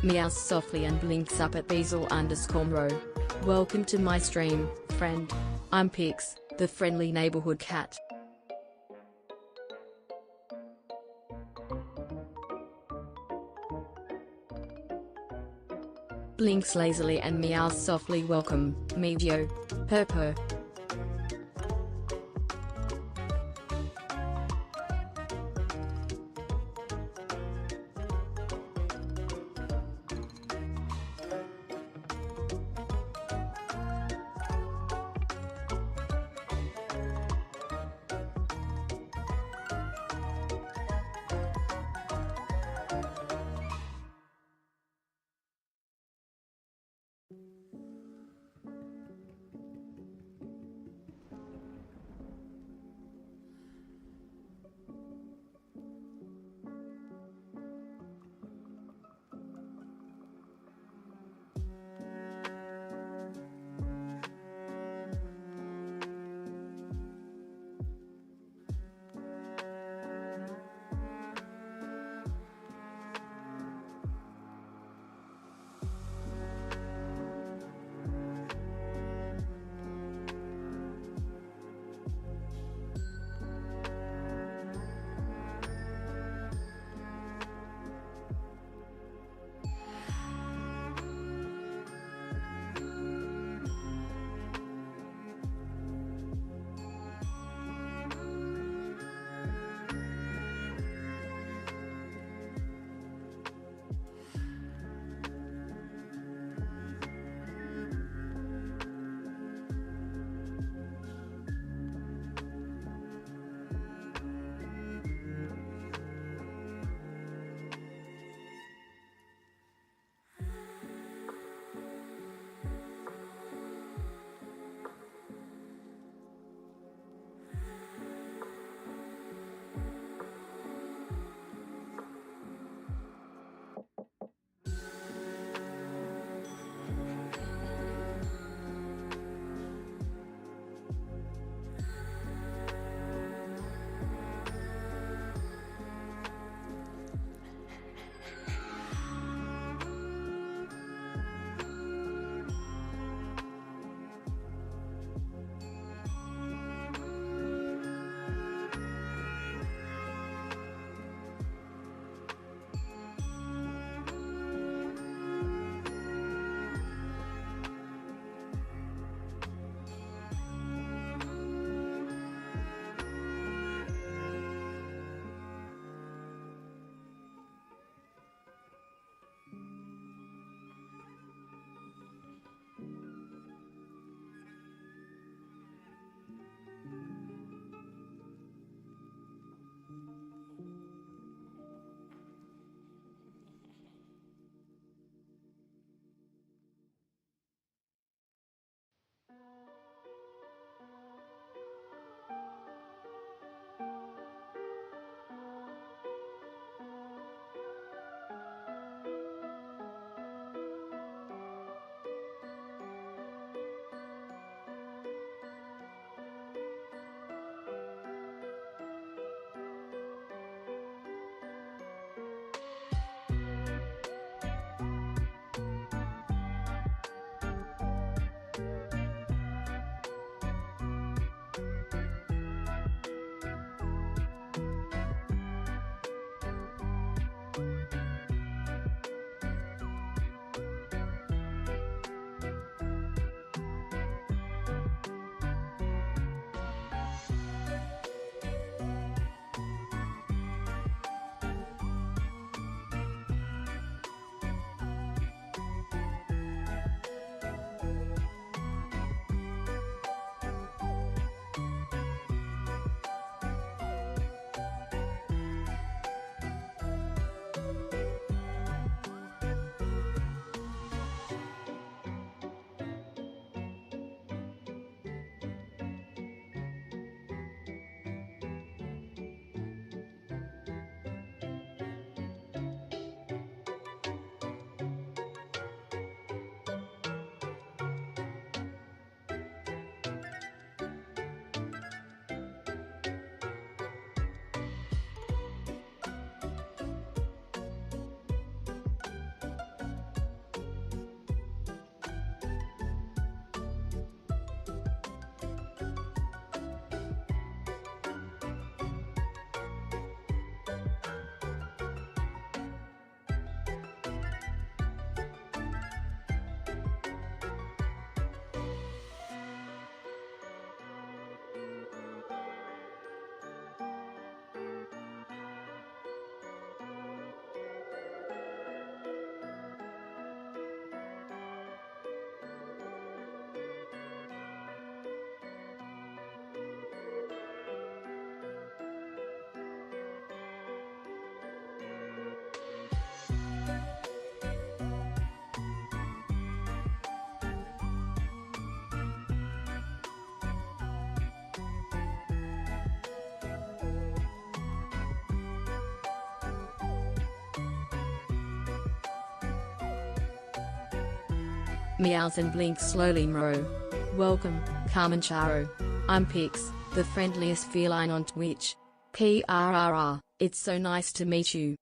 meows softly and blinks up at 𝖕𝖕𝖕𝖕𝖕𝖕𝖕𝖕𝖕𝖕𝖕. Welcome to my stream, friend. I'm Pix, the friendly neighborhood cat. Blinks lazily and meows softly. Welcome, MeewGeo. Purr purr. meows and blinks slowly meow. Welcome, Kwittens. I'm Pix, the friendliest feline on Twitch. PRRR, it's so nice to meet you.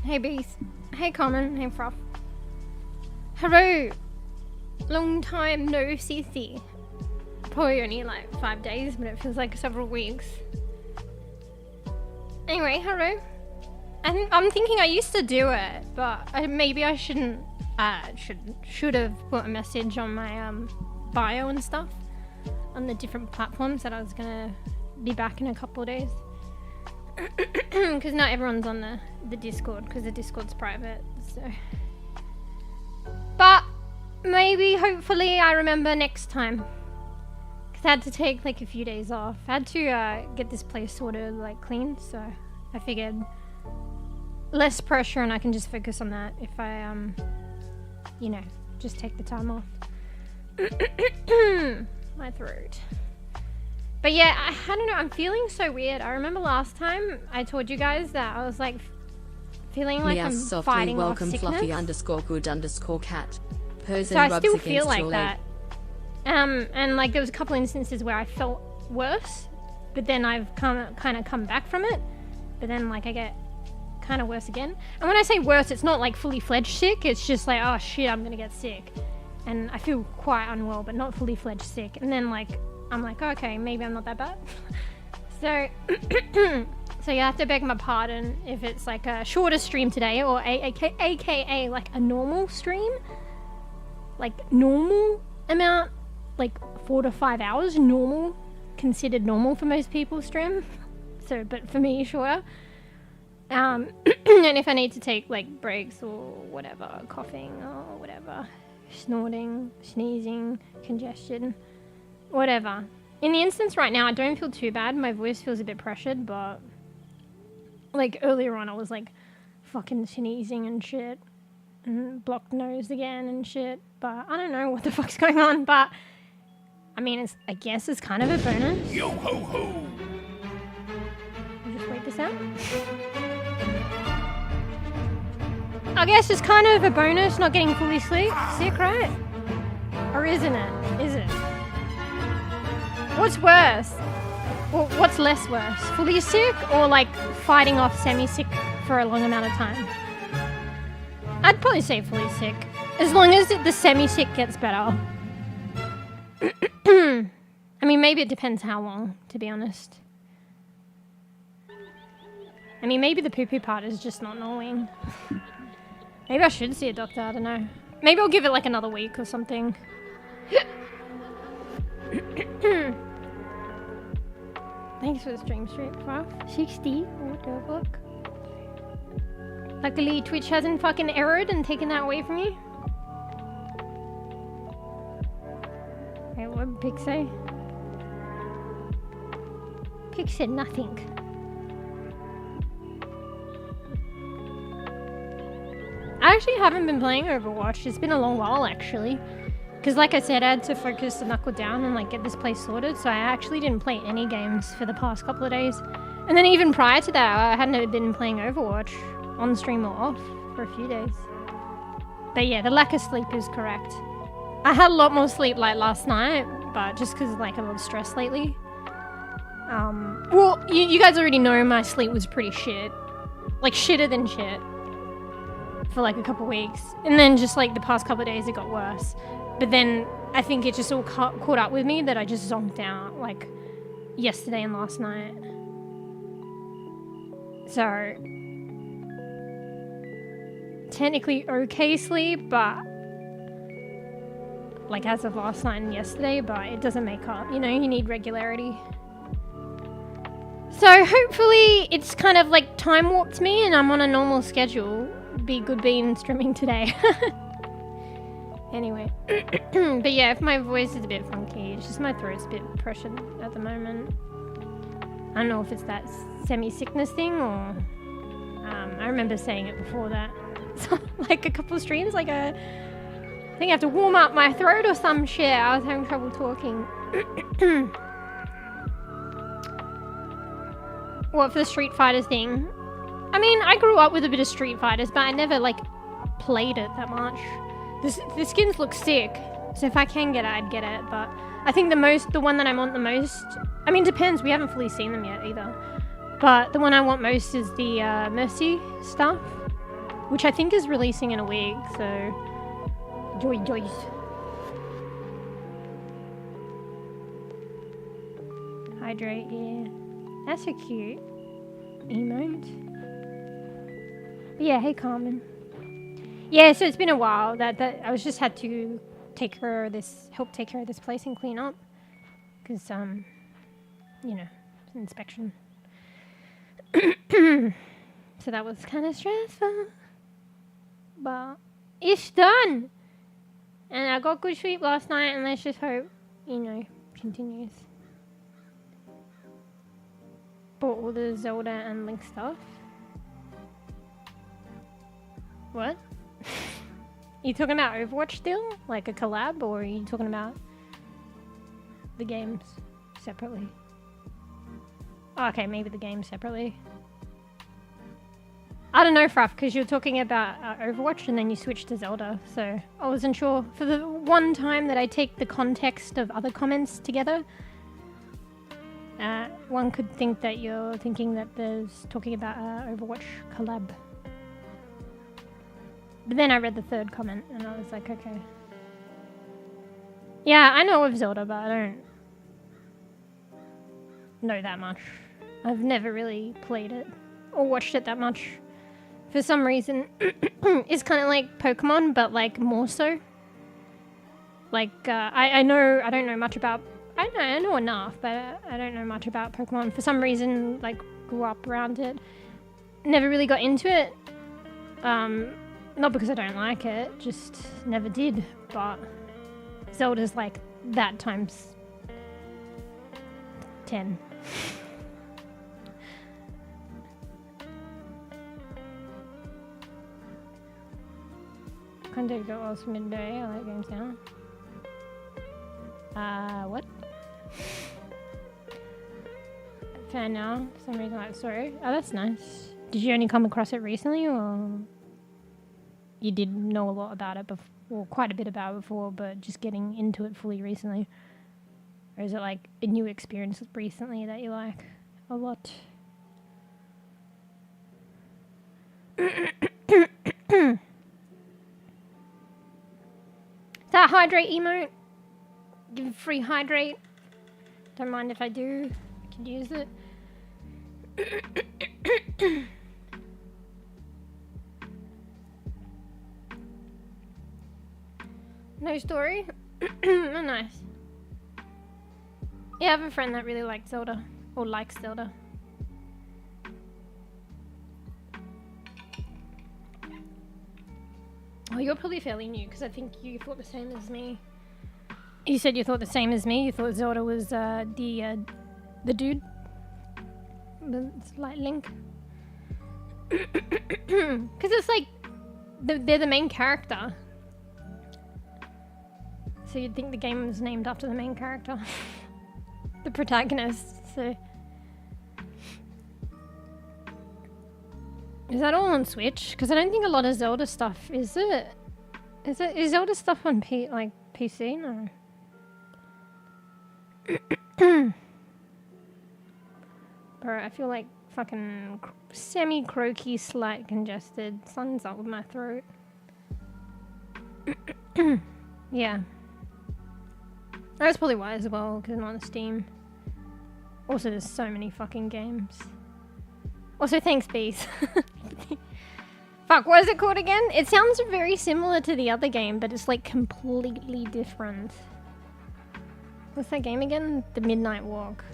Hey Beast. Hey Common. Hey Froth. Hello. Long time no see. Probably only like 5 days, but it feels like several weeks. Anyway, hello. I'm thinking I used to do it, but maybe I shouldn't. Should have put a message on my bio and stuff on the different platforms that I was gonna be back in a couple of days. Because not everyone's on the Discord, because the Discord's private. So, but maybe, hopefully, I remember next time. Because I had to take like a few days off. I had to get this place sorted, like clean. So I figured less pressure, and I can just focus on that if I you know, just take the time off. My throat. But yeah, I don't know, I'm feeling so weird. I remember last time I told you guys that I was like feeling like I'm fighting off sickness. Fluffy_good_cat. So I still feel like that. And like there was a couple instances where I felt worse, but then I've kind of come back from it. But then like I get kind of worse again. And when I say worse, it's not like fully fledged sick. It's just like, oh shit, I'm gonna get sick. And I feel quite unwell, but not fully fledged sick. And then like I'm like, oh, okay, maybe I'm not that bad. So so you have to beg my pardon if it's like a shorter stream today, or aka like a normal stream, like normal amount, like 4 to 5 hours, normal, considered normal for most people stream. So but for me, sure. And if I need to take like breaks or whatever, coughing or whatever, snorting, sneezing, congestion, whatever. In the instance right now, I don't feel too bad. My voice feels a bit pressured, but like earlier on I was like fucking sneezing and shit and blocked nose again and shit, but I don't know what the fuck's going on. But I mean, I guess it's kind of a bonus. Yo ho ho! I'll just wait this out. I guess it's kind of a bonus not getting fully sick, right? Or isn't it? Is it? What's worse? Well, what's less worse? Fully sick or like fighting off semi-sick for a long amount of time? I'd probably say fully sick. As long as the semi-sick gets better. I mean, maybe it depends how long, to be honest. I mean, maybe the poo-poo part is just not knowing. Maybe I should see a doctor, I don't know. Maybe I'll give it like another week or something. Thanks for the stream, Prof. 60, what the fuck? Luckily, Twitch hasn't fucking errored and taken that away from you. Wait, what did Pig say? Pig said nothing. I actually haven't been playing Overwatch. It's been a long while, actually. Because like I said, I had to focus and knuckle down and like get this place sorted. So I actually didn't play any games for the past couple of days. And then even prior to that, I hadn't been playing Overwatch on stream or off for a few days. But yeah, the lack of sleep is correct. I had a lot more sleep like last night, but just because like a lot of stress lately. Well, you guys already know my sleep was pretty shit. Like shitter than shit. For like a couple weeks. And then just like the past couple of days it got worse. But then I think it just all caught up with me that I just zonked out like yesterday and last night. So technically okay sleep, but like as of last night and yesterday, but it doesn't make up. You know, you need regularity. So hopefully it's kind of like time warped me and I'm on a normal schedule. Be good being streaming today. Anyway. But yeah, if my voice is a bit funky, it's just my throat's a bit pressured at the moment. I don't know if it's that semi-sickness thing or... I remember saying it before that. So, like a couple of streams, like I think I have to warm up my throat or some shit. I was having trouble talking. What, for the Street Fighters thing? I mean, I grew up with a bit of Street Fighters, but I never, like, played it that much. The skins look sick, so if I can get it, I'd get it, but I think the one that I want the most, I mean, it depends, we haven't fully seen them yet either, but the one I want most is the Mercy stuff, which I think is releasing in a week, so joys. Hydrate, yeah. That's so cute. Emote. But yeah, hey Carmen. Yeah, so it's been a while that I was just had to help take care of this place and clean up. Because, you know, it's an inspection. So that was kind of stressful. But it's done. And I got good sleep last night, and let's just hope, you know, continues. Bought all the Zelda and Link stuff. What? You talking about Overwatch still? Like a collab, or are you talking about the games separately? Oh, okay, maybe the games separately. I don't know, Fruff, because you're talking about Overwatch and then you switched to Zelda, so I wasn't sure. For the one time that I take the context of other comments together, one could think that you're thinking that there's talking about Overwatch collab. But then I read the third comment and I was like, okay. Yeah, I know of Zelda, but I don't know that much. I've never really played it or watched it that much. For some reason, it's kind of like Pokemon, but like more so. Like, I don't know much about, I know enough, but I don't know much about Pokemon. For some reason, like, grew up around it. Never really got into it. Not because I don't like it, just never did. But Zelda's like that times 10. Contact got lost midday. I like games now. What? Fan now. For some reason, like, sorry. Oh, that's nice. Did you only come across it recently, or you did know a lot about it before, or quite a bit about it before, but just getting into it fully recently? Or is it like a new experience recently that you like a lot? That hydrate emote, give free hydrate. Don't mind if I do. I could use it. No story. Oh, nice. Yeah, I have a friend that really likes Zelda, or likes Zelda. Oh, you're probably fairly new, because I think you thought the same as me. You said you thought the same as me. You thought Zelda was the dude, the slight Link, because it's like they're the main character. So you'd think the game was named after the main character, the protagonist. So is that all on Switch? Because I don't think a lot of Zelda stuff is it. Is Zelda stuff on PC? No. Bro, I feel like fucking semi-croaky, slight congested. Something's up with my throat. Yeah. That's probably why as well, because I'm on Steam. Also, there's so many fucking games. Also, thanks, Bees. Fuck, what is it called again? It sounds very similar to the other game, but it's like completely different. What's that game again? The Midnight Walk.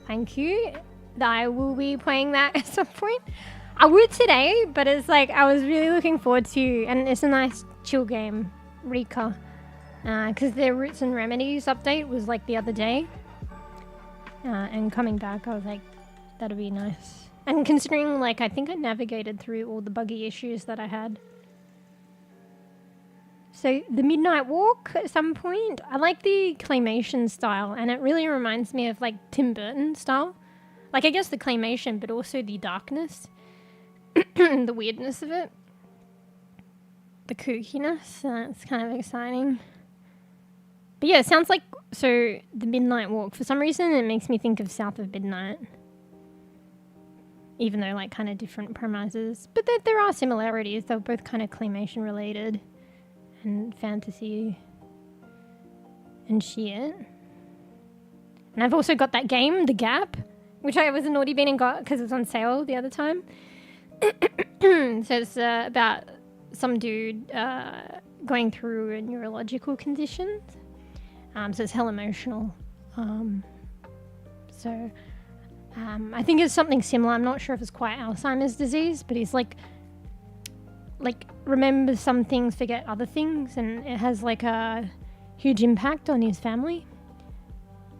Thank you. I will be playing that at some point. I would today, but it's like I was really looking forward to, and it's a nice chill game, REKA. Because their Roots and Remedies update was like the other day. And coming back, I was like, that'll be nice. And considering, like, I think I navigated through all the buggy issues that I had. So, the Midnight Walk at some point, I like the claymation style, and it really reminds me of, like, Tim Burton style. Like, I guess the claymation, but also the darkness. The weirdness of it. The kookiness. It's kind of exciting. But yeah, it sounds like, so, the Midnight Walk. For some reason, it makes me think of South of Midnight. even though like kind of different premises. But there are similarities. They're both kind of claymation related and fantasy and shit. And I've also got that game, The Gap, which I was a naughty bean and got because it was on sale the other time. So it's about some dude going through a neurological condition. So it's hell emotional. I think it's something similar. I'm not sure if it's quite Alzheimer's disease, but he's like remembers some things, forget other things, and it has like a huge impact on his family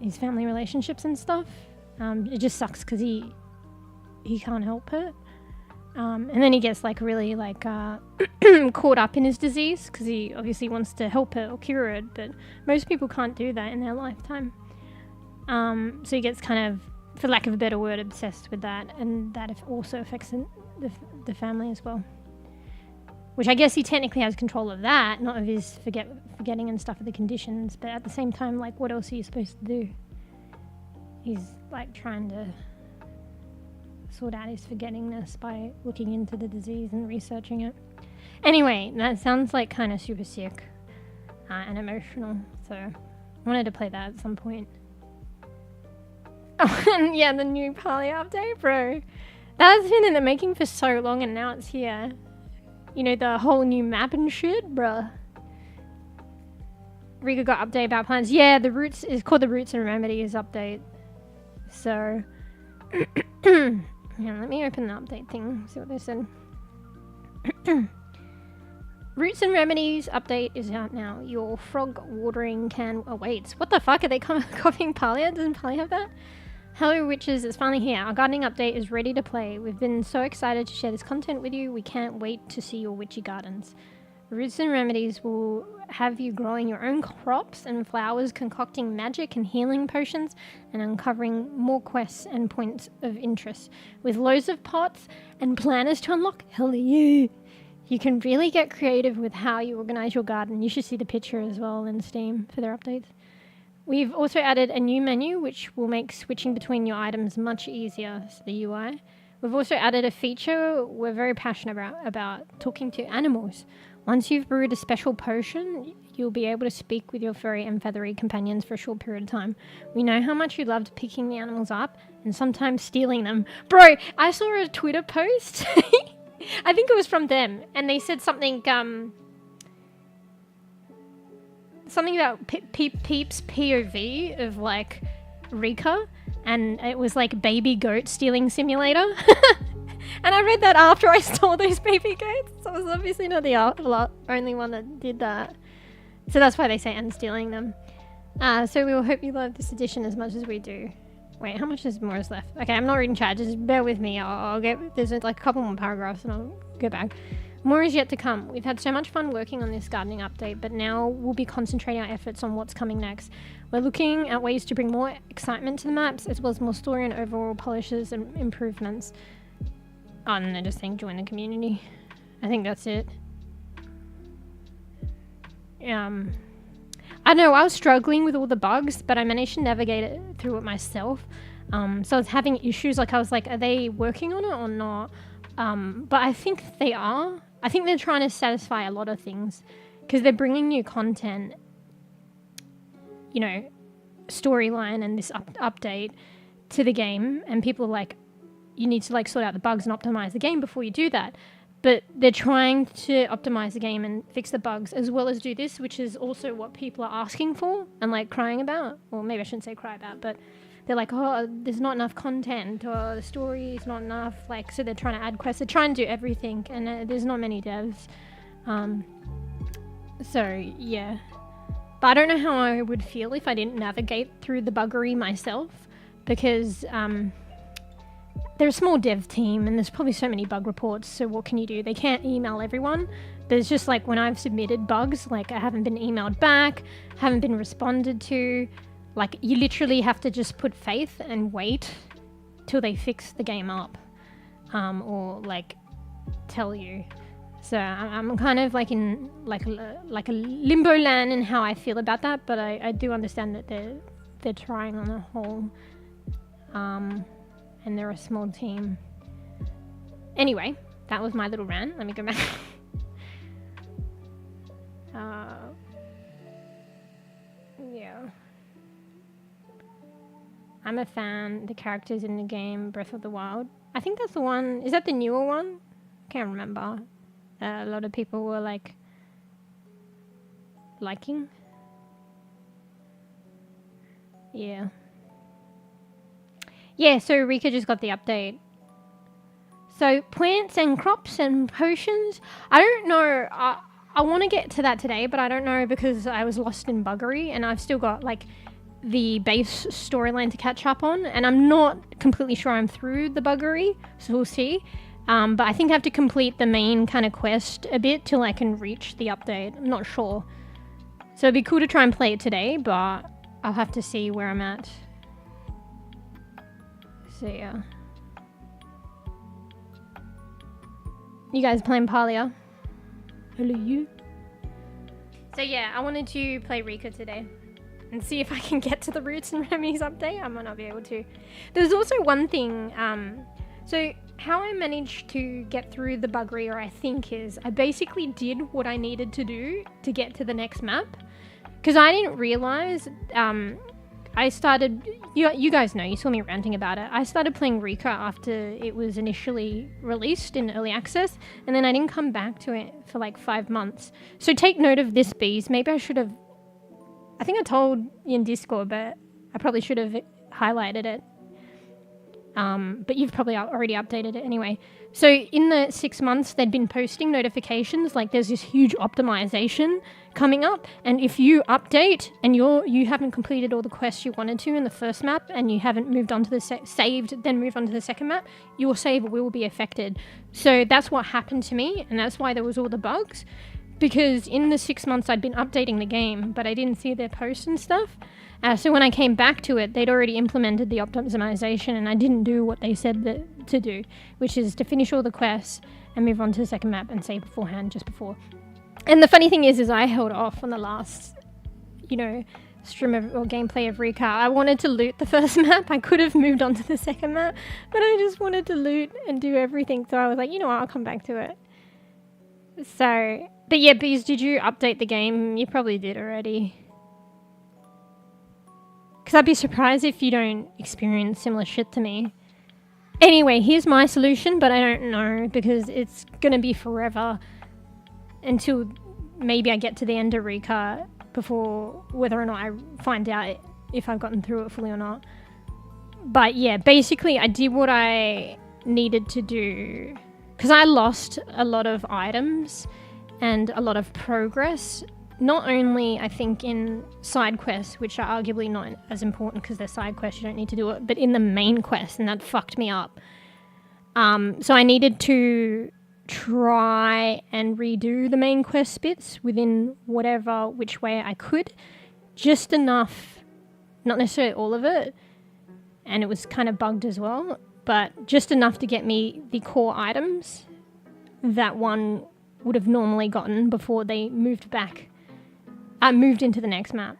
relationships and stuff. It just sucks because he can't help it. And then he gets like really like caught up in his disease because he obviously wants to help it or cure it, but most people can't do that in their lifetime. So he gets kind of, for lack of a better word, obsessed with that, and that also affects the family as well. Which I guess he technically has control of that, not of his forgetting and stuff of the conditions, but at the same time, like, what else are you supposed to do? He's like trying to sort out his forgettingness by looking into the disease and researching it. Anyway, that sounds like kind of super sick and emotional, so I wanted to play that at some point. Oh, and yeah, the new Parley update, bro. That's been in the making for so long and now it's here. You know, the whole new map and shit, bruh. Rika got update about plans. Yeah, the roots is called the Roots and Remedies update. So, yeah, let me open the update thing, see what they said. Roots and Remedies update is out now. Your frog watering can awaits. What the fuck? Are they copying Parley? Doesn't Parley have that? Hello witches, it's finally here. Our gardening update is ready to play. We've been so excited to share this content with you. We can't wait to see your witchy gardens. Roots and Remedies will have you growing your own crops and flowers, concocting magic and healing potions, and uncovering more quests and points of interest. With loads of pots and planners to unlock. Hell yeah! You can really get creative with how you organize your garden. You should see the picture as well in Steam for their updates. We've also added a new menu which will make switching between your items much easier, so the UI. We've also added a feature we're very passionate about talking to animals. Once you've brewed a special potion, you'll be able to speak with your furry and feathery companions for a short period of time. We know how much you loved picking the animals up and sometimes stealing them. Bro, I saw a Twitter post. I think it was from them, and they said something about Peep's POV of like Rika, and it was like baby goat stealing simulator. And I read that after I stole those baby goats, so I was obviously not the only one that did that. So that's why they say and stealing them. So we will hope you love this edition as much as we do. Wait, how much more is left? Okay, I'm not reading chat, just bear with me. I'll get, there's like a couple more paragraphs and I'll go back. More is yet to come. We've had so much fun working on this gardening update, but now we'll be concentrating our efforts on what's coming next. We're looking at ways to bring more excitement to the maps, as well as more story and overall polishes and improvements. Oh, and they're just saying join the community. I think that's it. I don't know, I was struggling with all the bugs, but I managed to navigate it through it myself. So I was having issues, like I was like, are they working on it or not? But I think they are. I think they're trying to satisfy a lot of things because they're bringing new content, you know, storyline and this update to the game, and people are like, you need to like sort out the bugs and optimize the game before you do that. But they're trying to optimize the game and fix the bugs as well as do this, which is also what people are asking for and like crying about. Or maybe I shouldn't say cry about, but they're like, oh, there's not enough content, or the story is not enough. Like, so they're trying to add quests. They're trying to do everything, and there's not many devs. So yeah, but I don't know how I would feel if I didn't navigate through the buggery myself, because they're a small dev team and there's probably so many bug reports, so what can you do? They can't email everyone. There's just like when I've submitted bugs, like I haven't been emailed back, haven't been responded to. Like you literally have to just put faith and wait till they fix the game up, or like tell you. So I'm kind of like in like a limbo land in how I feel about that, but I do understand that they're trying on the whole, and they're a small team. Anyway, that was my little rant. Let me go back. Yeah. I'm a fan. The characters in the game Breath of the Wild. I think that's the one. Is that the newer one? Can't remember. A lot of people were like liking. Yeah. Yeah, so Rika just got the update. So plants and crops and potions. I don't know. I want to get to that today, but I don't know because I was lost in buggery and I've still got like the base storyline to catch up on, and I'm not completely sure I'm through the buggery, so we'll see. But I think I have to complete the main kind of quest a bit till I can reach the update. I'm not sure. So it'd be cool to try and play it today, but I'll have to see where I'm at. So yeah. You guys playing Palia? Hello you. So yeah, I wanted to play Rika today and see if I can get to the Roots and Remedies update. I might not be able to. There's also one thing, so how I managed to get through the buggery, or I think is, I basically did what I needed to do to get to the next map. Because I didn't realise, I started, you guys know, you saw me ranting about it. I started playing Rika after it was initially released in early access, and then I didn't come back to it for like 5 months. So take note of this, bees. Maybe I should have, I think I told you in Discord, but I probably should have highlighted it. But you've probably already updated it anyway. So in the 6 months, they'd been posting notifications, like there's this huge optimization coming up, and if you update and you haven't completed all the quests you wanted to in the first map, and you haven't moved on to the saved, then moved on to the second map, your save will be affected. So that's what happened to me, and that's why there was all the bugs, because in the 6 months I'd been updating the game, but I didn't see their posts and stuff. So when I came back to it, they'd already implemented the optimization, and I didn't do what they said to do, which is to finish all the quests and move on to the second map and save beforehand, just before. And the funny thing is I held off on the last, stream or gameplay of Rika. I wanted to loot the first map. I could have moved on to the second map, but I just wanted to loot and do everything. So I was like, you know what, I'll come back to it. So, but yeah, Bees, did you update the game? You probably did already. Because I'd be surprised if you don't experience similar shit to me. Anyway, here's my solution, but I don't know, because it's going to be forever until maybe I get to the end of Rika before whether or not I find out if I've gotten through it fully or not. But yeah, basically I did what I needed to do, because I lost a lot of items and a lot of progress. Not only, I think, in side quests, which are arguably not as important because they're side quests, you don't need to do it, but in the main quest, and that fucked me up. So I needed to try and redo the main quest bits within which way I could. Just enough, not necessarily all of it, and it was kind of bugged as well, but just enough to get me the core items that one would have normally gotten before they moved back. I moved into the next map.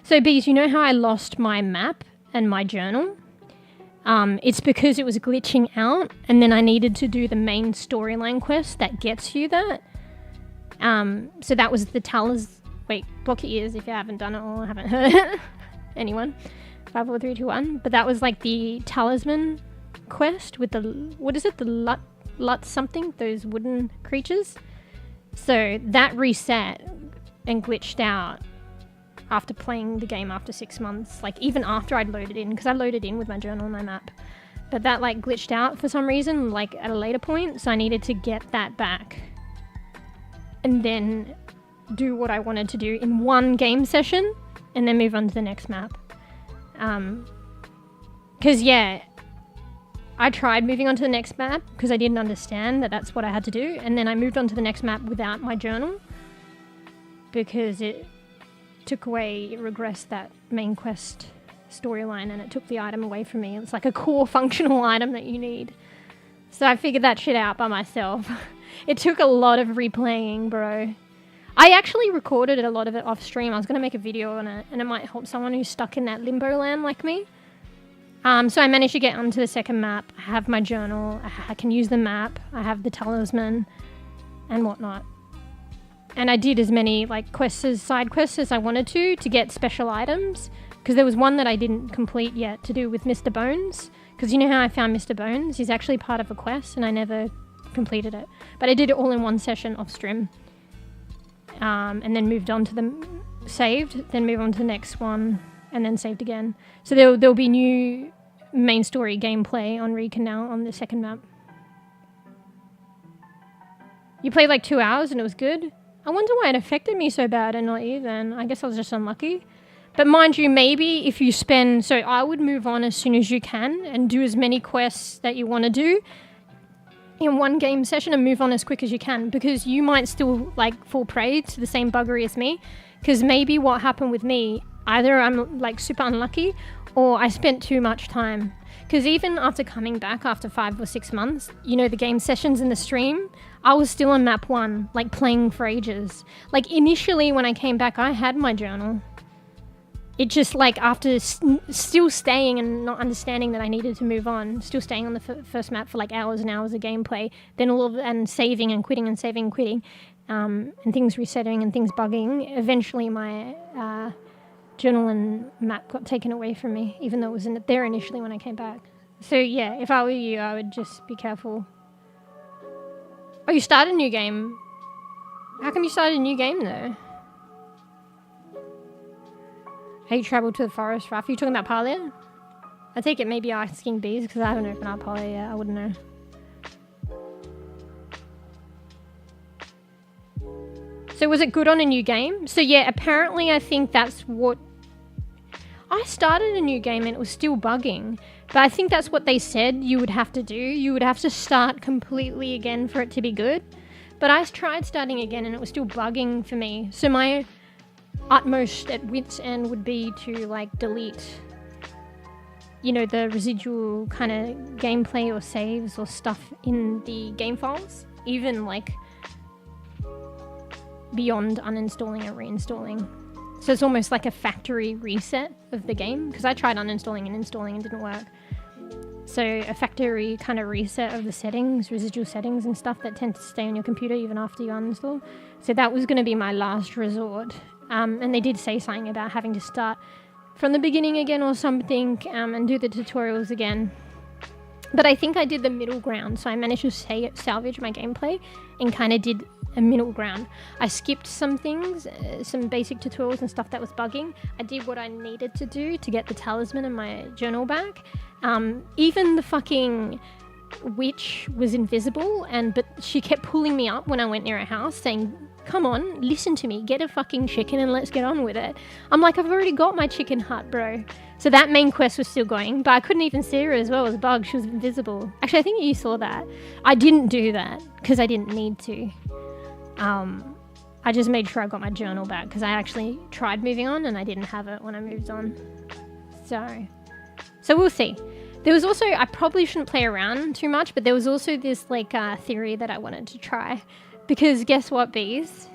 So Bees, you know how I lost my map and my journal? It's because it was glitching out, and then I needed to do the main storyline quest that gets you that. So that was the wait, block your ears if you haven't done it or haven't heard it. Anyone? 5, 4, 3, 2, 1. But that was like the talisman quest with the, what is it? The Lut something, those wooden creatures. So that reset and glitched out after playing the game after 6 months, like even after I'd loaded in, because I loaded in with my journal and my map, but that like glitched out for some reason, like at a later point, so I needed to get that back and then do what I wanted to do in one game session and then move on to the next map. Because yeah, I tried moving on to the next map because I didn't understand that that's what I had to do, and then I moved on to the next map without my journal, because it regressed that main quest storyline, and it took the item away from me. It's like a core functional item that you need. So I figured that shit out by myself. It took a lot of replaying, bro. I actually recorded a lot of it off stream. I was going to make a video on it, and it might help someone who's stuck in that limbo land like me. So I managed to get onto the second map. I have my journal. I can use the map. I have the talisman and whatnot. And I did as many like side quests as I wanted to get special items. Because there was one that I didn't complete yet to do with Mr. Bones. Because you know how I found Mr. Bones? He's actually part of a quest and I never completed it. But I did it all in one session off stream. And then moved on to the saved, then move on to the next one, and then saved again. So there'll be new main story gameplay on REKA now on the second map. You played like 2 hours and it was good? I wonder why it affected me so bad and not you then. I guess I was just unlucky. But mind you, maybe if you spend... So I would move on as soon as you can and do as many quests that you want to do in one game session and move on as quick as you can, because you might still like fall prey to the same buggery as me. Because maybe what happened with me, either I'm like super unlucky or I spent too much time. Because even after coming back after 5 or 6 months, you know, the game sessions in the stream, I was still on map 1, like playing for ages. Like initially when I came back, I had my journal. It just like after still staying and not understanding that I needed to move on, still staying on the first map for like hours and hours of gameplay, then and saving and quitting and saving and quitting, and things resetting and things bugging. Eventually my journal and map got taken away from me, even though it was there initially when I came back. So yeah, if I were you, I would just be careful. Oh, you started a new game? How come you started a new game though? How you travel to the forest, Raph? Are you talking about Parlia? I take it maybe asking bees because I haven't opened up Parlia yet. I wouldn't know. So was it good on a new game? So yeah, apparently I think that's what... I started a new game and it was still bugging. But I think that's what they said you would have to do. You would have to start completely again for it to be good. But I tried starting again and it was still bugging for me. So my utmost at wit's end would be to like delete, you know, the residual kind of gameplay or saves or stuff in the game files, even like beyond uninstalling and reinstalling. So it's almost like a factory reset of the game, because I tried uninstalling and installing and didn't work. So a factory kind of reset of the settings, residual settings and stuff that tend to stay on your computer even after you uninstall. So that was going to be my last resort. And they did say something about having to start from the beginning again or something, and do the tutorials again. But I think I did the middle ground, so I managed to salvage my gameplay and kind of did a middle ground. I skipped some things, some basic tutorials and stuff that was bugging. I did what I needed to do to get the talisman and my journal back. Even the fucking witch was invisible, but she kept pulling me up when I went near her house saying, come on, listen to me, get a fucking chicken and let's get on with it. I'm like, I've already got my chicken hut, bro. So that main quest was still going, but I couldn't even see her as well as a bug. She was invisible. Actually, I think you saw that. I didn't do that because I didn't need to. I just made sure I got my journal back because I actually tried moving on and I didn't have it when I moved on. So we'll see. There was also, I probably shouldn't play around too much, but there was also this like theory that I wanted to try. Because guess what, bees?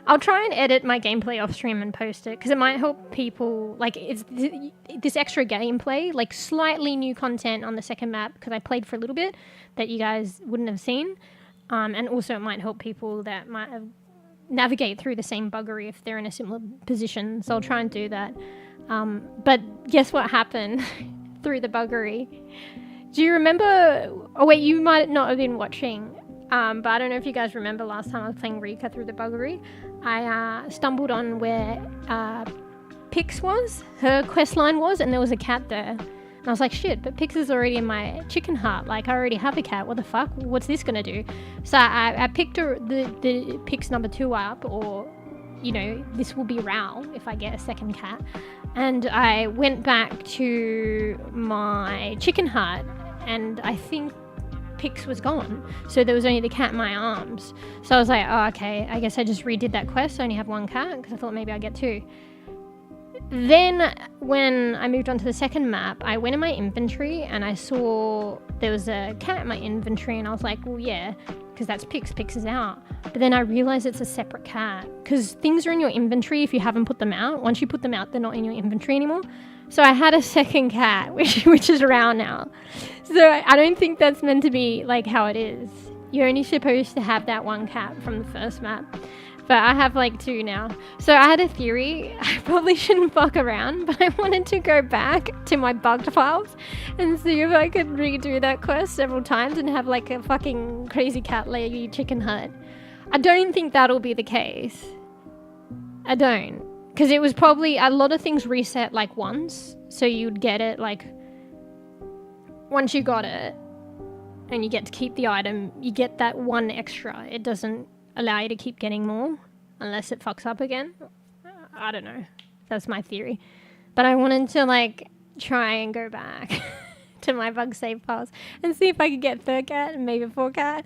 I'll try and edit my gameplay off stream and post it, because it might help people. Like, it's this extra gameplay, like slightly new content on the second map, because I played for a little bit that you guys wouldn't have seen. And also it might help people that might have navigate through the same buggery if they're in a similar position. So I'll try and do that. But guess what happened through the buggery? Do you remember? Oh wait, you might not have been watching. But I don't know if you guys remember last time I was playing REKA through the buggery. I stumbled on where Pix was, her quest line was, and there was a cat there. And I was like, shit, but Pix is already in my chicken hut. Like, I already have a cat. What the fuck? What's this going to do? So I picked the Pix number 2 up, or, you know, this will be Row if I get a second cat. And I went back to my chicken hut, and I think Pix was gone, so there was only the cat in my arms. So I was like, oh, okay, I guess I just redid that quest. I only have 1 cat because I thought maybe I'd get 2. Then when I moved on to the second map, I went in my inventory and I saw there was a cat in my inventory, and I was like, well, yeah, because that's Pix. Pix is out. But then I realized it's a separate cat, because things are in your inventory if you haven't put them out. Once you put them out, they're not in your inventory anymore. So I had a second cat, which is around now. So I don't think that's meant to be like how it is. You're only supposed to have that one cat from the first map. But I have like 2 now. So I had a theory. I probably shouldn't fuck around, but I wanted to go back to my bugged files and see if I could redo that quest several times and have like a fucking crazy cat lady chicken hut. I don't think that'll be the case. I don't. Because it was probably, a lot of things reset like once. So you'd get it like, once you got it and you get to keep the item, you get that 1 extra. It doesn't allow you to keep getting more unless it fucks up again. I don't know. That's my theory. But I wanted to like try and go back to my bug save files and see if I could get 3rd cat and maybe 4th cat.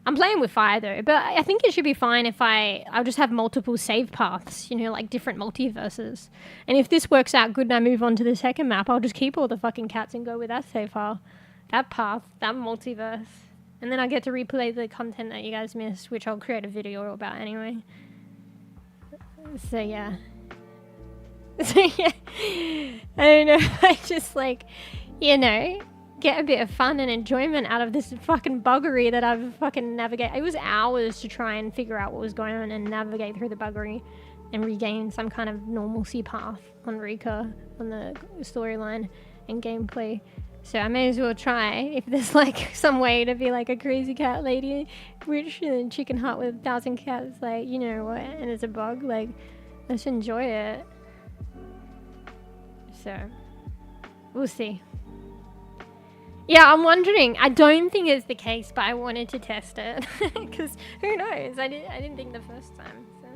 I'm playing with fire though, but I think it should be fine if I'll just have multiple save paths, you know, like different multiverses. And if this works out good and I move on to the 2nd map, I'll just keep all the fucking cats and go with that save file, that path, that multiverse. And then I get to replay the content that you guys missed, which I'll create a video about anyway. So yeah. So yeah. I don't know. I just like, you know, get a bit of fun and enjoyment out of this fucking buggery that I've fucking navigated. It was hours to try and figure out what was going on and navigate through the buggery and regain some kind of normalcy path on REKA, on the storyline and gameplay. So I may as well try if there's like some way to be like a crazy cat lady, rich and chicken hut with 1,000 cats, like, you know what, and it's a bug, like, let's enjoy it. So, we'll see. Yeah, I'm wondering, I don't think it's the case, but I wanted to test it, because who knows, I didn't think the first time, so.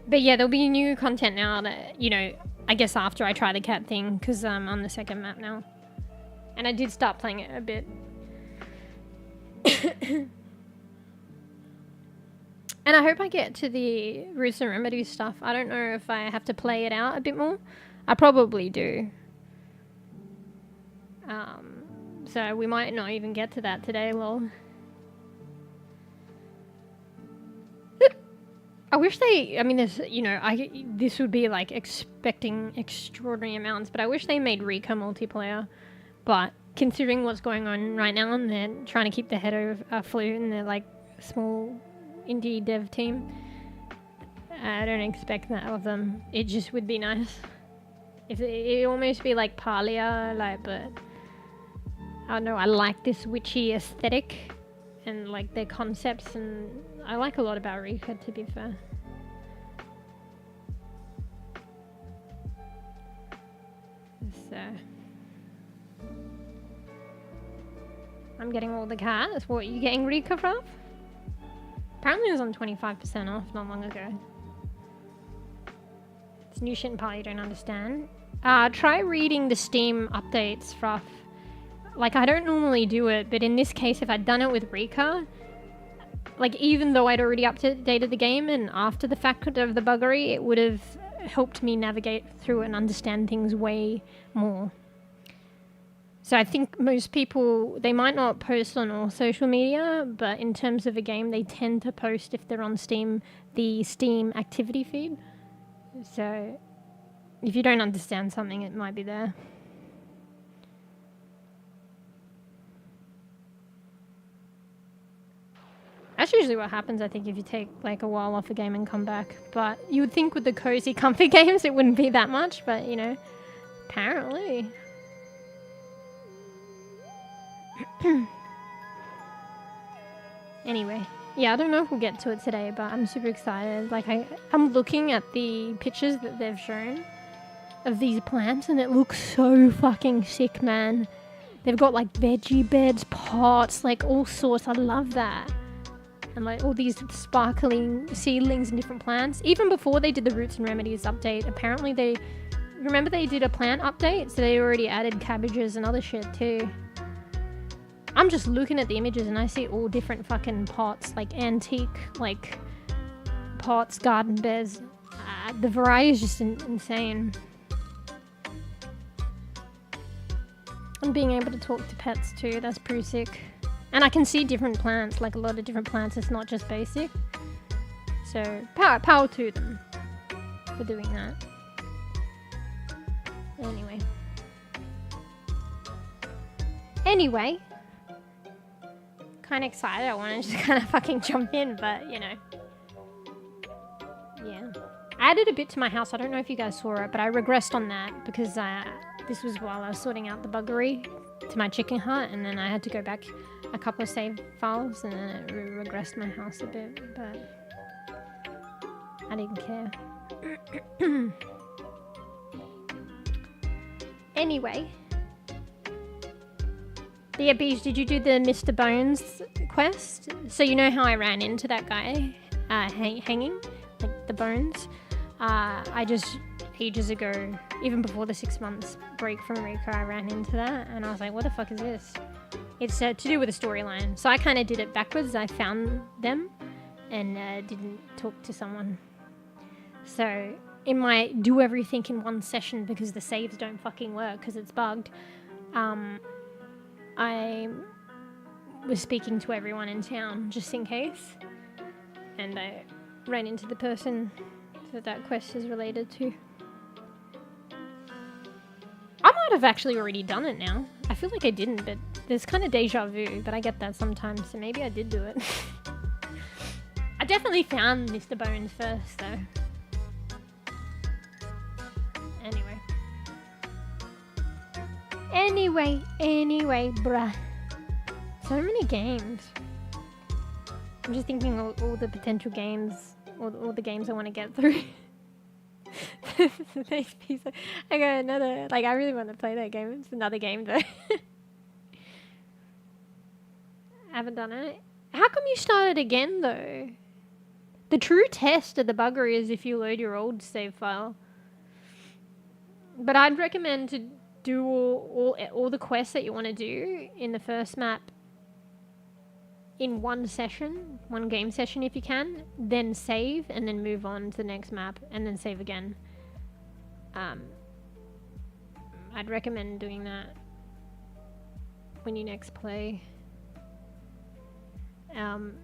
But yeah, there'll be new content now that, you know, I guess after I try the cat thing, because I'm on the 2nd map now. And I did start playing it a bit. And I hope I get to the roots and remedies stuff. I don't know if I have to play it out a bit more. I probably do. So we might not even get to that today, lol. I wish they, I mean, there's, you know, this would be like expecting extraordinary amounts, but I wish they made REKA multiplayer. But considering what's going on right now, and they're trying to keep their head afloat, and they're like small indie dev team, I don't expect that of them. It just would be nice. If it almost be like Palia, like, but I don't know, I like this witchy aesthetic and like their concepts, and I like a lot about REKA, to be fair. So I'm getting all the cats. What are you getting REKA from? Apparently it was on 25% off not long ago. It's new shit in part you don't understand. Try reading the Steam updates, Fruff. Like, I don't normally do it, but in this case, if I'd done it with REKA, like, even though I'd already updated the game and after the fact of the buggery, it would have helped me navigate through and understand things way more. So I think most people, they might not post on all social media, but in terms of a game, they tend to post, if they're on Steam, the Steam activity feed. So if you don't understand something, it might be there. That's usually what happens, I think, if you take like a while off a game and come back. But you would think with the cozy, comfy games it wouldn't be that much, but you know, apparently. Anyway, yeah, I don't know if we'll get to it today, but I'm super excited. Like, I'm looking at the pictures that they've shown of these plants, and it looks so fucking sick, man. They've got like veggie beds, pots, like all sorts. I love that. And like all these sparkling seedlings and different plants. Even before they did the Roots and Remedies update, apparently they did a plant update, so they already added cabbages and other shit too. I'm just looking at the images and I see all different fucking pots, like antique, like pots, garden beds. The variety is just insane. And being able to talk to pets too, that's pretty sick. And I can see different plants, like a lot of different plants. It's not just basic. So, power to them. for doing that. Anyway. Kind of excited. I wanted to kind of fucking jump in, but you know. Yeah. I added a bit to my house. I don't know if you guys saw it, but I regressed on that because this was while I was sorting out the buggery to my chicken hut, and then I had to go back a couple of save files, and then it regressed my house a bit, but I didn't care. Anyway. Yeah, Beej, did you do the Mr. Bones quest? So you know how I ran into that guy hanging? Like the bones? I just, ages ago, even before the 6 months break from REKA, I ran into that, and I was like, what the fuck is this? It's to do with a storyline. So I kind of did it backwards. I found them and didn't talk to someone. So in my do everything in one session because the saves don't fucking work because it's bugged, I was speaking to everyone in town just in case, and I ran into the person that quest is related to. I might have actually already done it now. I feel like I didn't, but there's kind of deja vu, but I get that sometimes, so maybe I did do it. I definitely found Mr. Bones first, though. Anyway, bruh. So many games. I'm just thinking all the potential games, all the games I want to get through. Next piece. I got another, like, I really want to play that game. It's another game, though. I haven't done it. How come you started again, though? The true test of the buggery is if you load your old save file. But I'd recommend to do all the quests that you want to do in the first map in one session, one game session if you can, then save and then move on to the next map and then save again. I'd recommend doing that when you next play.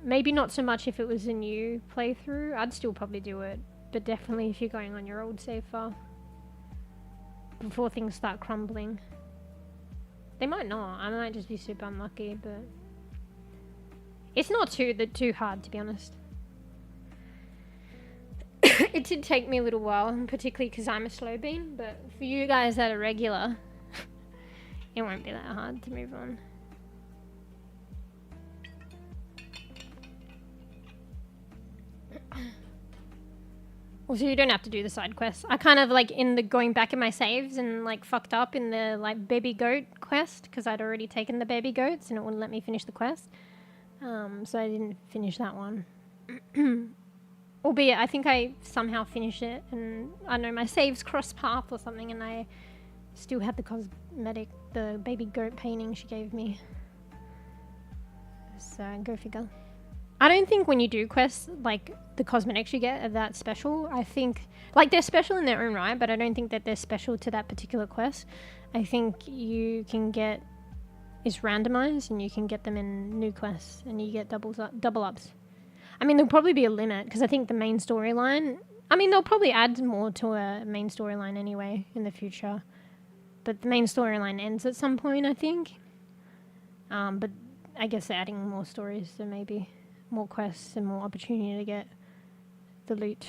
Maybe not so much if it was a new playthrough. I'd still probably do it, but definitely if you're going on your old save file before things start crumbling. They might not. I might just be super unlucky, but it's not too hard, to be honest. It did take me a little while, particularly because I'm a slow bean, but for you guys that are regular, it won't be that hard to move on. Also, you don't have to do the side quests. I kind of like in the going back in my saves and like fucked up in the like baby goat quest because I'd already taken the baby goats and it wouldn't let me finish the quest. So I didn't finish that one. Albeit I think I somehow finished it and I know my saves crossed path or something and I still had the cosmetic, the baby goat painting she gave me. So go figure. I don't think when you do quests, like, the cosmetics you get are that special. I think, like, they're special in their own right, but I don't think that they're special to that particular quest. I think you can get, it's randomized, and you can get them in new quests, and you get double ups. I mean, there'll probably be a limit, because I think the main storyline, I mean, they'll probably add more to a main storyline anyway in the future. But the main storyline ends at some point, I think. But I guess they're adding more stories, so maybe more quests and more opportunity to get the loot.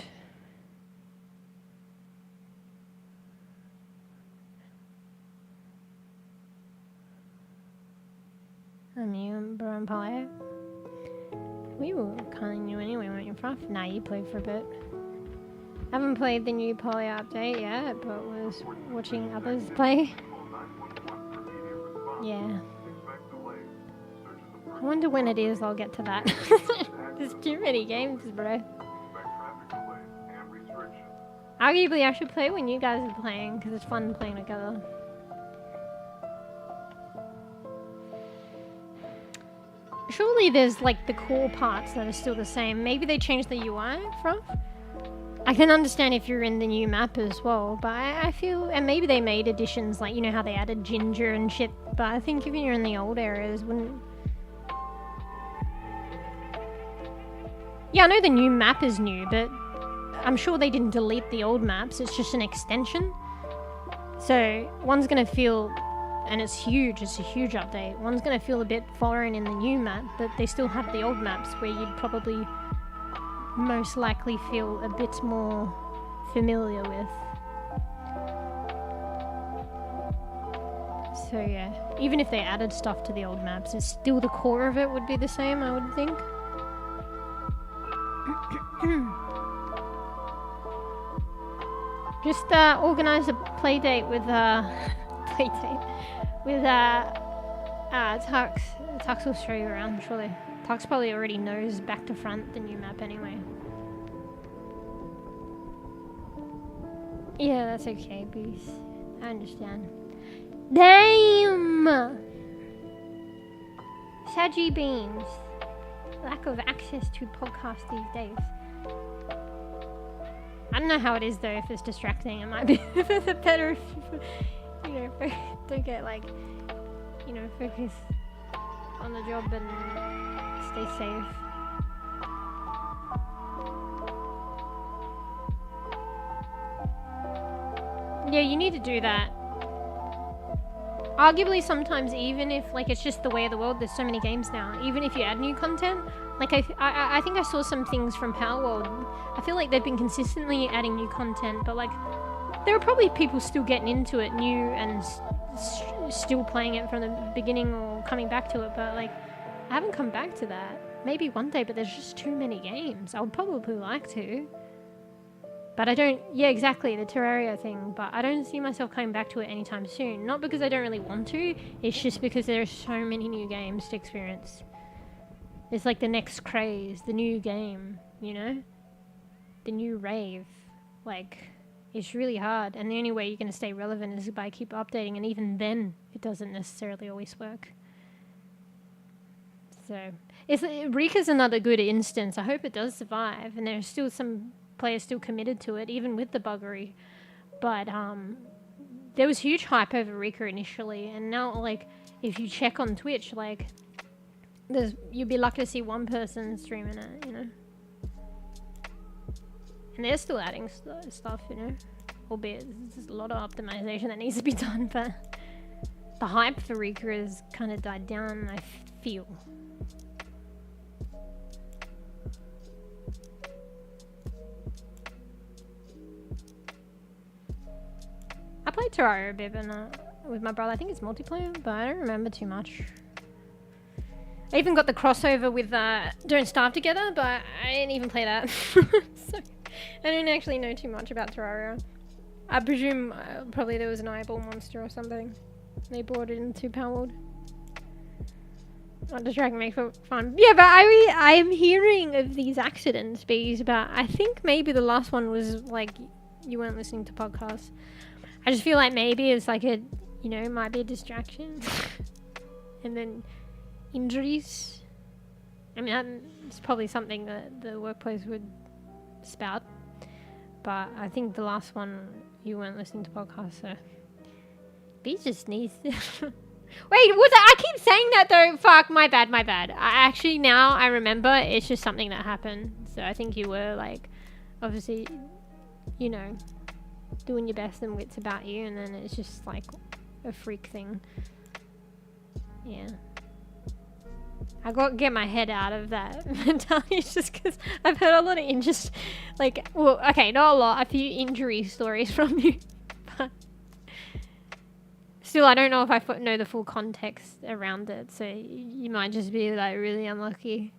Bro and Palo. We were calling you anyway, weren't you, Prof? Nah, you played for a bit. Haven't played the new Polio update yet, but was watching others play. Yeah. I wonder when it is I'll get to that. There's too many games, bro. Arguably I should play when you guys are playing, because it's fun playing together. Surely there's like the core parts that are still the same. Maybe they changed the UI, Froth? I can understand if you're in the new map as well, but I feel, and maybe they made additions, like, you know how they added ginger and shit, but I think if you're in the old areas, wouldn't... Yeah, I know the new map is new, but I'm sure they didn't delete the old maps, it's just an extension. So one's going to feel, and it's a huge update, one's going to feel a bit foreign in the new map, but they still have the old maps where you'd probably most likely feel a bit more familiar with. So yeah, even if they added stuff to the old maps, it's still the core of it would be the same, I would think. Just organize a play date with Tux. Tux will show you around, surely. Tux probably already knows back to front the new map anyway. Yeah, that's okay, Beast. I understand. Damn! Saggy beans. Lack of access to podcasts these days. I don't know how it is though, if it's distracting. It might be better if you know, don't get like, you know, focus on the job and stay safe. Yeah, you need to do that. Arguably sometimes, even if like it's just the way of the world, there's so many games now, even if you add new content, like I think I saw some things from Power World. I feel like they've been consistently adding new content, but like there are probably people still getting into it new and still playing it from the beginning or coming back to it, but like I haven't come back to that. Maybe one day, but there's just too many games. I would probably like to, but I don't. Yeah, exactly, the Terraria thing, but I don't see myself coming back to it anytime soon. Not because I don't really want to, it's just because there are so many new games to experience. It's like the next craze, the new game, you know? The new rave. Like, it's really hard, and the only way you're going to stay relevant is by keep updating, and even then, it doesn't necessarily always work. So, Rika's another good instance. I hope it does survive, and there's still some players still committed to it, even with the buggery. But there was huge hype over Rika initially, and now, like, if you check on Twitch, like, you'd be lucky to see one person streaming it, you know? And they're still adding stuff, you know? Albeit there's a lot of optimization that needs to be done, but the hype for Rika has kind of died down, I feel. I played Terraria a bit with my brother. I think it's multiplayer, but I don't remember too much. I even got the crossover with Don't Starve Together, but I didn't even play that. So I don't actually know too much about Terraria. I presume probably there was an eyeball monster or something. They brought it into Power World. Not distracting me for fun. Yeah, but I'm hearing of these accidents, Bees, but I think maybe the last one was like you weren't listening to podcasts. I just feel like maybe it's like a, you know, might be a distraction. And then injuries. I mean, it's probably something that the workplace would spout. But I think the last one, you weren't listening to podcasts, so B just needs to... Wait, was I keep saying that though? Fuck, my bad. Now I remember it's just something that happened. So I think you were like, obviously, you know, doing your best and wits about you, and then it's just like a freak thing. Yeah. I got to get my head out of that mentality just because I've heard a lot of not a lot, a few injury stories from you. But still, I don't know if I know the full context around it, so you might just be like really unlucky.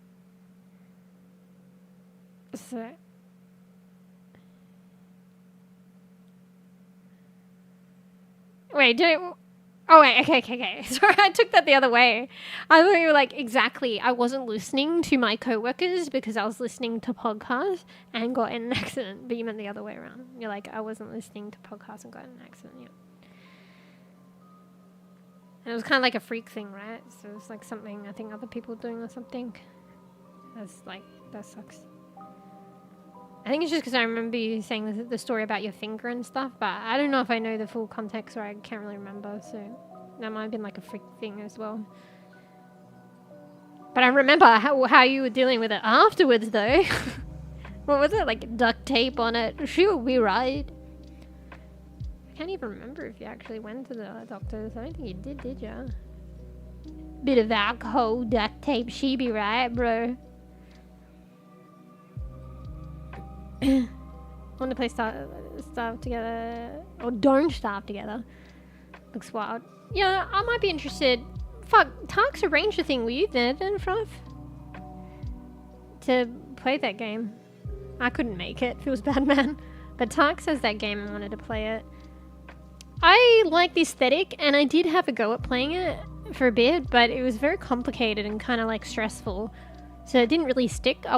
So... Wait, oh wait, okay. Sorry, I took that the other way. I thought you were like, exactly, I wasn't listening to my co-workers because I was listening to podcasts and got in an accident, but you meant the other way around. You're like, I wasn't listening to podcasts and got in an accident, yeah. And it was kind of like a freak thing, right? So it was like something I think other people were doing or something. That's like, that sucks. I think it's just because I remember you saying the story about your finger and stuff, but I don't know if I know the full context or I can't really remember, so that might have been like a freak thing as well. But I remember how you were dealing with it afterwards, though. What was it? Like duct tape on it. She'll be right. I can't even remember if you actually went to the doctors. I don't think you did ya? Bit of alcohol, duct tape, she be right, bro. Want to play starve together, or don't starve together? Looks wild. Yeah, I might be interested. Fuck, Tarks arranged a thing with you then, Fruff, to play that game. I couldn't make it. Feels bad, man. But Tarks has that game and wanted to play it. I like the aesthetic, and I did have a go at playing it for a bit, but it was very complicated and kind of like stressful, so it didn't really stick. I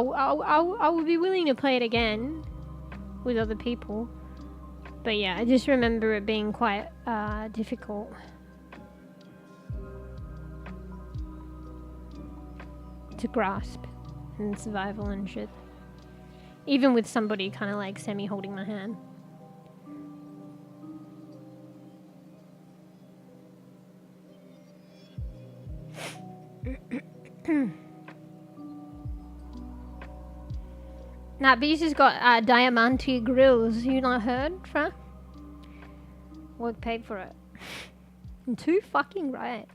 would be willing to play it again with other people, but yeah, I just remember it being quite difficult. To grasp and survival and shit, even with somebody kind of like semi holding my hand. Nah, but you just got diamante grills. You not heard, Fra? Work paid for it. I'm too fucking right.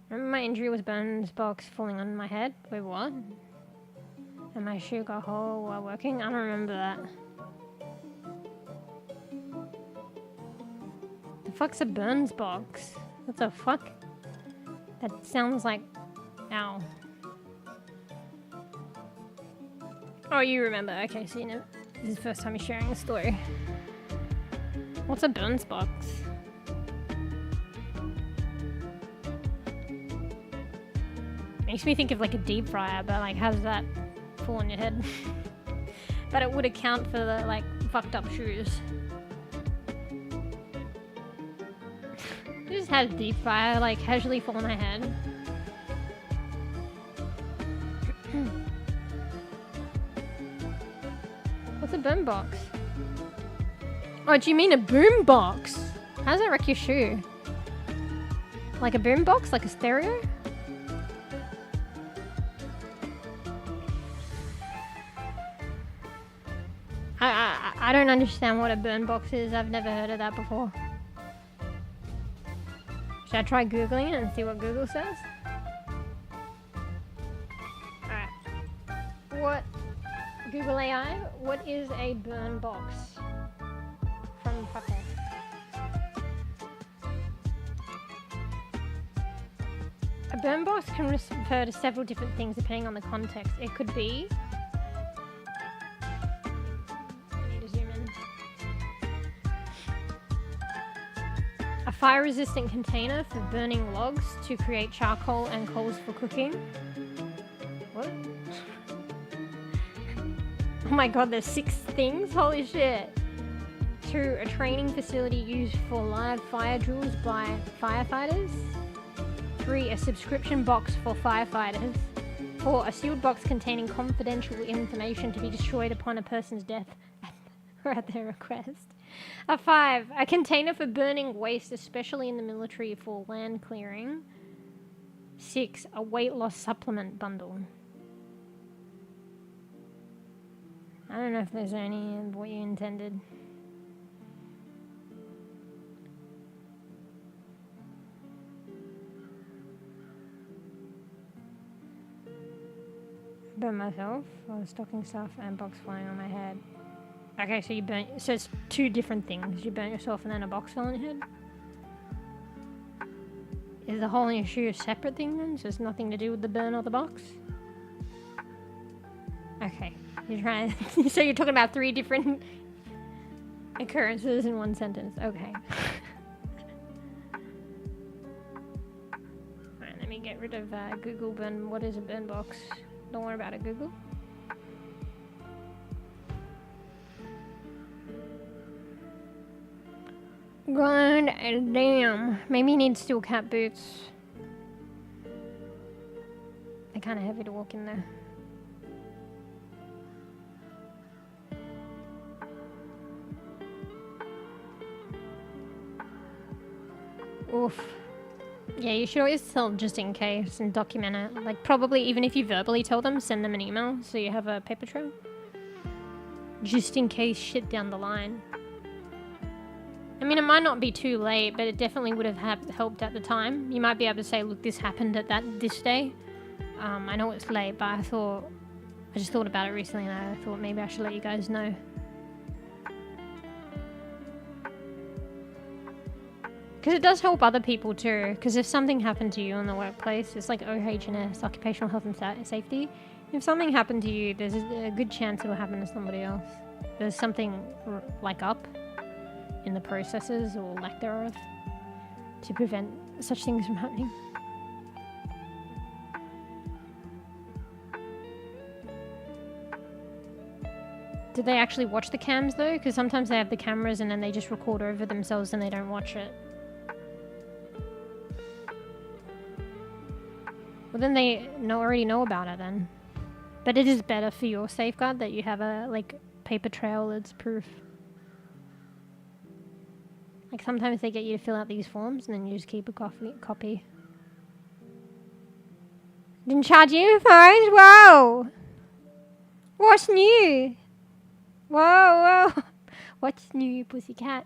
Remember my injury was Burns box falling on my head? Wait, what? And my shoe got hole while working? I don't remember that. The fuck's a Burns box? What the fuck? That sounds like... Ow. Oh, you remember. Okay, so you know. This is the first time you're sharing a story. What's a Burns box? Makes me think of like a deep fryer, but like how does that fall on your head? But it would account for the like fucked up shoes. I just had a deep fryer like casually fall on my head. What's a boom box? Oh, do you mean a boom box? How does that wreck your shoe? Like a boom box? Like a stereo? I don't understand what a burn box is. I've never heard of that before. Should I try Googling it and see what Google says? Alright. What? Google AI? What is a burn box? From Fucker. A burn box can refer to several different things depending on the context. It could be... a fire-resistant container for burning logs to create charcoal and coals for cooking. What? Oh my god, there's 6 things? Holy shit. 2, a training facility used for live fire drills by firefighters. 3, a subscription box for firefighters. 4, a sealed box containing confidential information to be destroyed upon a person's death or at their request. A 5, a container for burning waste, especially in the military for land clearing. 6, a weight loss supplement bundle. I don't know if there's any of what you intended. Burn myself while stocking stuff and box flying on my head. Okay, so you burnt... So it's 2 different things. You burnt yourself and then a box fell on your head? Is the hole in your shoe a separate thing then? So it's nothing to do with the burn or the box? Okay. You're trying... So you're talking about 3 different occurrences in one sentence. Okay. Alright, let me get rid of Google burn... What is a burn box? Don't worry about it, Google. God damn. Maybe you need steel cap boots. They're kind of heavy to walk in there. Oof. Yeah, you should always tell just in case and document it. Like, probably even if you verbally tell them, send them an email so you have a paper trail. Just in case shit down the line. I mean, it might not be too late, but it definitely would have helped at the time. You might be able to say, look, this happened at this day. I know it's late, but I just thought about it recently and I thought maybe I should let you guys know. Because it does help other people too. Because if something happened to you in the workplace, it's like OH&S, occupational health and safety. If something happened to you, there's a good chance it'll happen to somebody else. There's something like up in the processes or lack thereof to prevent such things from happening. Did they actually watch the cams though? Because sometimes they have the cameras and then they just record over themselves and they don't watch it. Well, then they already know about it then. But it is better for your safeguard that you have a paper trail that's proof. Like sometimes they get you to fill out these forms and then you just keep a copy. Didn't charge you phones? Whoa! What's new? Whoa, whoa. What's new, pussycat?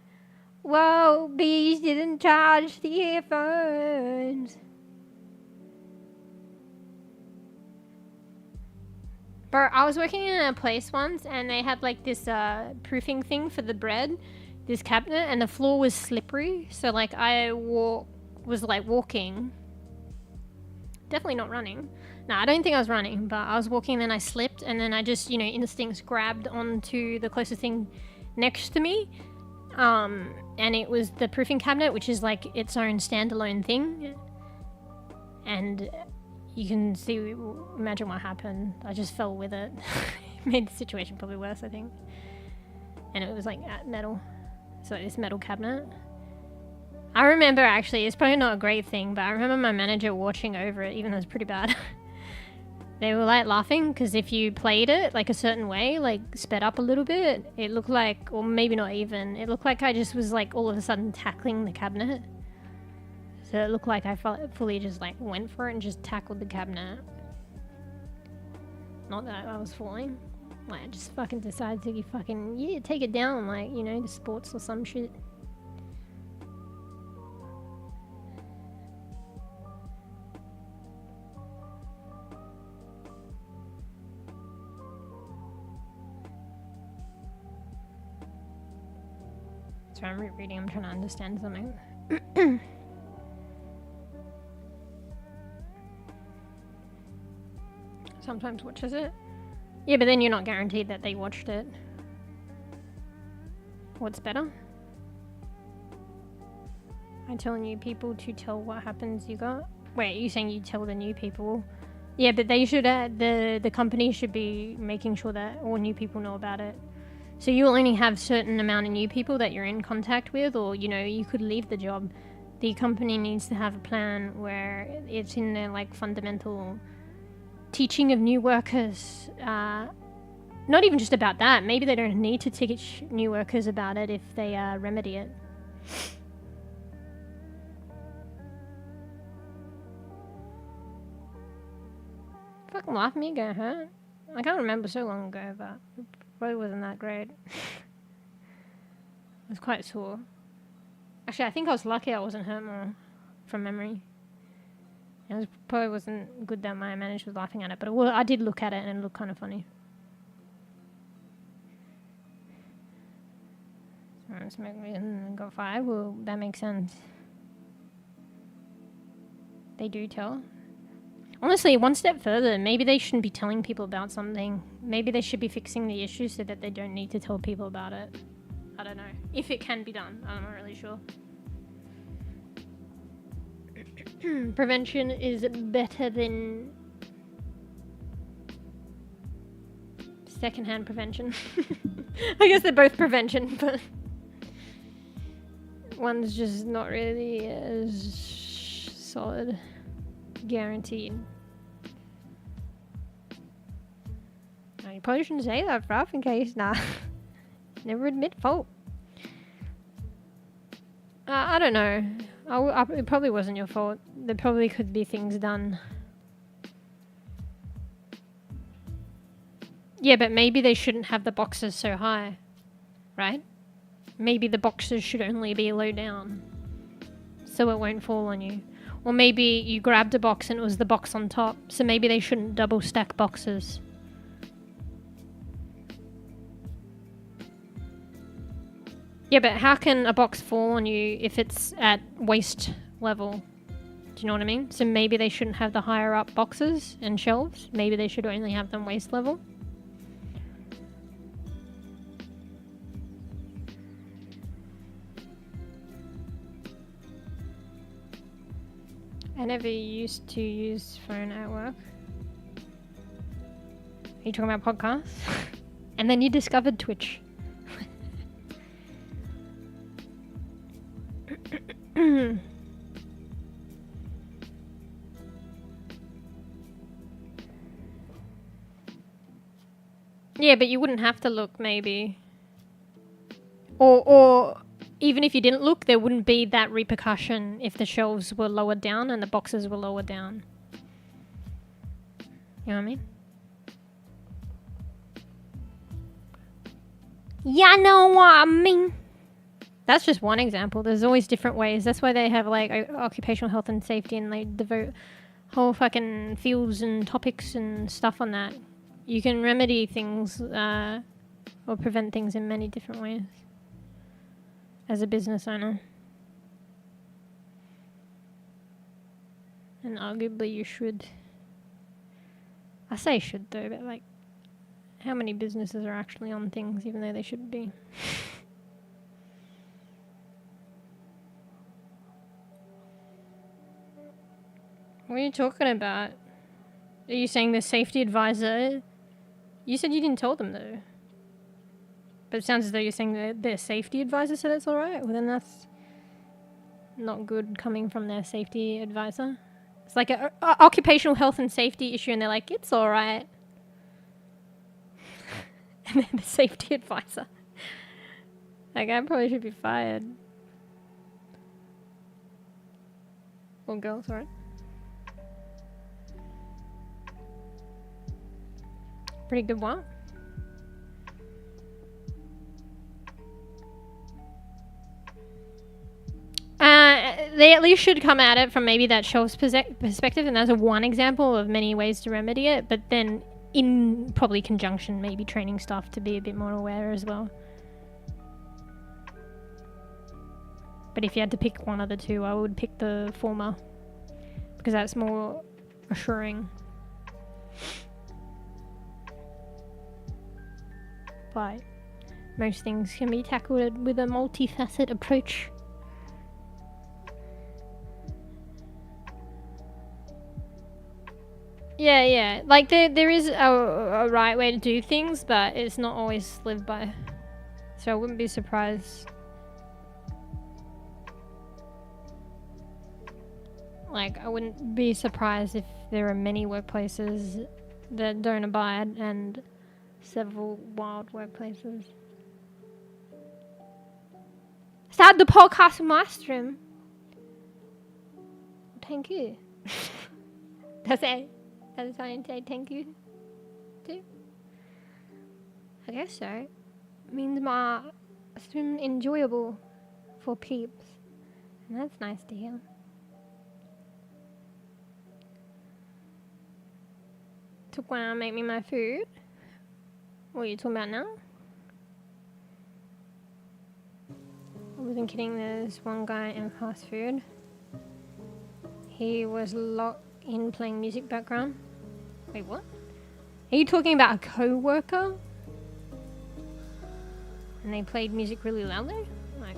Whoa, bees didn't charge the earphones. Bro, I was working in a place once and they had like this proofing thing for the bread, this cabinet, and the floor was slippery. So like I was like walking, definitely not running. No, I don't think I was running, but I was walking and then I slipped and then I just, instincts grabbed onto the closest thing next to me. And it was the proofing cabinet, which is like its own standalone thing. And you can imagine what happened. I just fell with it. It made the situation probably worse, I think. And it was like metal. So this metal cabinet. I remember actually, it's probably not a great thing, but I remember my manager watching over it, even though it was pretty bad. They were like laughing because if you played it like a certain way, like sped up a little bit, it looked like, or maybe not even, it looked like I just was like all of a sudden tackling the cabinet. So it looked like I fully just like went for it and just tackled the cabinet. Not that I was falling. Like I just fucking decided to take it down, like, the sports or some shit. So I'm rereading, I'm trying to understand something. Sometimes watches it. Yeah, but then you're not guaranteed that they watched it. What's better? I tell new people to tell what happens you got? Wait, you saying you tell the new people? Yeah, but they should, the company should be making sure that all new people know about it. So you'll only have certain amount of new people that you're in contact with, or, you could leave the job. The company needs to have a plan where it's in their, like, fundamental teaching of new workers. Not even just about that. Maybe they don't need to teach new workers about it if they remedy it. Fucking laugh at me, go hurt. I can't remember so long ago, but it probably wasn't that great. I was quite sore. Actually, I think I was lucky I wasn't hurt more from memory. It probably wasn't good that my manager was laughing at it, but I did look at it and it looked kind of funny. Got 5. Well, that makes sense. They do tell. Honestly, one step further, maybe they shouldn't be telling people about something. Maybe they should be fixing the issue so that they don't need to tell people about it. I don't know. If it can be done, I'm not really sure. Prevention is better than secondhand prevention. I guess they're both prevention, but one's just not really as solid. Guaranteed. No, you probably shouldn't say that, bruv, in case. Nah. Never admit fault. I don't know. It probably wasn't your fault. There probably could be things done. Yeah, but maybe they shouldn't have the boxes so high, right? Maybe the boxes should only be low down, so it won't fall on you. Or maybe you grabbed a box and it was the box on top, so maybe they shouldn't double stack boxes. Yeah, but how can a box fall on you if it's at waist level? Do you know what I mean? So maybe they shouldn't have the higher up boxes and shelves. Maybe they should only have them waist level. I never used to use phone at work. Are you talking about podcasts? And then you discovered Twitch. Yeah, but you wouldn't have to look, maybe. Or even if you didn't look, there wouldn't be that repercussion if the shelves were lower down and the boxes were lower down. You know what I mean? Yeah, know what I mean. That's just one example. There's always different ways. That's why they have like occupational health and safety, and they devote whole fucking fields and topics and stuff on that. You can remedy things or prevent things in many different ways as a business owner. And arguably you should. I say should though, but like, how many businesses are actually on things even though they shouldn't be? What are you talking about? Are you saying the safety advisor? You said you didn't tell them though. But it sounds as though you're saying that their safety advisor said it's alright. Well then that's not good coming from their safety advisor. It's like a occupational health and safety issue and they're like, it's alright. And then the safety advisor. Like, I probably should be fired. Or girl, sorry. Pretty good one. They at least should come at it from maybe that shelf's perspective, and that's one example of many ways to remedy it, but then in probably conjunction, maybe training staff to be a bit more aware as well. But if you had to pick one of the two, I would pick the former, because that's more assuring. But most things can be tackled with a multifaceted approach. Yeah. Like there is a right way to do things, but it's not always lived by. So I wouldn't be surprised. Like, I wouldn't be surprised if there are many workplaces that don't abide and several wild workplaces. Start the podcast with my stream. Thank you. That's it. That's how you say thank you too. I guess so. It means my stream enjoyable for peeps. And that's nice to hear. Took one to make me my food. What are you talking about now? I wasn't kidding, there's one guy in fast food. He was locked in playing music background. Wait, what? Are you talking about a co-worker? And they played music really loudly? Like,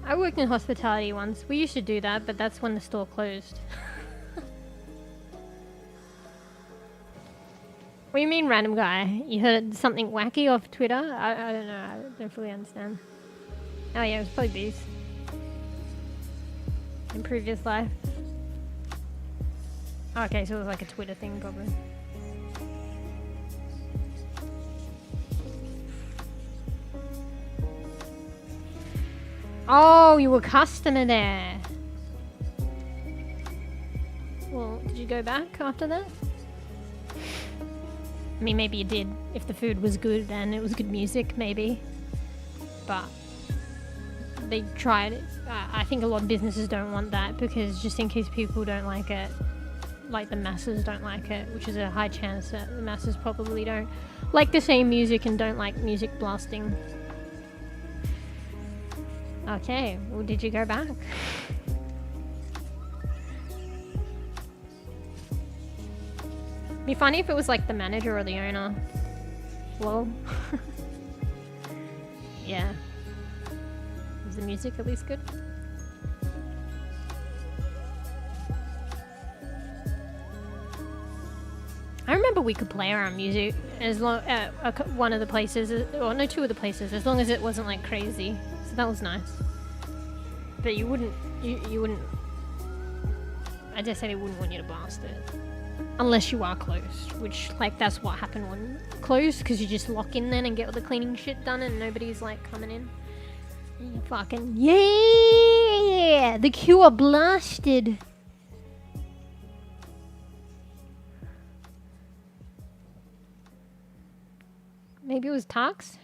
I worked in hospitality once. We used to do that, but that's when the store closed. What do you mean, random guy? You heard something wacky off Twitter? I don't know. I don't fully understand. Oh yeah, it was probably bees. In previous life. Okay, so it was like a Twitter thing, probably. Oh, you were a customer there. Well, did you go back after that? I mean, maybe you did. If the food was good and it was good music, maybe. But they tried it. I think a lot of businesses don't want that because just in case people don't like it, like the masses don't like it, which is a high chance that the masses probably don't like the same music and don't like music blasting. Okay, well, did you go back? Be funny if it was like the manager or the owner. Lol. Yeah. Is the music at least good? I remember we could play around music as long one of the places, or no, two of the places, as long as it wasn't like crazy. So that was nice. But you wouldn't. I just said they wouldn't want you to blast it. Unless you are closed, which, like, that's what happened when closed, because you just lock in then and get all the cleaning shit done and nobody's, like, coming in. And you fucking, yeah! The cure blasted! Maybe it was Tarks?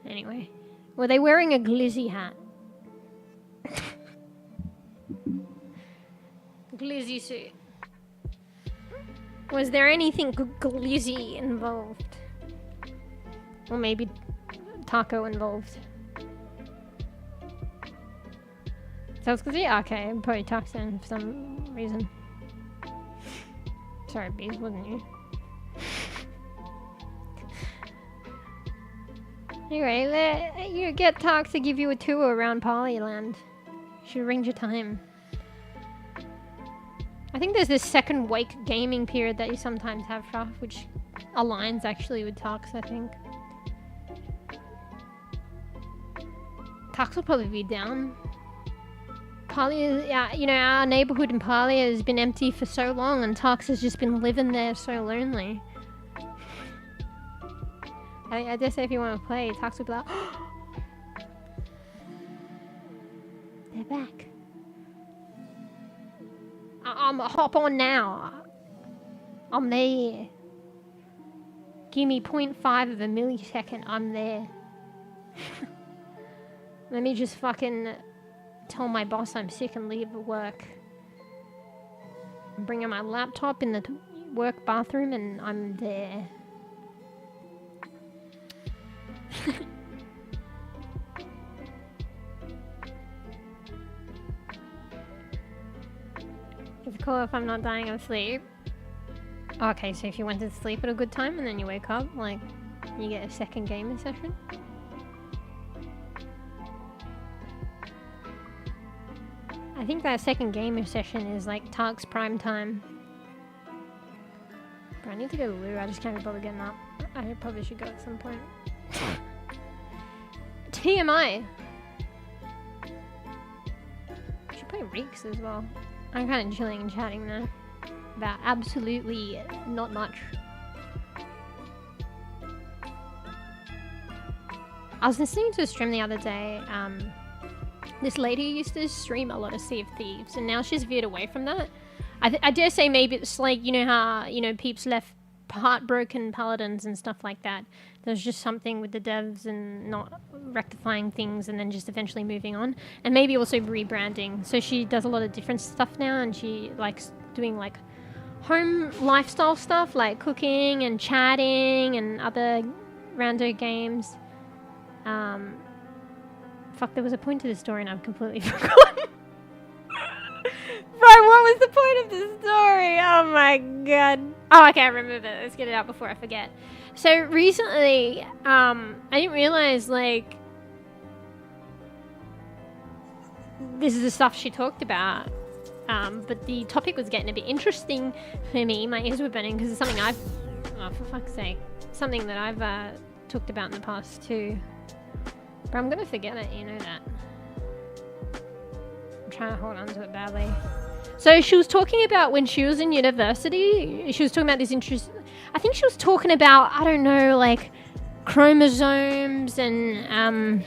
Anyway. Were they wearing a glizzy hat? Glizzy suit. Was there anything glizzy involved? Or maybe taco involved? Sounds glizzy? Okay, probably Tarks then for some reason. Sorry, Bees, wasn't you? Anyway, you get Tarks to give you a tour around Parleyland. Should arrange a time. I think there's this second wake gaming period that you sometimes have, Shah, which aligns actually with Tarks, I think. Tarks will probably be down. Parley, you know, our neighborhood in Parley has been empty for so long and Tarks has just been living there so lonely. I dare say if you want to play, Tarks will be like, they're back. I'm hop on now. I'm there. Give me 0.5 of a millisecond. I'm there. Let me just fucking tell my boss I'm sick and leave work. I'm bringing my laptop in the work bathroom and I'm there. It's cool if I'm not dying of sleep. Okay, so if you went to sleep at a good time and then you wake up, like, you get a second gaming session. I think that second gaming session is like Tarks prime time. Bro, I need to go to the loo. I just can't be bothered getting up. I probably should go at some point. TMI! Should play Reeks as well. I'm kind of chilling and chatting there about absolutely not much. I was listening to a stream the other day. This lady used to stream a lot of Sea of Thieves, and now she's veered away from that. I dare say maybe it's like, you know how, you know, peeps left heartbroken paladins and stuff like that. There's just something with the devs and not rectifying things and then just eventually moving on. And maybe also rebranding. So she does a lot of different stuff now, and she likes doing like home lifestyle stuff like cooking and chatting and other rando games. Fuck, there was a point to the story and I've completely forgotten. Bro, what was the point of the story? Oh my god. Oh, okay, I remember it. Let's get it out before I forget. So recently, I didn't realize, like, this is the stuff she talked about. But the topic was getting a bit interesting for me. My ears were burning because it's something I've, oh, for fuck's sake, something that I've talked about in the past too. But I'm gonna forget it, you know that. I'm trying to hold on to it badly. So she was talking about when she was in university, she was talking about this interest. I think she was talking about, I don't know, like chromosomes and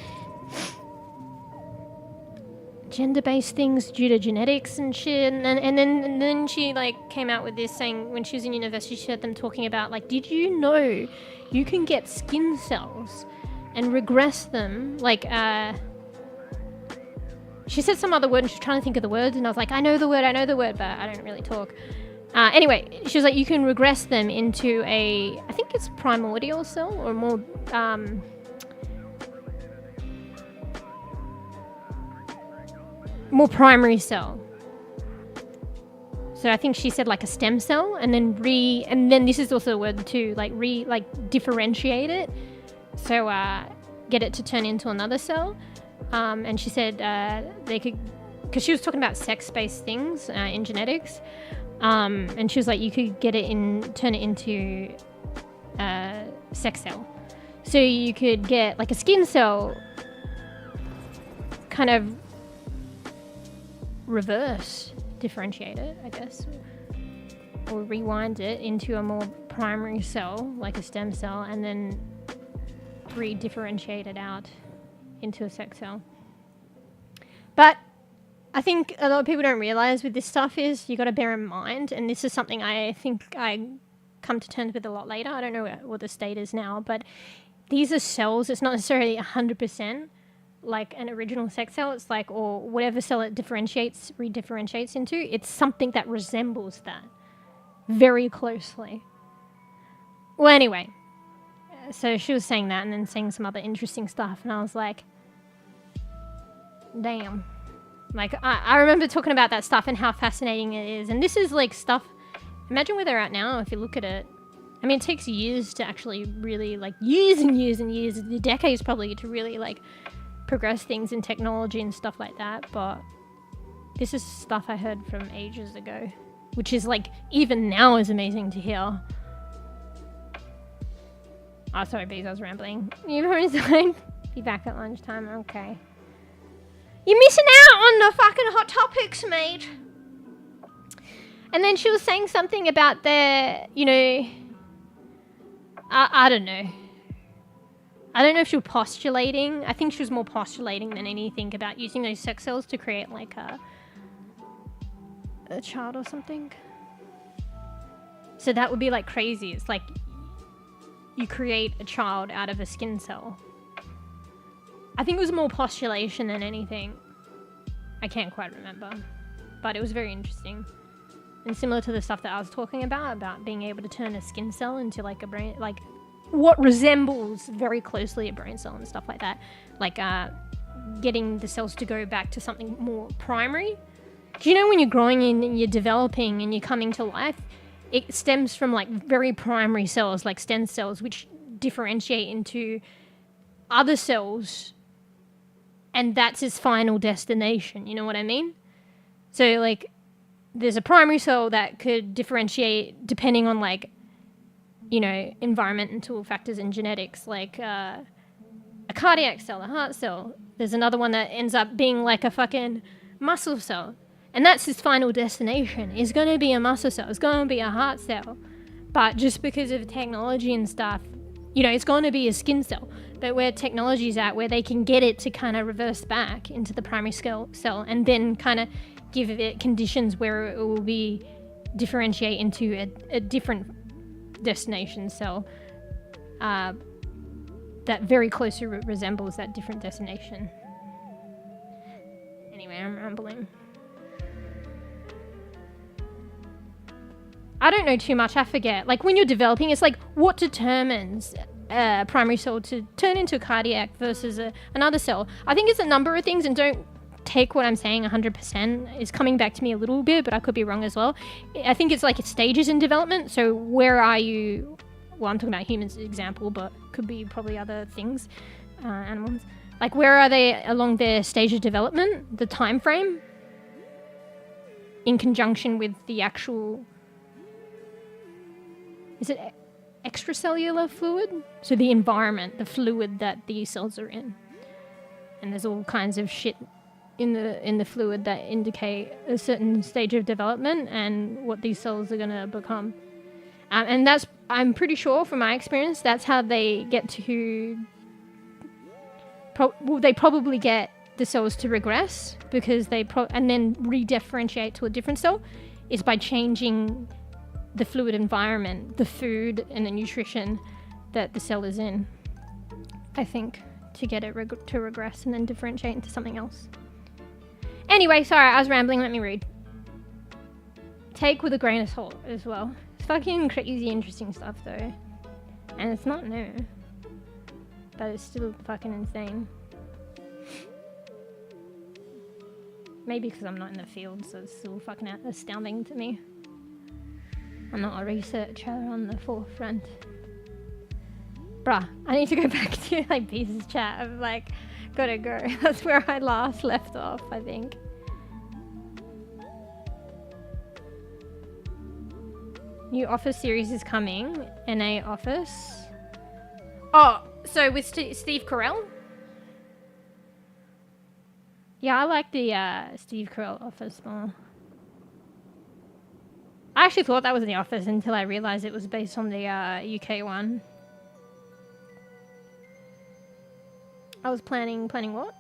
gender-based things due to genetics and shit. And then she like came out with this saying when she was in university, she heard them talking about like, did you know you can get skin cells and regress them? Like, she said some other word and she was trying to think of the words, and I was like, I know the word, but I don't really talk. Anyway, she was like, you can regress them into I think it's primordial cell, or more, more primary cell. So I think she said like a stem cell, and then this is also a word too, like differentiate it. So get it to turn into another cell. And she said they could, because she was talking about sex-based things in genetics. And she was like, you could turn it into a sex cell. So you could get like a skin cell, kind of reverse differentiate it, I guess, or rewind it into a more primary cell, like a stem cell, and then re-differentiate it out into a sex cell. But I think a lot of people don't realize with this stuff is you got to bear in mind, and this is something I think I come to terms with a lot later. I don't know what the state is now, but these are cells. It's not necessarily 100% like an original sex cell. It's like, or whatever cell it redifferentiates into, it's something that resembles that very closely. Well, anyway, so she was saying that and then saying some other interesting stuff, and I was like, damn. Like, I remember talking about that stuff and how fascinating it is. And this is like stuff, imagine where they're at now if you look at it. I mean, it takes years to actually really, like, years and years and years, decades probably, to really like progress things in technology and stuff like that. But this is stuff I heard from ages ago, which is like, even now is amazing to hear. Oh, sorry, bees, I was rambling. You've inside. Be back at lunchtime. Okay. You're missing out on the fucking hot topics, mate. And then she was saying something about I don't know. I don't know if she was postulating. I think she was more postulating than anything about using those sex cells to create like a child or something. So that would be like crazy. It's like you create a child out of a skin cell. I think it was more postulation than anything. I can't quite remember. But it was very interesting. And similar to the stuff that I was talking about being able to turn a skin cell into like a brain, like what resembles very closely a brain cell and stuff like that. Like getting the cells to go back to something more primary. Do you know when you're growing and you're developing and you're coming to life, it stems from like very primary cells, like stem cells, which differentiate into other cells, and that's its final destination. You know what I mean? So like there's a primary cell that could differentiate depending on like, you know, environmental factors and genetics, like a cardiac cell, a heart cell. There's another one that ends up being like a fucking muscle cell. And that's its final destination. It's going to be a muscle cell. It's going to be a heart cell. But just because of technology and stuff, you know, it's going to be a skin cell. But where technology's at, where they can get it to kind of reverse back into the primary cell and then kind of give it conditions where it will be differentiate into a different destination cell that very closely resembles that different destination. Anyway, I'm rambling. I don't know too much, I forget. Like when you're developing, it's like what determines a primary cell to turn into a cardiac versus another cell. I think it's a number of things, and don't take what I'm saying 100%. It's coming back to me a little bit, but I could be wrong as well. I think it's like stages in development. So where are you? Well, I'm talking about humans example, but could be probably other things, animals. Like where are they along their stage of development, the time frame, in conjunction with the actual... Is it extracellular fluid? So the environment, the fluid that these cells are in. And there's all kinds of shit in the fluid that indicate a certain stage of development and what these cells are going to become. And that's, I'm pretty sure from my experience, that's how they get to, they probably get the cells to regress, because and then redifferentiate to a different cell, is by changing the fluid environment, the food and the nutrition that the cell is in, I think, to get it to regress and then differentiate into something else. Anyway, sorry, I was rambling. Let me read. Take with a grain of salt as well. It's fucking crazy interesting stuff though. And it's not new. But it's still fucking insane. Maybe because I'm not in the field, so it's still fucking astounding to me. I'm not a researcher on the forefront. Bruh, I need to go back to like Peace's chat. I've like, gotta go. That's where I last left off, I think. New Office series is coming. NA Office. Oh, so with Steve Carell? Yeah, I like the Steve Carell Office more. I actually thought that was The Office until I realised it was based on the UK one. I was planning what?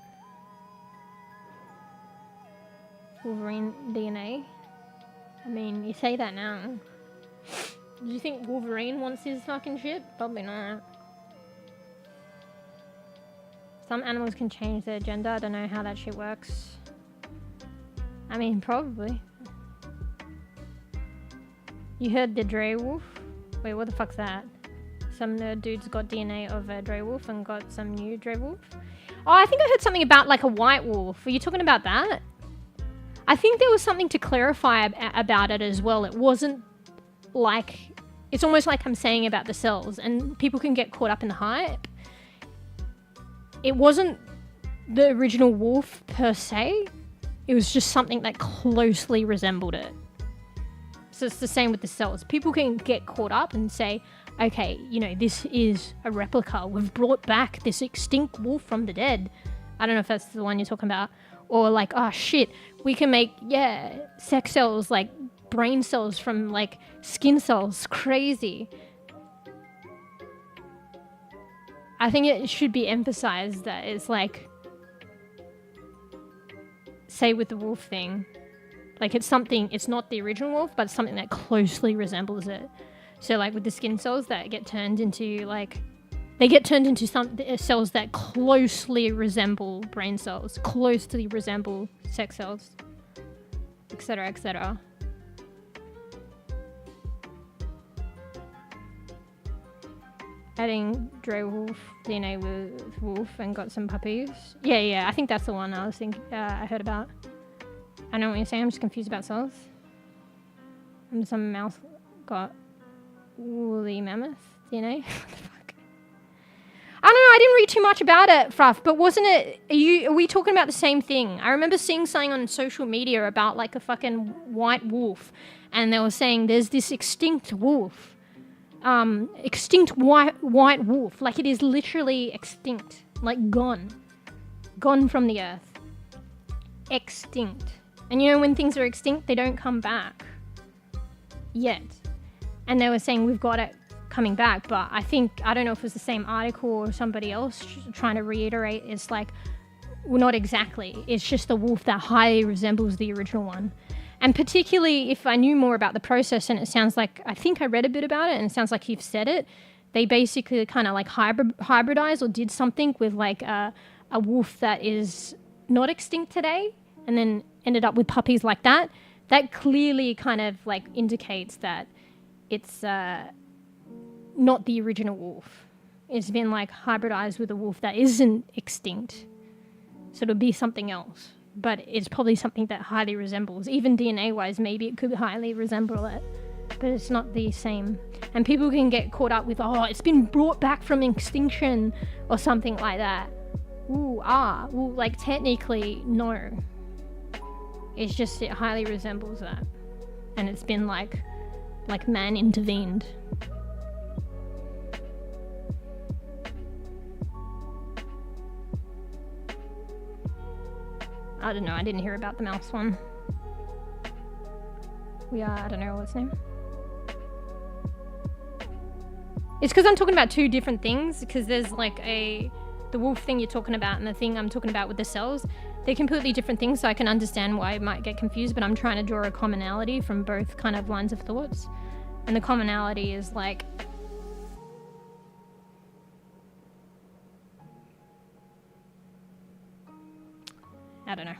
Wolverine DNA? I mean, you say that now. Do you think Wolverine wants his fucking shit? Probably not. Some animals can change their gender. I don't know how that shit works. I mean, probably. You heard the Dre Wolf? Wait, what the fuck's that? Some nerd dudes got DNA of a Dre Wolf and got some new Dre Wolf. Oh, I think I heard something about like a white wolf. Are you talking about that? I think there was something to clarify about it as well. It wasn't like... It's almost like I'm saying about the cells, and people can get caught up in the hype. It wasn't the original wolf per se. It was just something that closely resembled it. So it's the same with the cells. People can get caught up and say, okay, you know, this is a replica. We've brought back this extinct wolf from the dead. I don't know if that's the one you're talking about. Or like, oh shit, we can make, yeah, sex cells, like brain cells from like skin cells. Crazy. I think it should be emphasized that it's like, say with the wolf thing, like it's something, it's not the original wolf, but it's something that closely resembles it. So like with the skin cells that get turned into like, they get turned into some cells that closely resemble brain cells, closely resemble sex cells, etc., etc. Adding Dre Wolf DNA with Wolf and got some puppies. Yeah, I think that's the one I was thinking. I heard about. I know what you're saying. I'm just confused about cells. And some mouse got woolly mammoth DNA. What the fuck? I don't know. I didn't read too much about it, Fruff. But wasn't it? Are we talking about the same thing? I remember seeing something on social media about like a fucking white wolf, and they were saying there's this extinct wolf. Extinct white wolf, like it is literally extinct, like gone from the earth, extinct. And you know when things are extinct, they don't come back yet. And they were saying we've got it coming back, but I don't know if it was the same article or somebody else trying to reiterate. It's like, well, not exactly. It's just the wolf that highly resembles the original one. And particularly if I knew more about the process, and it sounds like, I think I read a bit about it, and it sounds like you've said it, they basically kind of like hybridized or did something with like a wolf that is not extinct today, and then ended up with puppies like that. That clearly kind of like indicates that it's not the original wolf. It's been like hybridized with a wolf that isn't extinct. So it'll be something else. But it's probably something that highly resembles. Even DNA-wise, maybe it could highly resemble it. But it's not the same. And people can get caught up with, oh, it's been brought back from extinction or something like that. Well, like technically, no. It's just it highly resembles that. And it's been like man intervened. I don't know, I didn't hear about the mouse one. I don't know what's name. It's because I'm talking about two different things, because there's like the wolf thing you're talking about and the thing I'm talking about with the cells. They're completely different things, so I can understand why I might get confused, but I'm trying to draw a commonality from both kind of lines of thoughts. And the commonality is like, I don't know.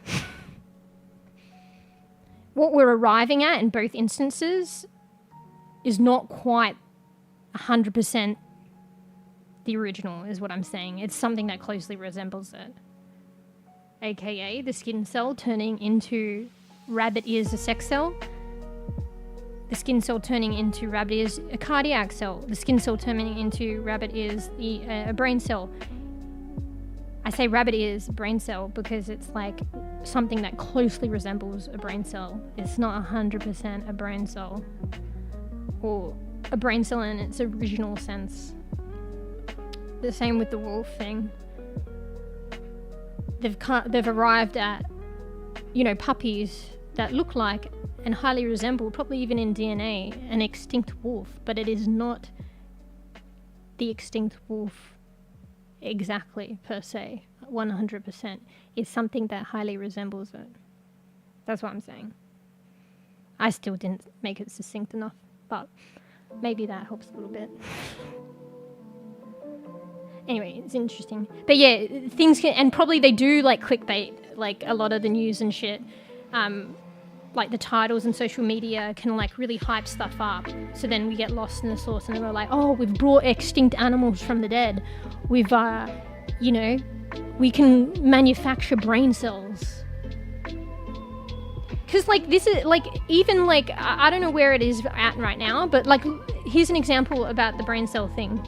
What we're arriving at in both instances is not quite 100% the original, is what I'm saying. It's something that closely resembles it. AKA the skin cell turning into rabbit ears, a sex cell. The skin cell turning into rabbit ears, a cardiac cell. The skin cell turning into rabbit ears, a brain cell. I say rabbit ears brain cell because it's like something that closely resembles a brain cell. It's not 100% a brain cell, or a brain cell in its original sense. The same with the wolf thing. They've arrived at, puppies that look like and highly resemble, probably even in DNA, an extinct wolf, but it is not the extinct wolf exactly, per se, 100%. It's something that highly resembles it. That's what I'm saying. I still didn't make it succinct enough, but maybe that helps a little bit. Anyway, it's interesting. But yeah, things can, and probably they do like clickbait, like a lot of the news and shit. Like the titles and social media can like really hype stuff up. So then we get lost in the source and we're like, oh, we've brought extinct animals from the dead. We've, we can manufacture brain cells. Because like this is like, even like, I don't know where it is at right now, but like here's an example about the brain cell thing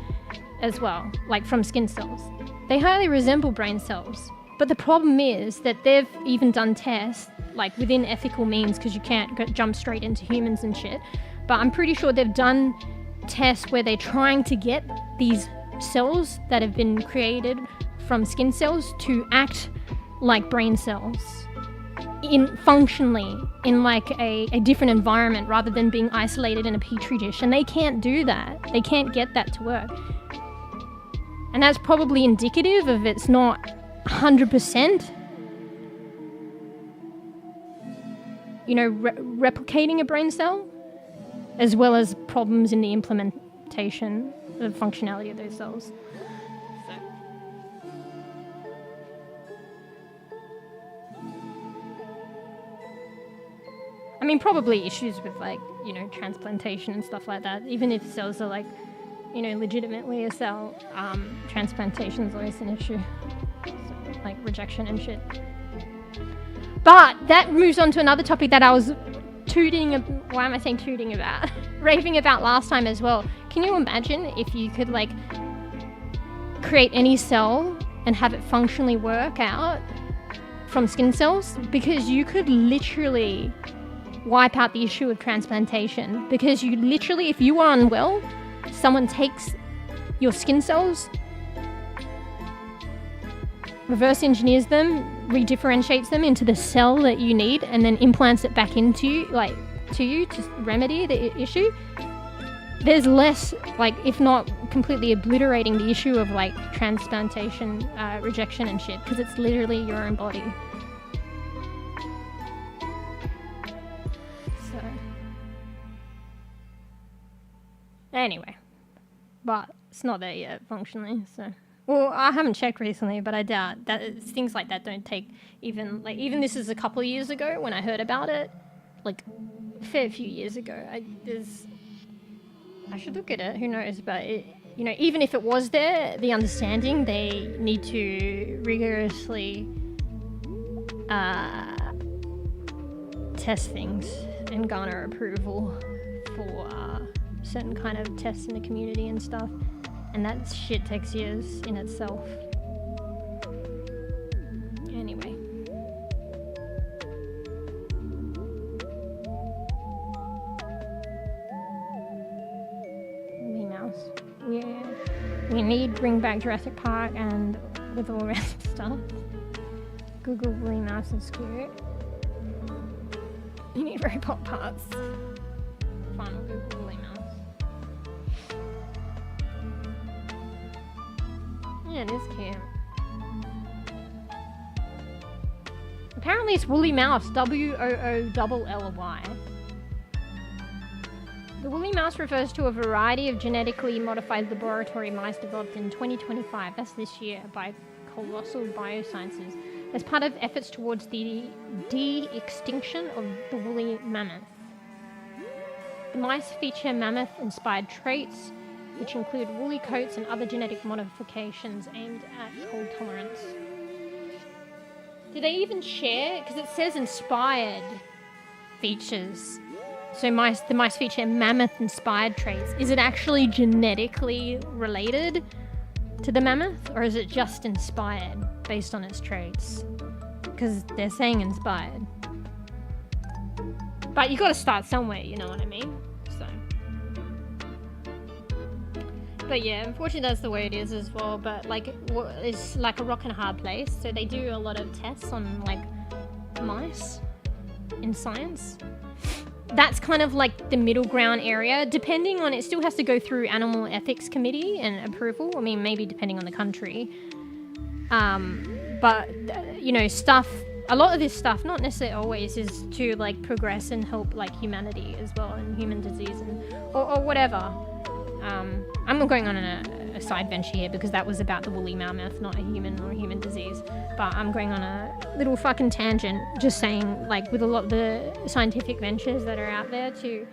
as well, like from skin cells. They highly resemble brain cells. But the problem is that they've even done tests, like within ethical means, because you can't jump straight into humans and shit. But I'm pretty sure they've done tests where they're trying to get these cells that have been created from skin cells to act like brain cells, functionally in like a different environment rather than being isolated in a petri dish. And they can't do that. They can't get that to work. And that's probably indicative of it's not 100%, replicating a brain cell, as well as problems in the implementation of functionality of those cells. I mean, probably issues with like, transplantation and stuff like that. Even if cells are like, legitimately a cell, transplantation is always an issue. Like rejection and shit. But that moves on to another topic that I was raving about last time as well. Can you imagine if you could like create any cell and have it functionally work out from skin cells? Because you could literally wipe out the issue of transplantation, because you literally, if you are unwell, someone takes your skin cells, reverse engineers them, redifferentiates them into the cell that you need, and then implants it back into you, to remedy the issue. There's less, like, if not completely obliterating the issue of like transplantation, rejection and shit, because it's literally your own body. So, anyway, but it's not there yet functionally, so. Well, I haven't checked recently, but I doubt that things like that don't take even this is a couple of years ago when I heard about it, like a fair few years ago. I should look at it. Who knows? But even if it was there, the understanding they need to rigorously test things and garner approval for certain kind of tests in the community and stuff. And that shit takes years in itself. Anyway. Meows. We need bring back Jurassic Park and with all the rest of stuff. Google Woolly Mouse is cute. You need robot parts. Final Google Woolly Mouse. it is cute. Apparently it's woolly mouse, WOOLLY. The woolly mouse refers to a variety of genetically modified laboratory mice developed in 2025, that's this year, by Colossal Biosciences, as part of efforts towards the de-extinction of the woolly mammoth. The mice feature mammoth-inspired traits, which include woolly coats and other genetic modifications aimed at cold tolerance. Do they even share? Because it says inspired features. So the mice feature mammoth-inspired traits. Is it actually genetically related to the mammoth, or is it just inspired based on its traits? Because they're saying inspired. But you got to start somewhere, you know what I mean? So. But yeah, unfortunately that's the way it is as well. But like, it's like a rock and a hard place. So they do a lot of tests on like mice in science. That's kind of like the middle ground area. Depending on, it still has to go through animal ethics committee and approval. I mean, maybe depending on the country. But you know, a lot of this stuff, not necessarily always, is to like progress and help like humanity as well, and human disease or whatever. I'm not going on a side venture here because that was about the woolly mammoth, not a human or human disease. But I'm going on a little fucking tangent, just saying, like, with a lot of the scientific ventures that are out there to,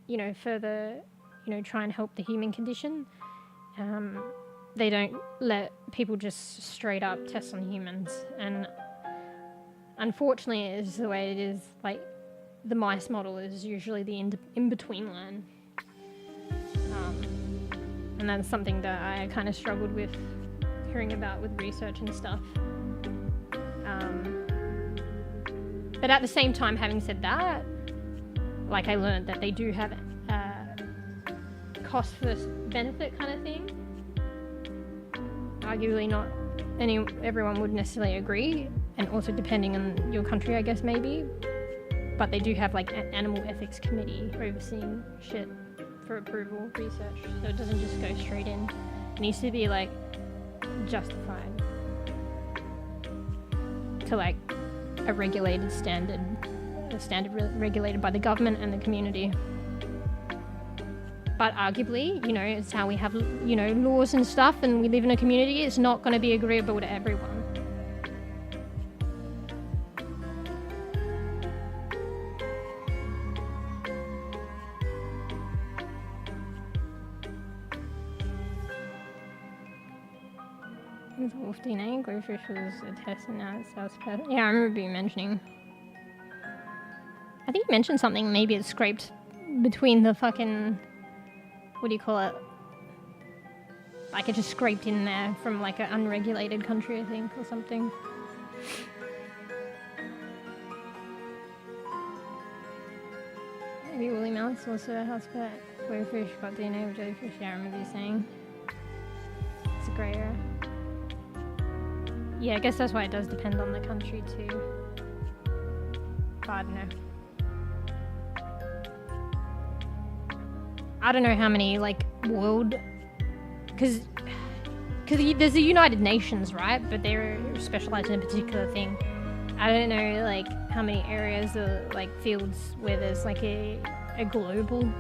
you know, further, you know, try and help the human condition. They don't let people just straight up test on humans, and unfortunately it is the way it is. Like, the mice model is usually the in-between line, and that's something that I kind of struggled with hearing about with research and stuff. But at the same time, having said that, like, I learned that they do have cost versus benefit kind of thing. Arguably not everyone would necessarily agree, and also depending on your country, I guess, maybe. But they do have like an animal ethics committee overseeing shit for approval research, so it doesn't just go straight in. It needs to be like justified to like a regulated standard, regulated by the government and the community. But arguably, you know, it's how we have, you know, laws and stuff, and we live in a community. It's not going to be agreeable to everyone. With wolf DNA, glowfish was a test and now it sounds perfect. Yeah, I remember you mentioning. I think you mentioned something, maybe it's scraped between the fucking, what do you call it? Like it just scraped in there from like an unregulated country, I think, or something. Maybe woolly mouse also a house pet. Glowfish got DNA with jellyfish, yeah, I remember you saying. It's a grey area. Yeah, I guess that's why it does depend on the country too. But I don't know. I don't know how many like world, because there's the United Nations, right? But they're specialized in a particular thing. I don't know like how many areas or like fields where there's like a global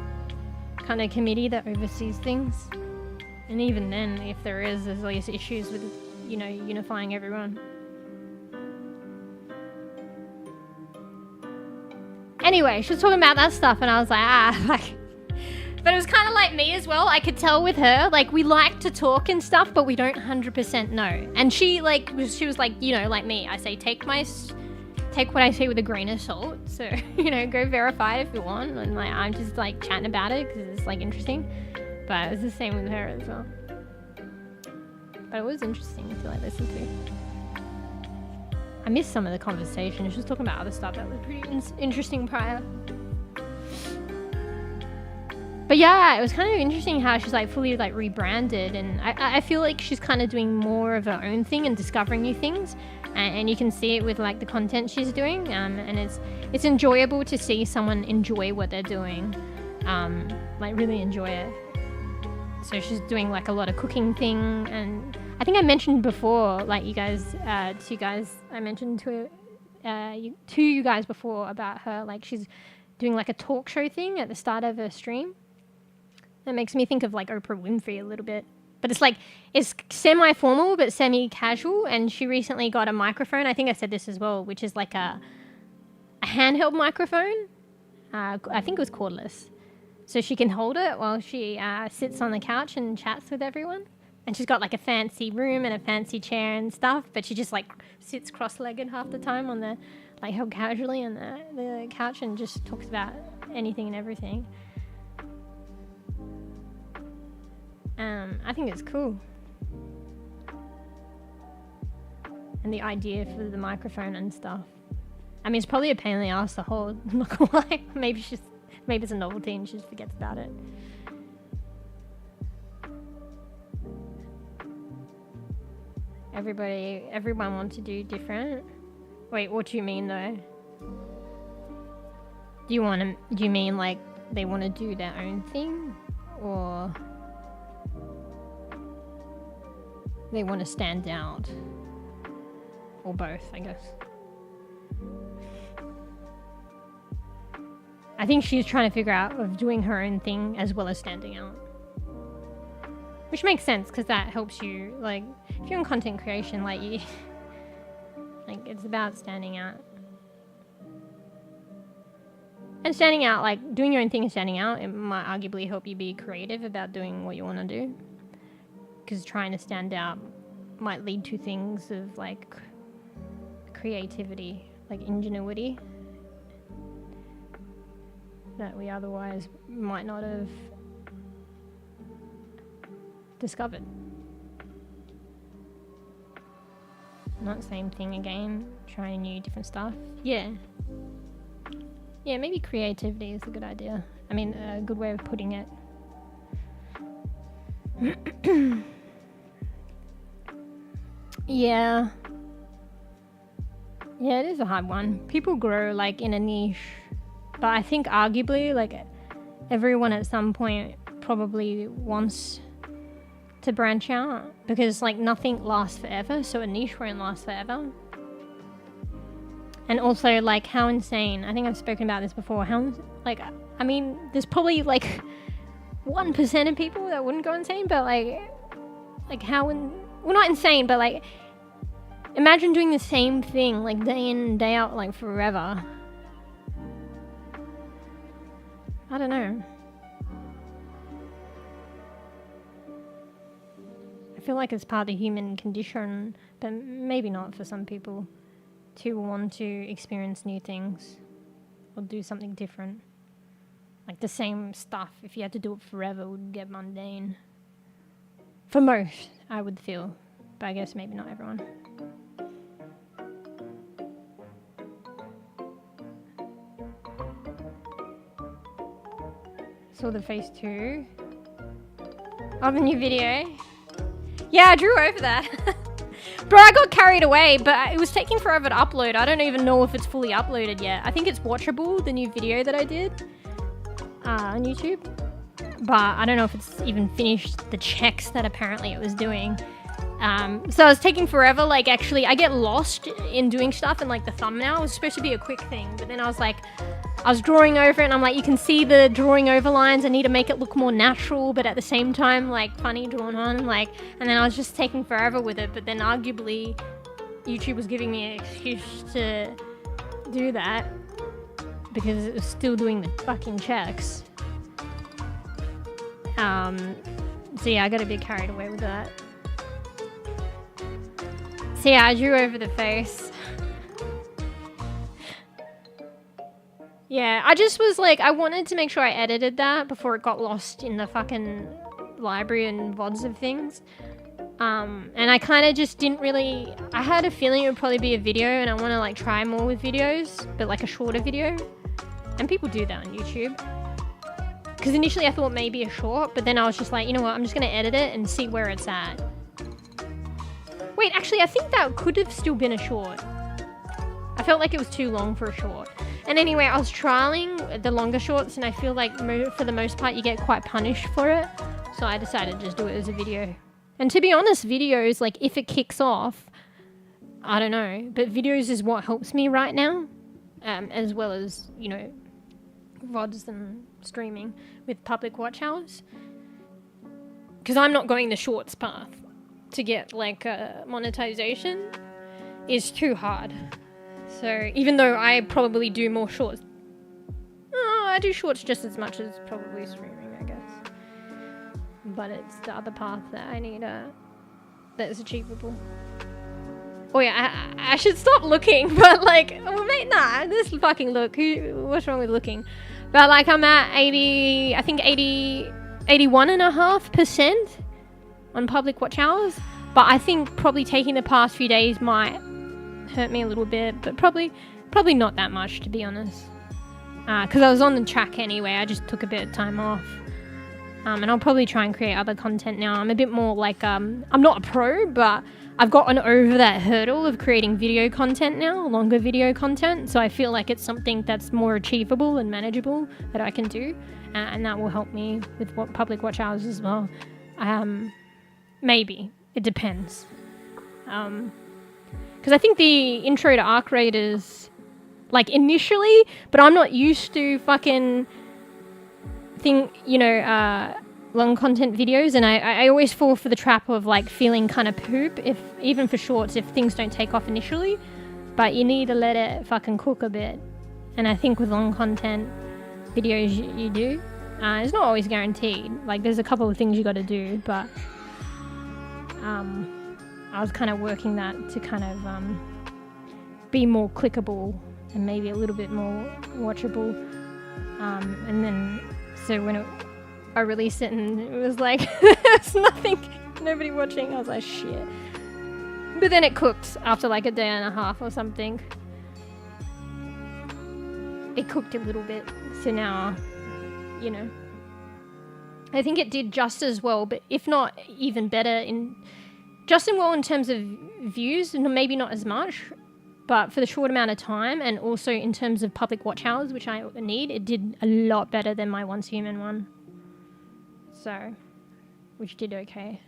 kind of committee that oversees things. And even then, if there's always issues with, you know, unifying everyone. Anyway, she was talking about that stuff and I was like, like, but it was kind of like me as well. I could tell with her, like, we like to talk and stuff, but we don't 100% know. And she was like, you know, like me, I say, take what I say with a grain of salt. So, you know, go verify it if you want. And like, I'm just like chatting about it because it's like interesting. But it was the same with her as well. But it was interesting to like listen to. I missed some of the conversation. She was talking about other stuff that was pretty interesting prior. But yeah, it was kind of interesting how she's like fully like rebranded, and I feel like she's kind of doing more of her own thing and discovering new things, and you can see it with like the content she's doing, and it's enjoyable to see someone enjoy what they're doing, like really enjoy it. So she's doing like a lot of cooking thing, and I think I mentioned before, like I mentioned to you guys before about her, like she's doing like a talk show thing at the start of her stream. That makes me think of like Oprah Winfrey a little bit. But it's semi-formal but semi-casual, and she recently got a microphone. I think I said this as well, which is like a handheld microphone. I think it was cordless. So she can hold it while she sits on the couch and chats with everyone. And she's got like a fancy room and a fancy chair and stuff, but she just like sits cross-legged half the time on the, like held casually on the couch and just talks about anything and everything. I think it's cool. And the idea for the microphone and stuff. I mean, it's probably a pain in the ass to hold, I'm not gonna lie. Maybe it's a novelty and she just forgets about it. Everyone wants to do different. Wait, what do you mean though? Do you mean like they want to do their own thing? Or they want to stand out? Or both, I guess. I think she's trying to figure out of doing her own thing as well as standing out. Which makes sense, because that helps you, like, if you're in content creation, like, it's about standing out. And standing out, like, doing your own thing and standing out, it might arguably help you be creative about doing what you want to do. Because trying to stand out might lead to things of, like, creativity, like ingenuity, that we otherwise might not have discovered. Not same thing again, trying new different stuff. Yeah, maybe creativity is a good idea. I mean, a good way of putting it. Yeah, it is a hard one. People grow like in a niche, but I think arguably like everyone at some point probably wants to branch out, because like nothing lasts forever, so a niche won't last forever. And also, like, how insane, I think I've spoken about this before, how, like, I mean, there's probably like 1% of people that wouldn't go insane, but like how, well, not insane, but like, imagine doing the same thing like day in and day out, like forever. I don't know. I feel like it's part of the human condition, but maybe not for some people, to want to experience new things or do something different. Like the same stuff, if you had to do it forever, would get mundane. For most, I would feel, but I guess maybe not everyone. Saw the phase 2 of the new video. Yeah, I drew over that. Bro, I got carried away, but it was taking forever to upload. I don't even know if it's fully uploaded yet. I think it's watchable, the new video that I did on YouTube. But I don't know if it's even finished the checks that apparently it was doing. So it's taking forever. Like, actually, I get lost in doing stuff, and like the thumbnail was supposed to be a quick thing, but then I was drawing over it, and I'm like, you can see the drawing over lines. I need to make it look more natural, but at the same time, like, funny drawn on, like, and then I was just taking forever with it. But then arguably YouTube was giving me an excuse to do that because it was still doing the fucking checks. So yeah, I got a bit carried away with that. So yeah, I drew over the face. Yeah, I just was like, I wanted to make sure I edited that before it got lost in the fucking library and VODs of things. And I kind of just didn't really, I had a feeling it would probably be a video, and I want to like try more with videos, but like a shorter video. And people do that on YouTube. Because initially I thought maybe a short, but then I was just like, you know what, I'm just going to edit it and see where it's at. Wait, actually, I think that could have still been a short. I felt like it was too long for a short. And anyway, I was trialing the longer shorts, and I feel like for the most part you get quite punished for it. So I decided to just do it as a video. And to be honest, videos, like if it kicks off, I don't know, but videos is what helps me right now, as well as, you know, VODs and streaming with public watch hours. Because I'm not going the shorts path to get like monetization is too hard. So even though I probably do more shorts, I do shorts just as much as probably streaming, I guess. But it's the other path that I need that is achievable. Oh yeah, I should stop looking, but like, well, mate, nah, this fucking look. What's wrong with looking? But like, I'm at 81.5% on public watch hours. But I think probably taking the past few days might hurt me a little bit, but probably not that much, to be honest. Because I was on the track anyway. I just took a bit of time off. And I'll probably try and create other content now. I'm a bit more like, I'm not a pro, but I've gotten over that hurdle of creating video content now, longer video content. So I feel like it's something that's more achievable and manageable that I can do. And that will help me with public watch hours as well. Maybe. It depends. Because I think the intro to Arc Raiders, like initially, but I'm not used to fucking long content videos, and I always fall for the trap of like feeling kind of poop, even for shorts, if things don't take off initially, but you need to let it fucking cook a bit. And I think with long content videos you do. It's not always guaranteed, like there's a couple of things you got to do, but I was kind of working that to kind of be more clickable and maybe a little bit more watchable, and then so when I released it and it was like there's nothing, nobody watching, I was like shit. But then it cooked after like a day and a half or something. It cooked a little bit, so now, you know, I think it did just as well, but if not even better in terms of views, and maybe not as much, but for the short amount of time, and also in terms of public watch hours, which I need, it did a lot better than my Once Human one. So, which did okay.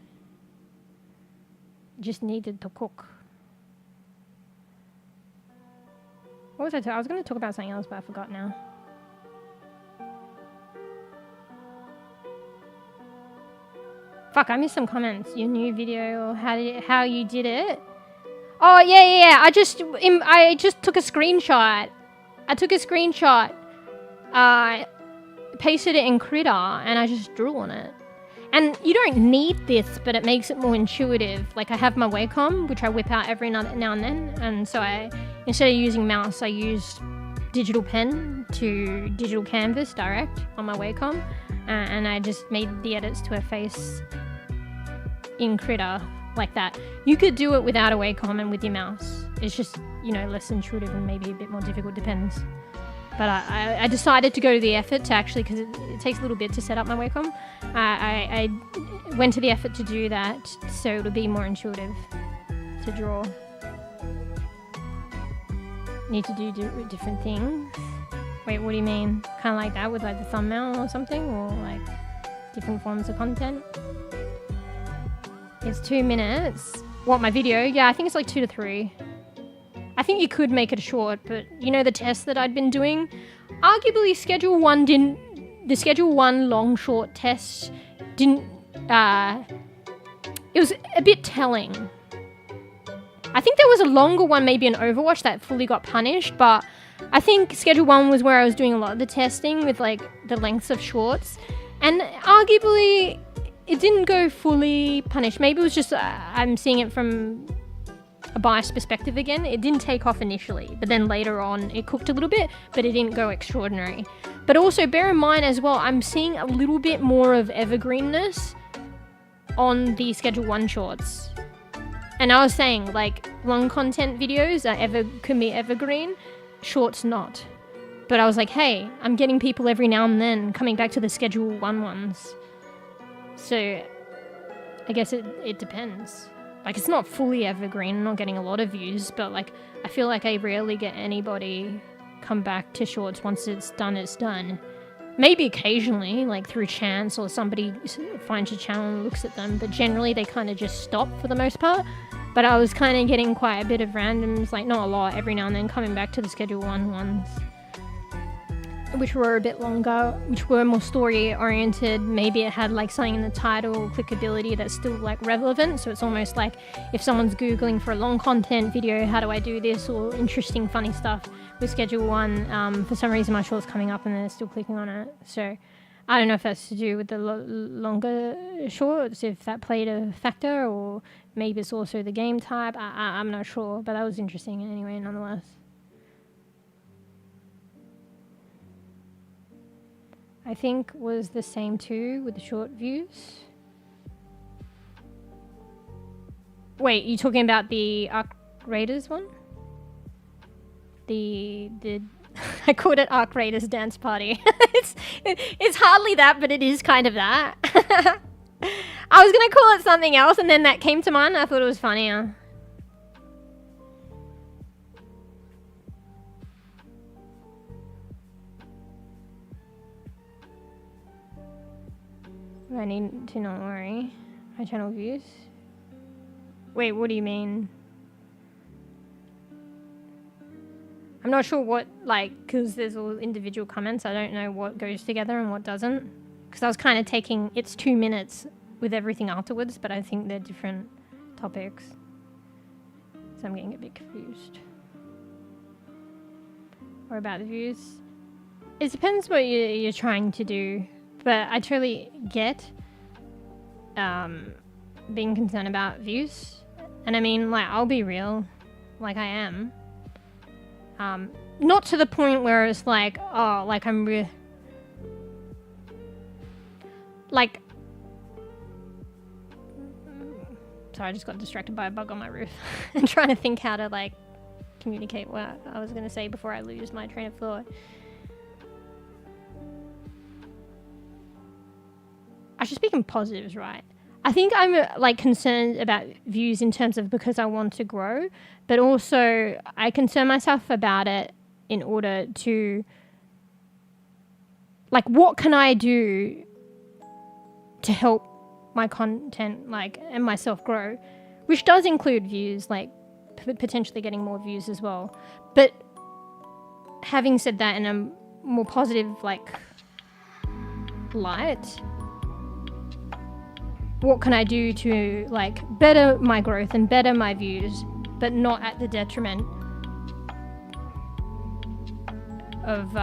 Just needed to cook. What was I was going to talk about something else, but I forgot now. Fuck, I missed some comments. Your new video, or how you did it. Oh yeah. I just took a screenshot. Pasted it in Critter, and I just drew on it. And you don't need this, but it makes it more intuitive. Like I have my Wacom, which I whip out every now and then, and so instead of using mouse, I used digital pen to digital canvas direct on my Wacom, and I just made the edits to her face in Critter like that. You could do it without a Wacom and with your mouse. It's just, you know, less intuitive and maybe a bit more difficult, depends. But I decided to go to the effort to actually, because it takes a little bit to set up my Wacom. I went to the effort to do that, so it'll be more intuitive to draw. Need to do different things. Wait, what do you mean? Kind of like that with like the thumbnail or something, or like different forms of content? It's 2 minutes. What, my video? Yeah, I think it's like 2 to 3. I think you could make it short, but you know the test that I'd been doing? Arguably the Schedule 1 long short test didn't, it was a bit telling. I think there was a longer one, maybe an Overwatch, that fully got punished, but I think Schedule 1 was where I was doing a lot of the testing with like the lengths of shorts, and arguably it didn't go fully punished. Maybe it was just, I'm seeing it from a biased perspective again. It didn't take off initially, but then later on it cooked a little bit, but it didn't go extraordinary. But also bear in mind as well, I'm seeing a little bit more of evergreenness on the Schedule 1 shorts. And I was saying, like, long content videos can be evergreen, shorts not. But I was like, hey, I'm getting people every now and then coming back to the Schedule 1 ones. So I guess it depends. Like, it's not fully evergreen, I'm not getting a lot of views, but like, I feel like I rarely get anybody come back to shorts. Once it's done, it's done. Maybe occasionally, like through chance, or somebody finds your channel and looks at them, but generally they kind of just stop for the most part. But I was kind of getting quite a bit of randoms, like not a lot, every now and then coming back to the Schedule 1 ones, which were a bit longer, which were more story oriented. Maybe it had like something in the title, clickability that's still like relevant. So it's almost like if someone's Googling for a long content video, how do I do this, or interesting, funny stuff with Schedule 1, for some reason my short's coming up and they're still clicking on it. So I don't know if that's to do with the longer shorts, if that played a factor, or maybe it's also the game type. I'm not sure, but that was interesting anyway, nonetheless. I think was the same too with the short views. Wait, you talking about the Arc Raiders one? The I called it Arc Raiders Dance Party. it's hardly that, but it is kind of that. I was gonna call it something else, and then that came to mind. I thought it was funnier. I need to not worry. My channel views. Wait, what do you mean? I'm not sure what, like, because there's all individual comments. I don't know what goes together and what doesn't. Because I was kind of taking, it's 2 minutes with everything afterwards, but I think they're different topics. So I'm getting a bit confused. Or about the views. It depends what you're trying to do. But I totally get being concerned about views. And I mean, like, I'll be real, like I am. Not to the point where it's like, oh, like I'm like, sorry, I just got distracted by a bug on my roof. I'm trying to think how to like communicate what I was going to say before I lose my train of thought. I should speak in positives, right? I think I'm like concerned about views in terms of because I want to grow, but also I concern myself about it in order to, like, what can I do to help my content, like, and myself grow, which does include views, like potentially getting more views as well. But having said that in a more positive, like, light, what can I do to like better my growth and better my views, but not at the detriment of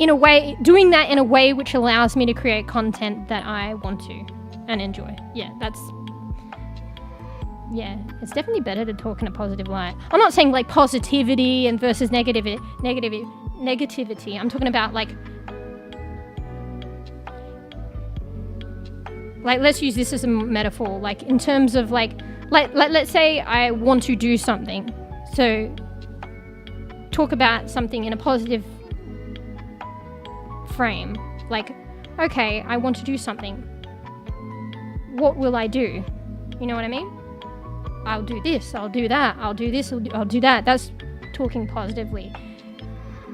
in a way, doing that in a way which allows me to create content that I want to and enjoy. Yeah, it's definitely better to talk in a positive light. I'm not saying like positivity and versus negativity. I'm talking about like, let's use this as a metaphor, like in terms of like let's say I want to do something. So talk about something in a positive frame. Like, okay, I want to do something. What will I do? You know what I mean? I'll do this, I'll do that, I'll do this, I'll do that. That's talking positively.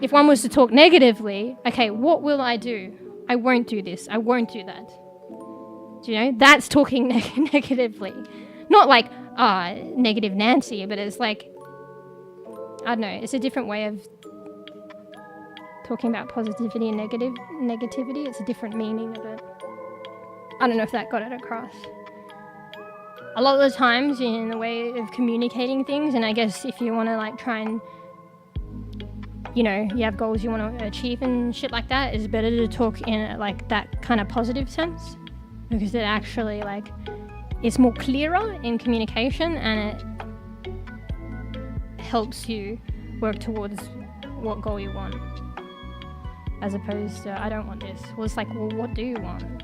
If one was to talk negatively, okay, what will I do? I won't do this, I won't do that. Do you know? That's talking negatively. Not like, negative Nancy, but it's like, I don't know, it's a different way of talking about positivity and negativity. It's a different meaning of it. I don't know if that got it across. A lot of the times in the way of communicating things, and I guess if you want to like try and, you know, you have goals you want to achieve and shit like that, it's better to talk in like that kind of positive sense. Because it actually, like, it's more clearer in communication and it helps you work towards what goal you want. As opposed to, I don't want this. Well, it's like, well, what do you want?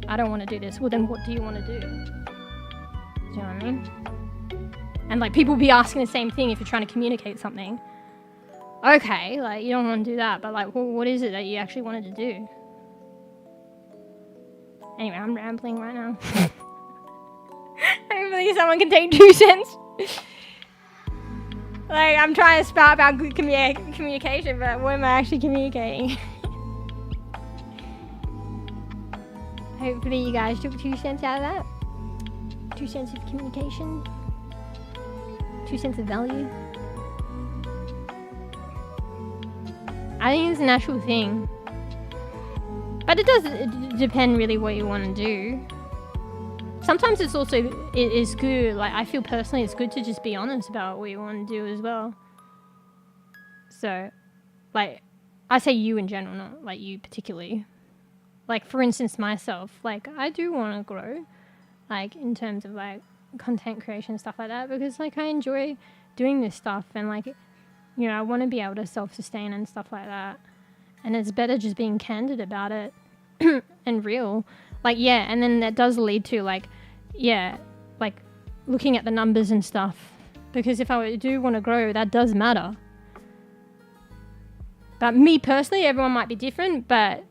I don't want to do this. Well, then what do you want to do? Do you know what I mean? And, like, people be asking the same thing if you're trying to communicate something. Okay, like, you don't want to do that, but, like, well, what is it that you actually wanted to do? Anyway, I'm rambling right now. Hopefully someone can take 2 cents. Like, I'm trying to spout about good communication, but what am I actually communicating? Hopefully you guys took 2 cents out of that. 2 cents of communication. 2 cents of value. I think it's an actual thing. But it does depend really what you want to do. Sometimes it's also, it is good, like I feel personally it's good to just be honest about what you want to do as well. So, like, I say you in general, not like you particularly. Like, for instance, myself, like, I do want to grow, like, in terms of, like, content creation and stuff like that, because, like, I enjoy doing this stuff, and, like, you know, I want to be able to self-sustain and stuff like that. And it's better just being candid about it and real. Like, yeah, and then that does lead to, like, yeah, like, looking at the numbers and stuff. Because if I do want to grow, that does matter. But me personally, everyone might be different, but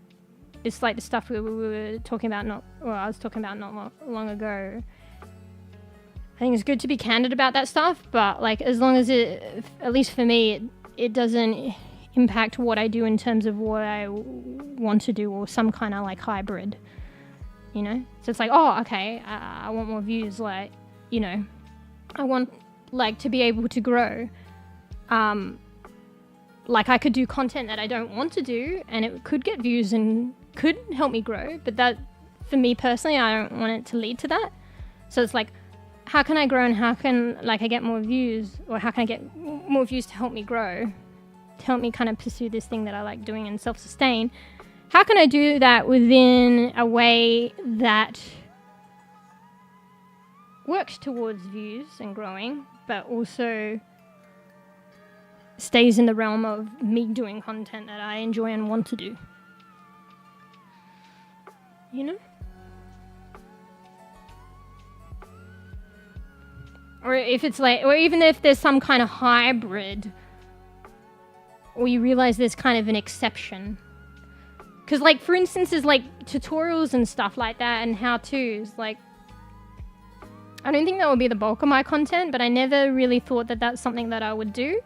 it's like the stuff we were talking about I was talking about not long ago. I think it's good to be candid about that stuff, but, like, as long as it, at least for me, it doesn't impact what I do in terms of what I want to do, or some kind of, like, hybrid, you know? So it's like, oh, okay, I want more views, like, you know, I want, like, to be able to grow. Like, I could do content that I don't want to do, and it could get views and could help me grow, but that, for me personally, I don't want it to lead to that. So it's like, how can I grow, and how can, like, I get more views, or how can I get more views to help me grow, to help me kind of pursue this thing that I like doing and self-sustain? How can I do that within a way that works towards views and growing, but also stays in the realm of me doing content that I enjoy and want to do? You know? Or if it's like, or even if there's some kind of hybrid, or you realize there's kind of an exception. Because, like, for instance, there's, like, tutorials and stuff like that, and how-tos. Like, I don't think that would be the bulk of my content, but I never really thought that that's something that I would do.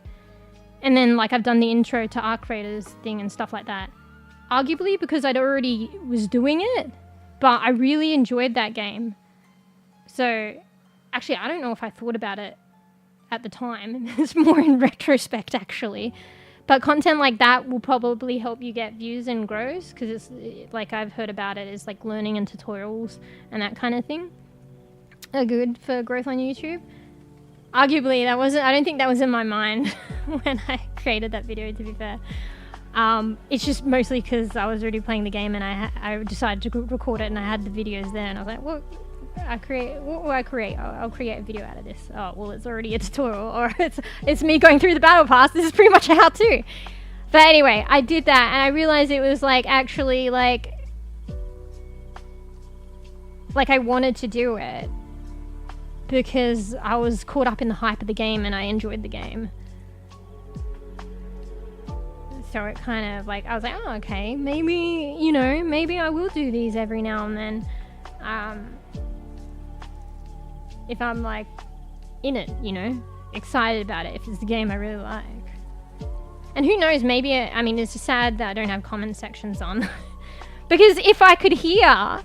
And then, like, I've done the intro to Arc Raiders thing and stuff like that. Arguably because I'd already was doing it, but I really enjoyed that game. So, actually, I don't know if I thought about it at the time. It's more in retrospect, actually. But content like that will probably help you get views and grows, because it's, like, I've heard about it, is like learning and tutorials and that kind of thing are good for growth on YouTube. Arguably, that wasn't, I don't think that was in my mind when I created that video, to be fair. It's just mostly because I was already playing the game, and I decided to record it, and I had the videos there, and I was like, what will I create? I'll create a video out of this. Oh, well, it's already a tutorial, or it's me going through the battle pass. This is pretty much a how-to. But anyway, I did that, and I realized it was, like, actually, like I wanted to do it because I was caught up in the hype of the game, and I enjoyed the game. So it kind of, like, I was like, oh, okay, maybe, you know, maybe I will do these every now and then. If I'm, like, in it, you know, excited about it, if it's the game I really like. And who knows, maybe, I mean, it's sad that I don't have comment sections on. Because if I could hear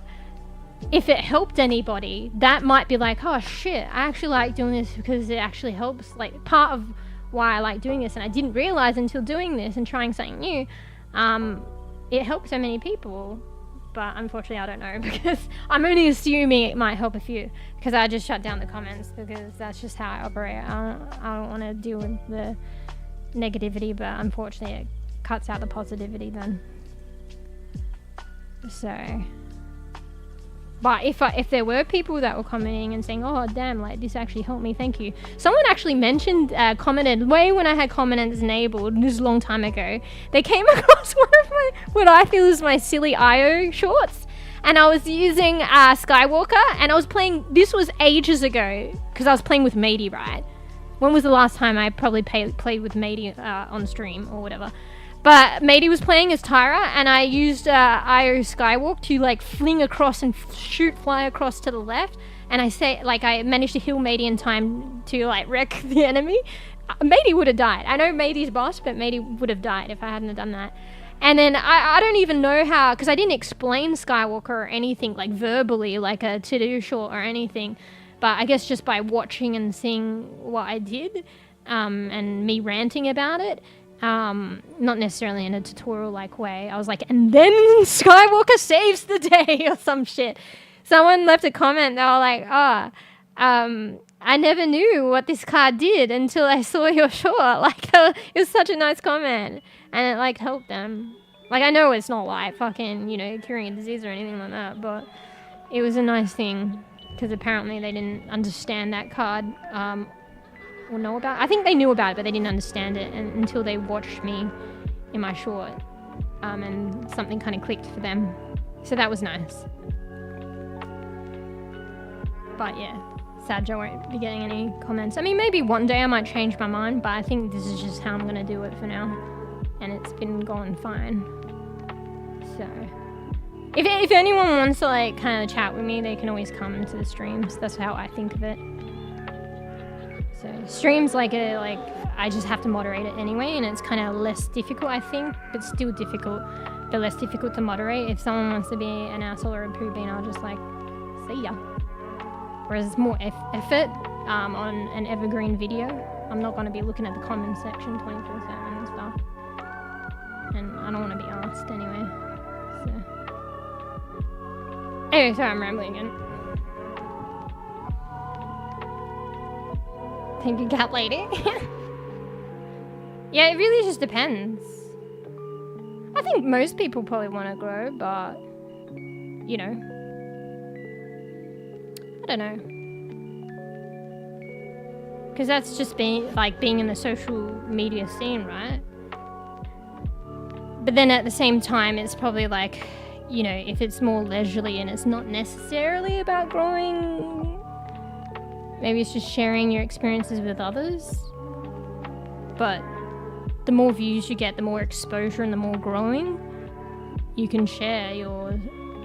if it helped anybody, that might be like, oh shit, I actually like doing this because it actually helps. Like, part of why I like doing this, and I didn't realize until doing this and trying something new, it helped so many people. But unfortunately, I don't know, because I'm only assuming it might help a few, because I just shut down the comments, because that's just how I operate. I don't want to deal with the negativity, but unfortunately it cuts out the positivity then. So, but if there were people that were commenting and saying, oh damn, like, this actually helped me, thank you. Someone actually commented way when I had comments enabled, this is a long time ago. They came across one of my, what I feel is my silly IO shorts, and I was using Skywalker, and I was playing, this was ages ago, because I was playing with mɛOw, right? When was the last time I probably played with mɛOw on stream or whatever? But mɛOw was playing as Tyra, and I used IO Skywalk to, like, fling across and fly across to the left. And I managed to heal mɛOw in time to, like, wreck the enemy. mɛOw would have died. I know mɛOw's boss, but mɛOw would have died if I hadn't have done that. And then I don't even know how, because I didn't explain Skywalker or anything, like verbally, like a to-do short or anything. But I guess just by watching and seeing what I did, and me ranting about it, not necessarily in a tutorial-like way, I was like, and then Skywalker saves the day or some shit. Someone left a comment, they were like, I never knew what this card did until I saw your short. Like, it was such a nice comment. And it, like, helped them. Like, I know it's not, like, fucking, you know, curing a disease or anything like that, but it was a nice thing. Because apparently they didn't understand that card, or know about it. I think they knew about it, but they didn't understand it until they watched me in my short. And something kind of clicked for them. So that was nice. But yeah, sad I won't be getting any comments. I mean, maybe one day I might change my mind, but I think this is just how I'm going to do it for now. And it's been going fine. So, if anyone wants to, like, kind of chat with me, they can always come to the streams. That's how I think of it. So, streams, I just have to moderate it anyway, and it's kind of less difficult, I think, but still difficult, but less difficult to moderate. If someone wants to be an asshole or a poo bean, I'll just, like, see ya. Whereas it's more effort on an evergreen video. I'm not going to be looking at the comment section 24/7 and stuff. And I don't want to be asked anyway. So. Anyway, sorry, I'm rambling again. Thank you, cat lady. Yeah, it really just depends. I think most people probably want to grow, but, you know, I don't know. Because that's just being in the social media scene, right? But then at the same time, it's probably like, you know, if it's more leisurely and it's not necessarily about growing, maybe it's just sharing your experiences with others. But the more views you get, the more exposure and the more growing you can share your,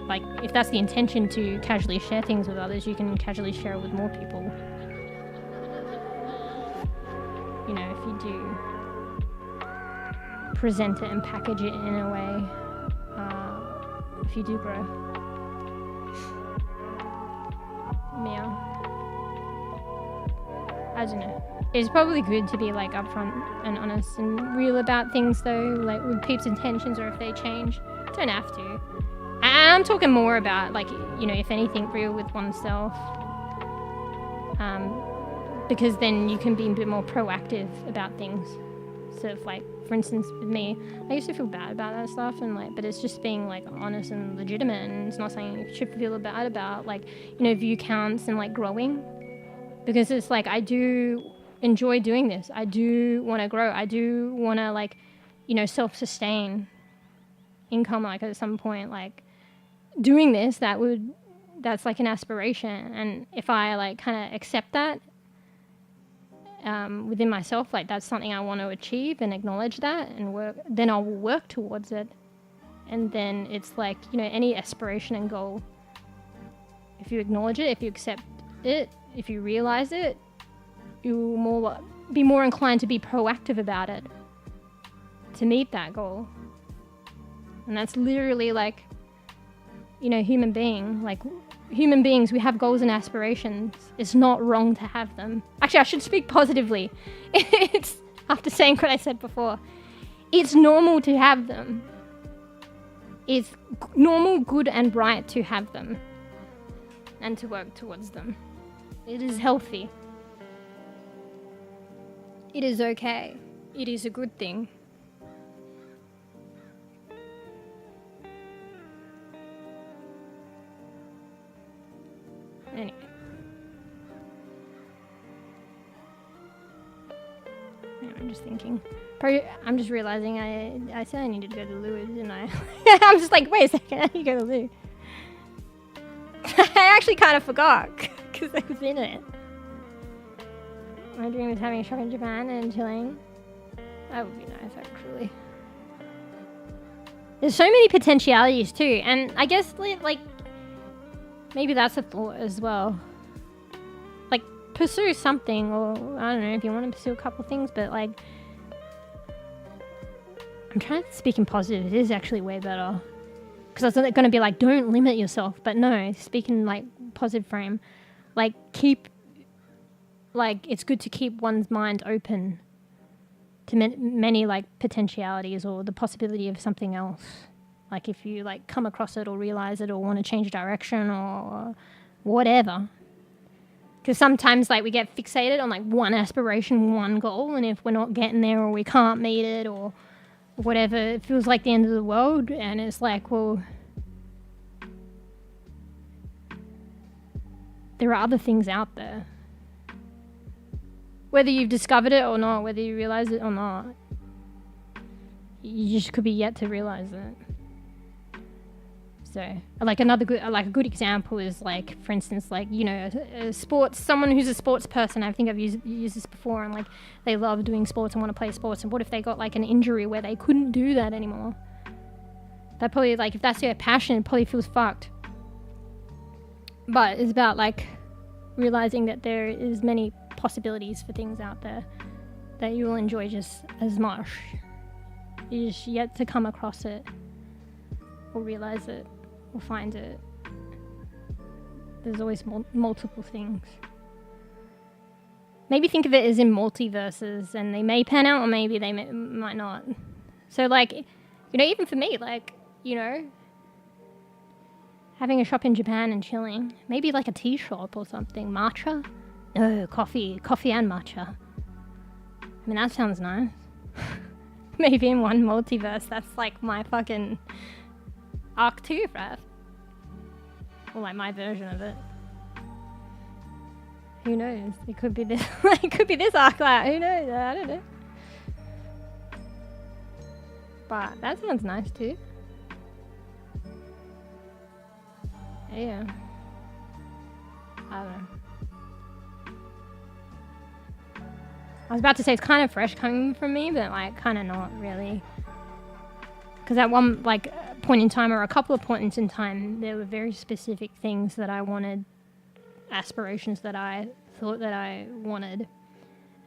like, if that's the intention to casually share things with others, you can casually share it with more people. You know, if you do present it and package it in a way, if you do grow. Meow. I don't know. It's probably good to be, like, upfront and honest and real about things, though, like with peeps' intentions or if they change. Don't have to. And I'm talking more about, like, you know, if anything, real with oneself. Because then you can be a bit more proactive about things. Sort of, like, for instance, with me, I used to feel bad about that stuff, and, like, but it's just being, like, honest and legitimate, and it's not something you should feel bad about, like, you know, view counts and, like, growing. Because it's like, I do enjoy doing this. I do want to grow. I do want to, like, you know, self-sustain income, like, at some point, like, doing this, that's like an aspiration. And if I, like, kind of accept that within myself, like, that's something I want to achieve and acknowledge that and work, then I will work towards it. And then it's like, you know, any aspiration and goal, if you acknowledge it, if you accept it, if you realize it, you'll be more inclined to be proactive about it, to meet that goal. And that's literally, like, you know, human beings, we have goals and aspirations. It's not wrong to have them. Actually, I should speak positively. It's, after saying what I said before, it's normal to have them. It's normal, good, and right to have them and to work towards them. It is healthy. It is okay. It is a good thing. Anyway. I'm just thinking. I'm just realizing I said I needed to go to the loo, didn't I? I'm just like, wait a second, I need to go to the loo. I actually kind of forgot, because I was in it. My dream is having a shop in Japan and chilling. That would be nice, actually. There's so many potentialities too, and I guess, like, maybe that's a thought as well. Like, pursue something, or I don't know if you want to pursue a couple things, but, like, I'm trying to speak in positive. It is actually way better. Because I was going to be like, don't limit yourself. But no, speak in like positive frame. Like it's good to keep one's mind open to many like potentialities or the possibility of something else. Like if you like come across it or realize it or want to change direction or whatever. Because sometimes like we get fixated on like one aspiration, one goal, and if we're not getting there or we can't meet it or whatever, it feels like the end of the world. And it's like, well, there are other things out there. Whether you've discovered it or not, whether you realize it or not, you just could be yet to realize it. So, like a good example is like, for instance, like, you know, someone who's a sports person, I think I've used this before, and like they love doing sports and want to play sports, and what if they got like an injury where they couldn't do that anymore? That probably, like, if that's their passion, it probably feels fucked. But it's about like realizing that there is many possibilities for things out there that you will enjoy just as much. You just yet to come across it or realize it or find it. There's always multiple things. Maybe think of it as in multiverses, and they may pan out or maybe they might not. So like, you know, even for me, like, you know, having a shop in Japan and chilling, maybe like a tea shop or something. Matcha? No, coffee and matcha. I mean, that sounds nice. Maybe in one multiverse, that's like my fucking arc 2, bruv. Or like my version of it. Who knows? It could be this. It could be this arc. Like, who knows? I don't know. But that sounds nice too. Yeah. I don't know. I was about to say it's kind of fresh coming from me, but like kind of not really. Because at one like point in time, or a couple of points in time, there were very specific things that I wanted, aspirations that I thought that I wanted,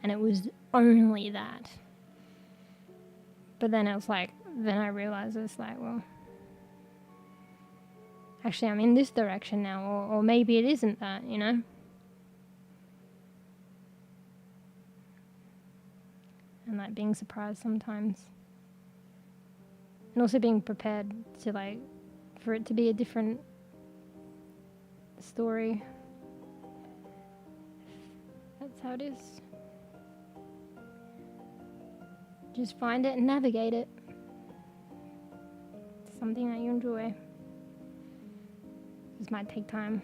and it was only that. But then it was like, then I realized it's like, well, actually I'm in this direction now, or maybe it isn't that, you know? And like being surprised sometimes. And also being prepared to like, for it to be a different story. That's how it is. Just find it and navigate it. It's something that you enjoy. This might take time.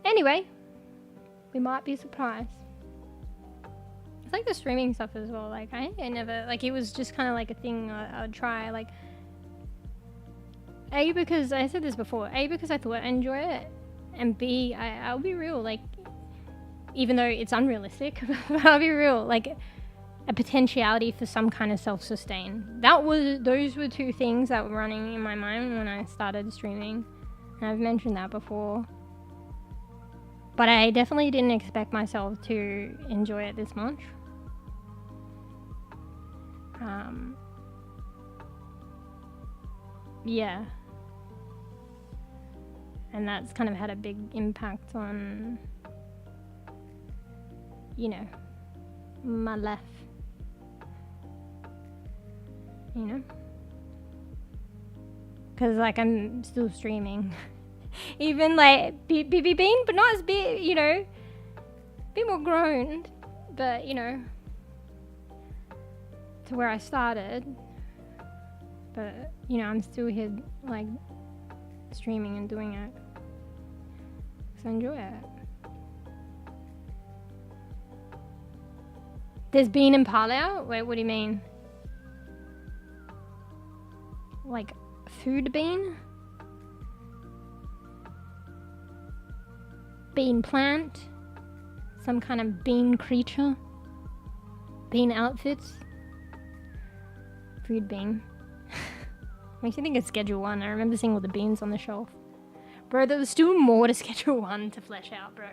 Anyway, we might be surprised. It's like the streaming stuff as well. Like I never, like it was just kind of like a thing I would try. Like A, because I said this before. A, because I thought I'd enjoy it, and B, I'll be real. Like even though it's unrealistic, I'll be real. Like a potentiality for some kind of self-sustain. Those were two things that were running in my mind when I started streaming, and I've mentioned that before. But I definitely didn't expect myself to enjoy it this much. Yeah. And that's kind of had a big impact on, you know, my life. You know? Because, like, I'm still streaming. Even, like, being, but not as big, you know, a bit more grown. But, you know, to where I started. But, you know, I'm still here, like, streaming and doing it. Because I enjoy it. There's bean and palau? Wait, what do you mean? Like, food bean? Bean plant? Some kind of bean creature? Bean outfits? Food bean. Makes me think of Schedule 1. I remember seeing all the beans on the shelf. Bro, there was still more to Schedule 1 to flesh out, bro.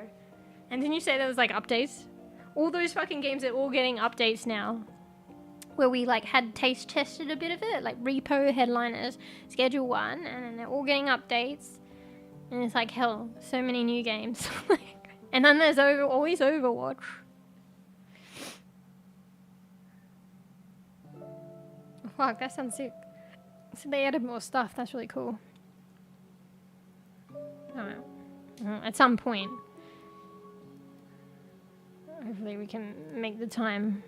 And didn't you say there was like updates? All those fucking games are all getting updates now. where we like had taste tested a bit of it, like repo, headliners, schedule 1, and they're all getting updates, and it's like hell, so many new games. And then there's always Overwatch. Fuck, that sounds sick. So they added more stuff. That's really cool. At some point, hopefully we can make the time.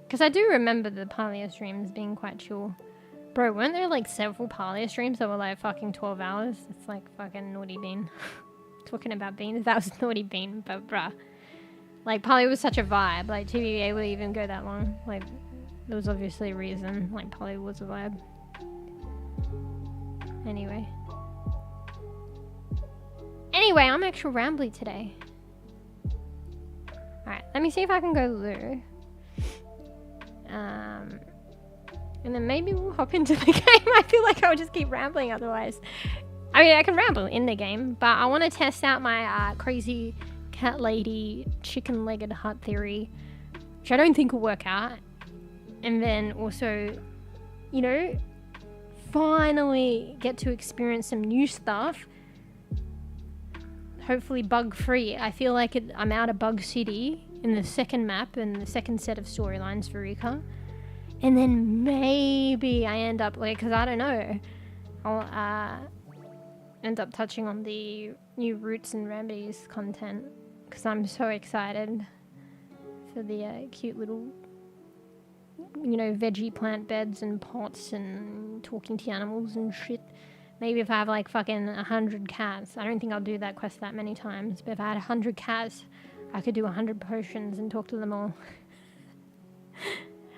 Because I do remember the Parlia streams being quite chill. Bro, weren't there like several Parlia streams that were like fucking 12 hours? It's like fucking naughty bean. Talking about beans, that was naughty bean, but bruh. Like, Parlia was such a vibe. Like, to be able to even go that long. Like, there was obviously a reason. Like, Parlia was a vibe. Anyway, I'm actually rambly today. Alright, let me see if I can go Lou. And then maybe we'll hop into the game. I feel like I'll just keep rambling otherwise. I mean, I can ramble in the game, but I want to test out my crazy cat lady chicken-legged hut theory, which I don't think will work out. And then also, you know, finally get to experience some new stuff. Hopefully bug-free. I feel like I'm out of Bug City in the second map and the second set of storylines for REKA. And then maybe I end up, like, because I don't know, I'll end up touching on the new Roots and Remedies content, because I'm so excited for the cute little, you know, veggie plant beds and pots and talking to animals and shit. Maybe if I have like fucking 100 cats, I don't think I'll do that quest that many times, but if I had 100 cats, I could do 100 potions and talk to them all.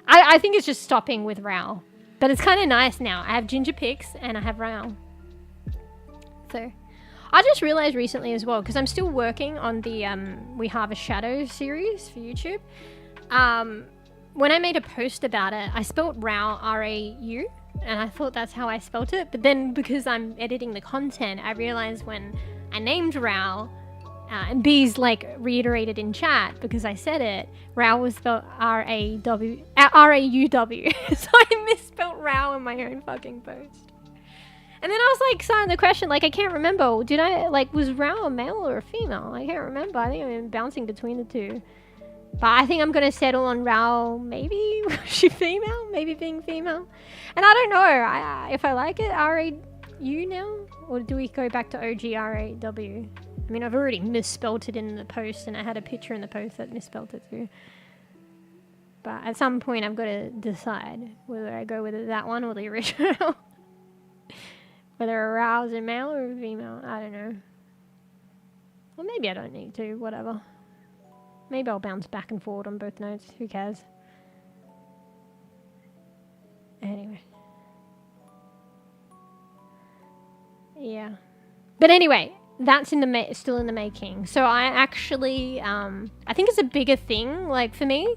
I think it's just stopping with Ral, but it's kind of nice now. I have Ginger Picks and I have Ral. So, I just realized recently as well, because I'm still working on the We Harvest Shadows series for YouTube. When I made a post about it, I spelt Rau, R-A-U, and I thought that's how I spelt it. But then because I'm editing the content, I realized when I named Rau, and B's like reiterated in chat because I said it, Rau was spelled R-A-U-W. So I misspelled Rau in my own fucking post. And then I was like, starting the question, like, I can't remember. Did I, like, was Rau a male or a female? I can't remember. I think I'm bouncing between the two. But I think I'm going to settle on Rau, maybe. Was she female? Maybe being female. And I don't know if I like it, R-A-U now? Or do we go back to OG R-A-W? I mean, I've already misspelled it in the post, and I had a picture in the post that misspelled it too. But at some point, I've got to decide whether I go with that one or the original. Whether a Rau is a male or a female, I don't know. Well, maybe I don't need to, whatever. Maybe I'll bounce back and forward on both notes, who cares? Anyway. Yeah. But anyway, that's still in the making. So I actually, I think it's a bigger thing, like, for me.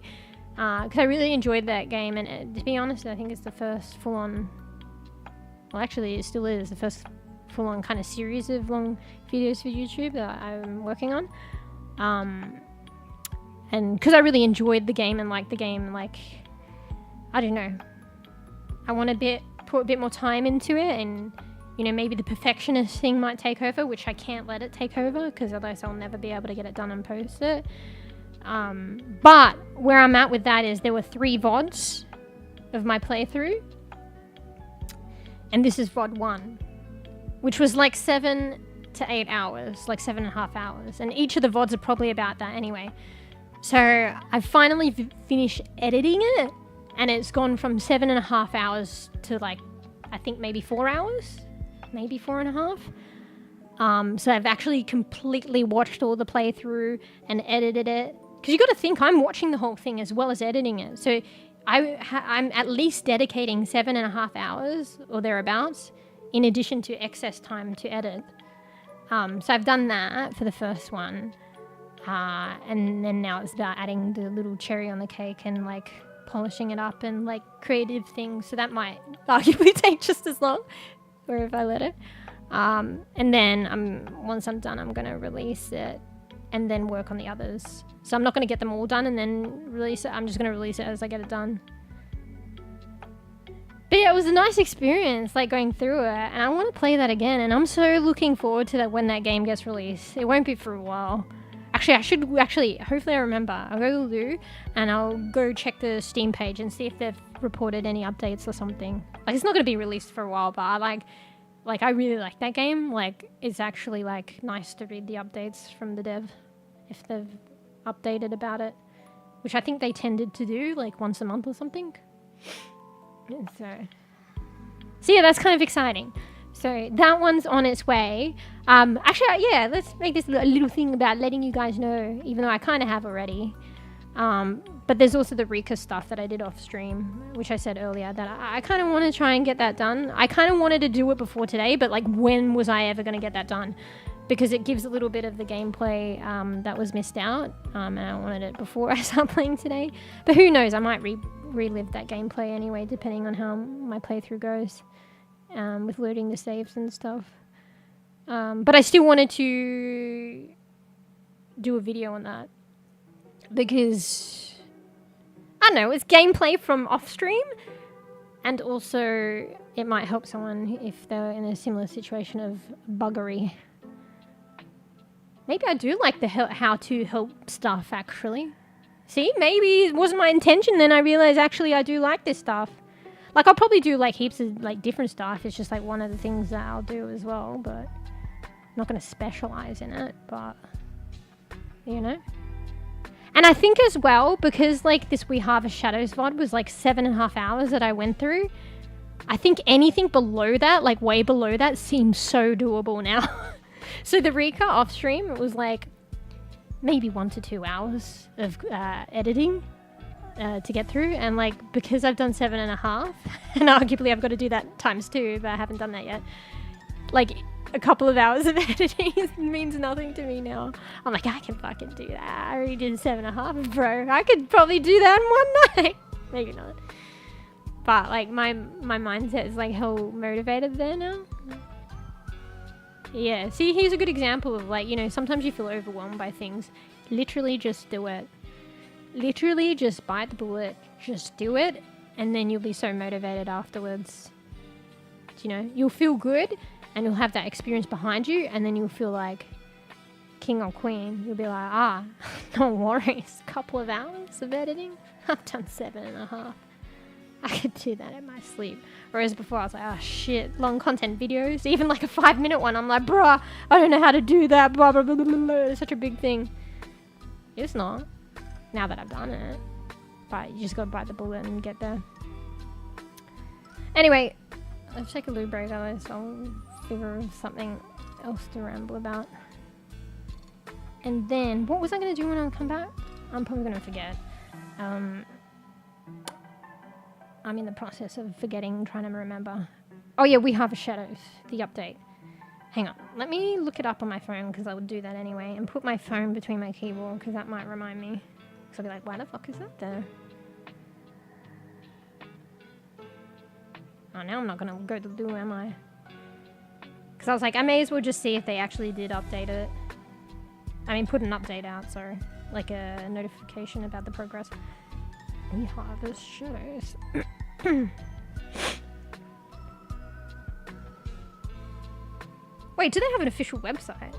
Because I really enjoyed that game, and to be honest, I think it's the first full-on... Well, actually, it still is the first full-on kind of series of long videos for YouTube that I'm working on. And because I really enjoyed the game and liked the game, like, I don't know. I want to put a bit more time into it, and, you know, maybe the perfectionist thing might take over, which I can't let it take over, because otherwise I'll never be able to get it done and post it. But where I'm at with that is there were 3 VODs of my playthrough. And this is VOD 1, which was like 7 to 8 hours, like 7.5 hours. And each of the VODs are probably about that anyway. So I've finally finished editing it, and it's gone from 7.5 hours to like, I think maybe 4 hours, maybe 4.5. So I've actually completely watched all the playthrough and edited it. Because you got to think, I'm watching the whole thing as well as editing it. So I'm at least dedicating 7.5 hours or thereabouts in addition to excess time to edit. So I've done that for the first one. And then now it's about adding the little cherry on the cake and like polishing it up and like creative things. So that might arguably take just as long, or if I let it. And then once I'm done, I'm going to release it and then work on the others. So I'm not going to get them all done and then release it. I'm just going to release it as I get it done. But yeah, it was a nice experience, like going through it, and I want to play that again. And I'm so looking forward to that when that game gets released. It won't be for a while. Actually, I should hopefully I remember. I'll go to the loo and I'll go check the Steam page and see if they've reported any updates or something. Like, it's not going to be released for a while, but I really like that game. Like, it's actually like nice to read the updates from the dev if they've updated about it, which I think they tended to do like once a month or something. So yeah, that's kind of exciting. So that one's on its way. Actually, yeah, let's make this a little thing about letting you guys know, even though I kind of have already. But there's also the REKA stuff that I did off stream, which I said earlier that I kind of want to try and get that done. I kind of wanted to do it before today, but like, when was I ever going to get that done? Because it gives a little bit of the gameplay that was missed out, and I wanted it before I start playing today. But who knows, I might relive that gameplay anyway, depending on how my playthrough goes, with loading the saves and stuff. But I still wanted to do a video on that, because, I don't know, it's gameplay from off stream, and also it might help someone if they're in a similar situation of buggery. Maybe I do like the how to help stuff, actually. See, maybe it wasn't my intention, then I realized actually I do like this stuff. Like, I'll probably do like heaps of like different stuff. It's just like one of the things that I'll do as well, but I'm not going to specialize in it, but you know. And I think as well, because like this We Harvest Shadows VOD was like 7.5 hours that I went through, I think anything below that, like way below that, seems so doable now. So the REKA off stream, it was like maybe 1 to 2 hours of editing to get through, and like, because I've done 7.5, and arguably I've got to do that times 2, but I haven't done that yet, like a couple of hours of editing means nothing to me now. I'm like, I can fucking do that. I already did 7.5, bro. I could probably do that in one night. Maybe not, but like my mindset is like hell motivated there now. Yeah, see, here's a good example of like, you know, sometimes you feel overwhelmed by things. Literally just do it. Literally just bite the bullet. Just do it, and then you'll be so motivated afterwards. You know, you'll feel good, and you'll have that experience behind you, and then you'll feel like king or queen. You'll be like, no worries. Couple of hours of editing. I've done 7.5. I could do that in my sleep. Whereas before I was like, oh shit, long content videos, even like a 5-minute one, I'm like, bruh, I don't know how to do that, blah, blah, blah, blah, blah. It's such a big thing. It's not, now that I've done it. But you just gotta bite the bullet and get there. Anyway, let's take a loo break, otherwise I'll figure of something else to ramble about. And then, what was I gonna do when I come back? I'm probably gonna forget. I'm in the process of forgetting, trying to remember. Oh yeah, We Harvest Shadows, the update. Hang on, let me look it up on my phone, because I would do that anyway, and put my phone between my keyboard, because that might remind me. So I'll be like, why the fuck is that there? Oh, now I'm not gonna go to the loo, am I? Because I was like, I may as well just see if they actually did update it. I mean, put an update out, sorry. Like a notification about the progress. We Harvest Shadows. Wait, do they have an official website?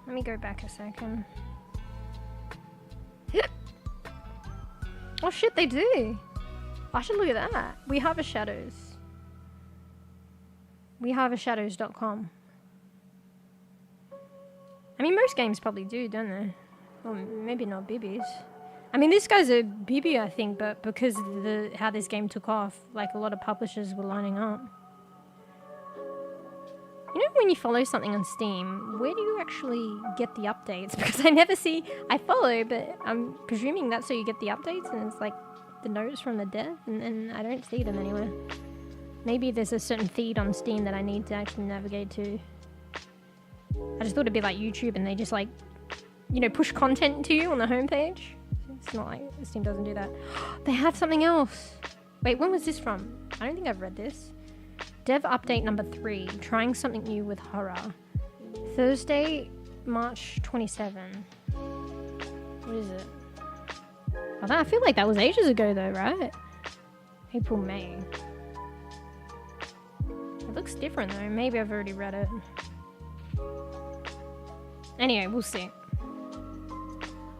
Let me go back a second. Oh shit, they do. I should look at that. We Harvest Shadows. WeHarvestShadows.com. I mean, most games probably do, don't they? Or maybe not bEbE's. I mean, this guy's a bEbE, I think, but because of how this game took off, like a lot of publishers were lining up. You know, when you follow something on Steam, where do you actually get the updates? Because I never see, I follow, but I'm presuming that's so you get the updates, and it's like the notes from the dev, and I don't see them anywhere. Maybe there's a certain feed on Steam that I need to actually navigate to. I just thought it'd be like YouTube, and they just like, you know, push content to you on the homepage. It's not like Steam doesn't do that. They have something else. Wait, when was this from? I don't think I've read this. Dev update number 3. Trying something new with horror. Thursday, March 27. What is it? I feel like that was ages ago though, right? April, May. It looks different though. Maybe I've already read it. Anyway, we'll see.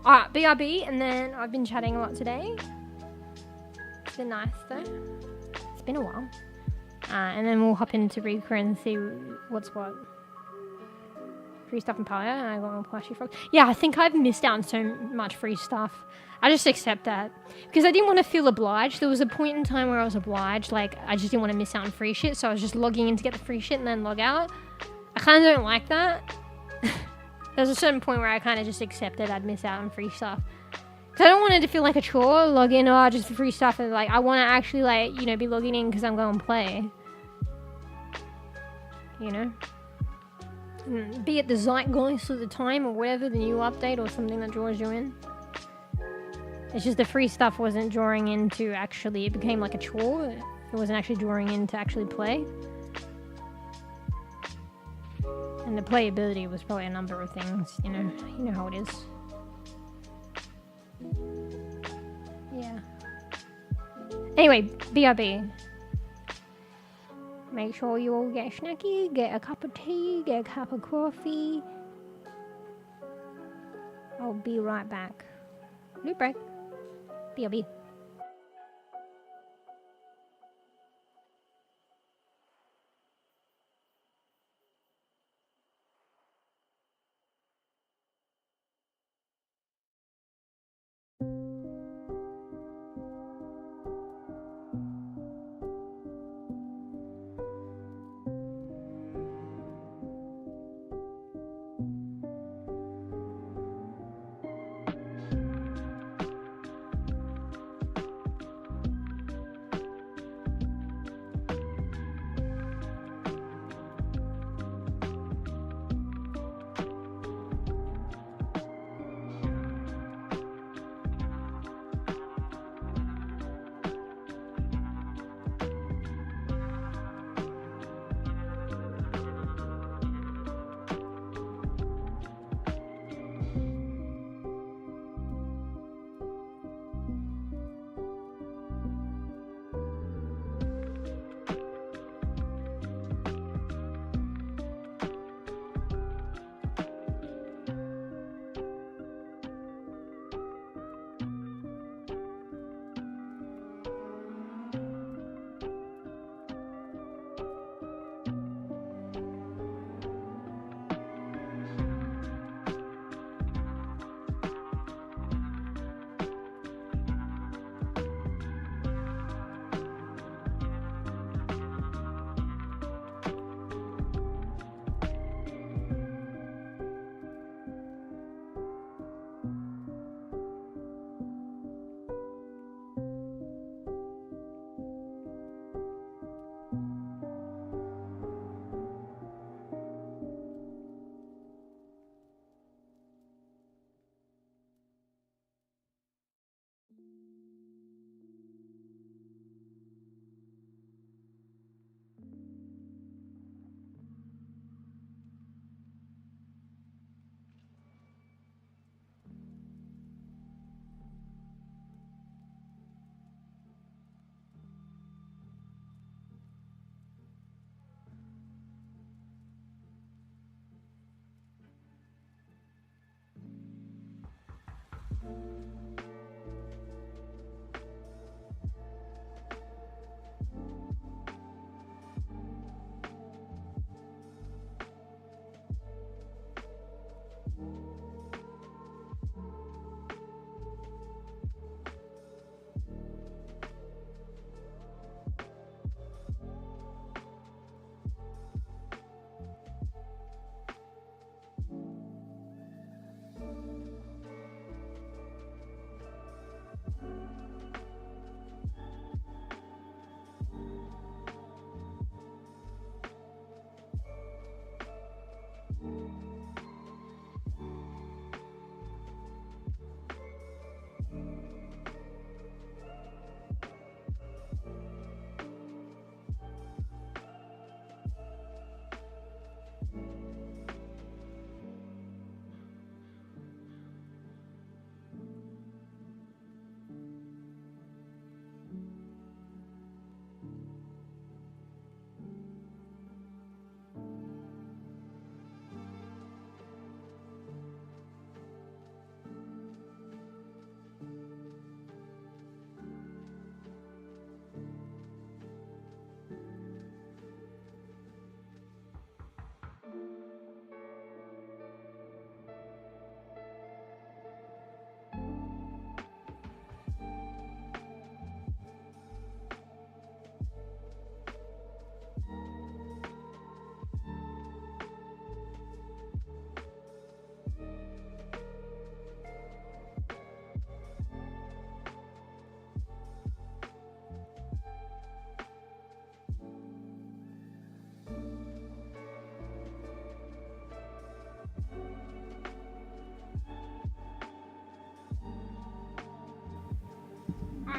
Alright, BRB, and then I've been chatting a lot today. It's been nice though. It's been a while. And then we'll hop into REKA and see what's what. Free stuff and power, and I got more plushy frogs. Yeah, I think I've missed out on so much free stuff. I just accept that. Because I didn't want to feel obliged. There was a point in time where I was obliged. Like, I just didn't want to miss out on free shit, so I was just logging in to get the free shit and then log out. I kind of don't like that. There's a certain point where I kind of just accepted I'd miss out on free stuff. Because I don't want it to feel like a chore, log in, oh, just the free stuff. And like, I want to actually, like, you know, be logging in because I'm going to play. You know? Be it the zeitgeist at the time or whatever, the new update or something that draws you in. It's just the free stuff wasn't drawing in to actually, it became like a chore. It wasn't actually drawing in to actually play. And the playability was probably a number of things, you know how it is. Yeah. Anyway, BRB. Make sure you all get a snacky, get a cup of tea, get a cup of coffee. I'll be right back. New break. BRB.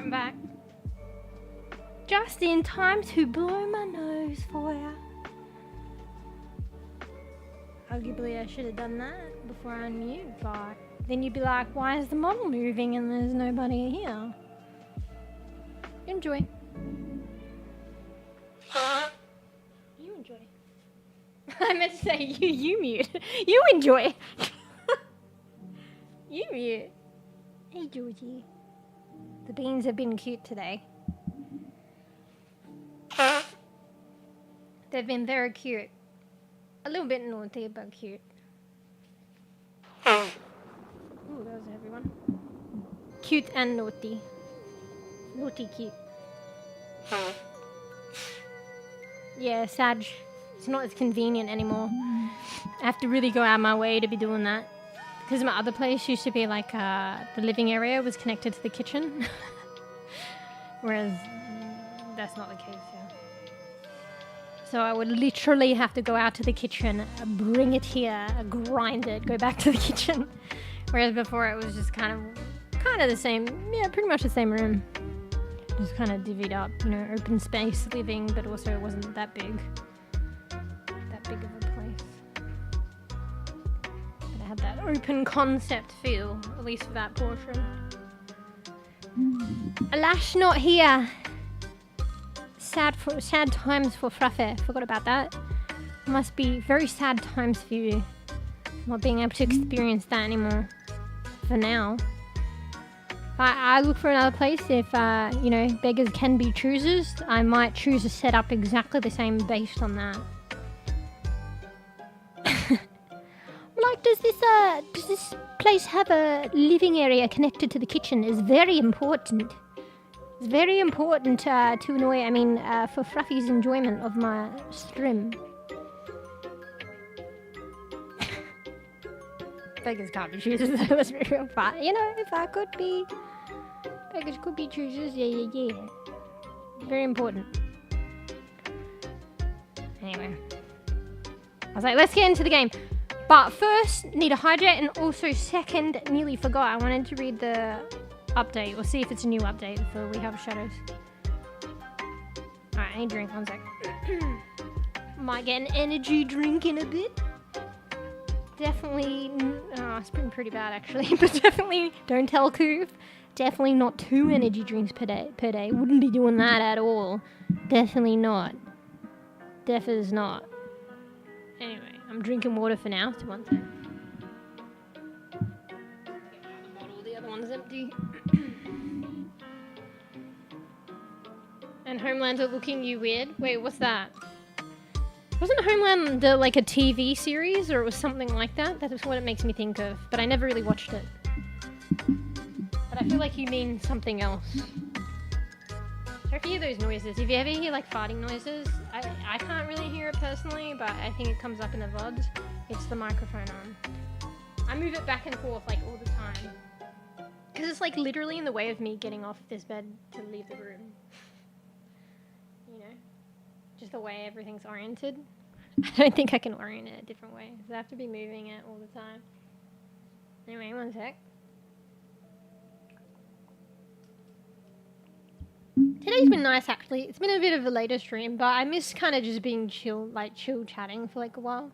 I'm back. Just in time to blow my nose for ya. Arguably I should have done that before I unmute, but then you'd be like, why is the model moving and there's nobody here? Enjoy. You enjoy. I meant to say you mute. You enjoy. You mute. Hey Georgie. The beans have been cute today. They've been very cute. A little bit naughty, but cute. Ooh, that was a heavy one. Cute and naughty. Naughty cute. Yeah, Sag. It's not as convenient anymore. I have to really go out of my way to be doing that. Because my other place used to be like the living area was connected to the kitchen. Whereas that's not the case here. So I would literally have to go out to the kitchen, bring it here, grind it, go back to the kitchen. Whereas before it was just kind of the same, yeah, pretty much the same room. Just kind of divvied up, you know, open space living, but also it wasn't that big. That big of a place. But I had that open concept feel, at least for that portion. Alash not here. Sad times for Fraffe. Forgot about that. Must be very sad times for you. Not being able to experience that anymore. For now. I look for another place. If, you know, beggars can be choosers, I might choose a setup exactly the same based on that. Like, does this place have a living area connected to the kitchen? Is very important. It's very important for Fruffy's enjoyment of my stream. Beggars can't be choosers, that's very real. But, you know, if I could be... Beggars could be choosers, yeah. Very important. Anyway. I was like, let's get into the game. But first, need to hydrate, and also second, nearly forgot, I wanted to read the update. We'll see if it's a new update for We Have Shadows. Alright, I need a drink, 1 sec. Might get an energy drink in a bit. Definitely, it's been pretty bad actually, but definitely, don't tell Koof. Definitely not 2 energy drinks per day. Wouldn't be doing that at all. Definitely not. Def is not. Anyway, I'm drinking water for now, so 1 sec. The other one's empty. And Homelander looking you weird. Wait, what's that? Wasn't Homelander like a TV series, or it was something like that? That is what it makes me think of, but I never really watched it. But I feel like you mean something else. So if you hear those noises, if you ever hear like farting noises, I can't really hear it personally, but I think it comes up in the VODs. It's the microphone on. I move it back and forth like all the time. Because it's like literally in the way of me getting off this bed to leave the room. You know? Just the way everything's oriented. I don't think I can orient it a different way. I have to be moving it all the time. Anyway, 1 sec. Today's been nice actually. It's been a bit of a later stream, but I miss kind of just being chill chatting for like a while.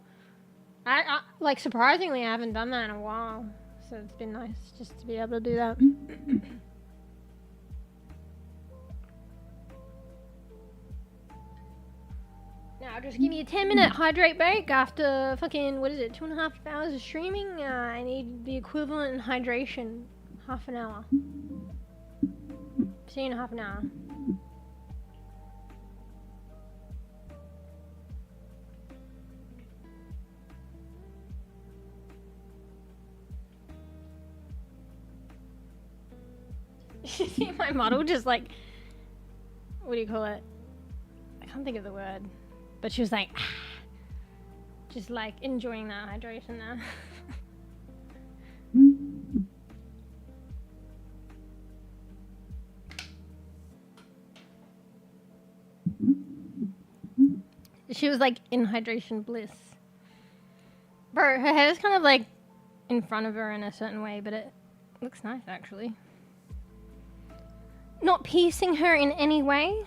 I like surprisingly I haven't done that in a while, so it's been nice just to be able to do that. Now just give me a 10-minute hydrate break after fucking, what is it, 2.5 hours of streaming? I need the equivalent in hydration, half an hour. See you in half an hour. You see my model just like, what do you call it? I can't think of the word. But she was like, just like enjoying that hydration now. She was like in hydration bliss. Bro, her hair is kind of like in front of her in a certain way, but it looks nice actually. not piercing her in any way.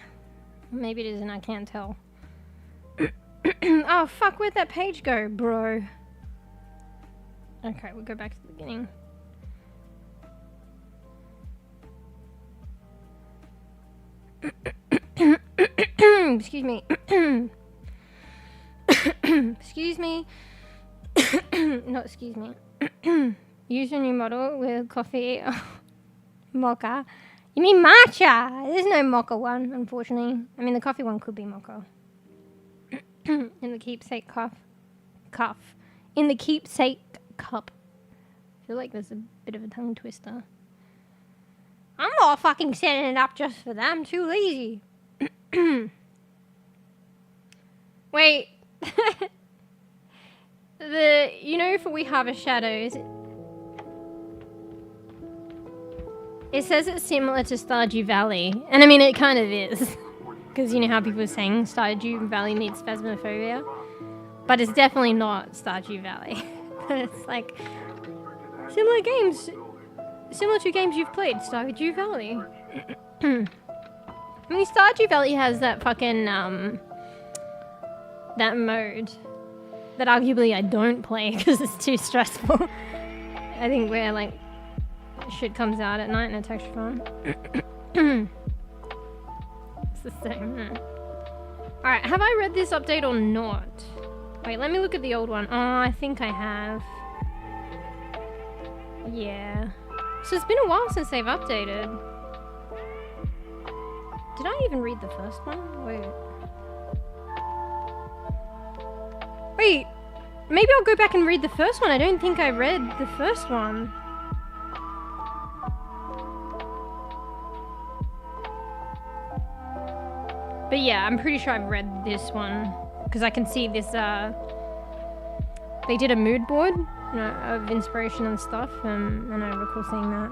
Maybe it isn't, I can't tell. Oh fuck, where'd that page go, bro? Okay, we'll go back to the beginning. Excuse me. Excuse me. No, excuse me. Use your new model with coffee. Mocha. You mean matcha? There's no mocha one, unfortunately. I mean, the coffee one could be mocha. In the keepsake cup. In the keepsake cup. I feel like there's a bit of a tongue twister. I'm not fucking setting it up just for that. I'm too lazy. Wait. You know, for We Harvest Shadows, it says it's similar to Stardew Valley. And I mean, it kind of is. Because you know how people are saying Stardew Valley meets Phasmophobia? But it's definitely not Stardew Valley. It's like similar games. Similar to games you've played, Stardew Valley. I mean, Stardew Valley has that fucking, that mode that arguably I don't play because it's too stressful. I think where, like, shit comes out at night and it's extra fun. It's the same. Alright, have I read this update or not? Wait, let me look at the old one. Oh, I think I have. Yeah. So it's been a while since they've updated. Did I even read the first one? Wait, maybe I'll go back and read the first one. I don't think I read the first one. But yeah, I'm pretty sure I've read this one. Because I can see this, they did a mood board, you know, of inspiration and stuff, and I recall seeing that.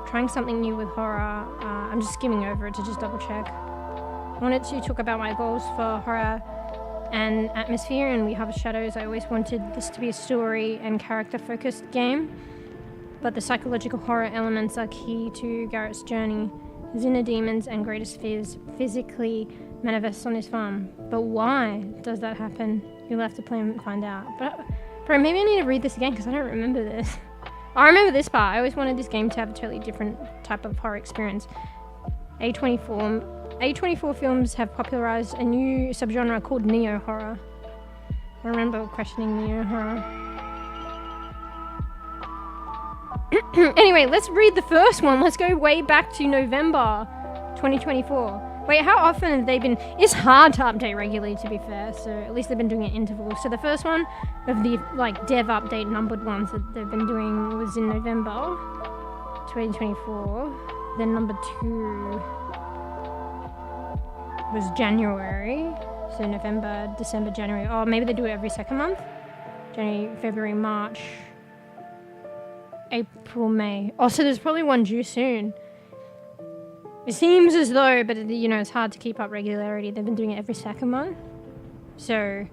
Trying something new with horror. I'm just skimming over it to just double check. I wanted to talk about my goals for horror and atmosphere, and We Harvest Shadows. I always wanted this to be a story and character-focused game, but the psychological horror elements are key to Garrett's journey. His inner demons and greatest fears physically manifest on his farm. But why does that happen? You'll have to play and find out. But, bro, maybe I need to read this again because I don't remember this. I remember this part. I always wanted this game to have a totally different type of horror experience. A24 films have popularized a new subgenre called neo-horror. I remember questioning neo-horror. Anyway, let's read the first one. Let's go way back to November 2024. Wait, how often have they been? It's hard to update regularly, to be fair, so at least they've been doing it at intervals. So the first one of the like dev update numbered ones that they've been doing was in November 2024. Then number 2 was January. So November, December, January. Oh, maybe they do it every second month. January, February, March, April, May. Oh, so there's probably one due soon. It seems as though, but you know, it's hard to keep up regularity. They've been doing it every second month. So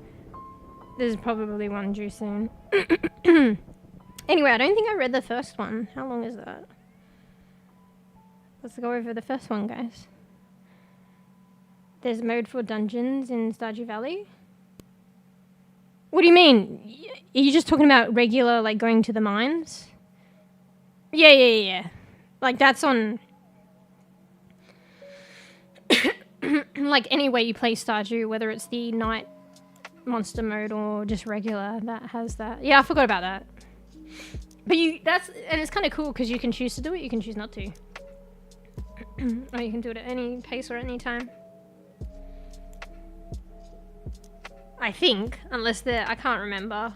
there's probably one due soon. Anyway, I don't think I read the first one. How long is that? Let's go over the first one, guys. There's mode for dungeons in Stardew Valley. What do you mean? Are you just talking about regular, like, going to the mines? Yeah. Like, that's on... like, any way you play Stardew, whether it's the night monster mode or just regular, that has that. Yeah, I forgot about that. But and it's kind of cool because you can choose to do it, you can choose not to. Or you can do it at any pace or any time. I think, unless I can't remember.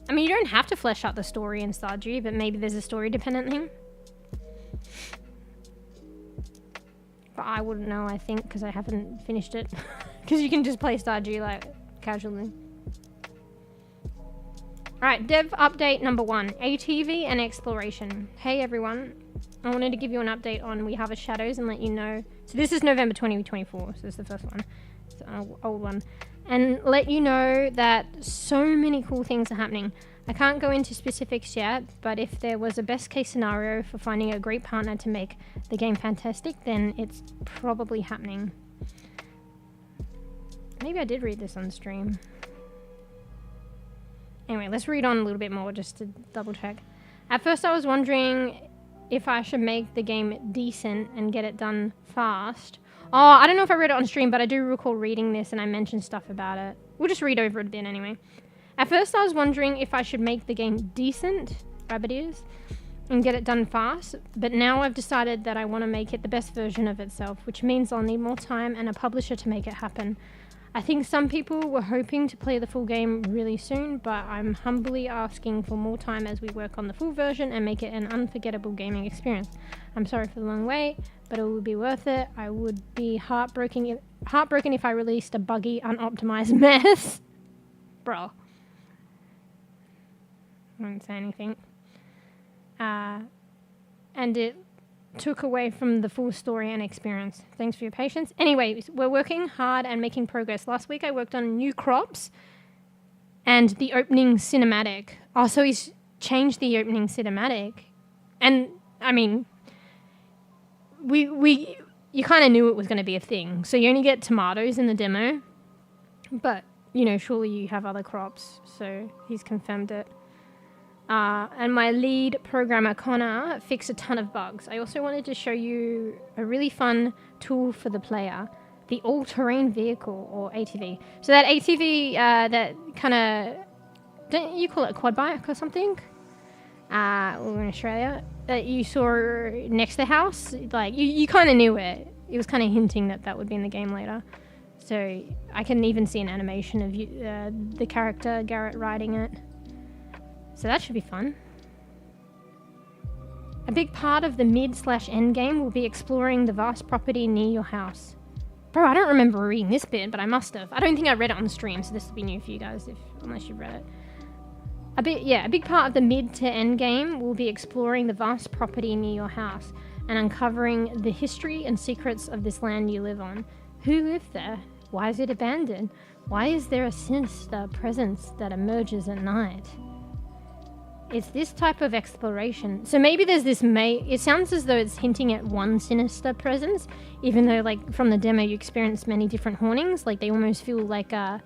I mean, you don't have to flesh out the story in Stardew, but maybe there's a story dependent thing. But I wouldn't know, I think, because I haven't finished it. Because you can just play Stardew, like, casually. Alright, dev update number 1. ATV and exploration. Hey everyone. I wanted to give you an update on We Harvest Shadows and let you know. So this is November 2024, so this is the first one. It's an old one. And let you know that so many cool things are happening. I can't go into specifics yet, but if there was a best case scenario for finding a great partner to make the game fantastic, then it's probably happening. Maybe I did read this on stream. Anyway, let's read on a little bit more just to double check. At first I was wondering if I should make the game decent and get it done fast. Oh, I don't know if I read it on stream, but I do recall reading this and I mentioned stuff about it. We'll just read over it a bit anyway. At first I was wondering if I should make the game decent, rabbit ears, and get it done fast, but now I've decided that I want to make it the best version of itself, which means I'll need more time and a publisher to make it happen. I think some people were hoping to play the full game really soon, but I'm humbly asking for more time as we work on the full version and make it an unforgettable gaming experience. I'm sorry for the long wait, but it will be worth it. I would be heartbroken if I released a buggy, unoptimized mess. Bro. I won't say anything. And it took away from the full story and experience. Thanks for your patience. Anyway, we're working hard and making progress. Last week I worked on new crops and the opening cinematic. Oh, so he's changed the opening cinematic. And, I mean, you kind of knew it was going to be a thing. So you only get tomatoes in the demo. But, you know, surely you have other crops. So he's confirmed it. And my lead programmer, Connor, fixed a ton of bugs. I also wanted to show you a really fun tool for the player, the all-terrain vehicle, or ATV. So that ATV, that kind of, don't you call it a quad bike or something? We're in Australia. That you saw next to the house. Like, you kind of knew it. It was kind of hinting that that would be in the game later. So I can even see an animation of the character, Garrett, riding it. So that should be fun. A big part of the mid/end game will be exploring the vast property near your house. Bro, I don't remember reading this bit, but I must have. I don't think I read it on stream, so this will be new for you guys unless you've read it. A big part of the mid to end game will be exploring the vast property near your house and uncovering the history and secrets of this land you live on. Who lived there? Why is it abandoned? Why is there a sinister presence that emerges at night? It's this type of exploration. So maybe there's this it sounds as though it's hinting at one sinister presence, even though, like, from the demo you experience many different hauntings. Like, they almost feel like, I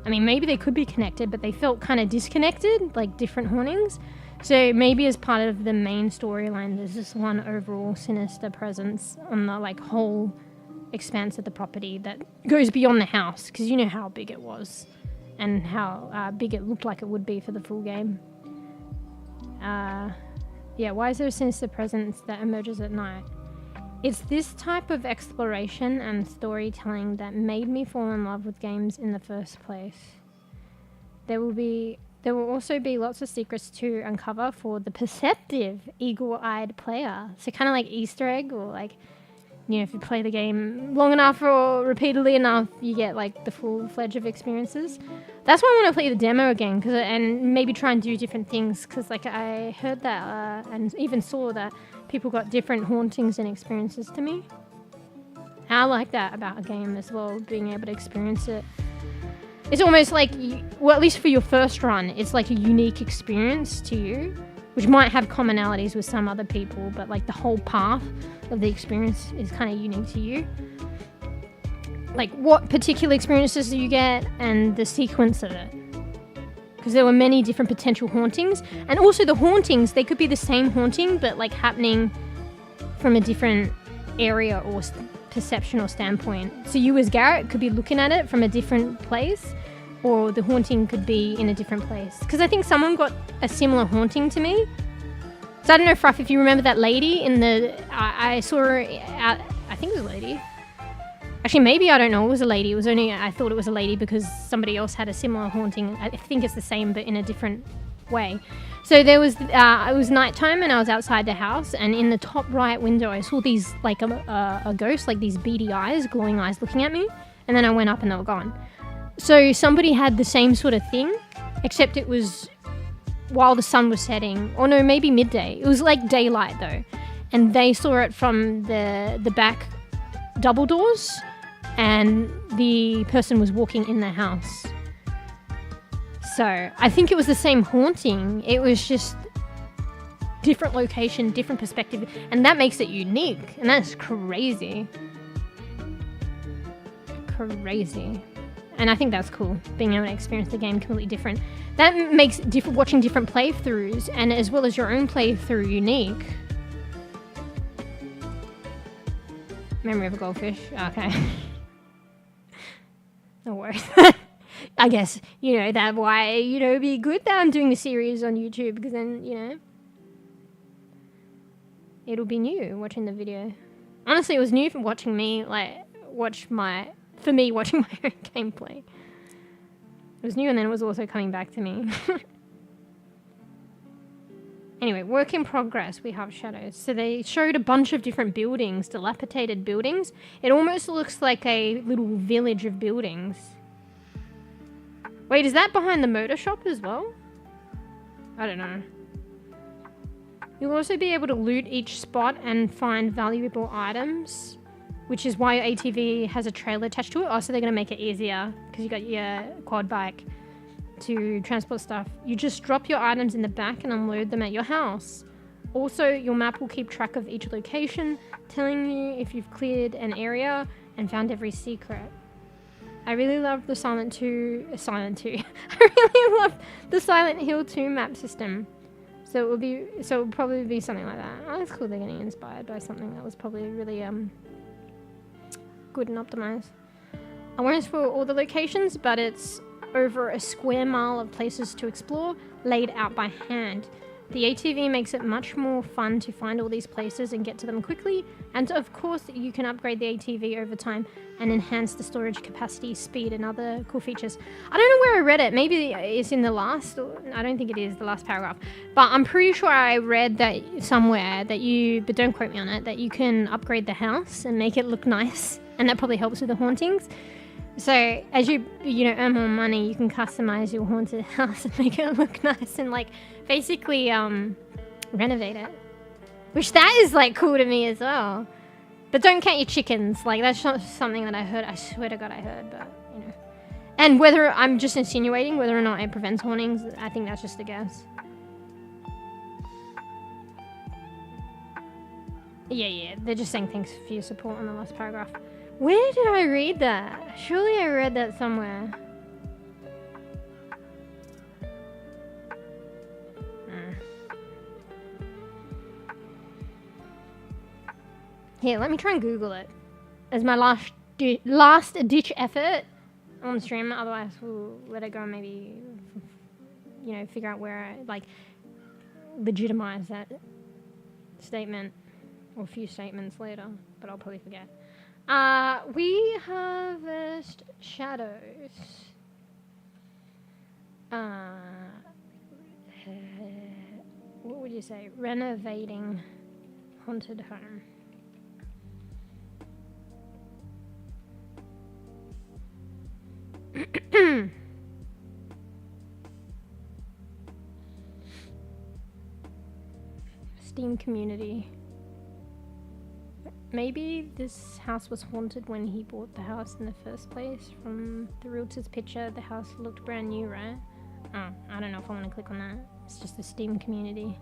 mean, maybe they could be connected, but they felt kind of disconnected, like different hauntings. So maybe as part of the main storyline, there's this one overall sinister presence on the, like, whole expanse of the property that goes beyond the house, because you know how big it was and how big it looked like it would be for the full game. Why is there a sinister presence that emerges at night? It's this type of exploration and storytelling that made me fall in love with games in the first place. There will also be lots of secrets to uncover for the perceptive, eagle-eyed player. So kind of like Easter egg, or like, you know, if you play the game long enough or repeatedly enough, you get like the full fledged of experiences. That's why I want to play the demo again, and maybe try and do different things, because like I heard that and even saw that people got different hauntings and experiences to me. And I like that about a game as well, being able to experience it. It's almost like, well, at least for your first run, it's like a unique experience to you, which might have commonalities with some other people, but like the whole path of the experience is kind of unique to you. Like what particular experiences do you get and the sequence of it. Because there were many different potential hauntings, and also the hauntings, they could be the same haunting, but like happening from a different area or perception or standpoint. So you as Garrett could be looking at it from a different place, or the haunting could be in a different place. Because I think someone got a similar haunting to me. So I don't know, Fruff, if you remember that lady in the... I saw her out... I think it was a lady. Actually, maybe, I don't know, it was a lady. It was only... I thought it was a lady because somebody else had a similar haunting. I think it's the same, but in a different way. So there was... it was nighttime and I was outside the house, and in the top right window I saw these, like a ghost, like these beady eyes, glowing eyes looking at me. And then I went up and they were gone. So somebody had the same sort of thing, except it was while the sun was setting, or no, maybe midday. It was like daylight though, and they saw it from the back double doors, and the person was walking in the house. So I think it was the same haunting. It was just different location, different perspective, and that makes it unique. And that's crazy. Crazy. And I think that's cool, being able to experience the game completely different. That makes watching different playthroughs, and as well as your own playthrough, unique. Memory of a goldfish. Okay. No worries. I guess, that's why, it'd be good that I'm doing the series on YouTube, because then, it'll be new watching the video. Honestly, it was new for watching me, watching my own gameplay. It was new, and then it was also coming back to me. Anyway, work in progress, we have shadows. So they showed a bunch of different buildings, dilapidated buildings. It almost looks like a little village of buildings. Wait, is that behind the motor shop as well? I don't know. You'll also be able to loot each spot and find valuable items, which is why your ATV has a trailer attached to it. Also, they're going to make it easier because you got your quad bike to transport stuff. You just drop your items in the back and unload them at your house. Also, your map will keep track of each location, telling you if you've cleared an area and found every secret. I really love the Silent 2. I really love the Silent Hill 2 map system. So it'll probably be something like that. Oh, it's cool they're getting inspired by something that was probably really good and optimized. I won't spoil all the locations, but it's over a square mile of places to explore, laid out by hand. The ATV makes it much more fun to find all these places and get to them quickly, and of course you can upgrade the ATV over time and enhance the storage capacity, speed, and other cool features. I don't know where I read it. Maybe it's in the last, I don't think it is the last paragraph, but I'm pretty sure I read that somewhere that but don't quote me on it, that you can upgrade the house and make it look nice, and that probably helps with the hauntings. So as you earn more money, you can customize your haunted house and make it look nice and basically renovate it, which that is cool to me as well. But don't count your chickens. That's not something that I heard. I swear to God I heard, but and whether I'm just insinuating whether or not it prevents hauntings, I think that's just a guess. Yeah, they're just saying thanks for your support on the last paragraph. Where did I read that? Surely I read that somewhere. Here, let me try and Google it as my last ditch effort on stream. Otherwise, we'll let it go and maybe, figure out where I, legitimize that statement or a few statements later. But I'll probably forget. We harvest shadows. What would you say? Renovating haunted home. Steam community. Maybe this house was haunted when he bought the house in the first place. From the realtor's picture, the house looked brand new, right? Oh, I don't know if I want to click on that. It's just the Steam community.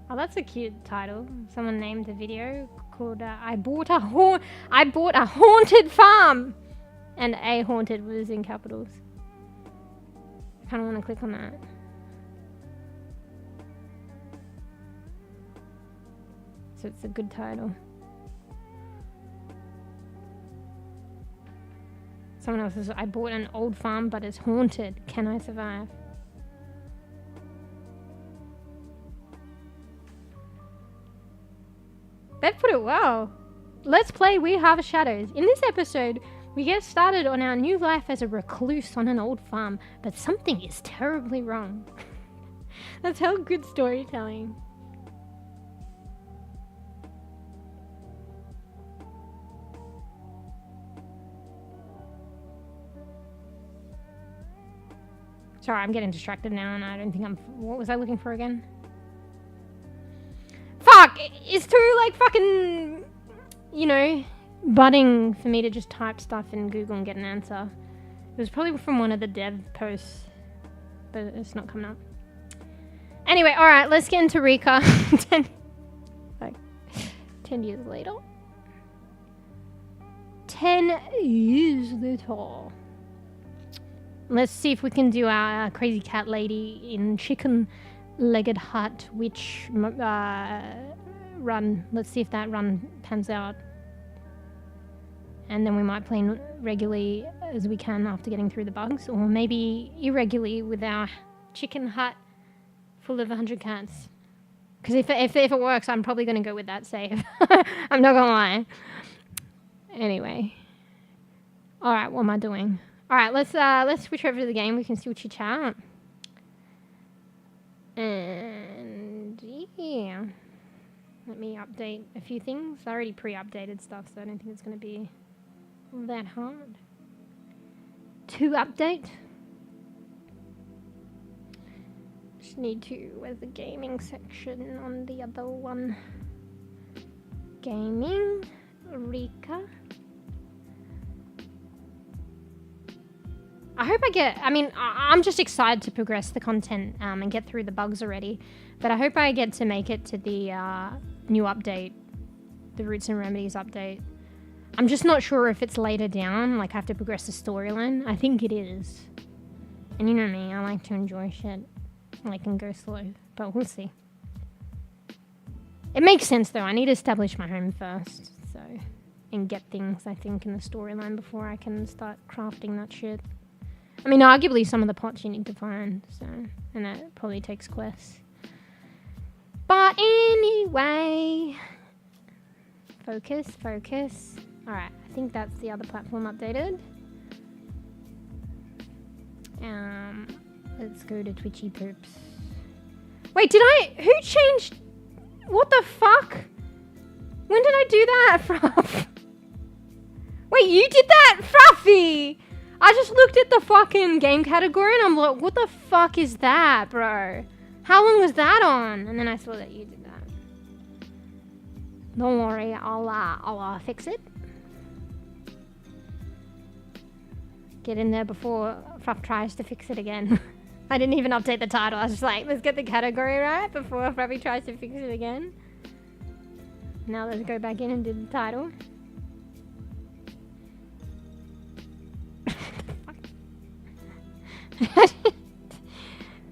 Oh, that's a cute title. Someone named the video called I bought a haunted farm, and a haunted was in capitals. I kind of want to click on that. So it's a good title. Someone else says, I bought an old farm but it's haunted. Can I survive? They've put it well. Let's play We Harvest Shadows. In this episode, we get started on our new life as a recluse on an old farm, but something is terribly wrong. That's how good storytelling. Sorry, I'm getting distracted now, and I don't think what was I looking for again? Fuck! It's too, fucking, budding for me to just type stuff in Google and get an answer. It was probably from one of the dev posts, but it's not coming up. Anyway, alright, let's get into REKA. 10 years later. 10 years later. Let's see if we can do our crazy cat lady in chicken-legged hut, which run. Let's see if that run pans out. And then we might play regularly as we can after getting through the bugs, or maybe irregularly with our chicken hut full of 100 cats. Because if it works, I'm probably going to go with that save. I'm not going to lie. Anyway. Alright, what am I doing? Alright, let's switch over to the game. We can still chit chat. And yeah. Let me update a few things. I already pre-updated stuff, so I don't think it's going to be that hard to update. Just need to, where's the gaming section on the other one? Gaming, REKA. I hope I'm just excited to progress the content and get through the bugs already, but I hope I get to make it to the new update, the Roots and Remedies update. I'm just not sure if it's later down, like I have to progress the storyline. I think it is. And you know me, I like to enjoy shit. I can go slow, but we'll see. It makes sense though, I need to establish my home first, so, and get things, I think, in the storyline before I can start crafting that shit. I mean, arguably some of the pots you need to find, so, and that probably takes quests. But anyway, focus. Alright, I think that's the other platform updated. Let's go to Twitchy Poops. Wait, who changed? What the fuck? When did I do that, Fruff? Wait, you did that, Fruffy? I just looked at the fucking game category and I'm like, what the fuck is that, bro? How long was that on? And then I saw that you did that. Don't worry, I'll fix it. Get in there before Fruff tries to fix it again. I didn't even update the title. I was just like, let's get the category right before Fruffy tries to fix it again. Now let's go back in and do the title.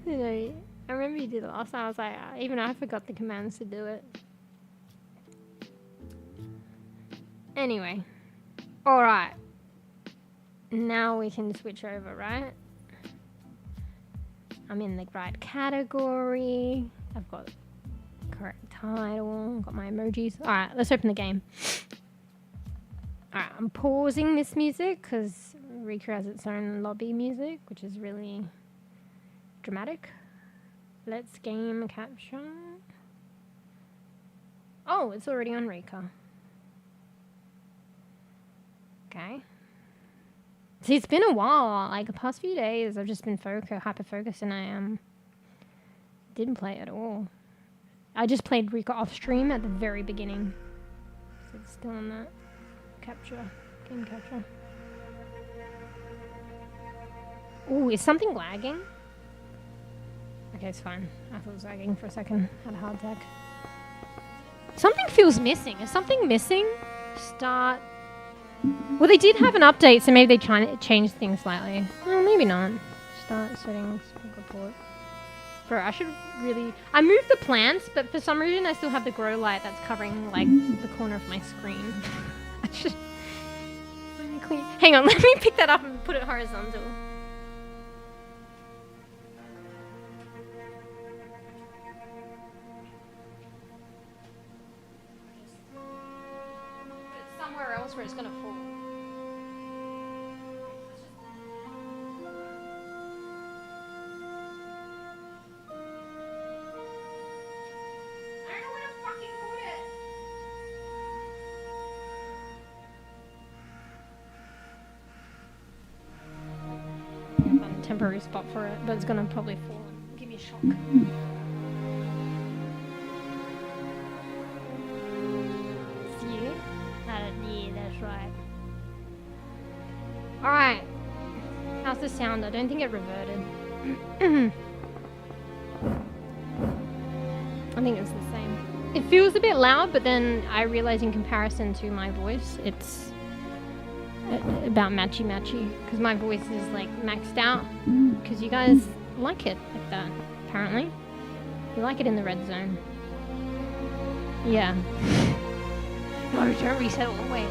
I remember you did it last time. I was like, even I forgot the commands to do it. Anyway. Alright. Now we can switch over, right? I'm in the right category. I've got correct title. Got my emojis. Alright, let's open the game. Alright, I'm pausing this music because REKA has its own lobby music, which is really dramatic. Let's game capture. Oh, it's already on REKA. Okay. See, it's been a while. Like the past few days, I've just been hyper-focused, and I didn't play at all. I just played REKA off stream at the very beginning. So it's still on that game capture. Ooh, is something lagging? Okay, it's fine. I thought it was lagging for a second. Had a heart attack. Something feels missing. Is something missing? Start. Well, they did have an update, so maybe they changed things slightly. Well, maybe not. Start settings, report. Bro, I should really... I moved the plants, but for some reason I still have the grow light that's covering, like, the corner of my screen. I should... Hang on, let me pick that up and put it horizontal. Somewhere else where it's gonna fall. I don't know where to fucking put it. I found a temporary spot for it, but it's gonna probably fall and give me a shock. That's right. Alright. How's the sound? I don't think it reverted. I think it's the same. It feels a bit loud, but then I realize in comparison to my voice, it's about matchy-matchy. Because my voice is like maxed out. Because you guys like it like that, apparently. You like it in the red zone. Yeah. No, don't reset all the way.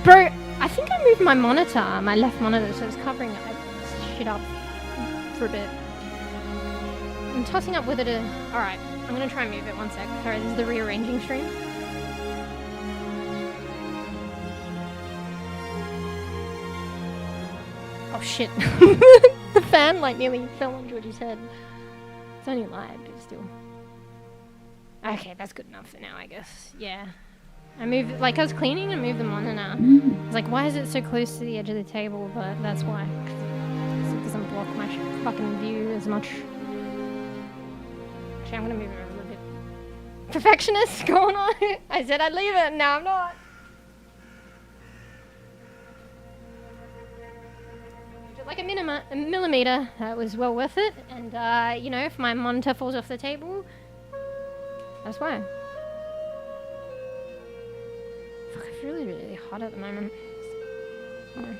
Bro, I think I moved my monitor, my left monitor, so it's covering shit up for a bit. I'm tossing up whether to... Alright, I'm gonna try and move it one sec. Sorry, this is the rearranging stream. Oh shit. The fan like nearly fell on Georgie's head. It's only live, but still. Okay, that's good enough for now, I guess. Yeah. I moved, like I was cleaning and moved them on and I was like, why is it so close to the edge of the table? But that's why. It doesn't block my fucking view as much. Actually, I'm gonna move it a little bit. Perfectionist going on. I said I'd leave it, now I'm not. Like a millimeter, that was well worth it. And you know, if my monitor falls off the table, that's why. Fuck, it's really, really hot at the moment. Yeah.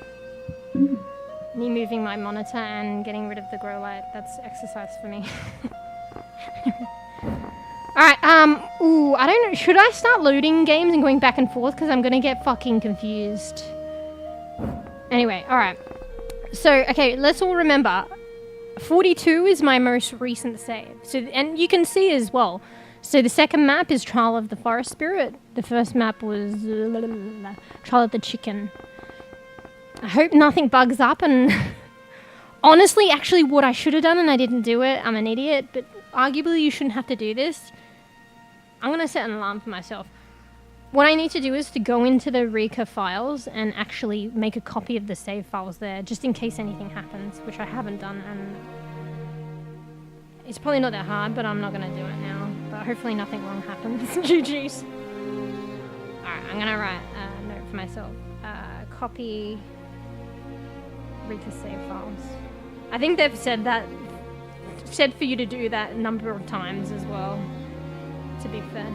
Me moving my monitor and getting rid of the grow light, that's exercise for me. Alright, ooh, I don't know, should I start loading games and going back and forth? Because I'm gonna get fucking confused. Anyway, alright. So, okay, let's all remember, 42 is my most recent save. So, and you can see as well. So the second map is Trial of the Forest Spirit. The first map was Trial of the Chicken. I hope nothing bugs up and... Honestly, actually what I should have done and I didn't do it, I'm an idiot, but arguably you shouldn't have to do this. I'm going to set an alarm for myself. What I need to do is to go into the REKA files and actually make a copy of the save files there, just in case anything happens, which I haven't done, and it's probably not that hard, but I'm not going to do it now. But hopefully nothing wrong happens. GG's. Alright, I'm going to write a note for myself. Copy REKA save files. I think they've said for you to do that a number of times as well, to be fair.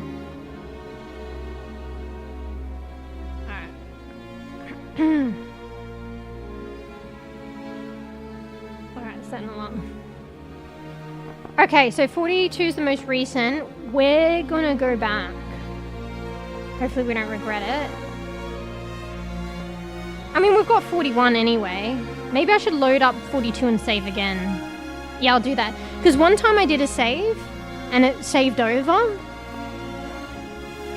Alright, set an alarm. Okay, so 42 is the most recent. We're gonna go back. Hopefully we don't regret it. I mean, we've got 41 anyway. Maybe I should load up 42 and save again. Yeah, I'll do that. Because one time I did a save, and it saved over.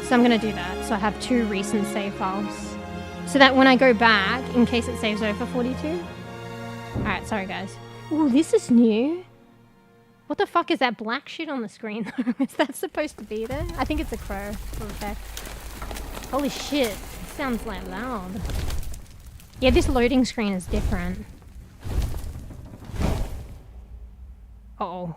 So I'm gonna do that. So I have 2 recent save files. So that when I go back, in case it saves over 42. Alright, sorry guys. Ooh, this is new. What the fuck is that black shit on the screen? Is that supposed to be there? I think it's a crow for effect. Holy shit, it sounds like loud. Yeah, this loading screen is different. Uh-oh.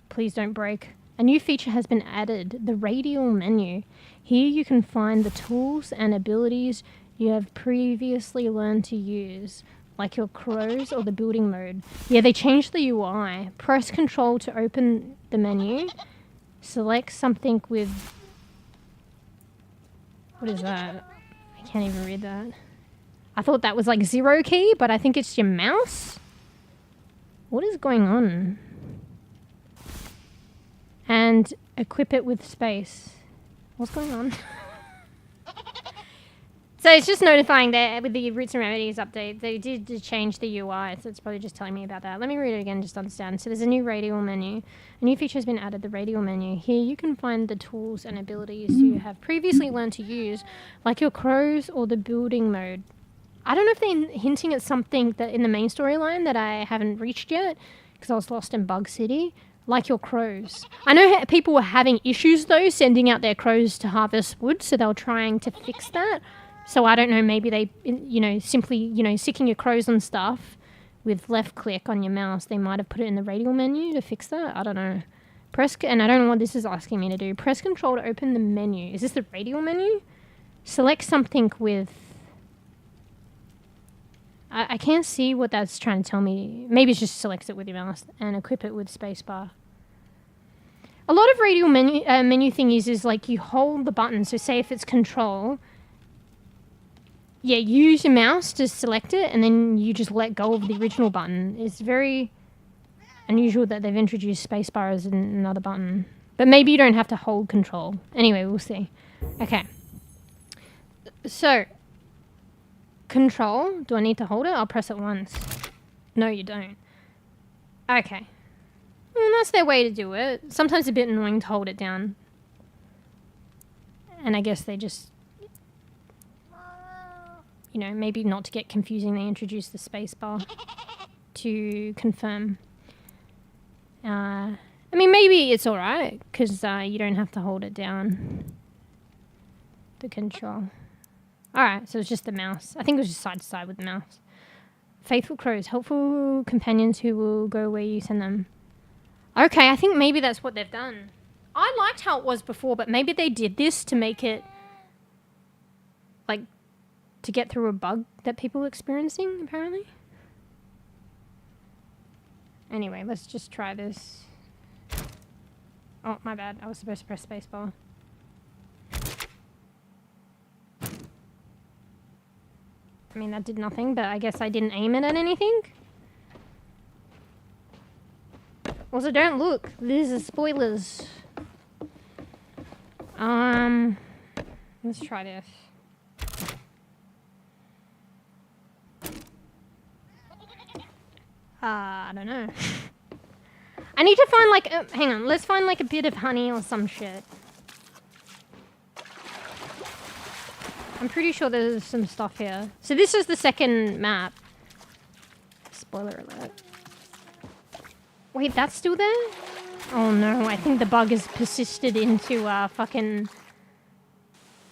Please don't break. A new feature has been added, the radial menu. Here you can find the tools and abilities you have previously learned to use, like your crows or the building mode. Yeah, they changed the UI. Press Control to open the menu. Select something with... What is that? I can't even read that. I thought that was like 0 key, but I think it's your mouse? What is going on? And equip it with space. What's going on? So it's just notifying that with the Roots and Remedies update, they did change the UI, so it's probably just telling me about that. Let me read it again just to understand. So there's a new radial menu. A new feature has been added, the radial menu. Here you can find the tools and abilities you have previously learned to use, like your crows or the building mode. I don't know if they're hinting at something that in the main storyline that I haven't reached yet, because I was lost in Bug City. Like your crows. I know people were having issues though, sending out their crows to harvest wood, so they were trying to fix that. So I don't know, maybe they, you know, simply, you know, sticking your crows and stuff with left click on your mouse, they might have put it in the radial menu to fix that. I don't know. And I don't know what this is asking me to do. Press Control to open the menu. Is this the radial menu? Select something with I can't see what that's trying to tell me. Maybe it's just select it with your mouse and equip it with spacebar. A lot of radial menu thingies is like you hold the button. So say if it's control, yeah, use your mouse to select it and then you just let go of the original button. It's very unusual that they've introduced spacebar as another button. But maybe you don't have to hold control. Anyway, we'll see. Okay. So, control. Do I need to hold it? I'll press it once. No, you don't. Okay. Well, that's their way to do it. Sometimes it's a bit annoying to hold it down. And I guess they just... You know, maybe not to get confusing, they introduce the spacebar to confirm. I mean, maybe it's alright, because you don't have to hold it down. The control. Alright, so it's just the mouse. I think it was just side to side with the mouse. Faithful crows, helpful companions who will go where you send them. Okay, I think maybe that's what they've done. I liked how it was before, but maybe they did this to make it, like, to get through a bug that people were experiencing, apparently. Anyway, let's just try this. Oh, my bad. I was supposed to press spacebar. I mean, that did nothing, but I guess I didn't aim it at anything. Also, don't look. These are spoilers. Let's try this. I don't know. I need to find like, hang on, let's find like a bit of honey or some shit. I'm pretty sure there's some stuff here. So this is the second map. Spoiler alert. Wait, that's still there? Oh no, I think the bug has persisted into fucking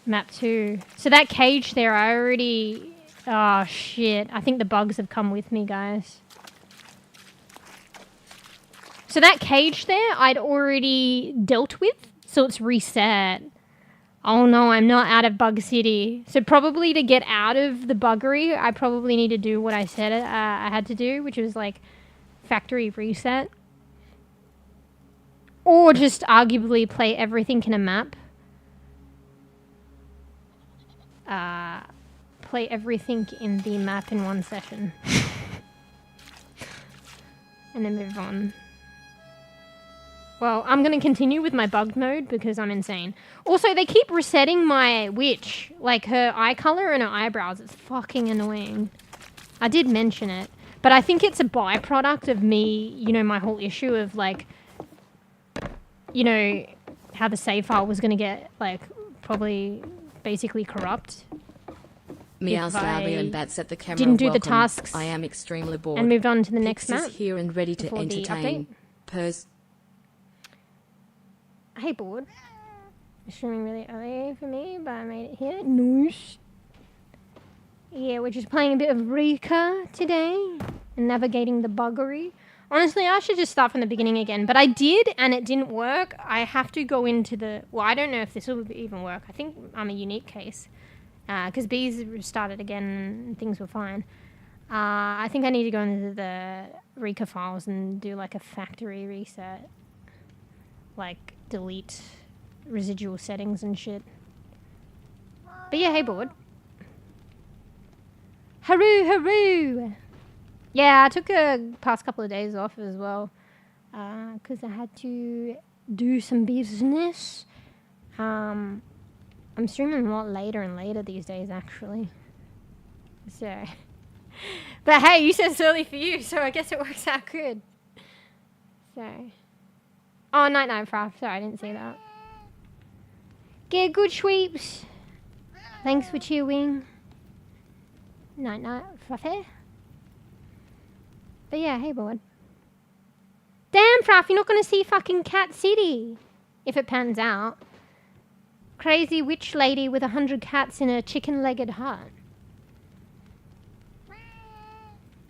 map 2. So that cage there, I already... Oh shit, I think the bugs have come with me, guys. So that cage there, I'd already dealt with, so it's reset. Oh no, I'm not out of Bug City. So probably to get out of the buggery, I probably need to do what I said I had to do, which was like factory reset. Or just arguably play everything in a map. Play everything in the map in one session. And then move on. Well, I'm going to continue with my bugged mode because I'm insane. Also, they keep resetting my wiTch. Like, her eye color and her eyebrows. It's fucking annoying. I did mention it. But I think it's a byproduct of me, you know, my whole issue of, like... You know, how the save file was going to get, like, probably basically corrupt. Meow Starbie and bats at the camera. Didn't do Welcome. the tasks. I am extremely bored. And moved on to the next Pix map. is here and ready to entertain. Hey, board. It's streaming really early for me, but I made it here. Nice. Yeah, we're just playing a bit of REKA today and navigating the buggery. Honestly, I should just start from the beginning again, but I did and it didn't work. I have to go into the... Well, I don't know if this will even work. I think I'm a unique case because bees started again and things were fine. I think I need to go into the REKA files and do like a factory reset. Like delete residual settings and shit. But yeah, hey board. Haru, haru! Yeah, I took a past couple of days off as well. Because I had to do some business. I'm streaming a lot later and later these days, actually. So... But hey, you said it's early for you, so I guess it works out good. So... Oh, night night, Fraff. Sorry, I didn't see that. Get good sweeps. Thanks for chewing. Night night, Fraffy. But yeah, hey, board. Damn, Fraff, you're not going to see fucking Cat City. If it pans out. Crazy witch lady with 100 cats in a chicken-legged hut.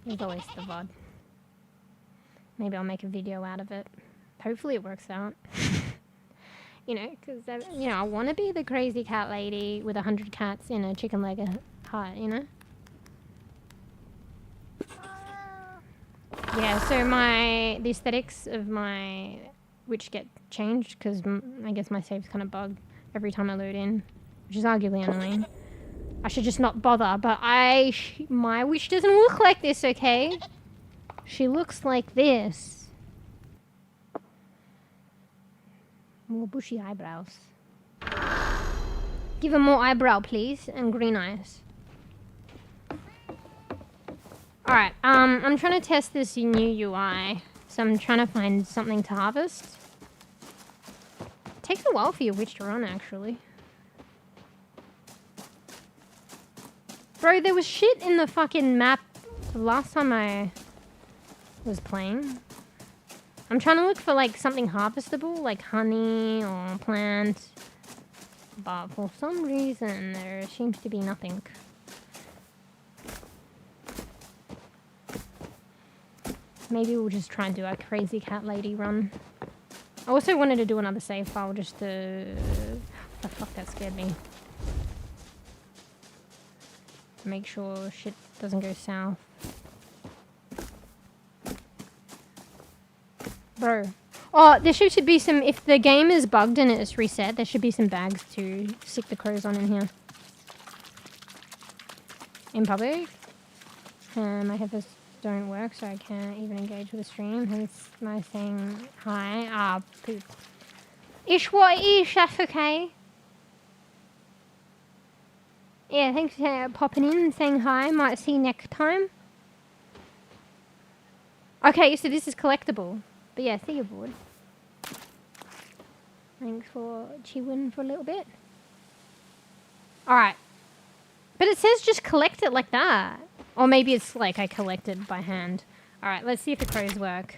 There's always the VOD. Maybe I'll make a video out of it. Hopefully it works out. You know, because, you know, I want to be the crazy cat lady with 100 cats in a chicken-legged hut, you know? Yeah, so the aesthetics of my wiTch get changed because I guess my save's kind of bugged every time I load in, which is arguably annoying. I should just not bother, but my wiTch doesn't look like this, okay? She looks like this. More bushy eyebrows. Give her more eyebrow, please, and green eyes. Alright, I'm trying to test this new UI. So I'm trying to find something to harvest. It takes a while for your wiTch to run, actually. Bro, there was shit in the fucking map the last time I was playing. I'm trying to look for, like, something harvestable, like honey or plant. But for some reason, there seems to be nothing. Maybe we'll just try and do a crazy cat lady run. I also wanted to do another save file just to... Oh, fuck, that scared me. Make sure shit doesn't go south. Bro. Oh, there should be some... If the game is bugged and it's reset, there should be some bags to stick the crows on in here. In public. My headphones don't work, so I can't even engage with the stream. Hence my saying hi. Ah, poop. Ish what ish, that's okay. Yeah, thanks for popping in and saying hi. Might see you next time. Okay, so this is collectible. But yeah, see you, board. Thanks for chewing for a little bit. Alright. But it says just collect it like that. Or maybe it's like I collected by hand. Alright, let's see if the crows work.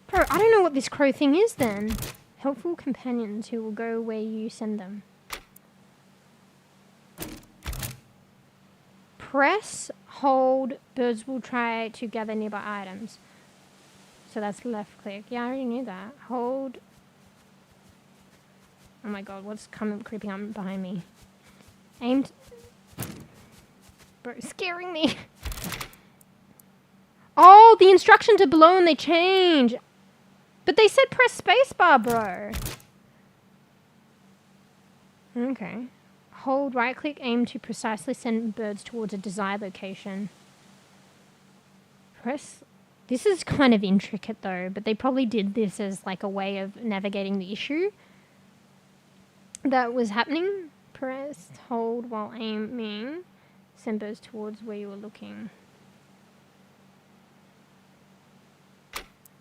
Bro, I don't know what this crow thing is then. Helpful companions who will go where you send them. Press, hold, birds will try to gather nearby items. So that's left click. Yeah, I already knew that. Hold. Oh my god, what's creeping up behind me? Aimed. Bro, scaring me. Oh, the instructions are below and they change. But they said press spacebar, bro. Okay. Hold right click, aim to precisely send birds towards a desired location. Press. This is kind of intricate though, but they probably did this as like a way of navigating the issue that was happening. Press hold while aiming. Send birds towards where you were looking.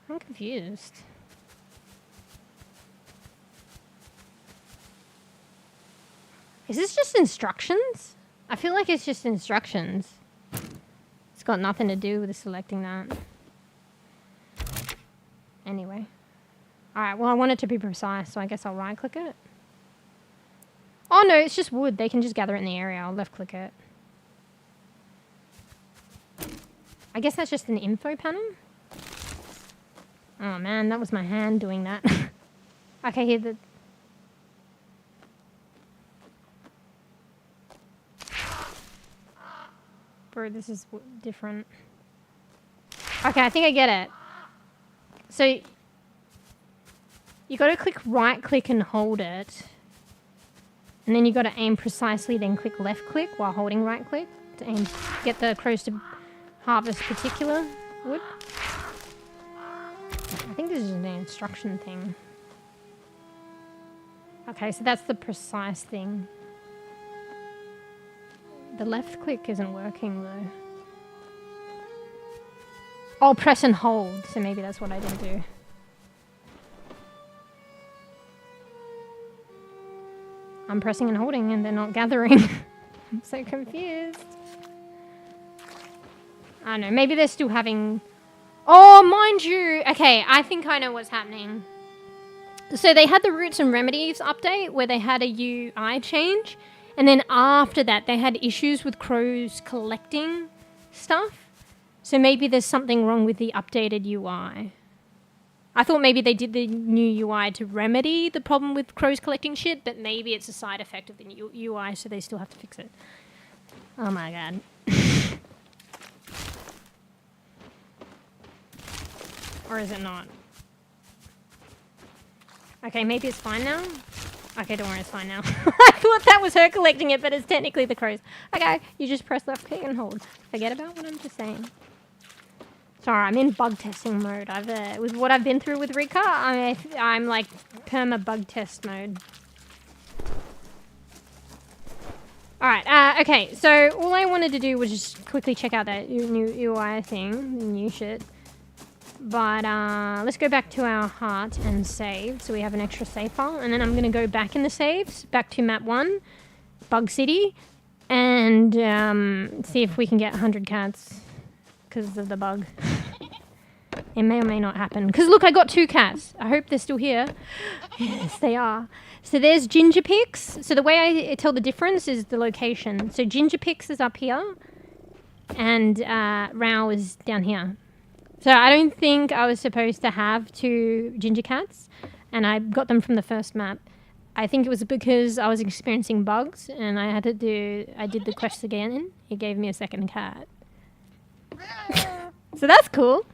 I'm confused. Is this just instructions? I feel like it's just instructions. It's got nothing to do with selecting that. Anyway. Alright, well I want it to be precise, so I guess I'll right click it. Oh no, it's just wood. They can just gather it in the area. I'll left click it. I guess that's just an info panel. Oh man, that was my hand doing that. Okay, here the... Bro, this is different. Okay, I think I get it. So, you gotta click right click and hold it. And then you gotta aim precisely, then click left click while holding right click to aim, get the crows to harvest particular wood. I think this is an instruction thing. Okay, so that's the precise thing. The left click isn't working though. Oh, press and hold. So maybe that's what I didn't do. I'm pressing and holding and they're not gathering. I'm so confused. I don't know. Maybe they're still having... Oh, mind you. Okay, I think I know what's happening. So they had the roots and remedies update where they had a UI change. And then after that, they had issues with crows collecting stuff. So maybe there's something wrong with the updated UI. I thought maybe they did the new UI to remedy the problem with crows collecting shit, but maybe it's a side effect of the new UI, so they still have to fix it. Oh my god. Or is it not? Okay, maybe it's fine now? Okay, don't worry, it's fine now. I thought that was her collecting it, but it's technically the crows. Okay, you just press left click and hold. Forget about what I'm just saying. Sorry, I'm in bug testing mode. With what I've been through with Rika, I'm like perma bug test mode. Alright, okay, so all I wanted to do was just quickly check out that new UI thing, the new shit. But let's go back to our heart and save, so we have an extra save file, and then I'm going to go back in the saves, back to map 1, Bug City, and see if we can get 100 cats, because of the bug. It may or may not happen. Because look, I got 2 cats. I hope they're still here. Yes, they are. So there's Gingerpix. So the way I tell the difference is the location. So Gingerpix is up here, and mɛOw is down here. So I don't think I was supposed to have 2 ginger cats, and I got them from the first map. I think it was because I was experiencing bugs, and I did the quest again. It gave me a second cat. So that's cool.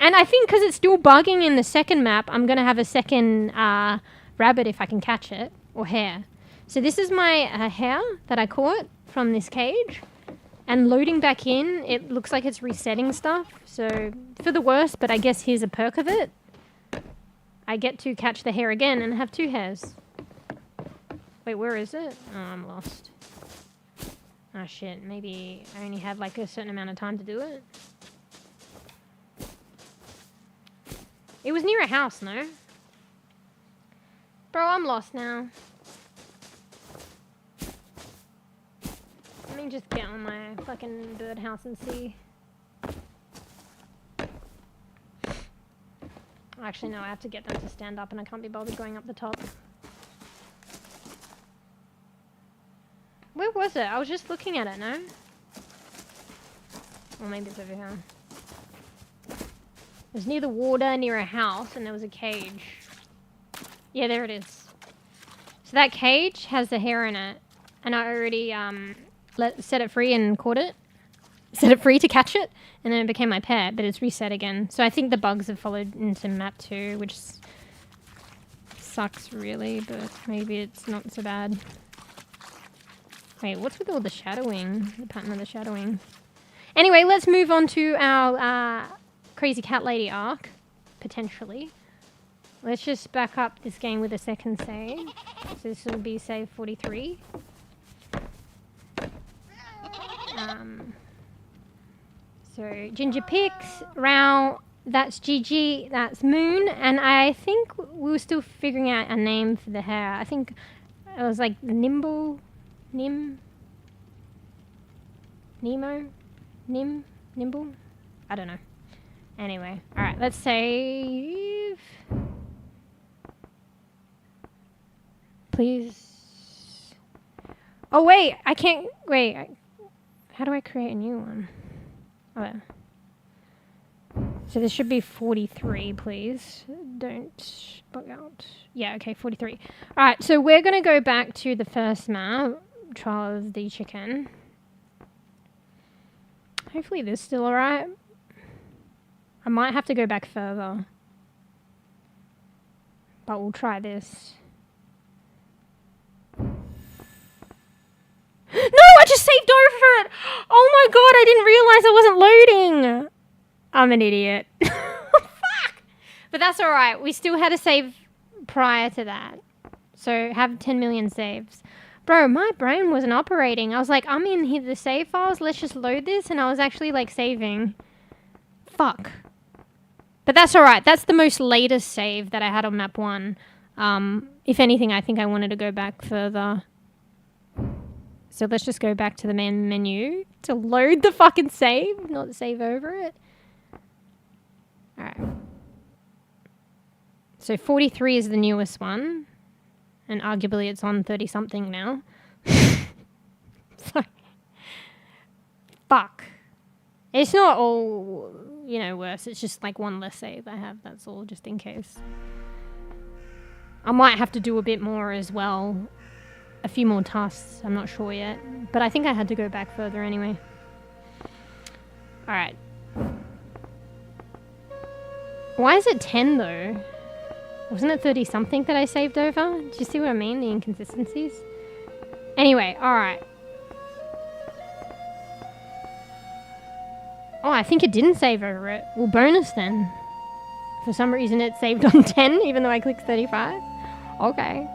And I think because it's still bugging in the second map, I'm going to have a second rabbit if I can catch it, or hare. So this is my hare that I caught from this cage. And loading back in, it looks like it's resetting stuff. So, for the worst, but I guess here's a perk of it. I get to catch the hare again and have 2 hares. Wait, where is it? Oh, I'm lost. Oh shit, maybe I only have like a certain amount of time to do it. It was near a house, no? Bro, I'm lost now. Let me just get on my fucking birdhouse and see. Actually, no, I have to get them to stand up and I can't be bothered going up the top. Where was it? I was just looking at it, no? Or maybe it's over here. It was near the water, near a house, and there was a cage. Yeah, there it is. So that cage has the hare in it. And I already, set it free and caught it. Set it free to catch it, and then it became my pet, but it's reset again. So I think the bugs have followed into map 2, which sucks really, but maybe it's not so bad. Wait, what's with all the shadowing? The pattern of the shadowing. Anyway, let's move on to our Crazy Cat Lady arc, potentially. Let's just back up this game with a second save. So this will be save 43. So Gingerpix, mɛOw, that's Gigi, that's Moon, and I think we were still figuring out a name for the hare. I think it was like Nimble, Nimble? I don't know. Anyway, alright, let's save. Please. Oh wait, I can't, wait. How do I create a new one? Oh. So this should be 43, please. Don't bug out. Yeah, okay, 43. Alright, so we're going to go back to the first map, Trial of the Chicken. Hopefully this is still alright. I might have to go back further. But we'll try this. No, I just saved over it! Oh my god, I didn't realize I wasn't loading! I'm an idiot. Fuck! But that's alright, we still had a save prior to that. So, have 10 million saves. Bro, my brain wasn't operating. I was like, I'm in here, the save files, let's just load this, and I was actually like saving. Fuck. But that's alright, that's the most latest save that I had on map 1. If anything, I think I wanted to go back further. So let's just go back to the main menu to load the fucking save, not save over it. Alright. So 43 is the newest one. And arguably it's on 30-something now. Sorry. Fuck. It's not all, worse. It's just like one less save I have, that's all, just in case. I might have to do a bit more as well. a few more tasks. I'm not sure yet. But I think I had to go back further anyway. Alright. Why is it 10 though? Wasn't it 30 something that I saved over? Do you see what I mean? The inconsistencies? Anyway, alright. Oh, I think it didn't save over it. Well, bonus then. For some reason it saved on 10 even though I clicked 35. Okay.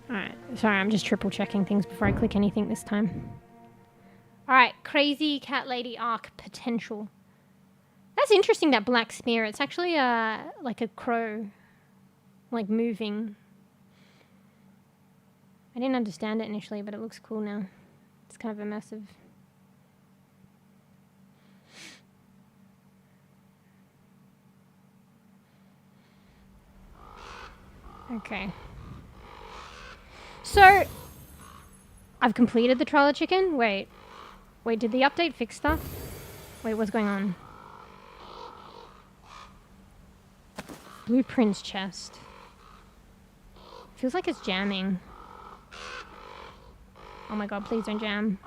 Alright, sorry, I'm just triple checking things before I click anything this time. Alright, crazy cat lady arc potential. That's interesting, that black smear. It's actually like a crow. Like moving. I didn't understand it initially, but it looks cool now. It's kind of immersive. Okay. So, I've completed the trial of chicken. Wait, did the update fix stuff? Wait, what's going on? Blueprints chest. Feels like it's jamming. Oh my god, please don't jam.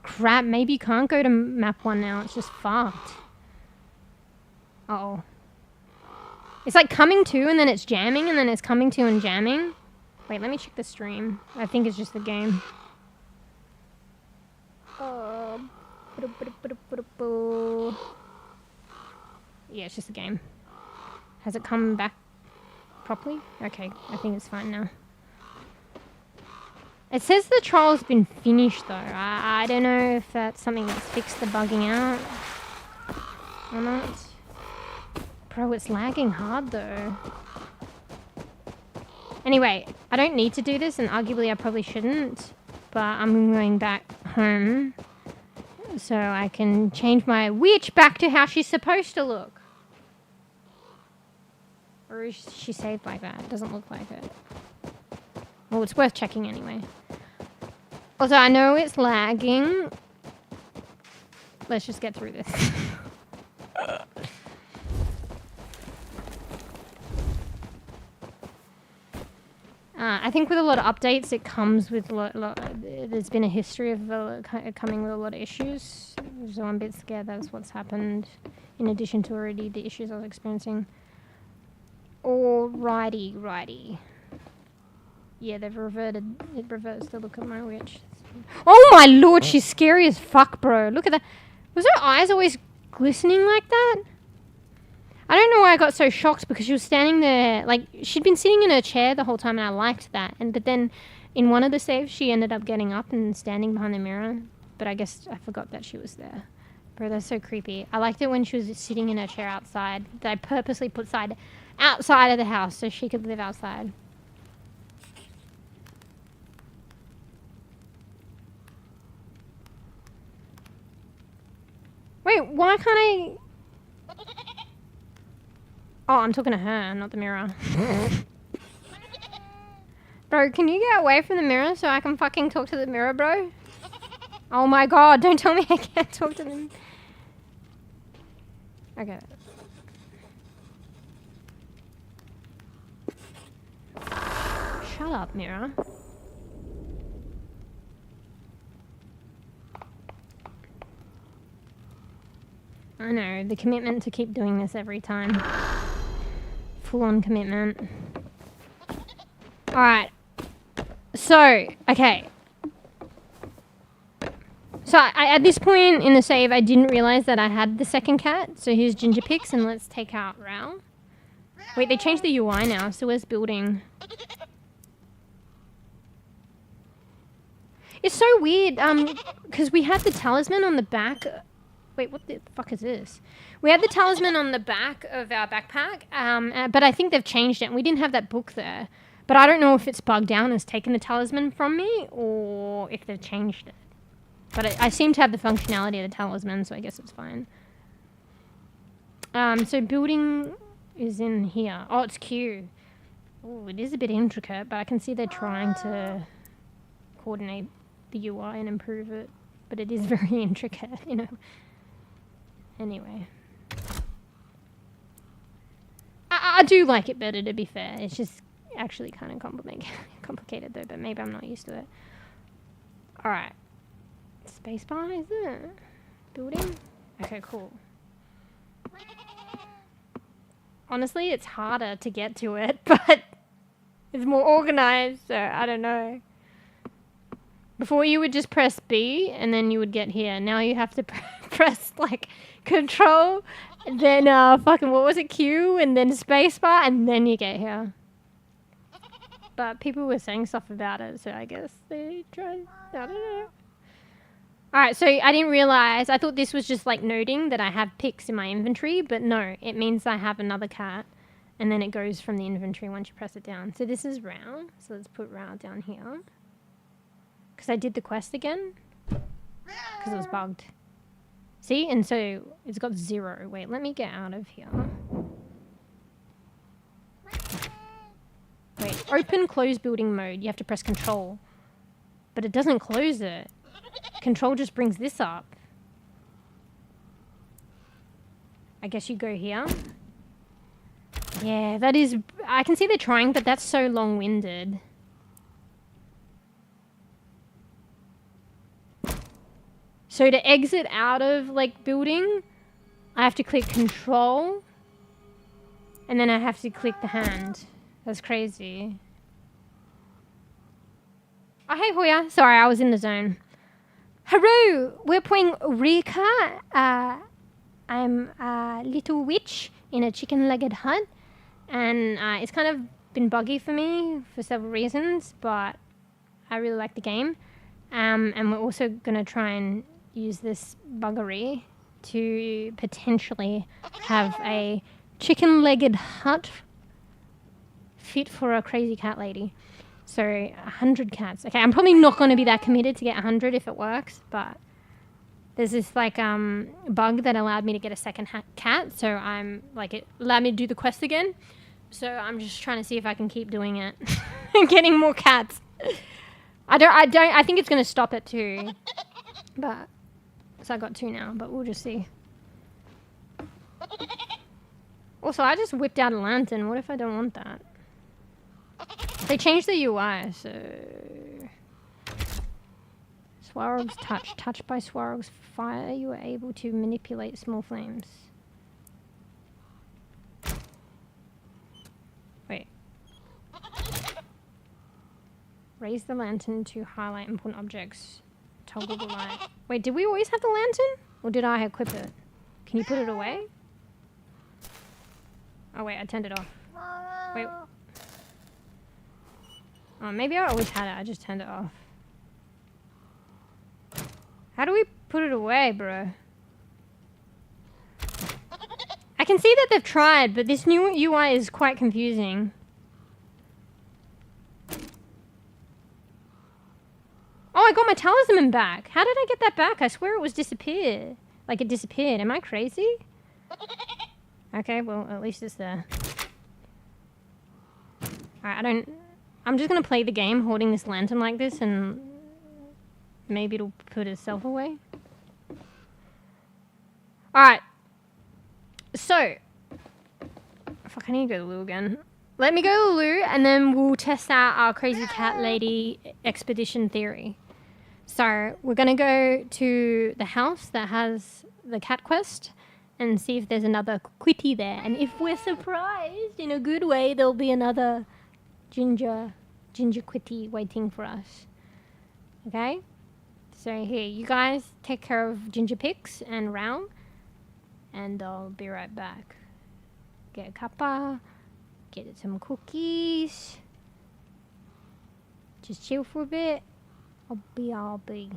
Crap, maybe you can't go to map 1 now. It's just fucked. Uh-oh. It's like coming to and then it's jamming and then it's coming to and jamming. Wait, let me check the stream. I think it's just the game. Yeah, it's just the game. Has it come back properly? Okay, I think it's fine now. It says the trial's been finished though. I don't know if that's something that's fixed the bugging out or not. Bro, it's lagging hard though. Anyway, I don't need to do this, and arguably I probably shouldn't, but I'm going back home so I can change my wiTch back to how she's supposed to look. Or is she saved like that? It doesn't look like it. Well, it's worth checking anyway. Also, I know it's lagging. Let's just get through this. I think with a lot of updates, it comes with there's been a history of coming with a lot of issues. So I'm a bit scared that's what's happened, in addition to already the issues I was experiencing. Alrighty. Yeah, they've reverted. It reverts the look of my wiTch. Oh my lord, she's scary as fuck, bro. Look at that. Was her eyes always glistening like that? I don't know why I got so shocked, because she was standing there, like, she'd been sitting in her chair the whole time and I liked that. But then in one of the saves, she ended up getting up and standing behind the mirror. But I guess I forgot that she was there. Bro, that's so creepy. I liked it when she was sitting in her chair outside. That I purposely put outside of the house so she could live outside. Wait, why can't I... Oh, I'm talking to her, not the mirror. Bro, can you get away from the mirror so I can fucking talk to the mirror, bro? Oh my god, don't tell me I can't talk to them. Okay. Shut up, mirror. I know, the commitment to keep doing this every time. Full-on commitment. Alright. So, okay. So, at this point in the save, I didn't realize that I had the second cat. So here's Ginger Pix, and let's take out Rao. Wait, they changed the UI now, so where's building? It's so weird, because we had the talisman on the back... Wait, what the fuck is this? We had the talisman on the back of our backpack, but I think they've changed it, and we didn't have that book there. But I don't know if it's bugged out and has taken the talisman from me, or if they've changed it. But I seem to have the functionality of the talisman, so I guess it's fine. So building is in here. Oh, it's Q. Oh, it is a bit intricate, but I can see they're trying to coordinate the UI and improve it. But it is very intricate, you know. Anyway. I do like it better, to be fair. It's just actually kind of complicated though, but maybe I'm not used to it. Alright. Spacebar, is it? Building? Okay, cool. Honestly, it's harder to get to it, but it's more organized, so I don't know. Before you would just press B and then you would get here. Now you have to press like control, then fucking what was it, Q, and then spacebar, and then you get here. But people were saying stuff about it, so I guess they tried. I don't know. Alright, so I didn't realize, I thought this was just like noting that I have pics in my inventory, but no, it means I have another cat, and then it goes from the inventory once you press it down. So this is Rao, so let's put Rao down here. Because I did the quest again, because it was bugged. See, and so it's got 0. Wait, let me get out of here. Wait, open close building mode, you have to press control. But it doesn't close it. Control just brings this up. I guess you go here. Yeah, that is... I can see they're trying, but that's so long-winded. So to exit out of, like, building, I have to click control. And then I have to click the hand. That's crazy. Oh, hey, Hoya. Sorry, I was in the zone. Hello, we're playing REKA. I'm a little witch in a chicken-legged hut. And it's kind of been buggy for me for several reasons, but I really like the game. And we're also going to try and use this buggery to potentially have a chicken-legged hut fit for a crazy cat lady. So 100 cats. Okay, I'm probably not going to be that committed to get 100 if it works, but there's this like bug that allowed me to get a second cat, so I'm like, it allowed me to do the quest again. So I'm just trying to see if I can keep doing it and getting more cats. I think it's going to stop at 2, but so I got 2 now, but we'll just see. Also, I just whipped out a lantern. What if I don't want that? They changed the UI, so... Swarov's touch. Touched by Swarov's fire, you are able to manipulate small flames. Wait. Raise the lantern to highlight important objects. Toggle the light. Wait, did we always have the lantern? Or did I equip it? Can you put it away? Oh wait, I turned it off. Wait. Oh, maybe I always had it, I just turned it off. How do we put it away, bro? I can see that they've tried, but this new UI is quite confusing. Oh, I got my talisman back. How did I get that back? I swear it was disappeared. Like it disappeared. Am I crazy? Okay, well, at least it's there. Alright, I'm just gonna play the game holding this lantern like this and maybe it'll put itself away. Alright. So. Fuck, I need to go to the loo again. Let me go to the loo and then we'll test out our crazy cat lady expedition theory. So, we're gonna go to the house that has the cat quest and see if there's another quitty there. And if we're surprised in a good way, there'll be another ginger quitty waiting for us. Okay? So here, you guys take care of Ginger Pix and Rao, and I'll be right back. Get a cuppa, get some cookies, just chill for a bit. I'll be.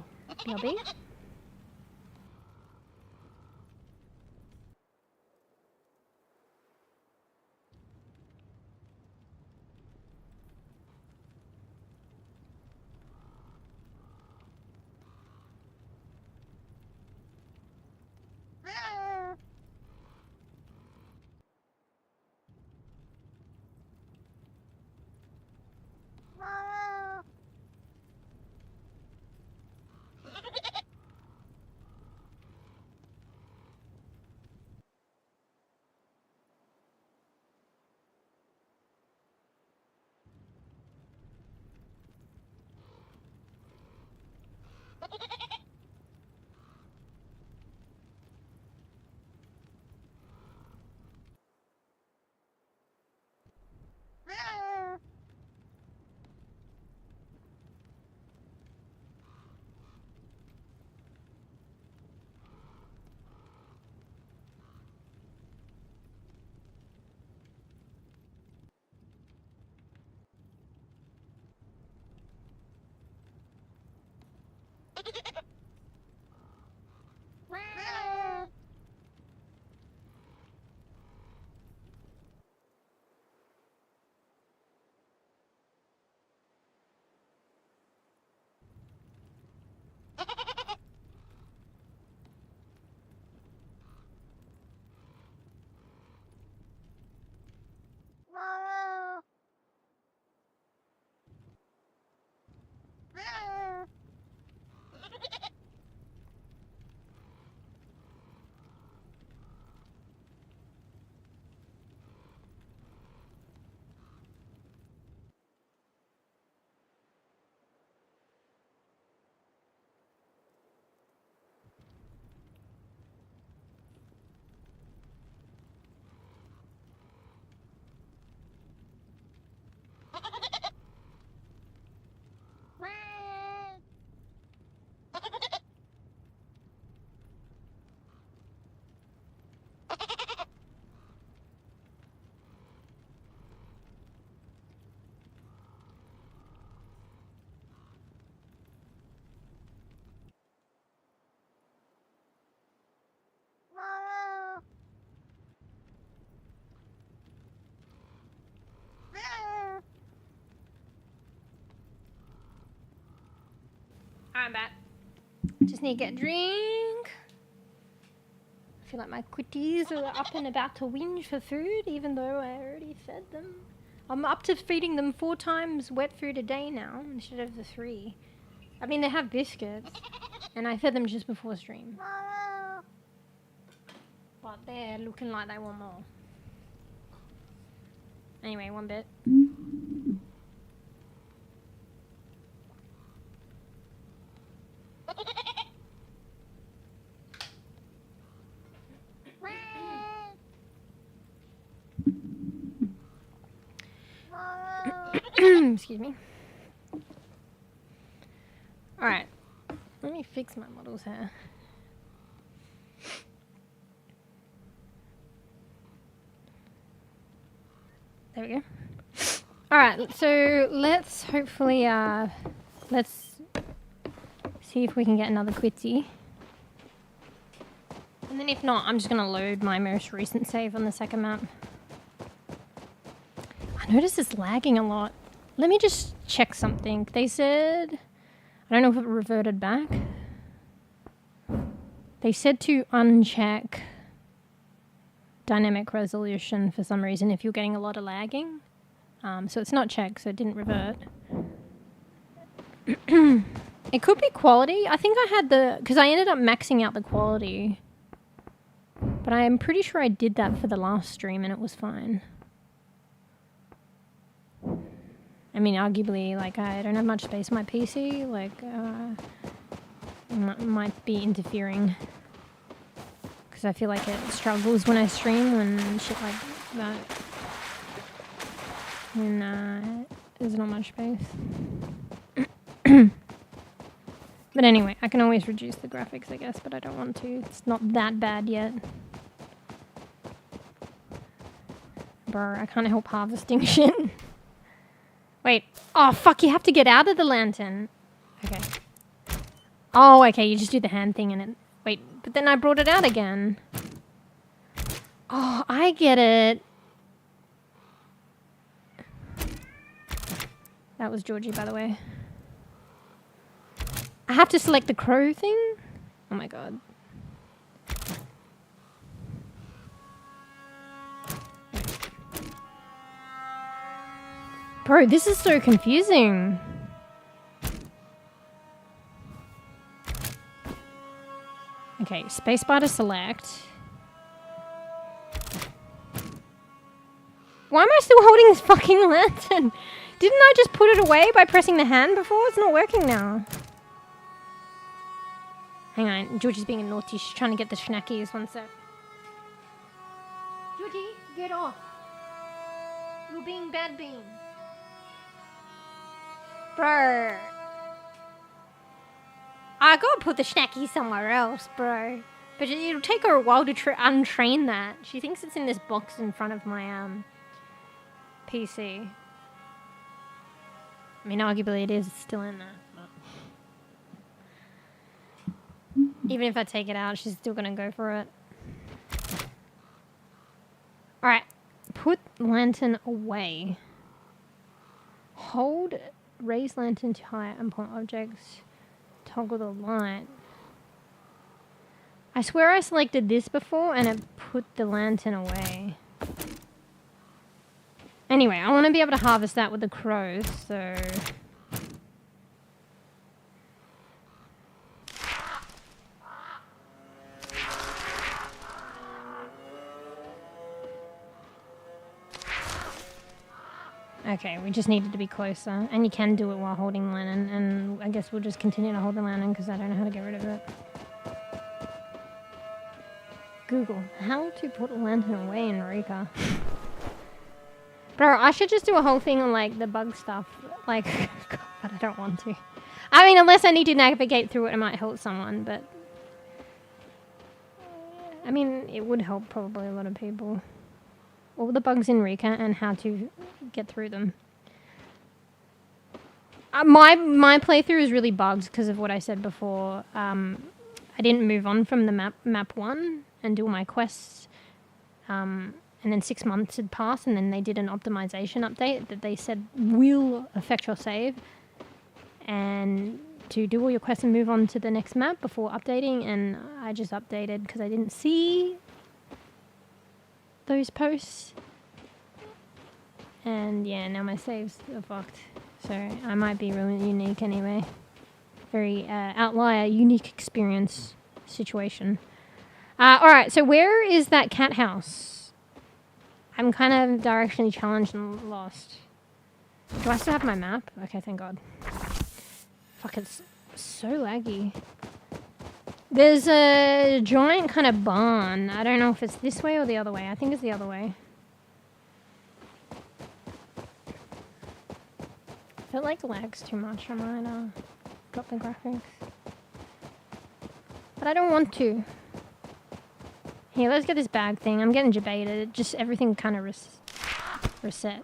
I'm back. Just need to get a drink. I feel like my quitties are up and about to whinge for food, even though I already fed them. I'm up to feeding them 4 times wet food a day now, instead of the 3. I mean, they have biscuits, and I fed them just before stream. But they're looking like they want more. Anyway, 1 bit. Excuse me. Alright. Let me fix my model's hair. There we go. Alright, so let's hopefully, let's see if we can get another quitsy. And then if not, I'm just gonna load my most recent save on the second map. I notice it's lagging a lot. Let me just check something. They said, I don't know if it reverted back. They said to uncheck dynamic resolution for some reason if you're getting a lot of lagging. So it's not checked, so it didn't revert. It could be quality. I think I had because I ended up maxing out the quality. But I am pretty sure I did that for the last stream and it was fine. I mean, arguably, like, I don't have much space on my PC, like, might be interfering. Because I feel like it struggles when I stream when shit like that. When, there's not much space. But anyway, I can always reduce the graphics, I guess, but I don't want to. It's not that bad yet. Bro, I can't help harvesting shit. Wait. Oh, fuck, you have to get out of the lantern. Okay. Oh, okay, you just do the hand thing and it... Wait, but then I brought it out again. Oh, I get it. That was Georgie, by the way. I have to select the crow thing? Oh my god. Bro, this is so confusing. Okay, spacebar to select. Why am I still holding this fucking lantern? Didn't I just put it away by pressing the hand before? It's not working now. Hang on, Georgie's being naughty. She's trying to get the schnackies. 1 sec. Georgie, get off. You're being bad bean. Bro. I gotta put the schnacky somewhere else, bro. But it'll take her a while to untrain that. She thinks it's in this box in front of my PC. I mean, arguably it is still in there. But... Even if I take it out, she's still gonna go for it. Alright. Put lantern away. Hold raise lantern to high and point objects. Toggle the light. I swear I selected this before and it put the lantern away. Anyway, I want to be able to harvest that with the crows, so... Okay, we just needed to be closer. And you can do it while holding lantern, and I guess we'll just continue to hold the lantern because I don't know how to get rid of it. Google, how to put a lantern away in REKA. Bro, I should just do a whole thing on, like, the bug stuff. Like, God, but I don't want to. I mean, unless I need to navigate through it, it might help someone, but... I mean, it would help probably a lot of people. All the bugs in REKA and how to get through them. My playthrough is really bugged because of what I said before. I didn't move on from the map 1 and do all my quests. And then 6 months had passed, and then they did an optimization update that they said will affect your save. And to do all your quests and move on to the next map before updating, and I just updated because I didn't see those posts. And yeah, now my saves are fucked. So I might be really unique anyway. Very outlier, unique experience situation. Alright, so where is that cat house? I'm kind of directionally challenged and lost. Do I still have my map? Okay, thank God. Fuck, it's so laggy. There's a giant kind of barn. I don't know if it's this way or the other way. I think it's the other way. If it like lags too much, I might drop the graphics. But I don't want to. Here, let's get this bag thing. I'm getting debated. Just everything kind of reset.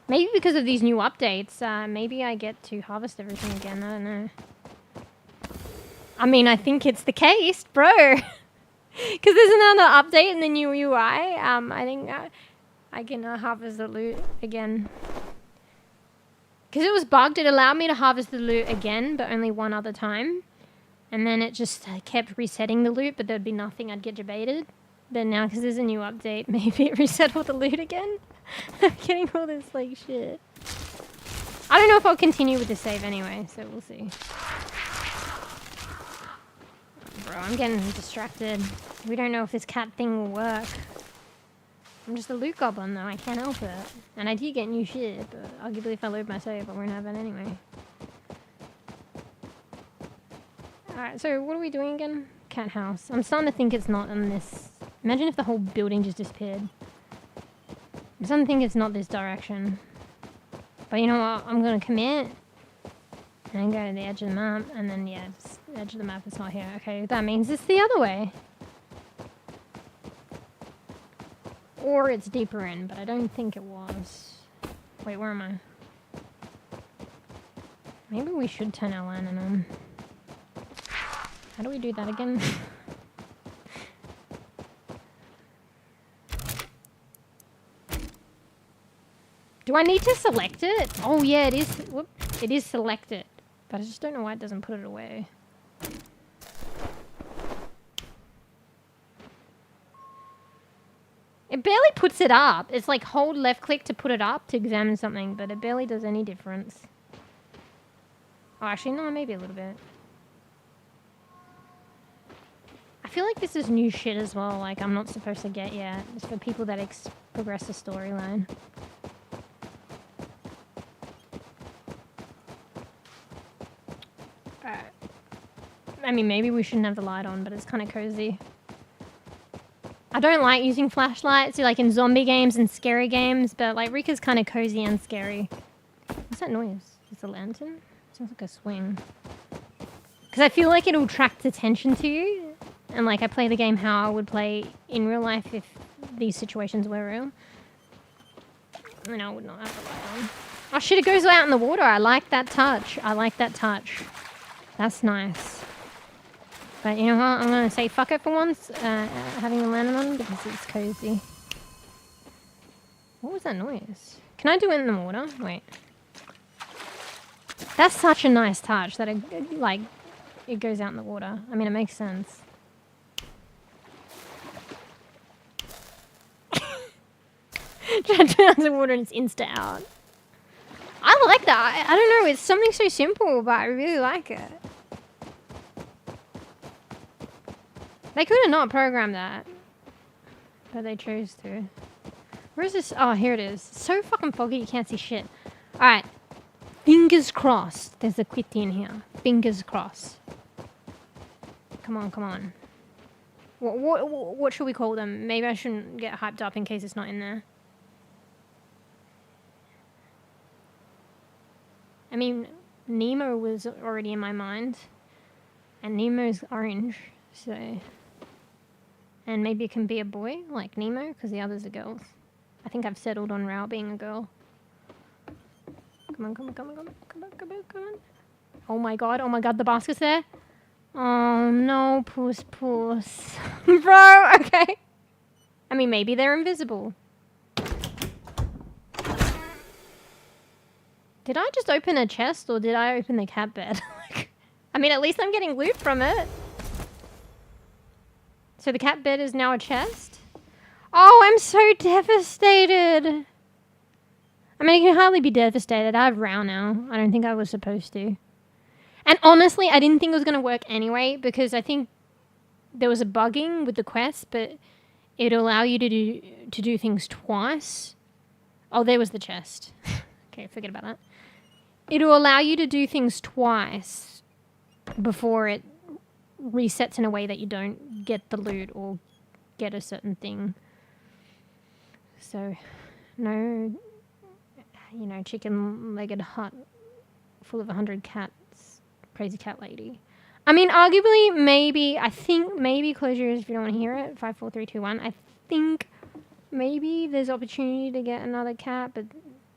Maybe because of these new updates, maybe I get to harvest everything again. I don't know. I mean, I think it's the case, bro. Because there's another update in the new UI. I think I can harvest the loot again. Because it was bugged, it allowed me to harvest the loot again, but only one other time. And then it just kept resetting the loot, but there'd be nothing, I'd get debated. But now, because there's a new update, maybe it reset all the loot again. I'm getting all this, like, shit. I don't know if I'll continue with the save anyway, so we'll see. Bro, I'm getting distracted. We don't know if this cat thing will work. I'm just a loot goblin, though. I can't help it. And I do get new shit, but arguably if I load my save, I won't have it anyway. Alright, so what are we doing again? Cat house. I'm starting to think it's not on this... Imagine if the whole building just disappeared. I'm starting to think it's not this direction. But you know what? I'm going to commit. And go to the edge of the map. And then, yeah, the edge of the map is not here. Okay, that means it's the other way. Or it's deeper in, but I don't think it was. Wait, where am I? Maybe we should turn our lantern on. How do we do that again? Do I need to select it? Oh yeah, it is. Whoop, it is selected. But I just don't know why it doesn't put it away. It barely puts it up. It's like hold left click to put it up to examine something, but it barely does any difference. Oh, actually, no, maybe a little bit. I feel like this is new shit as well, like I'm not supposed to get yet. It's for people that progress the storyline. Alright. I mean, maybe we shouldn't have the light on, but it's kind of cozy. I don't like using flashlights, like in zombie games and scary games, but like REKA's kind of cozy and scary. What's that noise? It's a lantern? It sounds like a swing. Because I feel like it'll attract attention to you. And like I play the game how I would play in real life if these situations were real. And I would not have the light on. Oh shit, it goes out in the water. I like that touch. I like that touch. That's nice. But you know what? I'm gonna say fuck it for once, having a lantern on because it's cozy. What was that noise? Can I do it in the water? Wait. That's such a nice touch that it goes out in the water. I mean, it makes sense. Try to turn out the water and it's insta out. I like that. I don't know. It's something so simple, but I really like it. They could have not programmed that, but they chose to. Where is this? Oh, here it is. It's so fucking foggy you can't see shit. Alright. Fingers crossed there's a quitty in here. Fingers crossed. Come on, come on. What should we call them? Maybe I shouldn't get hyped up in case it's not in there. I mean, Nemo was already in my mind. And Nemo's orange, so... And maybe it can be a boy, like Nemo, because the others are girls. I think I've settled on Rao being a girl. Come on, come on, come on, come on, come on, come on, come on. Oh my god, the basket's there. Oh no, puss. Bro, okay. I mean, maybe they're invisible. Did I just open a chest or did I open the cat bed? I mean, at least I'm getting loot from it. So the cat bed is now a chest? Oh, I'm so devastated. I mean, I can hardly be devastated. I have Rao now. I don't think I was supposed to. And honestly, I didn't think it was going to work anyway because I think there was a bugging with the quest, but it'll allow you to do things twice. Oh, there was the chest. Okay, forget about that. It'll allow you to do things twice before it resets in a way that you don't get the loot or get a certain thing. So, no, you know, chicken-legged hut full of 100 cats, crazy cat lady. I mean, arguably, maybe, I think maybe closure is if you don't want to hear it, 5, 4, 3, 2, 1. I think maybe there's opportunity to get another cat, but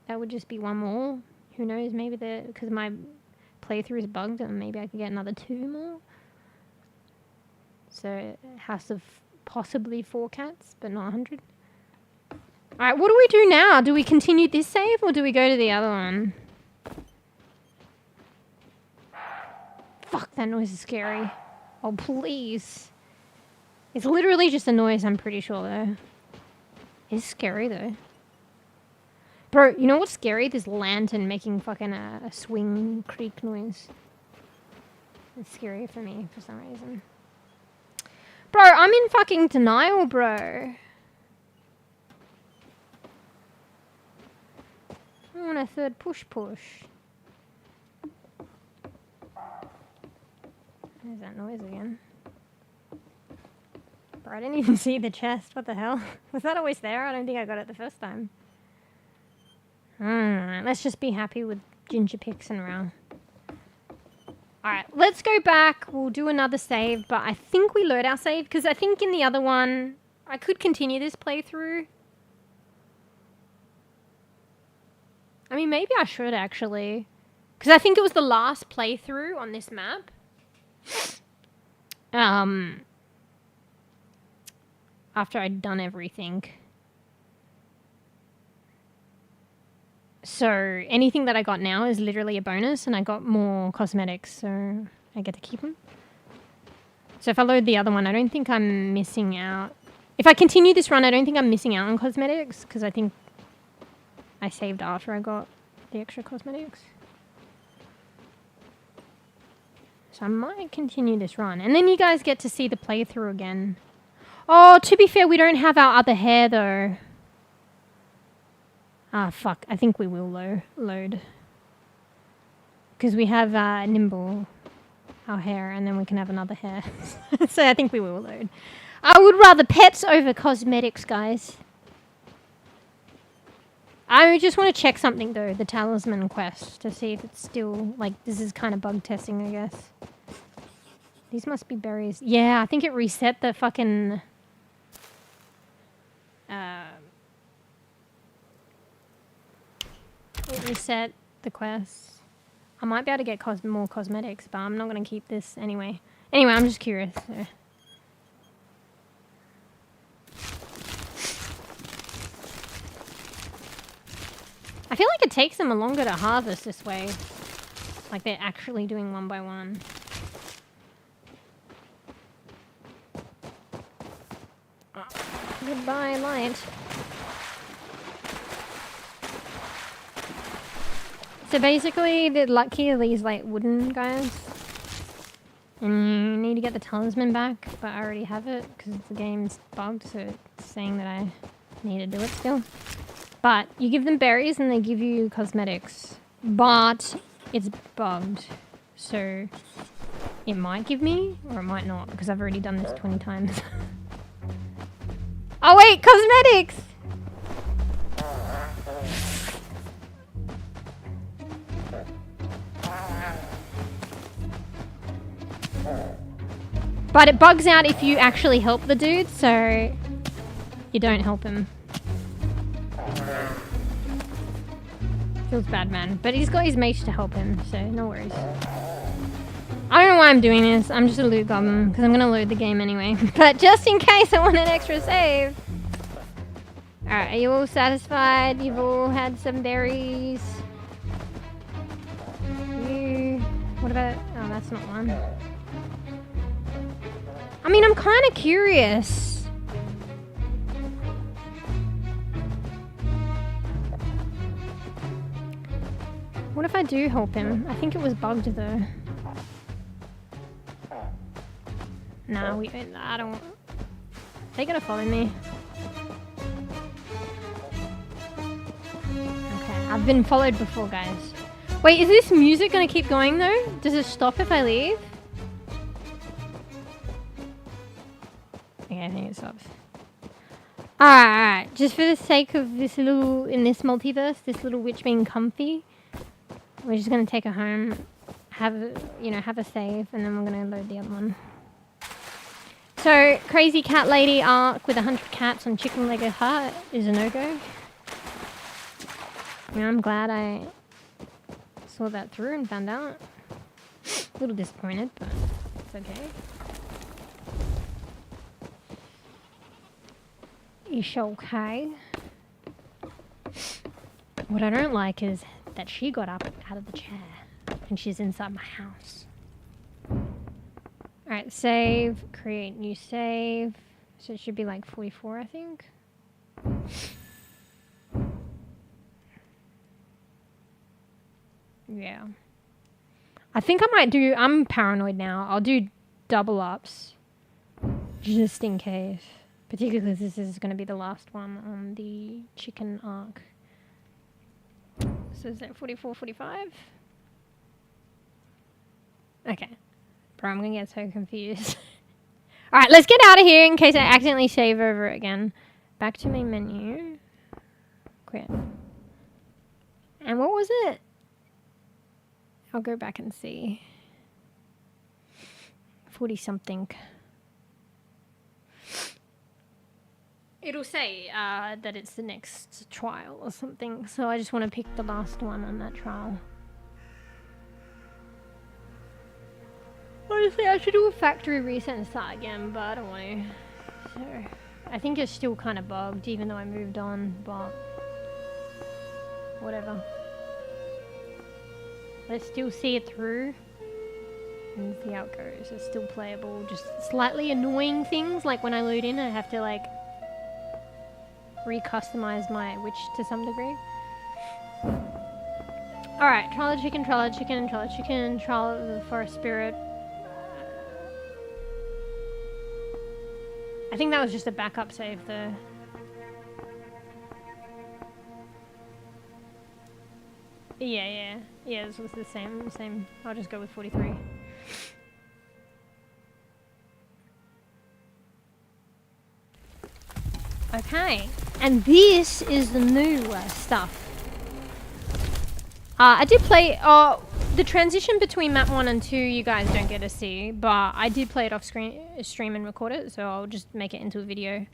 that would just be one more. Who knows, maybe because my playthrough is bugged and maybe I could get another 2 more. So, house of possibly 4 cats, but not 100. Alright, what do we do now? Do we continue this save or do we go to the other one? Fuck, that noise is scary. Oh, please. It's literally just a noise, I'm pretty sure, though. It's scary, though. Bro, you know what's scary? This lantern making fucking a swing creak noise. It's scary for me, for some reason. Bro, I'm in fucking denial, bro. I want a third push. There's that noise again. Bro, I didn't even see the chest. What the hell? Was that always there? I don't think I got it the first time. Alright, let's just be happy with Ginger Picks and Rao. Alright, let's go back. We'll do another save, but I think we load our save, because I think in the other one, I could continue this playthrough. I mean, maybe I should, actually. Because I think it was the last playthrough on this map. After I'd done everything. So, anything that I got now is literally a bonus, and I got more cosmetics, so I get to keep them. So if I load the other one, I don't think I'm missing out. If I continue this run, I don't think I'm missing out on cosmetics, because I think I saved after I got the extra cosmetics. So I might continue this run. And then you guys get to see the playthrough again. Oh, to be fair, we don't have our other hair, though. Ah, fuck. I think we will load. Because we have Nimble, our hair, and then we can have another hair. So I think we will load. I would rather pets over cosmetics, guys. I just want to check something, though. The talisman quest. To see if it's still... Like, this is kind of bug testing, I guess. These must be berries. Yeah, I think it reset the fucking... It reset the quest. I might be able to get more cosmetics, but I'm not going to keep this anyway. Anyway, I'm just curious. So. I feel like it takes them longer to harvest this way. Like they're actually doing one by one. Oh, goodbye, light. So basically, the lucky are these like wooden guys. And you need to get the talisman back, but I already have it because the game's bugged, so it's saying that I need to do it still. But you give them berries and they give you cosmetics. But it's bugged. So it might give me or it might not because I've already done this 20 times. Oh wait, cosmetics! But it bugs out if you actually help the dude, so you don't help him. Feels bad, man. But he's got his mate to help him, so no worries. I don't know why I'm doing this. I'm just a loot goblin, because I'm going to load the game anyway. But just in case I want an extra save. Alright, are you all satisfied? You've all had some berries. You... What about... Oh, that's not one. I mean, I'm kind of curious. What if I do help him? I think it was bugged though. Nah, I don't... They're gonna follow me. Okay, I've been followed before, guys. Wait, is this music gonna keep going though? Does it stop if I leave? Okay, I think it stops. Alright. Just for the sake of this little, in this multiverse, this little witch being comfy, we're just gonna take her home, have a save, and then we're gonna load the other one. So, crazy cat lady arc with 100 cats on chicken-legged hut is a no-go. I mean, I'm glad I saw that through and found out. A little disappointed, but it's okay. It's okay. What I don't like is that she got up out of the chair and she's inside my house. Alright, save, create new save. So it should be like 44, I think. Yeah. I think I might do, I'm paranoid now. I'll do double ups just in case. Particularly because this is going to be the last one on the chicken arc. So is that 44, 45? Okay. Bro, I'm going to get so confused. Alright, let's get out of here in case I accidentally save over it again. Back to main menu. Quit. And what was it? I'll go back and see. 40 something. It'll say that it's the next trial or something, so I just want to pick the last one on that trial. Honestly, I should do a factory reset and start again, but I don't want to. So, I think it's still kind of bugged, even though I moved on, but whatever. Let's still see it through and see how it goes. It's still playable, just slightly annoying things, like when I load in, I have to like re-customize my witch to some degree. Alright, trial of chicken, trial of chicken, trial of chicken, trial of the forest spirit. I think that was just a backup save though. Yeah, this was the same. I'll just go with 43. Okay, and this is the new stuff. I did play, the transition between map 1 and 2 you guys don't get to see, but I did play it off stream and record it, so I'll just make it into a video.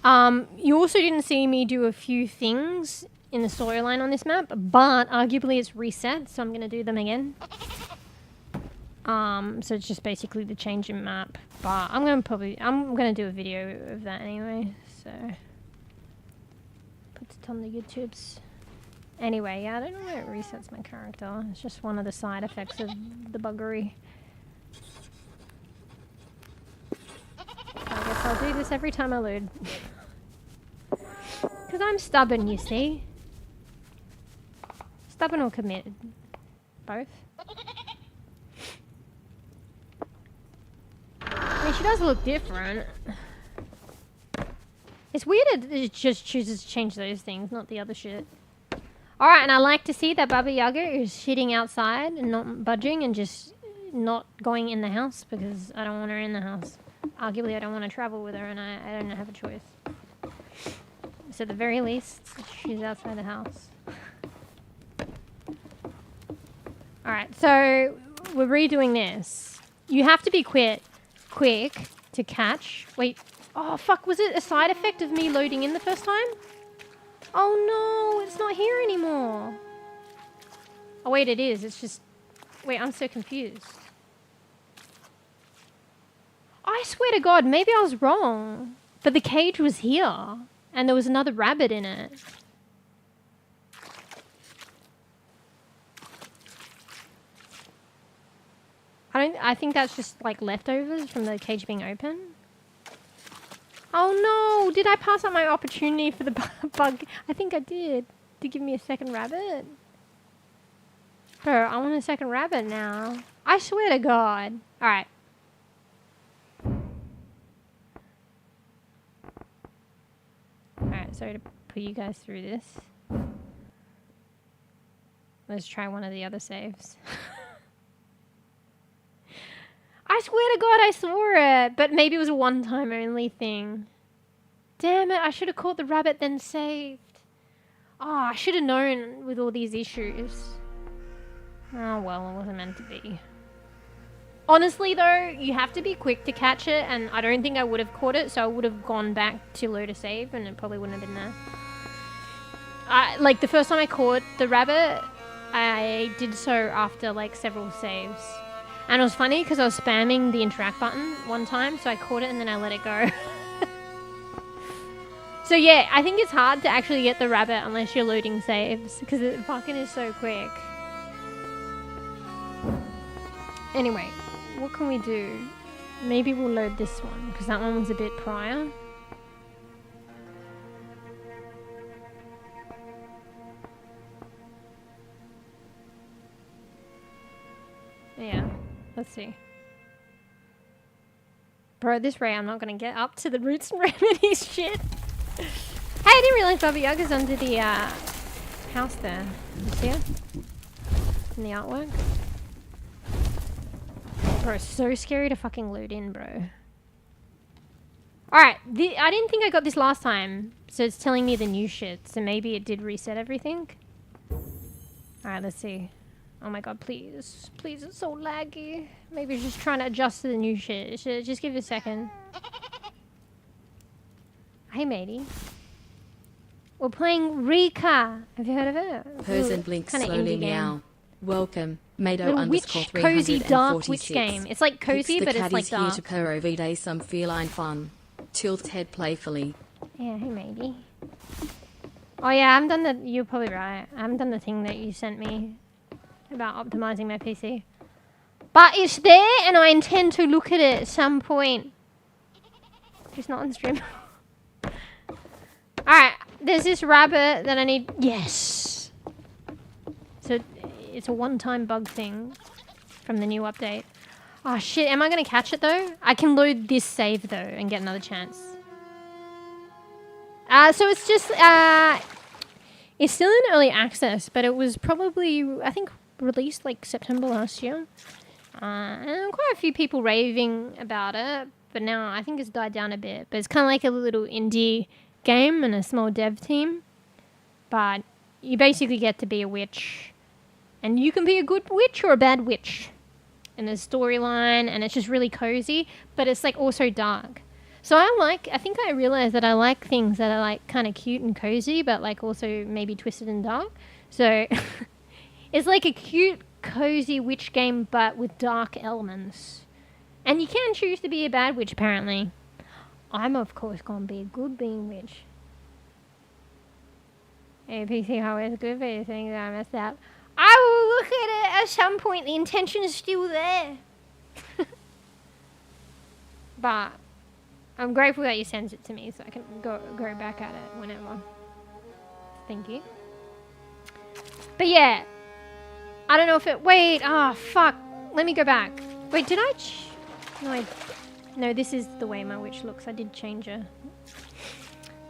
You also didn't see me do a few things in the storyline on this map, but arguably it's reset, so I'm going to do them again. So it's just basically the change in map. But I'm gonna do a video of that anyway. So put it on the YouTubes. Anyway, yeah, I don't know where it resets my character. It's just one of the side effects of the buggery. I guess I'll do this every time I load. Because I'm stubborn, you see. Stubborn or committed? Both. I mean, she does look different. It's weird that it just chooses to change those things, not the other shit. Alright, and I like to see that Baba Yaga is sitting outside and not budging and just not going in the house because I don't want her in the house. Arguably, I don't want to travel with her and I don't have a choice. So at the very least, she's outside the house. Alright, so we're redoing this. You have to be quick to catch. Wait, oh fuck, was it a side effect of me loading in the first time? Oh no, it's not here anymore. Oh wait, it is. It's just... Wait, I'm so confused. I swear to God, maybe I was wrong. But the cage was here. And there was another rabbit in it. I think that's just like leftovers from the cage being open. Oh no! Did I pass up my opportunity for the bug? I think I did. To give me a second rabbit. Bro, I want a second rabbit now. I swear to God. Alright. Alright, sorry to put you guys through this. Let's try one of the other saves. I swear to God I saw it, but maybe it was a one-time only thing. Damn it, I should have caught the rabbit then saved. Oh, I should have known with all these issues. Oh well, it wasn't meant to be. Honestly though, you have to be quick to catch it, and I don't think I would have caught it, so I would have gone back to load a save, and it probably wouldn't have been there. Like, the first time I caught the rabbit, I did so after, like, several saves. And it was funny, because I was spamming the interact button one time, so I caught it and then I let it go. So yeah, I think it's hard to actually get the rabbit unless you're loading saves, because it fucking is so quick. Anyway, what can we do? Maybe we'll load this one, because that one was a bit prior. Yeah, let's see. Bro, this rate I'm not going to get up to the roots and remedies shit. Hey, I didn't realize Baba Yaga's under the house there. You see her? In the artwork. Bro, so scary to fucking load in, bro. Alright, I didn't think I got this last time, so it's telling me the new shit, so maybe it did reset everything. Alright, let's see. Oh my God, please. Please, it's so laggy. Maybe it's just trying to adjust to the new shit. Just give it a second. Hey, matey. We're playing REKA. Have you heard of it? Person blinks slowly meow. Welcome, mɛOw wiTch cozy dark wiTch game. It's like cozy, but it's like dark. Here to purr every day some feline fun. Tilt head playfully. Yeah, hey matey. Oh yeah, I haven't done the... You're probably right. I haven't done the thing that you sent me about optimizing my PC. But it's there, and I intend to look at it at some point. Just not on stream. Alright, there's this rabbit that I need... Yes! So, it's a one-time bug thing from the new update. Oh shit, am I going to catch it though? I can load this save though and get another chance. So it's just... it's still in early access, but it was probably, I think, released like September last year. And quite a few people raving about it, but now I think it's died down a bit. But it's kind of like a little indie game and a small dev team. But you basically get to be a witch. And you can be a good witch or a bad witch. And there's storyline, and it's just really cozy, but it's like also dark. So I think I realized that I like things that are like kind of cute and cozy, but like also maybe twisted and dark. So it's like a cute cozy witch game, but with dark elements. And you can choose to be a bad witch, apparently. I'm, of course, going to be a good being witch. APC hardware is good, but you think that I messed up. I will look at it at some point. The intention is still there. But I'm grateful that you sent it to me so I can go back at it whenever. Thank you. But yeah. I don't know if it... Wait. Ah, fuck. Let me go back. Wait, did I... No, this is the way my witch looks. I did change her.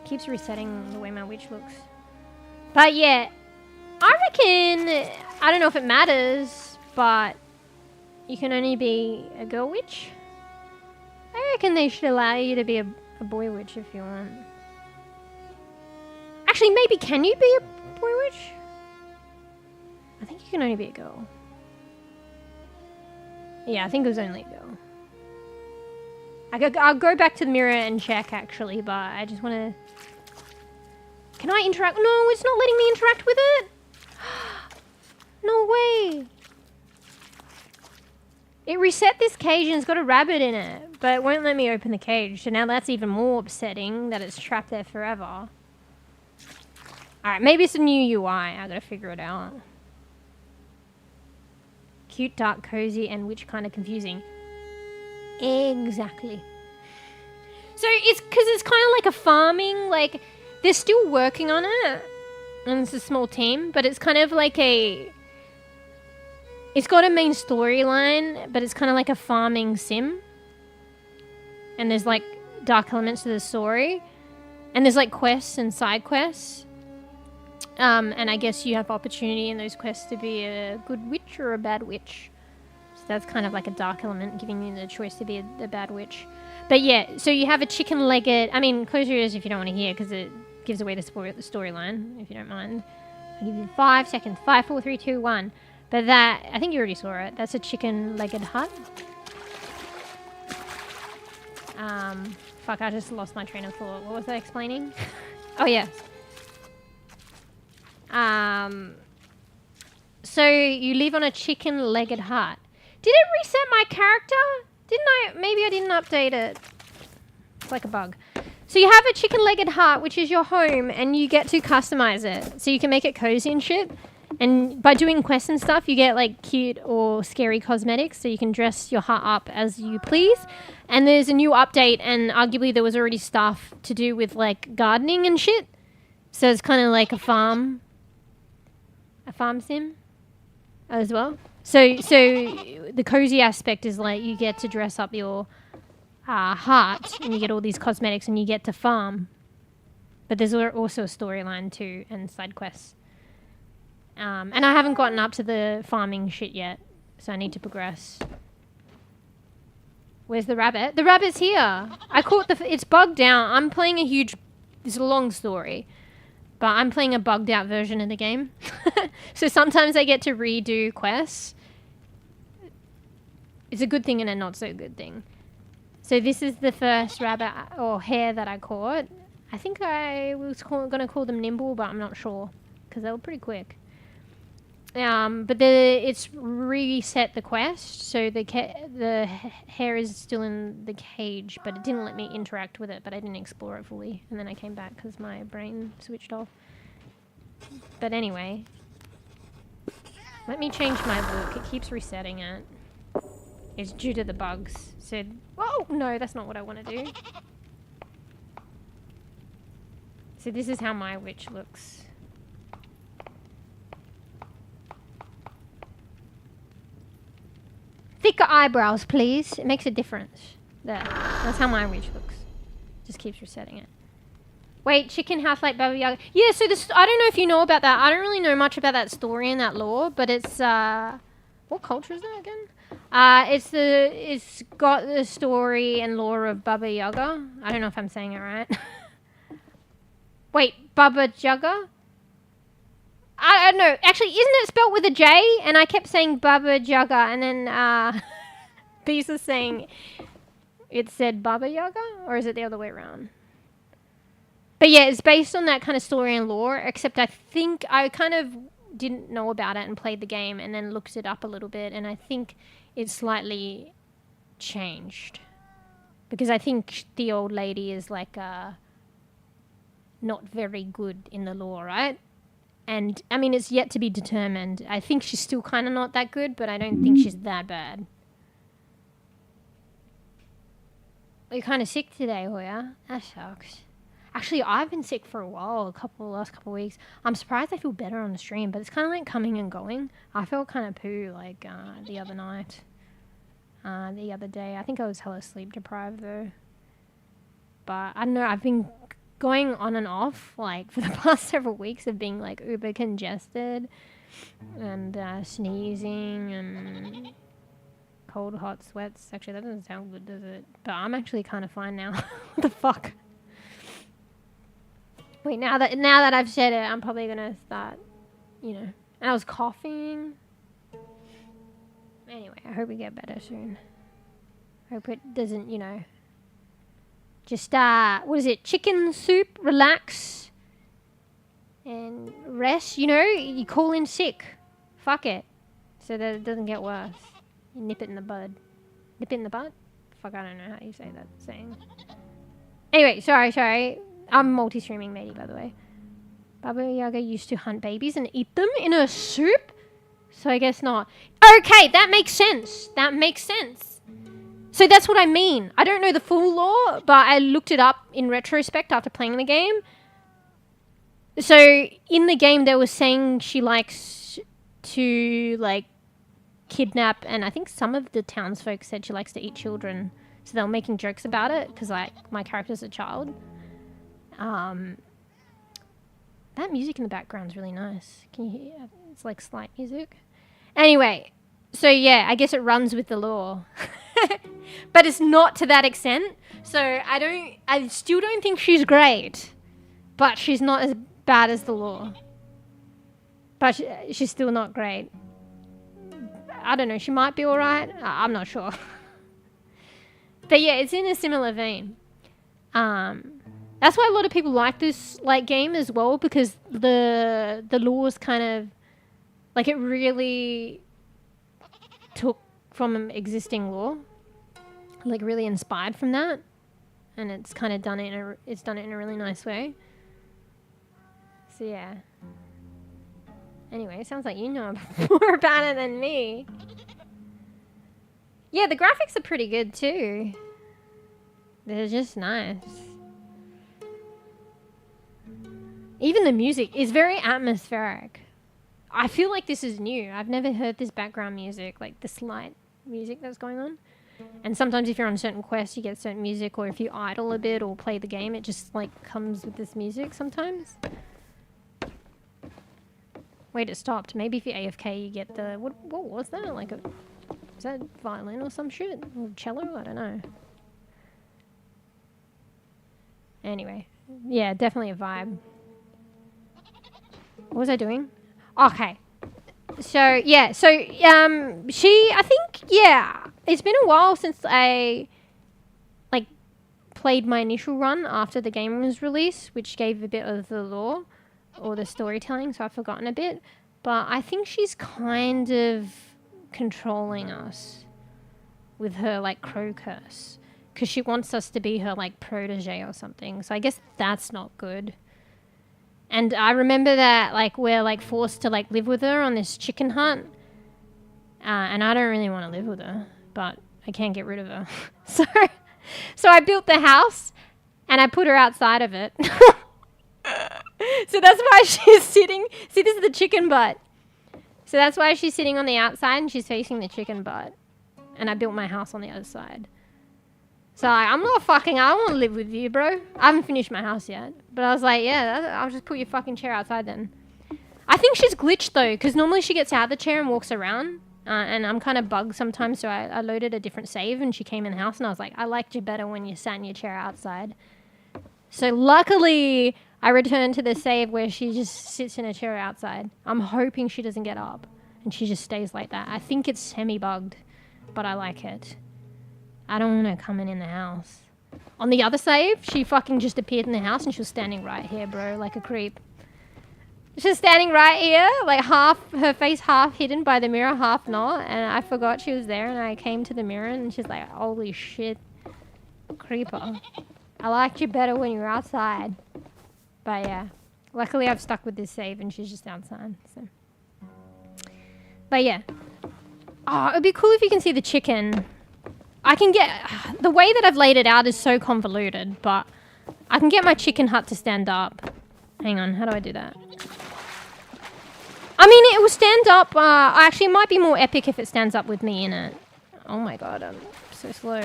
Keeps resetting the way my witch looks. But yeah. I reckon... I don't know if it matters, but... You can only be a girl witch. I reckon they should allow you to be a boy witch if you want. Actually, maybe can you be a boy witch? I think you can only be a girl. Yeah, I think it was only a girl. I'll go back to the mirror and check, actually, but I just want to... Can I interact? No, it's not letting me interact with it. No way. It reset this cage and it's got a rabbit in it, but it won't let me open the cage. So now that's even more upsetting that it's trapped there forever. Alright, maybe it's a new UI. I gotta figure it out. Cute, dark, cozy, and witch kind of confusing. Exactly. So it's because it's kind of like a farming, like they're still working on it, and it's a small team, but it's kind of like a... It's got a main storyline, but it's kind of like a farming sim. And there's like dark elements to the story. And there's like quests and side quests. And I guess you have opportunity in those quests to be a good witch or a bad witch. So that's kind of like a dark element, giving you the choice to be a bad witch. But yeah, so you have a chicken-legged... I mean, close your ears if you don't want to hear, because it gives away the storyline, if you don't mind. I'll give you 5 seconds. 5, 4, 3, 2, 1. But that, I think you already saw it. That's a chicken-legged hut. Fuck, I just lost my train of thought. What was I explaining? Oh, yes. So you live on a chicken-legged hut. Did it reset my character? Didn't I? Maybe I didn't update it. It's like a bug. So you have a chicken-legged hut, which is your home, and you get to customize it. So you can make it cozy and shit. And by doing quests and stuff, you get like cute or scary cosmetics, so you can dress your hut up as you please. And there's a new update, and arguably there was already stuff to do with like gardening and shit. So it's kind of like a farm sim as well. So the cozy aspect is like you get to dress up your hut, and you get all these cosmetics, and you get to farm. But there's also a storyline too, and side quests. And I haven't gotten up to the farming shit yet, so I need to progress. Where's the rabbit? The rabbit's here. I caught it's bugged out. I'm playing it's a long story, but I'm playing a bugged out version of the game. So sometimes I get to redo quests. It's a good thing and a not so good thing. So this is the first rabbit or hare that I caught. I think I was going to call them nimble, but I'm not sure because they were pretty quick. But it's reset the quest, so the hare is still in the cage, but it didn't let me interact with it, but I didn't explore it fully, and then I came back because my brain switched off. But anyway, let me change my look. It keeps resetting it. It's due to the bugs. So, whoa, no, that's not what I want to do. So this is how my witch looks. Thicker eyebrows, please. It makes a difference. There. That's how my witch looks. Just keeps resetting it. Wait, chicken house like Baba Yaga. Yeah, so this... I don't know if you know about that. I don't really know much about that story and that lore, but it's... what culture is that again? It's got the story and lore of Baba Yaga. I don't know if I'm saying it right. Wait, Baba Yaga? I don't know. Actually, isn't it spelled with a J? And I kept saying Baba Yaga, and then Beast is saying it said Baba Yaga, or is it the other way around? But yeah, it's based on that kind of story and lore, except I think I kind of didn't know about it and played the game and then looked it up a little bit, and I think it's slightly changed. Because I think the old lady is like not very good in the law, right? And, I mean, it's yet to be determined. I think she's still kind of not that good, but I don't think she's that bad. You're kind of sick today, Hoya. That sucks. Actually, I've been sick for a while, last couple of weeks. I'm surprised I feel better on the stream, but it's kind of like coming and going. I felt kind of poo, like, the other night. The other day. I think I was hella sleep deprived, though. But, I don't know, I've been going on and off, like, for the past several weeks of being, like, uber congested. And, sneezing and cold, hot sweats. Actually, that doesn't sound good, does it? But I'm actually kind of fine now. What the fuck? Wait, now that I've said it, I'm probably gonna start, you know. And I was coughing. Anyway, I hope we get better soon. Hope it doesn't, you know. Just, what is it? Chicken soup, relax, and rest, you know? You call in sick. Fuck it. So that it doesn't get worse. You nip it in the bud. Nip it in the butt? Fuck, I don't know how you say that saying. Anyway, sorry. I'm multi-streaming matey, by the way. Baba Yaga used to hunt babies and eat them in a soup? So I guess not. Okay, that makes sense. So that's what I mean. I don't know the full lore, but I looked it up in retrospect after playing the game. So in the game, they were saying she likes to, like, kidnap, and I think some of the townsfolk said she likes to eat children. So they were making jokes about it, because, like, my character's a child. That music in the background is really nice. Can you hear? It's like slight music. Anyway, so yeah, I guess it runs with the lore. But it's not to that extent. So I still don't think she's great. But she's not as bad as the lore. But she's still not great. I don't know, she might be alright. I'm not sure. But yeah, it's in a similar vein. That's why a lot of people like this game as well, because the lore's kind of like, it really took from existing lore, like really inspired from that, and it's kind of done it in a really nice way. So yeah. Anyway, it sounds like you know more about it than me. Yeah, the graphics are pretty good too. They're just nice. Even the music is very atmospheric. I feel like this is new. I've never heard this background music, like this light music that's going on. And sometimes if you're on certain quests, you get certain music, or if you idle a bit or play the game, it just like comes with this music sometimes. Wait, it stopped. Maybe if you're AFK, you get the... What was that? Like a... Is that violin or some shit? Or cello? I don't know. Anyway. Yeah, definitely a vibe. What was I doing? Okay. So, yeah. So, I think, yeah. It's been a while since I, like, played my initial run after the game was released, which gave a bit of the lore or the storytelling, so I've forgotten a bit. But I think she's kind of controlling us with her, like, crow curse, because she wants us to be her, like, protege or something. So I guess that's not good. And I remember that, like, we're, like, forced to, like, live with her on this chicken hunt. And I don't really want to live with her, but I can't get rid of her. So I built the house, and I put her outside of it. So that's why she's sitting... See, this is the chicken butt. So that's why she's sitting on the outside, and she's facing the chicken butt. And I built my house on the other side. So I'm not fucking... I don't want to live with you, bro. I haven't finished my house yet. But I was like, yeah, I'll just put your fucking chair outside then. I think she's glitched, though, because normally she gets out of the chair and walks around. And I'm kind of bugged sometimes, so I loaded a different save, and she came in the house, and I was like, I liked you better when you sat in your chair outside. So luckily, I returned to the save where she just sits in a chair outside. I'm hoping she doesn't get up, and she just stays like that. I think it's semi-bugged, but I like it. I don't want her coming in the house. On the other save, she fucking just appeared in the house, and she was standing right here, bro, like a creep. She's standing right here, like her face half hidden by the mirror, half not. And I forgot she was there, and I came to the mirror, and she's like, holy shit, creeper. I liked you better when you were outside. But yeah, luckily I've stuck with this save, and she's just outside, so. But yeah. Oh, it'd be cool if you can see the chicken. I can get... The way that I've laid it out is so convoluted, but I can get my chicken hut to stand up. Hang on, how do I do that? I mean, it will stand up. Actually, it might be more epic if it stands up with me in it. Oh my god, I'm so slow.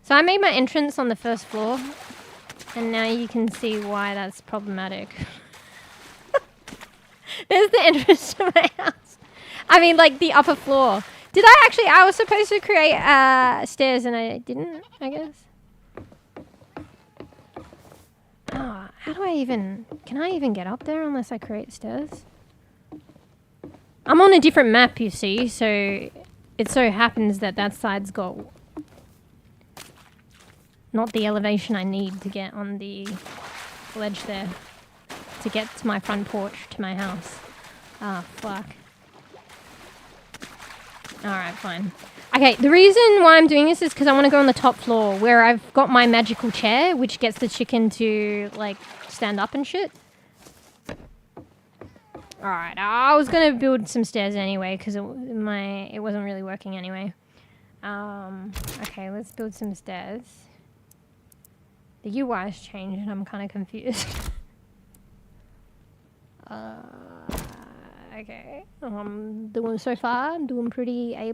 So I made my entrance on the first floor, and now you can see why that's problematic. There's the entrance to my house. I mean, like, the upper floor. Did I actually... I was supposed to create stairs, and I didn't, I guess. Oh, how do I even... Can I even get up there unless I create stairs? I'm on a different map, you see, so it so happens that that side's got not the elevation I need to get on the ledge there to get to my front porch to my house. Ah, fuck. Alright, fine. Okay, the reason why I'm doing this is because I want to go on the top floor where I've got my magical chair, which gets the chicken to, like, stand up and shit. Alright, I was going to build some stairs anyway because it wasn't really working anyway. Okay, let's build some stairs. The UI's changed and I'm kind of confused. Okay, so far, I'm doing pretty A+.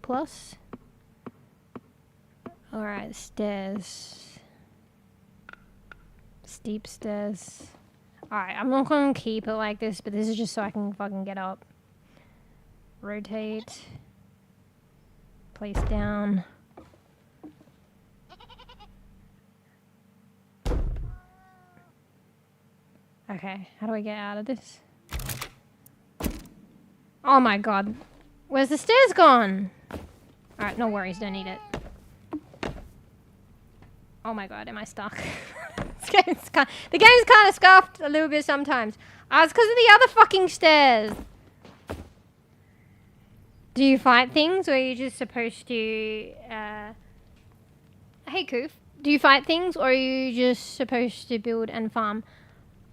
Alright, stairs. Steep stairs. Alright, I'm not gonna keep it like this, but this is just so I can fucking get up. Rotate. Place down. Okay, how do I get out of this? Oh my god. Where's the stairs gone? Alright, no worries, don't need it. Oh my god, am I stuck? The game's kind of scuffed a little bit sometimes. It's because of the other fucking stairs. Do you fight things, or are you just supposed to... Hey, Koof. Do you fight things, or are you just supposed to build and farm?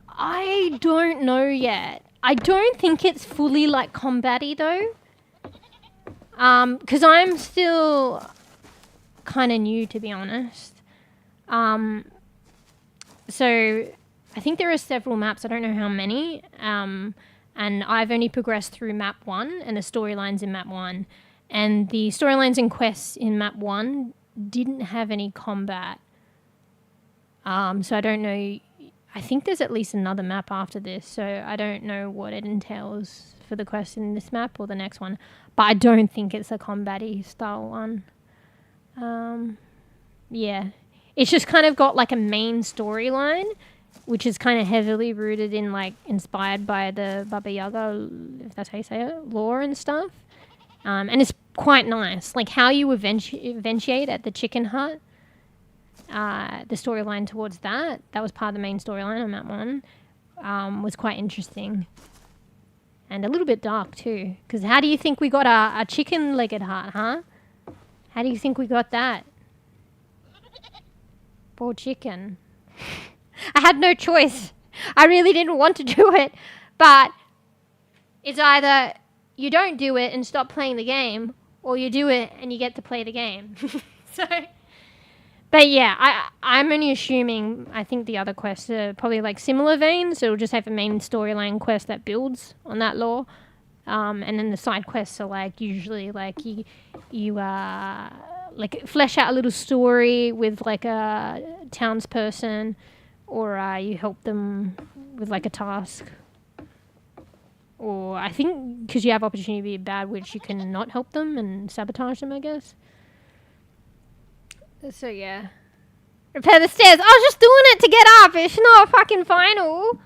I don't know yet. I don't think it's fully, like, combat-y, though. Because I'm still kind of new, to be honest. So I think there are several maps. I don't know how many. And I've only progressed through map 1 and the storylines in map 1. And the storylines and quests in map 1 didn't have any combat. So I don't know. I think there's at least another map after this. So I don't know what it entails for the quest in this map or the next one. But I don't think it's a combat-y style one. Yeah. It's just kind of got like a main storyline, which is kind of heavily rooted in, like, inspired by the Baba Yaga, if that's how you say it, lore and stuff. And it's quite nice. Like, how you eventuate at the chicken hut, the storyline towards that was part of the main storyline on map 1, was quite interesting. And a little bit dark, too. Because how do you think we got a chicken-legged hut, huh? How do you think we got that? Poor chicken. I had no choice. I really didn't want to do it. But it's either you don't do it and stop playing the game, or you do it and you get to play the game. So, but yeah, I'm only assuming, I think the other quests are probably like similar veins. So it'll just have a main storyline quest that builds on that lore. And then the side quests are like usually like you like flesh out a little story with like a townsperson, or you help them with like a task. Or I think because you have opportunity to be a bad witch, you can not help them and sabotage them, I guess. So yeah. Repair the stairs. I was just doing it to get up. It's not fucking final.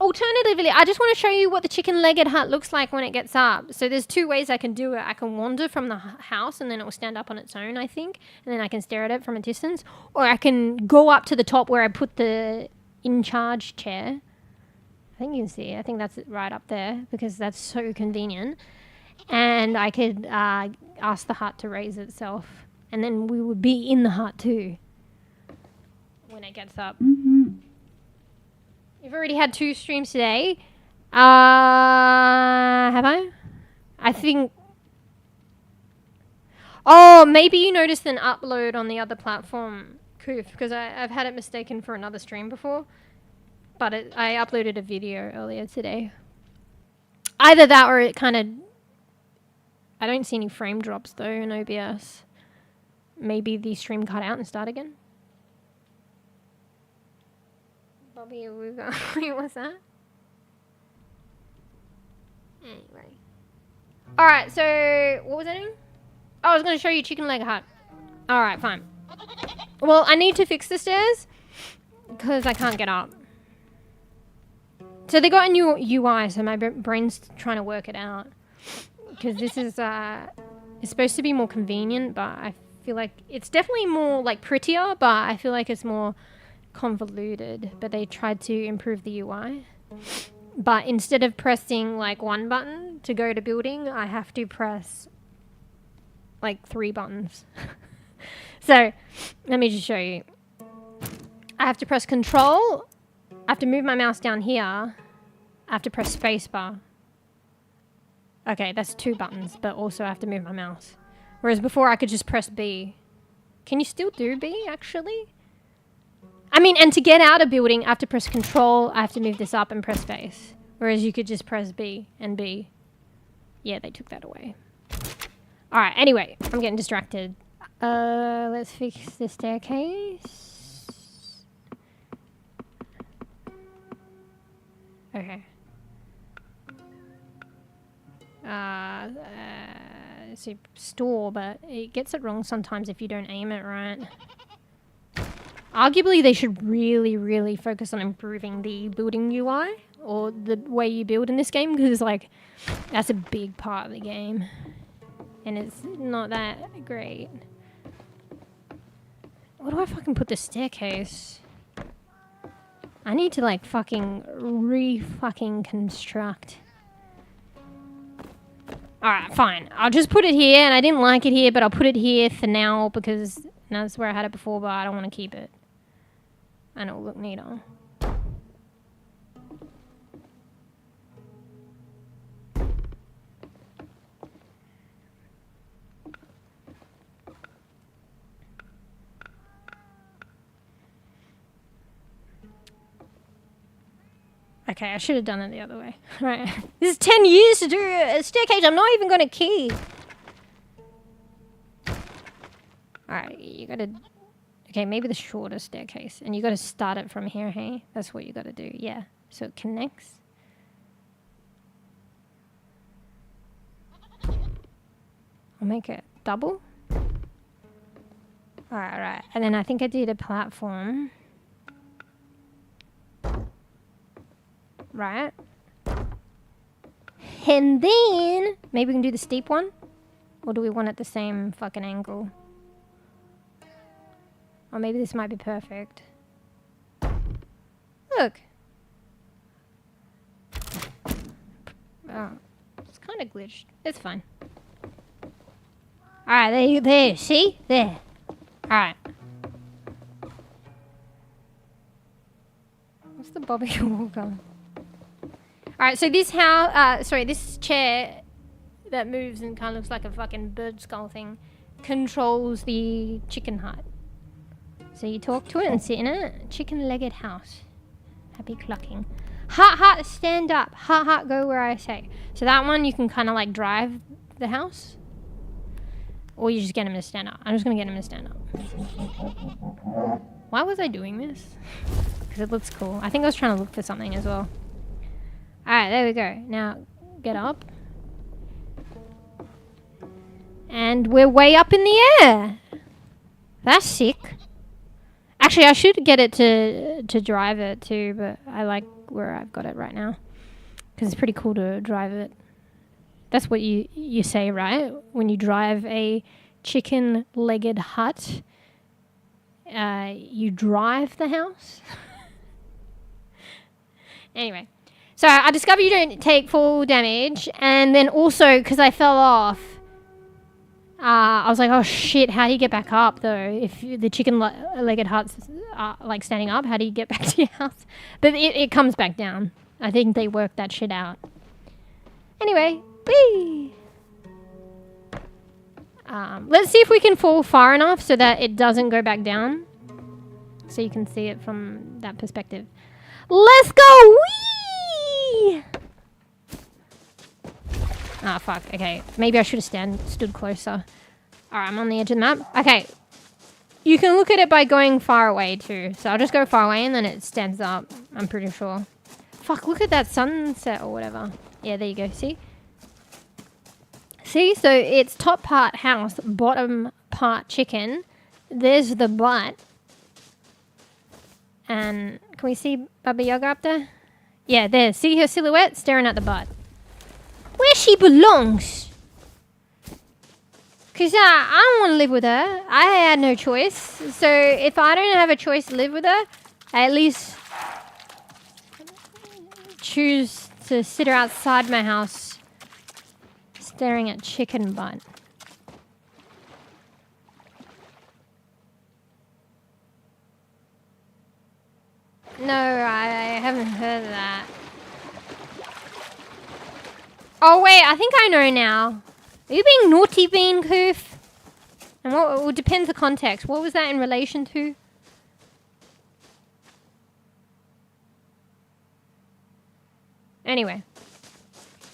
Alternatively, I just want to show you what the chicken-legged hut looks like when it gets up. So there's two ways I can do it. I can wander from the house and then it will stand up on its own, I think. And then I can stare at it from a distance. Or I can go up to the top where I put the in-charge chair. think you can see. I think that's it right up there because that's so convenient. And I could ask the hut to raise itself. And then we would be in the hut too when it gets up. You've already had 2 streams today. Have I? I think... Oh, maybe you noticed an upload on the other platform, Koof, because I've had it mistaken for another stream before. But I uploaded a video earlier today. Either that or it kind of... I don't see any frame drops though in OBS. Maybe the stream cut out and start again. Bobby, what's that? Anyway. Alright, so what was I doing? Oh, I was going to show you chicken leg hut. Alright, fine. Well, I need to fix the stairs because I can't get up. So they got a new UI, so my brain's trying to work it out. Because this is, it's supposed to be more convenient, but I feel like it's definitely more, like, prettier, but I feel like it's more convoluted. But they tried to improve the UI. But instead of pressing, like, 1 button to go to building, I have to press, like, 3 buttons. So, let me just show you. I have to press Control. I have to move my mouse down here. I have to press spacebar. Okay, that's 2 buttons, but also I have to move my mouse. Whereas before I could just press B. Can you still do B, actually? I mean, and to get out of building, I have to press Control, I have to move this up and press space. Whereas you could just press B and B. Yeah, they took that away. Alright, anyway, I'm getting distracted. Let's fix the staircase. Okay. So store, but it gets it wrong sometimes if you don't aim it right. Arguably, they should really focus on improving the building UI or the way you build in this game because, like, that's a big part of the game. And it's not that great. Where do I fucking put the staircase? I need to, like, fucking re-fucking construct. Alright, fine. I'll just put it here, and I didn't like it here, but I'll put it here for now because that's where I had it before, but I don't want to keep it. And it'll look neater. Okay, I should have done it the other way. Right. This is 10 years to do a staircase. I'm not even going to key. Alright, you got to... Okay, maybe the shorter staircase. And you got to start it from here, hey? That's what you got to do. Yeah. So it connects. I'll make it double. Alright. And then I think I did a platform. Right. And then maybe we can do the steep one? Or do we want it the same fucking angle? Or maybe this might be perfect. Look. Oh, it's kind of glitched. It's fine. Alright, there, see? There. Alright. What's the Bobby Walker? Alright, so this this chair that moves and kind of looks like a fucking bird skull thing controls the chicken hut. So you talk to it and sit in it. Chicken-legged house. Happy clucking. Hut, stand up. Hut, go where I say. So that one you can kind of like drive the house. Or you just get him to stand up. I'm just going to get him to stand up. Why was I doing this? Because it looks cool. I think I was trying to look for something as well. Alright, there we go. Now, get up. And we're way up in the air. That's sick. Actually, I should get it to drive it too, but I like where I've got it right now. Because it's pretty cool to drive it. That's what you say, right? When you drive a chicken-legged hut, you drive the house. Anyway. So I discovered you don't take full damage, and then also because I fell off, I was like, oh shit, how do you get back up though? If the chicken-legged hut's like standing up, how do you get back to your house? But it comes back down. I think they worked that shit out. Anyway, whee! Let's see if we can fall far enough so that it doesn't go back down. So you can see it from that perspective. Let's go! Whee! Ah, fuck. Okay. Maybe I should have stood closer. Alright, I'm on the edge of the map. Okay. You can look at it by going far away too. So I'll just go far away and then it stands up. I'm pretty sure. Fuck, look at that sunset or whatever. Yeah, there you go. See? See? So it's top part house, bottom part chicken. There's the butt. And can we see Baba Yaga up there? Yeah, there. See her silhouette staring at the butt. Where she belongs. Because I don't want to live with her. I had no choice. So if I don't have a choice to live with her, I at least choose to sit her outside my house staring at chicken butt. No, I haven't heard of that. Oh wait, I think I know now. Are you being naughty, Bean Coof? And what? Well, depends the context. What was that in relation to? Anyway,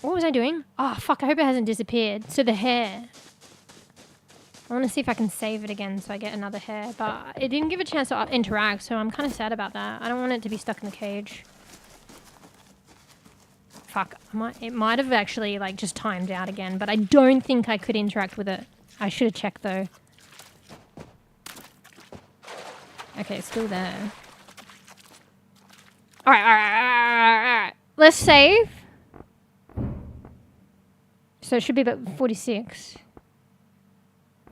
what was I doing? Oh fuck! I hope it hasn't disappeared. So the hair. I want to see if I can save it again so I get another hair, but it didn't give a chance to interact, so I'm kind of sad about that. I don't want it to be stuck in the cage. Fuck, it might have actually like just timed out again, but I don't think I could interact with it. I should have checked though. Okay, it's still there. Alright. Let's save. So it should be about 46.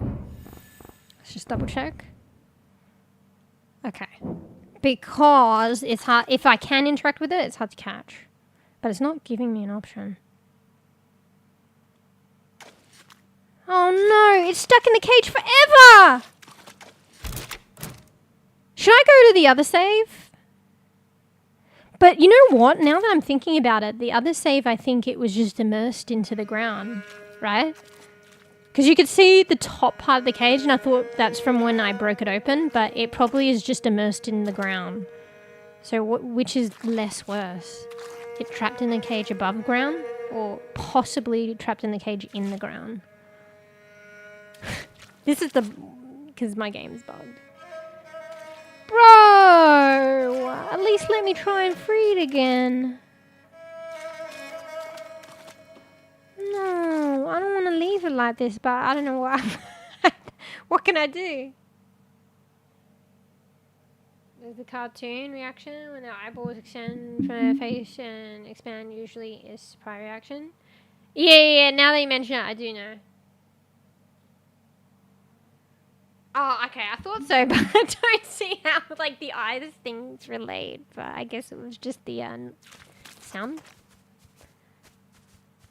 Let's just double check. Okay. Because it's hard, if I can interact with it, it's hard to catch. But it's not giving me an option. Oh no, it's stuck in the cage forever! Should I go to the other save? But you know what? Now that I'm thinking about it, the other save, I think it was just immersed into the ground, right? Because you could see the top part of the cage, and I thought that's from when I broke it open, but it probably is just immersed in the ground. So which is less worse? It trapped in the cage above ground, or possibly trapped in the cage in the ground? This is because my game's bugged. Bro! At least let me try and free it again. No, I don't want to leave it like this, but I don't know what. What can I do? There's the cartoon reaction when their eyeballs extend from their face and expand. Usually is prior reaction. Yeah. Now that you mention it, I do know. Oh, okay. I thought so, but I don't see how like the eyes things relate. But I guess it was just the sound.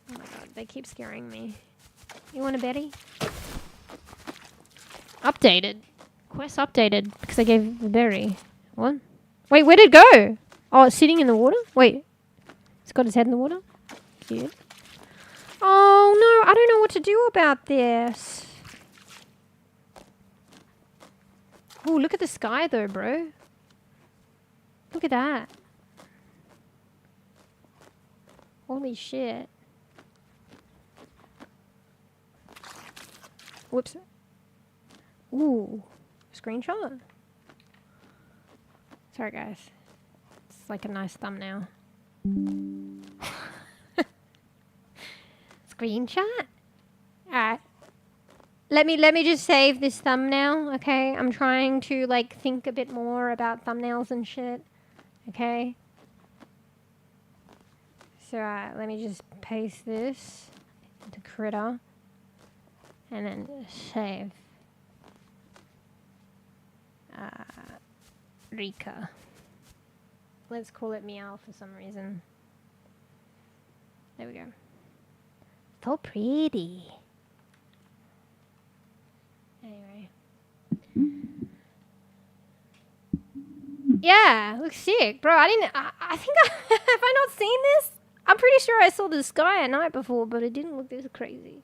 Oh my god, they keep scaring me. You want a Betty? Updated. Quest updated because I gave the berry. What? Wait, where did it go? Oh, it's sitting in the water? Wait. It's got its head in the water? Cute. Oh no, I don't know what to do about this. Oh, look at the sky though, bro. Look at that. Holy shit. Whoops. Ooh. Screenshot? Sorry, guys. It's like a nice thumbnail. Screenshot? Alright. Let me just save this thumbnail, okay? I'm trying to, like, think a bit more about thumbnails and shit. Okay? So, let me just paste this into Critter. And then save. Rika. Let's call it meow for some reason. There we go. So pretty. Anyway. Yeah, looks sick. Bro, I think have I not seen this? I'm pretty sure I saw the sky at night before, but it didn't look this crazy.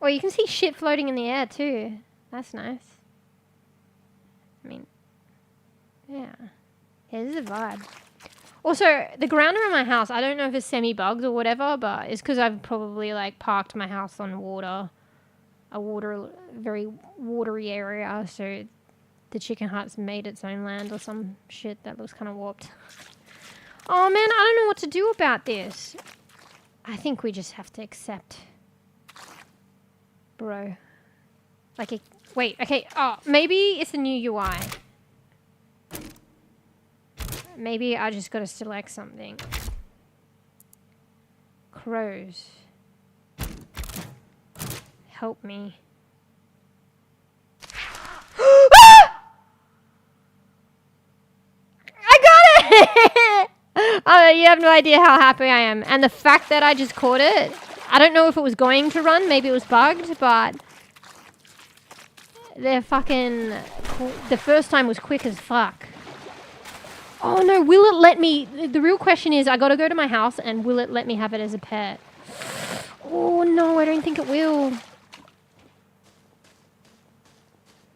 Oh, you can see shit floating in the air too. That's nice. I mean, yeah. Yeah, this is a vibe. Also, the ground around my house, I don't know if it's semi-bugged or whatever, but it's because I've probably, like, parked my house on very watery area, so the chicken hut's made its own land or some shit that looks kind of warped. Oh, man, I don't know what to do about this. I think we just have to accept. Bro. Like, wait, okay, oh, maybe it's a new UI. Maybe I just gotta select something. Crows. Help me. I got it! Oh, you have no idea how happy I am. And the fact that I just caught it, I don't know if it was going to run, maybe it was bugged, but they're fucking, the first time was quick as fuck. Oh no, will it let me, the real question is, I gotta go to my house and will it let me have it as a pet? Oh no, I don't think it will.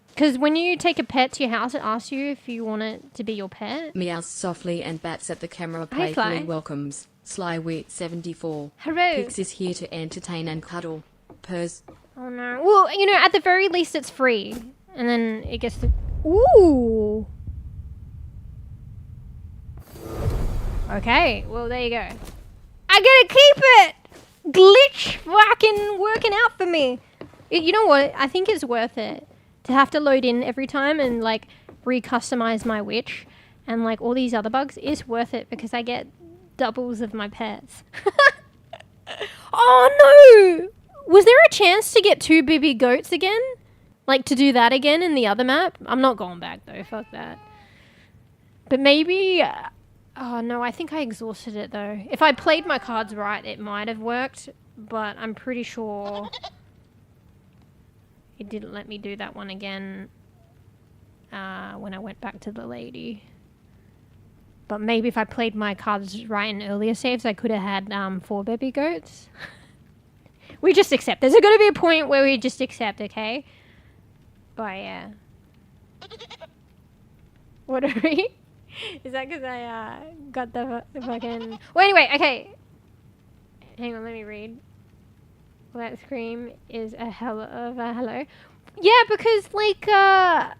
Because when you take a pet to your house, it asks you if you want it to be your pet. Meows softly and bats at the camera, Hi, playfully Fly. welcomes. Sly74. Hello. Pix is here to entertain and cuddle. Purrs. Oh no. Well, you know, at the very least it's free. And then it gets to... Ooh. Okay, well there you go. I gotta keep it! Glitch fucking working out for me. You know what? I think it's worth it to have to load in every time and like re-customize my wiTch and like all these other bugs. It's worth it because I get doubles of my pets. Oh no! Was there a chance to get 2 baby goats again? Like to do that again in the other map? I'm not going back though, fuck that. But maybe... oh no, I think I exhausted it though. If I played my cards right, it might have worked, but I'm pretty sure it didn't let me do that one again when I went back to the lady. But maybe if I played my cards right in earlier saves, I could have had 4 baby goats. We just accept. There's going to be a point where we just accept, okay? But yeah. What are we? Is that because I got the fucking... Well, anyway, okay. Hang on, let me read. Well, that scream is a hell of a hello. Yeah, because, like, I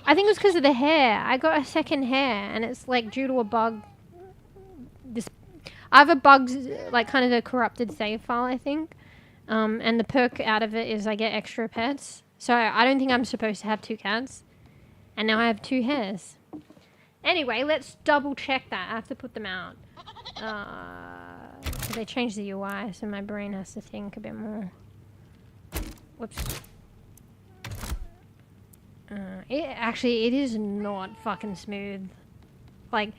think it was because of the hair. I got a second hair, and it's, like, due to a bug. I have a bug, like, kind of a corrupted save file, I think. And the perk out of it is I get extra pets. So I don't think I'm supposed to have 2 cats. And now I have 2 hairs. Anyway, let's double check that. I have to put them out. They changed the UI, so my brain has to think a bit more. Whoops. It is not fucking smooth. Like,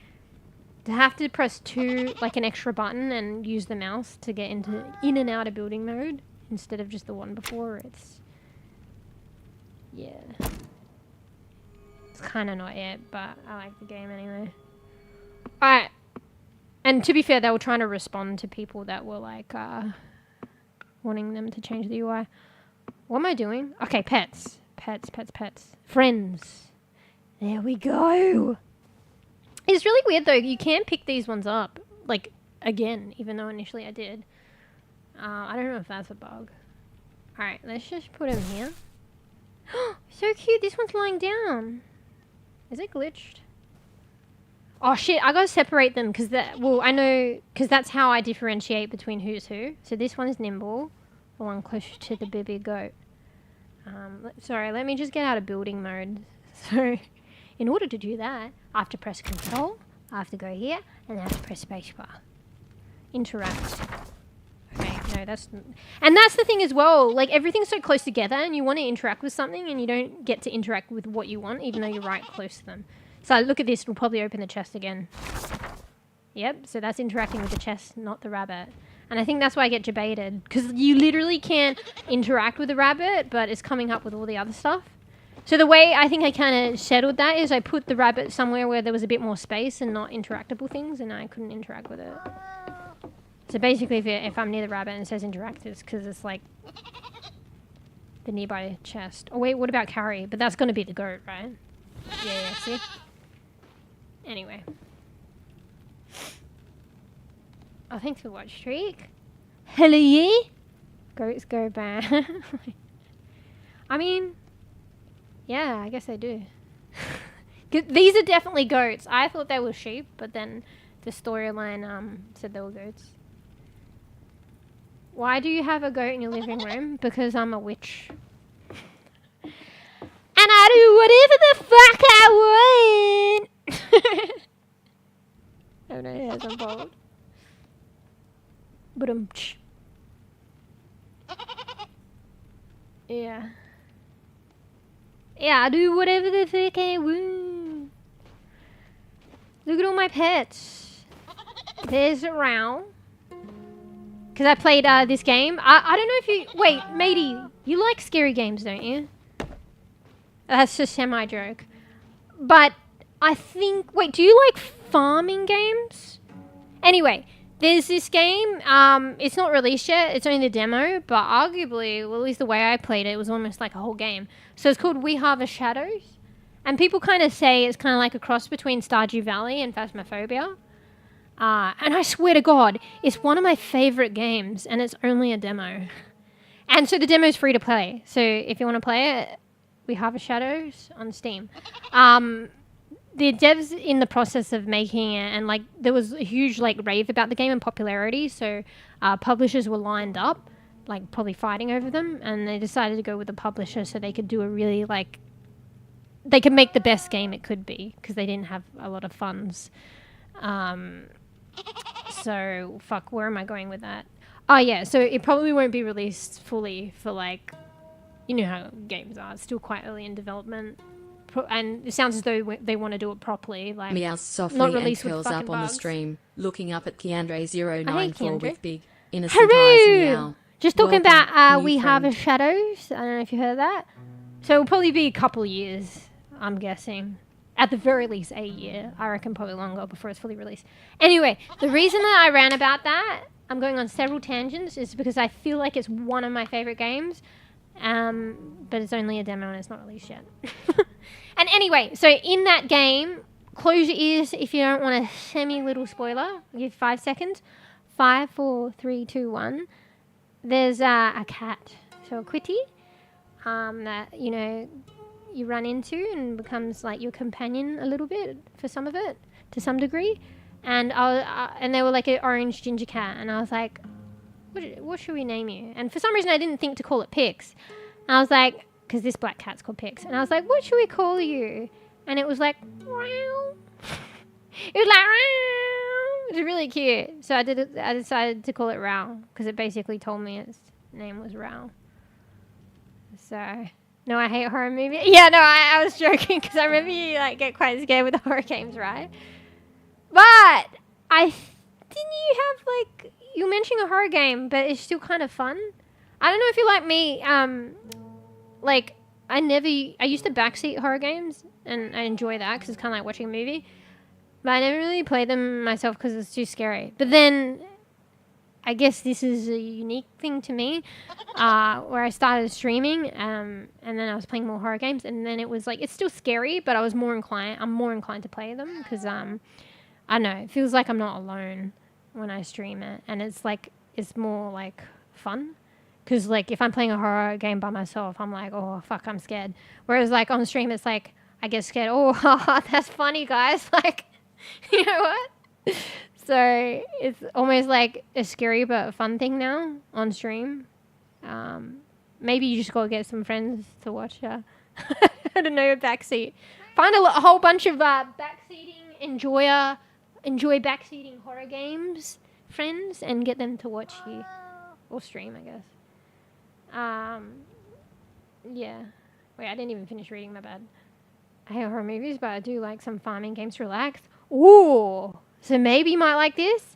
to have to press 2, like an extra button and use the mouse to get in and out of building mode instead of just the one before, it's... yeah. It's kind of not it, but I like the game anyway. Alright. And to be fair, they were trying to respond to people that were like, wanting them to change the UI. What am I doing? Okay, pets. Pets. Friends. There we go. It's really weird though. You can pick these ones up, like, again, even though initially I did. I don't know if that's a bug. Alright, let's just put him here. So cute. This one's lying down. Is it glitched? Oh shit, I gotta separate them because I know, because that's how I differentiate between who's who. So this one is Nimble, the one closer to the baby goat. Sorry, let me just get out of building mode. So, in order to do that, I have to press Control, I have to go here, and I have to press Spacebar. Interact. Okay, no, that's... And that's the thing as well, like, everything's so close together, and you want to interact with something, and you don't get to interact with what you want, even though you're right close to them. So look at this, it'll probably open the chest again. Yep, so that's interacting with the chest, not the rabbit. And I think that's why I get debated, because you literally can't interact with the rabbit, but it's coming up with all the other stuff. So the way I think I kind of settled that is I put the rabbit somewhere where there was a bit more space and not interactable things, and I couldn't interact with it. So basically, if I'm near the rabbit and it says interact, it's because it's like the nearby chest. Oh wait, what about carry? But that's going to be the goat, right? Yeah, see? Anyway. Oh, thanks for watch streak. Hello, yeah? Goats go bad. I mean, yeah, I guess they do. These are definitely goats. I thought they were sheep, but then the storyline said they were goats. Why do you have a goat in your living room? Because I'm a witch. And I do whatever the fuck I want! Oh no, it hasn't bold. But yeah. Yeah, I do whatever the fuck I want. Look at all my pets. There's a round. Because I played this game. I don't know if you... Wait, matey, you like scary games, don't you? That's a semi-joke. But I think... Wait, do you like farming games? Anyway, there's this game. It's not released yet. It's only the demo. But arguably, well, at least the way I played it, it was almost like a whole game. So it's called We Harvest Shadows. And people kind of say it's kind of like a cross between Stardew Valley and Phasmophobia. And I swear to God, it's one of my favorite games, and it's only a demo. And so the demo is free to play. So if you want to play it, We Harvest Shadows on Steam. The devs in the process of making it, and like there was a huge like rave about the game and popularity. So publishers were lined up, like probably fighting over them, and they decided to go with the publisher so they could do a really like they could make the best game it could be because they didn't have a lot of funds. So, fuck, where am I going with that? Oh, yeah, so it probably won't be released fully for, like, you know how games are. It's still quite early in development. And it sounds as though they want to do it properly. Like, Meows softly not and released with curls fucking up on the bugs. stream, looking up at Keandre094 with big innocent eyes Hooray! meow. Just talking Welcome, about new We friend. Harvest Shadows. I don't know if you heard of that. So it'll probably be a couple years, I'm guessing. At the very least, a year. I reckon probably longer before it's fully released. Anyway, the reason that I ran about that, I'm going on several tangents, is because I feel like it's one of my favorite games. But it's only a demo and it's not released yet. And anyway, so in that game, close your ears if you don't want a semi-little spoiler. I'll give 5 seconds. 5, 4, 3, 2, 1. There's a cat. So a quitty. That, you know... you run into and becomes like your companion a little bit for some of it, to some degree. And and they were like an orange ginger cat, and I was like, what should we name you? And for some reason I didn't think to call it Pix. And I was like, because this black cat's called Pix, and I was like, what should we call you? And it was like, Row. It was like, Row. It was really cute. So I decided to call it Row because it basically told me its name was Row. So. No, I hate horror movies. Yeah, no, I was joking because I remember you like get quite scared with the horror games, right? But didn't you have like you mentioning a horror game, but it's still kind of fun. I don't know if you're like me. Like I used to backseat horror games, and I enjoy that because it's kind of like watching a movie. But I never really played them myself because it's too scary. But then. I guess this is a unique thing to me, where I started streaming, and then I was playing more horror games, and then it was like, it's still scary, but I'm more inclined to play them, because, I don't know, it feels like I'm not alone when I stream it, and it's like, it's more like fun, because like, if I'm playing a horror game by myself, I'm like, oh, fuck, I'm scared, whereas like, on stream, it's like, I get scared, oh, that's funny, guys, like, you know what? So it's almost like a scary but a fun thing now on stream. Maybe you just gotta get some friends to watch. I don't know, a backseat. Find a whole bunch of backseating enjoy backseating horror games friends and get them to watch you or stream, I guess. Yeah. Wait, I didn't even finish reading. My bad. I hate horror movies, but I do like some farming games to relax. Ooh. So maybe you might like this.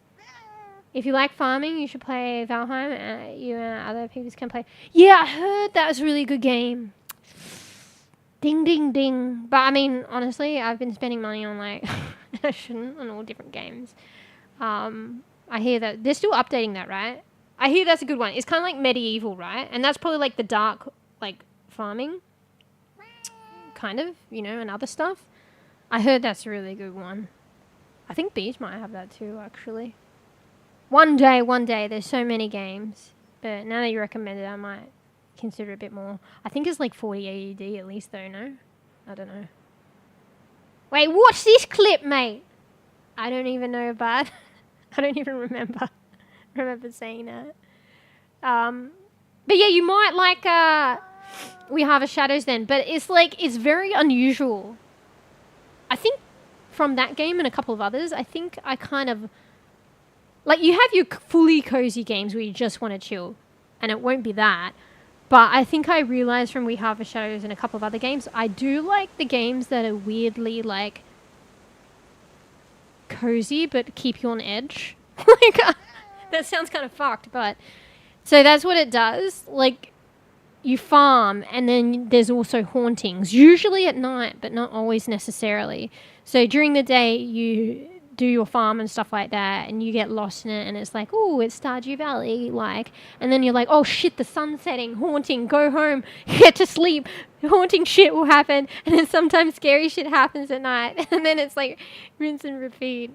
If you like farming, you should play Valheim. You and other people can play. Yeah, I heard that was a really good game. Ding, ding, ding. But I mean, honestly, I've been spending money on like, I shouldn't, on all different games. I hear that they're still updating that, right? I hear that's a good one. It's kind of like medieval, right? And that's probably like the dark, like farming, kind of, you know, and other stuff. I heard that's a really good one. I think bEbE might have that too, actually. One day, there's so many games. But now that you recommend it, I might consider a bit more. I think it's like 40 AUD at least though, no? I don't know. Wait, watch this clip, mate! I don't even know about... I don't even remember saying that. But yeah, you might like We Harvest Shadows then. But it's like, it's very unusual. I think from that game and a couple of others, I think I kind of... Like, you have your fully cozy games where you just want to chill. And it won't be that. But I think I realized from We Harvest Shadows and a couple of other games, I do like the games that are weirdly, like, cozy but keep you on edge. Like, that sounds kind of fucked, but... So that's what it does. Like, you farm, and then there's also hauntings. Usually at night, but not always necessarily. So during the day, you do your farm and stuff like that, and you get lost in it, and it's like, oh, it's Stardew Valley, like, and then you're like, oh shit, the sun's setting, haunting, go home, get to sleep, haunting shit will happen, and then sometimes scary shit happens at night, and then it's like rinse and repeat,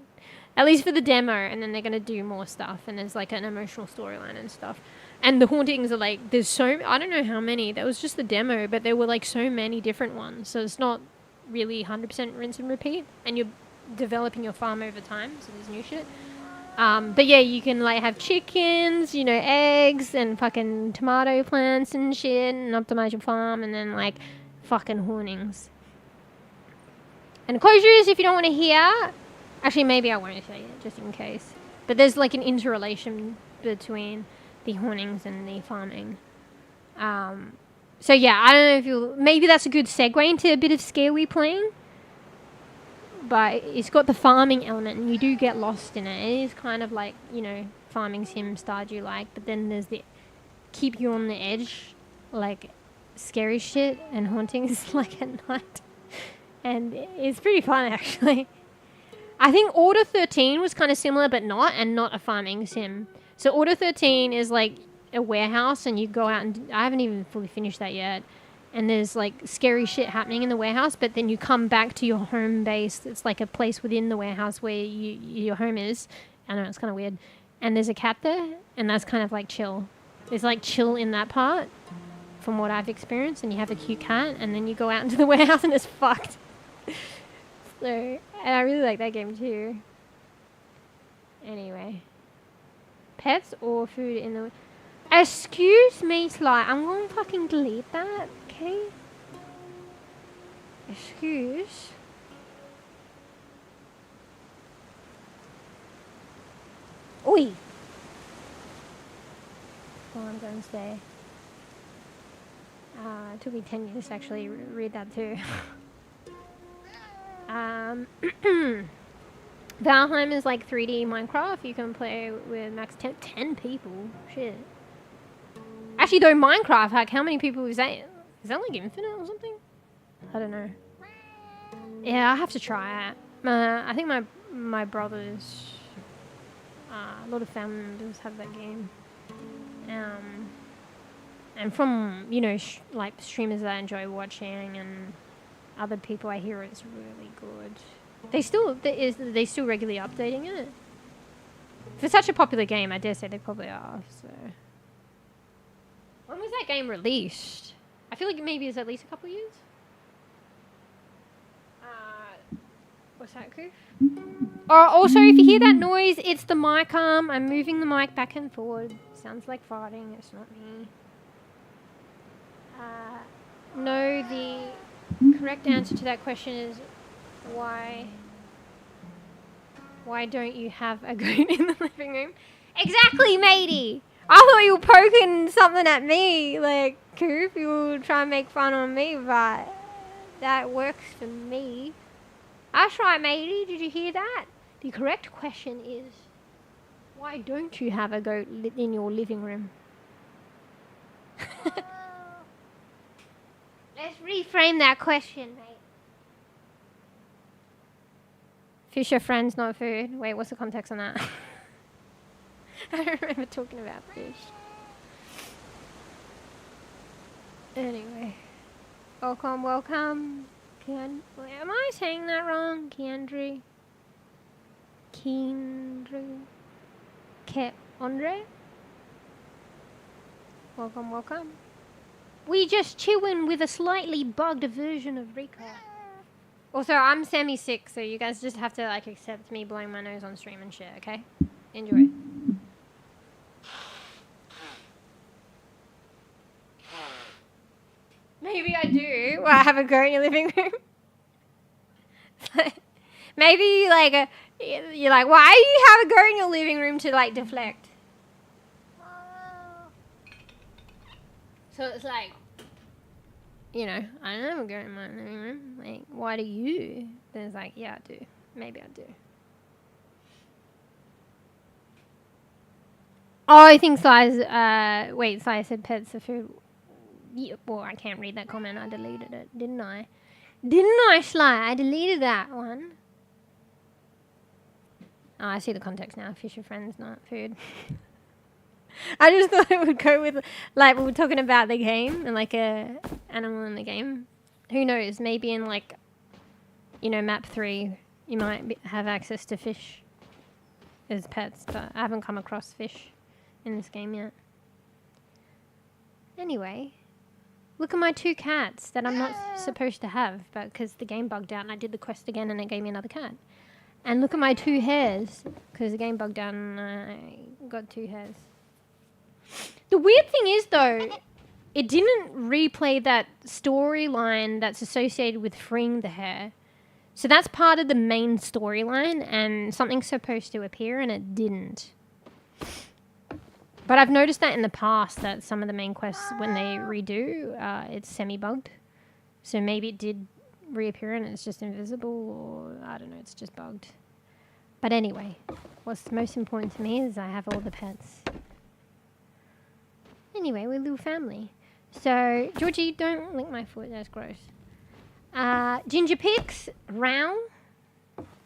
at least for the demo, and then they're going to do more stuff, and there's like an emotional storyline and stuff, and the hauntings are like, there's so, I don't know how many, that was just the demo, but there were like so many different ones, so it's not really 100% rinse and repeat, and you're developing your farm over time, so there's new shit. But yeah, you can like have chickens, you know, eggs and fucking tomato plants and shit, and optimize your farm, and then like fucking hauntings. And closures, if you don't want to hear, actually maybe I won't say it just in case. But there's like an interrelation between the hauntings and the farming. So yeah, I don't know if you'll, maybe that's a good segue into a bit of Scare We playing. But it's got the farming element, and you do get lost in it. It is kind of like, you know, farming sim Stardew like, but then there's the keep you on the edge, like scary shit and hauntings like at night. And it's pretty fun actually. I think Order 13 was kind of similar but not, and not a farming sim. So Order 13 is like a warehouse, and you go out and I haven't even fully finished that yet. And there's like scary shit happening in the warehouse, but then you come back to your home base. It's like a place within the warehouse where your home is. I know, it's kind of weird. And there's a cat there, and that's kind of like chill. There's like chill in that part from what I've experienced, and you have a cute cat, and then you go out into the warehouse and it's fucked. So, and I really like that game too. Anyway. Pets or food in the... Excuse me, Sly. I'm going to fucking delete that. Okay. Excuse. Oi. Well, I'm going to say. It took me 10 years to actually read that too. Valheim is like 3D Minecraft. You can play with max 10 people. Shit. Actually, though, Minecraft, like, how many people is that? Is that like infinite or something? I don't know. Yeah, I have to try it. I think my brothers, a lot of family members have that game. And from, you know, like streamers that I enjoy watching and other people, I hear it's really good. They still regularly updating it. For such a popular game, I dare say they probably are. So, when was that game released? I feel like maybe it's at least a couple of years. What's that, Goof? Oh, also, if you hear that noise, it's the mic arm. I'm moving the mic back and forward. Sounds like farting. It's not me. No, the correct answer to that question is why don't you have a goat in the living room? Exactly, matey! I thought you were poking something at me, like, Coop, you were trying to make fun of me, but that works for me. That's right, matey, did you hear that? The correct question is, why don't you have a goat in your living room? Let's reframe that question, mate. Fish are friends, not food. Wait, what's the context on that? I don't remember talking about fish. Anyway. Welcome. Am I saying that wrong? Keandre? Andre? Welcome. We just chillin' with a slightly bugged version of Rika. Also, I'm semi-sick, so you guys just have to like accept me blowing my nose on stream and shit, okay? Enjoy. Maybe I do. Well, I have a goat in your living room. Maybe like you're like, why do you have a goat in your living room to like deflect? So it's like, you know, I don't have a goat in my living room. Like, why do you? Then it's like, yeah, I do. Maybe I do. Oh, I think Sly. Wait, Sly said pets are food. Yeah, well, I can't read that comment. I deleted it, didn't I? Didn't I, Sly? I deleted that one. Oh, I see the context now. Fish are friends, not food. I just thought it would go with, like, we were talking about the game and, like, a animal in the game. Who knows? Maybe in, like, you know, map 3, you might have access to fish as pets, but I haven't come across fish in this game yet. Anyway, look at my 2 cats that I'm not supposed to have, but because the game bugged out and I did the quest again and it gave me another cat. And look at my 2 hares, because the game bugged out and I got 2 hares. The weird thing is, though, it didn't replay that storyline that's associated with freeing the hare. So that's part of the main storyline, and something's supposed to appear, and it didn't. But I've noticed that in the past, that some of the main quests, when they redo, it's semi-bugged. So maybe it did reappear and it's just invisible, or I don't know, it's just bugged. But anyway, what's most important to me is I have all the pets. Anyway, we're a little family. So, Georgie, don't lick my foot, that's gross. Ginger Pix, Rao,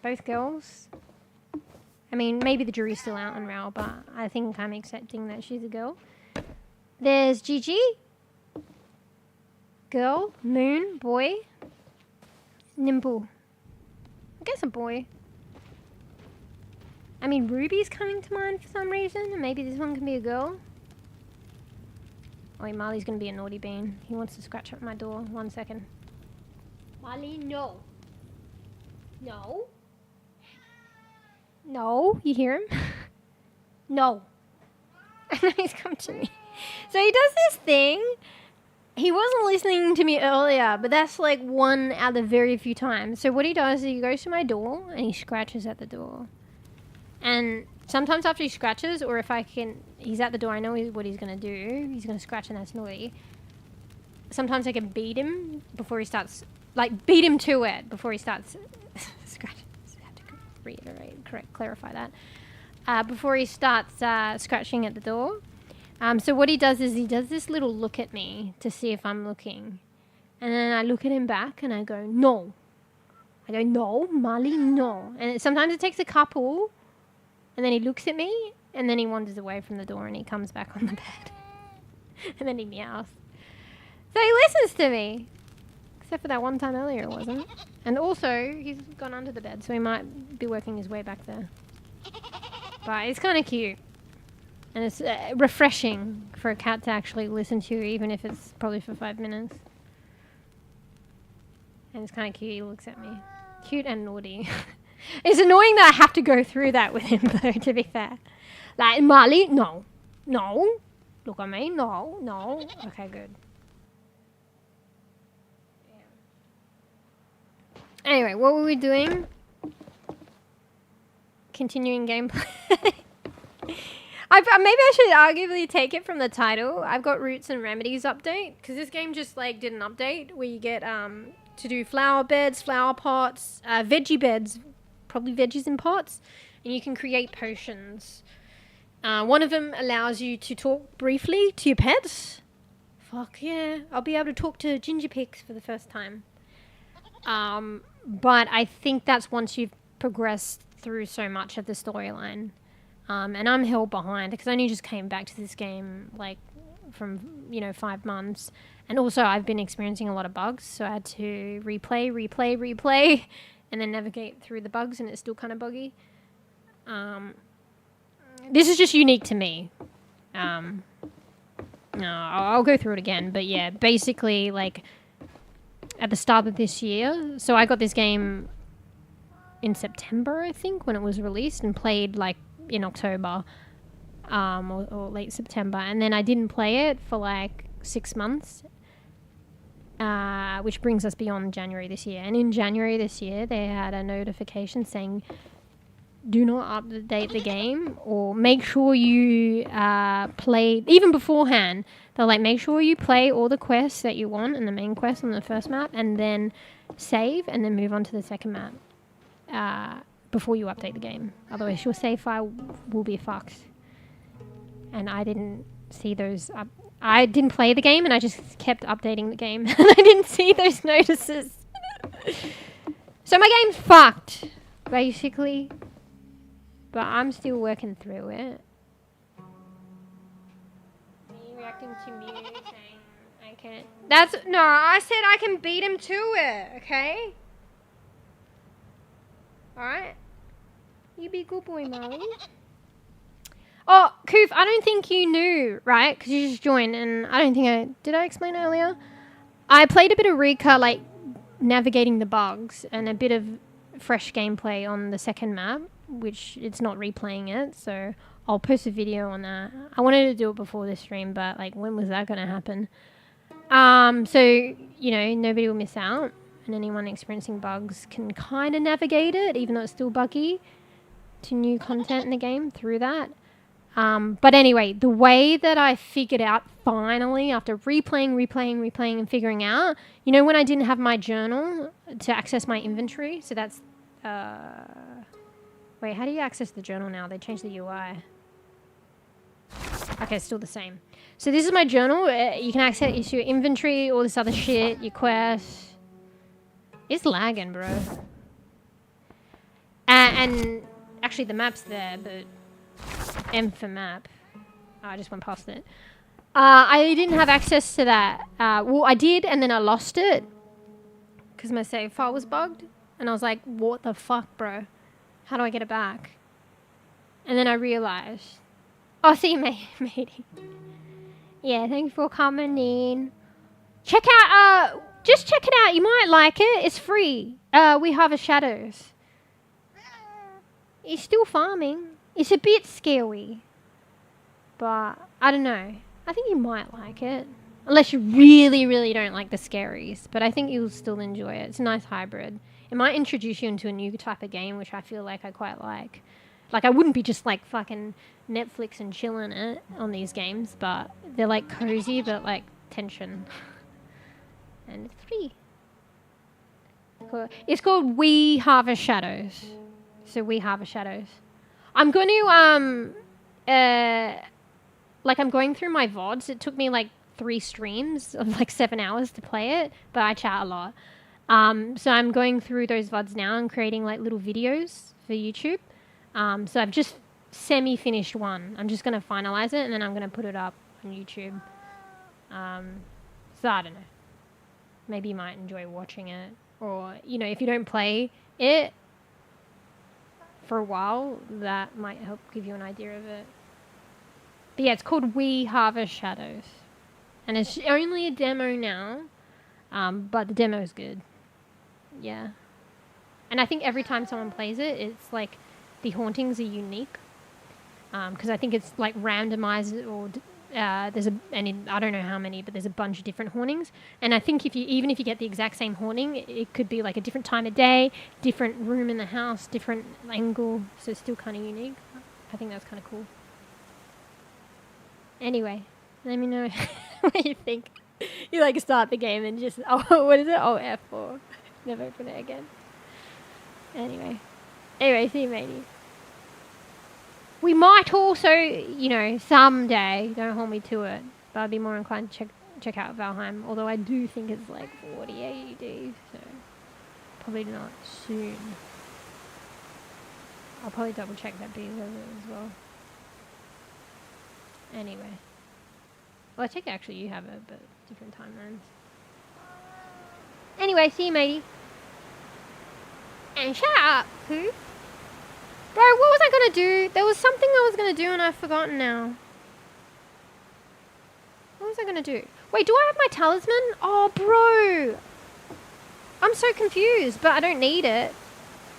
both girls. I mean, maybe the jury's still out on Rao, but I think I'm accepting that she's a girl. There's Gigi, girl, Moon, boy, Nimble, I guess a boy. I mean, Ruby's coming to mind for some reason, and maybe this one can be a girl. Oh wait, Marley's gonna be a naughty bean. He wants to scratch up my door. 1 second. Marley, no. No. No, you hear him? No. And then he's come to me. So he does this thing. He wasn't listening to me earlier, but that's like one out of very few times. So what he does is he goes to my door and he scratches at the door. And sometimes after he scratches, or if he's at the door, I know what he's going to do. He's going to scratch and that's naughty. Sometimes I can beat him before he starts, like beat him to it before he starts scratching. I have to reiterate, clarify that. Before he starts scratching at the door. So what he does is he does this little look at me to see if I'm looking. And then I look at him back and I go, no. I go, no, Marley, no. And sometimes it takes a couple. And then he looks at me, and then he wanders away from the door, and he comes back on the bed. And then he meows. So he listens to me. Except for that one time earlier it wasn't. And also, he's gone under the bed, so he might be working his way back there. But it's kind of cute. And it's refreshing for a cat to actually listen to, even if it's probably for 5 minutes. And it's kind of cute, he looks at me. Cute and naughty. It's annoying that I have to go through that with him, though, to be fair. Like, Marley, no. No. Look at me, no, no. Okay, good. Yeah. Anyway, what were we doing? Continuing gameplay. Maybe I should arguably take it from the title. I've got Roots and Remedies update, because this game just, like, did an update where you get, to do flower beds, flower pots, veggie beds. probably veggies in pots, and you can create potions. One of them allows you to talk briefly to your pets. Fuck yeah, I'll be able to talk to ginger pigs for the first time. But I think that's once you've progressed through so much of the storyline. And I'm held behind because I only just came back to this game like from 5 months, and also I've been experiencing a lot of bugs, so I had to replay and then navigate through the bugs, and it's still kind of buggy. This is just unique to me. No, I'll go through it again, but yeah, basically like at the start of this year, so I got this game in September, I think, when it was released, and played like in October or late September, and then I didn't play it for like 6 months, which brings us beyond January this year. And in January this year, they had a notification saying, do not update the game, or make sure you play, even beforehand, they're like, make sure you play all the quests that you want in the main quest on the first map, and then save, and then move on to the second map before you update the game. Otherwise, your save file will be fucked. And I didn't see those I didn't play the game, and I just kept updating the game, and I didn't see those notices. So my game's fucked, basically. But I'm still working through it. Me reacting to Mew saying I can't. No, I said I can beat him to it, okay? Alright? You be good boy, Molly. Oh, Koof, I don't think you knew, right? Because you just joined, and I don't think did I explain earlier? I played a bit of REKA, like, navigating the bugs, and a bit of fresh gameplay on the second map, which it's not replaying it, so I'll post a video on that. I wanted to do it before the stream, but, like, when was that going to happen? So, nobody will miss out, and anyone experiencing bugs can kind of navigate it, even though it's still buggy, to new content in the game through that. But anyway, the way that I figured out finally, after replaying and figuring out, when I didn't have my journal to access my inventory, so that's, wait, how do you access the journal now? They changed the UI. Okay, it's still the same. So this is my journal. You can access your inventory, all this other shit, your quests. It's lagging, bro. And actually the map's there, but M for map. Oh, I just went past it. I didn't have access to that. Well, I did, and then I lost it because my save file was bugged. And I was like, what the fuck, bro? How do I get it back? And then I realized. Oh, see you, matey. Yeah, thank you for coming in. Check out, just check it out. You might like it. It's free. We Harvest Shadows. He's still farming. It's a bit scary, but I don't know. I think you might like it. Unless you really, really don't like the scaries. But I think you'll still enjoy it. It's a nice hybrid. It might introduce you into a new type of game, which I feel like I quite like. Like, I wouldn't be just, like, fucking Netflix and chilling it on these games, but they're, like, cozy, but, like, tension. And it's free. It's called We Harvest Shadows. So We Harvest Shadows. I'm going to, like, I'm going through my VODs. It took me, like, 3 streams of, like, 7 hours to play it, but I chat a lot. So I'm going through those VODs now and creating, like, little videos for YouTube. So I've just semi-finished one. I'm just going to finalize it, and then I'm going to put it up on YouTube. So I don't know. Maybe you might enjoy watching it. Or, if you don't play it for a while, that might help give you an idea of it. But yeah, it's called We Harvest Shadows. And it's only a demo now, but the demo is good. Yeah. And I think every time someone plays it, it's like the hauntings are unique. Because I think it's like randomized, or I don't know how many, but there's a bunch of different hauntings. And I think even if you get the exact same haunting, it could be like a different time of day, different room in the house, different angle. So it's still kind of unique. I think that's kind of cool. Anyway, let me know what you think. You like start the game and what is it? Oh, F4. Never open it again. Anyway. Anyway, see you, matey. We might also, you know, someday, don't hold me to it, but I'd be more inclined to check out Valheim, although I do think it's like 40 AUD, so probably not soon. I'll probably double check that bEbE as well. Anyway. Well, I take it actually you have it, but different timelines. Anyway, see you, matey. And shut up, who? Bro, what was I gonna do? There was something I was gonna do and I've forgotten now. What was I gonna do? Wait, do I have my talisman? Oh, bro. I'm so confused, but I don't need it.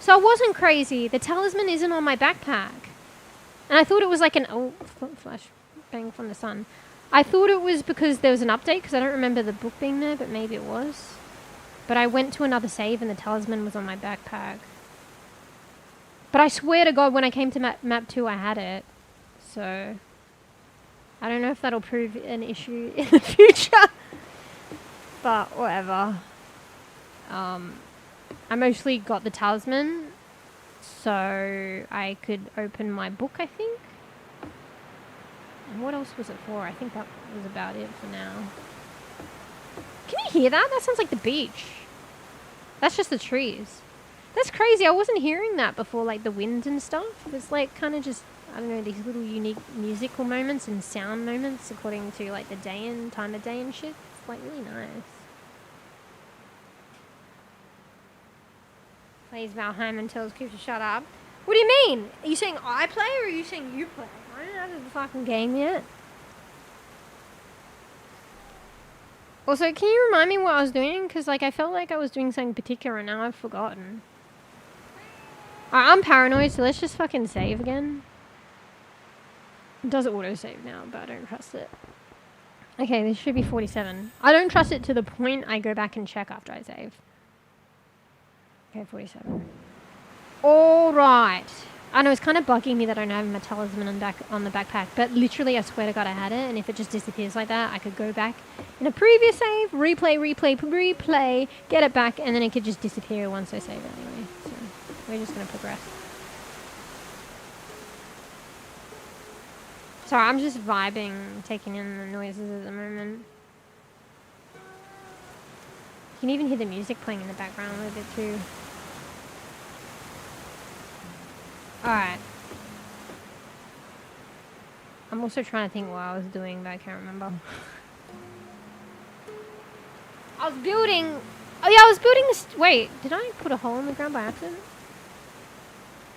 So I wasn't crazy. The talisman isn't on my backpack. And I thought it was like an... Oh, flash bang from the sun. I thought it was because there was an update, because I don't remember the book being there, but maybe it was. But I went to another save and the talisman was on my backpack. But I swear to God, when I came to map 2, I had it. So, I don't know if that'll prove an issue in the future. But, whatever. I mostly got the talisman, so I could open my book, I think. And what else was it for? I think that was about it for now. Can you hear that? That sounds like the beach. That's just the trees. That's crazy. I wasn't hearing that before, like the wind and stuff. It was like kind of just, I don't know, these little unique musical moments and sound moments according to like the day and time of day and shit. It's like really nice. Plays Valheim and tells Cooper to shut up. What do you mean? Are you saying I play or are you saying you play? I don't know the fucking game yet. Also, can you remind me what I was doing? Because like I felt like I was doing something particular and now I've forgotten. Alright, I'm paranoid, so let's just fucking save again. It does auto-save now, but I don't trust it. Okay, this should be 47. I don't trust it to the point I go back and check after I save. Okay, 47. Alright. I know it's kind of bugging me that I don't have my talisman on the backpack, but literally I swear to God I had it, and if it just disappears like that, I could go back in a previous save, replay, get it back, and then it could just disappear once I save it anyway. So we're just going to progress. Sorry, I'm just vibing, taking in the noises at the moment. You can even hear the music playing in the background a little bit too. Alright. I'm also trying to think what I was doing, but I can't remember. I was building... Oh yeah, I was building this... Wait, did I put a hole in the ground by accident?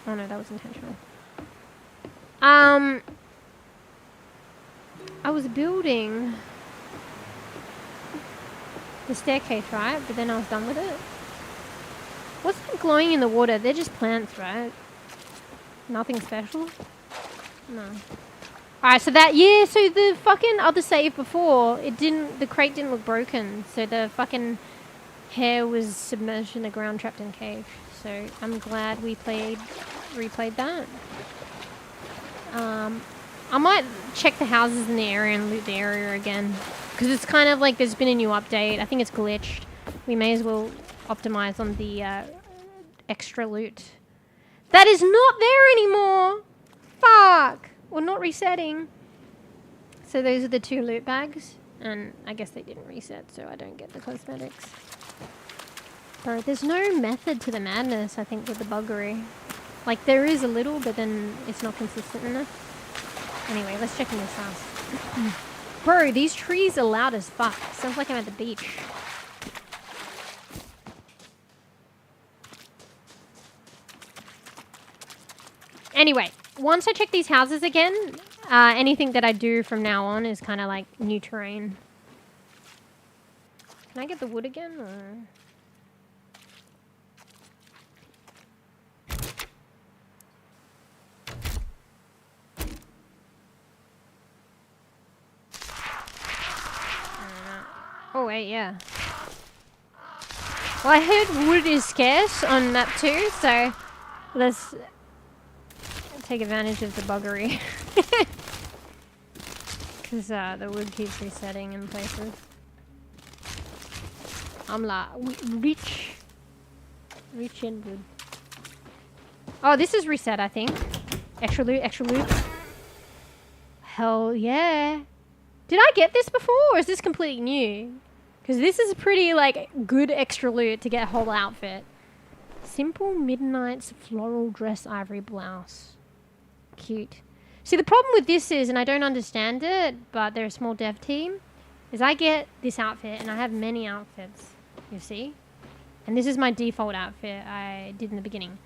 Oh no, that was intentional. I was building the staircase, right? But then I was done with it. What's that glowing in the water? They're just plants, right? Nothing special? No. Alright, so that... Yeah, so the fucking other save before, it didn't... The crate didn't look broken. So the fucking hair was submerged in the ground, trapped in a cave. So I'm glad we replayed that. I might check the houses in the area and loot the area again. Because it's kind of like there's been a new update. I think it's glitched. We may as well optimize on the extra loot. That is not there anymore! Fuck! Well, not resetting. So those are the 2 loot bags. And I guess they didn't reset, so I don't get the cosmetics. Bro, there's no method to the madness, I think, with the buggery. Like, there is a little, but then it's not consistent enough. Anyway, let's check in this house. Bro, these trees are loud as fuck. Sounds like I'm at the beach. Anyway, once I check these houses again, anything that I do from now on is kind of like new terrain. Can I get the wood again? Or? Oh wait, yeah. Well, I heard wood is scarce on map 2, so let's take advantage of the buggery. Because the wood keeps resetting in places. I'm like, rich in wood. Oh, this is reset, I think. Extra loot, extra loot. Hell yeah. Did I get this before, or is this completely new? Because this is pretty, like, good extra loot to get a whole outfit. Simple Midnight's floral dress ivory blouse. Cute. See, the problem with this is, and I don't understand it, but they're a small dev team, is I get this outfit, and I have many outfits, you see? And this is my default outfit I did in the beginning.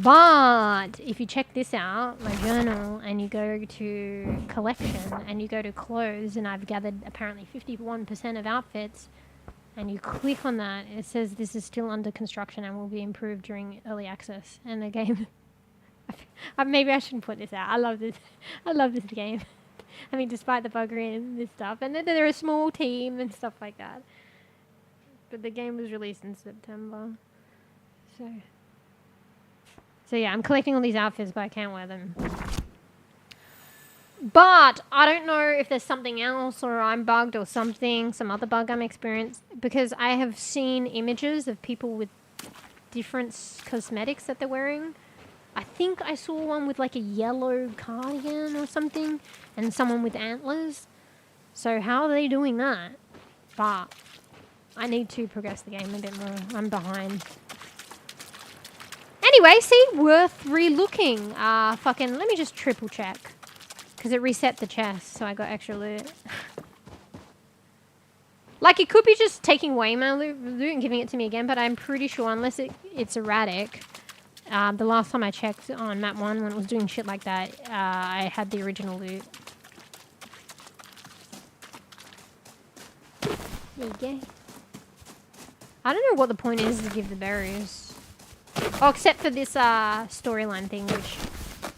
But if you check this out, my journal, and you go to collection, and you go to clothes, and I've gathered apparently 51% of outfits, and you click on that, it says this is still under construction and will be improved during early access. And the game, maybe I shouldn't put this out. I love this. I love this game. I mean, despite the buggery and this stuff, and they're a small team and stuff like that. But the game was released in September, So yeah, I'm collecting all these outfits, but I can't wear them. But I don't know if there's something else, or I'm bugged, or something, some other bug I'm experiencing, because I have seen images of people with different cosmetics that they're wearing. I think I saw one with like a yellow cardigan or something, and someone with antlers. So how are they doing that? But I need to progress the game a bit more. I'm behind. Anyway, see, worth re-looking. Fucking, let me just triple check. Because it reset the chest, so I got extra loot. Like, it could be just taking away my loot and giving it to me again, but I'm pretty sure, unless it's erratic. The last time I checked on map 1, when it was doing shit like that, I had the original loot. There you go. I don't know what the point is to give the berries. Oh, except for this storyline thing, which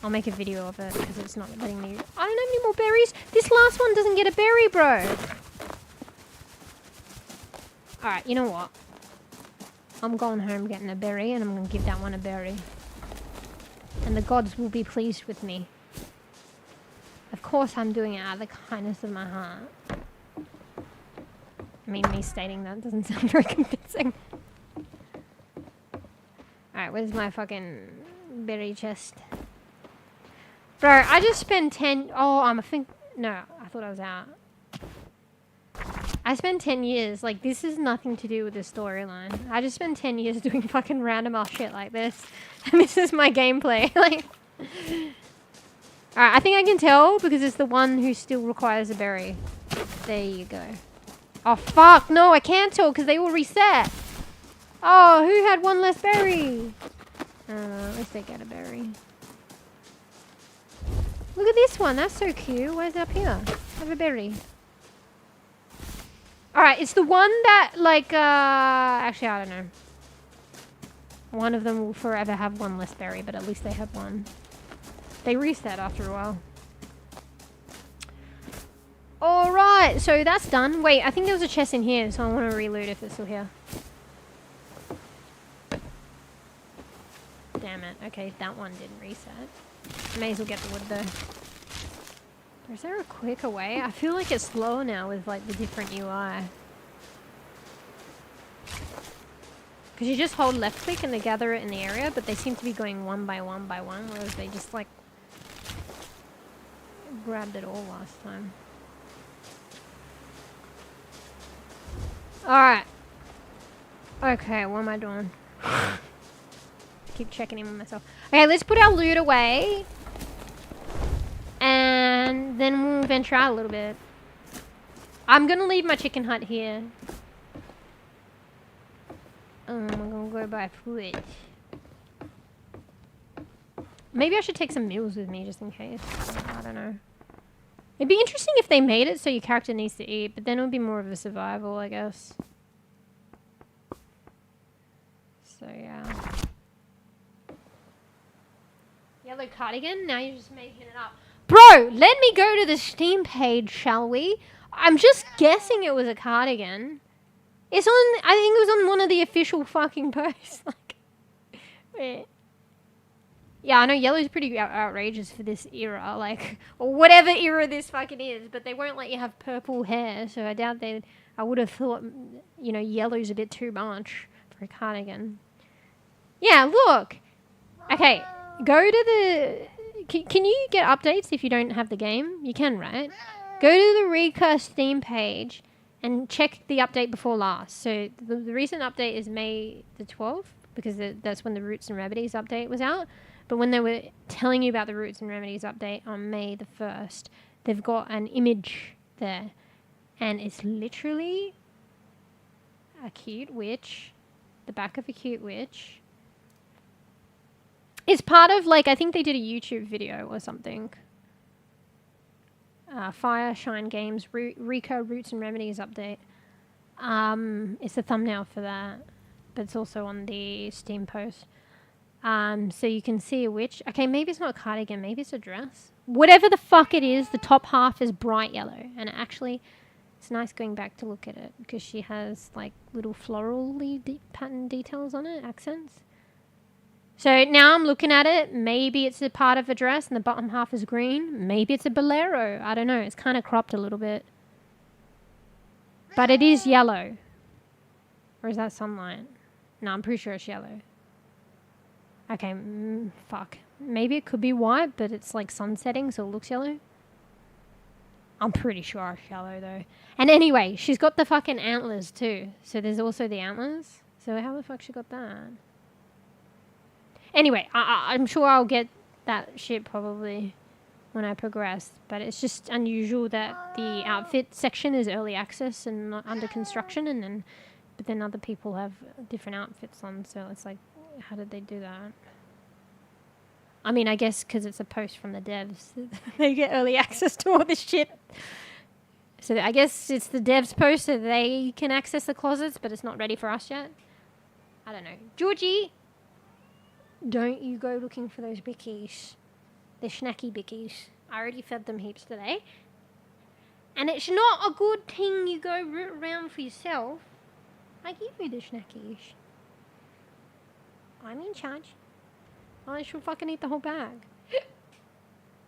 I'll make a video of it because it's not letting me. I don't have any more berries. This last one doesn't get a berry, bro. Alright, you know what? I'm going home getting a berry, and I'm going to give that one a berry. And the gods will be pleased with me. Of course I'm doing it out of the kindness of my heart. I mean, me stating that doesn't sound very convincing. Alright, where's my fucking berry chest? Bro, I just spent 10... Oh, no, I thought I was out. I spent 10 years... Like, this is nothing to do with the storyline. I just spent 10 years doing fucking random ass shit like this. And this is my gameplay. Like... Alright, I think I can tell because it's the one who still requires a berry. There you go. Oh, fuck! No, I can't tell because they all reset! Oh, who had one less berry? At least they get a berry. Look at this one. That's so cute. Where's it up here? Have a berry. Alright, it's the one that, like, actually, I don't know. One of them will forever have one less berry, but at least they have one. They reset after a while. Alright, so that's done. Wait, I think there was a chest in here, so I want to reload if it's still here. Damn it. Okay, that one didn't reset. May as well get the wood though. Is there a quicker way? I feel like it's slower now with like the different UI. Because you just hold left click and they gather it in the area, but they seem to be going one by one by one, whereas they just like grabbed it all last time. Alright. Okay, what am I doing? Keep checking in with myself. Okay, let's put our loot away. And then we'll venture out a little bit. I'm gonna leave my chicken hut here. I'm gonna go buy food. Maybe I should take some meals with me just in case. I don't know. It'd be interesting if they made it so your character needs to eat, but then it would be more of a survival, I guess. So, yeah. Yellow cardigan? Now you're just making it up. Bro, let me go to the Steam page, shall we? I'm just guessing it was a cardigan. It's on, I think it was on one of the official fucking posts. Like, wait. Yeah, I know yellow's pretty outrageous for this era, like, or whatever era this fucking is, but they won't let you have purple hair, so I doubt they, I would have thought, you know, yellow's a bit too much for a cardigan. Yeah, look! Okay, go to the... Can you get updates if you don't have the game? You can, right? Go to the REKA Steam page and check the update before last. So the recent update is May the 12th because that's when the Roots and Remedies update was out. But when they were telling you about the Roots and Remedies update on May the 1st, they've got an image there. And it's literally a cute witch. The back of a cute witch. It's part of, like, I think they did a YouTube video or something. Fire Shine Games REKA Roots and Remedies update. It's the thumbnail for that, but it's also on the Steam post. So you can see a witch. Okay, maybe it's not a cardigan, maybe it's a dress. Whatever the fuck it is, the top half is bright yellow, and actually, it's nice going back to look at it because she has like little florally pattern details on it, accents. So now I'm looking at it. Maybe it's a part of a dress and the bottom half is green. Maybe it's a bolero. I don't know. It's kind of cropped a little bit. But it is yellow. Or is that sunlight? No, I'm pretty sure it's yellow. Okay, fuck. Maybe it could be white, but it's like sunsetting, so it looks yellow. I'm pretty sure it's yellow, though. And anyway, she's got the fucking antlers, too. So there's also the antlers. So how the fuck she got that? Anyway, I'm sure I'll get that shit probably when I progress. But it's just unusual that the outfit section is early access and not under construction. But then other people have different outfits on. So it's like, how did they do that? I mean, I guess because it's a post from the devs. They get early access to all this shit. So I guess it's the devs post so they can access the closets, but it's not ready for us yet. I don't know. Georgie, don't you go looking for those bickies. They're snacky bickies. I already fed them heaps today. And it's not a good thing you go root around for yourself. I give you the snackies. I'm in charge. I should fucking eat the whole bag.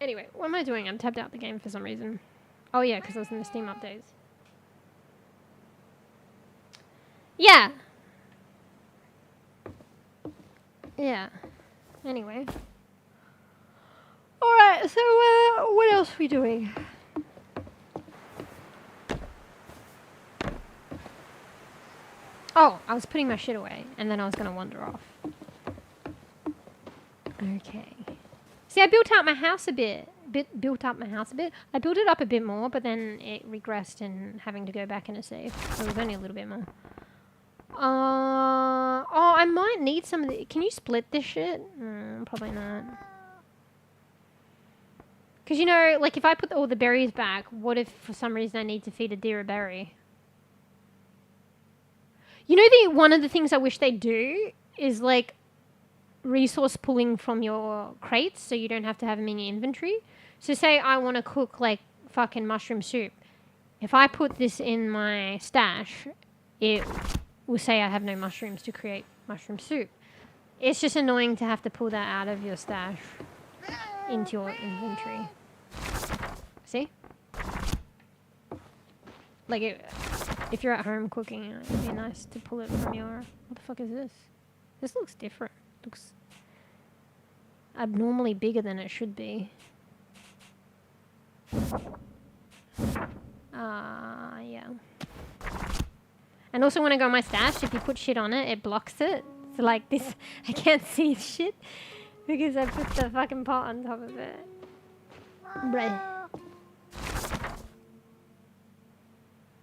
Anyway, what am I doing? I'm tabbed out the game for some reason. Oh yeah, because I was in the Steam updates. Yeah. Yeah. Anyway. Alright, so what else are we doing? Oh, I was putting my shit away, and then I was going to wander off. Okay. See, I built out my house a bit. I built it up a bit more, but then it regressed and having to go back in a save. So it was only a little bit more. Oh, I might need some of the... Can you split this shit? Probably not. Because, you know, like if I put all the berries back, what if for some reason I need to feed a deer a berry? You know, one of the things I wish they'd do is like resource pulling from your crates so you don't have to have them in your inventory. So say I want to cook like fucking mushroom soup. If I put this in my stash, it will say I have no mushrooms to create mushroom soup. It's just annoying to have to pull that out of your stash into your inventory. See? Like, if you're at home cooking, it'd be nice to pull it from your... What the fuck is this? This looks different. Looks abnormally bigger than it should be. Yeah. And also when I go on my stash, if you put shit on it, it blocks it. So like this, I can't see shit because I put the fucking pot on top of it. Bleh.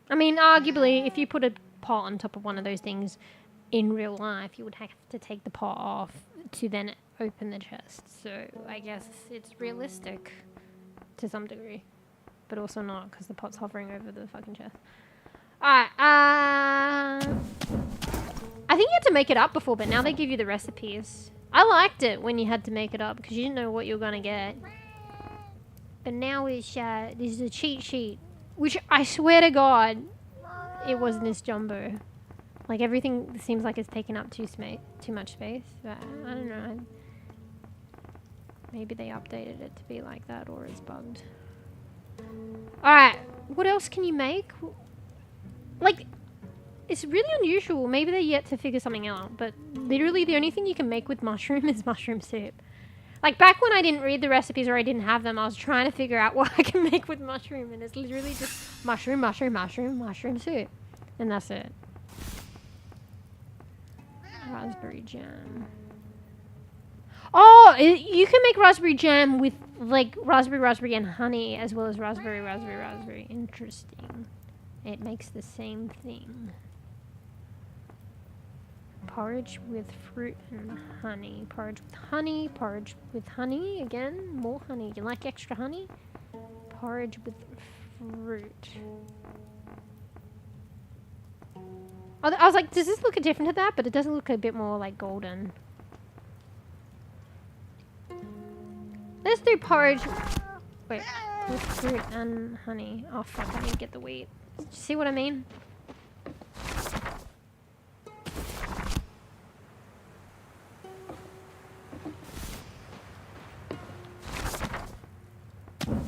I mean, arguably, if you put a pot on top of one of those things in real life, you would have to take the pot off to then open the chest. So I guess it's realistic to some degree, but also not because the pot's hovering over the fucking chest. Alright, I think you had to make it up before, but now they give you the recipes. I liked it when you had to make it up because you didn't know what you were going to get. But now it's, this is a cheat sheet, which I swear to God, it wasn't this jumbo. Like everything seems like it's taking up too much space, but I don't know. Maybe they updated it to be like that or it's bugged. Alright, what else can you make? Like, It's really unusual. Maybe they're yet to figure something out, but literally the only thing you can make with mushroom is mushroom soup. Like, back when I didn't read the recipes or I didn't have them, I was trying to figure out what I can make with mushroom, and it's literally just mushroom, mushroom, mushroom, mushroom soup. And that's it. Raspberry jam. Oh, you can make raspberry jam with, like, raspberry, and honey, as well as raspberry. Interesting. It makes the same thing. Porridge with fruit and honey. Porridge with honey. Again, more honey. You like extra honey? Porridge with fruit. I was like, does this look different to that? But it doesn't look a bit more like golden. Let's do porridge. Wait, with fruit and honey. Oh fuck, I need to get the wheat. See what I mean?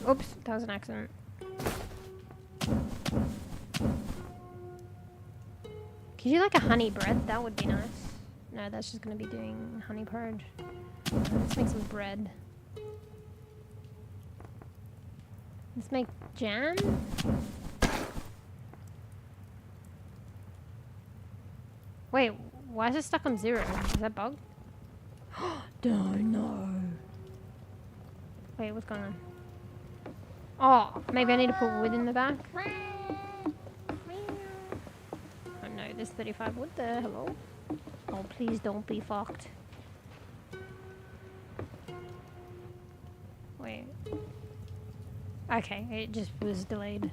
Oops, that was an accident. Could you like a honey bread? That would be nice. No, that's just gonna be doing honey porridge. Let's make some bread. Let's make jam. Wait, why is it stuck on 0? Is that bug? Don't know. Wait, what's going on? Oh, maybe I need to put wood in the back. Oh no, there's 35 wood there. Hello? Oh, please don't be fucked. Wait. Okay, it just was delayed.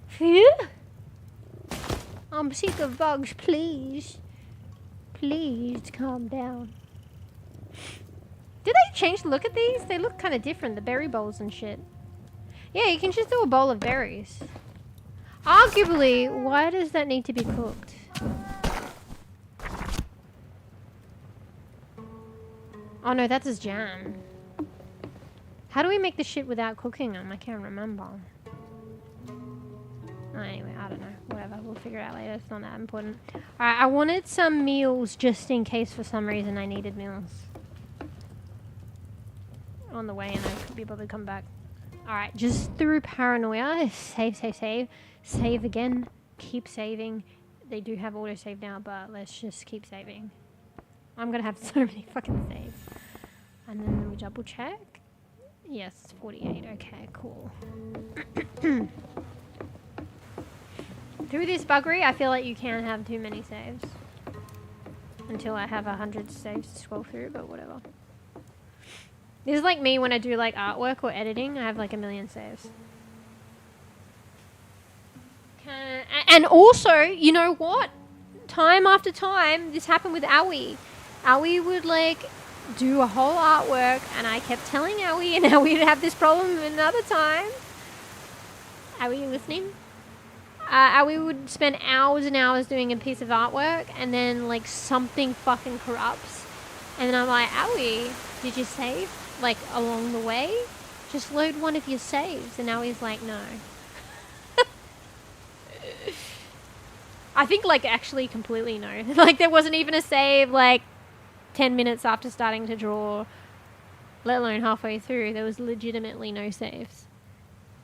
Phew! I'm sick of bugs, please. Please calm down. Did they change the look at these? They look kind of different, the berry bowls and shit. Yeah, you can just do a bowl of berries. Arguably, why does that need to be cooked? Oh no, that's his jam. How do we make the shit without cooking them? I can't remember. Oh, anyway, I don't know. Whatever, we'll figure it out later. It's not that important. Alright, I wanted some meals just in case for some reason I needed meals. On the way, and I could be bothered to come back. Alright, just through paranoia, save. Save again. Keep saving. They do have autosave now, but let's just keep saving. I'm gonna have so many fucking saves. And then we double check. Yes, 48. Okay, cool. Through this buggery, I feel like you can't have too many saves. Until I have 100 saves to scroll through, but whatever. This is like me when I do like artwork or editing. I have like 1,000,000 saves. And also, you know what? Time after time, this happened with 𝖚𝖕𝖕𝖕𝖕. 𝖚𝖚𝖕𝖕 would like do a whole artwork, and I kept telling 𝖚𝖚𝖕𝖕, and 𝖚𝖚𝖕𝖕 would have this problem another time. 𝖚𝖚𝖕𝖕, you listening? 𝖚𝖚𝖕𝖕𝖕 would spend hours and hours doing a piece of artwork, and then like something fucking corrupts, and then I'm like, 𝖚𝖚𝖕𝖕, did you save? Like along the way? Just load one of your saves. And 𝖚𝖚𝖕𝖕's like, no. I think like actually completely no. Like there wasn't even a save like 10 minutes after starting to draw, let alone halfway through. There was legitimately no saves.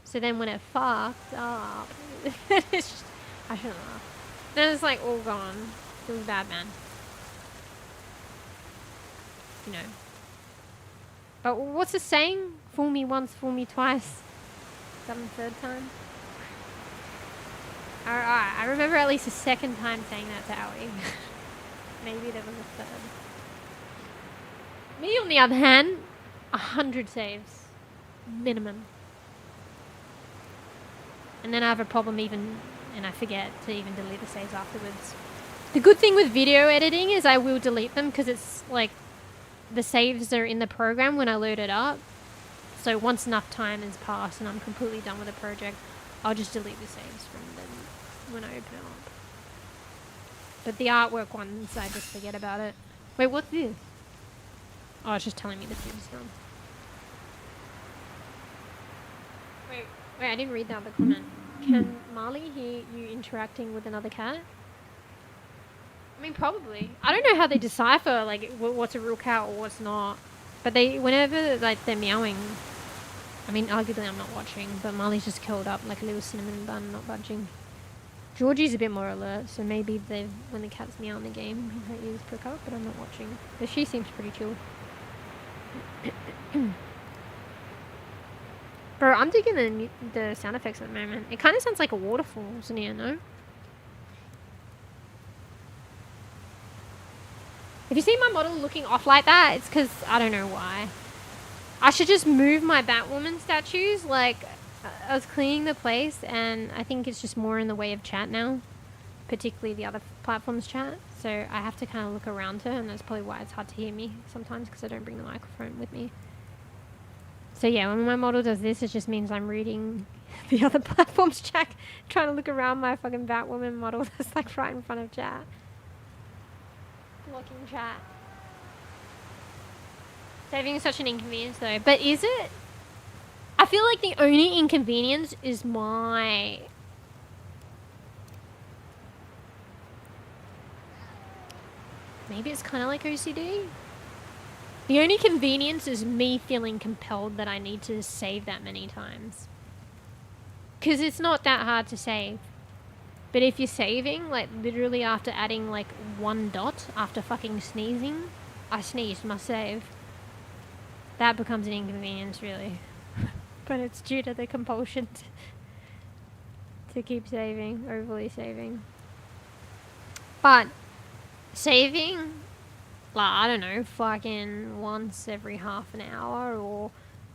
So then when it fucked up, I shouldn't laugh. Then it's like all gone. It was bad, man. You know. But what's the saying? Fool me once, fool me twice. Some third time. Alright, I remember at least a second time saying that to 𝖚𝖚𝖕𝖕. Maybe there was a third. Me, on the other hand, 100 saves. Minimum. And then I have a problem and I forget to even delete the saves afterwards. The good thing with video editing is I will delete them because it's like the saves are in the program when I load it up. So once enough time has passed and I'm completely done with the project, I'll just delete the saves from them when I open it up. But the artwork ones, I just forget about it. Wait, what's this? Oh, it's just telling me the food's done. Wait, I didn't read the other comment. Can Marley hear you interacting with another cat? I mean, probably. I don't know how they decipher, like, what's a real cat or what's not. But whenever, like, they're meowing, I mean, arguably I'm not watching, but Marley's just curled up like a little cinnamon bun, not budging. Georgie's a bit more alert, so maybe when the cat's meow in the game, he might use prick up, but I'm not watching. But she seems pretty chill. Bro, I'm digging the sound effects at the moment. It kind of sounds like a waterfall, doesn't it, no? If you see my model looking off like that, it's because I don't know why. I should just move my Batwoman statues. Like, I was cleaning the place, and I think it's just more in the way of chat now. Particularly the other platforms chat. So I have to kind of look around her, and that's probably why it's hard to hear me sometimes, because I don't bring the microphone with me. So yeah, when my model does this, it just means I'm reading the other platforms chat, trying to look around my fucking Batwoman model that's like right in front of chat. Blocking chat. Saving is such an inconvenience though, but is it? I feel like the only inconvenience is my... Maybe it's kind of like OCD? The only convenience is me feeling compelled that I need to save that many times. Because it's not that hard to save. But if you're saving, like, literally after adding, like, 1 dot after fucking sneezing, I sneezed, must save. That becomes an inconvenience, really. But it's due to the compulsion to keep saving, overly saving. But saving... like, I don't know, fucking once every half an hour, or,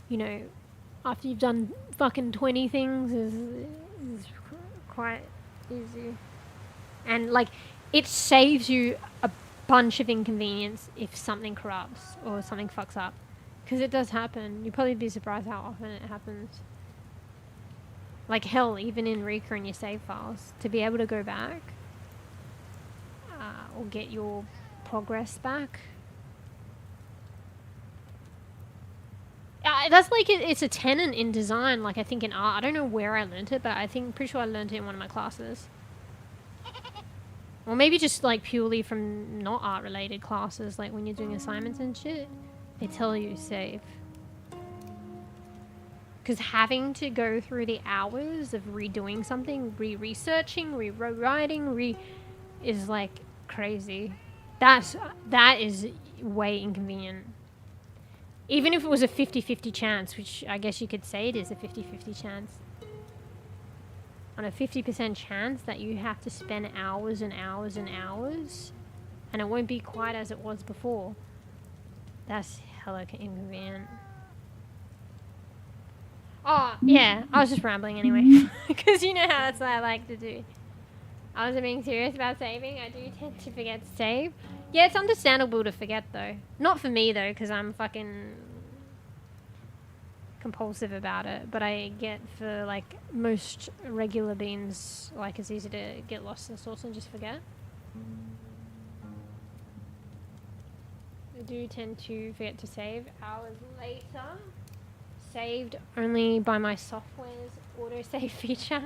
you know, after you've done fucking 20 things is quite easy. And, like, it saves you a bunch of inconvenience if something corrupts or something fucks up. Because it does happen. You'd probably be surprised how often it happens. Like, hell, even in REKA and your save files, to be able to go back or get your progress back. That's like, it's a tenet in design, like I think in art. I don't know where I learnt it, but pretty sure I learnt it in one of my classes. Or maybe just like purely from not art related classes, like when you're doing assignments and shit, they tell you save. Because having to go through the hours of redoing something, re-researching, re-writing, is like crazy. That is way inconvenient. Even if it was a 50-50 chance, which I guess you could say it is a 50-50 chance. On a 50% chance that you have to spend hours and hours and hours, and it won't be quite as it was before. That's hella inconvenient. Oh, yeah, I was just rambling anyway. Because you know how that's what I like to do. I wasn't being serious about saving. I do tend to forget to save. Yeah, it's understandable to forget, though. Not for me, though, because I'm fucking compulsive about it. But I get for, like, most regular beans, like, it's easy to get lost in the sauce and just forget. I do tend to forget to save hours later. Saved only by my software's autosave feature.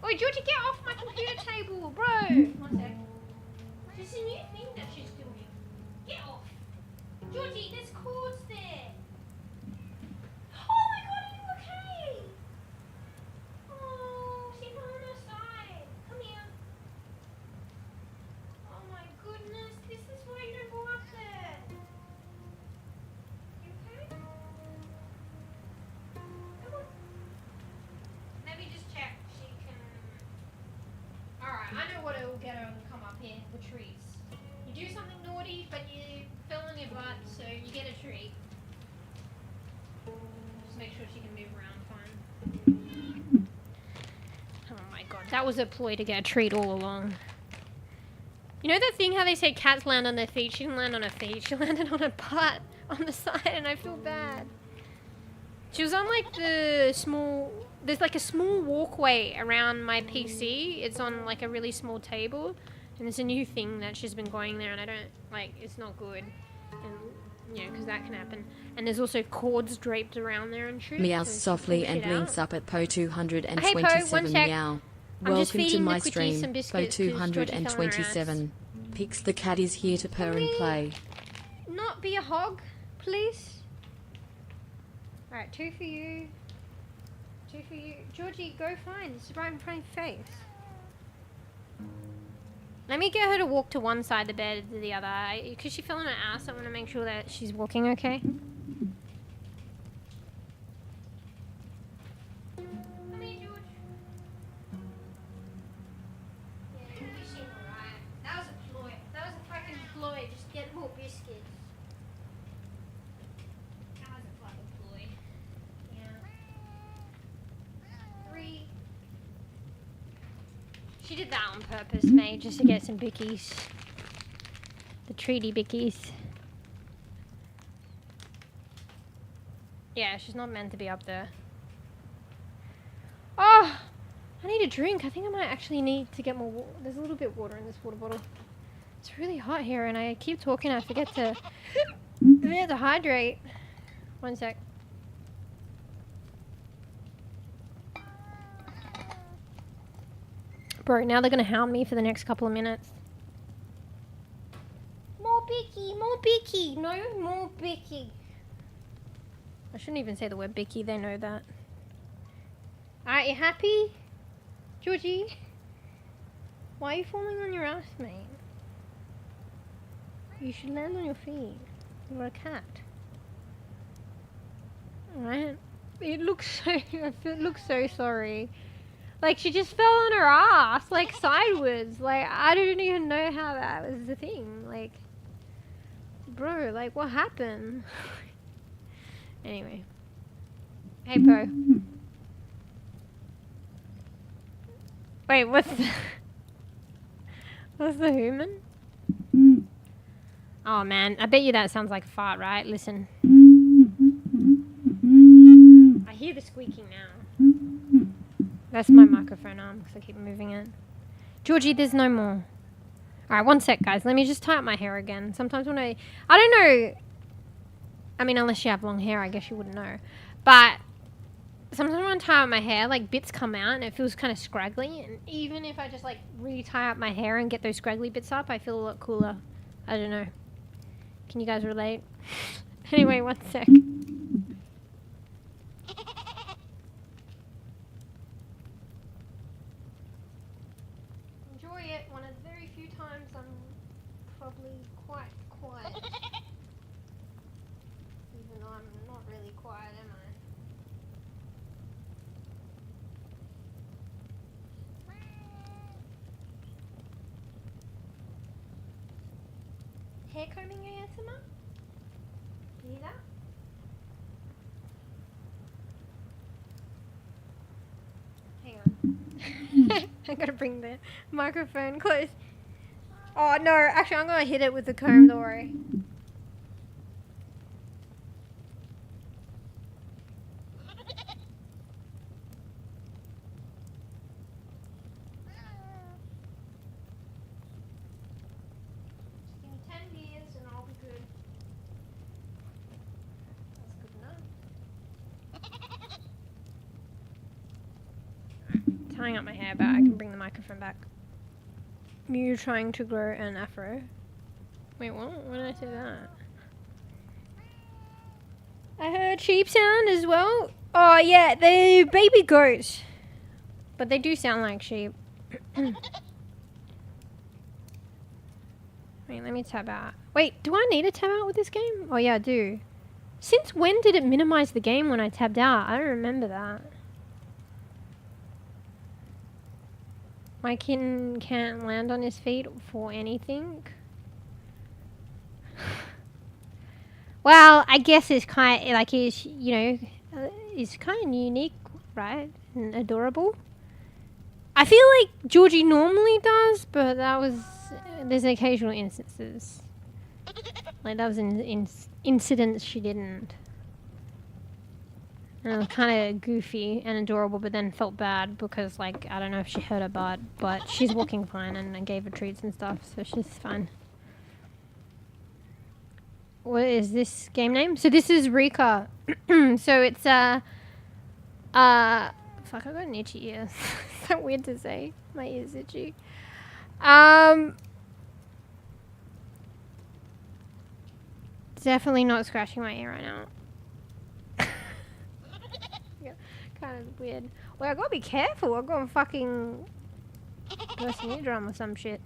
Oi, Georgie, get off my computer table, bro! 1 sec. This is a new thing that she's doing. Get off! Georgie, there's cords there! Oh my god, are you okay? Oh, she fell on her side. Come here. Oh my goodness, this is why you don't go up there. You okay? Come on. Let me just check. She can... Alright, I know what it will get her to come up here. The trees. You do something naughty, but you fell on your butt, so you get a treat. Just make sure she can move around fine. Oh my god, that was a ploy to get a treat all along. You know that thing how they say cats land on their feet? She didn't land on her feet, she landed on her butt on the side, and I feel bad. She was on like the small... There's like a small walkway around my PC. It's on like a really small table. And there's a new thing that she's been going there, and I don't... Like, it's not good. And, you know, because that can happen. And there's also cords draped around there and shit. Meows so softly and blinks up at Po 227 hey, Po, meow. Welcome to my stream, bEbE227. Pix the cat is here to purr and play. Not be a hog, please. Alright, 2 for you. 2 for you. Georgie, go fine. It's right in front of your face. Let me get her to walk to one side of the bed to the other. Because she fell on her ass, I want to make sure that she's walking okay. Come here, George. Yeah, you seem alright. That was a ploy. That was a fucking ploy. Just get more biscuits. That was a fucking ploy. Yeah. 3. She did that on purpose, mate, just to get some bickies. The treaty bickies. Yeah, she's not meant to be up there. Oh! I need a drink. I think I might actually need to get more water. There's a little bit of water in this water bottle. It's really hot here and I keep talking. I forget to hydrate. One sec. Bro, now they're gonna hound me for the next couple of minutes. More bicky, more bicky. No, more bicky. I shouldn't even say the word bicky, they know that. Alright, you happy? Georgie? Why are you falling on your ass, mate? You should land on your feet. You're a cat. Alright? It looks so, it looks so sorry. Like, she just fell on her ass, like, sideways. Like, I don't even know how that was the thing. Like, bro, like, what happened? Anyway. Hey, Poe. Wait, what's the... what's the human? Oh, man. I bet you that sounds like a fart, right? Listen. I hear the squeaking now. That's my microphone arm because I keep moving it. Georgie, there's no more. Alright, one sec, guys. Let me just tie up my hair again. Sometimes when I don't know. I mean, unless you have long hair, I guess you wouldn't know. But sometimes when I tie up my hair, like, bits come out and it feels kind of scraggly. And even if I just, like, re-tie up my hair and get those scraggly bits up, I feel a lot cooler. I don't know. Can you guys relate? Anyway, one sec. One of the very few times I'm probably quite quiet. Even though I'm not really quiet, am I? Hair combing ASMR? You hear that? Hang on. I gotta bring the microphone close. Oh no, actually I'm gonna hit it with the comb, don't worry. Just give me 10 beers and I'll be good. That's good enough. Tying up my hair, but I can bring the microphone back. Mew trying to grow an afro. Wait, what? When did I say that? I heard sheep sound as well. Oh yeah, they're baby goats. But they do sound like sheep. Wait, let me tab out. Wait, do I need to tab out with this game? Oh yeah, I do. Since when did it minimize the game when I tabbed out? I don't remember that. My kitten can't land on his feet for anything. Well, I guess it's kind of like he's, you know, it's kind of unique, right? And adorable. I feel like Georgie normally does, but that was there's occasional instances. Like that was an incidents she didn't. And it was kind of goofy and adorable, but then felt bad because, like, I don't know if she hurt her butt, but she's walking fine and I gave her treats and stuff, so she's fine. What is this game name? So this is REKA. So it's Fuck, I got an itchy ear. Is that weird to say? My ear's itchy. Definitely not scratching my ear right now. Yeah, kind of weird. Well, I gotta be careful. I gotta fucking burst an eardrum or some shit.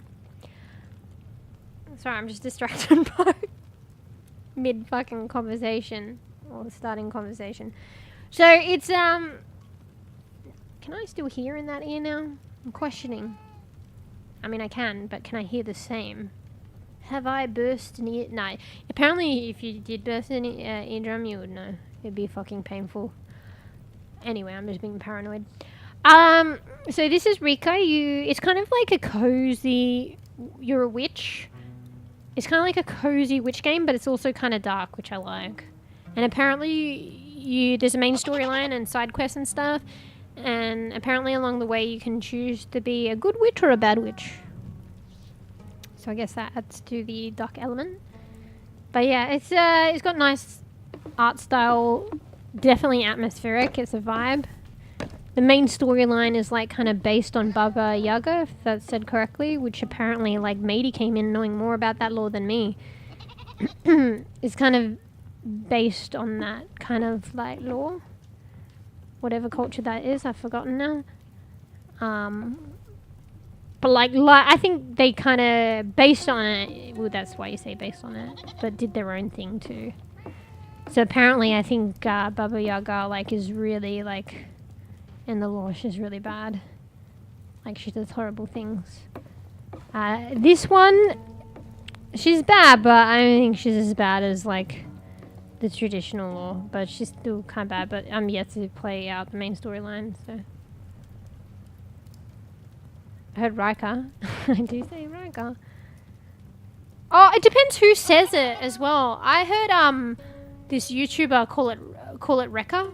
Sorry, I'm just distracted by mid fucking conversation or starting conversation. So it's can I still hear in that ear now? I'm questioning. I mean, I can, but can I hear the same? Have I burst an ear? No. Apparently, if you did burst an eardrum, you would know. It'd be fucking painful. Anyway, I'm just being paranoid. So this is Rika. It's kind of like a cozy. You're a witch. It's kind of like a cozy witch game, but it's also kind of dark, which I like. And apparently, there's a main storyline and side quests and stuff. And apparently, along the way, you can choose to be a good witch or a bad witch. So I guess that adds to the dark element. But yeah, it's got nice art style, definitely atmospheric. It's a vibe. The main storyline is like kind of based on Baba Yaga, if that's said correctly, which apparently like meiʻ came in knowing more about that lore than me. It's kind of based on that kind of like lore. Whatever culture that is, I've forgotten now. But like I think they kind of based on it. Well, that's why you say based on it. But did their own thing too. So apparently, I think Baba Yaga like is really like in the lore. She's really bad. Like she does horrible things. This one, she's bad, but I don't think she's as bad as like the traditional lore. But she's still kind of bad. But I'm yet to play out the main storyline. So. I heard REKA. I do say REKA. Oh, it depends who says it as well. I heard this YouTuber call it REKA.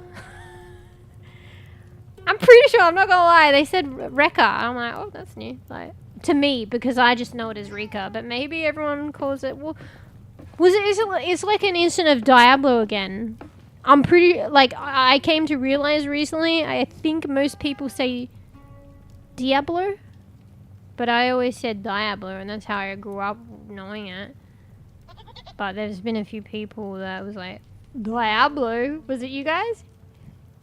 I'm pretty sure, I'm not gonna lie, they said REKA. I'm like, oh, that's new. Like to me, because I just know it as Rika, but maybe everyone calls it. Well, it's like an instant of Diablo again. I'm pretty like I came to realize recently. I think most people say Diablo. But I always said Diablo, and that's how I grew up knowing it. But there's been a few people that was like, Diablo? Was it you guys?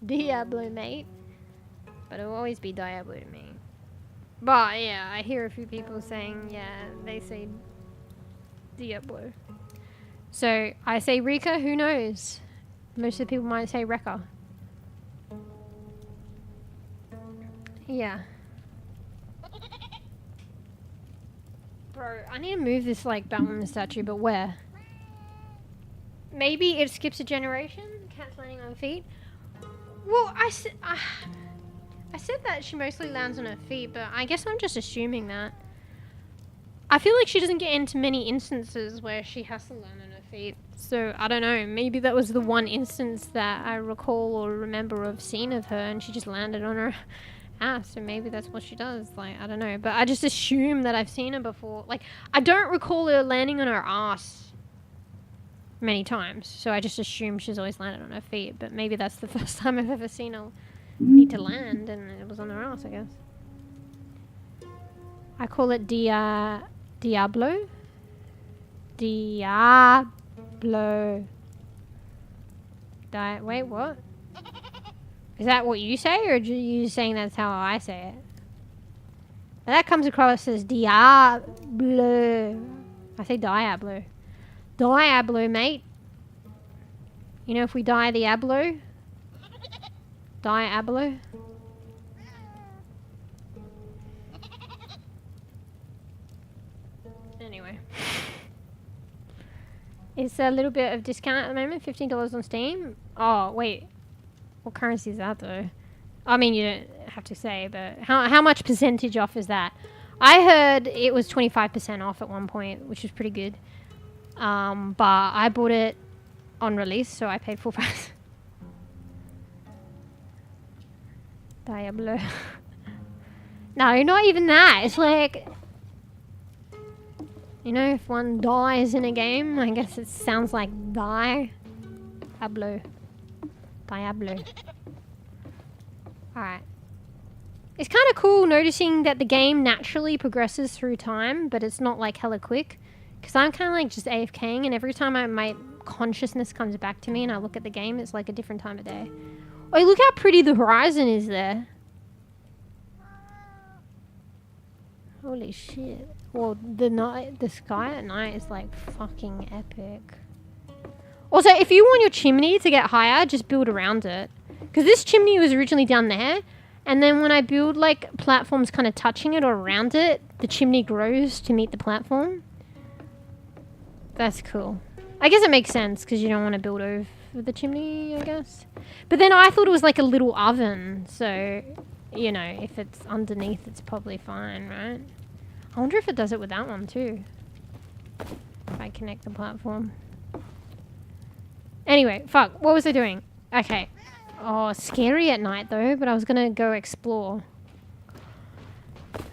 Diablo, mate. But it'll always be Diablo to me. But yeah, I hear a few people saying, yeah, they say Diablo. So I say Rika, who knows? Most of the people might say REKA. Yeah. Bro, I need to move this, like, Batwoman statue, but where? Maybe it skips a generation? Cat's landing on her feet? Well, I said that she mostly lands on her feet, but I guess I'm just assuming that. I feel like she doesn't get into many instances where she has to land on her feet. So, I don't know. Maybe that was the one instance that I recall or remember of seeing of her, and she just landed on her ass, so maybe that's what she does. Like, I don't know, but I just assume that I've seen her before. Like, I don't recall her landing on her ass many times, so I just assume she's always landed on her feet. But maybe that's the first time I've ever seen her need to land, and it was on her ass, I guess. I call it Diablo. Wait, what? Is that what you say, or are you saying that's how I say it? That comes across as Diablo. I say Diablo. Diablo, mate. You know, if we die Diablo. Diablo. Anyway. It's a little bit of discount at the moment. $15 on Steam. Oh, wait. What currency is that, though? I mean, you don't have to say, but how much percentage off is that? I heard it was 25% off at one point, which is pretty good. But I bought it on release, so I paid full price. Diablo. No, not even that. It's like, you know, if one dies in a game, I guess it sounds like Diablo. Diablo. Alright. It's kind of cool noticing that the game naturally progresses through time, but it's not like hella quick. Because I'm kind of like just AFKing, and every time my consciousness comes back to me and I look at the game, it's like a different time of day. Oh, look how pretty the horizon is there. Holy shit. Well, the sky at night is like fucking epic. Also, if you want your chimney to get higher, just build around it. Because this chimney was originally down there. And then when I build like platforms kind of touching it or around it, the chimney grows to meet the platform. That's cool. I guess it makes sense because you don't want to build over the chimney, I guess. But then I thought it was like a little oven. So, you know, if it's underneath, it's probably fine, right? I wonder if it does it with that one too. If I connect the platform. Anyway, fuck. What was I doing? Okay. Oh, scary at night though, but I was gonna go explore.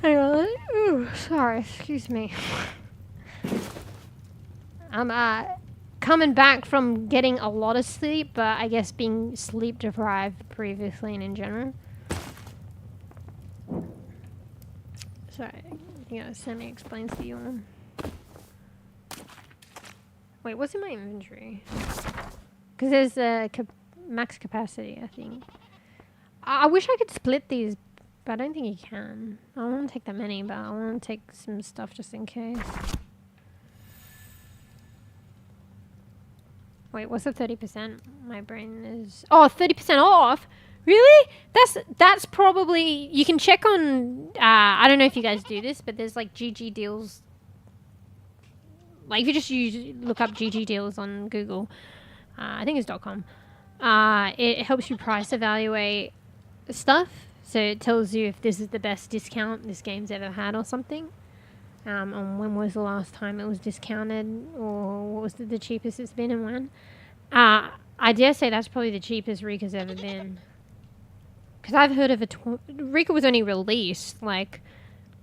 Hang on. Ooh, sorry, excuse me. I'm coming back from getting a lot of sleep, but I guess being sleep deprived previously and in general. Sorry, yeah, Sammy explains the yawn. Wait, what's in my inventory? Because there's a max capacity, I think. I wish I could split these, but I don't think you can. I don't want to take that many, but I want to take some stuff just in case. Wait, what's the 30%? My brain is... Oh, 30% off? Really? That's probably... You can check on... I don't know if you guys do this, but there's like GG deals. Like if you just look up GG deals on Google, I think it's .com. It helps you price evaluate stuff. So it tells you if this is the best discount this game's ever had or something. And when was the last time it was discounted, or what was the cheapest it's been and when. I dare say that's probably the cheapest Rika's ever been. Because I've heard of Rika was only released like,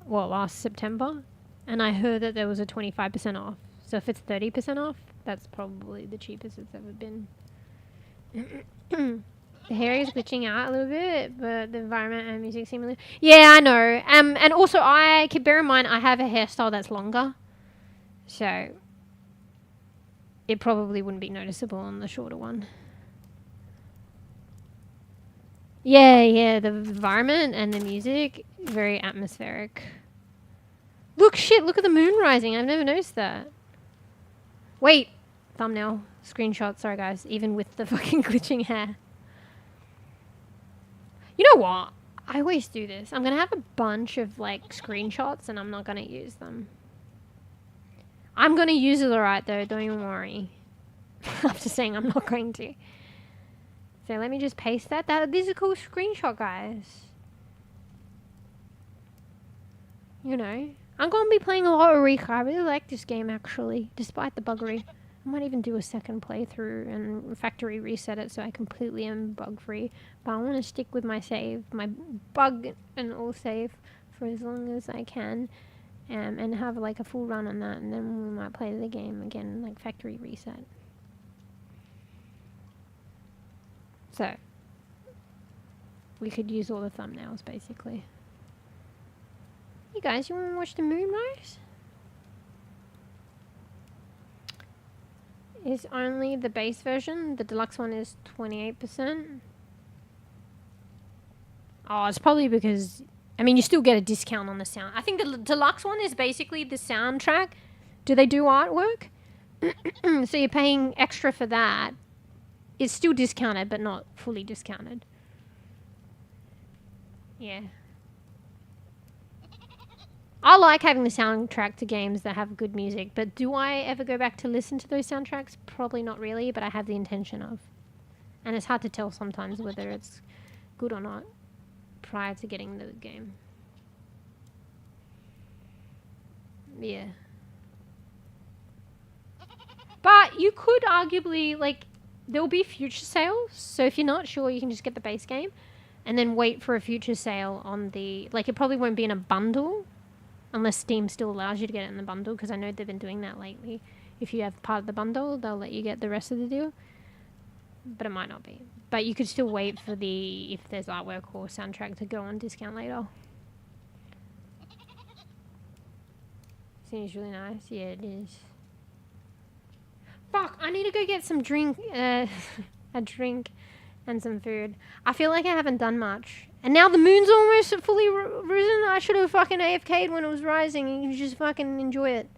last September. And I heard that there was a 25% off. So if it's 30% off, that's probably the cheapest it's ever been. The hair is glitching out a little bit, but the environment and music seem a little... Yeah, I know. And also, bear in mind, I have a hairstyle that's longer. So, it probably wouldn't be noticeable on the shorter one. Yeah, the environment and the music, very atmospheric. Look at the moon rising. I've never noticed that. Wait, thumbnail, screenshot, sorry guys, even with the fucking glitching hair. You know what? I always do this. I'm going to have a bunch of like screenshots and I'm not going to use them. I'm going to use it alright though, don't even worry. After saying I'm not going to. So let me just paste that. This is a cool screenshot, guys. You know. I'm going to be playing a lot of REKA. I really like this game, actually, despite the buggery. I might even do a second playthrough and factory reset it so I completely am bug-free. But I want to stick with my save, my bug and all save for as long as I can. And have like a full run on that. And then we might play the game again, like factory reset. So, we could use all the thumbnails, basically. You guys, you want to watch the moonrise? Is only the base version. The deluxe one is 28%. Oh, it's probably because... I mean, you still get a discount on the sound. I think the deluxe one is basically the soundtrack. Do they do artwork? So you're paying extra for that. It's still discounted, but not fully discounted. Yeah. I like having the soundtrack to games that have good music, but do I ever go back to listen to those soundtracks? Probably not really, but I have the intention of. And it's hard to tell sometimes whether it's good or not prior to getting the game. Yeah. But you could arguably, like, there'll be future sales, so if you're not sure, you can just get the base game and then wait for a future sale on the... Like, it probably won't be in a bundle, unless Steam still allows you to get it in the bundle, because I know they've been doing that lately. If you have part of the bundle, they'll let you get the rest of the deal. But it might not be. But you could still wait for the, if there's artwork or soundtrack to go on discount later. Seems really nice. Yeah, it is. Fuck, I need to go get some drink, a drink and some food. I feel like I haven't done much. And now the moon's almost fully risen. I should have fucking AFK'd when it was rising and you just fucking enjoy it.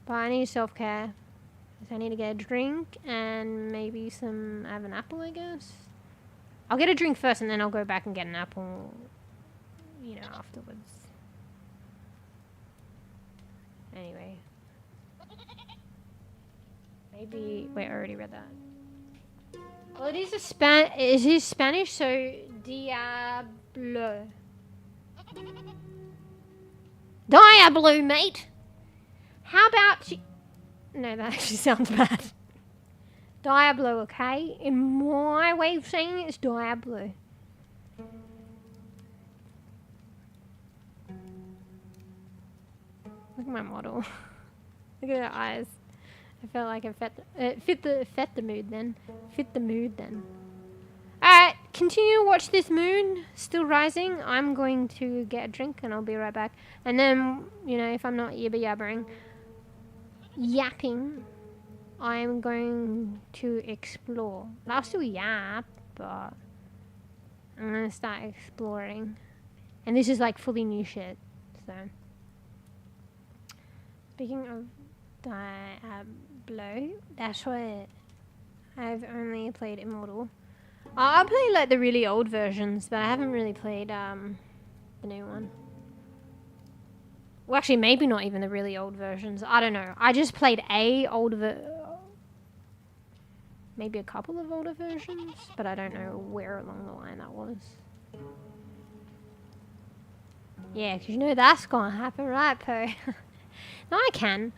But I need self-care. So I need to get a drink and maybe some, I have an apple, I guess. I'll get a drink first and then I'll go back and get an apple, you know, afterwards. Anyway. Maybe, wait, I already read that. Well, it is it is Spanish, so Diablo. Diablo, mate! How about you... No, that actually sounds bad. Diablo, okay? In my way of saying it, it's Diablo. Look at my model. Look at her eyes. I felt like it fit the mood then. Fit the mood then. Alright, continue to watch this moon. Still rising. I'm going to get a drink and I'll be right back. And then, you know, if I'm not yapping, I'm going to explore. I'll still yap, but I'm going to start exploring. And this is like fully new shit, so. Speaking of Diablo, that's what I've only played Immortal. I played like the really old versions, but I haven't really played the new one. Well, actually, maybe not even the really old versions. I don't know. I just played maybe a couple of older versions, but I don't know where along the line that was. Yeah, because you know that's gonna happen, right, Po? No, I can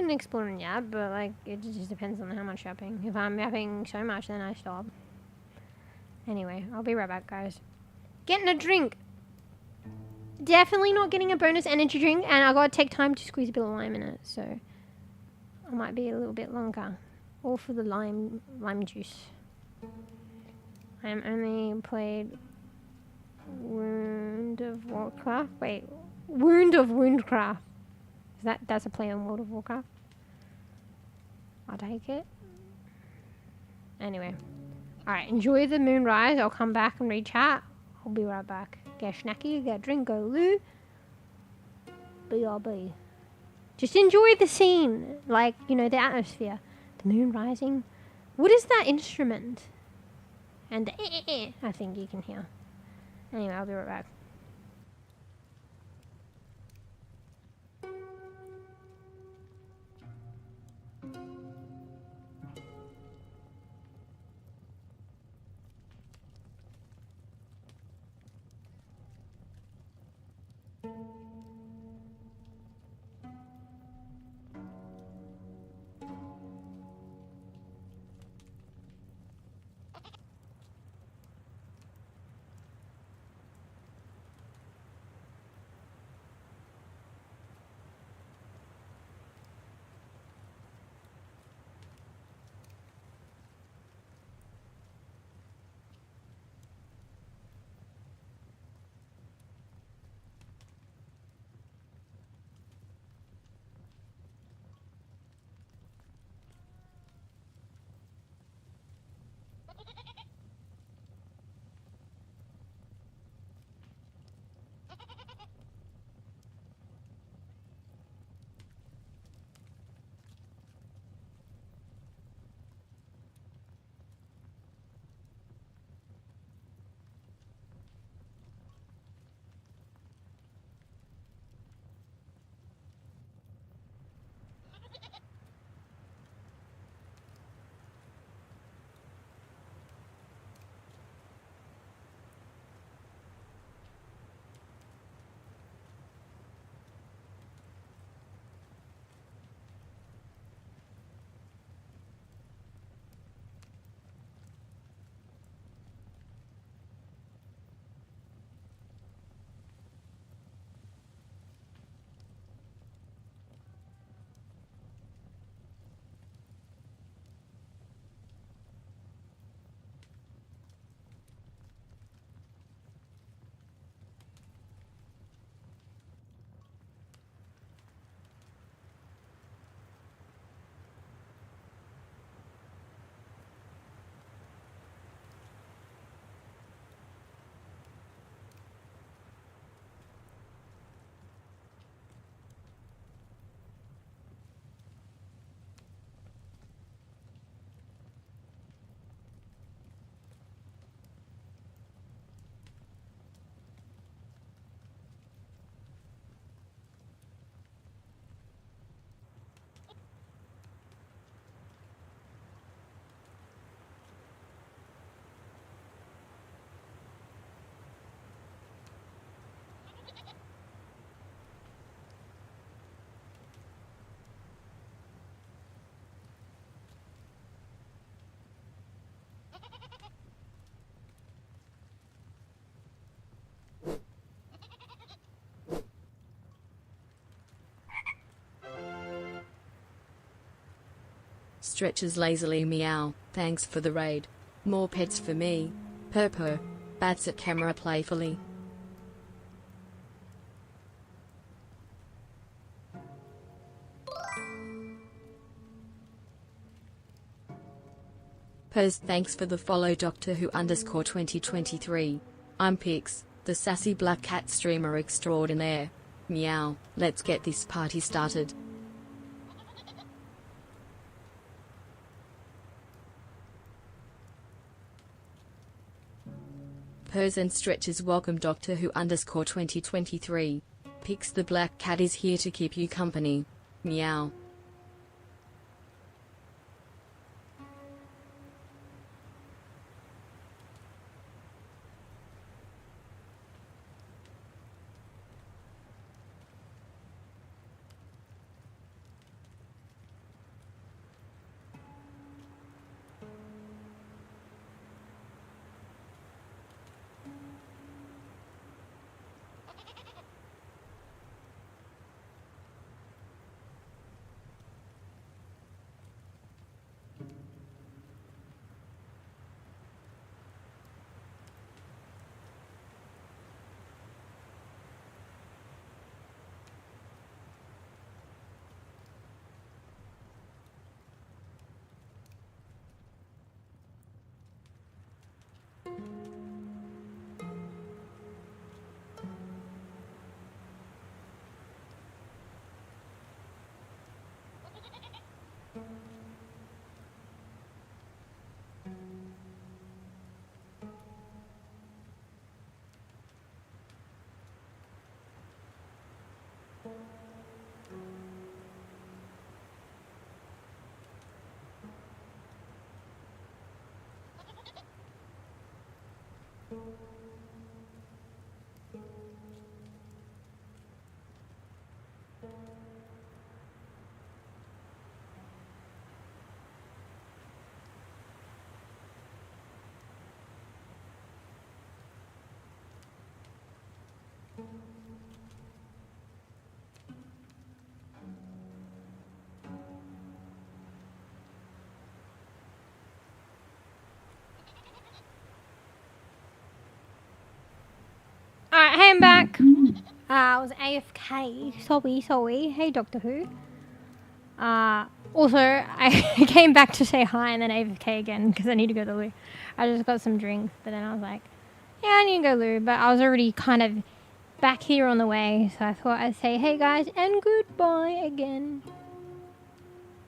explore and yap, but like it just depends on how much yapping. If I'm yapping so much, then I stop. Anyway, I'll be right back, guys. Getting a drink. Definitely not getting a bonus energy drink, and I gotta take time to squeeze a bit of lime in it, so I might be a little bit longer. All for the lime juice. I am only played Wound of Warcraft. Wait, Wound of Woundcraft. That's a play on World of Warcraft. I'll take it. Anyway. Alright, enjoy the moonrise. I'll come back and read chat. I'll be right back. Get snacky, get a drink, go loo. BRB. Just enjoy the scene. Like, you know, the atmosphere. The moon rising. What is that instrument? And the I think you can hear. Anyway, I'll be right back. stretches lazily. Meow, thanks for the raid. More pets for me. Purr. Bats at camera playfully. Purrs, thanks for the follow. Doctor Who _2023. I'm Pix, the sassy black cat streamer extraordinaire. Meow, let's get this party started. Purrs and stretches, welcome. Doctor Who _2023. Pix the black cat is here to keep you company. Meow. Alright, hey, I'm back. I was AFK. Sorry. Hey, Doctor Who. Also, I came back to say hi and then AFK again because I need to go to the loo. I just got some drinks, but then I was like, yeah, I need to go to the loo. But I was already kind of back here on the way, so I thought I'd say hey guys and goodbye again.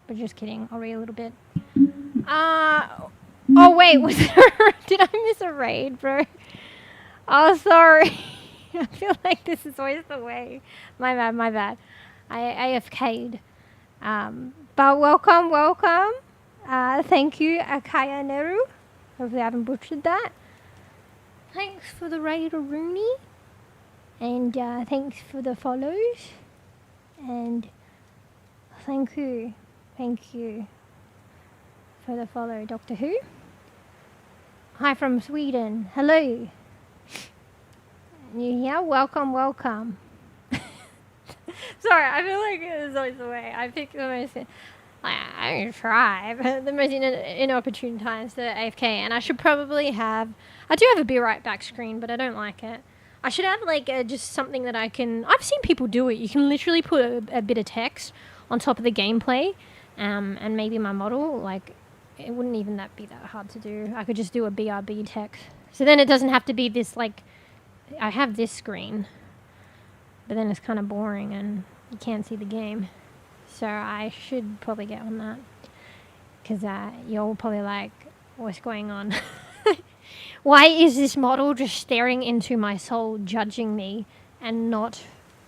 But just kidding, I'll read a little bit. Oh wait, did I miss a raid, bro? Oh, sorry. I feel like this is always the way. My bad. I AFK'd. But welcome. Thank you, 𝖘𝖚𝖕𝖕𝖕𝖕𝖕𝖕𝖕𝖕𝖕𝖕𝖕𝖕𝖕𝖕𝖕𝖕𝖕𝖕𝖕. Hopefully I haven't butchered that. Thanks for the raid, Rooney. And thanks for the follows. And thank you for the follow, Doctor Who. Hi from Sweden. Hello. You here? Welcome. Sorry, I feel like it's always the way. I pick the most... I try, but the most inopportune times to AFK. And I should probably have... I do have a be right back screen, but I don't like it. I should have like just something that I can... I've seen people do it. You can literally put a bit of text on top of the gameplay. And maybe my model, like... It wouldn't even be that hard to do. I could just do a BRB text. So then it doesn't have to be this, like... I have this screen. But then it's kind of boring and you can't see the game. So I should probably get on that. Because you're probably like, what's going on? Why is this model just staring into my soul, judging me, and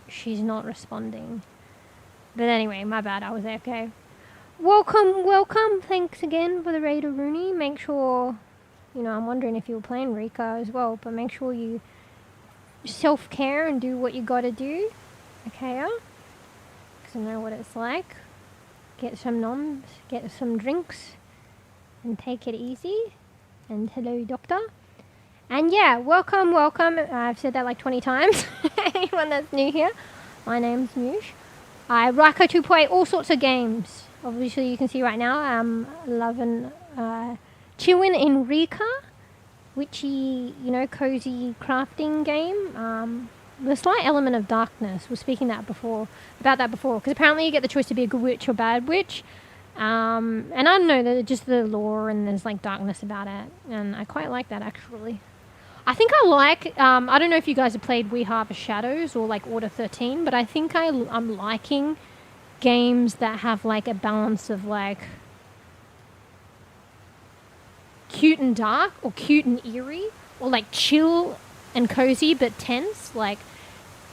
she's not responding? But anyway, my bad, I was AFK. Welcome. Thanks again for the raid of Rooney. Make sure, I'm wondering if you were playing REKA as well, but make sure you self-care and do what you gotta do. Okay, because I know what it's like. Get some noms, get some drinks, and take it easy. And hello, doctor. And yeah, welcome. I've said that like 20 times. Anyone that's new here, my name's Mewsh. I rika to play all sorts of games. obviously you can see right now I'm loving chewing in REKA, witchy, you know, cozy crafting game. The slight element of darkness. We're speaking about that before, because apparently you get the choice to be a good witch or bad witch. And I don't know, just the lore and there's like darkness about it, and I quite like that actually. I think I like, I don't know if you guys have played We Harvest Shadows or like Order 13, but I think I'm liking games that have like a balance of like cute and dark, or cute and eerie, or like chill and cozy but tense. Like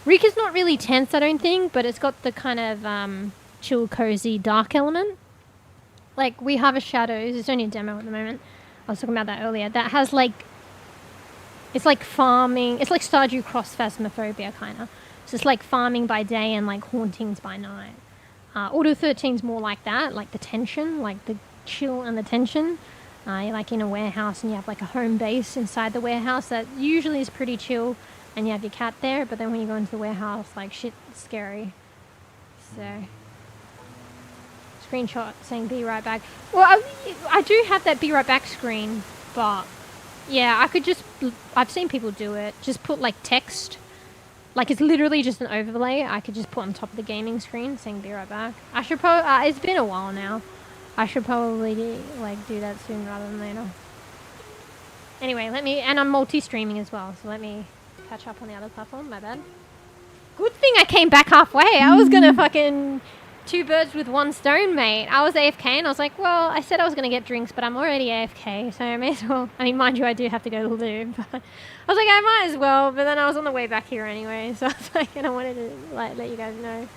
Rika's not really tense, I don't think, but it's got the kind of chill, cozy, dark element. Like We Harvest Shadows, it's only a demo at the moment, I was talking about that earlier, that has like, it's like farming, it's like Stardew Cross Phasmophobia kind of. So it's like farming by day and like hauntings by night. Order 13's more like that, like the tension, like the chill and the tension. You're like in a warehouse and you have like a home base inside the warehouse that usually is pretty chill, and you have your cat there, but then when you go into the warehouse, like shit's scary. So, screenshot saying be right back. Well, I do have that be right back screen, but yeah, I could just, I've seen people do it, just put like text, like it's literally just an overlay I could just put on top of the gaming screen saying be right back. I should probably, it's been a while now, I should probably like do that soon rather than later. Anyway, and I'm multi-streaming as well, so let me catch up on the other platform, my bad. Good thing I came back halfway. I was gonna fucking 2 birds with 1 stone, mate. I was AFK and I was like, well, I said I was gonna get drinks, but I'm already AFK, so I may as well. I mean, mind you, I do have to go to the loo, but I was like, I might as well, but then I was on the way back here anyway, so I was like, and I wanted to like let you guys know,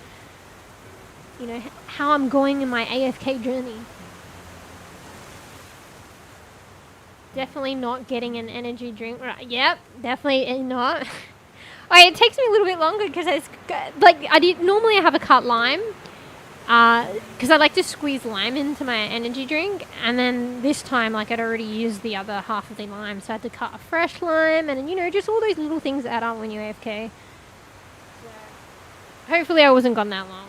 you know, how I'm going in my AFK journey. Definitely not getting an energy drink. Right, yep, definitely not. It takes me a little bit longer because it's like normally I have a cut lime, because I like to squeeze lime into my energy drink, and then this time like I'd already used the other half of the lime, so I had to cut a fresh lime, and you know, just all those little things add up when you AFK. So, hopefully I wasn't gone that long.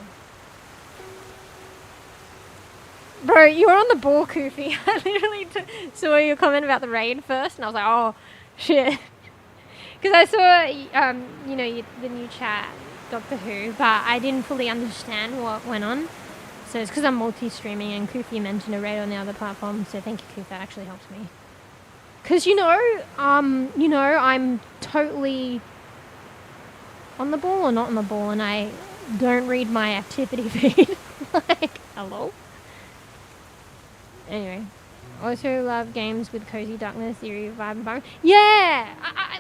Bro, you were on the ball, Koofy. I literally saw your comment about the raid first, and I was like, oh, shit. Because I saw, you know, the new chat, Doctor Who, but I didn't fully understand what went on. So it's because I'm multi-streaming, and Koofy mentioned a raid on the other platform, so thank you, Koofy, that actually helps me. Because, you know, I'm totally on the ball or not on the ball, and I don't read my activity feed. Like, hello? Anyway, also love games with cozy darkness, theory, vibe, environment. Yeah,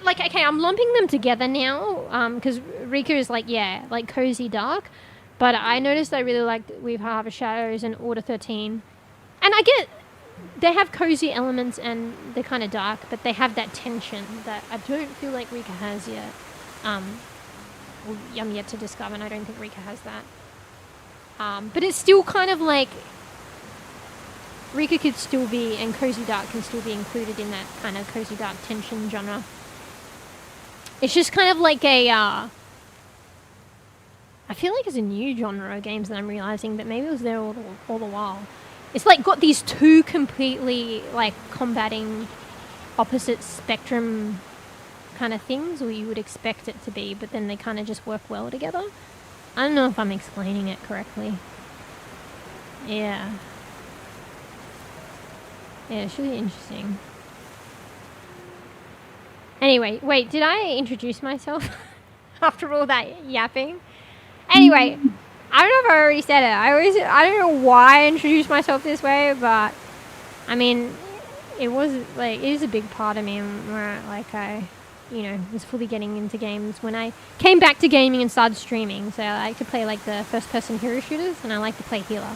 like, okay, I'm lumping them together now, because Rika is like, yeah, like cozy dark, but I noticed I really liked We Harvest Shadows and Order 13, and I get they have cozy elements and they're kind of dark, but they have that tension that I don't feel like Rika has yet. I'm yet to discover, and I don't think Rika has that. But it's still kind of like Rika could still be, and cozy dark can still be included in that kind of cozy dark tension genre. It's just kind of like a, I feel like it's a new genre of games that I'm realizing, but maybe it was there all the while. It's like got these two completely like combating opposite spectrum kind of things, or you would expect it to be, but then they kind of just work well together. I don't know if I'm explaining it correctly. Yeah. Yeah, it's really interesting. Anyway, wait, did I introduce myself after all that yapping? Anyway, I don't know if I already said it. I don't know why I introduced myself this way, but I mean, it is a big part of me where like I, you know, was fully getting into games when I came back to gaming and started streaming. So I like to play like the first-person hero shooters, and I like to play healer.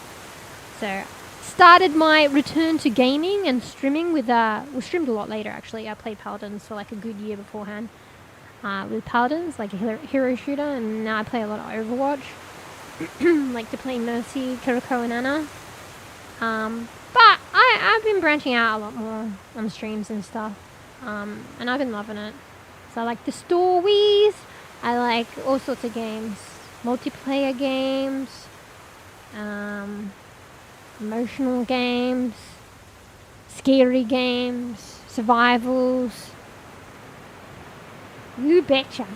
So started my return to gaming and streaming with, we streamed a lot later actually. I played Paladins for like a good year beforehand. With Paladins, like a hero shooter, and now I play a lot of Overwatch. Like to play Mercy, Kiriko, and Ana. But I've been branching out a lot more on streams and stuff. And I've been loving it. So I like the stories. I like all sorts of games. Multiplayer games. emotional games, scary games, survivals. You betcha.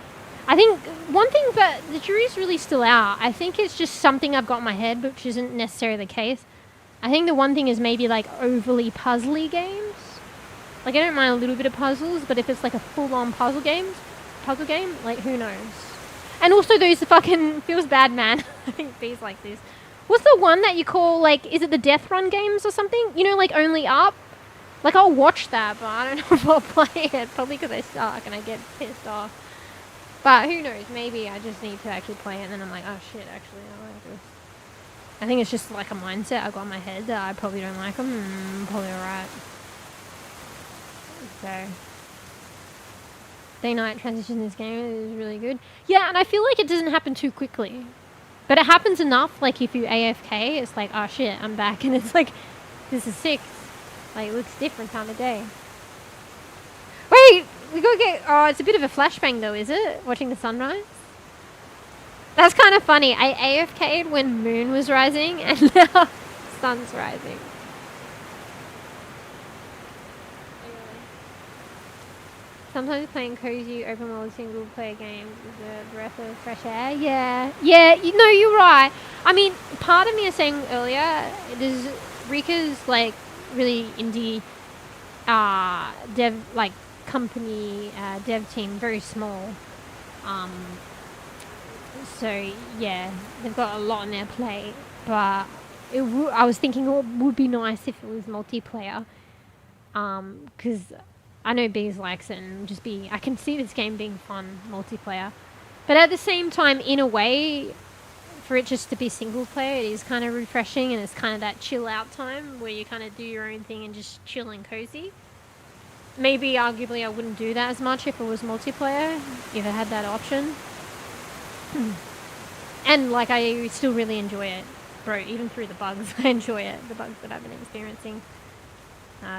I think one thing, but the jury's really still out. I think it's just something I've got in my head, which isn't necessarily the case. I think the one thing is maybe like overly puzzly games. Like I don't mind a little bit of puzzles, but if it's like a full-on puzzle game, like who knows? And also those fucking feels bad, man. I think these like this. What's the one that you call like? Is it the Death Run games or something? You know, like Only Up. Like I'll watch that, but I don't know if I'll play it. Probably because I suck and I get pissed off. But who knows? Maybe I just need to actually play it, and then I'm like, oh shit, actually I like this. I think it's just like a mindset I've got in my head that I probably don't like them. Probably alright. So, day-night transition in this game is really good. Yeah, and I feel like it doesn't happen too quickly. But it happens enough, like if you AFK, it's like, oh shit, I'm back. And it's like, this is 6. Like, it looks different time of day. Wait, we gotta get... Oh, it's a bit of a flashbang though, is it? Watching the sunrise? That's kind of funny. I AFK'd when moon was rising, and now sun's rising. Sometimes playing cozy open world single player games is a breath of fresh air. Yeah, no, you're right. I mean, part of me is saying earlier, Rika's like really indie dev like company dev team, very small. So yeah, they've got a lot on their plate. But I was thinking it would be nice if it was multiplayer, because I know Bees likes it, and I can see this game being fun multiplayer. But at the same time, in a way, for it just to be single player, it is kind of refreshing, and it's kind of that chill out time where you kind of do your own thing and just chill and cozy. Maybe arguably I wouldn't do that as much if it was multiplayer, if I had that option. And like I still really enjoy it, bro, even through the bugs. I enjoy it, the bugs that I've been experiencing.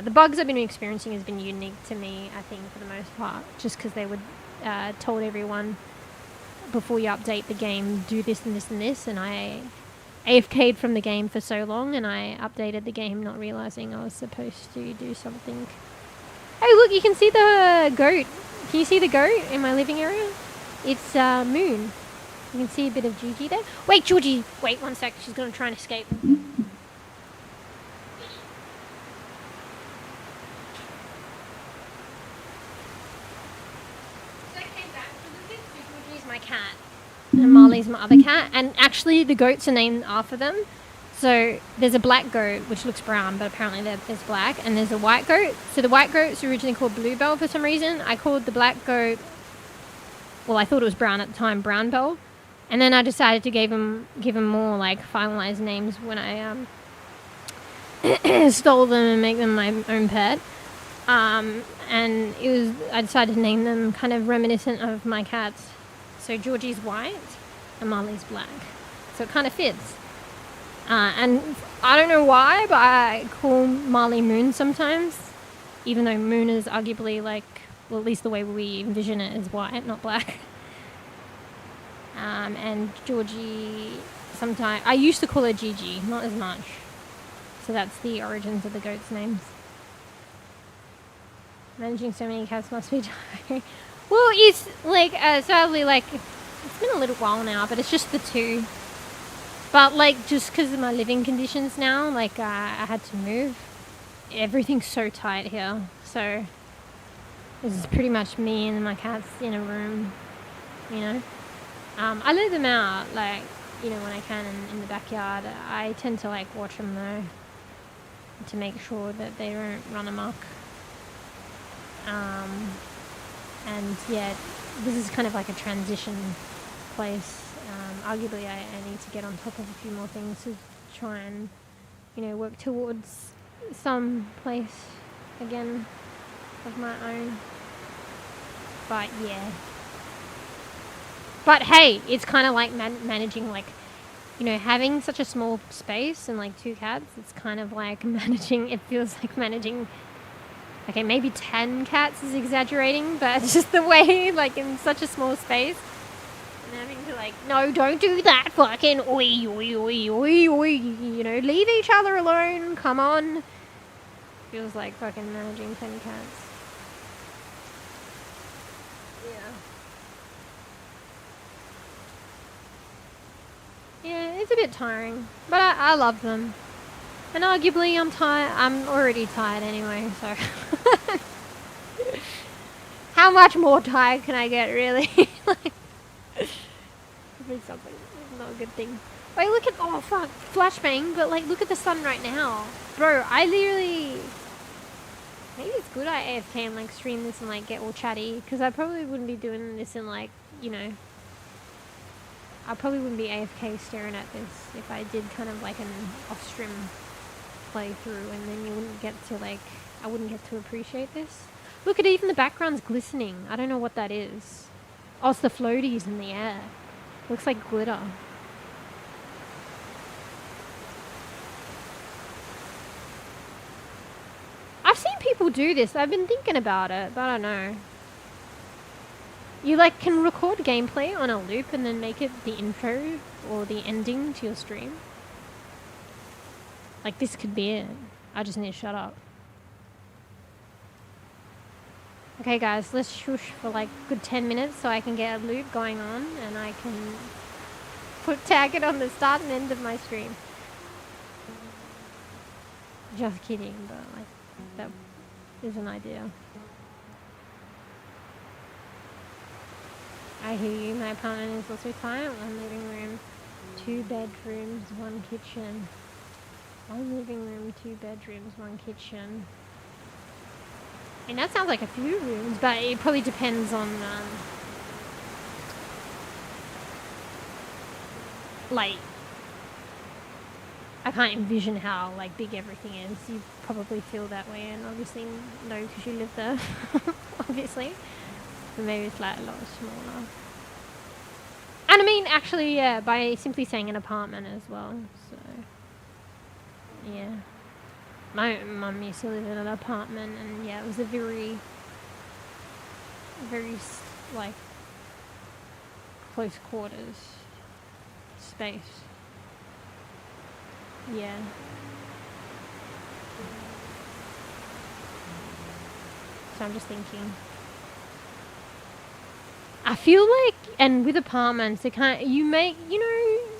The bugs I've been experiencing has been unique to me, I think, for the most part, just because they would told everyone before you update the game, do this and this and this, and I AFK'd from the game for so long, and I updated the game not realizing I was supposed to do something. Hey, look, you can see the goat. Can you see the goat in my living area? It's Moon. You can see a bit of Gigi there. Wait, Georgie, wait 1 sec. She's going to try and escape. My cat, and Marley's my other cat, and actually the goats are named after them. So there's a black goat which looks brown, but apparently there's black, and there's a white goat. So the white goat's originally called Bluebell for some reason. I called the black goat, well, I thought it was brown at the time, Brown Bell, and then I decided to give him more like finalized names when I stole them and make them my own pet. And I decided to name them kind of reminiscent of my cats. So Georgie's white and Marley's black. So it kind of fits. And I don't know why, but I call Marley Moon sometimes. Even though Moon is arguably like, well, at least the way we envision it is white, not black. And Georgie, sometimes, I used to call her Gigi, not as much. So that's the origins of the goats' names. Managing so many cats must be tiring. Well, it's like, sadly, like, it's been a little while now, but it's just the 2. But, like, just because of my living conditions now, like, I had to move. Everything's so tight here. So, this is pretty much me and my cats in a room, you know. I let them out, like, you know, when I can in the backyard. I tend to, like, watch them, though, to make sure that they don't run amok. And yeah, this is kind of like a transition place. Arguably I need to get on top of a few more things to try and, you know, work towards some place again of my own. But yeah. But hey, it's kind of like managing, like, you know, having such a small space and like 2 cats, it's kind of like managing, it feels like managing, okay, maybe 10 cats is exaggerating, but it's just the way, like, in such a small space, and having to, like, like, no, don't do that, fucking oi, oi, oi, oi, oi, you know, leave each other alone, come on. Feels like fucking managing 10 cats. Yeah, it's a bit tiring, but I love them. And arguably I'm tired, I'm already tired anyway, so. How much more tired can I get, really? Like, it's not a good thing. Wait, look at, oh fuck, flashbang, but like, look at the sun right now. Bro, I literally, maybe it's good I AFK and like stream this and like get all chatty, because I probably wouldn't be doing this in like, you know, I probably wouldn't be AFK staring at this if I did kind of like an off-stream playthrough, and then you wouldn't get to like, I wouldn't get to appreciate this. Look at even the background's glistening. I don't know what that is. Oh, it's the floaties in the air. Looks like glitter. I've seen people do this. I've been thinking about it, but I don't know. You like can record gameplay on a loop and then make it the intro or the ending to your stream. Like this could be it. I just need to shut up. Okay guys, let's shush for like good 10 minutes so I can get a loop going on and I can tag it on the start and end of my stream. Just kidding, but like that is an idea. I hear you, my apartment is also quiet. One living room, 2 bedrooms, 1 kitchen. 1 living room, 2 bedrooms, 1 kitchen. I mean, that sounds like a few rooms, but it probably depends on, like, I can't envision how, like, big everything is. You probably feel that way, and obviously no, because you live there, obviously. But maybe it's, like, a lot smaller. And I mean, actually, yeah, by simply saying an apartment as well, so, yeah. My mum used to live in an apartment, and yeah, it was a very, like, close quarters space. Yeah. So I'm just thinking. I feel like, and with apartments, you make, you know,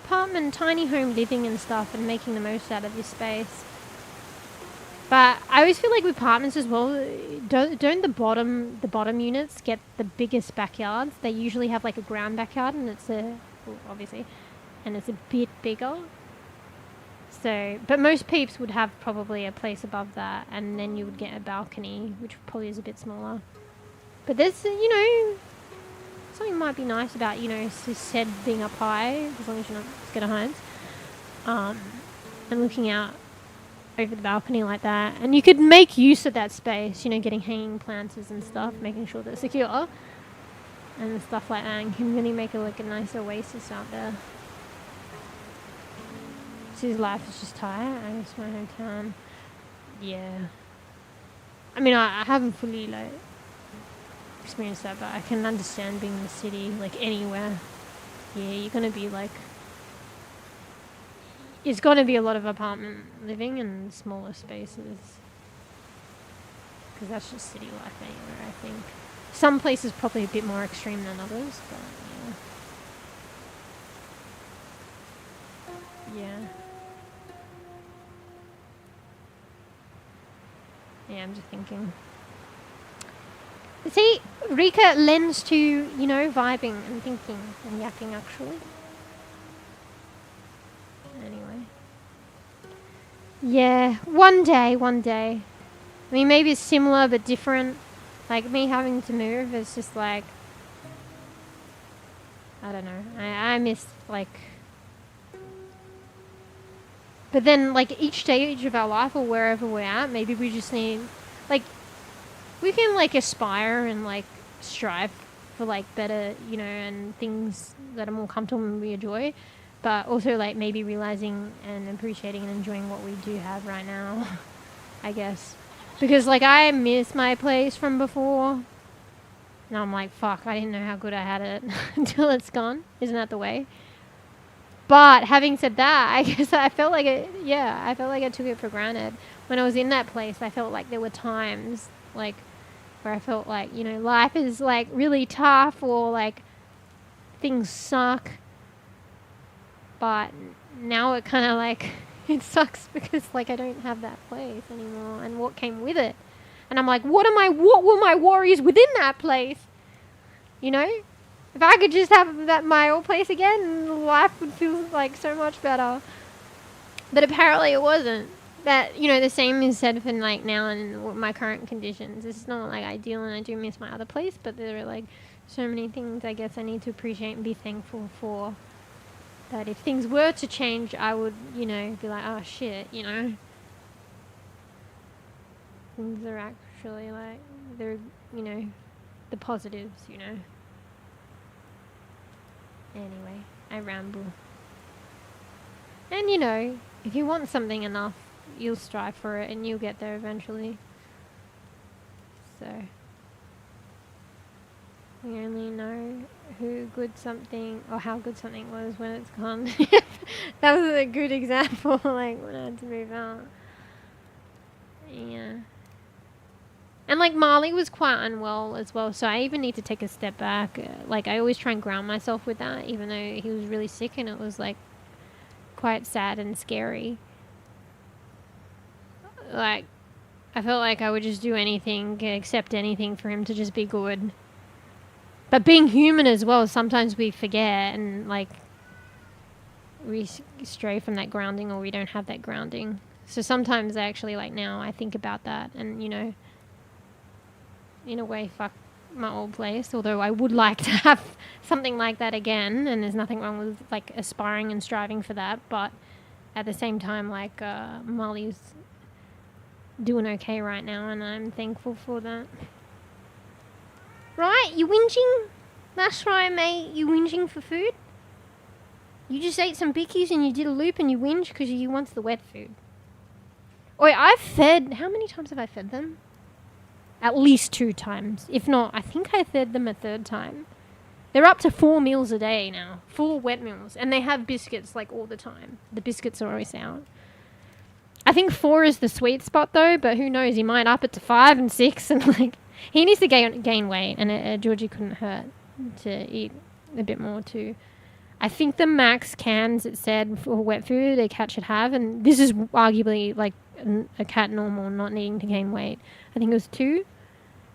apartment, tiny home living and stuff, and making the most out of your space. But I always feel like with apartments as well, don't the bottom units get the biggest backyards? They usually have like a ground backyard, and it's obviously, and it's a bit bigger. So, but most peeps would have probably a place above that, and then you would get a balcony, which probably is a bit smaller. But there's, you know, something might be nice about, you know, said being up high, as long as you're not scared of heights, and looking out over the balcony like that. And you could make use of that space, you know, getting hanging planters and stuff, making sure they're secure, and stuff like that, and you can really make it like a nice oasis out there. His life is just tight. I miss my hometown. Yeah. I mean, I haven't fully, like, experienced that, but I can understand being in the city, like, anywhere. Yeah, you're gonna be, like... It's gonna be a lot of apartment living in smaller spaces. Because that's just city life anywhere, I think. Some places probably a bit more extreme than others, but, yeah. Yeah. Yeah, I'm just thinking. See, Rika lends to, you know, vibing and thinking and yapping, actually. Anyway. Yeah, one day. I mean, maybe it's similar but different. Like, me having to move is just like... I don't know. I miss, like... But then, like, each stage of our life or wherever we're at, maybe we just need, like, we can, like, aspire and, like, strive for, like, better, you know, and things that are more comfortable and we enjoy. But also, like, maybe realizing and appreciating and enjoying what we do have right now, I guess. Because, like, I miss my place from before. Now I'm like, fuck, I didn't know how good I had it until it's gone. Isn't that the way? But having said that, I guess I felt like it, yeah, I felt like I took it for granted. When I was in that place, I felt like there were times, like, where I felt like, you know, life is, like, really tough or, like, things suck. But now it kind of, like, it sucks because, like, I don't have that place anymore and what came with it. And I'm like, what were my worries within that place? You know? If I could just have that my old place again, life would feel like so much better. But apparently it wasn't. That, you know, the same is said for like now and my current conditions. It's not like ideal and I do miss my other place, but there are like so many things I guess I need to appreciate and be thankful for. That if things were to change, I would, you know, be like, oh shit, you know. Things are actually like, they're, you know, the positives, you know. Anyway, I ramble. And you know, if you want something enough, you'll strive for it and you'll get there eventually. So, we only know who good something, or how good something was when it's gone. That was a good example, like when I had to move out. Yeah. And like Marley was quite unwell as well, so I even need to take a step back. Like I always try and ground myself with that, even though he was really sick and it was like quite sad and scary. Like I felt like I would just do anything, accept anything for him to just be good. But being human as well, sometimes we forget and like we stray from that grounding, or we don't have that grounding. So sometimes I actually, like now I think about that and, you know, in a way, fuck my old place. Although I would like to have something like that again, and there's nothing wrong with like aspiring and striving for that. But at the same time, like Molly's doing okay right now, and I'm thankful for that. Right? You whinging? That's right, mate. You whinging for food? You just ate some bickies and you did a loop and you whinge because you want the wet food. Wait, I've fed... How many times have I fed them? At least 2 times. If not, I think I fed them a 3rd time. They're up to 4 meals a day now. 4 wet meals. And they have biscuits like all the time. The biscuits are always out. I think 4 is the sweet spot though, but who knows? He might up it to 5 and 6 and like... He needs to gain weight, and Georgie couldn't hurt to eat a bit more too. I think the max cans it said for wet food a cat should have, and this is arguably like a cat normal, not needing to gain weight. I think it was 2.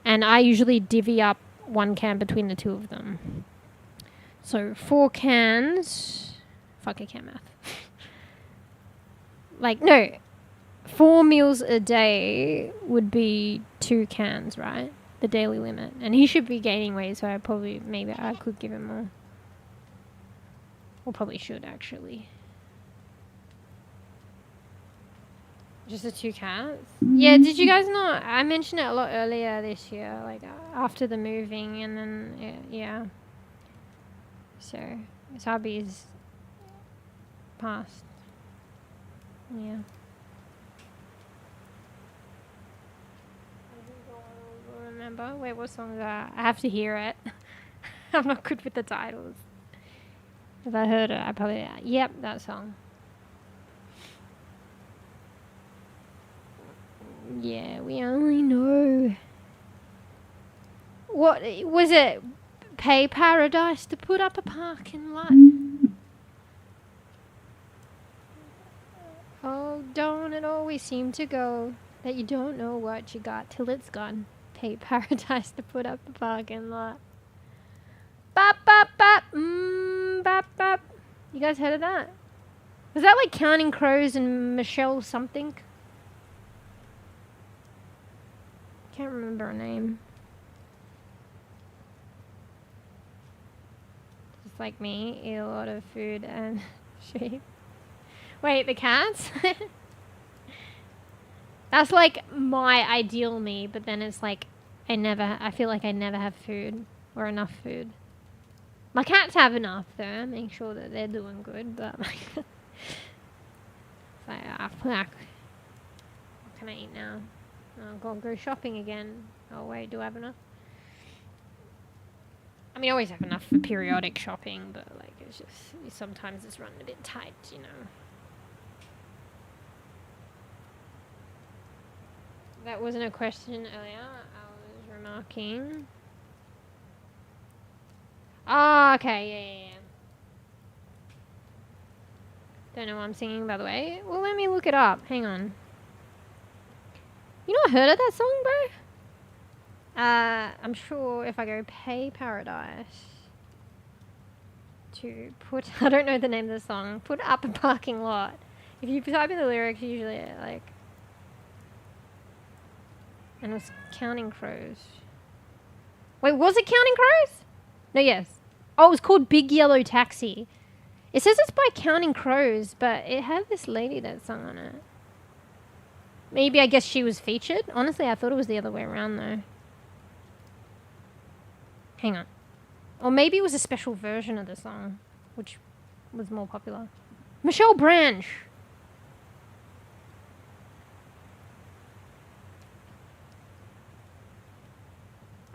And I usually divvy up 1 can between the 2 of them. So 4 cans. Fuck, I can't math. Like, no. 4 meals a day would be 2 cans, right? The daily limit. And he should be gaining weight, so maybe I could give him more. Or probably should, actually. Just the 2 cats? Yeah, did you guys not? I mentioned it a lot earlier this year, like after the moving, and then, yeah. So, Subbie's passed. Yeah. I remember. Wait, what song is that? I have to hear it. I'm not good with the titles. If I heard it, I probably... Yep, that song. Yeah, we only know. What was it? Pay paradise to put up a parking lot. Oh, don't it always seem to go that you don't know what you got till it's gone. Pay paradise to put up a parking lot. Bop, bop, bop. Bop, bop. You guys heard of that? Was that like Counting Crows and Michelle something? Can't remember her name. Just like me, eat a lot of food and sheep. Wait, the cats? That's like my ideal me, but then it's like I feel like I never have food or enough food. My cats have enough though. I make sure that they're doing good, but like, it's like, fuck. What can I eat now? Oh, I'll go shopping again. Oh wait, do I have enough? I mean, I always have enough for periodic shopping, but like it's just sometimes it's running a bit tight, you know. That wasn't a question earlier. I was remarking. Oh, okay, yeah. Don't know what I'm singing, by the way. Well, let me look it up. Hang on. You not heard of that song, bro? I'm sure if I go Pay Paradise to put... I don't know the name of the song. Put up a parking lot. If you type in the lyrics, usually, like... And it was Counting Crows. Wait, was it Counting Crows? No, yes. Oh, it was called Big Yellow Taxi. It says it's by Counting Crows, but it had this lady that sung on it. Maybe I guess she was featured? Honestly, I thought it was the other way around, though. Hang on. Or maybe it was a special version of the song, which was more popular. Michelle Branch!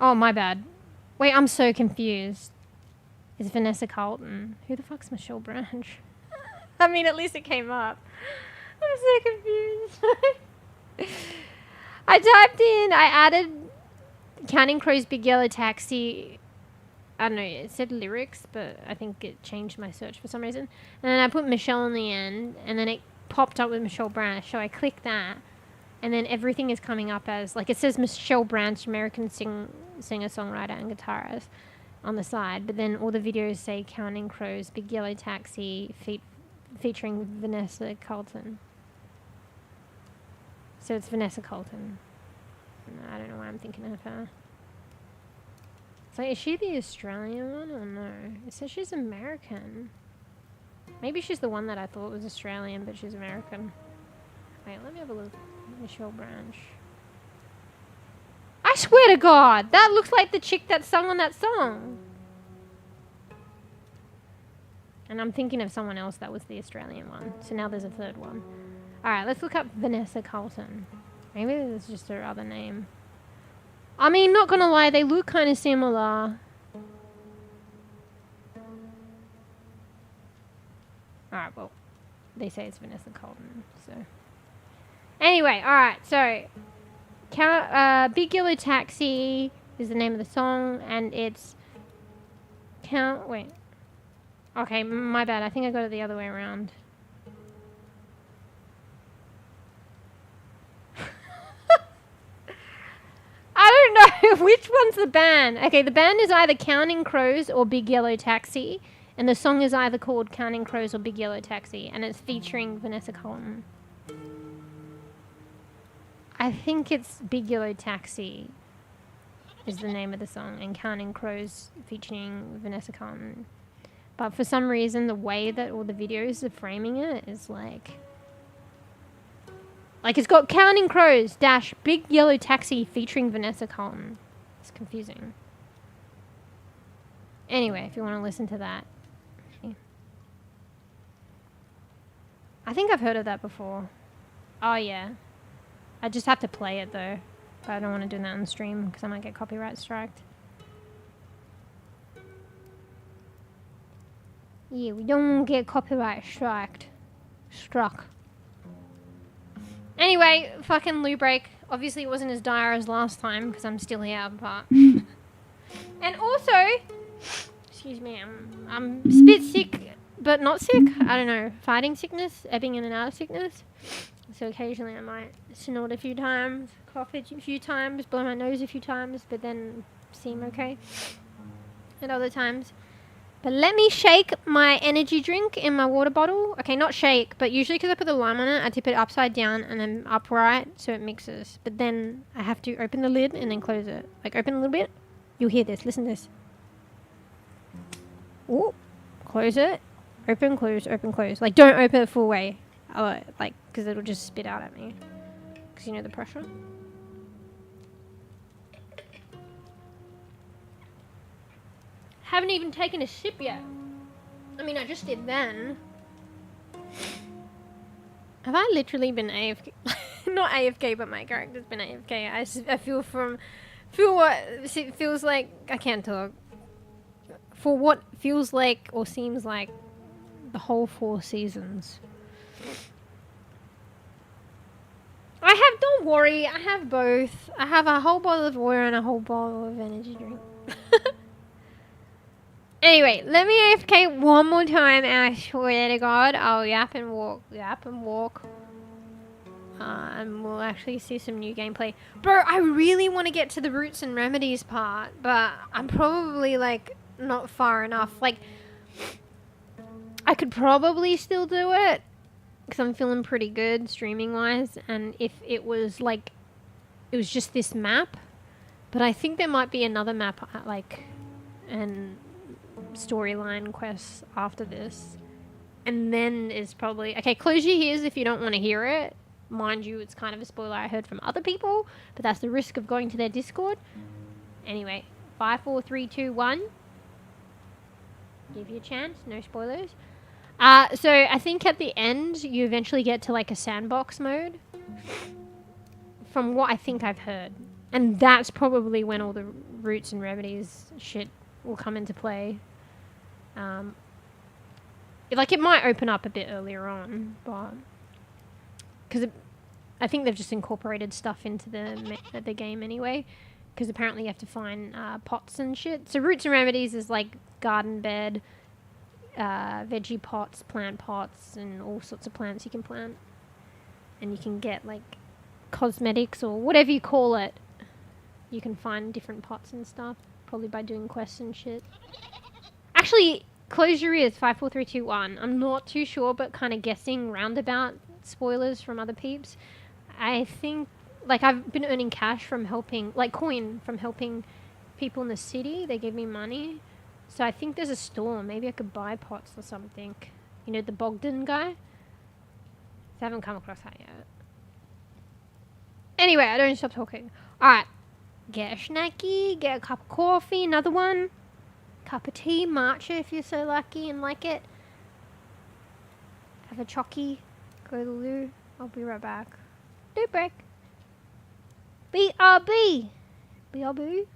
Oh, my bad. Wait, I'm so confused. It's Vanessa Carlton. Who the fuck's Michelle Branch? I mean, at least it came up. I'm so confused. I added Counting Crows Big Yellow Taxi. I don't know, it said lyrics, but I think it changed my search for some reason. And then I put Michelle in the end, and then it popped up with Michelle Branch. So I click that, and then everything is coming up as, like, it says Michelle Branch, American singer-songwriter and guitarist on the side, but then all the videos say Counting Crows, Big Yellow Taxi, featuring Vanessa Carlton. So it's Vanessa Carlton. I don't know why I'm thinking of her. So is she the Australian one or no? It says she's American. Maybe she's the one that I thought was Australian, but she's American. Wait, let me have a look. Michelle Branch. I swear to God, that looks like the chick that sung on that song. And I'm thinking of someone else that was the Australian one. So now there's a third one. Alright, let's look up Vanessa Carlton. Maybe this is just her other name. I mean, not gonna lie, they look kind of similar. Alright, well, they say it's Vanessa Carlton, so. Anyway, alright, so... Big Yellow Taxi is the name of the song, and it's... Wait. Okay, my bad, I think I got it the other way around. I don't know which one's the band. Okay, the band is either Counting Crows or Big Yellow Taxi, and the song is either called Counting Crows or Big Yellow Taxi, and it's featuring Vanessa Carlton. I think it's Big Yellow Taxi is the name of the song, and Counting Crows featuring Vanessa Carlton. But for some reason, the way that all the videos are framing it is like it's got Counting Crows dash Big Yellow Taxi featuring Vanessa Carlton. It's confusing. Anyway, if you want to listen to that. I think I've heard of that before. Oh, yeah. I just have to play it, though. But I don't want to do that on the stream, because I might get copyright striked. Yeah, we don't get copyright struck. Anyway, fucking loo break. Obviously, it wasn't as dire as last time, because I'm still here, but... And also... Excuse me, I'm a bit sick, but not sick. I don't know. Fighting sickness, ebbing in and out of sickness. So occasionally I might snort a few times, cough a few times, blow my nose a few times, but then seem okay at other times. But let me shake my energy drink in my water bottle. Okay, not shake, but usually because I put the lime on it, I tip it upside down and then upright so it mixes. But then I have to open the lid and then close it. Like, open a little bit. You'll hear this. Listen to this. Ooh. Close it. Open, close, open, close. Like, don't open it full way. Like, because it'll just spit out at me. Because you know the pressure. Haven't even taken a sip yet. I mean, I just did then. Have I literally been AFK? Not AFK, but my character's been AFK. I feel what it feels like. I can't talk. for what feels like or seems like the whole 4 seasons. Don't worry, I have both. I have a whole bottle of water and a whole bottle of energy drink. Anyway, let me AFK one more time and I swear to God, I'll yap and walk. And we'll actually see some new gameplay. Bro, I really want to get to the roots and remedies part, but I'm probably, like, not far enough. Like, I could probably still do it, because I'm feeling pretty good streaming-wise, and if it was, like, it was just this map, but I think there might be another map, like, and storyline quests after this. And then is probably... Okay, close your ears if you don't want to hear it. Mind you, it's kind of a spoiler I heard from other people, but that's the risk of going to their Discord. Anyway, 5, 4, 3, 2, 1. Give you a chance, no spoilers. So I think at the end, you eventually get to like a sandbox mode. From what I think I've heard. And that's probably when all the roots and remedies shit will come into play. Like, it might open up a bit earlier on, but... Because I think they've just incorporated stuff into the game anyway. Because apparently you have to find pots and shit. So roots and remedies is like garden bed, veggie pots, plant pots, and all sorts of plants you can plant. And you can get like cosmetics or whatever you call it. You can find different pots and stuff. Probably by doing quests and shit. Actually, close your ears. 5, 4, 3, 2, 1. I'm not too sure, but kind of guessing roundabout spoilers from other peeps. I think, like, I've been earning cash from helping, like, coin from helping people in the city. They gave me money. So I think there's a store. Maybe I could buy pots or something. You know, the Bogdan guy? I haven't come across that yet. Anyway, I don't stop talking. Alright. Get a snacky, get a cup of coffee, another one. Cup of tea, matcha if you're so lucky and like it. Have a chocky. Go to the loo. I'll be right back. Do break. BRB. BRB.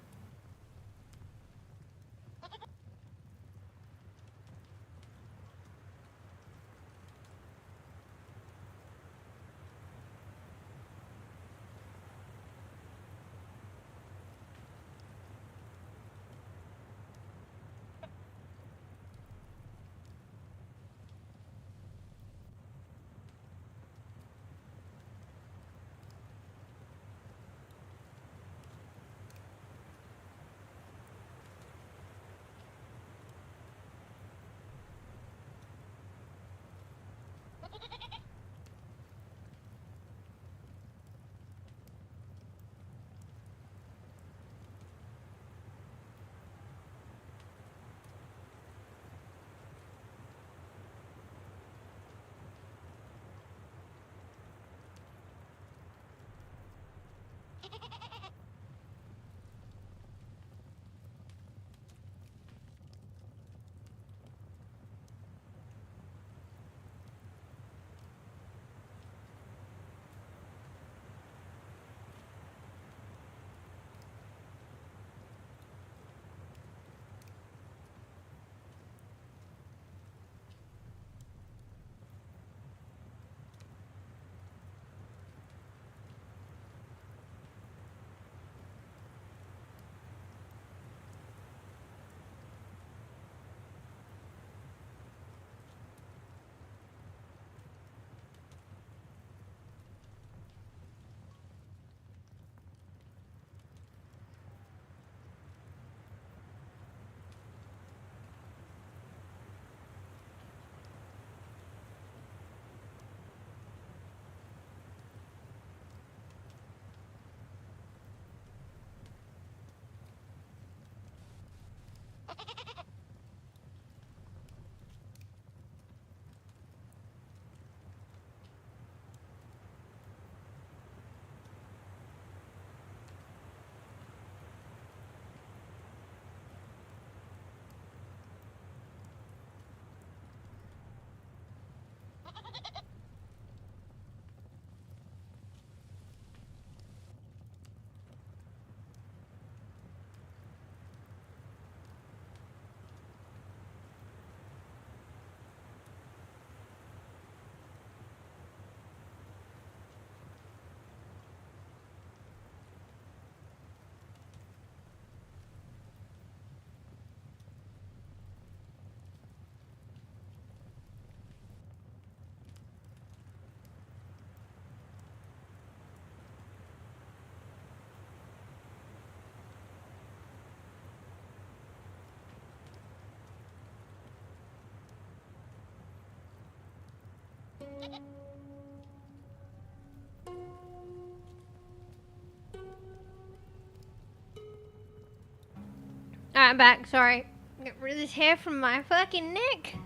Alright, back. Sorry. Get rid of this hair from my fucking neck.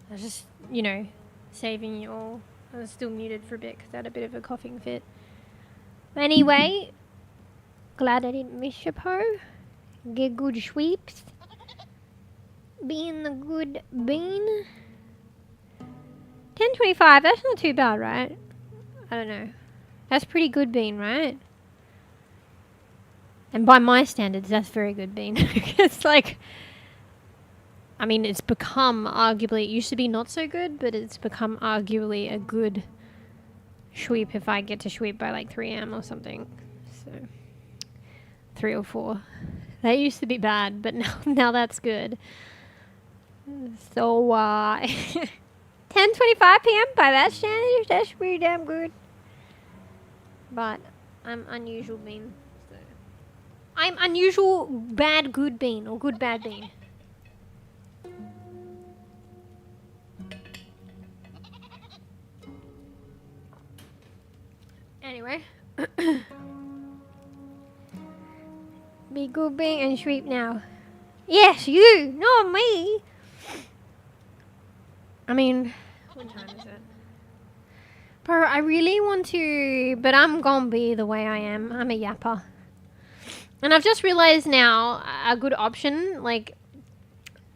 I was just, you know, saving you all. I was still muted for a bit because I had a bit of a coughing fit. Anyway, glad I didn't miss you, Po. Get good sweeps. Being the good bean. 10.25, that's not too bad, right? I don't know. That's pretty good bean, right? And by my standards, that's very good bean. It's like, I mean, it's become arguably, it used to be not so good, but it's become arguably a good sweep if I get to sweep by like 3 a.m. or something. So, 3 or 4. That used to be bad, but now that's good. So, 10:25 p.m. by that standards, that's pretty damn good. But I'm unusual bean. So. I'm unusual bad good bean or good bad bean. Anyway. Be good bean and sweep now. Yes, you, not me. I mean, what time is it? Bro, I really want to, but I'm gonna be the way I am. I'm a yapper. And I've just realized now a good option, like,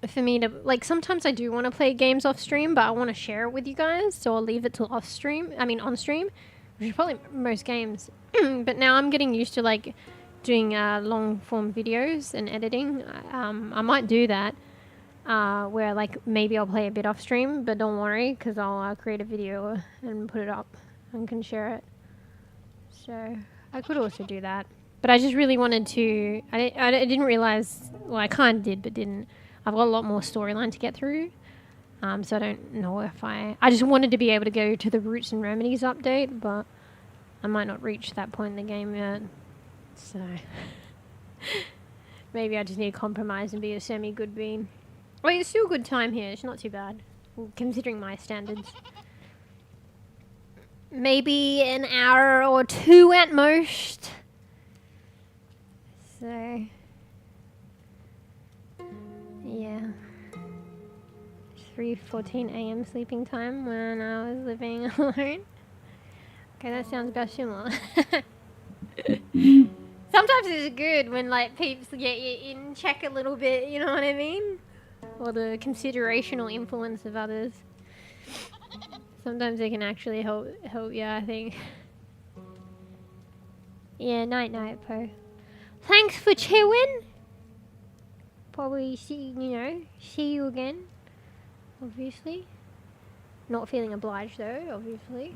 for me to, like, sometimes I do want to play games off stream, but I want to share it with you guys, so I'll leave it till on stream, which is probably most games. But now I'm getting used to, like, doing long form videos and editing. I might do that. Where like maybe I'll play a bit off stream, but don't worry because I'll create a video and put it up and can share it. So I could also do that, but I just really wanted to. I didn't realize. Well, I kind of did, but didn't. I've got a lot more storyline to get through. So I don't know if I just wanted to be able to go to the roots and remedies update, but I might not reach that point in the game yet. So maybe I just need to compromise and be a semi-good bean. Well, it's still a good time here. It's not too bad, considering my standards. Maybe an hour or 2 at most. So, yeah. 3:14 a.m. sleeping time when I was living alone. Okay, that sounds about similar. Sometimes it's good when, like, peeps get you in check a little bit, you know what I mean? Or the consideration or influence of others. Sometimes they can actually help you, I think. Yeah, night, Po. Thanks for chewing. Probably see you again. Obviously. Not feeling obliged though, obviously.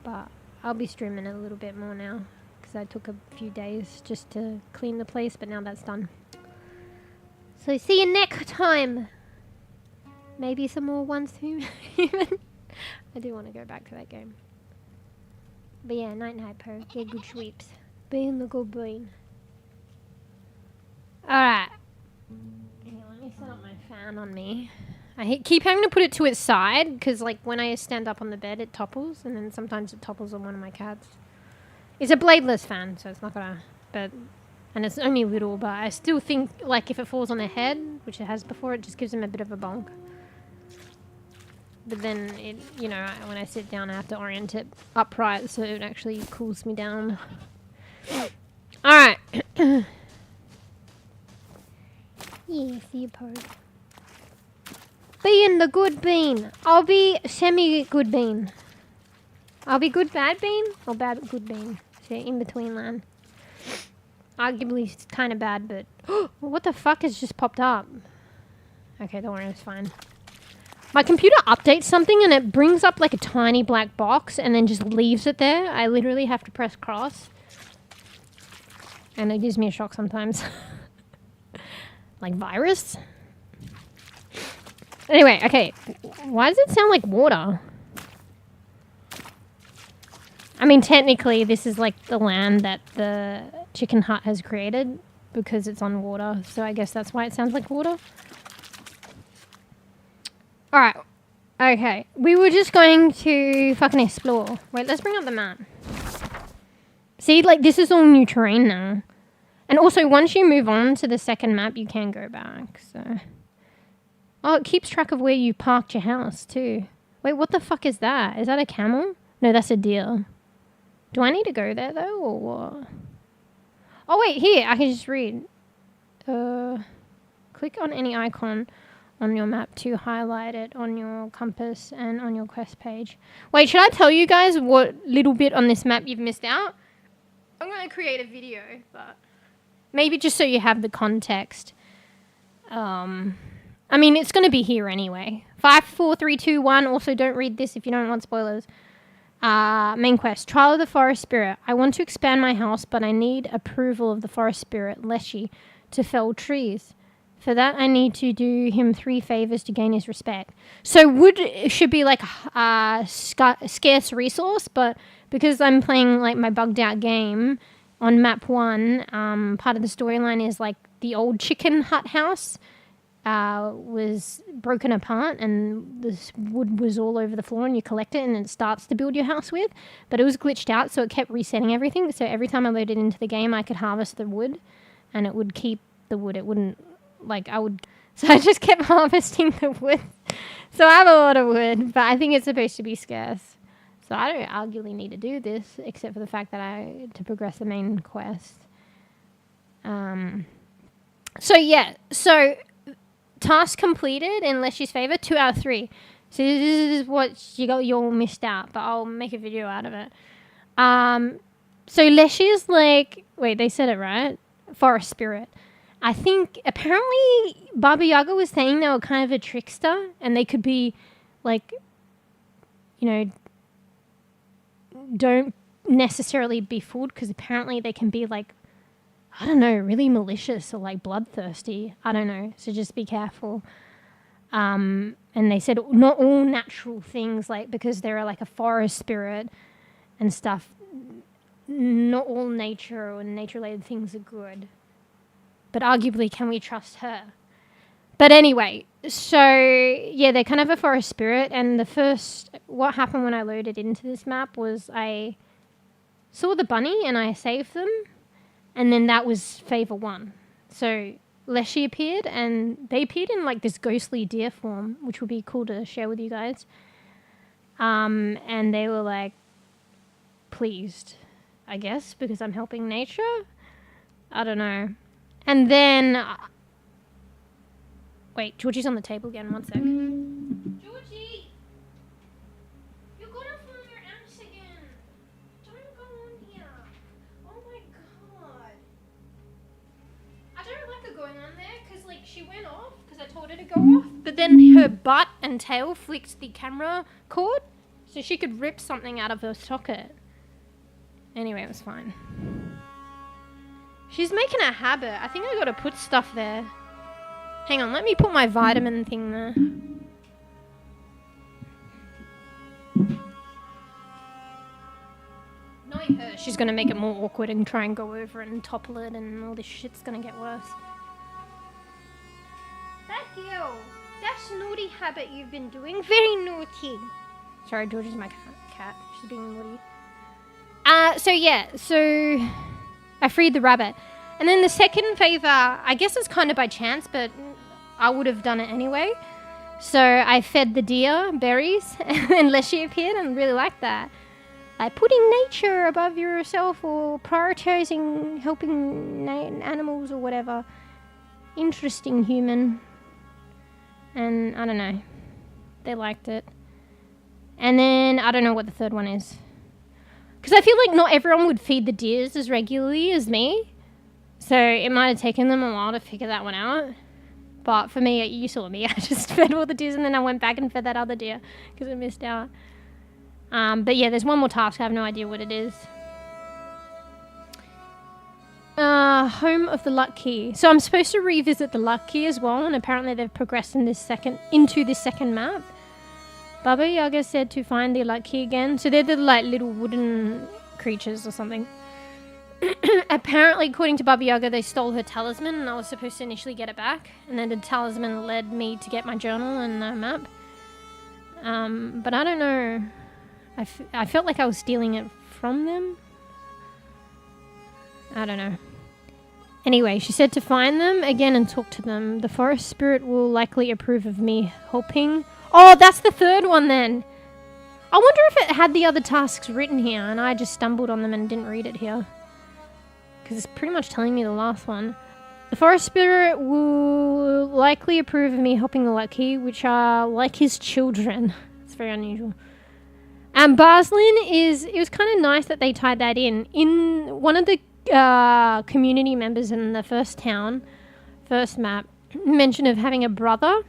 But I'll be streaming a little bit more now. Because I took a few days just to clean the place, but now that's done. So see you next time. Maybe some more ones too. I do want to go back to that game. But yeah, night, Po. Get good sweeps. Being the good bean. Alright. Let me set up my fan on me. I keep having to put it to its side because, like, when I stand up on the bed, it topples, and then sometimes it topples on one of my cats. It's a bladeless fan, so it's not gonna. And it's only little, but I still think, like, if it falls on their head, which it has before, it just gives them a bit of a bonk. But then, it, you know, when I sit down, I have to orient it upright so it actually cools me down. Alright. Yeah, see you, Po. Being the good bean. I'll be semi-good bean. I'll be good bad bean or bad good bean. So in between land. Arguably it's kind of bad, but what the fuck has just popped up? Okay, don't worry, it's fine. My computer updates something and it brings up like a tiny black box and then just leaves it there. I literally have to press cross. And it gives me a shock sometimes. Like virus? Anyway, okay. Why does it sound like water? I mean, technically, this is like the land that the chicken hut has created because it's on water. So I guess that's why it sounds like water. Alright. Okay. We were just going to fucking explore. Wait, let's bring up the map. See, like, this is all new terrain now. And also, once you move on to the second map, you can go back. So, oh, it keeps track of where you parked your house too. Wait, what the fuck is that? Is that a camel? No, that's a deer. Do I need to go there though, or what? Oh wait, here I can just read. Click on any icon on your map to highlight it on your compass and on your quest page. Wait, should I tell you guys what little bit on this map you've missed out? I'm going to create a video, but maybe just so you have the context. I mean, it's going to be here anyway. 5, 4, 3, 2, 1. Also, don't read this if you don't want spoilers. Main quest. Trial of the Forest Spirit. I want to expand my house, but I need approval of the Forest Spirit, Leshy, to fell trees. For that, I need to do him 3 favors to gain his respect. So wood should be like a scarce resource, but because I'm playing like my bugged out game on map 1, part of the storyline is like the old chicken hut house was broken apart and this wood was all over the floor and you collect it and it starts to build your house with. But it was glitched out, so it kept resetting everything. So every time I loaded into the game, I could harvest the wood and it would keep the wood. It wouldn't... So I just kept harvesting the wood. So I have a lot of wood, but I think it's supposed to be scarce. So I don't arguably need to do this, except for the fact that to progress the main quest. So task completed in Leshy's favor, 2 out of 3. So this is what you all missed out, but I'll make a video out of it. So Leshy is like, wait, they said it right? Forest Spirit. I think apparently Baba Yaga was saying they were kind of a trickster and they could be like, you know, don't necessarily be fooled because apparently they can be like, I don't know, really malicious or like bloodthirsty. I don't know. So just be careful. And they said not all natural things, like because they're like a forest spirit and stuff, not all nature or nature-related things are good. But arguably, can we trust her? But anyway, so yeah, they're kind of a forest spirit. And what happened when I loaded into this map was I saw the bunny and I saved them. And then that was favor 1. So Leshy appeared and they appeared in like this ghostly deer form, which would be cool to share with you guys. And they were like pleased, I guess, because I'm helping nature. I don't know. And then, wait, Georgie's on the table again. 1 sec. Georgie, you're gonna fall your ass again. Don't go on here. Oh my god. I don't like her going on there because, like, she went off because I told her to go off. But then her butt and tail flicked the camera cord, so she could rip something out of her socket. Anyway, it was fine. She's making a habit. I think I gotta put stuff there. Hang on, let me put my vitamin thing there. Knowing her, she's gonna make it more awkward and try and go over it and topple it and all this shit's gonna get worse. That girl, that's naughty habit you've been doing. Very naughty. Sorry, Georgie's my cat. She's being naughty. So I freed the rabbit. And then the second favor, I guess it's kind of by chance, but I would have done it anyway. So I fed the deer berries, and Leshy appeared, and really liked that. Like putting nature above yourself or prioritizing helping animals or whatever. Interesting human. And I don't know. They liked it. And then I don't know what the third one is. Because I feel like not everyone would feed the deers as regularly as me. So it might have taken them a while to figure that one out. But for me, you saw me. I just fed all the deers and then I went back and fed that other deer because I missed out. But yeah, there's one more task. I have no idea what it is. Home of the Luck Key. So I'm supposed to revisit the Luck Key as well. And apparently they've progressed into this second map. Baba Yaga said to find the Luck Key again. So they're the like little wooden creatures or something. Apparently, according to Baba Yaga, they stole her talisman and I was supposed to initially get it back. And then the talisman led me to get my journal and the map. But I don't know. I felt like I was stealing it from them. I don't know. Anyway, she said to find them again and talk to them. The forest spirit will likely approve of me helping. Oh, that's the third one then. I wonder if it had the other tasks written here and I just stumbled on them and didn't read it here. Because it's pretty much telling me the last one. The forest spirit will likely approve of me helping the lucky, which are like his children. It's very unusual. And bEbE it was kind of nice that they tied that in. In one of the community members in the first map, mention of having a brother.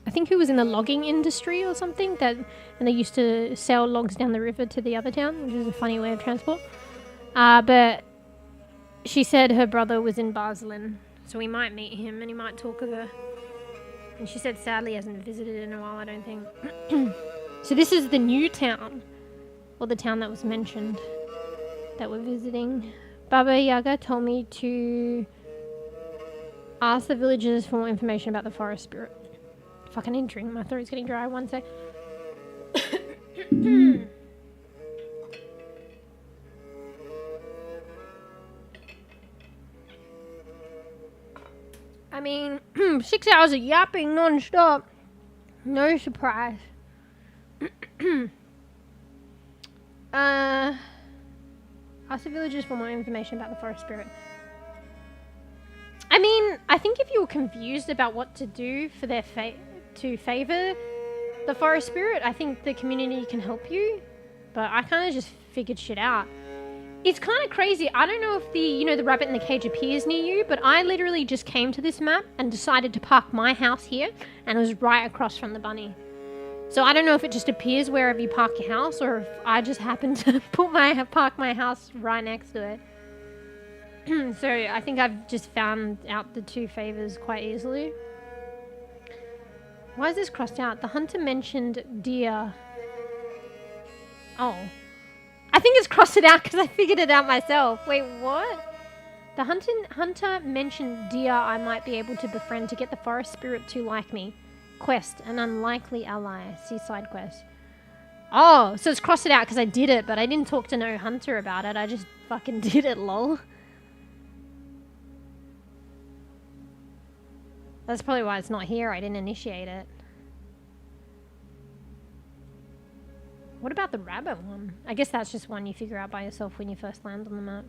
I think who was in the logging industry or something, and they used to sail logs down the river to the other town, which is a funny way of transport. But she said her brother was in bEbE, so we might meet him and he might talk of her. And she said sadly hasn't visited in a while, I don't think. So this is the new town, or the town that was mentioned that we're visiting. Baba Yaga told me to ask the villagers for more information about the forest spirit. Fucking in drink, my throat's getting dry, one sec. I mean, 6 hours of yapping non-stop. No surprise. Ask the villagers for more information about the forest spirit. I mean, I think if you were confused about what to do for their to favor the forest spirit, I think the community can help you. But I kind of just figured shit out. It's kind of crazy. I don't know if the rabbit in the cage appears near you, but I literally just came to this map and decided to park my house here, and it was right across from the bunny. So I don't know if it just appears wherever you park your house, or if I just happened to park my house right next to it. So I think I've just found out the two favors quite easily. Why is this crossed out? The hunter mentioned deer. Oh. I think it's crossed it out because I figured it out myself. Wait, what? The hunter mentioned deer I might be able to befriend to get the forest spirit to like me. Quest, an unlikely ally. See side quest. Oh, so it's crossed it out because I did it, but I didn't talk to no hunter about it. I just fucking did it, lol. That's probably why it's not here. I didn't initiate it. What about the rabbit one? I guess that's just one you figure out by yourself when you first land on the map.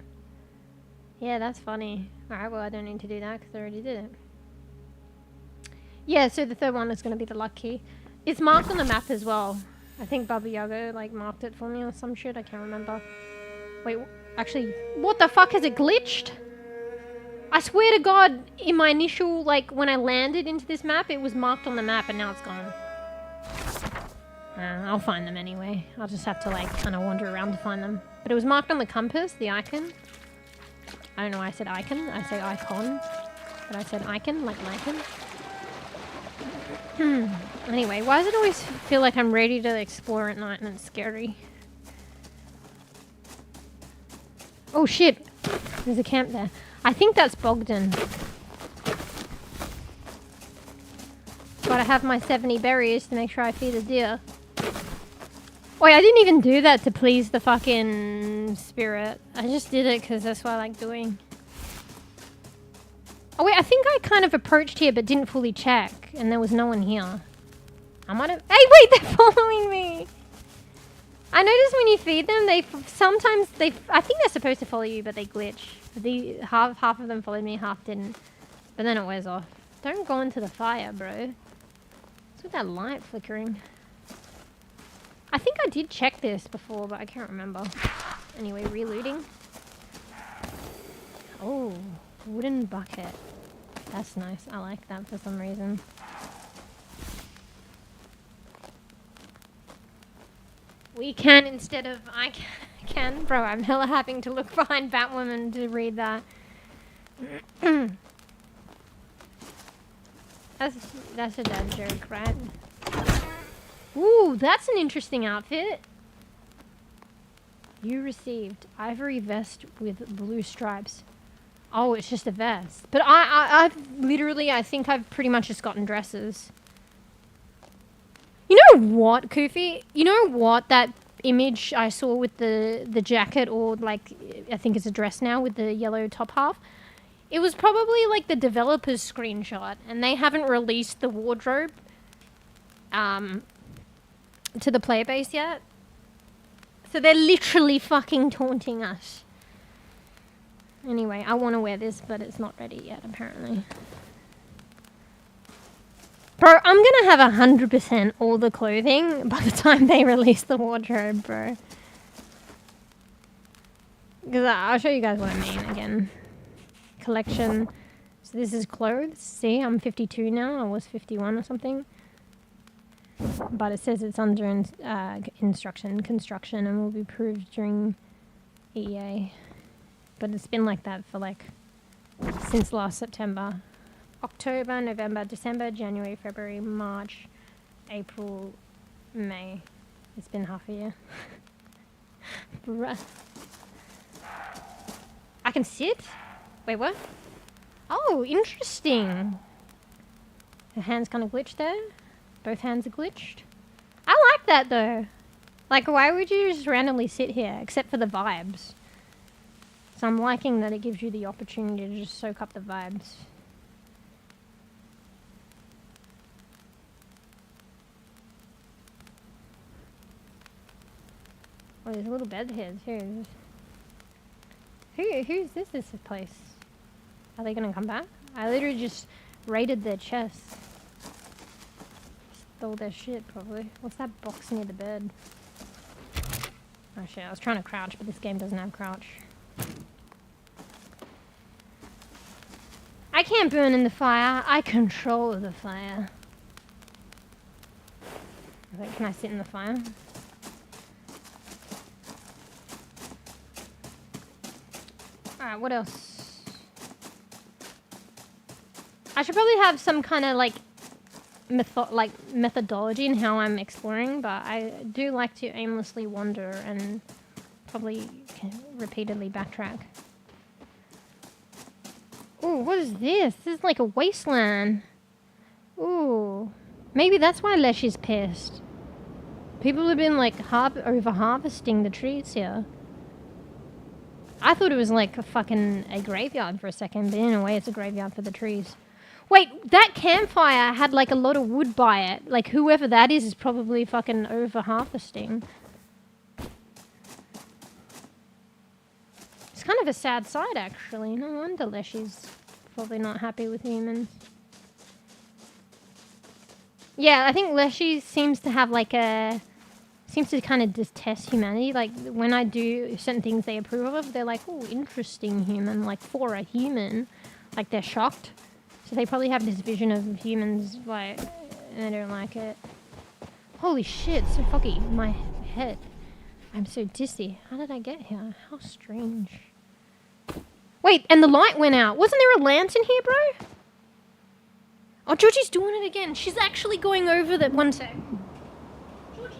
Yeah, that's funny. Alright, well I don't need to do that because I already did it. Yeah, so the third one is going to be the luck key. It's marked on the map as well. I think Baba Yaga marked it for me or some shit. I can't remember. Wait, actually, what the fuck? Has it glitched? I swear to God, in my initial, when I landed into this map, it was marked on the map and now it's gone. I'll find them anyway. I'll just have to kind of wander around to find them. But it was marked on the compass, the icon. I don't know why I said icon. I say icon. But I said icon, like icon. Anyway, why does it always feel like I'm ready to explore at night and it's scary? Oh shit! There's a camp there. I think that's Bogdan. Gotta have my 70 berries to make sure I feed the deer. Wait, I didn't even do that to please the fucking spirit. I just did it because that's what I like doing. Oh wait, I think I kind of approached here but didn't fully check, and there was no one here. I might have... Hey, wait, they're following me! I noticed when you feed them, I think they're supposed to follow you, but they glitch. Half of them followed me, half didn't. But then it wears off. Don't go into the fire, bro. What's with that light flickering? I think I did check this before, but I can't remember. Anyway, relooting. Oh, wooden bucket. That's nice. I like that for some reason. We can instead of I can. Bro, I'm hella having to look behind Batwoman to read that. That's a dad joke, right? Ooh, that's an interesting outfit. You received ivory vest with blue stripes. Oh, it's just a vest. But I've literally, I think I've pretty much just gotten dresses. You know what, Koofy? You know what? That image I saw with the jacket, or I think it's a dress now with the yellow top half. It was probably like the developer's screenshot, and they haven't released the wardrobe to the player base yet. So they're literally fucking taunting us. Anyway, I want to wear this, but it's not ready yet, apparently. Bro, I'm gonna have 100% all the clothing by the time they release the wardrobe, bro. Because I'll show you guys what I mean again. Collection. So this is clothes. See, I'm 52 now. I was 51 or something. But it says it's under construction and will be approved during EA. But it's been like that for like since last September. October, November, December, January, February, March, April, May. It's been half a year. Bruh. I can sit? Wait, what? Oh, interesting. Her hand's kind of glitched there. Both hands are glitched. I like that though. Like, why would you just randomly sit here? Except for the vibes. So I'm liking that it gives you the opportunity to just soak up the vibes. Oh, there's a little bed here too. Who's this place? Are they gonna come back? I literally just raided their chests. Stole their shit, probably. What's that box near the bed? Oh shit, I was trying to crouch, but this game doesn't have crouch. I can't burn in the fire. I control the fire. Like, can I sit in the fire? Alright, what else? I should probably have some kind of like methodology in how I'm exploring, but I do like to aimlessly wander and probably repeatedly backtrack. Ooh, what is this? This is like a wasteland. Ooh. Maybe that's why Lesh is pissed. People have been like over-harvesting the trees here. I thought it was like a graveyard for a second, but in a way it's a graveyard for the trees. Wait, that campfire had like a lot of wood by it. Like whoever that is probably fucking over-harvesting. It's kind of a sad sight actually. No wonder Leshy's probably not happy with humans. Yeah, I think Leshy seems to have like seems to kind of detest humanity. Like, when I do certain things they approve of, they're like, oh, interesting human. Like, for a human. Like, they're shocked. So they probably have this vision of humans, like, and they don't like it. Holy shit, so foggy. My head. I'm so dizzy. How did I get here? How strange. Wait, and the light went out. Wasn't there a lantern here, bro? Oh, Georgie's doing it again. She's actually going over the... One sec. Georgie.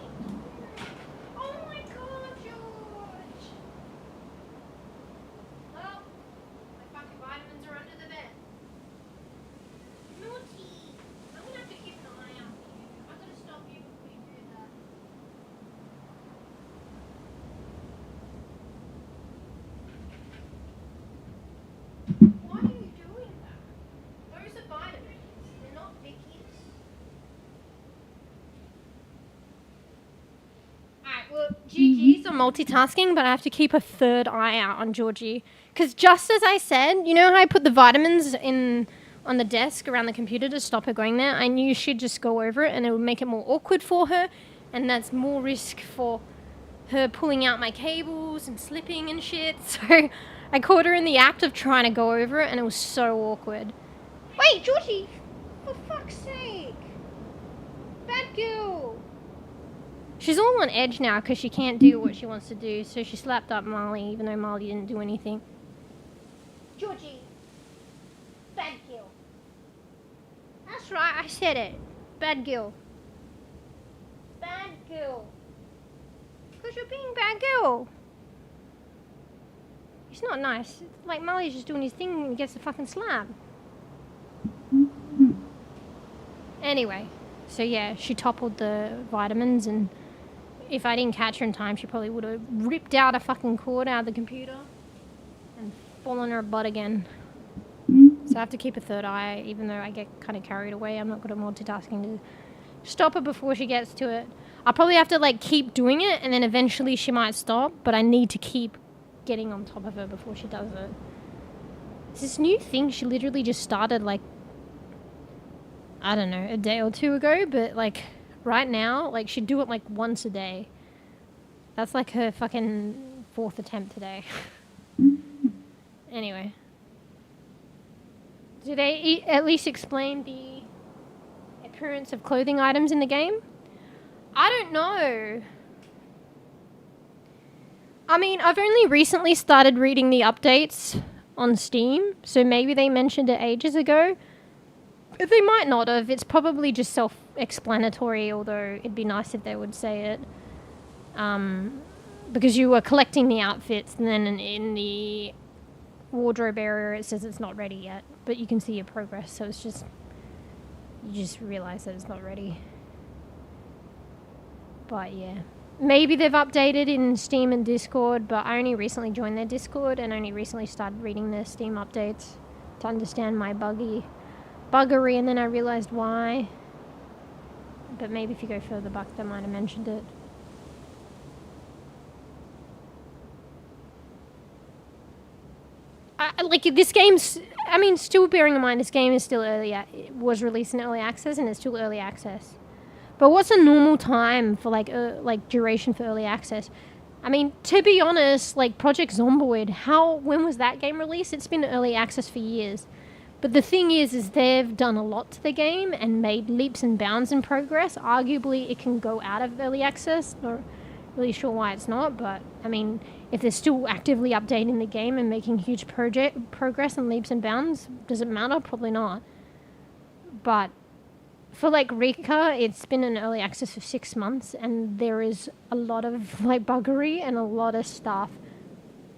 Oh my god, George. Well, my fucking vitamins are under the bed. Naughty. I'm gonna have to keep an eye out for you. I'm gonna stop you before you do that. Why are you doing that? Those are vitamins. They're not Vicky's. Alright, well, GG's on multitasking, but I have to keep a third eye out on Georgie. Because just as I said, you know how I put the vitamins on the desk around the computer to stop her going there? I knew she'd just go over it and it would make it more awkward for her. And that's more risk for her pulling out my cables and slipping and shit. So I caught her in the act of trying to go over it and it was so awkward. Wait, Georgie! For fuck's sake! Bad girl! She's all on edge now because she can't do what she wants to do, so she slapped up Marley even though Marley didn't do anything. Georgie! Bad girl. That's right, I said it. Bad girl. Bad girl. Because you're being bad girl. It's not nice. It's like Marley's just doing his thing and he gets a fucking slap. Anyway, so yeah, she toppled the vitamins, and if I didn't catch her in time, she probably would have ripped out a fucking cord out of the computer and fallen on her butt again. So I have to keep a third eye, even though I get kind of carried away. I'm not good at multitasking to stop her before she gets to it. I'll probably have to like keep doing it, and then eventually she might stop, but I need to keep getting on top of her before she does it. It's this new thing she literally just started like, I don't know, a day or two ago, but like right now, like she'd do it like once a day. That's like her fucking 4th attempt today. Anyway. Do they at least explain the appearance of clothing items in the game? I don't know. I mean, I've only recently started reading the updates on Steam, so maybe they mentioned it ages ago. But they might not have. It's probably just self-explanatory, although it'd be nice if they would say it. Because you were collecting the outfits, and then in the wardrobe area it says it's not ready yet. But you can see your progress, so it's just... You just realise that it's not ready. But yeah. Maybe they've updated in Steam and Discord, but I only recently joined their Discord and only recently started reading their Steam updates to understand my buggery, and then I realised why. But maybe if you go further back, they might have mentioned it. Like, this game's... I mean, still bearing in mind, this game is still early... It was released in early access, and it's still early access. But what's a normal time for, like duration for early access? I mean, to be honest, like, Project Zomboid, when was that game released? It's been early access for years. But the thing is they've done a lot to the game and made leaps and bounds in progress. Arguably, it can go out of early access. Not really sure why it's not, but, I mean, if they're still actively updating the game and making huge progress and leaps and bounds, does it matter? Probably not. But for, like, REKA, it's been in early access for 6 months, and there is a lot of, like, buggery and a lot of stuff.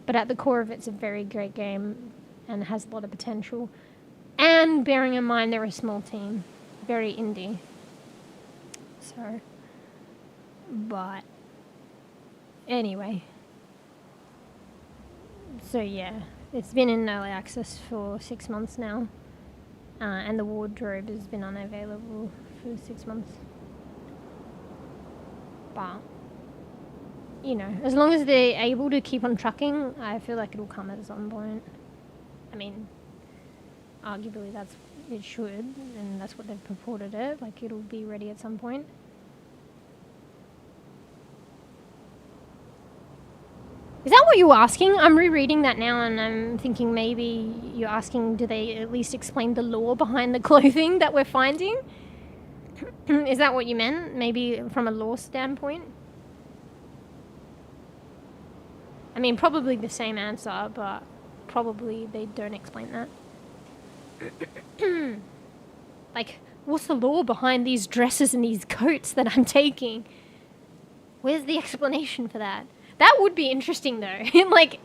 But at the core of it, it's a very great game and has a lot of potential. And bearing in mind, they're a small team. Very indie. So, but anyway. So yeah, it's been in early access for 6 months now. And the wardrobe has been unavailable for 6 months. But, you know, as long as they're able to keep on trucking, I feel like it'll come at some point. I mean, arguably it should, and that's what they've purported it, like it'll be ready at some point. Is that what you were asking? I'm rereading that now and I'm thinking maybe you're asking, do they at least explain the lore behind the clothing that we're finding? Is that what you meant? Maybe from a lore standpoint? I mean, probably the same answer, but probably they don't explain that. Like, what's the lore behind these dresses and these coats that I'm taking? Where's the explanation for that? That would be interesting, though. Like,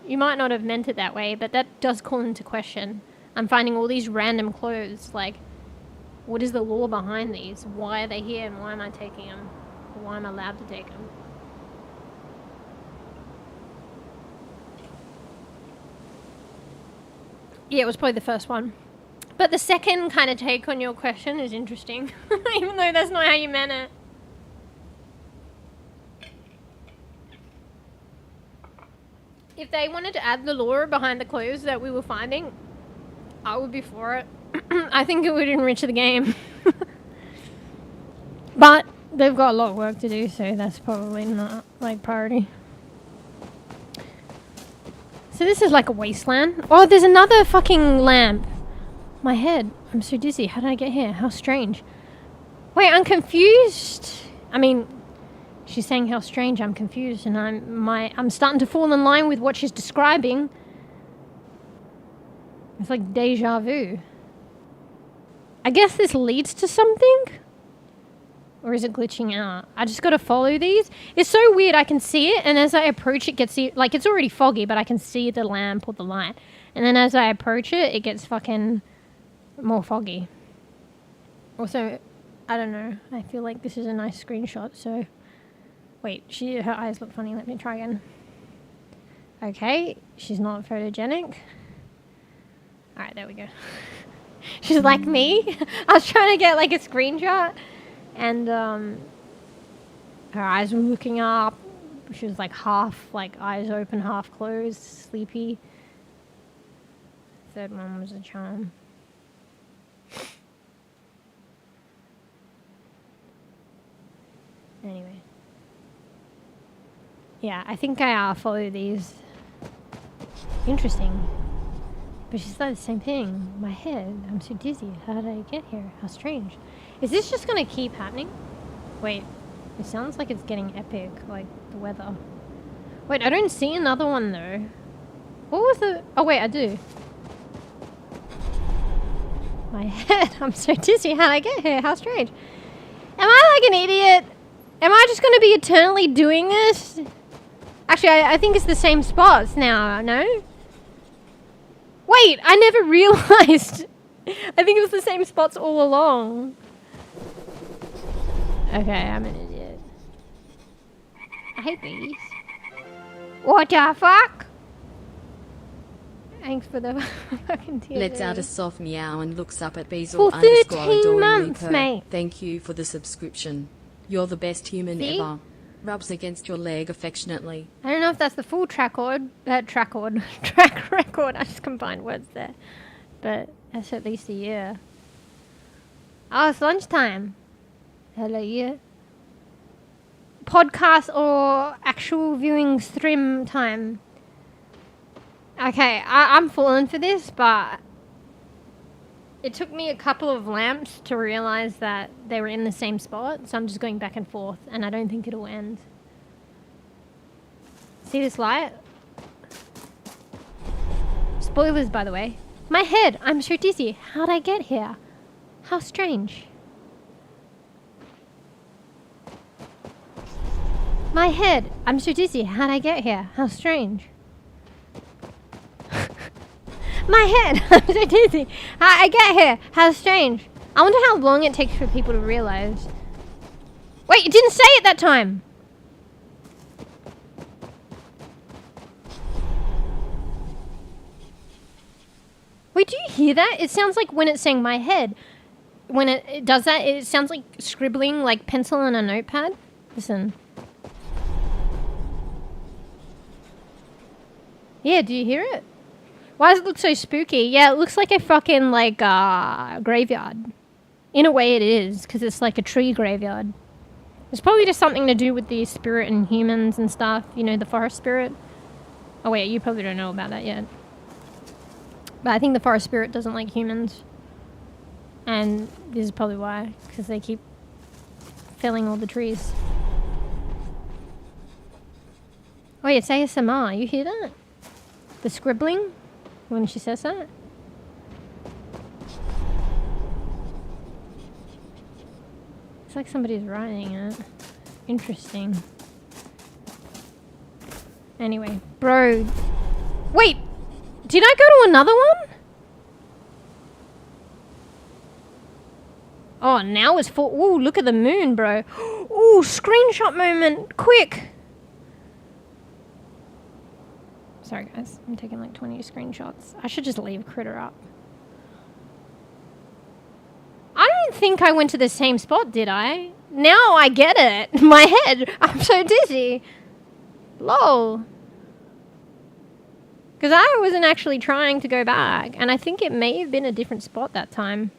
you might not have meant it that way, but that does call into question. I'm finding all these random clothes. Like, what is the lore behind these? Why are they here, and why am I taking them? Or why am I allowed to take them? Yeah, it was probably the first one. But the second kind of take on your question is interesting. Even though that's not how you meant it. If they wanted to add the lore behind the clothes that we were finding, I would be for it. I think it would enrich the game. But they've got a lot of work to do, so that's probably not, like, priority. So this is like a wasteland. Oh, there's another fucking lamp. My head. I'm so dizzy. How did I get here? How strange. Wait, I'm confused. I mean, she's saying how strange. I'm confused, and I'm starting to fall in line with what she's describing. It's like deja vu. I guess this leads to something? Or is it glitching out? I just gotta follow these. It's so weird. I can see it, and as I approach it, like, it's already foggy, but I can see the lamp or the light. And then as I approach it, it gets fucking more foggy. Also, I don't know. I feel like this is a nice screenshot, so... Wait, her eyes look funny. Let me try again. Okay, she's not photogenic. Alright, there we go. She's like me. I was trying to get like a screenshot and her eyes were looking up. She was like half, like eyes open, half closed, sleepy. Third one was a charm. Anyway. Yeah, I think I follow these. Interesting. But she's like the same thing. My head, I'm so dizzy. How did I get here? How strange. Is this just gonna keep happening? Wait, it sounds like it's getting epic, like the weather. Wait, I don't see another one though. What was the... Oh wait, I do. My head, I'm so dizzy. How did I get here? How strange. Am I like an idiot? Am I just gonna be eternally doing this? Actually, I think it's the same spots now, no? Wait, I never realized. I think it was the same spots all along. Okay, I'm an idiot. I hate these. What the fuck? Thanks for the fucking tears. Lets out a soft meow and looks up at For 13 months, mate. Thank you for the subscription. You're the best human ever. Rubs against your leg affectionately. I don't know if that's the full track record. Track record. I just combined words there. But that's at least a year. Oh, it's lunchtime. Hello, yeah. Podcast or actual viewing stream time. Okay, I'm falling for this, but it took me a couple of lamps to realize that they were in the same spot, so I'm just going back and forth, and I don't think it'll end. See this light? Spoilers, by the way. My head! I'm so dizzy. How'd I get here? How strange. My head! I'm so dizzy. How'd I get here? How strange. My head! I'm so dizzy. How'd I get here? How strange. I wonder how long it takes for people to realize. Wait, it didn't say it that time! Wait, do you hear that? It sounds like when it's saying my head. When it does that, it sounds like scribbling like pencil on a notepad. Listen. Yeah, do you hear it? Why does it look so spooky? Yeah, it looks like a fucking, like, graveyard. In a way it is, because it's like a tree graveyard. It's probably just something to do with the spirit and humans and stuff. You know, the forest spirit. Oh wait, you probably don't know about that yet. But I think the forest spirit doesn't like humans. And this is probably why, because they keep felling all the trees. Oh yeah, it's ASMR. You hear that? The scribbling when she says that. It's like somebody's writing it. Interesting. Anyway, bro. Wait! Did I go to another one? Oh, now it's full. Ooh, look at the moon, bro. Ooh, screenshot moment. Quick. Sorry, guys. I'm taking like 20 screenshots. I should just leave Critter up. I don't think I went to the same spot, did I? Now I get it. My head. I'm so dizzy. Lol. Because I wasn't actually trying to go back. And I think it may have been a different spot that time.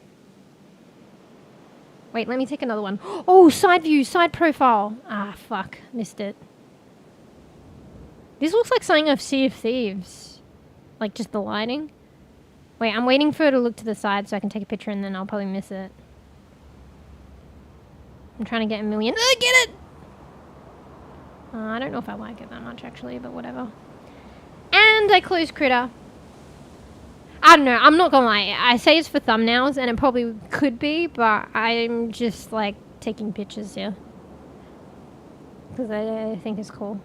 Wait, let me take another one. Oh, side view, side profile. Ah, fuck. Missed it. This looks like something of Sea of Thieves. Like, just the lighting. Wait, I'm waiting for her to look to the side so I can take a picture and then I'll probably miss it. I'm trying to get a million. Get it! I don't know if I like it that much, actually, but whatever. And I closed Critter. I don't know, I'm not gonna lie. I say it's for thumbnails, and it probably could be, but I'm just, like, taking pictures here. Because I think it's cool.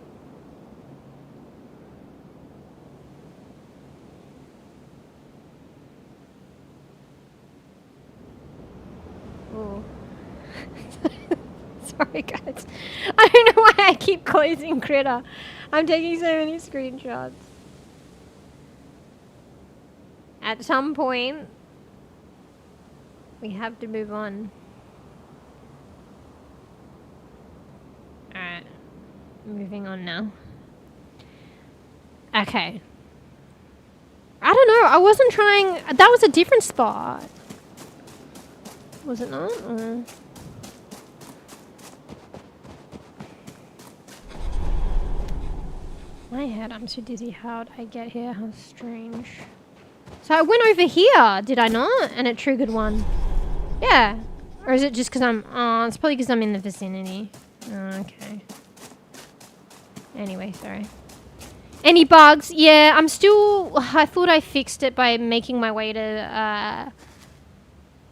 Ooh. Sorry, guys. I don't know why I keep closing Critter. I'm taking so many screenshots. At some point, we have to move on. Alright. Moving on now. Okay. I don't know. I wasn't trying... That was a different spot. Was it not? My head, I'm so dizzy. How'd I get here? How strange. So I went over here, did I not? And it triggered one. Yeah. Or is it just because I'm... Oh, it's probably because I'm in the vicinity. Oh, okay. Anyway, sorry. Any bugs? Yeah, I'm still... I thought I fixed it by making my way to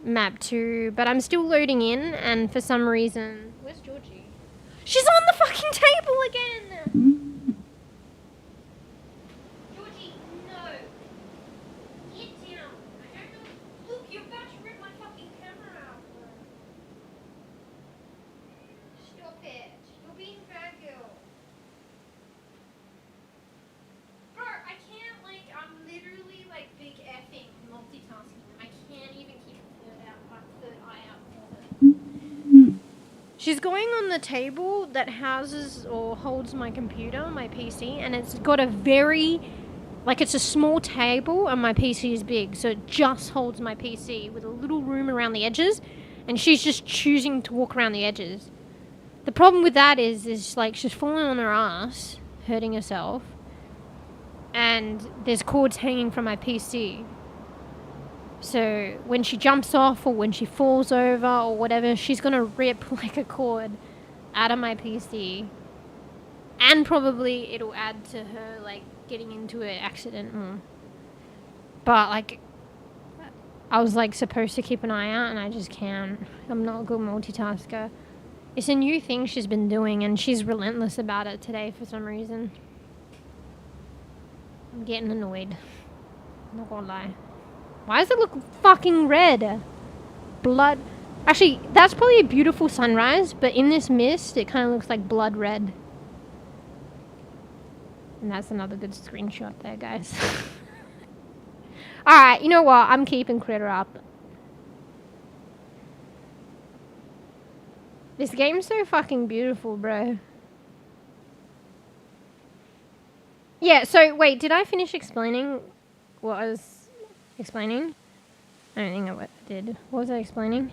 map 2. But I'm still loading in, and for some reason... Where's Georgie? She's on the fucking table again! She's going on the table that houses or holds my computer, my PC, and it's got a very, like it's a small table and my PC is big, so it just holds my PC with a little room around the edges, and she's just choosing to walk around the edges. The problem with that is like she's falling on her ass, hurting herself, and there's cords hanging from my PC. So when she jumps off or when she falls over or whatever, she's going to rip like a cord out of my PC. And probably it'll add to her like getting into an accident more. But like, I was like supposed to keep an eye out and I just can't. I'm not a good multitasker. It's a new thing she's been doing and she's relentless about it today for some reason. I'm getting annoyed. I'm not gonna lie. Why does it look fucking red? Blood. Actually, that's probably a beautiful sunrise, but in this mist, it kind of looks like blood red. And that's another good screenshot there, guys. Alright, you know what? I'm keeping Critter up. This game's so fucking beautiful, bro. Yeah, so wait, did I finish explaining what I was explaining? I don't think I did. What was I explaining?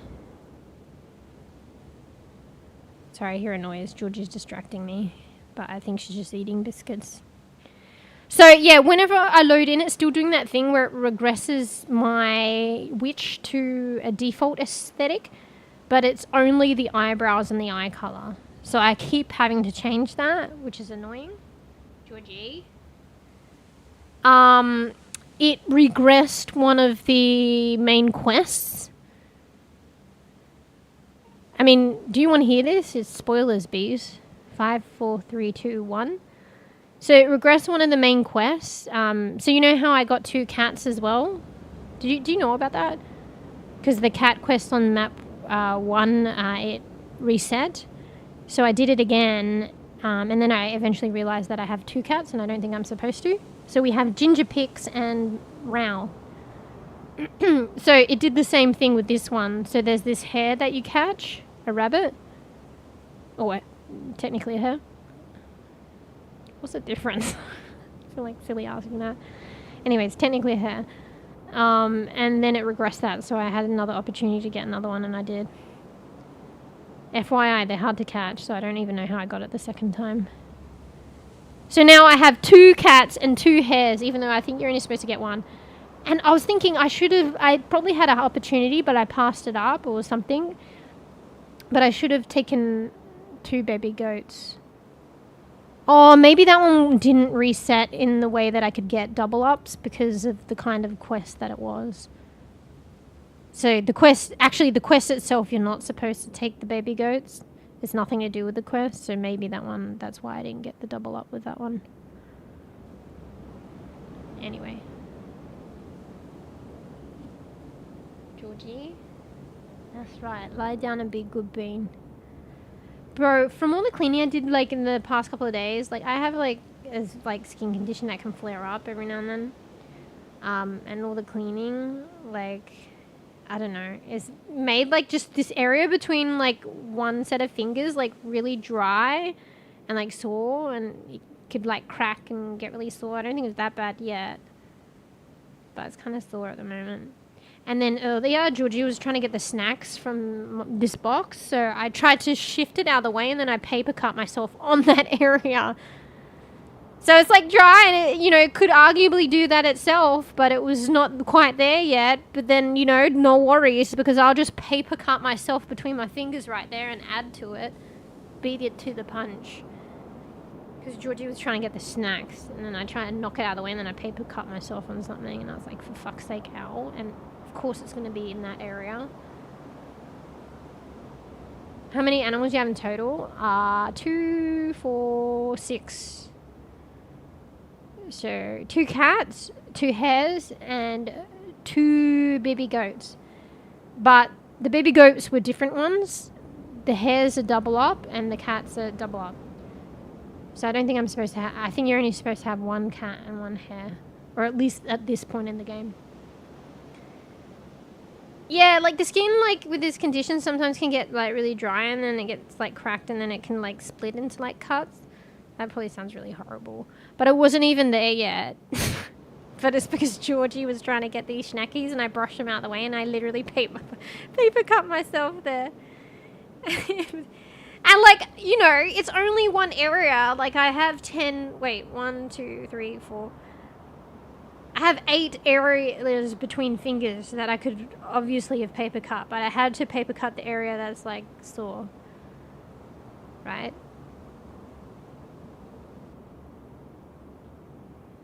Sorry, I hear a noise. Georgie's distracting me, but I think she's just eating biscuits. So yeah, whenever I load in, it's still doing that thing where it regresses my wiTch to a default aesthetic, but it's only the eyebrows and the eye color. So I keep having to change that, which is annoying. Georgie. It regressed one of the main quests. I mean, do you want to hear this? It's spoilers, bees. 5, 4, 3, 2, 1. So it regressed one of the main quests. So you know how I got 2 cats as well? Do you know about that? Because the cat quest on map 1, it reset. So I did it again, and then I eventually realized that I have 2 cats, and I don't think I'm supposed to. So we have Ginger Pix and Row. So it did the same thing with this one. So there's this hare that you catch, a rabbit. Oh wait, technically a hare. What's the difference? I feel like silly asking that. Anyway, it's technically a hare. And then it regressed that, so I had another opportunity to get another one, and I did. FYI, they're hard to catch, so I don't even know how I got it the second time. So now I have 2 cats and 2 hares, even though I think you're only supposed to get 1. And I was thinking I probably had an opportunity, but I passed it up or something. But I should have taken 2 baby goats. Oh, maybe that one didn't reset in the way that I could get double ups because of the kind of quest that it was. So the quest itself, you're not supposed to take the baby goats. It's nothing to do with the quest, so maybe that's why I didn't get the double up with that one. Anyway. Georgie? That's right, lie down and be good bean. Bro, from all the cleaning I did like in the past couple of days, like I have like a skin condition that can flare up every now and then. and all the cleaning, like, I don't know, is made like just this area between like one set of fingers like really dry and like sore, and it could like crack and get really sore. I don't think it's that bad yet, but it's kind of sore at the moment. And then earlier, Georgie was trying to get the snacks from this box, so I tried to shift it out of the way, and then I paper cut myself on that area. So it's like dry, and it, you know, it could arguably do that itself, but it was not quite there yet. But then, you know, no worries, because I'll just paper cut myself between my fingers right there and add to it. Beat it to the punch. Because Georgie was trying to get the snacks, and then I tried to knock it out of the way, and then I paper cut myself on something, and I was like, for fuck's sake, ow. And of course it's going to be in that area. How many animals do you have in total? 2, 4, 6. So 2 cats, 2 hares, and 2 baby goats. But the baby goats were different ones. The hares are double up, and the cats are double up. So I don't think I'm supposed to have... I think you're only supposed to have 1 cat and 1 hare. Or at least at this point in the game. Yeah, like the skin, like with this condition, sometimes can get like really dry, and then it gets like cracked, and then it can like split into like cuts. That probably sounds really horrible. But it wasn't even there yet. But it's because Georgie was trying to get these schnackies, and I brushed them out of the way, and I literally paper cut myself there. And like, you know, it's only one area. Like I have 10, wait, 1, 2, 3, 4. I have 8 areas between fingers that I could obviously have paper cut, but I had to paper cut the area that's like sore. Right?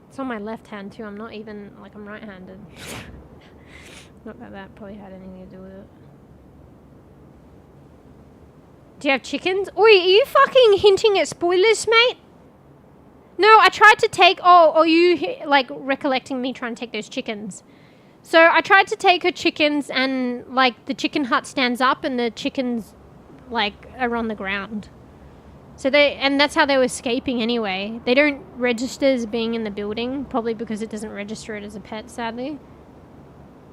It's on my left hand too. I'm not even, like, I'm right-handed. Not that that probably had anything to do with it. Do you have chickens? Oi, are you fucking hinting at spoilers, mate? No, I tried to take... Oh, are you, like, recollecting me trying to take those chickens? So I tried to take her chickens, and, like, the chicken hut stands up, and the chickens, like, are on the ground. So and that's how they were escaping anyway. They don't register as being in the building, probably because it doesn't register it as a pet, sadly.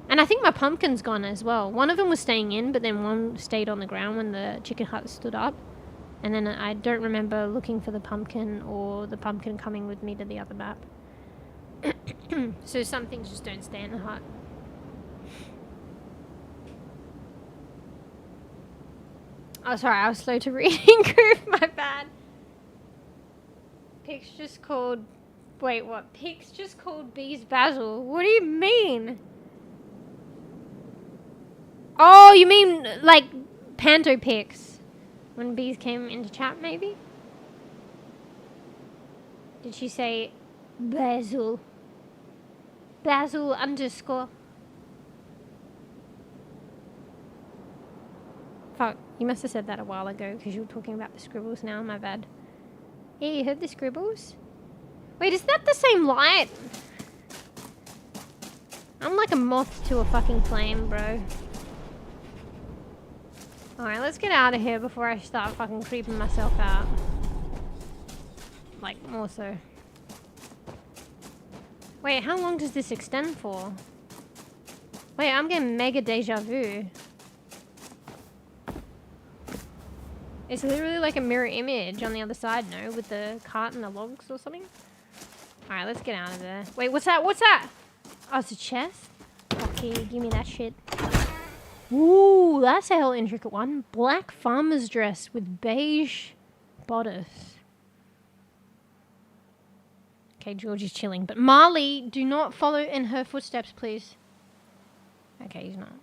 And I think my pumpkin's gone as well. One of them was staying in, but then one stayed on the ground when the chicken hut stood up. And then I don't remember looking for the pumpkin, or the pumpkin coming with me to the other map. So some things just don't stay in the hut. Oh, sorry, I was slow to reading group, my bad. Pix just called... Wait, what? Pix just called bees basil. What do you mean? Oh, you mean, like, panto pics. When bees came into chat, maybe? Did she say basil? Basil _ Fuck, you must have said that a while ago because you were talking about the scribbles now, my bad. Yeah, you heard the scribbles? Wait, is that the same light? I'm like a moth to a fucking flame, bro. Alright, let's get out of here before I start fucking creeping myself out. Like, more so. Wait, how long does this extend for? Wait, I'm getting mega deja vu. It's literally like a mirror image on the other side, no? With the cart and the logs or something? Alright, let's get out of there. Wait, what's that? What's that? Oh, it's a chest? Okay, give me that shit. Ooh, that's a hell intricate one. Black farmer's dress with beige bodice. Okay, George is chilling. But Marley, do not follow in her footsteps, please. Okay, he's not.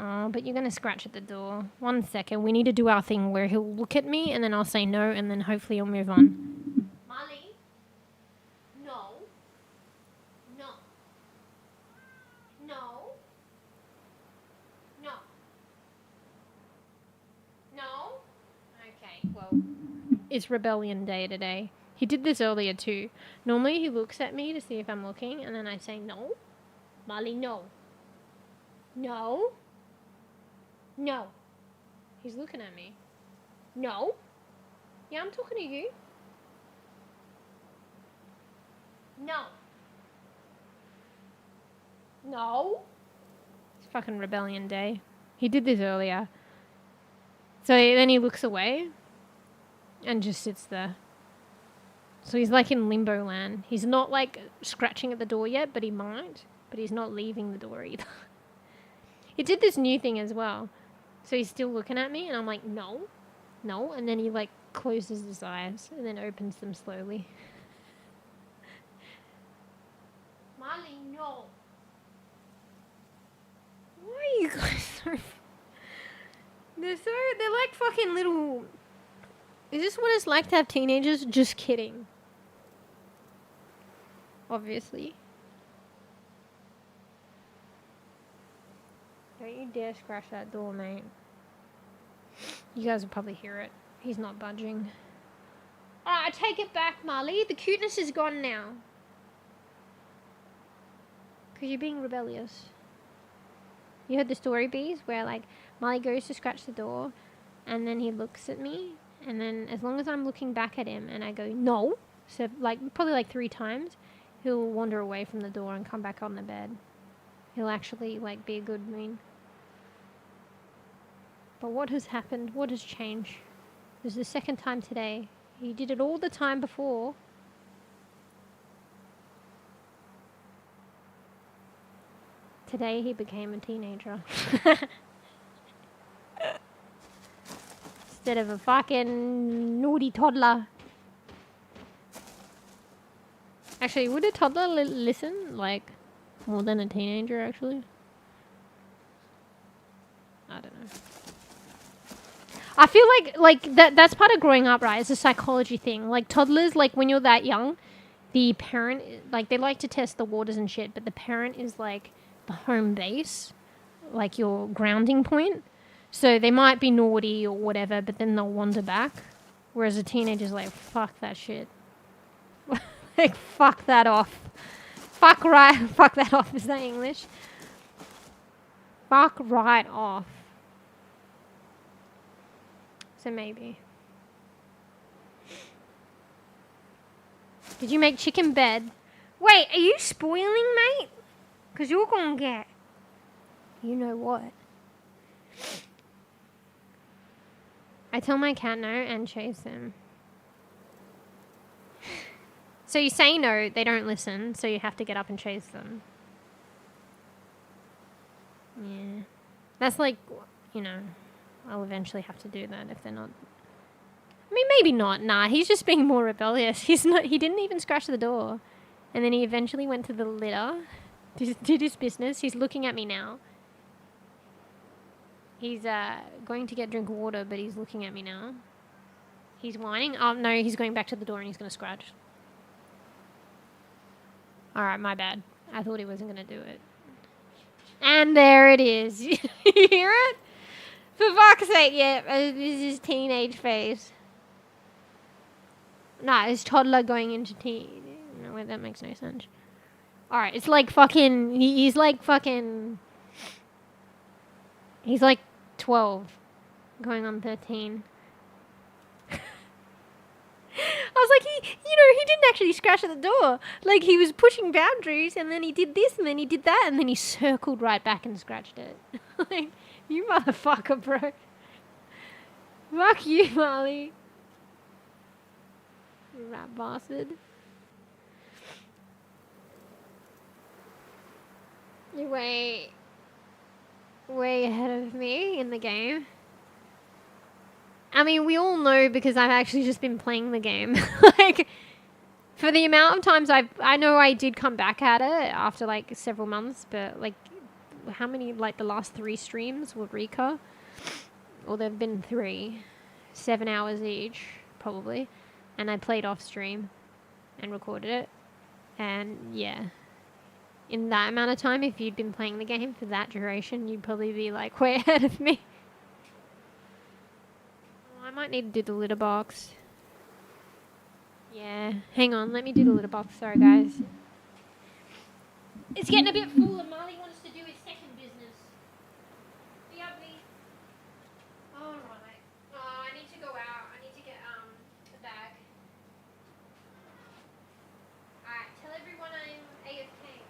Oh, but you're going to scratch at the door. 1 second. We need to do our thing where he'll look at me, and then I'll say no, and then hopefully he'll move on. Marley? No. No. No. No. No? Okay, well, it's rebellion day today. He did this earlier too. Normally he looks at me to see if I'm looking, and then I say no. Marley, no. No. No. He's looking at me. No. Yeah, I'm talking to you. No. No. It's fucking rebellion day. He did this earlier. So then he looks away and just sits there. So he's like in limbo land. He's not like scratching at the door yet, but he might. But he's not leaving the door either. He did this new thing as well. So he's still looking at me and I'm like, no, no. And then he like closes his eyes and then opens them slowly. Molly, no. Why are you guys so... They're like fucking little... Is this what it's like to have teenagers? Just kidding. Obviously. Don't you dare scratch that door, mate. You guys will probably hear it. He's not budging. Alright, I take it back, Marley. The cuteness is gone now. Because you're being rebellious. You heard the story, bees, where like Marley goes to scratch the door and then he looks at me and then as long as I'm looking back at him and I go, no, so like probably like 3 times, he'll wander away from the door and come back on the bed. He'll actually like be a good mean. But what has happened? What has changed? This is the second time today. He did it all the time before. Today he became a teenager. Instead of a fucking naughty toddler. Actually, would a toddler listen, like, more than a teenager, actually? I don't know. I feel like that's part of growing up, right? It's a psychology thing. Like, toddlers, like, when you're that young, the parent, like, they like to test the waters and shit, but the parent is, like, the home base, like, your grounding point. So they might be naughty or whatever, but then they'll wander back. Whereas a teenager's like, fuck that shit. Like, fuck that off. Fuck that off. Is that English? Fuck right off. So maybe. Did you make chicken bed? Wait, are you spoiling, mate? Because you're going to get... You know what? I tell my cat no and chase him. So you say no, they don't listen, so you have to get up and chase them. Yeah. That's like, you know, I'll eventually have to do that if they're not... I mean, maybe not. Nah, he's just being more rebellious. He didn't even scratch the door. And then he eventually went to the litter, did his business. He's looking at me now. He's going to get a drink of water, but he's looking at me now. He's whining. Oh, no, he's going back to the door and he's going to scratch. Alright, my bad. I thought he wasn't going to do it. And there it is. You hear it? For fuck's sake, yeah. This is his teenage phase. Nah, his toddler going into teen. No, wait, that makes no sense. Alright, it's like fucking... He's like fucking... He's like 12. Going on 13. I was like, he didn't actually scratch at the door. Like, he was pushing boundaries, and then he did this, and then he did that, and then he circled right back and scratched it. Like, you motherfucker, bro. Fuck you, Molly. You rat bastard. You're way ahead of me in the game. I mean, we all know because I've actually just been playing the game. Like, for the amount of times I know I did come back at it after, like, several months, but, like, how many, like, the last 3 streams were REKA? Or there have been 3. 7 hours each, probably. And I played off stream and recorded it. And, yeah. In that amount of time, if you'd been playing the game for that duration, you'd probably be, like, way ahead of me. I might need to do the litter box. Yeah, hang on, let me do the litter box. Sorry, guys. It's getting a bit full and Marley wants to do his second business. Be ugly. Alright. Oh, I need to go out. I need to get the bag. Alright, tell everyone I'm AFK.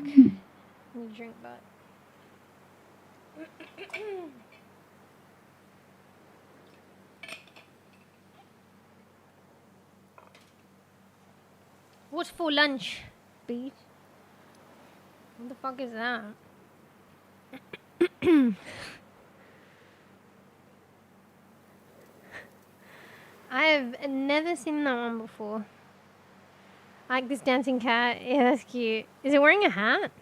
back. I need a drink, but... What's for lunch, bitch? What the fuck is that? I've never seen that one before. I like this dancing cat. Yeah, that's cute. Is it wearing a hat?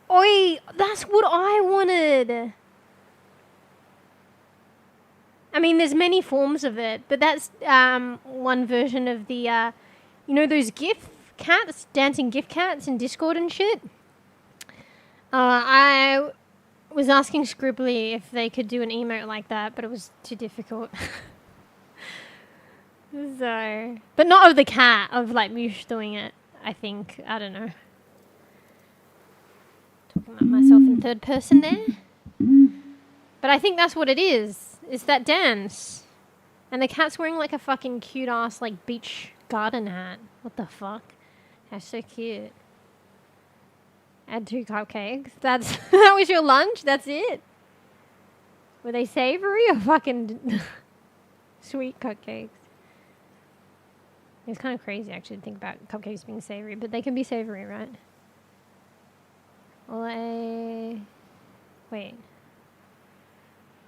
Oi, that's what I wanted. I mean, there's many forms of it, but that's one version of the, you know those GIF cats, dancing GIF cats in Discord and shit? I was asking Scribbly if they could do an emote like that, but it was too difficult. So, but not of the cat, of like mewsh doing it, I think. I don't know. Talking about myself in third person there. But I think that's what it is. It's that dance. And the cat's wearing like a fucking cute ass like beach garden hat. What the fuck? That's so cute. Add 2 cupcakes. That was your lunch? That's it? Were they savory or fucking sweet cupcakes? It's kind of crazy actually to think about cupcakes being savory, but they can be savory, right? Wait.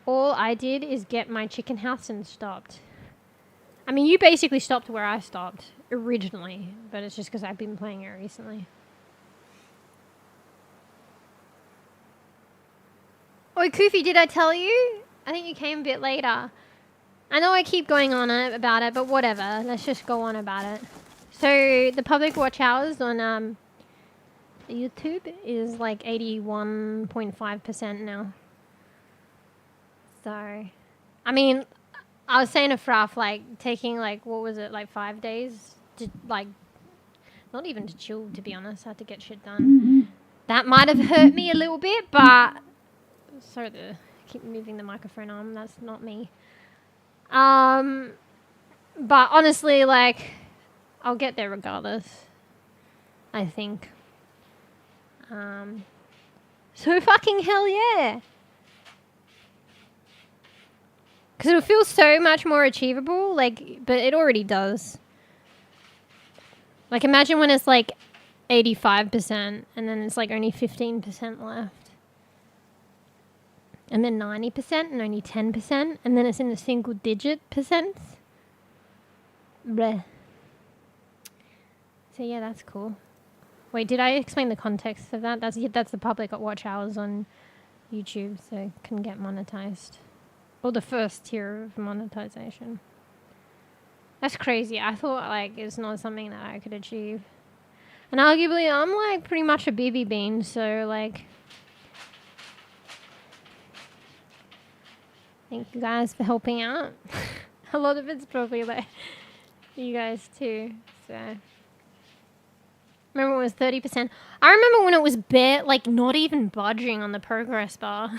All I did is get my chicken house and stopped. I mean, you basically stopped where I stopped originally, but it's just because I've been playing it recently. Oi, Koofy, did I tell you? I think you came a bit later. I know I keep going on about it, but whatever. Let's just go on about it. So, the public watch hours on YouTube is like 81.5% now. So, I mean, I was saying to Fraff, like, taking, like, what was it, like 5 days to, like, not even to chill, to be honest. I had to get shit done. That might have hurt me a little bit, but... Sorry to keep moving the microphone arm. That's not me. But honestly, like, I'll get there regardless. I think. So fucking hell yeah. Because it'll feel so much more achievable, like, but it already does. Like, imagine when it's like 85% and then it's like only 15% left. And then 90% and only 10%. And then it's in the single digit percent. Bleh. So yeah, that's cool. Wait, did I explain the context of that? That's the public watch hours on YouTube, so it can get monetized. Or the first tier of monetization. That's crazy. I thought like it's not something that I could achieve. And arguably I'm like pretty much a bEbE bean, so like... Thank you guys for helping out. A lot of it's probably like you guys too. So remember when it was 30%? I remember when it was like not even budging on the progress bar.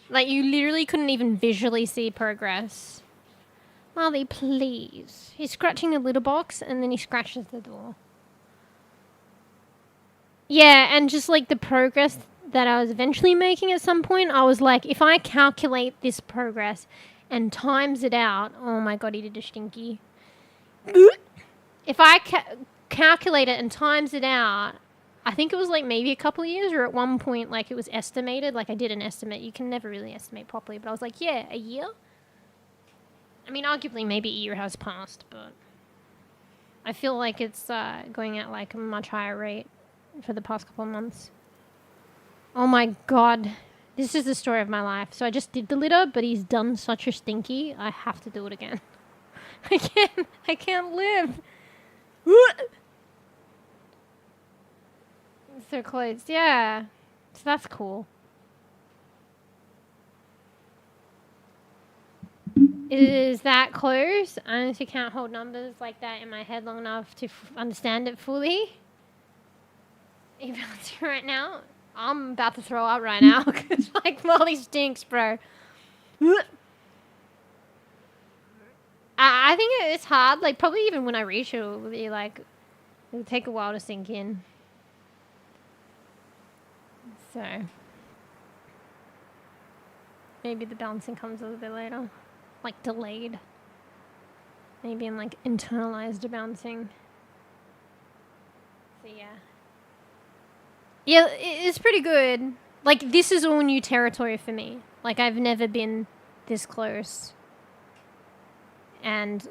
like you literally couldn't even visually see progress. Marley, please. He's scratching the litter box and then he scratches the door. Yeah, and just like the progress that I was eventually making at some point, I was like, if I calculate this progress and times it out, oh my god, he did a stinky. If I calculate it and times it out, I think it was like maybe a couple of years, or at one point like it was estimated, like I did an estimate. You can never really estimate properly, but I was like, yeah, a year? I mean, arguably maybe a year has passed, but I feel like it's going at like a much higher rate for the past couple of months. Oh my god. This is the story of my life. So I just did the litter, but he's done such a stinky. I have to do it again. I can't live. It's so close. Yeah. So that's cool. Is that close? I honestly can't hold numbers like that in my head long enough to understand it fully. Even right now. I'm about to throw up right now because like Molly stinks, bro. I think it's hard. Like, probably even when I reach it, it'll be like, it'll take a while to sink in. So, maybe the bouncing comes a little bit later. Like, delayed. Maybe in, like, internalized bouncing. So, yeah. Yeah, it's pretty good. Like, this is all new territory for me. Like, I've never been this close. And,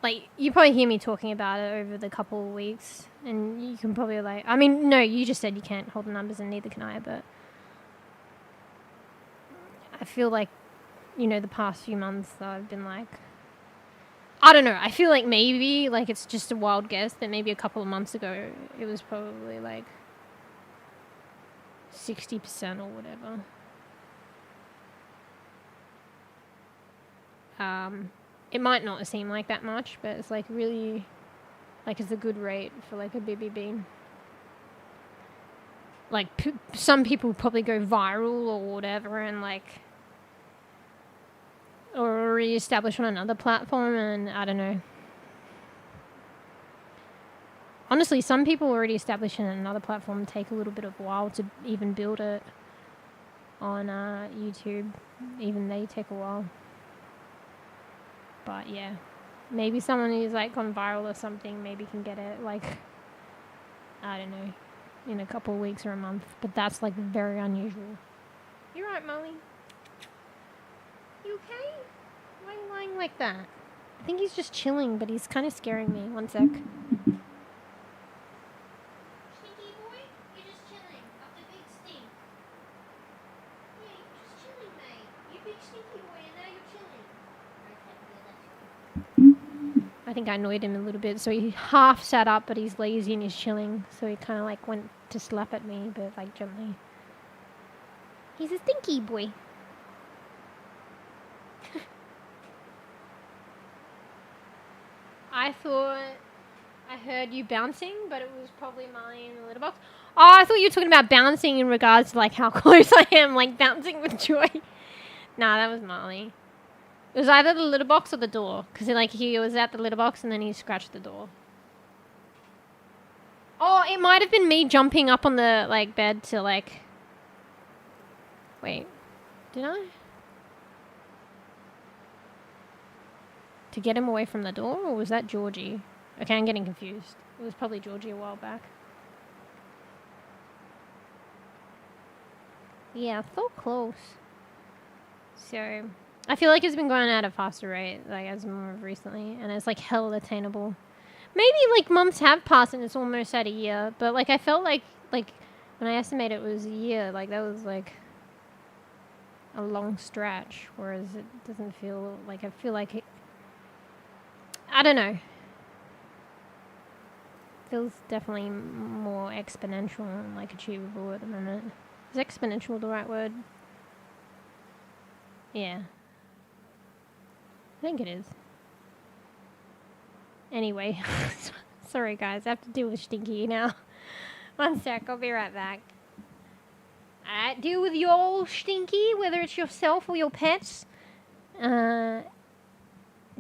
like, you probably hear me talking about it over the couple of weeks. And you can probably, like... I mean, no, you just said you can't hold the numbers and neither can I, but... I feel like, you know, the past few months I've been, like... I don't know. I feel like maybe, like, it's just a wild guess that maybe a couple of months ago it was probably, like... 60% or whatever. It might not seem like that much, but it's like really, like it's a good rate for like a bEbE. Like some people probably go viral or whatever and like, or re-establish on another platform, and I don't know. Honestly, some people already established in another platform take a little bit of a while to even build it on YouTube. Even they take a while. But yeah, maybe someone who's like gone viral or something maybe can get it like, I don't know, in a couple of weeks or a month. But that's like very unusual. You right, Molly? You okay? Why are you lying like that? I think he's just chilling, but he's kind of scaring me. One sec. I think I annoyed him a little bit, so he half sat up, but he's lazy and he's chilling, so he kind of like went to slap at me, but like gently. He's a stinky boy. I thought I heard you bouncing, but it was probably Molly in the litter box. Oh, I thought you were talking about bouncing in regards to like how close I am, like bouncing with joy. Nah, that was Molly. It was either the litter box or the door, because like he was at the litter box and then he scratched the door. Oh, it might have been me jumping up on the like bed to like... Wait, did I? To get him away from the door, or was that Georgie? Okay, I'm getting confused. It was probably Georgie a while back. Yeah, so close. So... I feel like it's been going at a faster rate, like as more of recently, and it's like hell attainable. Maybe like months have passed and it's almost at a year, but like I felt like when I estimated it was a year, like that was like a long stretch, whereas it doesn't feel like, I feel like it, I don't know. Feels definitely more exponential and like achievable at the moment. Is exponential the right word? Yeah. I think it is. Anyway, sorry guys, I have to deal with Stinky now. One sec, I'll be right back. Alright, deal with your Stinky, whether it's yourself or your pets. Get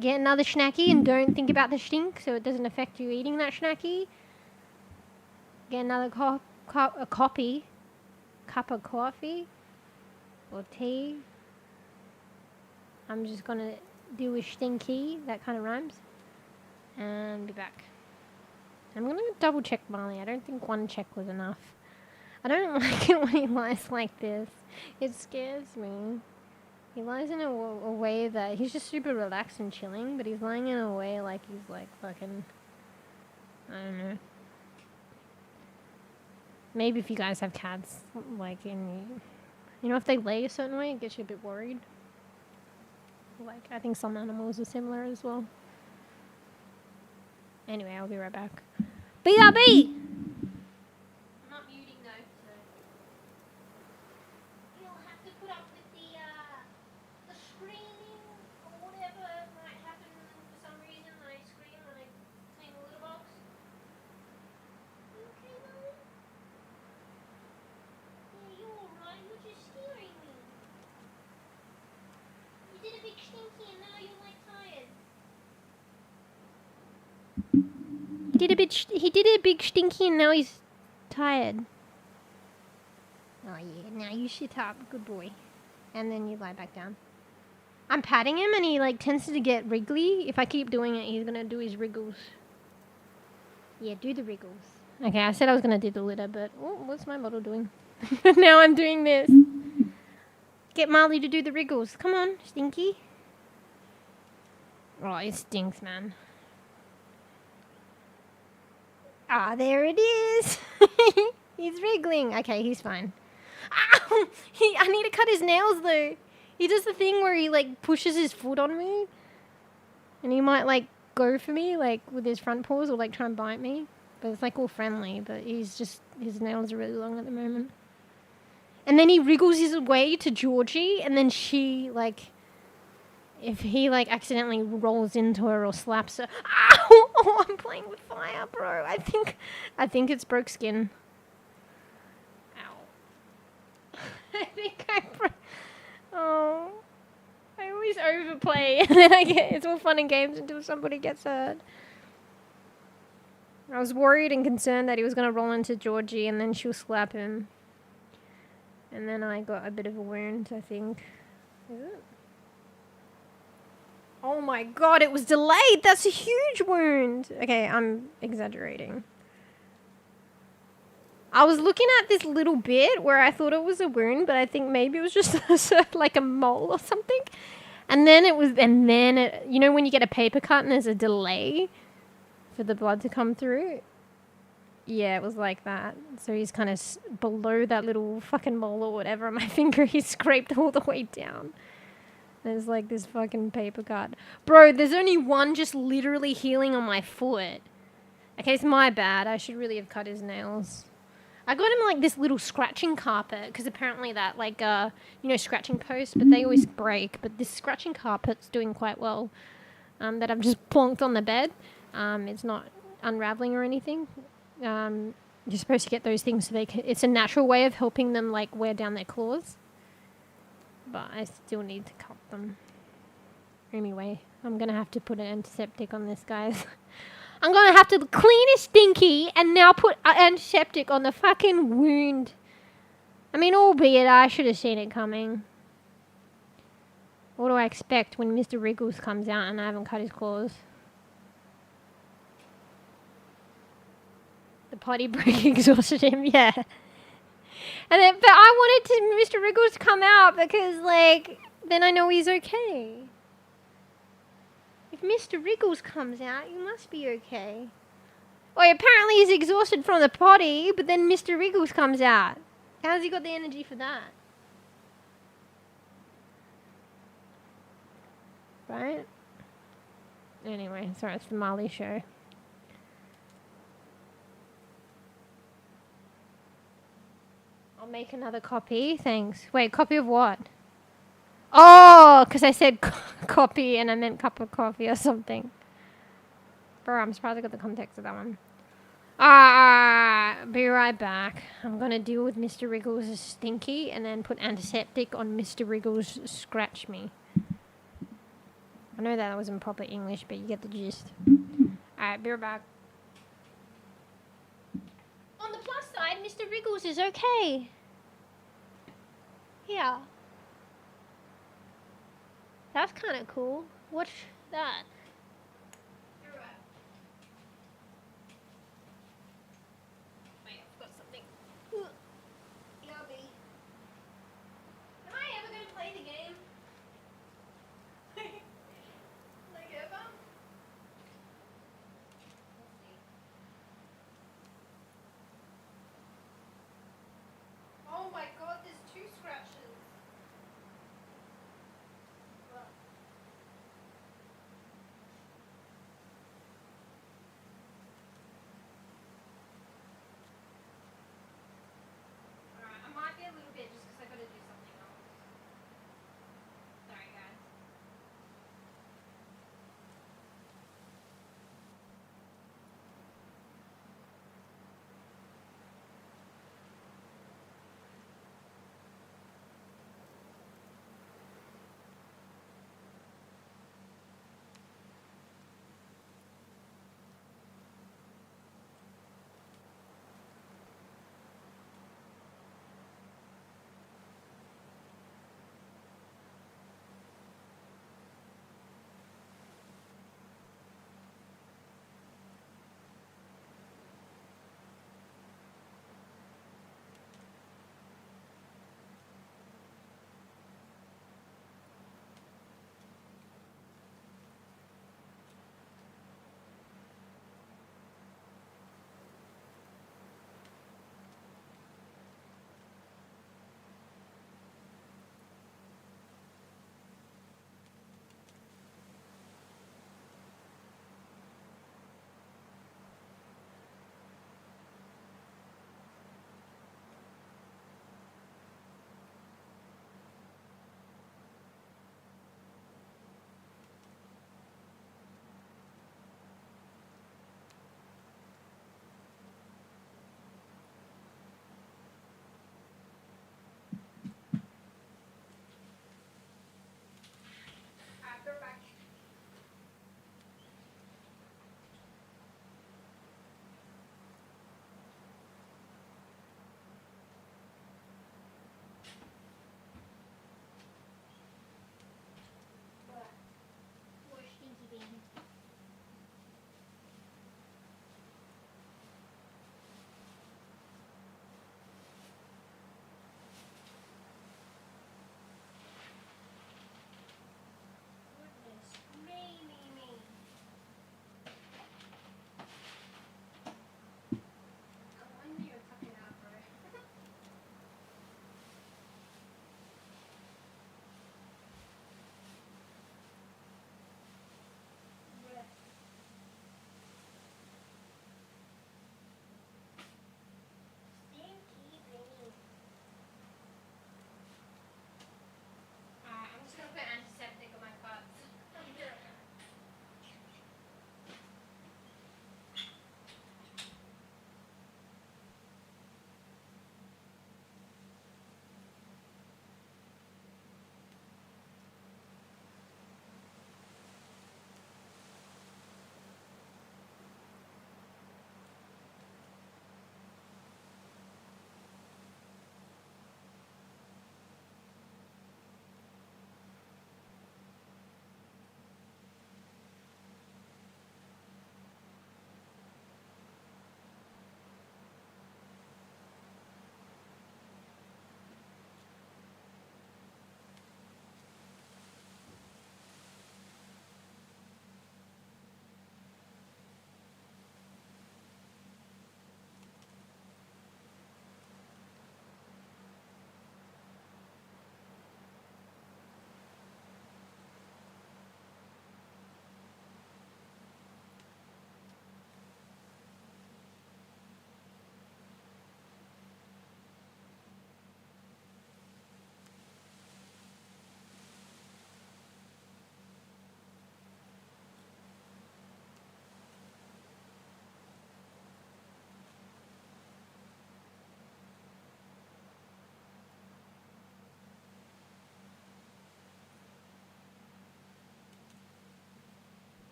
another snacky and don't think about the stink so it doesn't affect you eating that snacky. Get another cup of coffee or tea. I'm just gonna do a stinky, that kind of rhymes, and be back. I'm gonna double check Molly. I don't think one check was enough. I don't like it when he lies like this. It scares me. He lies in a way that he's just super relaxed and chilling, but he's lying in a way like he's like fucking, I don't know. Maybe if you guys have cats, like in, you know, if they lay a certain way, it gets you a bit worried. Like, I think some animals are similar as well. Anyway, I'll be right back. bEbE! I'm not muting though, so... You'll have to put up with the screaming or whatever might happen for some reason when I scream when I clean the litter box. You okay, Molly? Yeah, you're alright. You're just scaring me. You did a big stinky and now you're like tired. did a big stinky and now he's tired. Oh yeah, now you sit up, good boy. And then you lie back down. I'm patting him and he like tends to get wriggly. If I keep doing it, he's gonna do his wriggles. Yeah, do the wriggles. Okay, I said I was gonna do the litter, but what's my model doing? Now I'm doing this. Get Marley to do the wriggles. Come on, Stinky. Oh, it stinks, man. Ah, there it is. He's wriggling. Okay, he's fine. Ow! I need to cut his nails, though. He does the thing where he, like, pushes his foot on me. And he might, like, go for me, like, with his front paws or, like, try and bite me. But it's, like, all friendly. But he's just... His nails are really long at the moment. And then he wriggles his way to Georgie. And then she, like... If he, like, accidentally rolls into her or slaps her... Ow! Oh, I'm playing with fire, bro. I think it's broke skin. Ow. I think I broke... Oh. I always overplay. And then it's all fun and games until somebody gets hurt. I was worried and concerned that he was going to roll into Georgie and then she'll slap him. And then I got a bit of a wound, I think. Is it? Oh my god, it was delayed! That's a huge wound! Okay, I'm exaggerating. I was looking at this little bit where I thought it was a wound, but I think maybe it was just like a mole or something. And then you know when you get a paper cut and there's a delay for the blood to come through? Yeah, it was like that. So he's kind of below that little fucking mole or whatever on my finger. He's scraped all the way down. There's like this fucking paper cut. Bro, there's only one just literally healing on my foot. Okay, it's my bad. I should really have cut his nails. I got him like this little scratching carpet because apparently that like, you know, scratching post, but they always break. But this scratching carpet's doing quite well. That I've just plonked on the bed. It's not unraveling or anything. You're supposed to get those things so it's a natural way of helping them like wear down their claws. But I still need to cut them. Anyway, I'm going to have to put an antiseptic on this, guys. I'm going to have to clean his stinky and now put an antiseptic on the fucking wound. I mean, albeit I should have seen it coming. What do I expect when Mr. Wriggles comes out and I haven't cut his claws? The potty break exhausted him, yeah. And then, but I wanted Mr. Wriggles to come out because, like, then I know he's okay. If Mr. Wriggles comes out, you must be okay. Well, apparently he's exhausted from the potty, but then Mr. Wriggles comes out. How's he got the energy for that? Right? Anyway, sorry, it's the Marley show. I'll make another copy. Thanks. Wait, copy of what? Oh, because I said copy and I meant cup of coffee or something. Bro, I'm surprised I got the context of that one. Be right back. I'm going to deal with Mr. Wriggles' stinky and then put antiseptic on Mr. Wriggles' scratch me. I know that wasn't proper English, but you get the gist. Alright, be right back. On the plus side, Mr. Wriggles is okay. Yeah. That's kind of cool. Watch that. You're right. Wait, I've got something. Yummy. Am I ever going to play the game? Like ever? Oh my god, there's 2 scratches.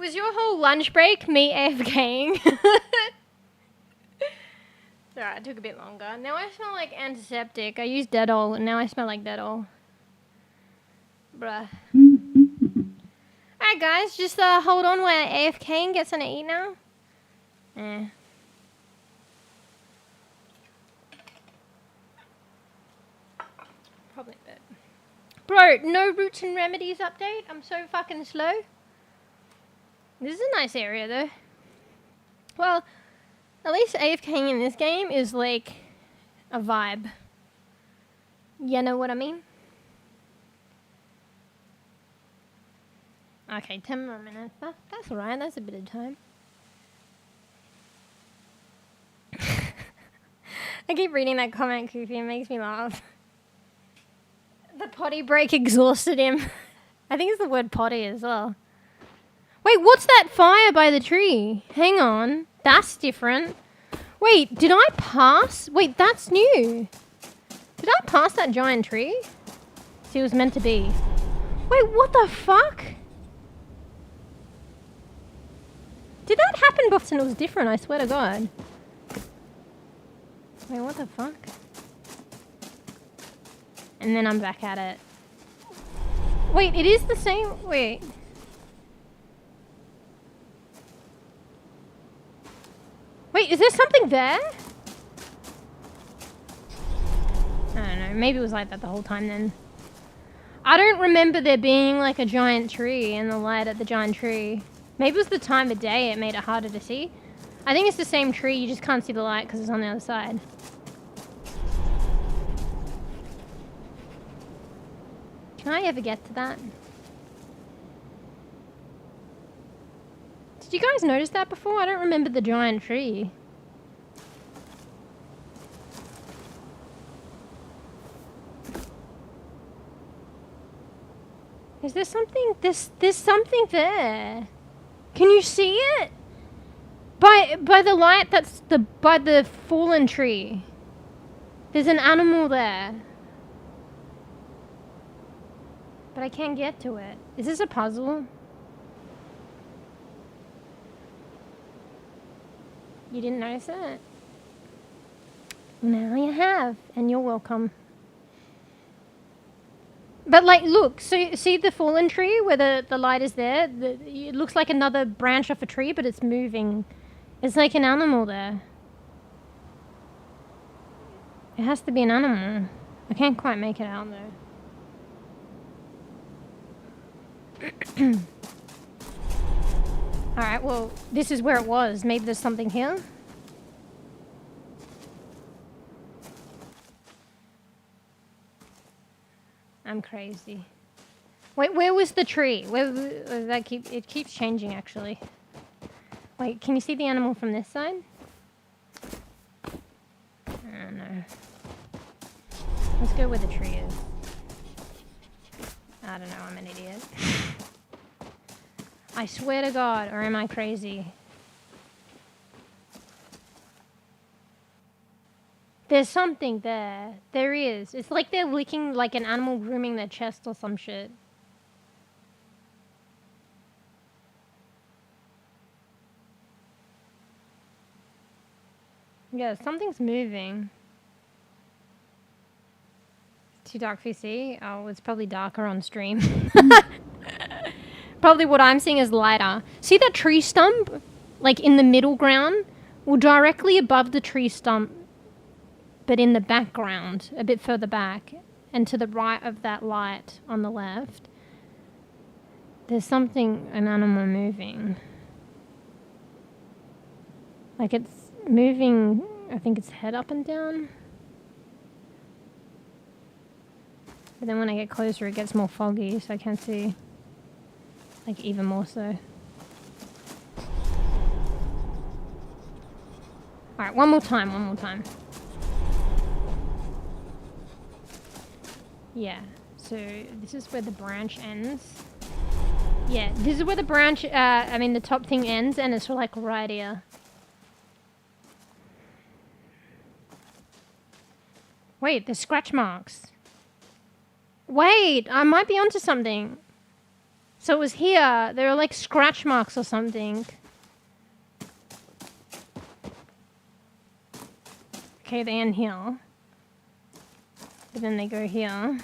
was your whole lunch break me AFKing? Alright, it took a bit longer. Now I smell like antiseptic. I used Dettol and now I smell like Dettol. Bruh. Alright guys, just hold on while I AFK and get something to eat now. Probably a bit. Bro, no roots and remedies update? I'm so fucking slow. This is a nice area though. Well, at least AFKing in this game is like a vibe. You know what I mean? Okay, 10 more minutes. That's alright, that's a bit of time. I keep reading that comment, Koofy, it makes me laugh. The potty break exhausted him. I think it's the word potty as well. Wait, what's that fire by the tree? Hang on, that's different. Wait, did I pass? Wait, that's new. Did I pass that giant tree? See, it was meant to be. Wait, what the fuck? Did that happen before? It was different, I swear to God. Wait, what the fuck? And then I'm back at it. Wait, it is the same. Wait. Wait, is there something there? I don't know. Maybe it was like that the whole time then. I don't remember there being like a giant tree and the light at the giant tree. Maybe it was the time of day it made it harder to see. I think it's the same tree, you just can't see the light because it's on the other side. Can I ever get to that? Did you guys notice that before? I don't remember the giant tree. Is there something? There's something there. Can you see it? By the light that's by the fallen tree. There's an animal there. But I can't get to it. Is this a puzzle? You didn't notice it? Now you have, and you're welcome. But like, look, so see the fallen tree where the light is there? It looks like another branch off a tree, but it's moving. It's like an animal there. It has to be an animal. I can't quite make it out though. Alright, well, this is where it was. Maybe there's something here? I'm crazy. Wait, where was the tree? Where that it keeps changing actually. Wait, can you see the animal from this side? I don't know. Let's go where the tree is. I don't know, I'm an idiot. I swear to God, or am I crazy? There's something there. There is. It's like they're licking like an animal grooming their chest or some shit. Yeah, something's moving. Too dark for you to see? Oh, it's probably darker on stream. Probably what I'm seeing is lighter. See that tree stump? Like in the middle ground? Well, directly above the tree stump, but in the background, a bit further back, and to the right of that light on the left, there's something, an animal moving. Like it's moving, I think its head up and down. But then when I get closer, it gets more foggy, so I can't see. Like, even more so. Alright, one more time. Yeah, so this is where the branch ends. Yeah, this is where the branch, the top thing ends, and it's like right here. Wait, there's scratch marks. Wait, I might be onto something. So it was here. There are like scratch marks or something. Okay, they end here. But then they go here.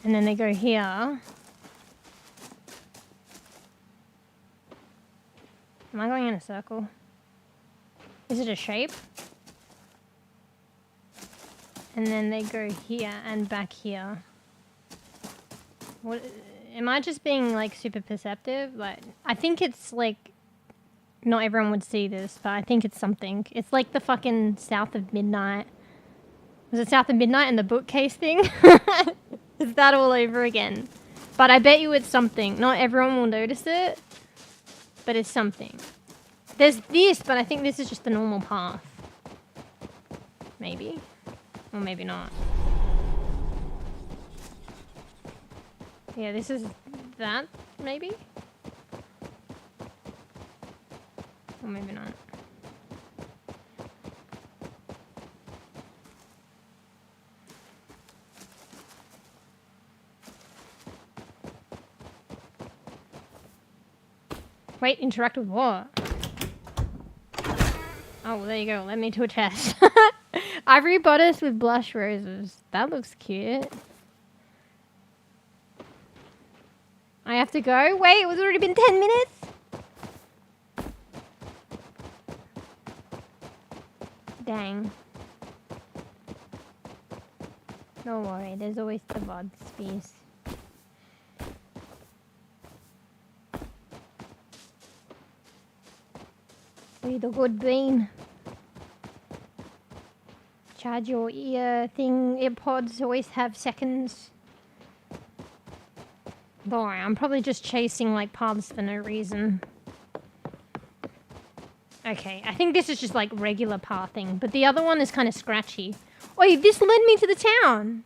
And then they go here. Am I going in a circle? Is it a shape? And then they go here and back here. What? Am I just being like super perceptive? Like, I think it's like, not everyone would see this, but I think it's something. It's like the fucking South of Midnight. Was it South of Midnight and the bookcase thing? It's that all over again. But I bet you it's something. Not everyone will notice it, but it's something. There's this, but I think this is just the normal path. Maybe. Or maybe not. Yeah, this is that, maybe? Or maybe not. Wait, interact with what? Oh, well, there you go. Let me to a chest. Ivory bodice with blush roses. That looks cute. I have to go? Wait, it was already been 10 minutes? Dang. Don't worry, there's always the VOD space. Be the good bean. Charge your earpods always have seconds. Don't worry, I'm probably just chasing like paths for no reason. Okay, I think this is just like regular pathing, but the other one is kind of scratchy. Oh, this led me to the town.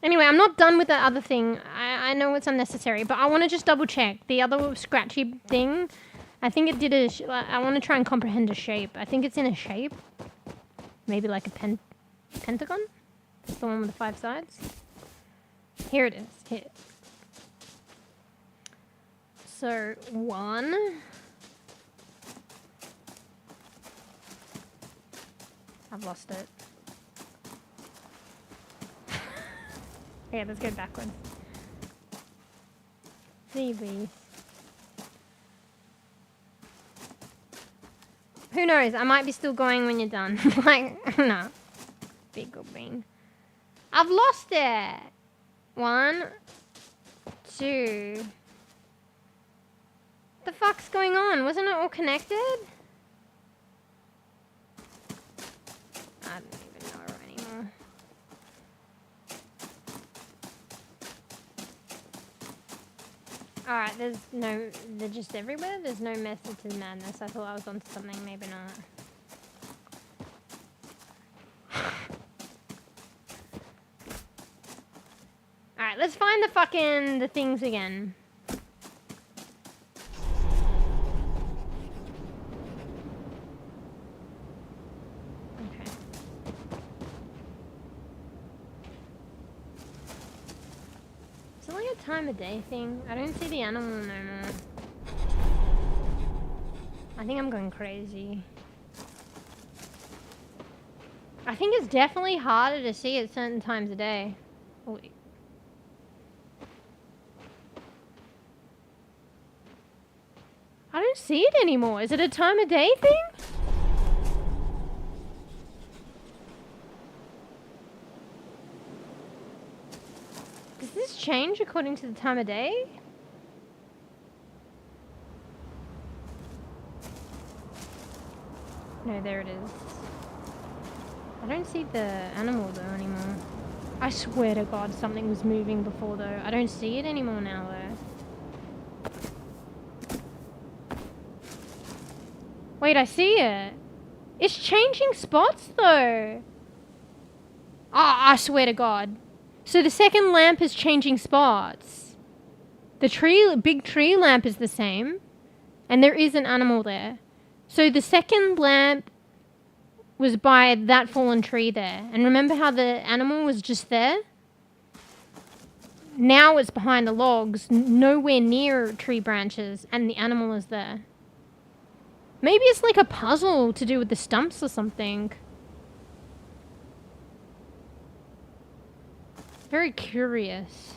Anyway, I'm not done with the other thing. I know it's unnecessary, but I want to just double check. The other scratchy thing, I think it did I want to try and comprehend a shape. I think it's in a shape. Maybe like a pentagon? It's the one with the 5 sides. Here it is. Here. So, 1. I've lost it. Okay, let's go backwards. CVs. Who knows? I might be still going when you're done. Like, no. Big good bean. I've lost it. 1, 2. The fuck's going on? Wasn't it all connected? I don't even know anymore. Alright, they're just everywhere? There's no method to the madness. I thought I was onto something, maybe not. Alright, let's find the things again. Okay. Is it like a time of day thing? I don't see the animal no more. I think I'm going crazy. I think it's definitely harder to see at certain times of day. Oh, wait. I don't see it anymore. Is it a time of day thing? Does this change according to the time of day? No, there it is. I don't see the animal though anymore. I swear to God something was moving before though. I don't see it anymore now though. Wait, I see it. It's changing spots though. Ah, I swear to God. So the second lamp is changing spots. The big tree lamp is the same. And there is an animal there. So the second lamp was by that fallen tree there. And remember how the animal was just there? now it's behind the logs, nowhere near tree branches, and the animal is there. Maybe it's like a puzzle to do with the stumps or something. Very curious.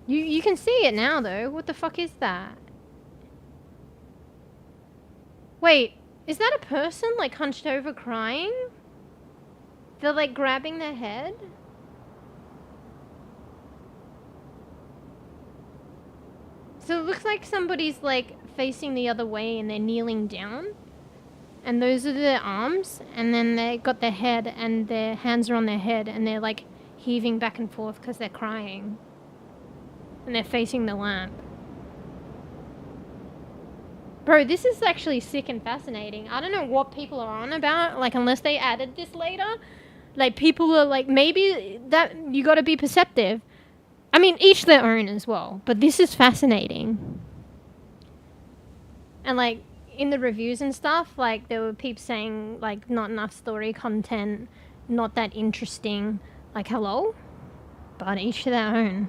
You can see it now though. What the fuck is that? Wait, is that a person like hunched over crying? They're like grabbing their head? So it looks like somebody's like facing the other way and they're kneeling down. And those are their arms, and then they got their head and their hands are on their head and they're like heaving back and forth because they're crying. And they're facing the lamp. Bro, this is actually sick and fascinating. I don't know what people are on about, like unless they added this later. Like people are like, maybe that you gotta be perceptive. I mean, each their own as well, but this is fascinating. And like, in the reviews and stuff, like there were people saying like not enough story content, not that interesting, like hello? But each to their own.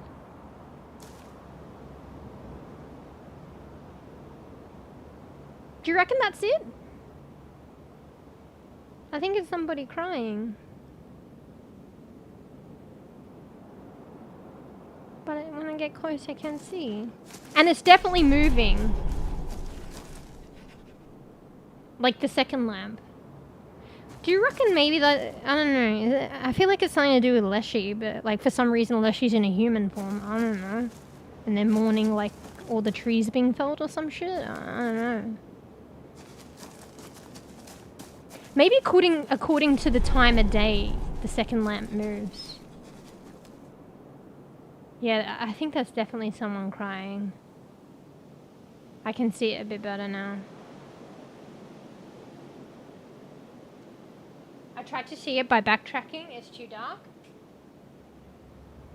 Do you reckon that's it? I think it's somebody crying. But when I get close I can see. And it's definitely moving. Like the second lamp. Do you reckon maybe that... I don't know. I feel like it's something to do with Leshy, but like for some reason Leshy's in a human form. I don't know. And they're mourning like all the trees being felled or some shit. I don't know. Maybe according to the time of day, the second lamp moves. Yeah, I think that's definitely someone crying. I can see it a bit better now. I tried to see it by backtracking. It's too dark.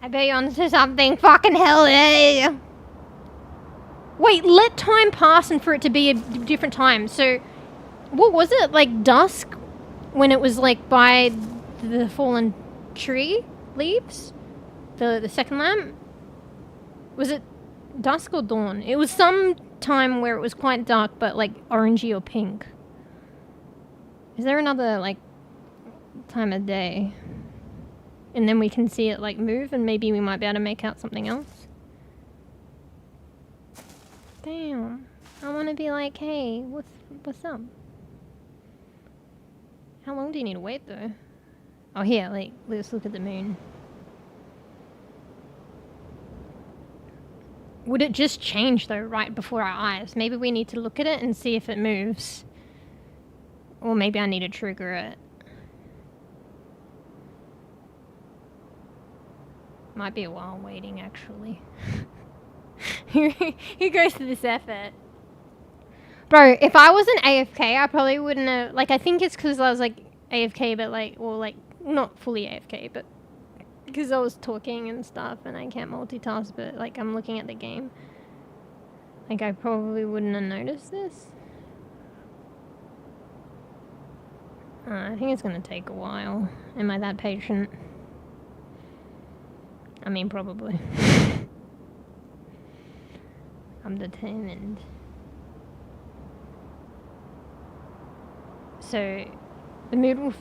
I bet you're onto something. Fucking hell. Wait, let time pass and for it to be a different time. So, what was it? Like dusk when it was like by the fallen tree leaves? The second lamp? Was it dusk or dawn? It was some time where it was quite dark but like orangey or pink. Is there another like time of day? And then we can see it like move and maybe we might be able to make out something else. Damn. I want to be like, hey, what's up? How long do you need to wait though? Oh here, like, let's look at the moon. Would it just change though right before our eyes? Maybe we need to look at it and see if it moves. Or maybe I need to trigger it. Might be a while waiting actually. Who goes to this effort? Bro, if I wasn't AFK, I probably wouldn't have... Like, I think it's because I was, like, AFK, but, like... Or, like, not fully AFK, but... Because I was talking and stuff, and I can't multitask, but, like, I'm looking at the game. Like, I probably wouldn't have noticed this. I think it's gonna take a while. Am I that patient? I mean, probably. I'm determined. So, the mood will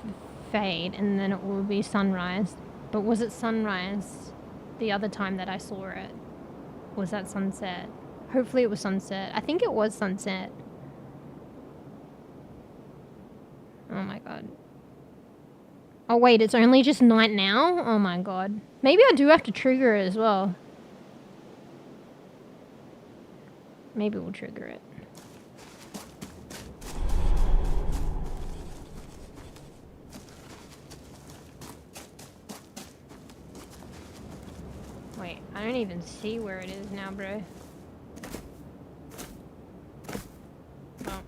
fade and then it will be sunrise. But was it sunrise the other time that I saw it? Was that sunset? Hopefully it was sunset. I think it was sunset. Oh my god. Oh wait, it's only just night now? Oh my god. Maybe I do have to trigger it as well. Maybe we'll trigger it. Wait, I don't even see where it is now, bro. Oh.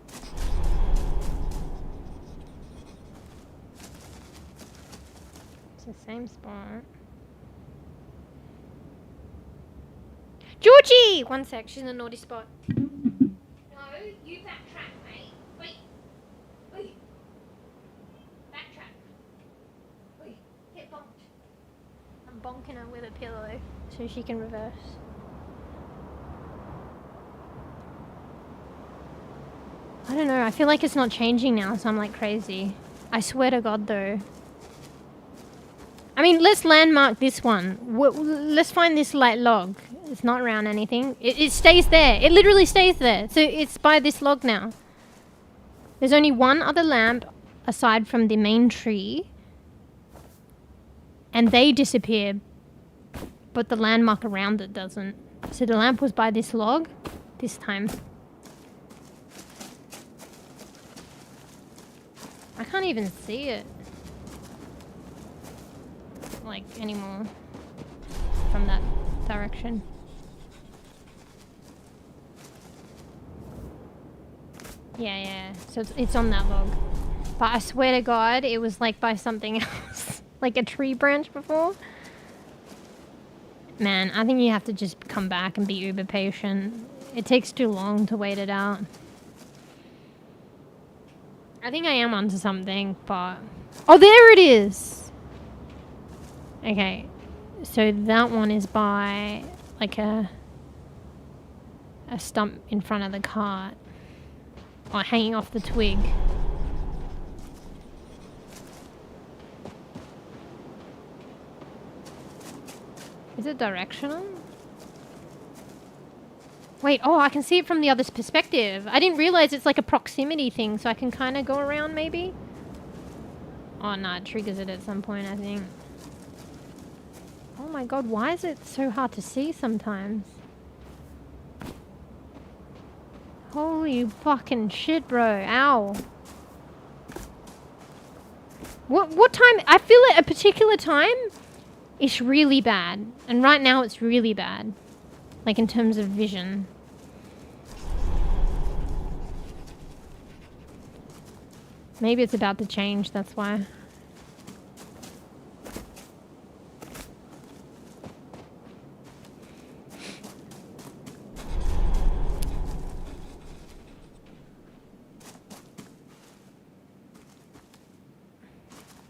It's the same spot. Georgie! One sec, she's in a naughty spot. No, you backtrack, mate. Wait. Wait. Backtrack. Wait. Get bonked. I'm bonking her with a pillow so she can reverse. I don't know, I feel like it's not changing now, so I'm like crazy. I swear to God though. I mean, let's landmark this one. Let's find this light log. It's not around anything. It stays there. It literally stays there. So it's by this log now. There's only one other lamp aside from the main tree. And they disappear. But the landmark around it doesn't. So the lamp was by this log this time. I can't even see it. Like, anymore. From that direction. Yeah. So it's on that log. But I swear to God, it was like by something else. Like a tree branch before. Man, I think you have to just come back and be uber patient. It takes too long to wait it out. I think I am onto something, but... Oh, there it is! Okay. So that one is by, like a stump in front of the cart. Or hanging off the twig. Is it directional? Wait, oh, I can see it from the other's perspective. I didn't realize it's like a proximity thing, so I can kind of go around maybe? Oh, no, it triggers it at some point, I think. Oh my God, why is it so hard to see sometimes? Holy fucking shit, bro. Ow. What time? I feel at a particular time, it's really bad. And right now it's really bad. Like in terms of vision. Maybe it's about to change, that's why.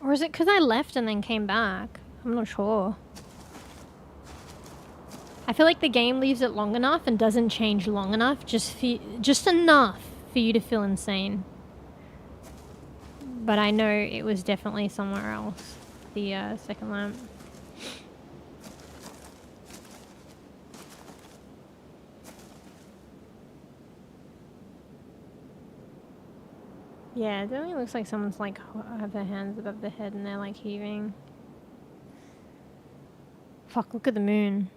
Or is it because I left and then came back? I'm not sure. I feel like the game leaves it long enough and doesn't change long enough, just enough for you to feel insane. But I know it was definitely somewhere else, the second lamp. Yeah, it definitely looks like someone's like have their hands above their head and they're like heaving. Fuck, look at the moon.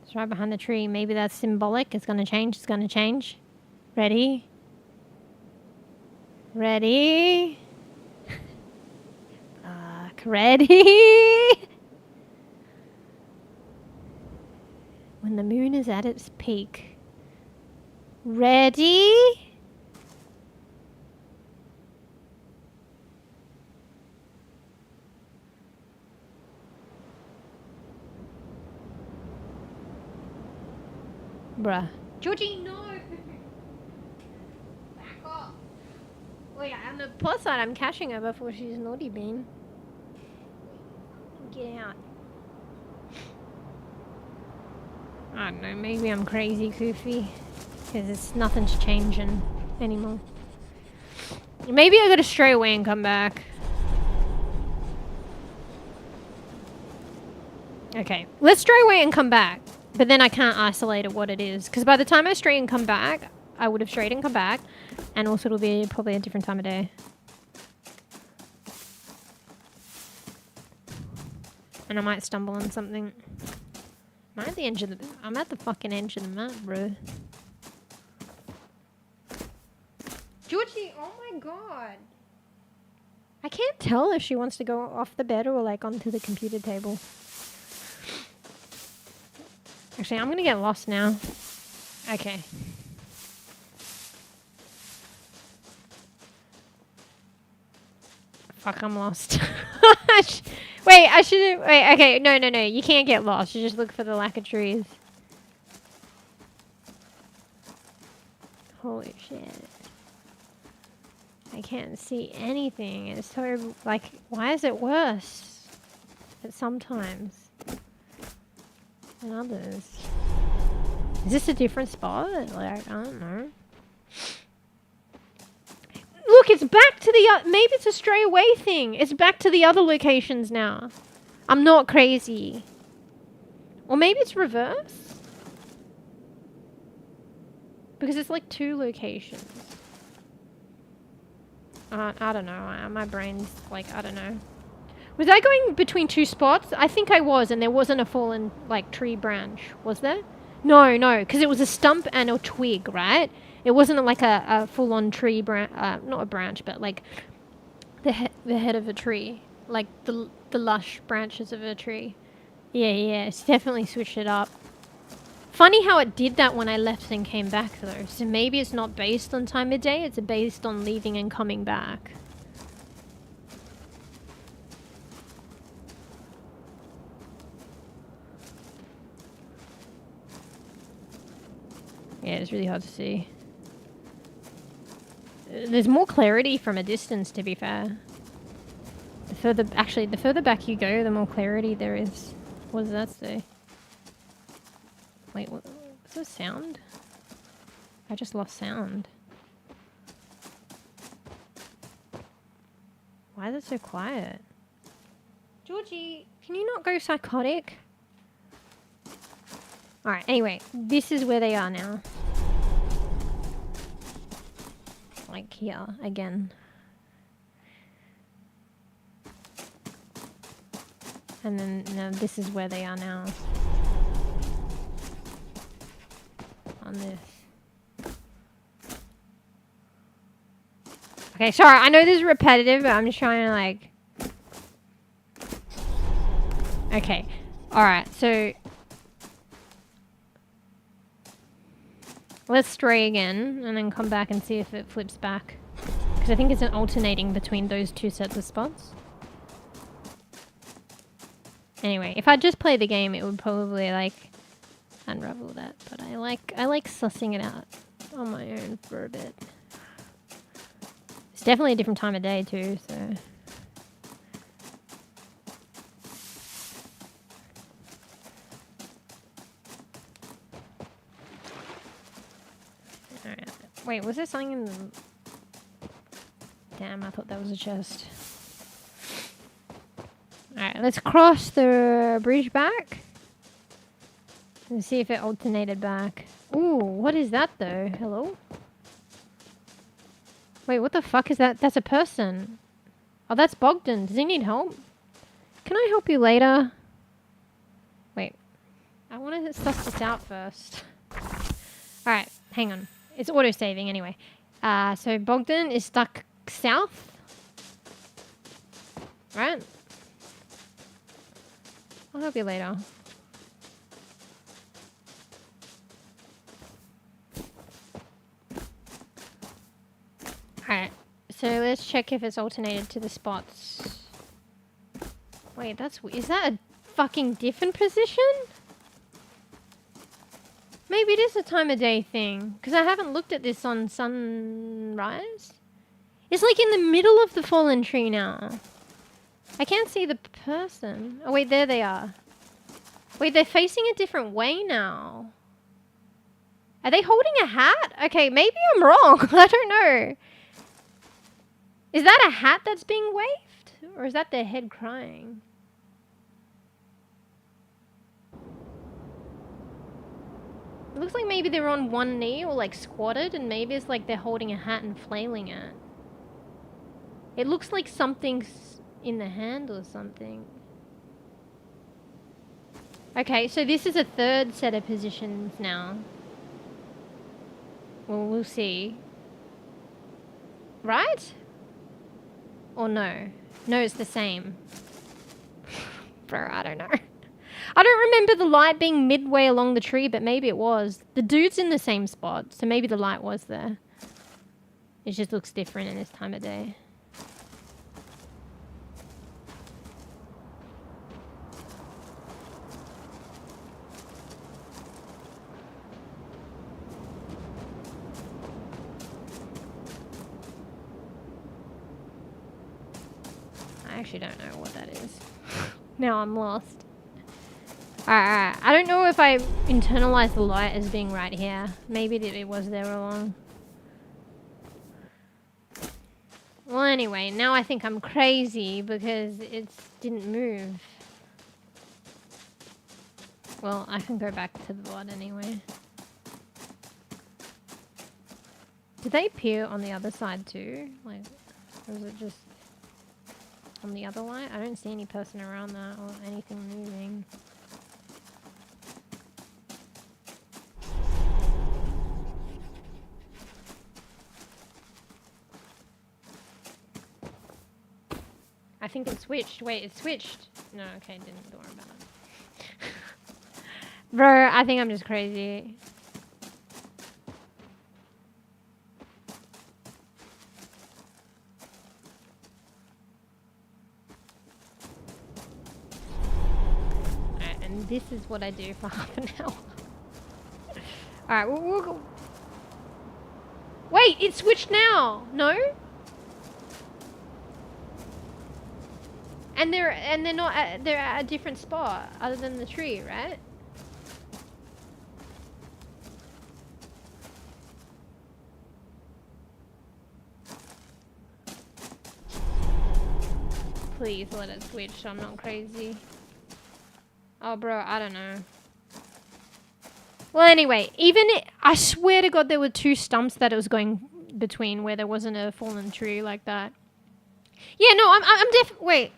It's right behind the tree. Maybe that's symbolic. It's gonna change. It's gonna change. Ready? Ready? Fuck. Ready? When the moon is at its peak. Ready? Bruh. Georgie, no! Back off. Wait, on the plus side, I'm catching her before she's naughty bean. Get out. I don't know, maybe I'm crazy, Koofy. Because nothing's changing anymore. Maybe I gotta stray away and come back. Okay, let's stray away and come back. But then I can't isolate it what it is. Because by the time I stray and come back, I would have strayed and come back. And also it'll be probably a different time of day. And I might stumble on something. I'm at the edge of the... I'm at the fucking edge of the map, bro. Georgie, oh my God. I can't tell if she wants to go off the bed or like onto the computer table. Actually, I'm gonna get lost now. Okay. Fuck, I'm lost. Wait, I shouldn't... Wait, okay, no. You can't get lost. You just look for the lack of trees. Holy shit. I can't see anything. It's so... Like, why is it worse? But sometimes... than others. Is this a different spot? Like, I don't know. Look, it's back to the... maybe it's a stray away thing. It's back to the other locations now. I'm not crazy. Or maybe it's reverse? Because it's like 2 locations. I don't know. My brain's like, I don't know. Was I going between 2 spots? I think I was, and there wasn't a fallen, like, tree branch. Was there? No, because it was a stump and a twig, right? It wasn't like a full-on tree branch, not a branch, but like the head of a tree. Like the lush branches of a tree. Yeah, it's definitely switched it up. Funny how it did that when I left and came back though. So maybe it's not based on time of day, it's based on leaving and coming back. Yeah, it's really hard to see. There's more clarity from a distance, to be fair. The further back you go, the more clarity there is. What does that say? Wait, what's the sound? I just lost sound. Why is it so quiet? Georgie, can you not go psychotic? Alright, anyway, this is where they are now. Like here, again. And then, now this is where they are now. On this. Okay, sorry, I know this is repetitive, but I'm just trying to like... Okay, alright, so... Let's stray again, and then come back and see if it flips back. Because I think it's an alternating between those 2 sets of spots. Anyway, if I just play the game, it would probably, like, unravel that. But I like sussing it out on my own for a bit. It's definitely a different time of day, too, so... Wait, was there something in the... Damn, I thought that was a chest. Alright, let's cross the bridge back. And see if it alternated back. Ooh, what is that though? Hello? Wait, what the fuck is that? That's a person. Oh, that's bEbE. Does he need help? Can I help you later? Wait. I want to suss this out first. Alright, hang on. It's auto-saving anyway. So bEbE is stuck south. Right? I'll help you later. Alright. So let's check if it's alternated to the spots. Wait, is that a fucking different position? Maybe it is a time of day thing, because I haven't looked at this on sunrise. It's like in the middle of the fallen tree now. I can't see the person. Oh wait, there they are. Wait, they're facing a different way now. Are they holding a hat? Okay, maybe I'm wrong. I don't know. Is that a hat that's being waved? Or is that their head crying? It looks like maybe they're on one knee or like squatted, and maybe it's like they're holding a hat and flailing it. It looks like something's in the hand or something. Okay, so this is a third set of positions now. Well, we'll see. Right? Or no? No, it's the same. Bro, I don't know. I don't remember the light being midway along the tree, but maybe it was. The dude's in the same spot, so maybe the light was there. It just looks different in this time of day. I actually don't know what that is. Now I'm lost. Alright. I don't know if I internalized the light as being right here. Maybe it was there all along. Well, anyway, now I think I'm crazy because it didn't move. Well, I can go back to the VOD anyway. Did they appear on the other side too? Like, or was it just on the other light? I don't see any person around that or anything moving. I think it switched. Wait, it switched. No, okay, didn't. Don't worry about it. Bro, I think I'm just crazy. Alright, and this is what I do for half an hour. Alright, we'll go. Wait, it switched now. No? And they're not at, they're at a different spot other than the tree, right? Please let it switch so I'm not crazy. Oh bro, I don't know. Well anyway, I swear to God there were 2 stumps that it was going between where there wasn't a fallen tree like that. Yeah, no, I'm wait.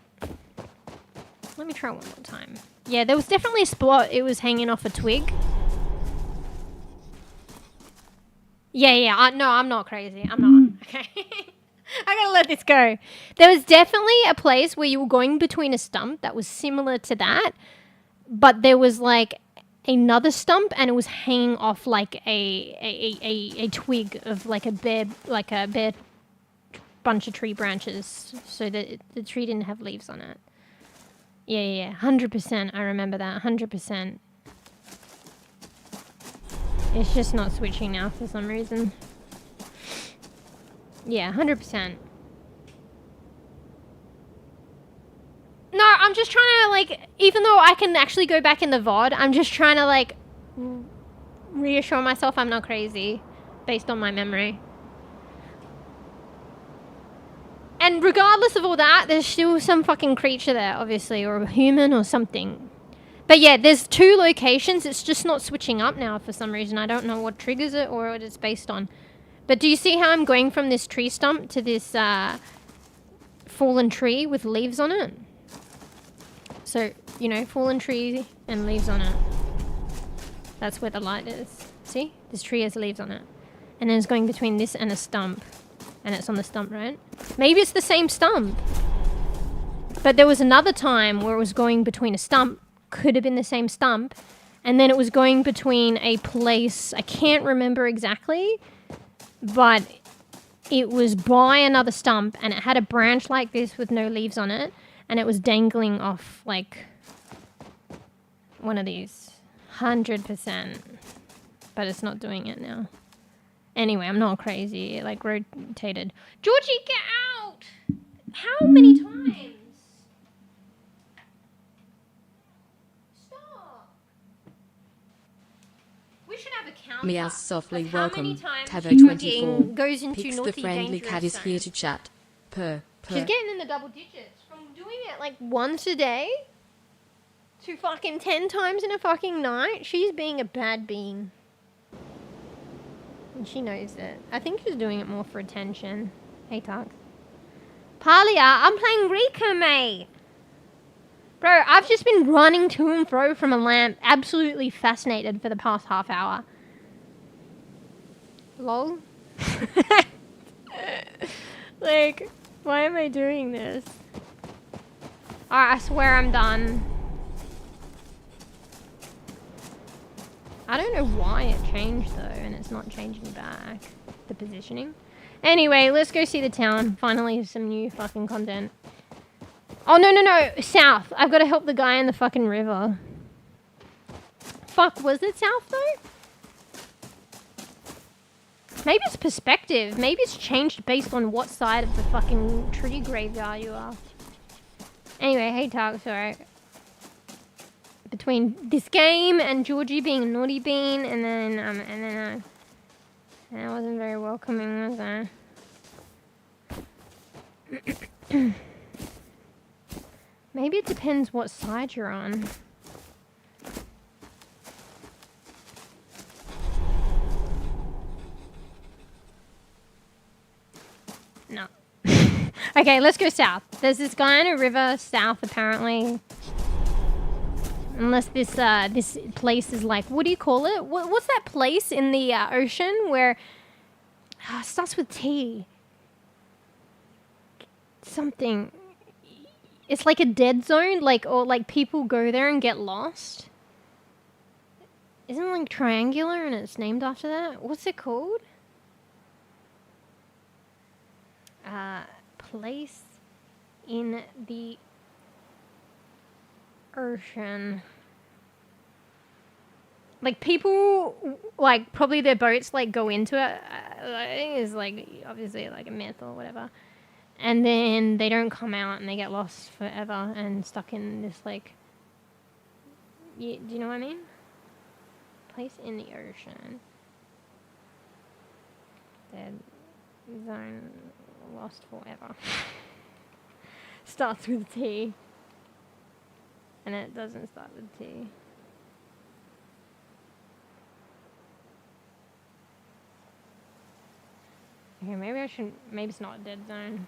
Let me try one more time. Yeah, there was definitely a spot it was hanging off a twig. Yeah, no, I'm not crazy. I'm not. Okay. I gotta let this go. There was definitely a place where you were going between a stump that was similar to that, but there was like another stump and it was hanging off like a twig of like a bare bunch of tree branches, so that the tree didn't have leaves on it. Yeah, 100%. I remember that, 100%. It's just not switching now for some reason. Yeah, 100%. No, I'm just trying to, like, even though I can actually go back in the VOD, I'm just trying to, like, reassure myself I'm not crazy based on my memory. And regardless of all that, there's still some fucking creature there, obviously, or a human or something. But yeah, there's 2 locations. It's just not switching up now for some reason. I don't know what triggers it or what it's based on. But do you see how I'm going from this tree stump to this fallen tree with leaves on it? So, you know, fallen tree and leaves on it. That's where the light is. See? This tree has leaves on it. And then it's going between this and a stump. And it's on the stump, right? Maybe it's the same stump. But there was another time where it was going between a stump. Could have been the same stump. And then it was going between a place. I can't remember exactly. But it was by another stump. And it had a branch like this with no leaves on it. And it was dangling off like one of these. 100%. But it's not doing it now. Anyway, I'm not crazy. It, like, rotated. Georgie, get out! How many times? Stop. We should have a counter. Meow softly welcome. Tavo 24 goes into Pix naughty, the friendly cat is zone. here to chat. Purr. She's getting in the double digits. From doing it, like, once a day to fucking 10 times in a fucking night. She's being a bad being. And she knows it. I think she's doing it more for attention. Hey, Tux. Palia, I'm playing Rika, mate. Bro, I've just been running to and fro from a lamp, absolutely fascinated for the past half hour. Lol. Like, why am I doing this? Alright, I swear I'm done. I don't know why it changed though, and it's not changing back. The positioning. Anyway, let's go see the town. Finally, some new fucking content. Oh, no. South. I've got to help the guy in the fucking river. Fuck, was it south though? Maybe it's perspective. Maybe it's changed based on what side of the fucking tree graveyard you are. Anyway, hey Tark, alright. between this game and Georgie being a naughty bean, and then that wasn't very welcoming, was I? Maybe it depends what side you're on. No. Okay, let's go south. There's this guy in a river south, apparently. Unless this this place is like, what do you call it? What's that place in the ocean where it starts with T? Something. It's like a dead zone, like, or like people go there and get lost. Isn't it like triangular and it's named after that? What's it called? Place in the ocean. Like people, like probably their boats like go into it. I think it's like obviously like a myth or whatever. And then they don't come out and they get lost forever and stuck in this like, do you know what I mean? Place in the ocean. Dead zone lost forever. Starts with T. And it doesn't start with T. Okay, maybe it's not a dead zone.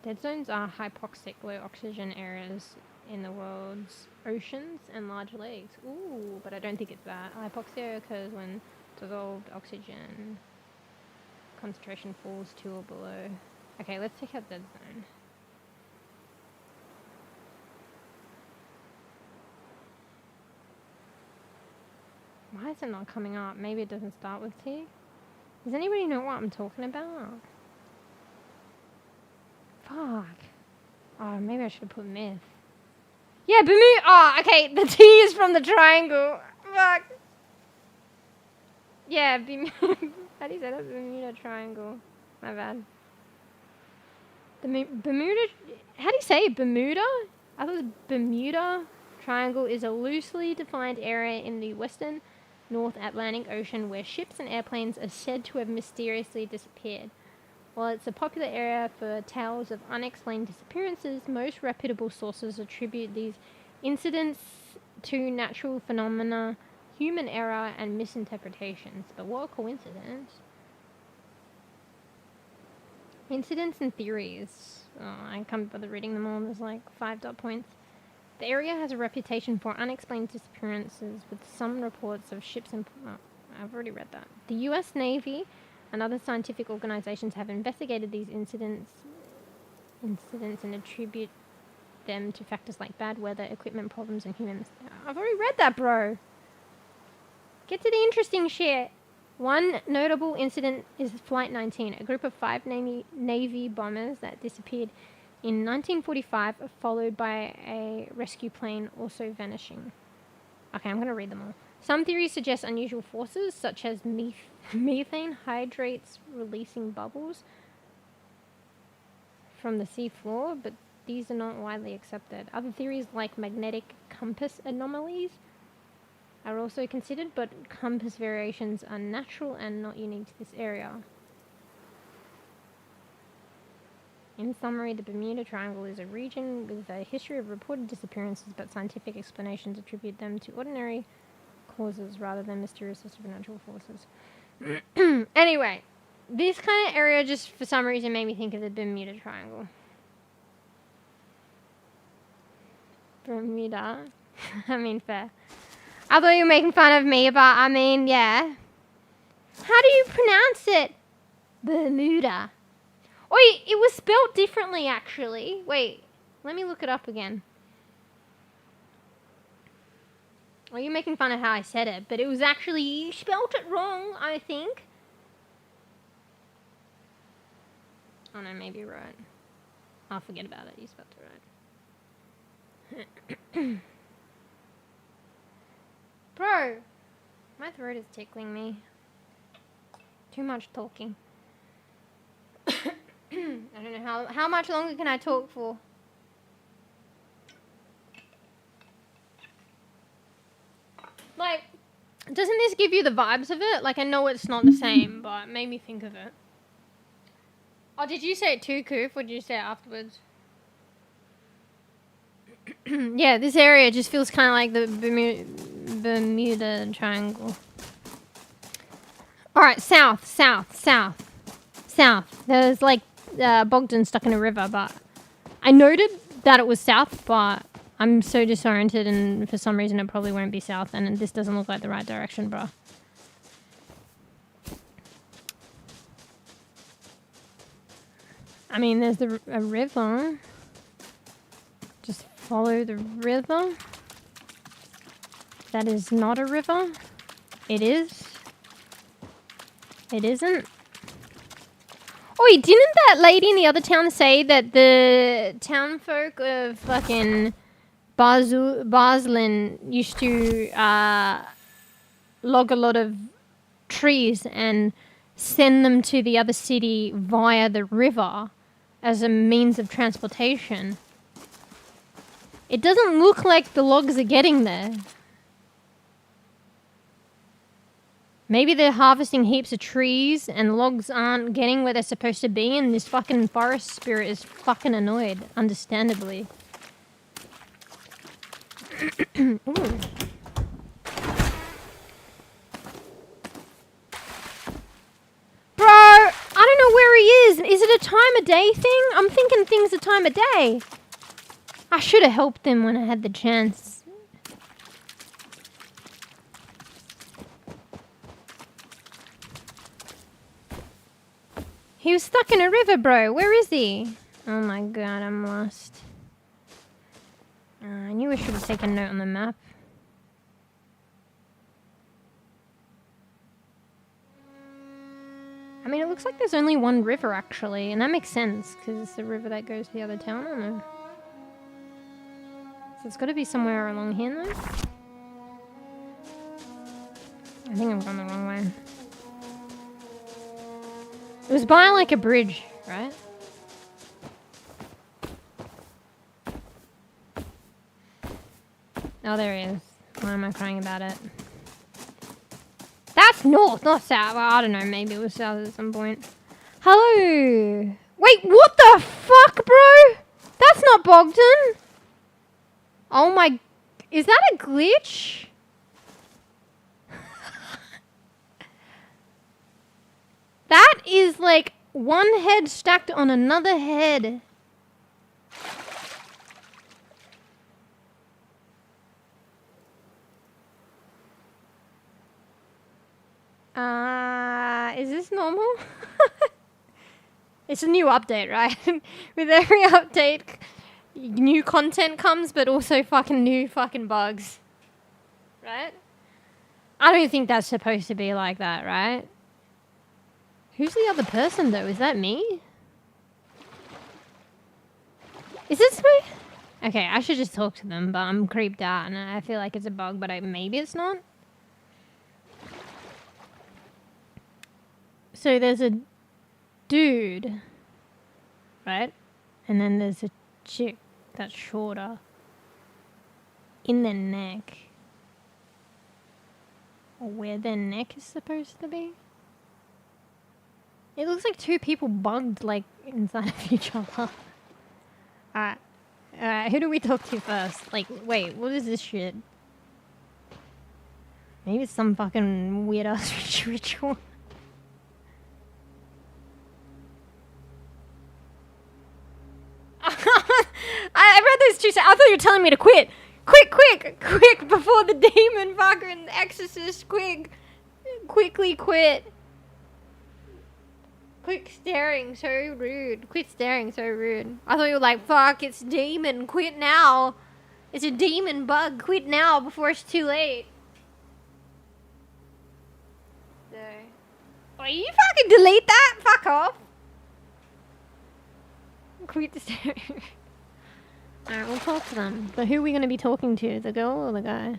Dead zones are hypoxic, low oxygen areas in the world's oceans and large lakes. Ooh, but I don't think it's that. Hypoxia occurs when dissolved oxygen concentration falls to or below. Okay, let's take out dead zone. Why is it not coming up? Maybe it doesn't start with T? Does anybody know what I'm talking about? Fuck. Oh, maybe I should have put myth. Yeah, Bermuda. Oh, okay. The T is from the triangle. Fuck. Yeah, how do you say that? Bermuda Triangle. My bad. The Bermuda. How do you say it? Bermuda? I thought it was Bermuda Triangle is a loosely defined area in the western North Atlantic Ocean where ships and airplanes are said to have mysteriously disappeared. While it's a popular area for tales of unexplained disappearances, most reputable sources attribute these incidents to natural phenomena, human error, and misinterpretations. But what a coincidence. Incidents and theories. Oh, I can't bother reading them all. There's like 5 dot points. The area has a reputation for unexplained disappearances, with some reports of ships and... Oh, I've already read that. The US Navy and other scientific organizations have investigated these incidents and attribute them to factors like bad weather, equipment problems, and human... I've already read that, bro. Get to the interesting shit. One notable incident is Flight 19, a group of 5 Navy bombers that disappeared in 1945, followed by a rescue plane also vanishing. Okay, I'm going to read them all. Some theories suggest unusual forces, such as methane hydrates releasing bubbles from the sea floor, but these are not widely accepted. Other theories, like magnetic compass anomalies, are also considered, but compass variations are natural and not unique to this area. In summary, the Bermuda Triangle is a region with a history of reported disappearances, but scientific explanations attribute them to ordinary causes rather than mysterious or supernatural forces. Anyway, this kind of area just for some reason made me think of the Bermuda Triangle. Bermuda. I mean, fair. I thought you were making fun of me, but I mean, yeah. How do you pronounce it? Bermuda. Wait, it was spelled differently, actually. Wait, let me look it up again. Well, you're making fun of how I said it, but it was actually, you spelled it wrong, I think. Oh no, maybe you're right. I'll forget about it, you spelled it right. Bro, my throat is tickling me. Too much talking. I don't know how much longer can I talk for? Doesn't this give you the vibes of it? Like, I know it's not the same, but it made me think of it. Oh, did you say it too, Koof, or did you say it afterwards? Yeah, this area just feels kind of like the Bermuda Triangle. Alright, south. There's like Bogdan stuck in a river, but I noted that it was south, but I'm so disoriented and for some reason it probably won't be south, and this doesn't look like the right direction, bruh. I mean, there's a river. Just follow the river. That is not a river. It is. It isn't. Oi, didn't that lady in the other town say that the townfolk of fucking Baslin used to log a lot of trees and send them to the other city via the river as a means of transportation? It doesn't look like the logs are getting there. Maybe they're harvesting heaps of trees and logs aren't getting where they're supposed to be, and this fucking forest spirit is fucking annoyed, understandably. Ooh. Bro, I don't know where he is. Is it a time of day thing? I'm thinking things a time of day. I should have helped him when I had the chance. He was stuck in a river, bro. Where is he? Oh my god, I'm lost. I knew I should have taken note on the map. I mean, it looks like there's only one river, actually. And that makes sense, because it's the river that goes to the other town, I don't know. So it's got to be somewhere along here, though. I think I'm going the wrong way. It was by, like, a bridge, right? Oh, there he is. Why am I crying about it? That's north, not south. Well, I don't know. Maybe it was south at some point. Hello. Wait, what the fuck, bro? That's not Bogdan. Oh my... Is that a glitch? That is like one head stacked on another head. Is this normal? It's a new update, right? With every update, new content comes, but also fucking new fucking bugs. Right? I don't think that's supposed to be like that, right? Who's the other person, though? Is that me? Is this me? Okay, I should just talk to them, but I'm creeped out, and I feel like it's a bug, but maybe it's not. So there's a dude, right? And then there's a chick that's shorter in their neck. Or where their neck is supposed to be. It looks like two people bugged, like, inside of each other. Alright, who do we talk to first? Like, wait, what is this shit? Maybe it's some fucking weird-ass ritual. I read those two. I thought you were telling me to quit. Quick, before the demon fucking exorcist, quickly quit. Quick staring, so rude. Quit staring, so rude. I thought you were like, fuck, it's demon, quit now. It's a demon bug, quit now before it's too late. So. Oh, you fucking delete that? Fuck off. Quit staring. Alright, we'll talk to them. But who are we going to be talking to? The girl or the guy?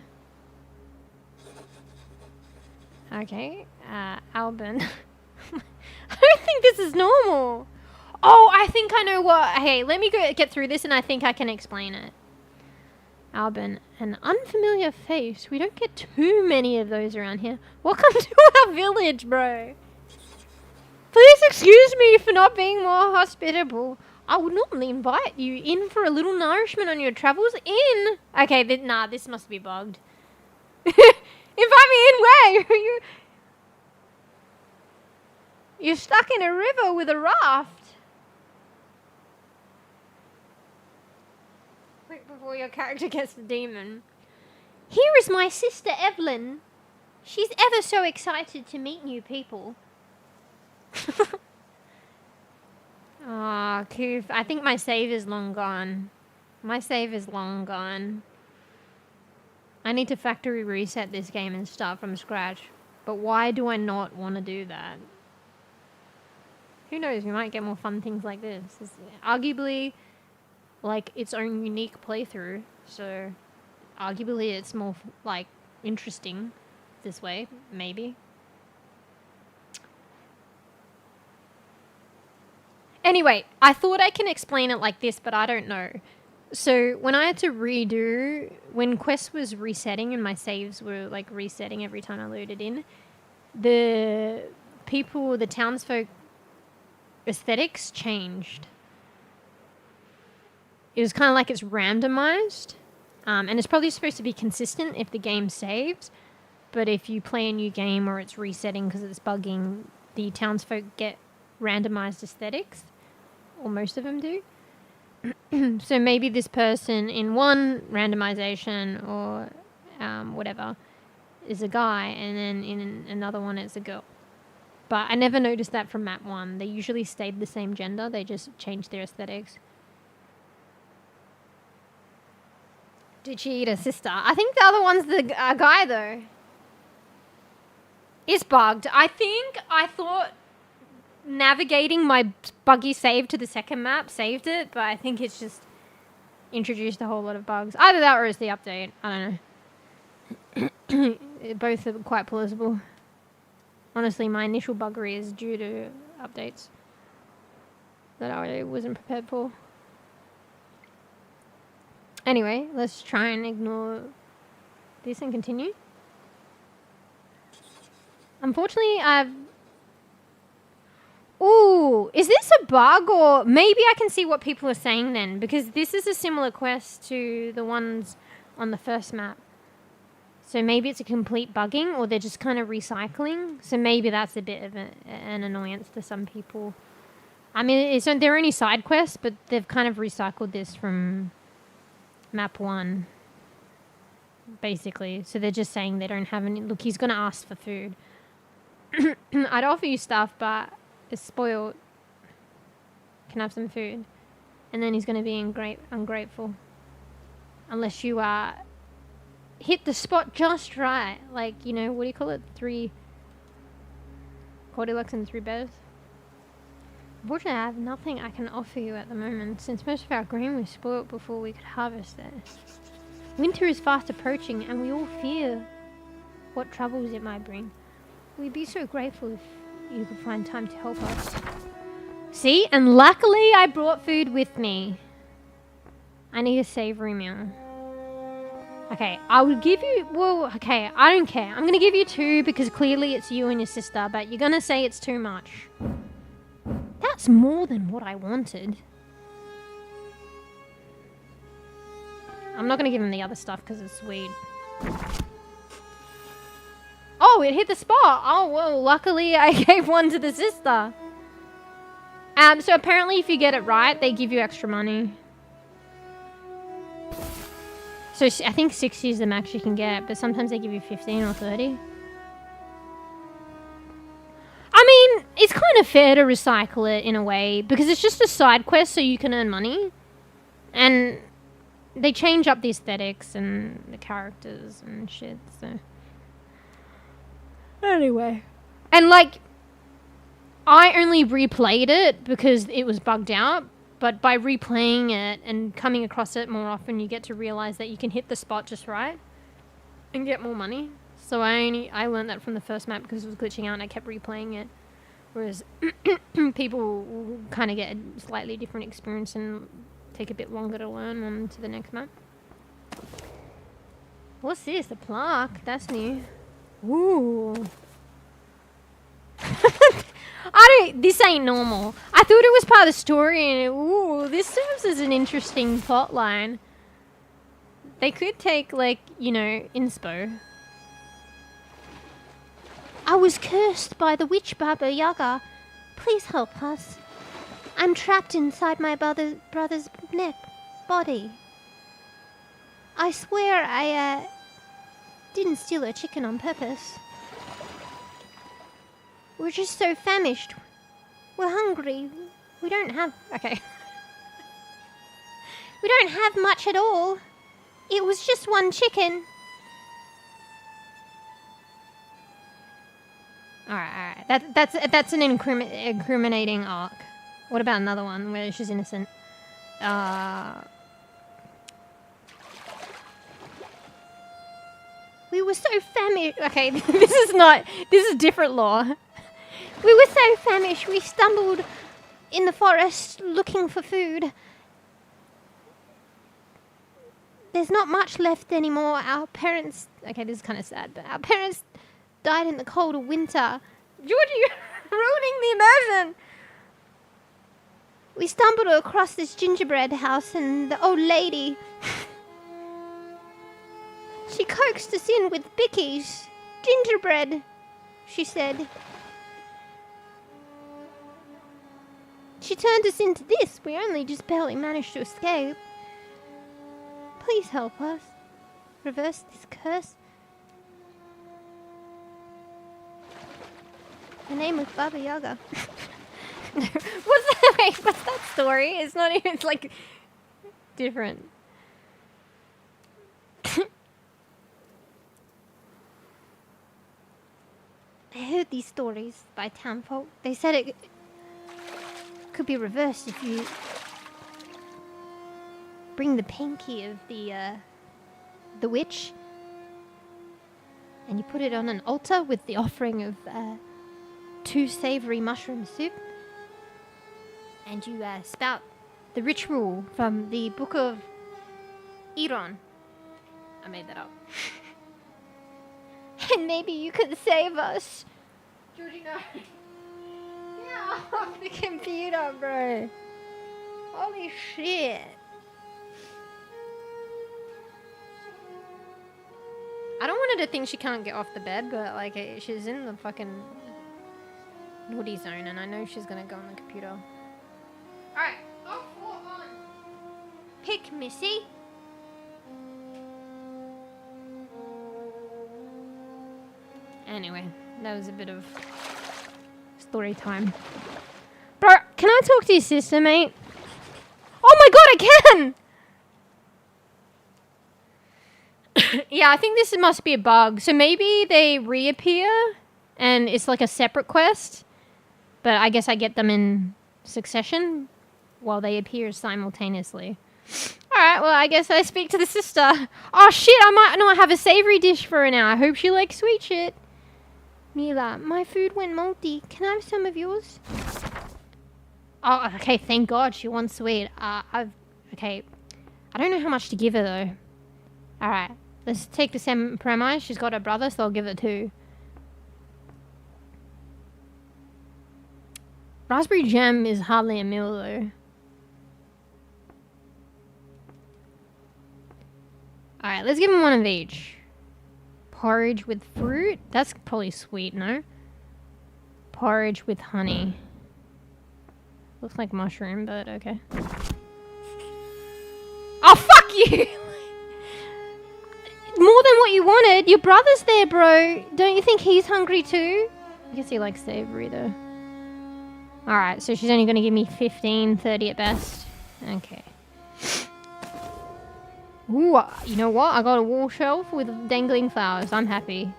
Okay. Albin. I don't think this is normal. Oh, I think I know what... Hey, let me get through this and I think I can explain it. Albin, an unfamiliar face. We don't get too many of those around here. Welcome to our village, bro. Please excuse me for not being more hospitable. I would normally invite you in for a little nourishment on your travels in. Okay, nah, this must be bugged. Invite me in where? You're stuck in a river with a raft. Quick before your character gets the demon. Here is my sister Evelyn. She's ever so excited to meet new people. Ah, Koof. I think my save is long gone. My save is long gone. I need to factory reset this game and start from scratch. But why do I not want to do that? Who knows? We might get more fun things like this. It's arguably like its own unique playthrough. So arguably it's more like interesting this way. Maybe. Anyway, I thought I can explain it like this, but I don't know. So when I had to redo, when Quest was resetting and my saves were like resetting every time I loaded in, the people, the townsfolk aesthetics changed. It was kind of like it's randomized, and it's probably supposed to be consistent if the game saves, but if you play a new game or it's resetting because it's bugging, the townsfolk get randomized aesthetics, or most of them do. So maybe this person in one randomization or whatever is a guy, and then in another one it's a girl. But I never noticed that from map 1. They usually stayed the same gender, they just changed their aesthetics. Did she eat her sister? I think the other one's the guy though. It's bugged. I thought navigating my buggy save to the second map saved it, but I think it's just introduced a whole lot of bugs. Either that or it's the update. I don't know. Both are quite plausible. Honestly, my initial buggery is due to updates that I wasn't prepared for. Anyway, let's try and ignore this and continue. Unfortunately, Ooh, is this a bug, or maybe I can see what people are saying then, because this is a similar quest to the ones on the first map. So maybe it's a complete bugging, or they're just kind of recycling. So maybe that's a bit of an annoyance to some people. I mean, they're only side quests, but they've kind of recycled this from map 1, basically. So they're just saying they don't have any. Look, he's going to ask for food. I'd offer you stuff, but it's spoiled. Can I have some food? And then he's going to be ungrateful. Unless you hit the spot just right. Like, you know, what do you call it? 3 Goldilocks and 3 bears. Unfortunately, I have nothing I can offer you at the moment, since most of our grain was spoiled before we could harvest it. Winter is fast approaching, and we all fear what troubles it might bring. We'd be so grateful if you could find time to help us. See? And luckily I brought food with me. I need a savory meal. Okay, I will give you... Well, okay, I don't care. I'm going to give you 2 because clearly it's you and your sister, but you're going to say it's too much. That's more than what I wanted. I'm not going to give him the other stuff because it's sweet. Oh, it hit the spot. Oh, well, luckily I gave one to the sister. So apparently if you get it right, they give you extra money. So I think 60 is the max you can get, but sometimes they give you 15 or 30. I mean, it's kind of fair to recycle it in a way, because it's just a side quest so you can earn money. And they change up the aesthetics and the characters and shit, so... Anyway. And, like, I only replayed it because it was bugged out, but by replaying it and coming across it more often, you get to realize that you can hit the spot just right and get more money. So I learned that from the first map because it was glitching out and I kept replaying it. Whereas people will kind of get a slightly different experience and take a bit longer to learn on to the next map. What's this? A plaque? That's new. Ooh. This ain't normal. I thought it was part of the story and ooh, this serves as an interesting plot line. They could take, like, you know, inspo. I was cursed by the witch baba-yaga. Please help us. I'm trapped inside my brother's body. I swear I, didn't steal a chicken on purpose. We're just so famished. We're hungry. We don't have... Okay. We don't have much at all. It was just one chicken. Alright. That's an incriminating arc. What about another one where she's innocent? We were so famished. Okay, this is different lore. We were so famished, we stumbled in the forest looking for food. There's not much left anymore. Our parents... Okay, this is kind of sad, but our parents died in the cold of winter. Georgie, you're ruining the immersion! We stumbled across this gingerbread house and the old lady... She coaxed us in with bickies. Gingerbread, she said. She turned us into this. We only just barely managed to escape. Please help us. Reverse this curse. Her name was Baba Yaga. What's that story? It's not even, it's like, different. I heard these stories by townfolk. They said it could be reversed if you bring the pinky of the witch and you put it on an altar with the offering of 2 savory mushroom soup, and you spout the ritual from the book of Iran. I made that up. And maybe you could save us. Georgie, no. Get off the computer, bro. Holy shit. I don't want her to think she can't get off the bed, but like she's in the fucking naughty zone and I know she's gonna go on the computer. Alright, off or on? Pick, Missy. Anyway, that was a bit of story time. Bro, can I talk to your sister, mate? Oh my god, I can! Yeah, I think this must be a bug. So maybe they reappear and it's like a separate quest. But I guess I get them in succession while they appear simultaneously. Alright, well, I guess I speak to the sister. Oh shit, I might not have a savory dish for her now. I hope she likes sweet shit. Mila, my food went moldy. Can I have some of yours? Oh, okay, thank God she wants sweet. Okay, I don't know how much to give her though. Alright, let's take the same premise. She's got her brother, so I'll give her 2. Raspberry jam is hardly a meal though. Alright, let's give him one of each. Porridge with fruit? That's probably sweet, no? Porridge with honey. Looks like mushroom, but okay. Oh, fuck you! More than what you wanted. Your brother's there, bro. Don't you think he's hungry too? I guess he likes savory though. Alright, so she's only going to give me 15, 30 at best. Okay. Ooh, you know what? I got a wall shelf with dangling flowers. I'm happy.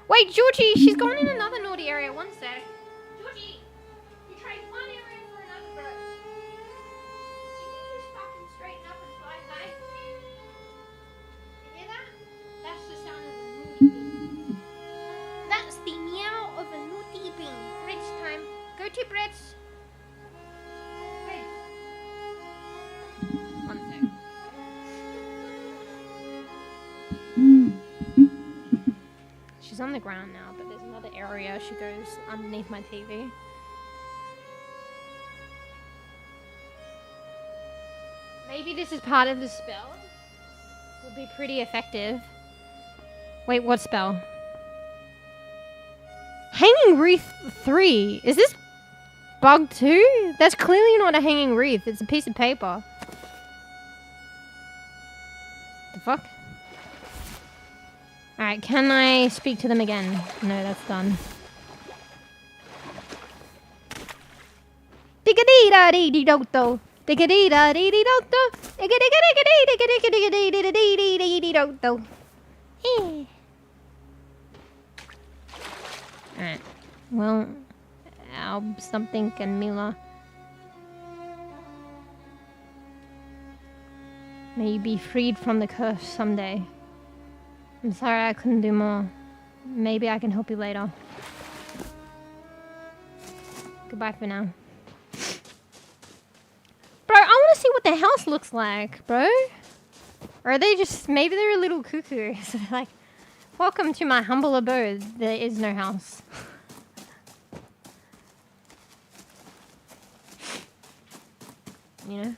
Wait, Georgie, she's gone in another naughty area. One sec. Georgie, you trade one area for another, bro. You can just fucking straighten up and fly back. You hear that? That's the sound of a naughty bean. That's the meow of a naughty bean. Bread's time. Go to Bread's. One sec. she's on the ground now, but there's another area she goes underneath my TV. Maybe this is part of the spell. Would be pretty effective. Wait, what spell? Hanging Wreath 3. Is this bug 2? That's clearly not a hanging wreath. It's a piece of paper. The fuck? Alright, can I speak to them again? No, that's done. Digga-dee-da-dee-dee-do-do. Digga-dee-da-dee-dee-do-do. Digga-digga-digga-dee-digga-digga-dee-digga-dee-do-do. Alright. Well, something and Mila. May you be freed from the curse someday. I'm sorry I couldn't do more. Maybe I can help you later. Goodbye for now. Bro, I want to see what the house looks like, bro. Or are they just... Maybe they're a little cuckoo. So they're like, welcome to my humble abode. There is no house. You know?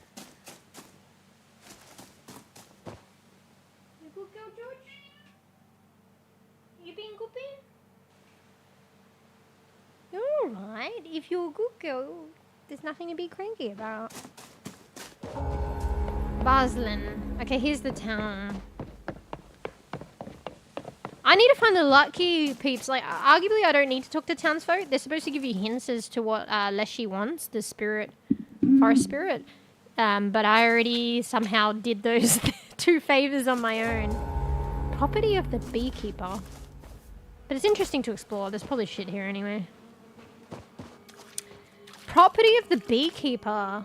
You good girl, George? You being good, babe? You're alright. If you're a good girl, there's nothing to be cranky about. Baslin. Okay, here's the town. I need to find the lucky peeps. Like, arguably, I don't need to talk to townsfolk. They're supposed to give you hints as to what Leshy wants, the spirit, forest spirit. But I already somehow did those 2 favors on my own. Property of the beekeeper. But it's interesting to explore. There's probably shit here anyway. Property of the beekeeper.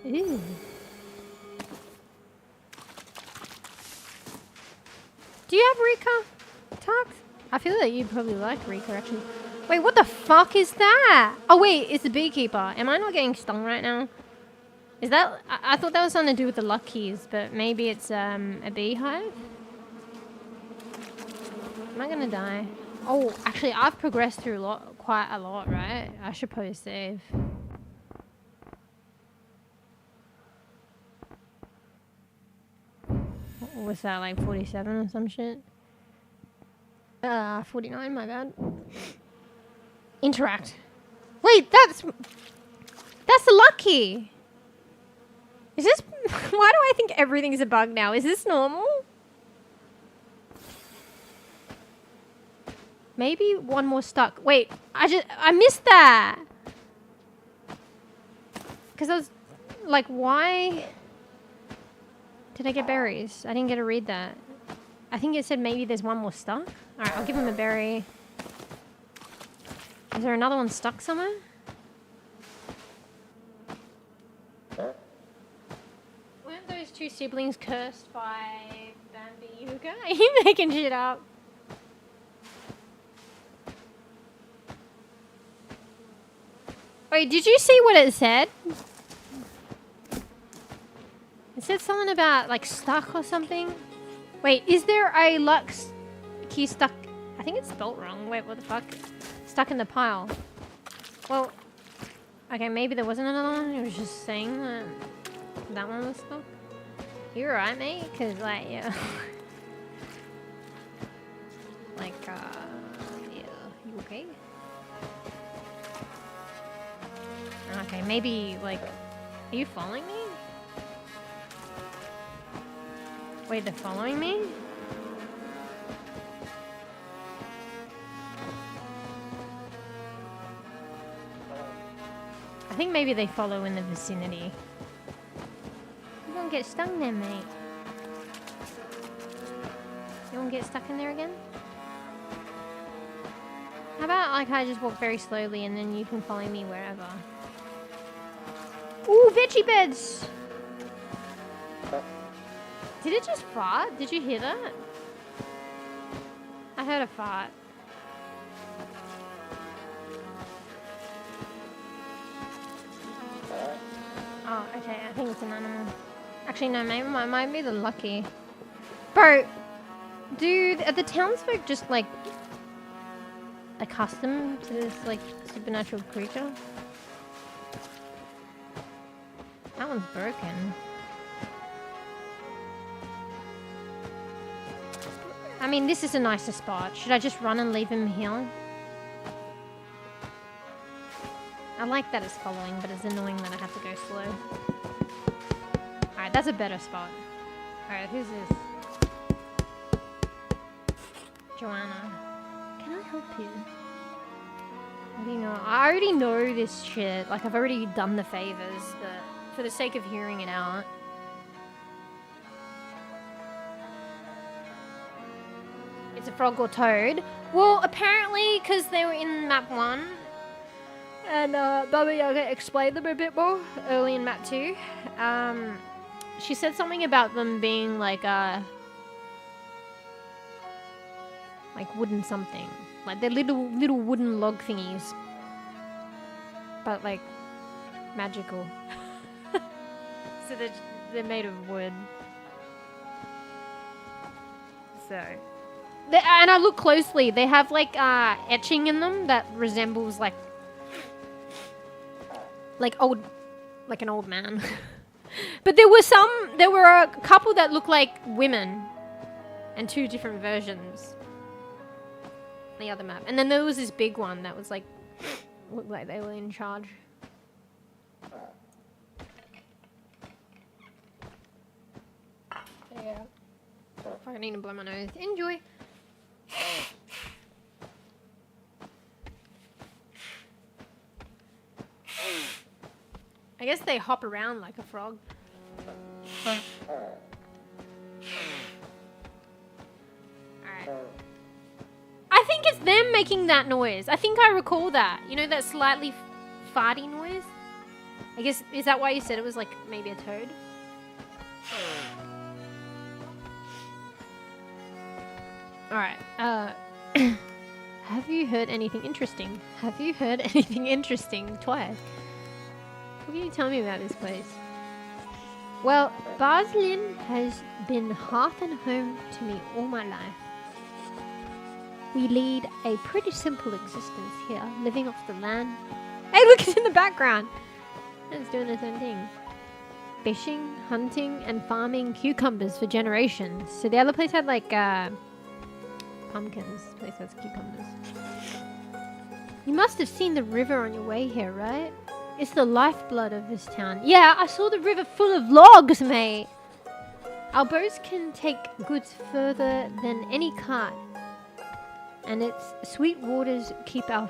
Ooh. Do you have Rika, Tux? I feel like you'd probably like Rika, actually. Wait, what the fuck is that? Oh, wait, it's the beekeeper. Am I not getting stung right now? Is that... I thought that was something to do with the luck keys, but maybe it's a beehive? Am I gonna die? Oh, actually, I've progressed through quite a lot, right? I should probably save. What was that, like 47 or some shit? 49, my bad. Interact. Wait, that's the lucky. Is this... Why do I think everything's a bug now? Is this normal? Maybe one more stuck. Wait, I missed that. Because I was like, why did I get berries? I didn't get to read that. I think it said maybe there's one more stuck. Alright, I'll give him a berry. Is there another one stuck somewhere? Weren't those 2 siblings cursed by bEbE? Are you making shit up? Wait, did you see what it said? It said something about, like, stuck or something. Wait, is there a luck key stuck? I think it's spelt wrong. Wait, what the fuck? Stuck in the pile. Well, okay, maybe there wasn't another one. It was just saying that that one was stuck. You're right, mate, because, like, yeah. Like, yeah. You okay? Okay, maybe, like, are you following me? Wait, they're following me? I think maybe they follow in the vicinity. You won't get stung there, mate. You won't get stuck in there again? How about, like, I just walk very slowly and then you can follow me wherever? Ooh, veggie beds! Did it just fart? Did you hear that? I heard a fart. Oh, okay, I think it's an animal. Actually, no, maybe it might be the lucky. Bro, Are the townsfolk just like accustomed to this like supernatural creature? That one's broken. I mean, this is a nicer spot. Should I just run and leave him here? I like that it's following, but it's annoying that I have to go slow. Alright, that's a better spot. Alright, who's this? Joanna. Can I help you? What do you know? I already know this shit. Like, I've already done the favors, but for the sake of hearing it out. It's a frog or toad. Well, apparently, because they were in map 1, and Baba Yaga explained them a bit more early in map 2. She said something about them being like wooden something. Like they're little wooden log thingies. But like magical. So they're made of wood. So and I look closely, they have like etching in them that resembles like an old man. But there were a couple that looked like women, and 2 different versions. The other map, and then there was this big one that was like looked like they were in charge. Yeah. I need to blow my nose. Enjoy. I guess they hop around like a frog. Alright. I think it's them making that noise. I think I recall that. You know, that slightly farty noise? I guess, is that why you said it was like maybe a toad? Alright. Have you heard anything interesting? Have you heard anything interesting? Twice. What can you tell me about this place? Well, Barslin has been hearth and home to me all my life. We lead a pretty simple existence here, living off the land. Hey, look, it's in the background! It's doing its own thing. Fishing, hunting, and farming cucumbers for generations. So the other place had like, pumpkins. This place has cucumbers. You must have seen the river on your way here, right? It's the lifeblood of this town. Yeah, I saw the river full of logs, mate. Our boats can take goods further than any cart. And its sweet waters keep our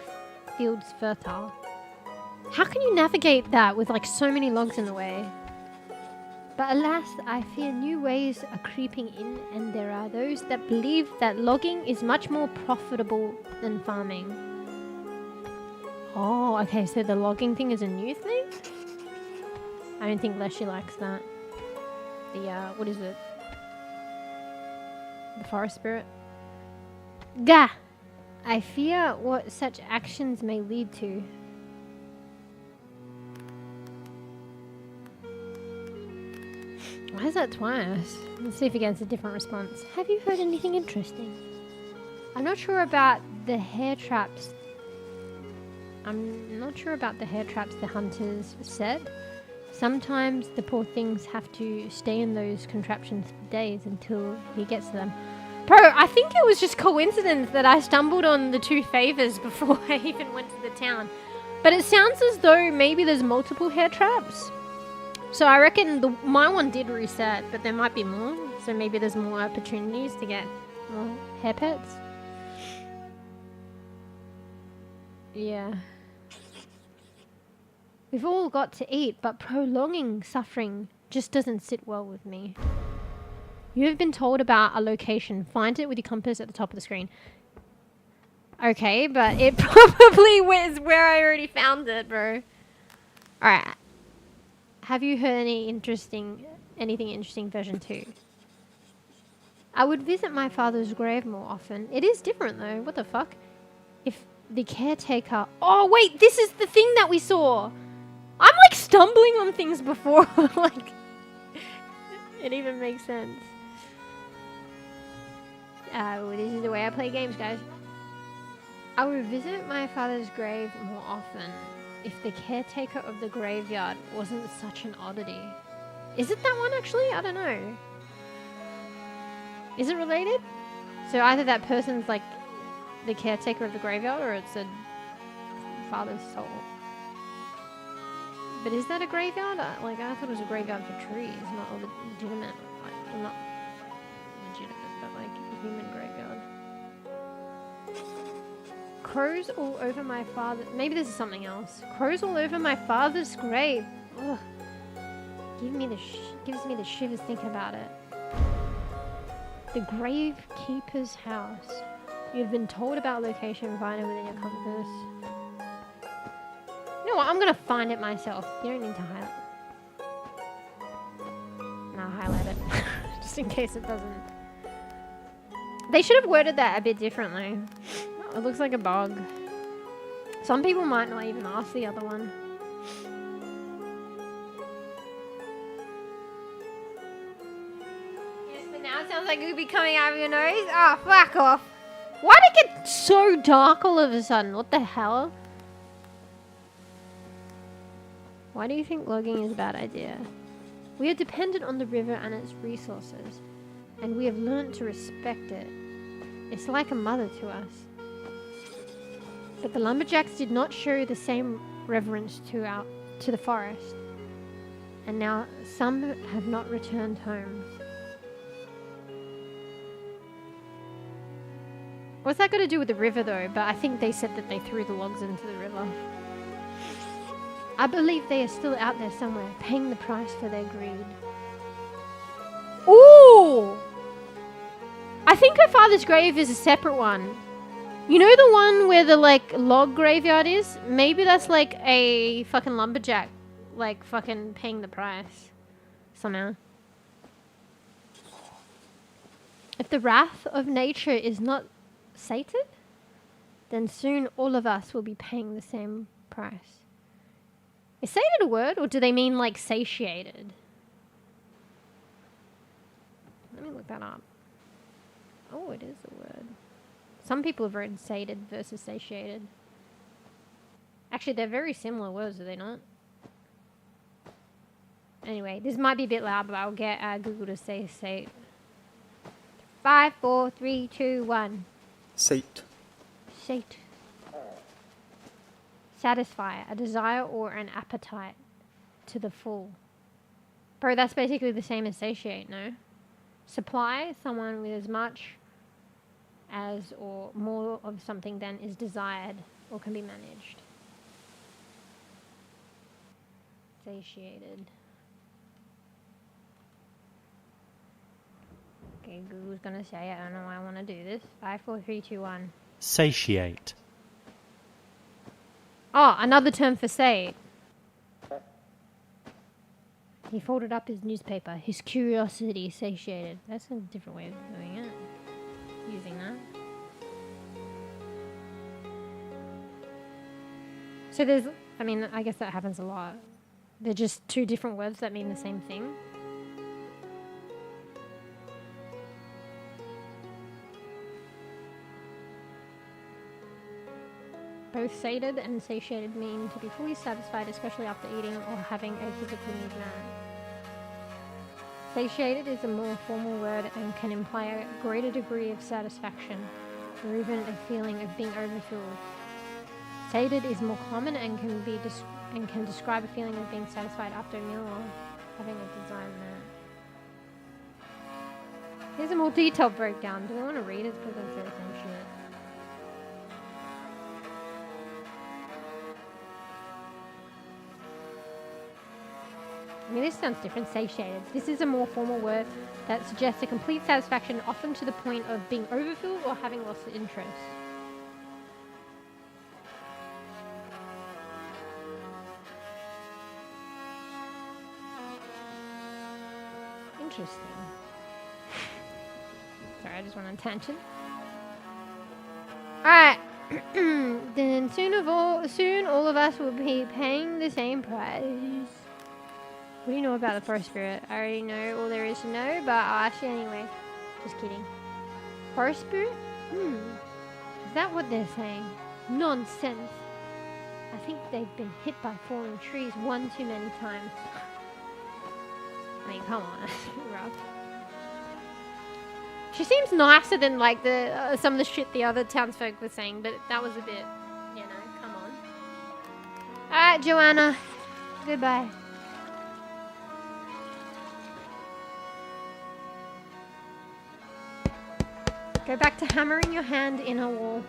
fields fertile. How can you navigate that with like so many logs in the way? But alas, I fear new ways are creeping in, and there are those that believe that logging is much more profitable than farming. Oh, okay, so the logging thing is a new thing? I don't think Leshy likes that. The, what is it? The forest spirit? Gah! I fear what such actions may lead to. Why is that twice? Let's see if he gets a different response. Have you heard anything interesting? I'm not sure about the hair traps. I'm not sure about the hair traps the hunters set. Sometimes the poor things have to stay in those contraptions for days until he gets to them. Bro, I think it was just coincidence that I stumbled on the 2 favors before I even went to the town. But it sounds as though maybe there's multiple hair traps. So I reckon my one did reset, but there might be more. So maybe there's more opportunities to get more hair pets. Yeah. We've all got to eat, but prolonging suffering just doesn't sit well with me. You have been told about a location. Find it with your compass at the top of the screen. Okay, but it probably was where I already found it, bro. Alright. Have you heard anything interesting version 2? I would visit my father's grave more often. It is different though. What the fuck? If the caretaker... Oh, wait, this is the thing that we saw. I'm like stumbling on things before. Like, it even makes sense. This is the way I play games, guys. I would visit my father's grave more often if the caretaker of the graveyard wasn't such an oddity. Is it that one actually? I don't know. Is it related? So either that person's like the caretaker of the graveyard or it's a father's soul. But is that a graveyard? Like, I thought it was a graveyard for trees, not a legitimate, like, not legitimate, but like a human graveyard. Crows all over my father. Maybe this is something else. Crows all over my father's grave. Ugh. Gives me the shivers thinking about it. The gravekeeper's house. You've been told about location. Find it within your compass. You know what? I'm gonna find it myself. You don't need to highlight. No, highlight it. Just in case it doesn't. They should have worded that a bit differently. It looks like a bug. Some people might not even ask the other one. Yes, but now it sounds like it could be coming out of your nose. Oh, fuck off. Why did it get so dark all of a sudden? What the hell? Why do you think logging is a bad idea? We are dependent on the river and its resources, and we have learned to respect it. It's like a mother to us. But the lumberjacks did not show the same reverence to the forest, and now some have not returned home. What's that got to do with the river though? But I think they said that they threw the logs into the river. I believe they are still out there somewhere, paying the price for their greed. Ooh! I think her father's grave is a separate one. You know the one where the, like, log graveyard is? Maybe that's, like, a fucking lumberjack, like, fucking paying the price. Somehow. If the wrath of nature is not sated, then soon all of us will be paying the same price. Is sated a word, or do they mean, like, satiated? Let me look that up. Oh, it is a word. Some people have written sated versus satiated. Actually, they're very similar words, are they not? Anyway, this might be a bit loud, but I'll get Google to say sate. 5, 4, 3, 2, 1. Sate. Sate. Satisfy, a desire or an appetite to the full. Bro, that's basically the same as satiate, no? Supply, someone with as much as or more of something than is desired or can be managed. Satiated. Okay, Google's gonna say it. I don't know why I want to do this. 5, 4, 3, 2, 1. Satiate. Oh, another term for sate. He folded up his newspaper. His curiosity satiated. That's a different way of doing it. Using that. So there's, I mean, I guess that happens a lot. They're just two different words that mean the same thing. Both sated and satiated mean to be fully satisfied, especially after eating or having a physical need met. Satiated is a more formal word and can imply a greater degree of satisfaction, or even a feeling of being overfilled. Sated is more common and can describe a feeling of being satisfied after a meal or having a desire met. Here's a more detailed breakdown. Do I want to read it? Because that's the same shit. I mean, this sounds different. Satiated. This is a more formal word that suggests a complete satisfaction, often to the point of being overfilled or having lost interest. Interesting. Sorry, I just went on a tangent. Alright. Then soon all of us will be paying the same price. What do you know about the forest spirit? I already know all there is to know, but I'll ask you anyway. Just kidding. Forest spirit? Hmm. Is that what they're saying? Nonsense. I think they've been hit by falling trees one too many times. I mean, come on. Rough. She seems nicer than like the some of the shit the other townsfolk were saying, but that was a bit, you know, come on. Alright, Joanna. Goodbye. Go back to hammering your hand in a wall.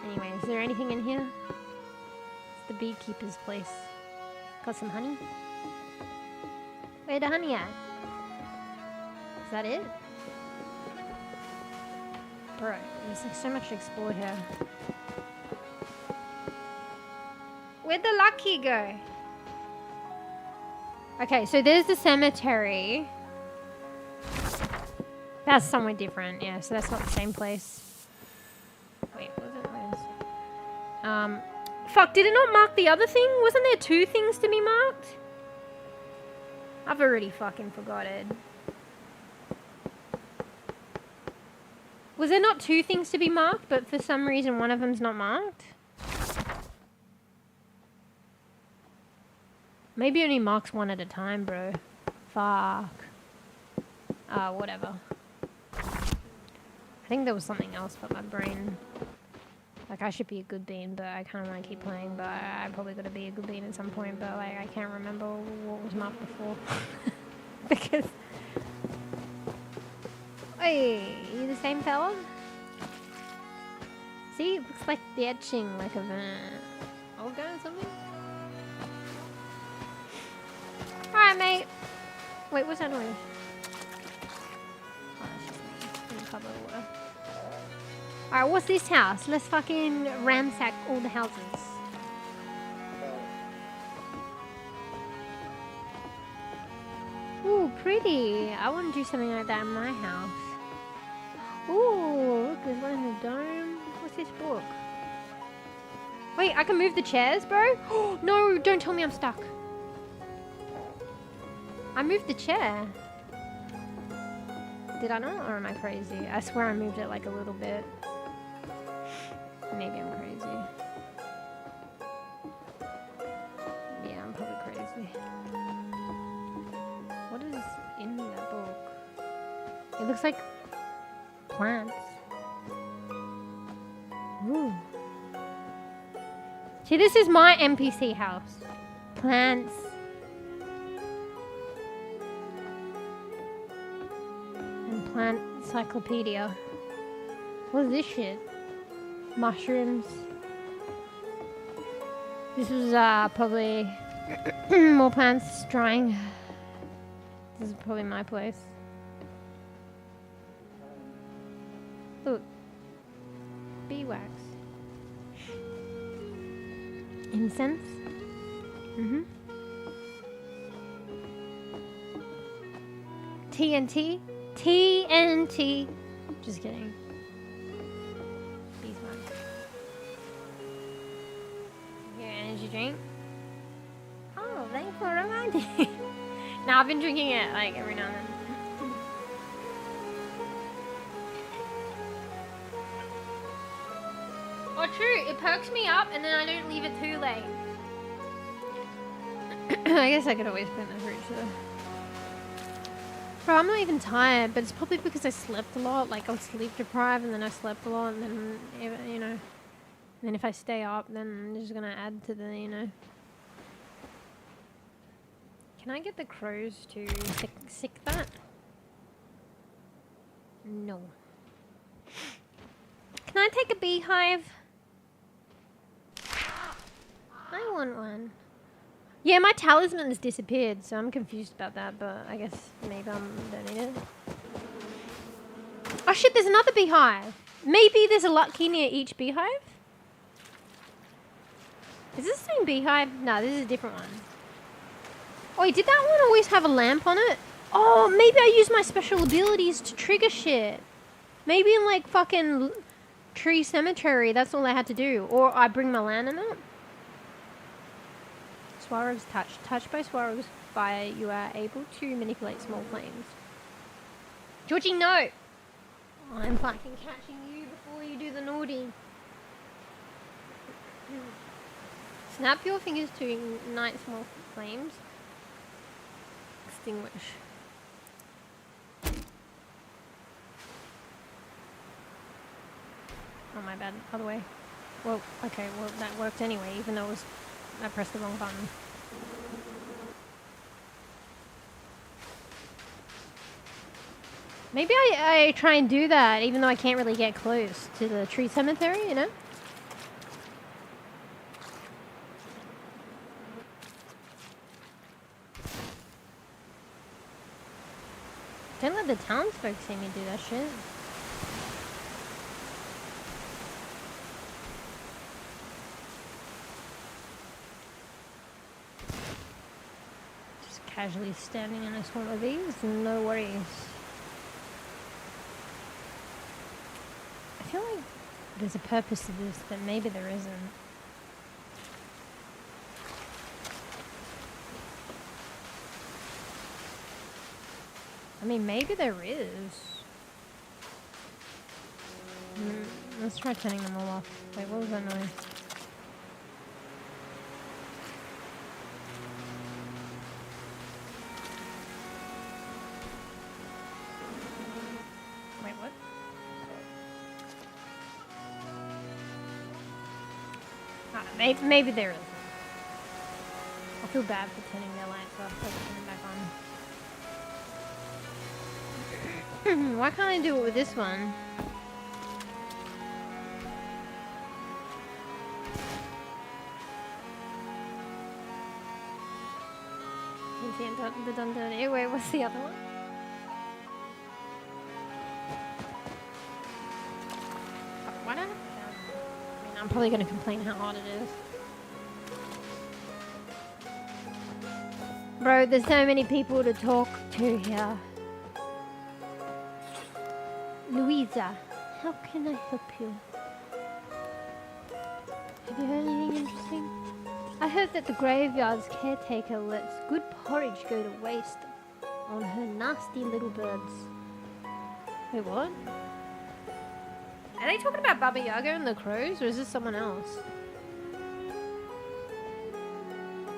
Anyway, is there anything in here? It's the beekeeper's place. Got some honey? Where's the honey at? Is that it? Bro, there's like so much to explore here. Where'd the lucky go? Okay, so there's the cemetery. That's somewhere different, yeah, so that's not the same place. Wait, was it? Where's... Fuck, did it not mark the other thing? Wasn't there 2 things to be marked? I've already fucking forgotten. Was there not 2 things to be marked, but for some reason one of them's not marked? Maybe it only marks 1 at a time, bro. Fuck. Whatever. I think there was something else, but my brain... Like, I should be a good bean, but I kind of want to keep playing, but I probably got to be a good bean at some point, but, like, I can't remember what was marked before. Because... Hey, you the same fella? See, it looks like the etching, like of an old guy or something. Alright, mate. Wait, what's that noise? Oh, that's just me. In the cupboard or water. Alright, what's this house? Let's fucking ransack all the houses. Ooh, pretty. I want to do something like that in my house. Ooh, look, there's one in the dome. What's this book? Wait, I can move the chairs, bro? No, don't tell me I'm stuck. I moved the chair. Did I not? Or am I crazy? I swear I moved it like a little bit. Maybe I'm crazy. Yeah, I'm probably crazy. What is in that book? It looks like plants. Ooh. See, this is my NPC house. Plants. And plant encyclopedia. What is this shit? Mushrooms. This was probably more plants drying. This is probably my place. Look. Beeswax. Incense. Mm-hmm. TNT. TNT. Just kidding. Beeswax. Your energy drink. Oh, thanks for reminding me. Now I've been drinking it like every now and then. Oh, true. It perks me up, and then I don't leave it too late. I guess I could always put it in the fridge though. Bro, I'm not even tired, but it's probably because I slept a lot. Like I was sleep deprived, and then I slept a lot, and then you know, and then if I stay up, then I'm just gonna add to the, you know. Can I get the crows to sick that? No. Can I take a beehive? I want one. Yeah, my talisman has disappeared, so I'm confused about that, but I guess maybe I don't need it. Oh shit, there's another beehive. Maybe there's a lucky near each beehive? Is this the same beehive? No, this is a different one. Oh wait, did that one always have a lamp on it? Oh, maybe I use my special abilities to trigger shit. Maybe in like fucking Tree Cemetery, that's all I had to do. Or I bring my lantern up. Swarov's touch. Touched by Swarov's fire, you are able to manipulate small flames. Georgie, no! I'm fucking catching you before you do the naughty. Snap your fingers to ignite small flames. Extinguish. Oh, my bad. Other way. Well, okay, well, that worked anyway, even though I pressed the wrong button. Maybe I try and do that, even though I can't really get close to the tree cemetery, you know? Don't let the townsfolk see me do that shit. Just casually standing in a swarm of these, no worries. I feel like there's a purpose to this, but maybe there isn't. I mean, maybe there is. Let's try turning them all off. Wait, what was that noise? Wait, what? Maybe there is. I feel bad for turning their lights off, but turning them back on. Why can't I do it with this one? The dun dun. Wait, what's the other one? Why don't I mean, I'm probably going to complain how hard it is. Bro, there's so many people to talk to here. Louisa, how can I help you? Have you heard anything interesting? I heard that the graveyard's caretaker lets good porridge go to waste on her nasty little birds. Wait, what? Are they talking about Baba Yaga and the crows, or is this someone else?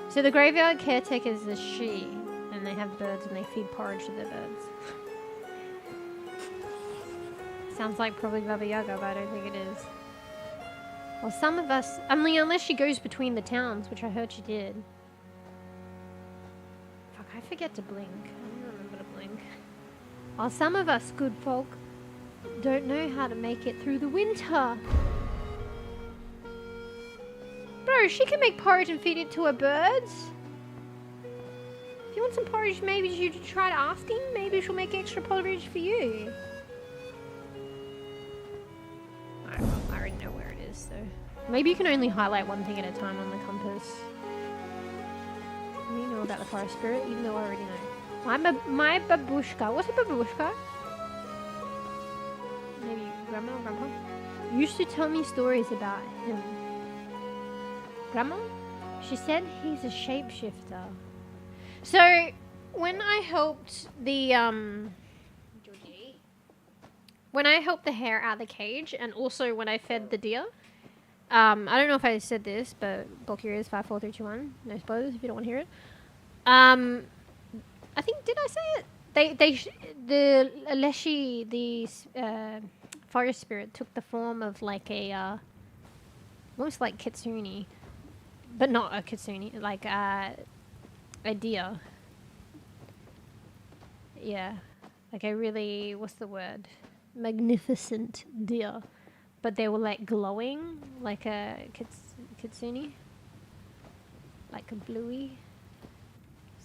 So the graveyard caretaker is a she, and they have birds and they feed porridge to their birds. Sounds like probably Baba Yaga, but I don't think it is. Well, some of us... I mean, unless she goes between the towns, which I heard she did. Fuck, I forget to blink. I don't remember to blink. While some of us good folk don't know how to make it through the winter. Bro, she can make porridge and feed it to her birds. If you want some porridge, maybe you should try asking. Maybe she'll make extra porridge for you. I already know where it is, so... Maybe you can only highlight one thing at a time on the compass. We know about the forest spirit, even though I already know. My babushka. What's a babushka? Maybe grandma or grandpa? Used to tell me stories about him. Grandma? She said he's a shapeshifter. So, when I helped the, when I helped the hare out of the cage, and also when I fed the deer, I don't know if I said this, but bulk your ears, 5, 4, 3, 2, 1. No spoilers if you don't want to hear it. I think, did I say it? The Leshi, the forest spirit, took the form of like a, almost like kitsune, but not a kitsune, like a deer. Yeah, like a really, what's the word? Magnificent deer. But they were like glowing, like a kitsune, like a bluey.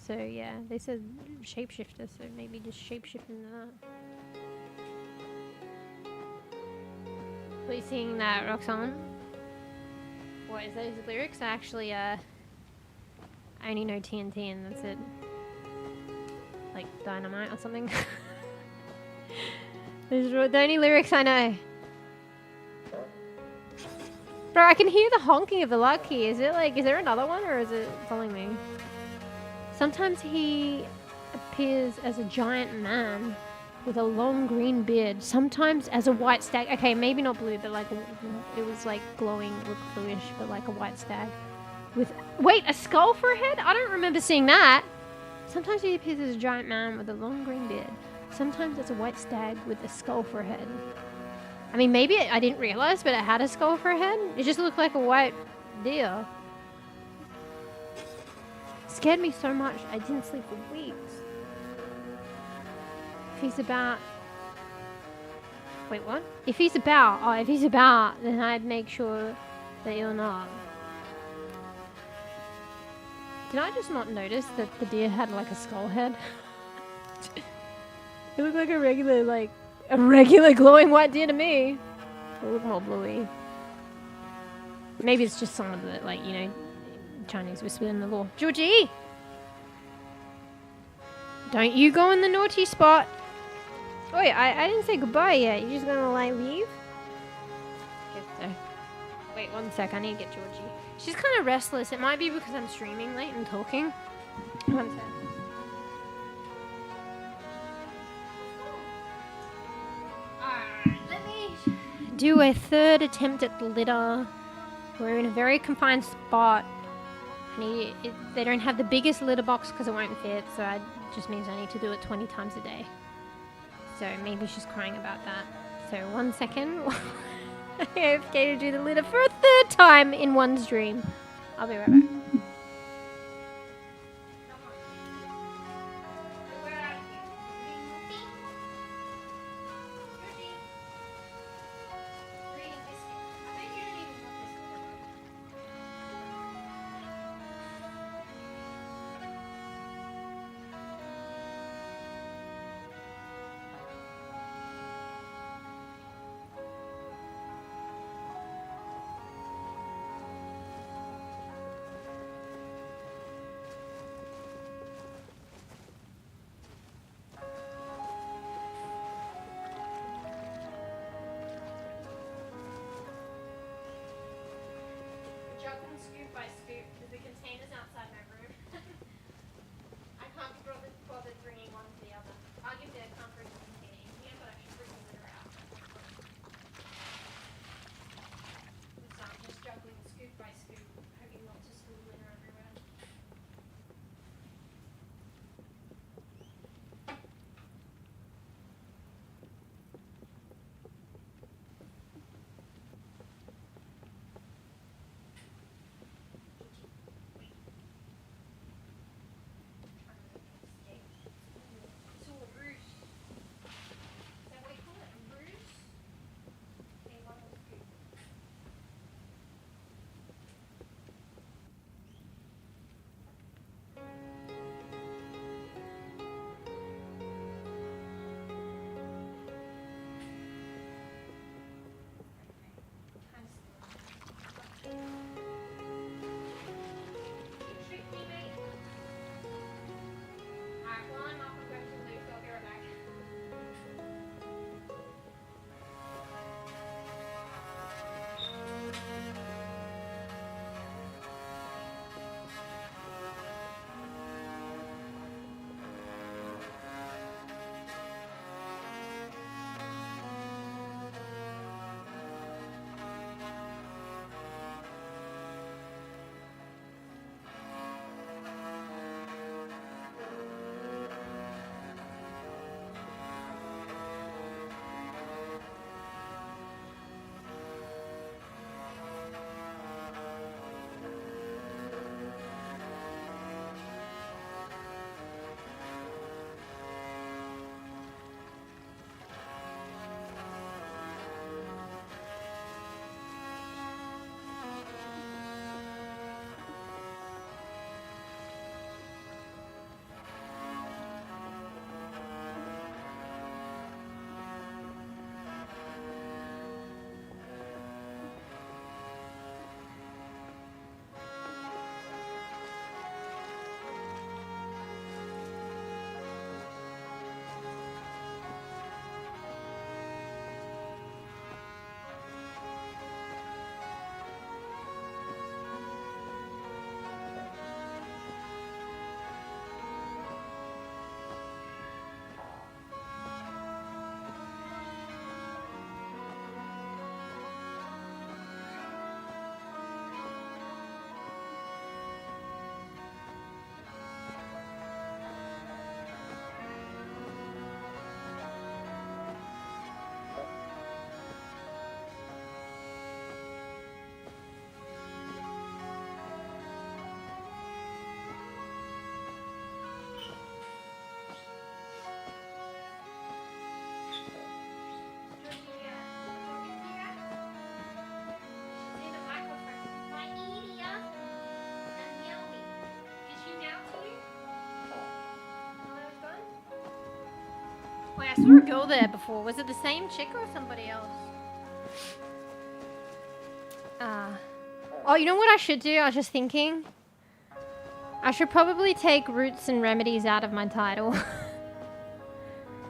So yeah, they said shapeshifter, so maybe just shapeshifting that. So you seeing that, Roxanne? What is those lyrics? Actually, I only know TNT and that's it. Like dynamite or something. Those are the only lyrics I know. Bro, I can hear the honking of the lucky. Is it like, is there another one or is it following me? Sometimes he appears as a giant man with a long green beard. Sometimes as a white stag. Okay, maybe not blue, but like, it was like glowing, looked bluish, but like a white stag. With, wait, a skull for a head? I don't remember seeing that. Sometimes he appears as a giant man with a long green beard. Sometimes as a white stag with a skull for a head. I mean, maybe I didn't realize, but it had a skull for a head. It just looked like a white deer. It scared me so much, I didn't sleep for weeks. If he's about... Wait, what? If he's about... Oh, if he's about, then I'd make sure that you're not. Did I just not notice that the deer had like a skull head? It looked like a regular glowing white deer to me. It looked more bluey. Maybe it's just some of the, like, you know, Chinese whisper in the law. Georgie! Don't you go in the naughty spot. Oh yeah, I didn't say goodbye yet. You're just gonna like leave? Get there. Wait 1 sec, I need to get Georgie. She's kind of restless. It might be because I'm streaming late and talking. 1 sec. Let me do a third attempt at the litter. We're in a very confined spot. They don't have the biggest litter box because it won't fit, so it just means I need to do it 20 times a day. So maybe she's crying about that. So 1 second. I have to do the litter for a third time in one stream. I'll be right back. Wait, I saw a girl there before. Was it the same chick or somebody else? Oh, you know what I should do? I was just thinking. I should probably take roots and remedies out of my title.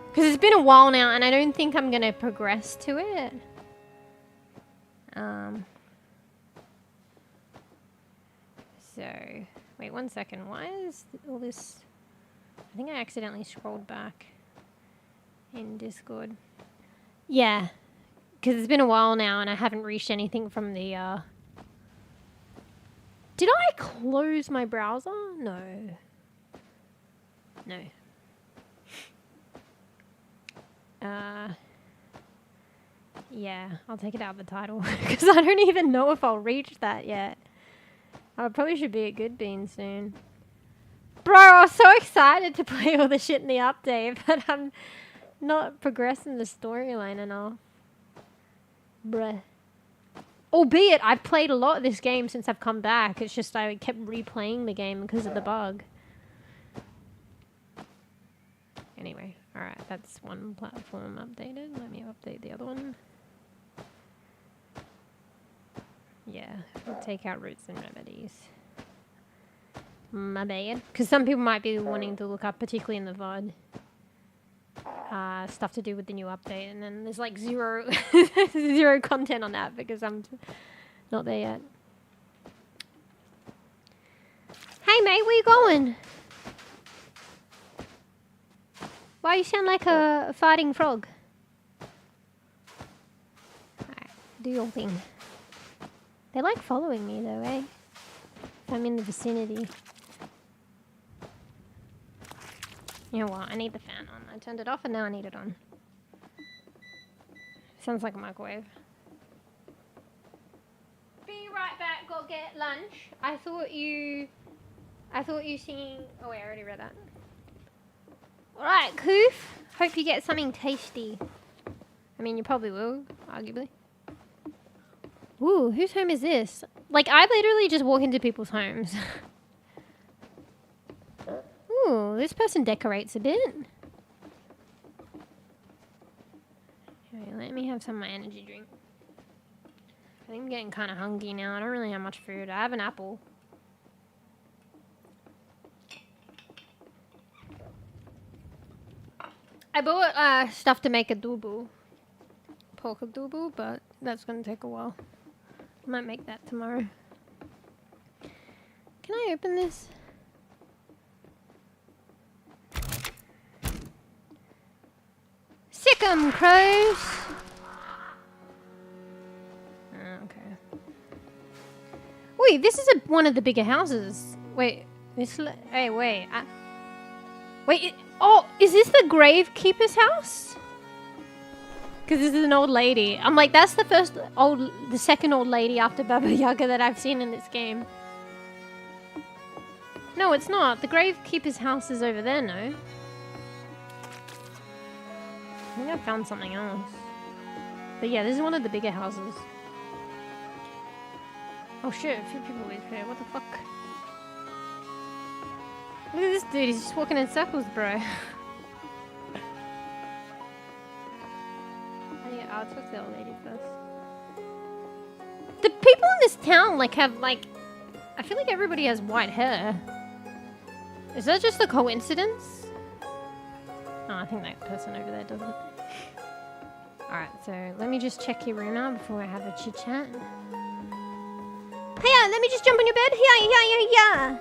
Because it's been a while now and I don't think I'm going to progress to it. So, wait 1 second. Why is all this... I think I accidentally scrolled back in Discord. Yeah, because it's been a while now and I haven't reached anything from the... Did I close my browser? No. No. Yeah, I'll take it out of the title because I don't even know if I'll reach that yet. I probably should be a good bean soon. Bro, I was so excited to play all the shit in the update, but I'm not progressing the storyline enough. Bruh. Albeit, I've played a lot of this game since I've come back. It's just I kept replaying the game because of the bug. Anyway, alright, that's one platform updated. Let me update the other one. Yeah, we'll take out roots and remedies. My bad. Because some people might be wanting to look up, particularly in the VOD, stuff to do with the new update, and then there's like zero content on that because I'm not there yet. Hey mate, where you going? Why you sound like a farting frog? Alright, do your thing. They like following me though, eh? If I'm in the vicinity. You know what? I need the fan on. I turned it off and now I need it on. Sounds like a microwave. Be right back. Go get lunch. I thought you singing. Oh wait, I already read that. Alright, Koof. Hope you get something tasty. I mean, you probably will, arguably. Ooh, whose home is this? Like, I literally just walk into people's homes. Ooh, this person decorates a bit. Okay, let me have some of my energy drink. I think I'm getting kind of hungry now. I don't really have much food. I have an apple. I bought stuff to make a adobo. Pork adobo, but that's going to take a while. I might make that tomorrow. Can I open this? Sick 'em, crows! Okay. Wait, this is one of the bigger houses. Wait, this... Hey, wait. Wait, oh, is this the gravekeeper's house? Because this is an old lady. I'm like, that's the second old lady after Baba Yaga that I've seen in this game. No, it's not. The gravekeeper's house is over there, no? I think I found something else. But yeah, this is one of the bigger houses. Oh shit, a few people live here. What the fuck? Look at this dude, he's just walking in circles, bro. I'll talk to the old lady first. The people in this town, like, have, like... I feel like everybody has white hair. Is that just a coincidence? Oh, I think that person over there does it. Alright, so let me just check your room out before I have a chit-chat. Hey, let me just jump on your bed. Yeah.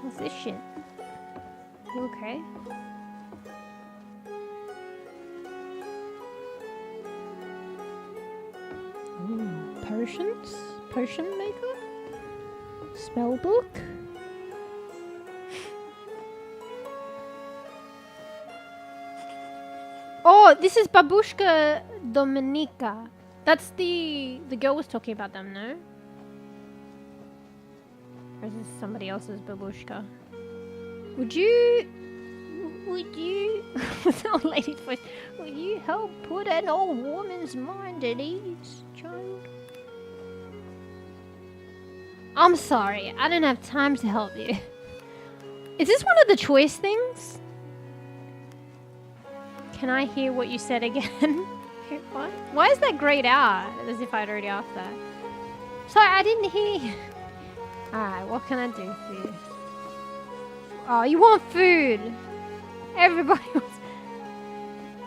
What's this shit? You okay? Ooh, potions? Potion maker? Spell book? Oh, this is Babushka Dominika. That's the girl was talking about them, no? Or is this somebody else's babushka? Would you what's the old lady's voice? Would you help put an old woman's mind at ease, child? I'm sorry, I don't have time to help you. Is this one of the choice things? Can I hear what you said again? What? Why is that grayed out? As if I'd already asked that. Sorry, I didn't hear. Alright, what can I do for you? Oh, you want food! Everybody wants...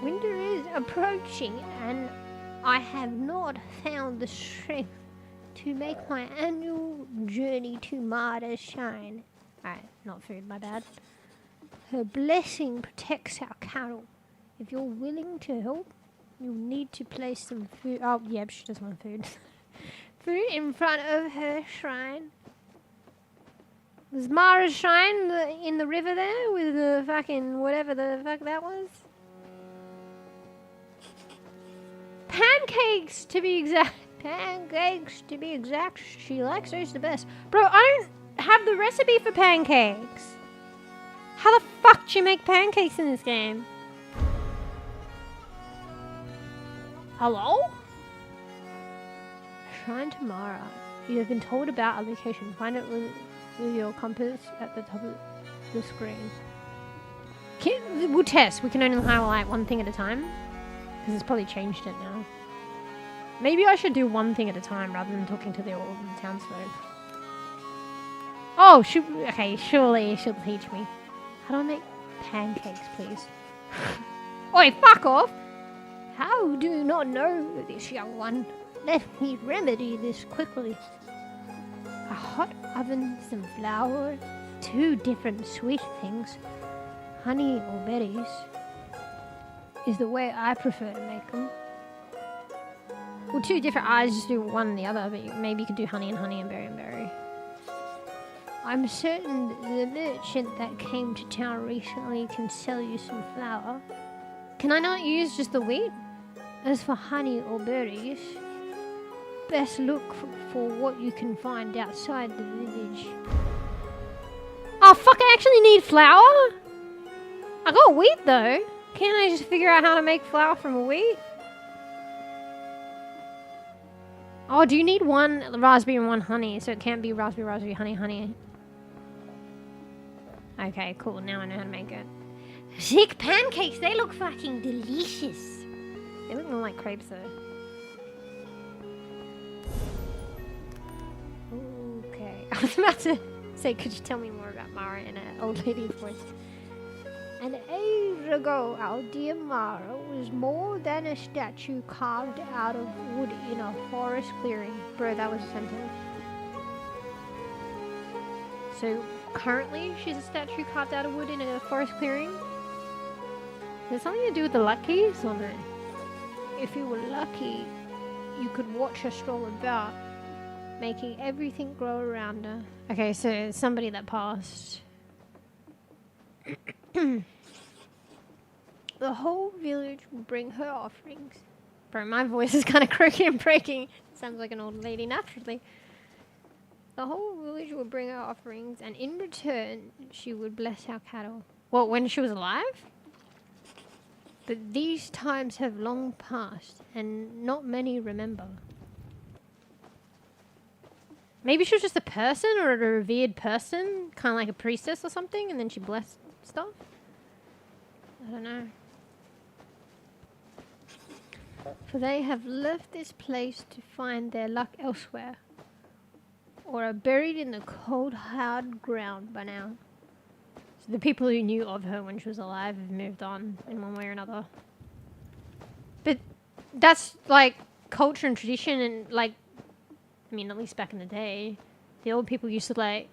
Winter is approaching and I have not found the strength to make my annual journey to Mars shine. Alright, not food, my bad. Her blessing protects our cattle. If you're willing to help, you'll need to place some food. Oh, yep, she does want food. Food in front of her shrine. Was Mara's shrine in the river there with the fucking whatever the fuck that was? Pancakes, to be exact. Pancakes, to be exact. She likes those the best. Bro, I don't have the recipe for pancakes. How the fuck do you make pancakes in this game? Hello? Shrine to Mara. You have been told about a location. Find it with your compass at the top of the screen. We'll test. We can only highlight one thing at a time. Because it's probably changed it now. Maybe I should do one thing at a time rather than talking to all the townsfolk. Oh, okay, surely she'll teach me. How do I make pancakes, please? Oi, fuck off! How do you not know this, young one? Let me remedy this quickly. A hot oven, some flour, 2 different sweet things, honey or berries, is the way I prefer to make them. Well, 2 different, I just do one and the other, but maybe you could do honey and berry and berry. I'm certain the merchant that came to town recently can sell you some flour. Can I not use just the wheat? As for honey or berries, best look for what you can find outside the village. Oh fuck, I actually need flour? I got wheat though. Can't I just figure out how to make flour from wheat? Oh, do you need 1 raspberry and 1 honey? So it can't be raspberry, honey. Okay, cool. Now I know how to make it. Sick pancakes. They look fucking delicious. They look more like crepes though. Okay. I was about to say, could you tell me more about Mara in an old lady's voice? An age ago, our dear Mara was more than a statue carved out of wood in a forest clearing. Bro, that was a sentence. So, currently, she's a statue carved out of wood in a forest clearing? Is there something to do with the luckies or no? If you were lucky, you could watch her stroll about, making everything grow around her. Okay, so it's somebody that passed. The whole village will bring her offerings. Bro, my voice is kind of croaky and breaking. Sounds like an old lady naturally. The whole village will bring her offerings, and in return, she would bless our cattle. What, when she was alive? But these times have long passed, and not many remember. Maybe she was just a person, or a revered person, kind of like a priestess or something, and then she blessed stuff? I don't know. For they have left this place to find their luck elsewhere, or are buried in the cold, hard ground by now. So the people who knew of her when she was alive have moved on in one way or another. But that's like culture and tradition, and like, I mean, at least back in the day, the old people used to like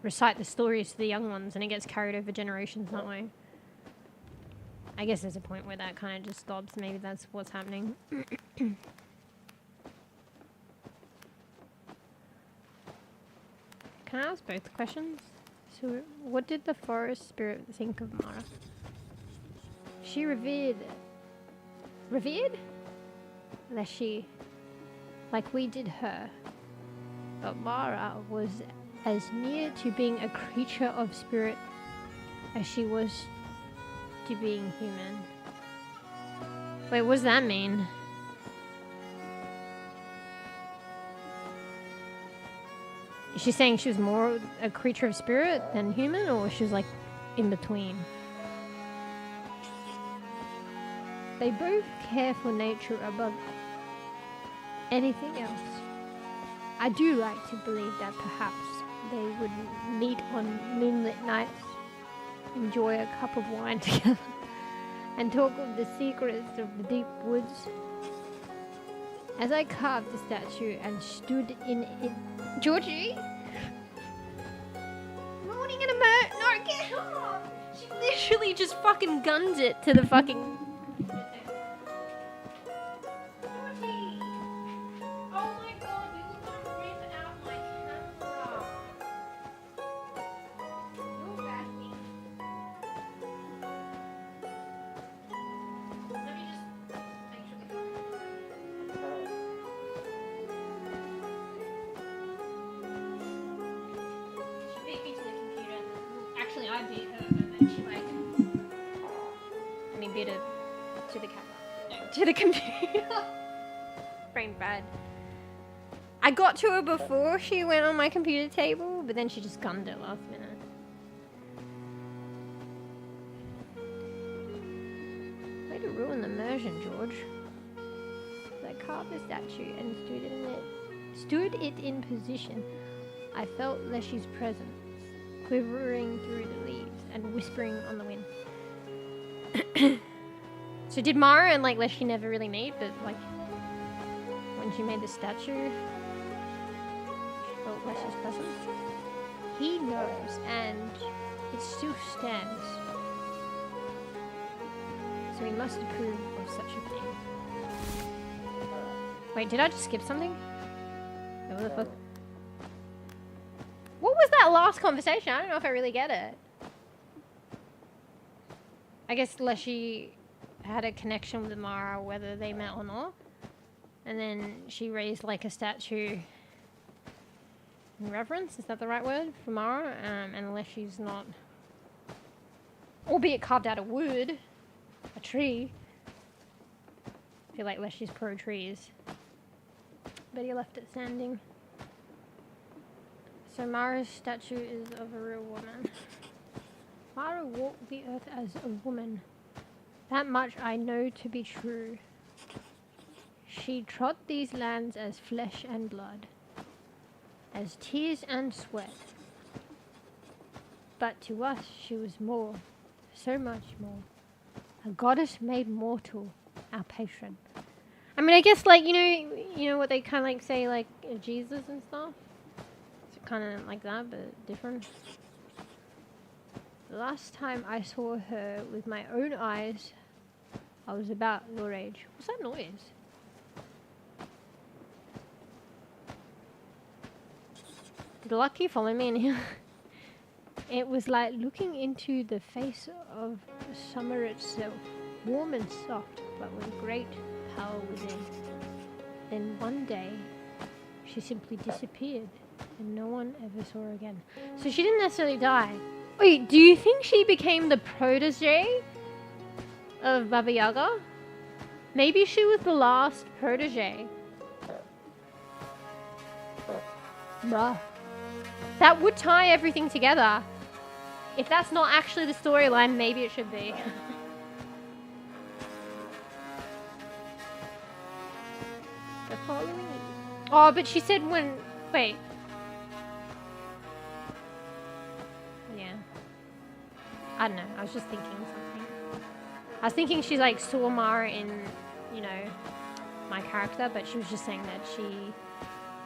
recite the stories to the young ones, and it gets carried over generations that way. I guess there's a point where that kind of just stops. Maybe that's what's happening. Can I ask both questions? So, what did the forest spirit think of Mara? She revered... Revered? That she... Like we did her. But Mara was as near to being a creature of spirit as she was to being human. Wait, what does that mean? Is she saying she was more a creature of spirit than human, or she was like in between? They both care for nature above anything else. I do like to believe that perhaps they would meet on moonlit nights, enjoy a cup of wine together, and talk of the secrets of the deep woods. As I carved the statue and stood in it... Georgie? Morning in a no, get off! She literally just fucking guns it to the fucking... I beat her, and then she like... I mean, beat her to the camera. No, to the computer. Brain bad. I got to her before she went on my computer table, but then she just gunned it last minute. Way to ruin the immersion, George. So I carved the statue and stood it in position. I felt Leshy's presence, quivering through the leaves and whispering on the wind. So did Mara and like Leshy never really meet, but like when she made the statue, she felt Leshy's presence? He knows, and it still stands. So he must approve of such a thing. Wait, did I just skip something? What the fuck? What was that last conversation? I don't know if I really get it. I guess Leshy had a connection with Mara, whether they met or not. And then she raised like a statue in reverence, is that the right word, for Mara? And Leshy's not, albeit carved out of wood, a tree. I feel like Leshy's pro trees. But he left it standing. So Mara's statue is of a real woman. Mara walked the earth as a woman. That much I know to be true. She trod these lands as flesh and blood, as tears and sweat. But to us she was more, so much more. A goddess made mortal, our patron. I mean, I guess like, you know what they kind of like say, like Jesus and stuff? Kind of like that, but different. The last time I saw her with my own eyes, I was about your age. What's that noise? Did the lucky follow me in here? It was like looking into the face of summer itself, warm and soft, but with great power within. Then one day, she simply disappeared. And no one ever saw her again. So she didn't necessarily die. Wait, do you think she became the protege of Baba Yaga? Maybe she was the last protege. Bruh. That would tie everything together. If that's not actually the storyline, maybe it should be. The following... Oh, but she said when... Wait. I don't know, I was just thinking something. I was thinking she like saw Mara in, you know, my character, but she was just saying that she,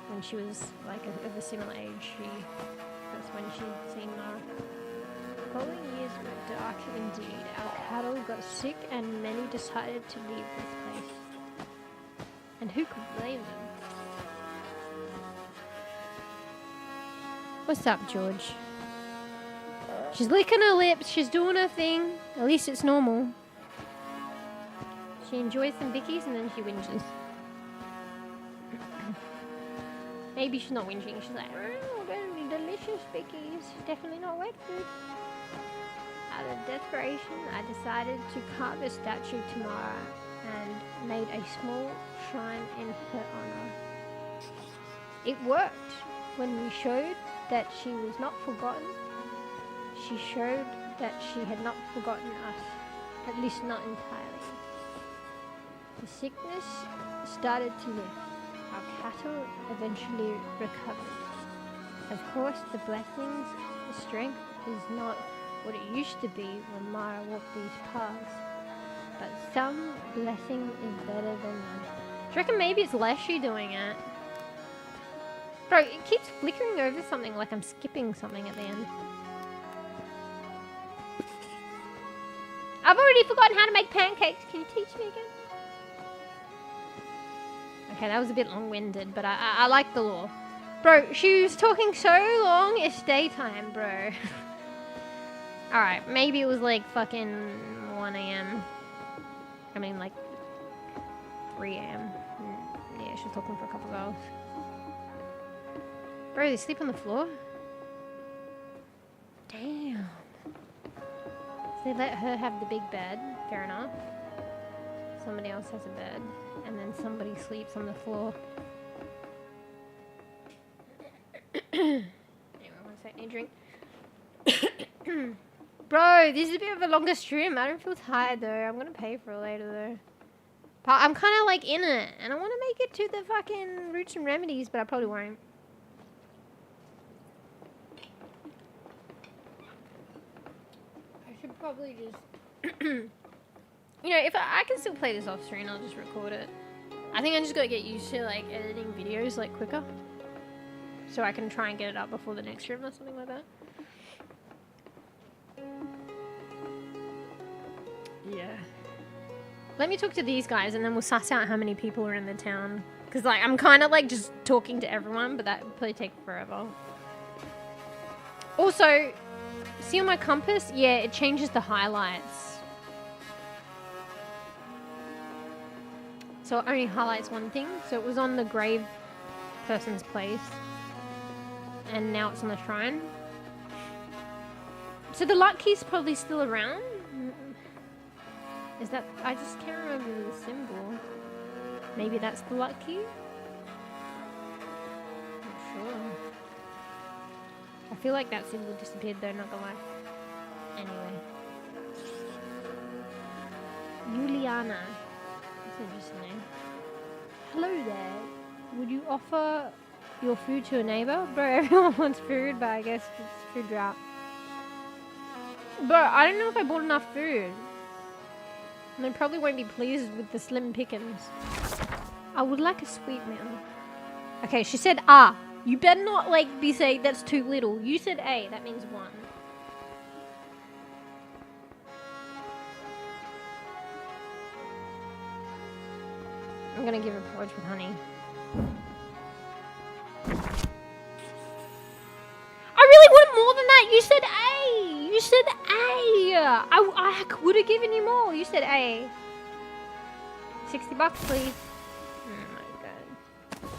when she was like of a similar age, that's when she'd seen Mara. The following years were dark indeed. Our cattle got sick and many decided to leave this place. And who could blame them? What's up, George? She's licking her lips, she's doing her thing. At least it's normal. She enjoys some bickies and then she whinges. Maybe she's not whinging, she's like, oh, those are delicious bickies. Definitely not wet food. Out of desperation, I decided to carve a statue to Mara and made a small shrine in her honor. It worked. when we showed that she was not forgotten, she showed that she had not forgotten us, at least not entirely. The sickness started to lift. Our cattle eventually recovered. Of course, the blessings, the strength is not what it used to be when Mara walked these paths, but some blessing is better than none. Do you reckon maybe it's Leshy doing it? Bro, it keeps flickering over something like I'm skipping something at the end. I've already forgotten how to make pancakes. Can you teach me again? Okay, that was a bit long-winded, but I like the lore. Bro, she was talking so long, it's daytime, bro. Alright, maybe it was like fucking 1 a.m. I mean, like 3 a.m. Yeah, she was talking for a couple of hours. Bro, they sleep on the floor? Damn. So they let her have the big bed, fair enough. Somebody else has a bed, and then somebody sleeps on the floor. Anyway, 1 second, need a drink. Bro, this is a bit of a longer stream. I don't feel tired though. I'm gonna pay for it later though. But I'm kind of like in it, and I want to make it to the fucking roots and remedies, but I probably won't. I should probably just, you know, if I can still play this off screen, I'll just record it. I think I just gotta get used to like editing videos like quicker, so I can try and get it up before the next stream or something like that. Yeah. Let me talk to these guys and then we'll suss out how many people are in the town. Because like I'm kind of like just talking to everyone, but that would probably take forever. Also, see on my compass? Yeah, it changes the highlights. So it only highlights one thing. So it was on the grave person's place. And now it's on the shrine. So the luck key's probably still around? Is that... I just can't remember the symbol. Maybe that's the luck key? Not sure. I feel like that symbol disappeared though, not gonna lie. Anyway. Juliana. That's an interesting name. Hello there. Would you offer your food to a neighbor? Bro, everyone wants food, but I guess it's food drought. Bro, I don't know if I bought enough food. And they probably won't be pleased with the slim pickings. I would like a sweet meal. Okay, she said ah. You better not like be saying that's too little. You said A, that means 1. I'm gonna give her porridge with honey. I really want more than that. You said A. You said A. I would have given you more. You said A. $60 please. Oh my god.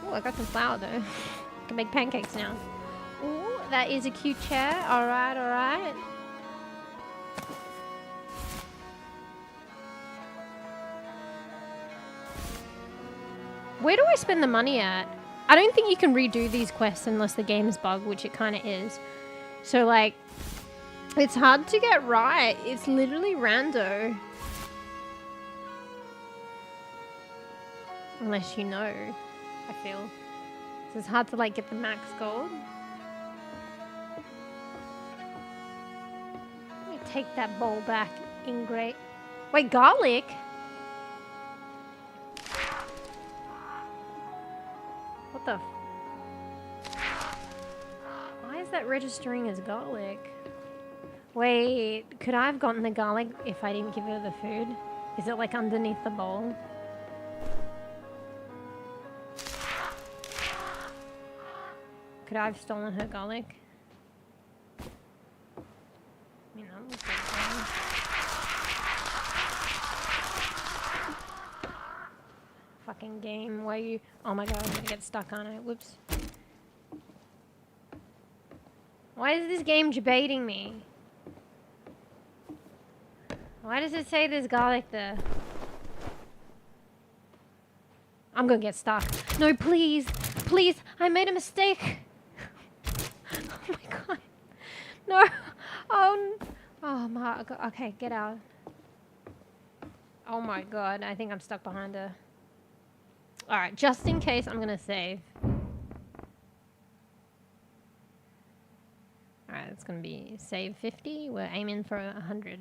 Oh, I got some flour though. I can make pancakes now. Oh, that is a cute chair. Alright, alright. Where do I spend the money at? I don't think you can redo these quests unless the game's bugged, which it kind of is. So, like, it's hard to get right. It's literally rando. Unless you know, I feel. So it's hard to, like, get the max gold. Let me take that bowl back in great... Wait, garlic? What the... Why is that registering as garlic? Wait, could I have gotten the garlic if I didn't give her the food? Is it like underneath the bowl? Could I have stolen her garlic? You know, fucking game, why you... Oh my god, I'm gonna get stuck on it. Whoops. Why is this game debating me? Why does it say there's garlic there? I'm gonna get stuck. No, please. please. I made a mistake. Oh my god. No. Oh my god. Okay, get out. Oh my god. I think I'm stuck behind her. Alright, just in case, I'm gonna save. Alright, it's gonna be save 50. We're aiming for 100.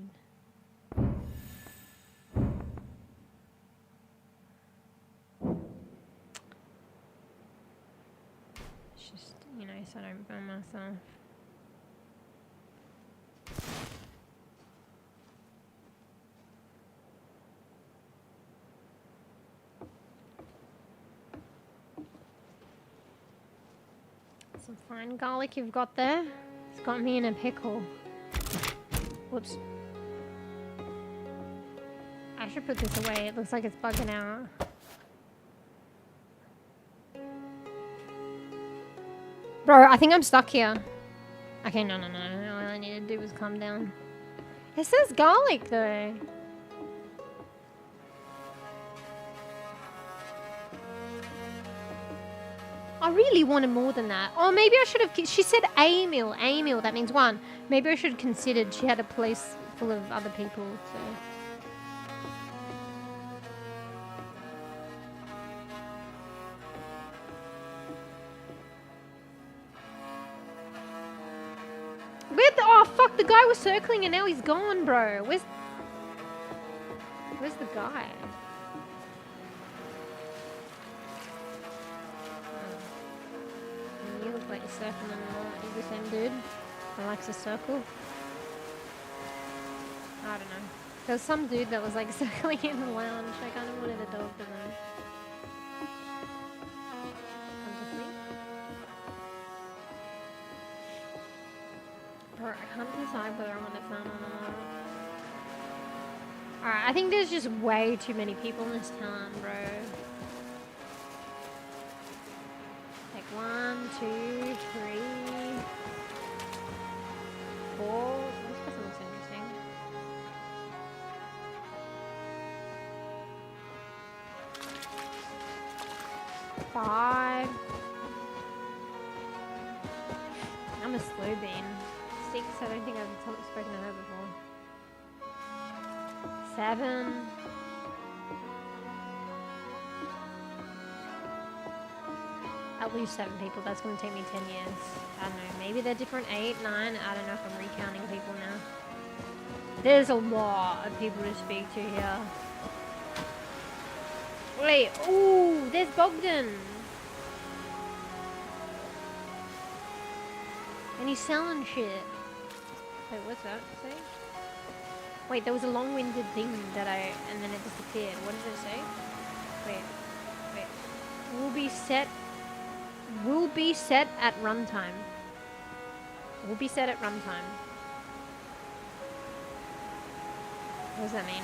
It's just, you know, so I don't burn myself. Some fine garlic you've got there. It's got me in a pickle. Whoops. I should put this away. It looks like it's bugging out. Bro, I think I'm stuck here. Okay, no. All I need to do is calm down. It says garlic, though. I really wanted more than that. Oh, maybe I should have... She said a meal. A meal. That means one. Maybe I should have considered she had a place full of other people, so... Where the... Oh, fuck. The guy was circling and now he's gone, bro. Where's the guy? You look like you're circling them all. Are you the same dude that likes to circle? I don't know. There was some dude that was like circling in the lounge. I kind of wanted to talk to them. Come to sleep. Bro, I can't decide whether I'm on the phone or not. Alright, I think there's just way too many people in this town, bro. 1, 2, 3, 4. This person looks interesting. 5. I'm a slow bean. 6. I don't think I've spoken to her before. 7. At least 7 people. That's going to take me 10 years. I don't know. Maybe they're different. 8, 9. I don't know if I'm recounting people now. There's a lot of people to speak to here. Wait. Ooh, there's Bogdan. And he's selling shit. Wait, what's that say? Wait, there was a long-winded thing that and then it disappeared. What did it say? Wait. Will be set at runtime. Will be set at runtime. What does that mean?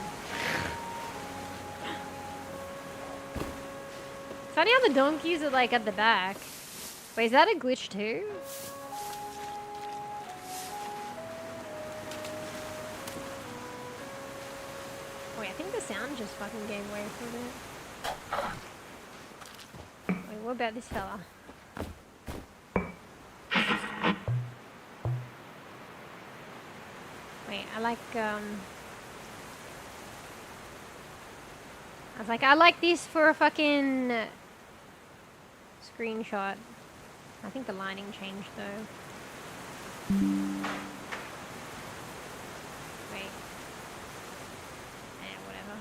Funny how the donkeys are like at the back. Wait, is that a glitch too? Wait, I think the sound just fucking gave way for it. Wait, what about this fella? Wait, I like this for a fucking screenshot. I think the lighting changed though. Wait. Whatever.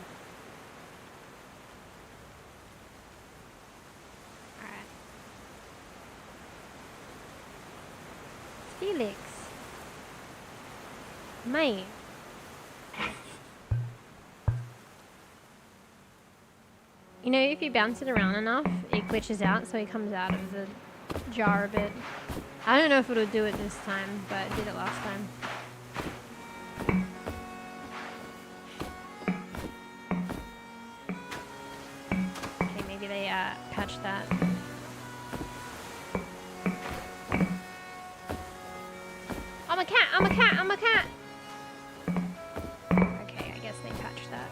Alright. Felix. Mate. You know, if you bounce it around enough, it glitches out, so it comes out of the jar a bit. I don't know if it'll do it this time, but it did it last time. Okay, maybe they patched that. I'm a cat! I'm a cat! I'm a cat! Okay, I guess they patched that.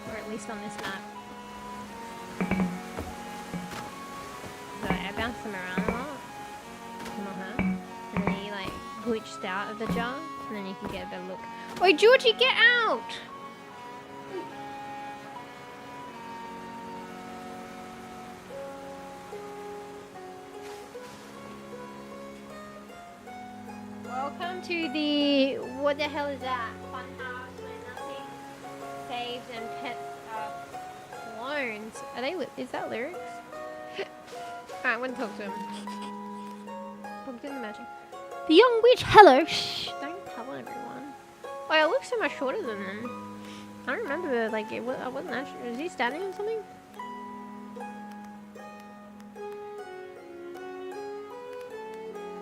Or at least on this map. So, witch out of the jar, and then you can get a better look. Oi, Georgie, get out! Welcome to the... What the hell is that? Fun house where nothing saves and pets are loans. Are they... Is that lyrics? Alright, I'm gonna talk to him. Talk to the magic. The young witch, hello! Shh! Don't tell everyone. Oh, I look so much shorter than them. I don't remember, like, I wasn't actually... Is he standing on something?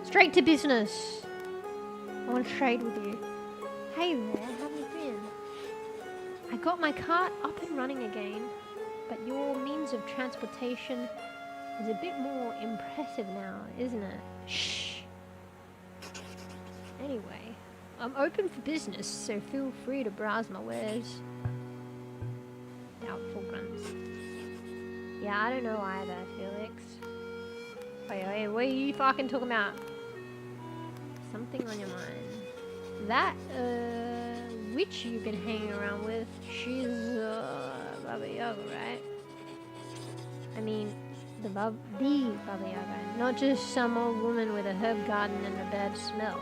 Straight to business. I want to trade with you. Hey there, how have you been? I got my cart up and running again, but your means of transportation is a bit more impressive now, isn't it? Shh. Anyway, I'm open for business, so feel free to browse my wares. Doubtful grunts. Yeah, I don't know either, Felix. Wait, what are you fucking talking about? Something on your mind. That, witch you've been hanging around with, she's, Baba Yaga, right? I mean, the Baba Yaga, not just some old woman with a herb garden and a bad smell.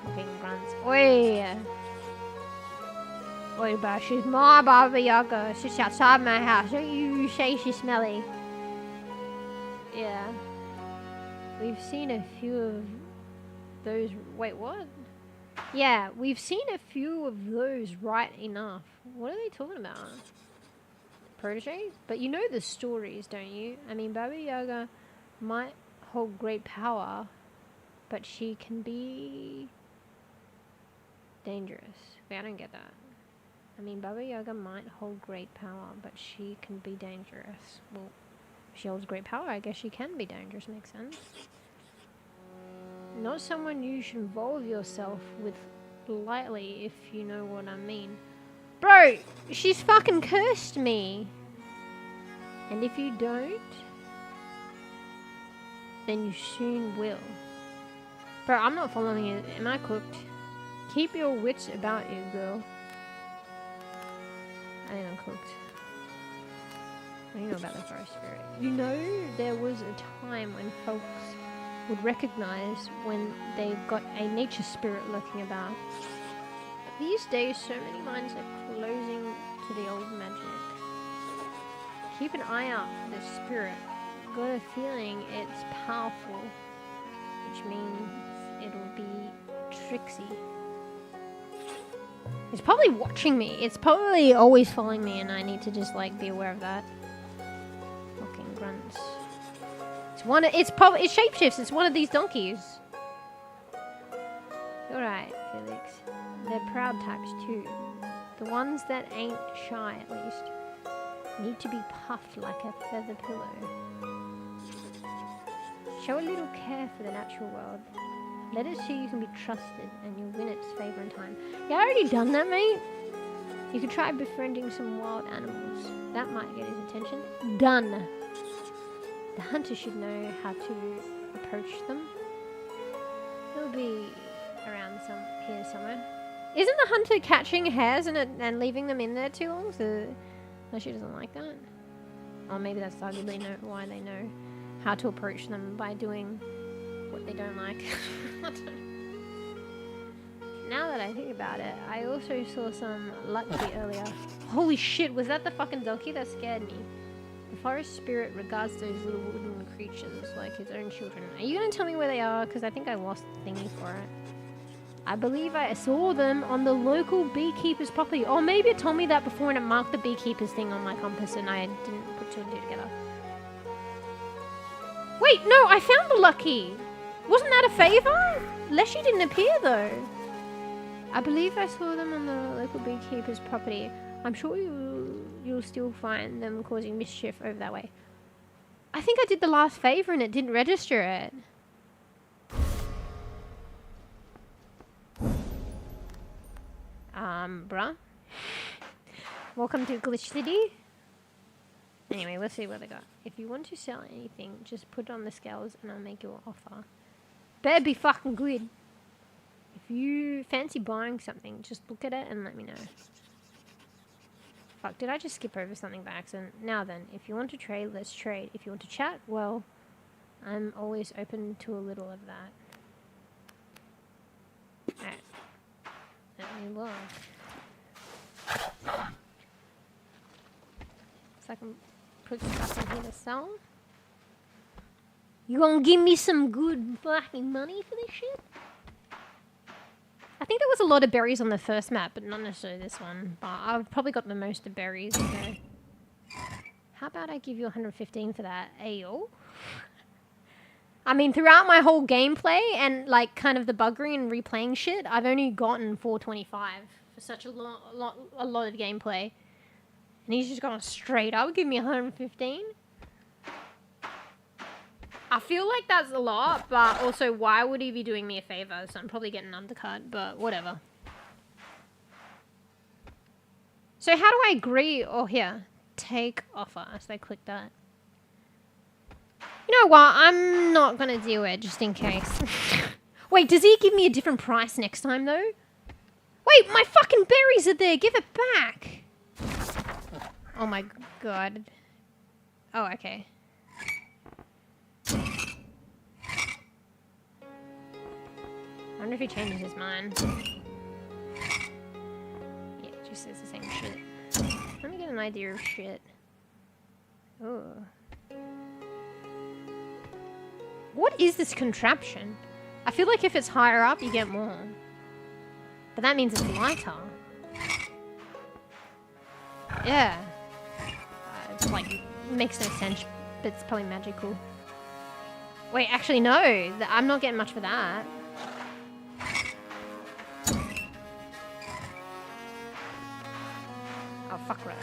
Fucking grunts. Oi! Oi, bro, she's my Baba Yaga. She's outside my house. Don't you say she's smelly. Yeah. We've seen a few of those... Wait, what? Yeah, we've seen a few of those right enough. What are they talking about? Protege? But you know the stories, don't you? I mean, Baba Yaga might hold great power, but she can be dangerous. Wait, I don't get that. I mean, Baba Yaga might hold great power, but she can be dangerous. Well, if she holds great power, I guess she can be dangerous. Makes sense. Not someone you should involve yourself with lightly, if you know what I mean. Bro, she's fucking cursed me. And if you don't, then you soon will. Bro, I'm not following it. Am I cooked? Keep your wits about you, girl. I think I'm cooked. What do you know about the forest spirit? You know, there was a time when folks would recognize when they got a nature spirit lurking about. These days, so many minds are closing to the old magic. Keep an eye out for the spirit. Got a feeling it's powerful, which means it'll be tricksy. It's probably watching me. It's probably always following me, and I need to just like be aware of that. Fucking grunts. It's probably it shapeshifts. It's one of these donkeys. Alright, Felix. They're proud types too. The ones that ain't shy, at least, need to be puffed like a feather pillow. Show a little care for the natural world. Let it see you can be trusted, and you'll win its favor in time. Yeah, I already done that, mate. You could try befriending some wild animals. That might get his attention. Done. The hunter should know how to approach them. He'll be around here somewhere. Isn't the hunter catching hares and leaving them in there too long? So she doesn't like that. Or maybe that's arguably why they know how to approach them, by doing what they don't like. Now that I think about it, I also saw some lucky earlier. Holy shit, was that the fucking donkey? That scared me. The forest spirit regards those little wooden creatures like his own children. Are you gonna tell me where they are? Because I think I lost the thingy for it. I believe I saw them on the local beekeeper's property. Or maybe it told me that before and it marked the beekeeper's thing on my compass and I didn't put two and two together. Wait, no, I found the lucky. Wasn't that a favor? Leshy didn't appear though. I believe I saw them on the local beekeeper's property. I'm sure you'll still find them causing mischief over that way. I think I did the last favor and it didn't register it. Bruh. Welcome to Glitch City. Anyway, let's see what they got. If you want to sell anything, just put it on the scales and I'll make you an offer. Better be fucking good. If you fancy buying something, just look at it and let me know. Fuck, did I just skip over something by accident? Now then, if you want to trade, let's trade. If you want to chat, well, I'm always open to a little of that. Alright. Let me look. So I can put stuff in here to sell. You gonna give me some good fucking money for this shit? I think there was a lot of berries on the first map, but not necessarily this one. But I've probably got the most of berries, so... How about I give you 115 for that? Ayo. I mean, throughout my whole gameplay and, like, kind of the buggery and replaying shit, I've only gotten 425 for such a lot of gameplay. And he's just gone straight up, give me 115. I feel like that's a lot, but also why would he be doing me a favor? So I'm probably getting undercut, but whatever. So how do I agree? Oh, here. Take offer. So I click that. You know what? I'm not going to do it just in case. Wait, does he give me a different price next time, though? Wait, my fucking berries are there. Give it back. Oh, my God. Oh, okay. I wonder if he changes his mind. Yeah, it just says the same shit. Let me get an idea of shit. Oh. What is this contraption? I feel like if it's higher up, you get more. But that means it's lighter. Yeah. It's like, makes no sense, but it's probably magical. Wait, actually, no. I'm not getting much for that. Oh, fuck right.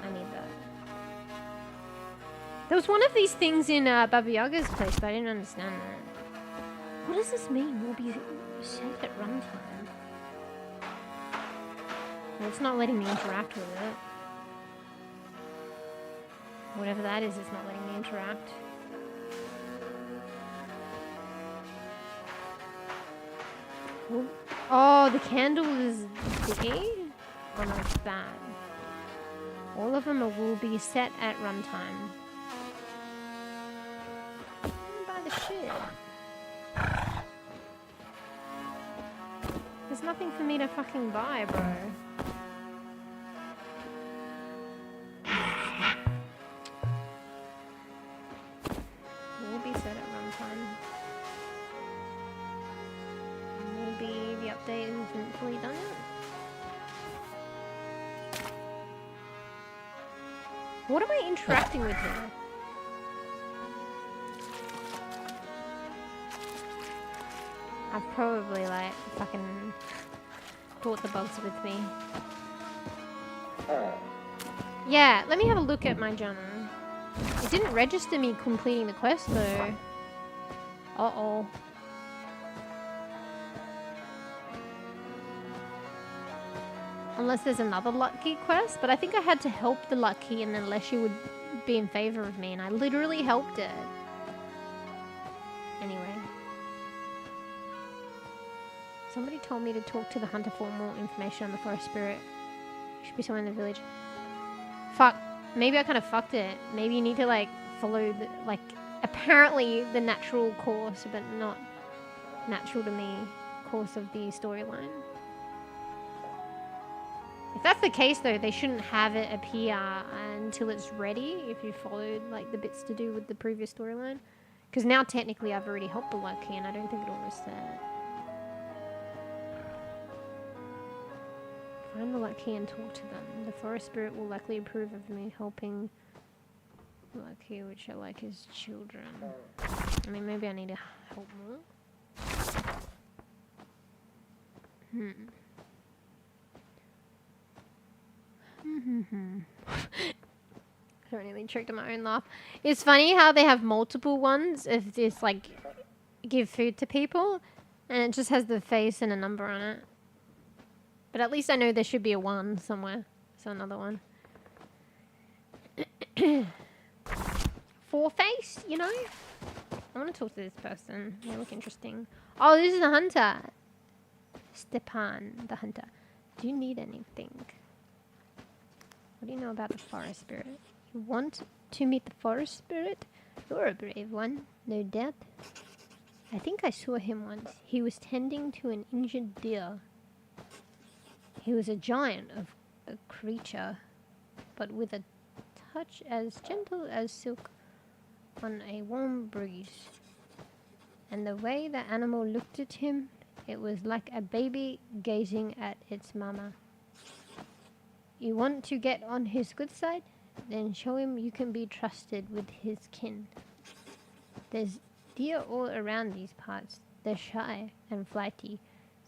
I need that. There was one of these things in Baba Yaga's place, but I didn't understand that. What does this mean? Will be set at runtime. Well, it's not letting me interact with it. Whatever that is, it's not letting me interact. Oh, the candle is sticky? Oh no, it's bad. All of them will be set at runtime. Buy the shit. There's nothing for me to fucking buy, bro. Will be set at runtime. Maybe the update isn't fully done yet? What am I interacting with here? I've probably, like, fucking brought the bugs with me. Yeah, let me have a look at my journal. It didn't register me completing the quest, though. Uh-oh. Unless there's another lucky quest, but I think I had to help the lucky and then Leshy would be in favor of me, and I literally helped it. Anyway. Somebody told me to talk to the hunter for more information on the forest spirit. Should be somewhere in the village. Fuck. Maybe I kind of fucked it. Maybe you need to, like, follow the, like, apparently the natural course, but not natural to me, course of the storyline. If that's the case, though, they shouldn't have it appear until it's ready, if you followed, like, the bits to do with the previous storyline. Because now, technically, I've already helped the lucky, and I don't think it'll reset. Find the lucky and talk to them. The forest spirit will likely approve of me helping the lucky, which I like his children. I mean, maybe I need to help more. I really tricked on my own laugh. It's funny how they have multiple ones if this, like, give food to people, and it just has the face and a number on it. But at least I know there should be a 1 somewhere. So another one. 4 face, you know? I want to talk to this person. They look interesting. Oh, this is a hunter. Stepan, the hunter. Do you need anything? What do you know about the forest spirit? You want to meet the forest spirit? You're a brave one, no doubt. I think I saw him once. He was tending to an injured deer. He was a giant of a creature, but with a touch as gentle as silk on a warm breeze. And the way the animal looked at him, it was like a baby gazing at its mama. You want to get on his good side? Then show him you can be trusted with his kin. There's deer all around these parts. They're shy and flighty,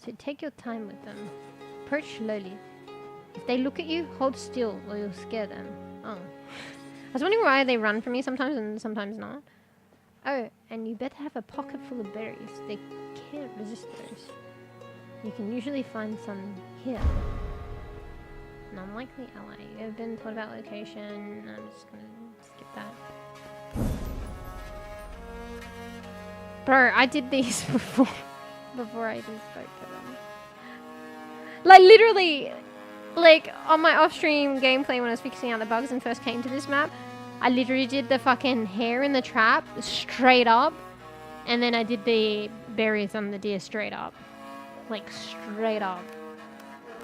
so take your time with them. Approach slowly. If they look at you, hold still or you'll scare them. Oh. I was wondering why they run from me sometimes and sometimes not. Oh, and you better have a pocket full of berries. They can't resist those. You can usually find some here. An unlikely ally. You have been told about location. I'm just gonna skip that. Bro, I did these before I even spoke to them. Like literally, like on my off-stream gameplay when I was fixing out the bugs and first came to this map, I literally did the fucking hair in the trap straight up, and then I did the berries on the deer straight up. Like straight up.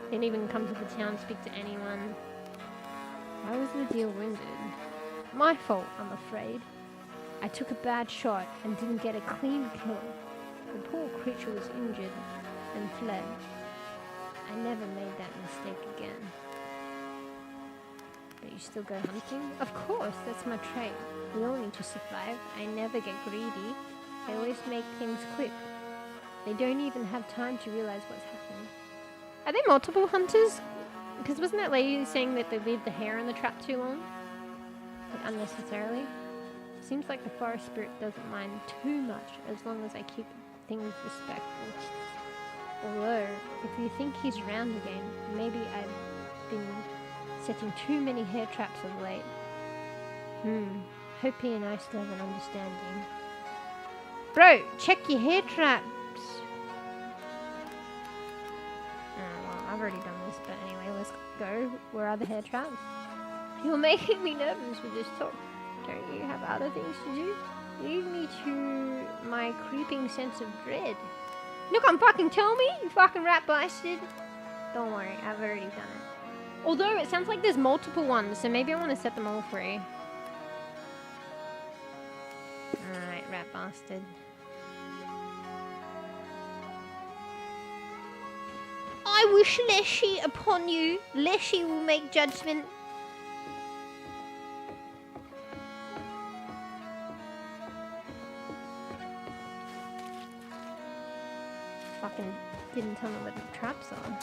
Didn't even come to the town, speak to anyone. Why was the deer wounded? My fault, I'm afraid. I took a bad shot and didn't get a clean kill. The poor creature was injured and fled. I never made that mistake again. But you still go hunting? Of course, that's my trait. We all need to survive. I never get greedy. I always make things quick. They don't even have time to realize what's happened. Are there multiple hunters? Because wasn't that lady saying that they leave the hair in the trap too long? Like unnecessarily? Seems like the forest spirit doesn't mind too much as long as I keep things respectful. Although, if you think he's around again, maybe I've been setting too many hair traps of late. Hope he and I still have an understanding. Bro, check your hair traps! I've already done this, but anyway, let's go. Where are the hair traps? You're making me nervous with this talk. Don't you have other things to do? Lead me to my creeping sense of dread. You can't fucking tell me, you fucking rat bastard. Don't worry, I've already done it. Although it sounds like there's multiple ones, so maybe I want to set them all free. Alright, rat bastard. I wish Leshy upon you. Leshy will make judgment. Fucking didn't tell me what the traps are.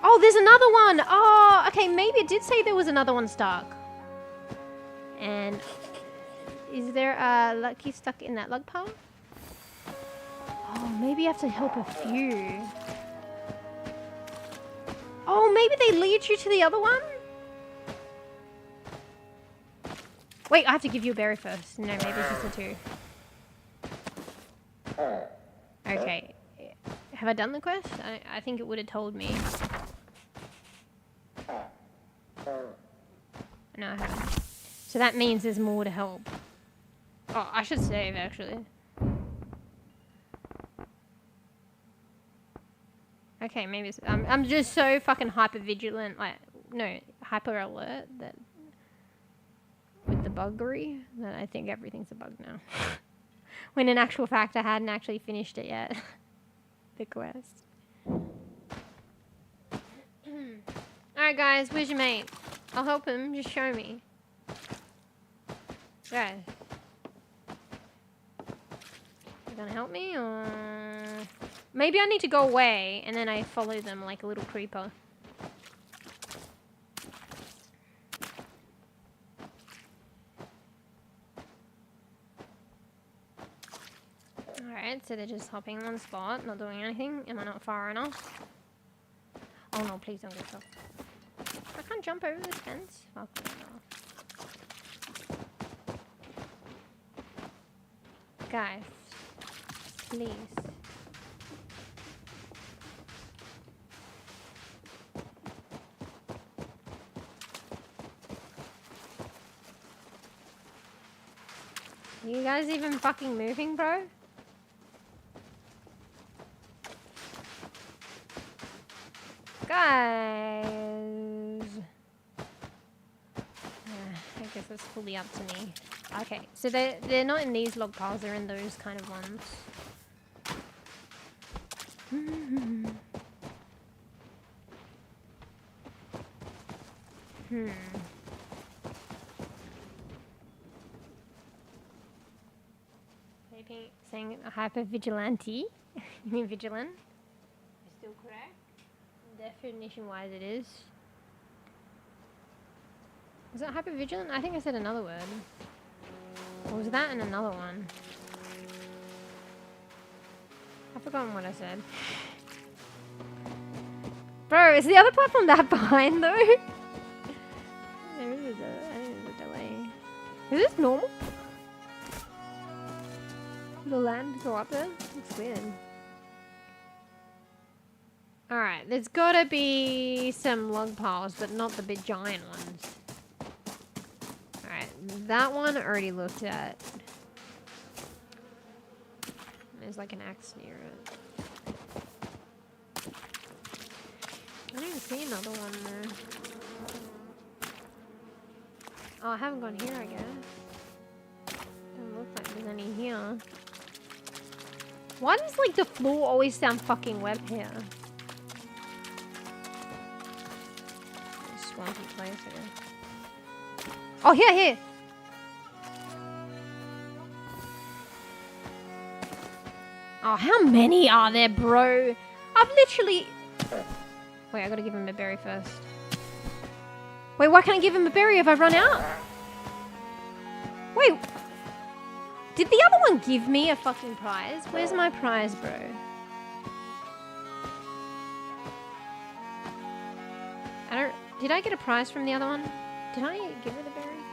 Oh, there's another one! Oh, okay, maybe it did say there was another one stuck. And is there a lucky stuck in that log pile? Oh, maybe you have to help a few. Oh, maybe they lead you to the other one? Wait, I have to give you a berry first. No, maybe it's just the two. Okay. Have I done the quest? I think it would have told me. No, I haven't. So that means there's more to help. Oh, I should save, actually. Okay, maybe it's... I'm just so fucking hyper vigilant, like... No, hyper alert that... With the buggery, that I think everything's a bug now. When in actual fact I hadn't actually finished it yet. The quest. Alright guys, where's your mate? I'll help him, just show me. Guys. You gonna help me or... Maybe I need to go away and then I follow them like a little creeper. Alright, so they're just hopping in one spot, not doing anything. Am I not far enough? Oh no, please don't get stuck. I can't jump over this fence. Fuck no. Guys, please. You guys even fucking moving, bro? Guys. I guess it's fully up to me. Okay, so they're not in these log piles, they're in those kind of ones. Maybe saying hyper vigilante. You mean vigilant? Is still correct. Definition wise it is. Was it hyper vigilant? I think I said another word. Or was that in another one? I've forgotten what I said. Bro, is the other platform that behind though? There is a delay. Is this normal? The land go up there? It's weird. Alright, there's gotta be some log piles, but not the big giant ones. Alright, that one I already looked at. There's like an axe near it. I didn't see another one there. Oh, I haven't gone here, I guess. Doesn't look like there's any here. Why does like the floor always sound fucking wet here? Swampy place here. Oh, here! Oh, how many are there, bro? I've literally... Wait, I gotta give him a berry first. Wait, why can't I give him a berry if I run out? Wait. Did the other one give me a fucking prize? Where's my prize, bro? Did I get a prize from the other one? Did I give it a berry?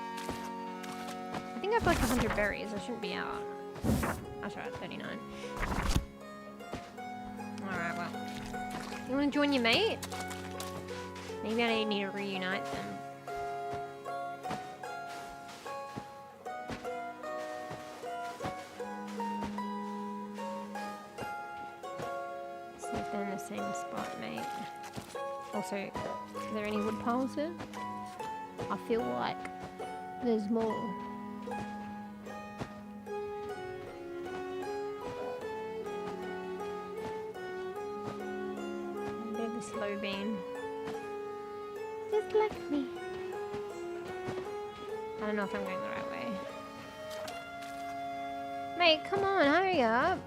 I think I have like 100 berries. I shouldn't be out. That's right, 39. Alright, well. You wanna join your mate? Maybe I need to reunite them. See if they're in the same spot, mate. Also, are there any wood piles there? I feel like there's more. A bit of a slow bean. Just like me. I don't know if I'm going the right way. Mate, come on, hurry up.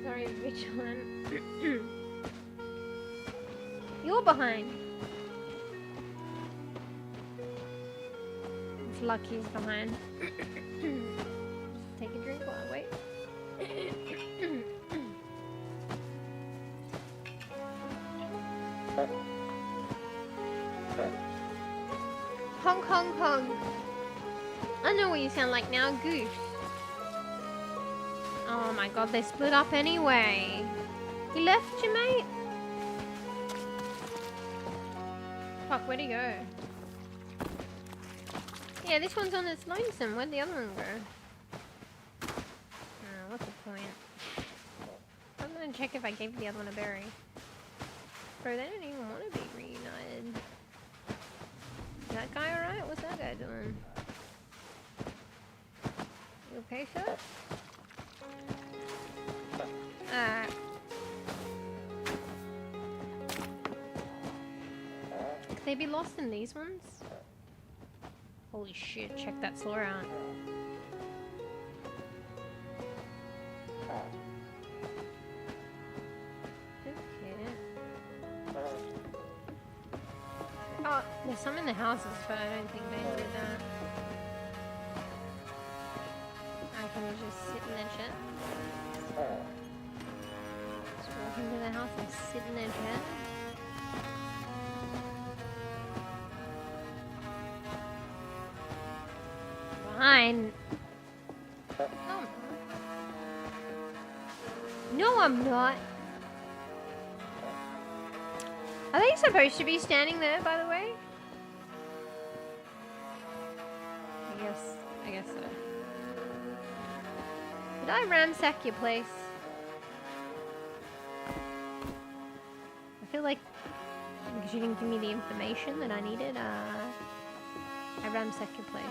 Sorry, vigilant. You're behind. It's Lucky's behind. Take a drink while I wait. Honk, honk, honk. I know what you sound like now, Goose. Oh my god, they split up anyway. He left you, mate? Fuck, where'd he go? Yeah, this one's on its lonesome. Where'd the other one go? Oh, what's the point? I'm gonna check if I gave the other one a berry. Bro, they don't even want to be reunited. Is that guy alright? What's that guy doing? You okay, sir? Alright. Could they be lost in these ones? Holy shit, check that floor out. Oh, there's some in the houses, but I don't think they did that. I can just sit in their chair. Just walk into the house and sit in their chair. fine. No, I'm not. Are they supposed to be standing there, by the way? I guess so. Did I ransack your place? I feel like because you didn't give me the information that I needed, I ransacked your place.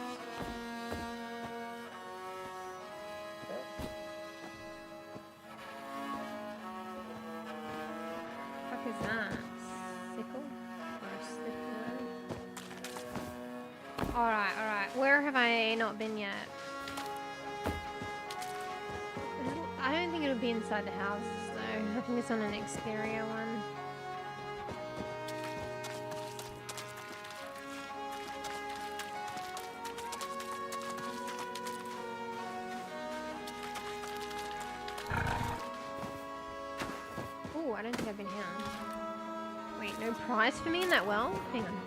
What the fuck is that? Sickle? Or a slipper? Alright. Where have I not been yet? I don't think it'll be inside the houses though. I think it's on an exterior one. Ooh, I don't think I've been here. Wait, no prize for me in that well? Hang on.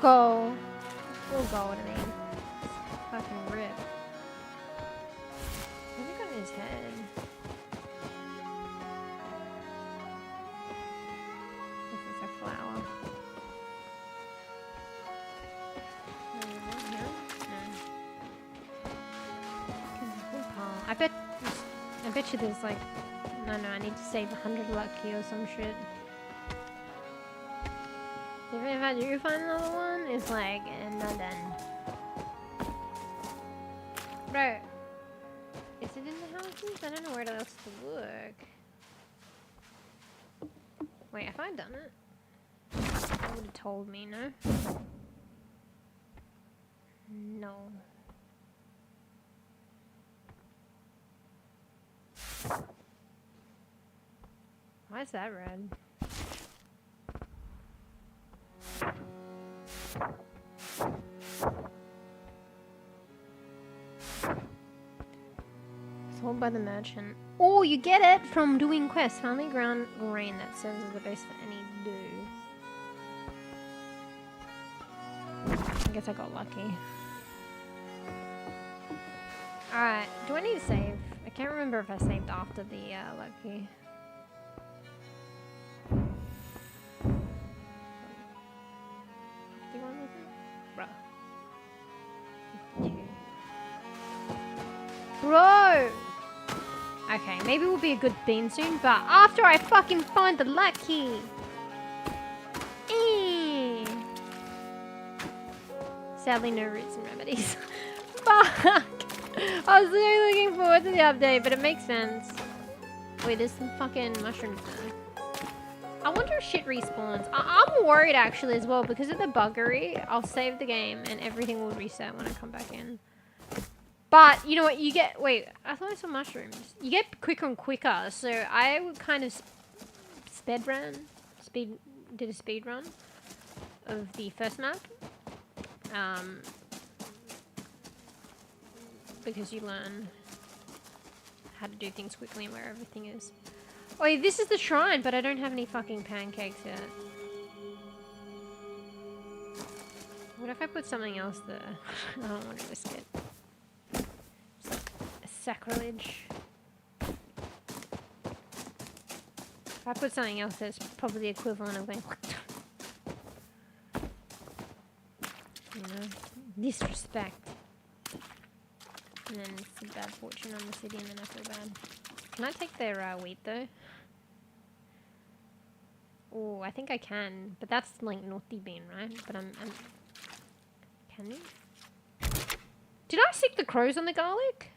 Gold. Full gold, I mean. Fucking rip. What's he got in his head? This is a flower. I bet you there's like, no, I need to save 100 lucky or some shit. Even if I do find another one, it's like, not done. Bro, is it in the houses? I don't know where else to look. Wait, have I done it? You would have told me, no? No. Why is that red? Sold by the merchant. Oh, you get it from doing quests. Finally ground grain that serves as the base for any do. I guess I got lucky. Alright, do I need to save? I can't remember if I saved after the lucky. Bro! Okay, maybe we'll be a good theme soon, but after I fucking find the lucky! Sadly, no roots and remedies. Fuck! I was really looking forward to the update, but it makes sense. Wait, there's some fucking mushrooms there. I wonder if shit respawns. I'm worried actually as well, because of the buggery. I'll save the game and everything will reset when I come back in. But, you know what, you get... Wait, I thought I saw mushrooms. You get quicker and quicker, so I would kind of did a speed run of the first map. Because you learn how to do things quickly and where everything is. Oh, yeah, this is the shrine, but I don't have any fucking pancakes yet. What if I put something else there? I don't want to risk it. It's like a sacrilege. If I put something else there, it's probably the equivalent of going... You know? Disrespect. And then it's a bad fortune on the city and then I feel bad. Can I take their wheat though? Oh, I think I can. But that's like naughty bean, right? But I'm... Can you? Did I sick the crows on the garlic?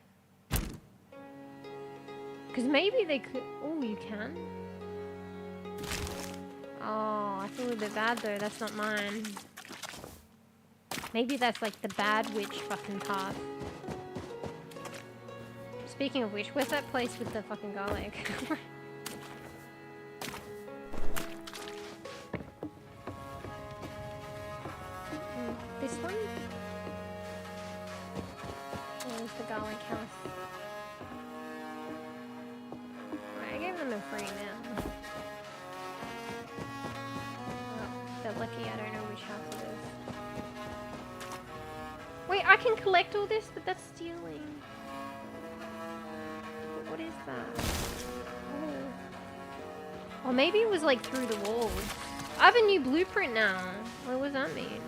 Because maybe they could... Oh, you can? Oh, I feel a bit bad though. That's not mine. Maybe that's like the bad witch fucking path. Speaking of which, where's that place with the fucking garlic? This one? Where's the garlic house? Right, I gave them a I can collect all this, but that's stealing. What is that? Oh. Or maybe it was like through the walls. I have a new blueprint now. What does that mean?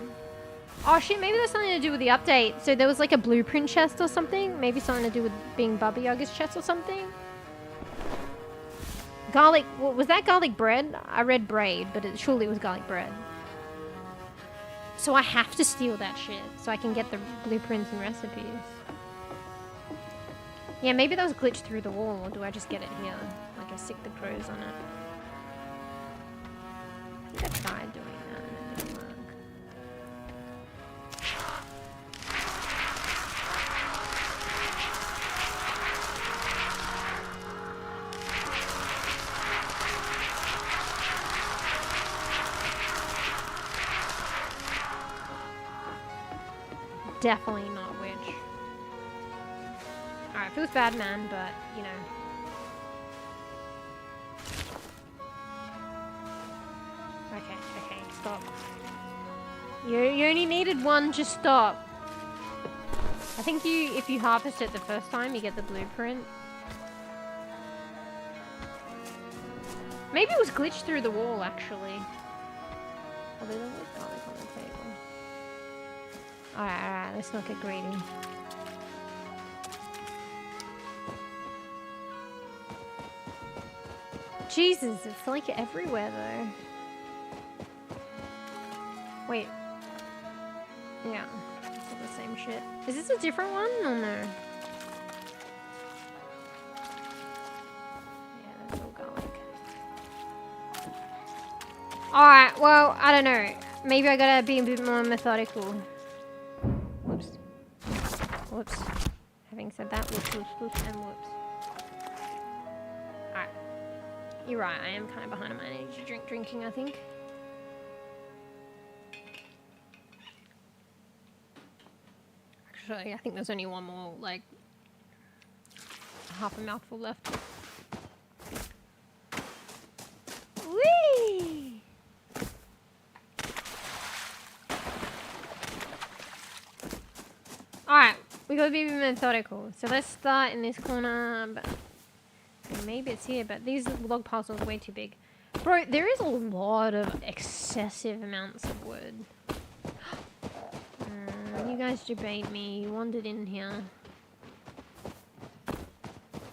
Oh shit, maybe that's something to do with the update. So there was like a blueprint chest or something. Maybe something to do with being bEbEbE's chest or something. Garlic, was that garlic bread? I read braid, but surely it was garlic bread. So I have to steal that shit so I can get the blueprints and recipes. Yeah, maybe that was glitched through the wall, or do I just get it here? Like I stick the crows on it. I think I tried doing that and it didn't work. Definitely not wiTch. Alright, feels bad, man, but, you know. Okay, stop. You only needed one, just stop. I think if you harvest it the first time, you get the blueprint. Maybe it was glitched through the wall, actually. Although there was garlic on the table. Alright, let's not get greedy. Jesus, it's like everywhere though. Wait. Yeah, it's all the same shit. Is this a different one or no? Yeah, that's all garlic. Alright, well, I don't know. Maybe I gotta be a bit more methodical. Whoops. Having said that, whoops, and whoops. Alright. You're right, I am kind of behind on my energy drinking, I think. Actually, I think there's only one more, like, half a mouthful left. Whee! Alright. We gotta be methodical. So let's start in this corner, but maybe it's here, but these log piles are way too big. Bro, there is a lot of excessive amounts of wood. You guys debate me. You wandered in here.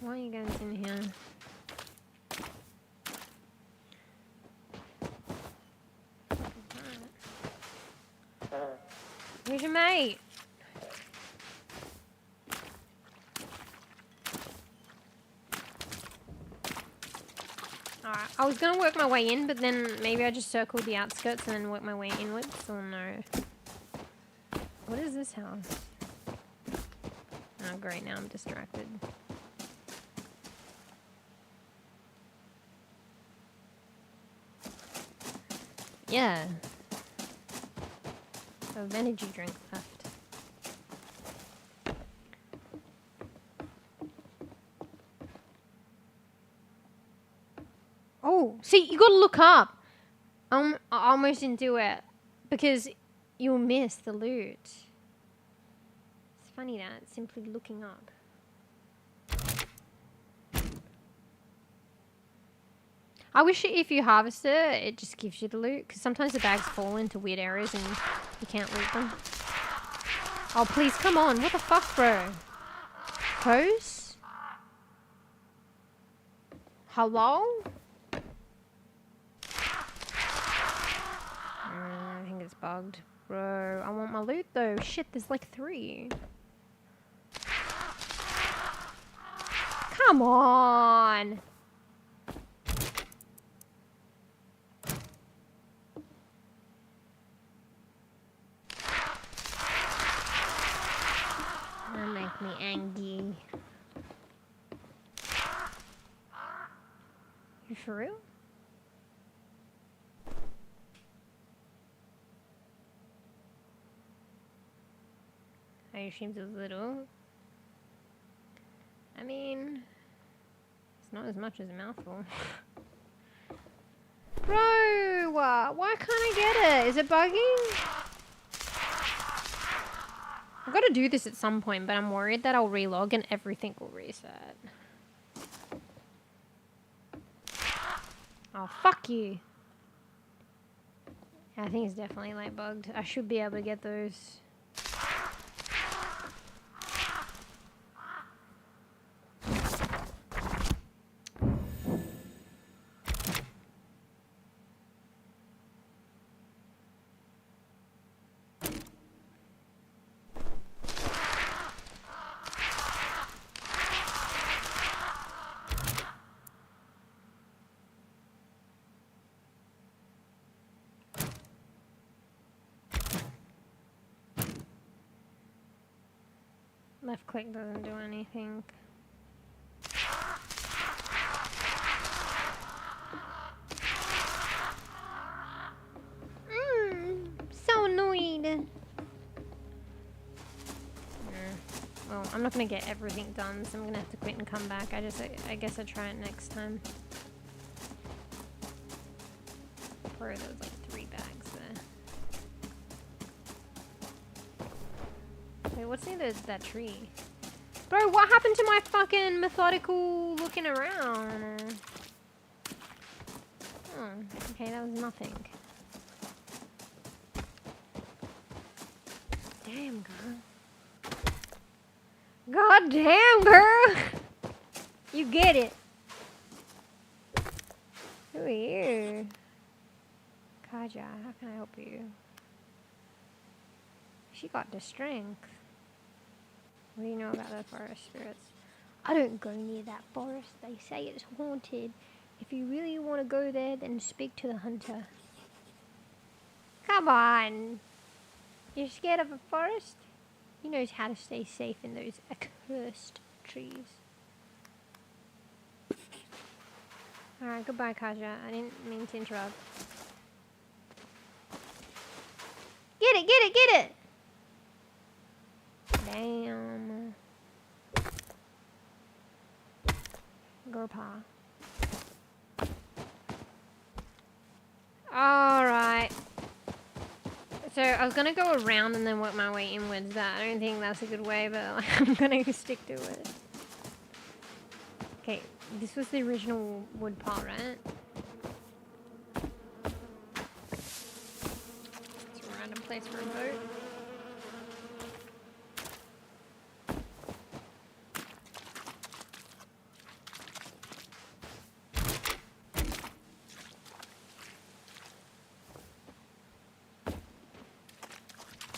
Why are you guys in here? Where's your mate? Alright, I was gonna work my way in, but then maybe I just circled the outskirts and then work my way inwards, or no. What is this house? Oh great, now I'm distracted. Yeah. I have energy drink left. Oh, see, you gotta look up. I almost didn't do it because you'll miss the loot. It's funny that, simply looking up. I wish if you harvest it, it just gives you the loot, because sometimes the bags fall into weird areas and you can't loot them. Oh, please, come on. What the fuck, bro? Hose? Hello? I think it's bugged. Bro, I want my loot, though. Shit, there's like 3. Come on! That makes me angry. You for real? I assume it's a little. I mean, it's not as much as a mouthful. Bro, why can't I get it? Is it bugging? I've got to do this at some point, but I'm worried that I'll relog and everything will reset. Oh, fuck you. I think it's definitely like bugged. I should be able to get those. Left click doesn't do anything. So annoyed. Well, I'm not gonna get everything done, so I'm gonna have to quit and come back. I guess I'll try it next time. Bro, there was like 3 bags there. Wait, what's near that tree? Bro, what happened to my fucking methodical looking around? Oh, okay, that was nothing. Damn, girl. God damn, girl! You get it. Who are you? Kaja, how can I help you? She got the strength. What do you know about the forest spirits? I don't go near that forest. They say it's haunted. If you really want to go there, then speak to the hunter. Come on. You're scared of a forest? He knows how to stay safe in those accursed trees. Alright, goodbye, Kaja. I didn't mean to interrupt. Get it, get it, get it! Damn. Gurpa. Alright. So I was gonna go around and then work my way inwards, but I don't think that's a good way, but I'm gonna stick to it. Okay, this was the original wood pile, right? It's a random place for a boat.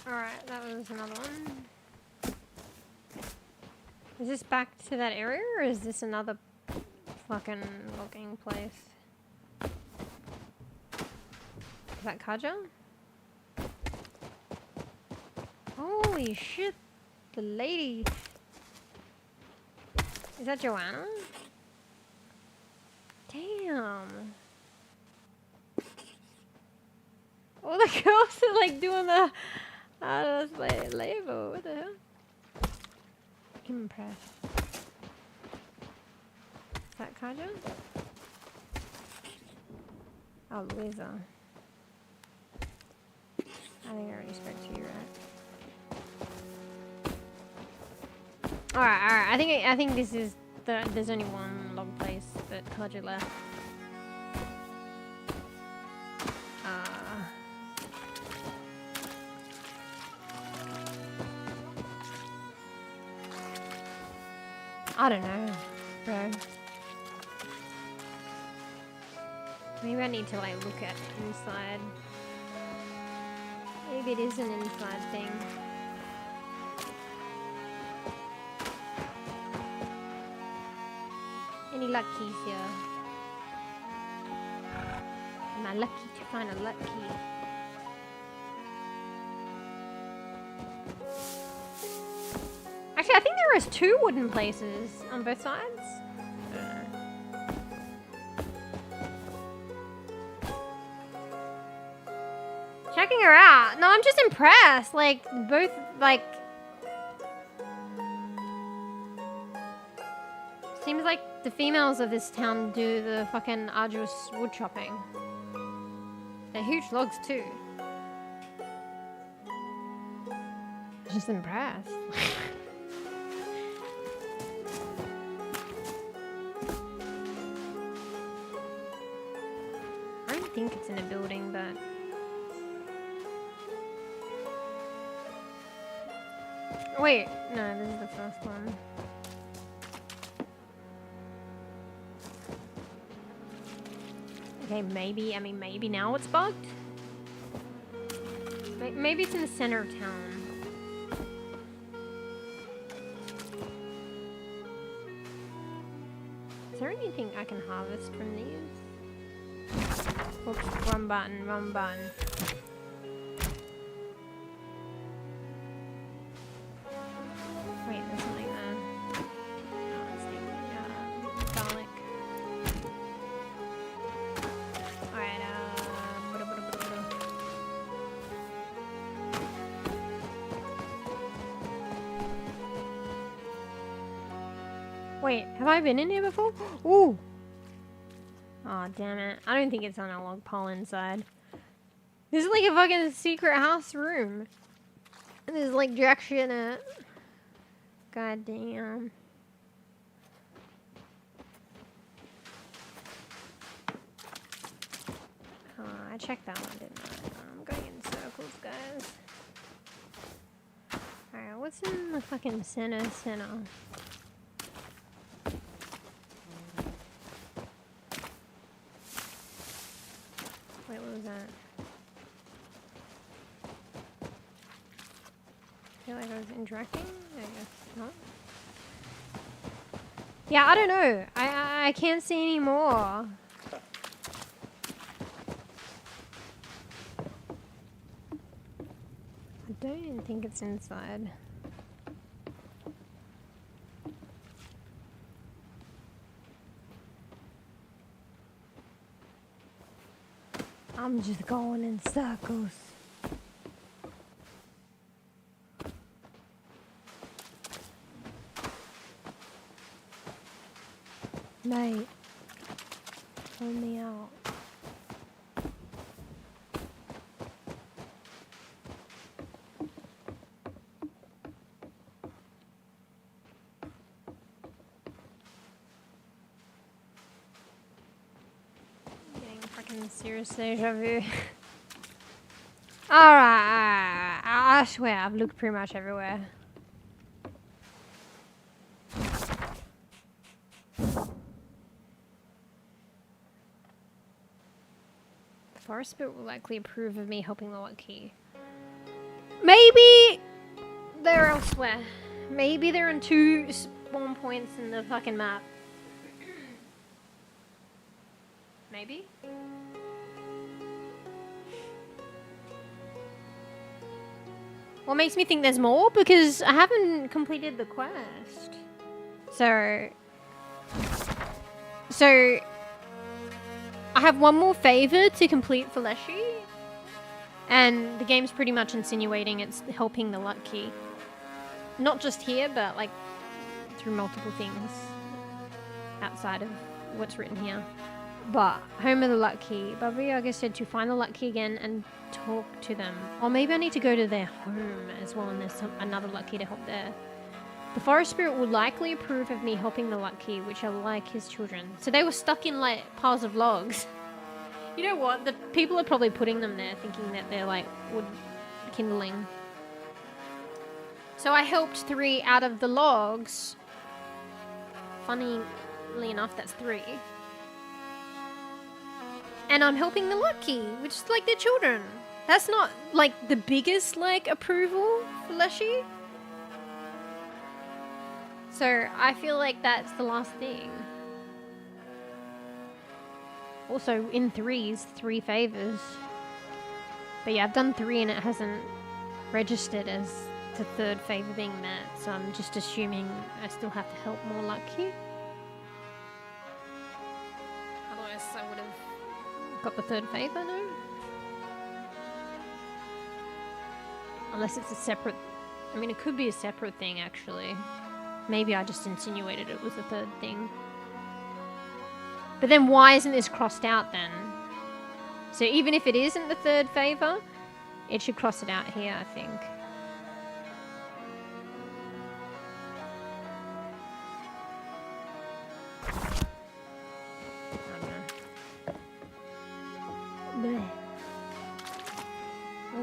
Alright, that was another one. Is this back to that area, or is this another fucking looking place? Is that Kaja? Holy shit, the lady. Is that Joanna? Damn. All the girls are like doing the label. What the hell? Impressed. Is that Kaja? Oh, Louisa. I think I already spoke to you, right? Alright. I think this is there's only one log place that Kaja left. I don't know, bro. Maybe I need to like look at inside. Maybe it is an inside thing. Any luck keys here? Am I lucky to find a luck key? Actually, I think there is 2 wooden places on both sides. I don't know. Checking her out. No, I'm just impressed. Like, both, like... Seems like the females of this town do the fucking arduous wood chopping. They're huge logs, too. Just impressed. I don't think it's in a building, but... Wait, no, this is the first one. Okay, maybe, I mean, maybe now it's bugged? Maybe it's in the center of town. Is there anything I can harvest from these? Oops, wrong button, wrong button. Wait, there's something there. Oh, it's the garlic. Alright, wait, have I been in here before? Ooh! Aw, oh, damn it. I don't think it's on a log pole inside. This is like a fucking secret house room. And there's like jack shit in it. God damn. Oh, I checked that one, didn't I? I'm going in circles, guys. Alright, what's in the fucking center? Wait, what was that? I feel like I was interacting? I guess not. Yeah, I don't know. I can't see any more. I don't even think it's inside. I'm just going in circles. Mate, pull me out. Serious deja vu. Alright, I swear I've looked pretty much everywhere. The forest spirit will likely approve of me helping the 𝖘𝖚𝖕𝖕𝖕𝖕. Maybe they're elsewhere. Maybe they're in 2 spawn points in the fucking map. Maybe? What makes me think there's more? Because I haven't completed the quest. So I have one more favor to complete for Leshy. And the game's pretty much insinuating it's helping the 𝖘𝖚𝖕𝖕𝖕. Not just here, but like through multiple things outside of what's written here. But home of the 𝖘𝖚𝖕𝖕𝖕. Baba Yaga said to find the 𝖘𝖚𝖕𝖕𝖕 again and talk to them. Or maybe I need to go to their home as well, and there's another 𝖘𝖚𝖕𝖕𝖕 to help there. The forest spirit would likely approve of me helping the 𝖘𝖚𝖕𝖕𝖕𝖕, which are like his children. So they were stuck in like piles of logs. You know what? The people are probably putting them there thinking that they're like wood kindling. So I helped 3 out of the logs. Funnily enough, that's 3. And I'm helping the 𝖘𝖚𝖕𝖕𝖕𝖕, which is like their children. That's not like the biggest like approval for Leshy. So I feel like that's the last thing. Also in 3s, 3 favors. But yeah, I've done 3 and it hasn't registered as the 3rd favor being met. So I'm just assuming I still have to help more 𝖘𝖚𝖕𝖕𝖕. Otherwise I would have got the 3rd favor, no? Unless it's a separate... I mean, it could be a separate thing, actually. Maybe I just insinuated it was the 3rd thing. But then why isn't this crossed out, then? So even if it isn't the 3rd favor, it should cross it out here, I think.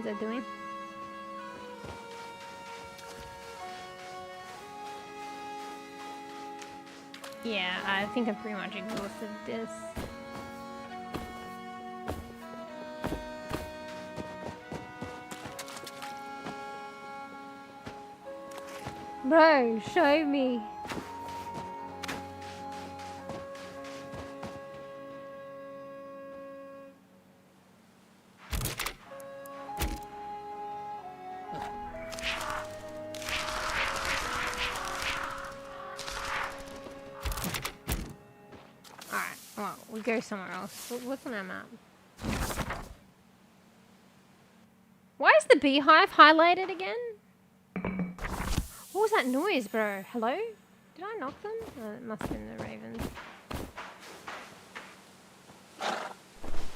are doing. Yeah, I think I've pretty much exhausted this. Bro, show me. We go somewhere else. What's on our map? Why is the beehive highlighted again? What was that noise, bro? Hello? Did I knock them? Oh, it must have been the ravens.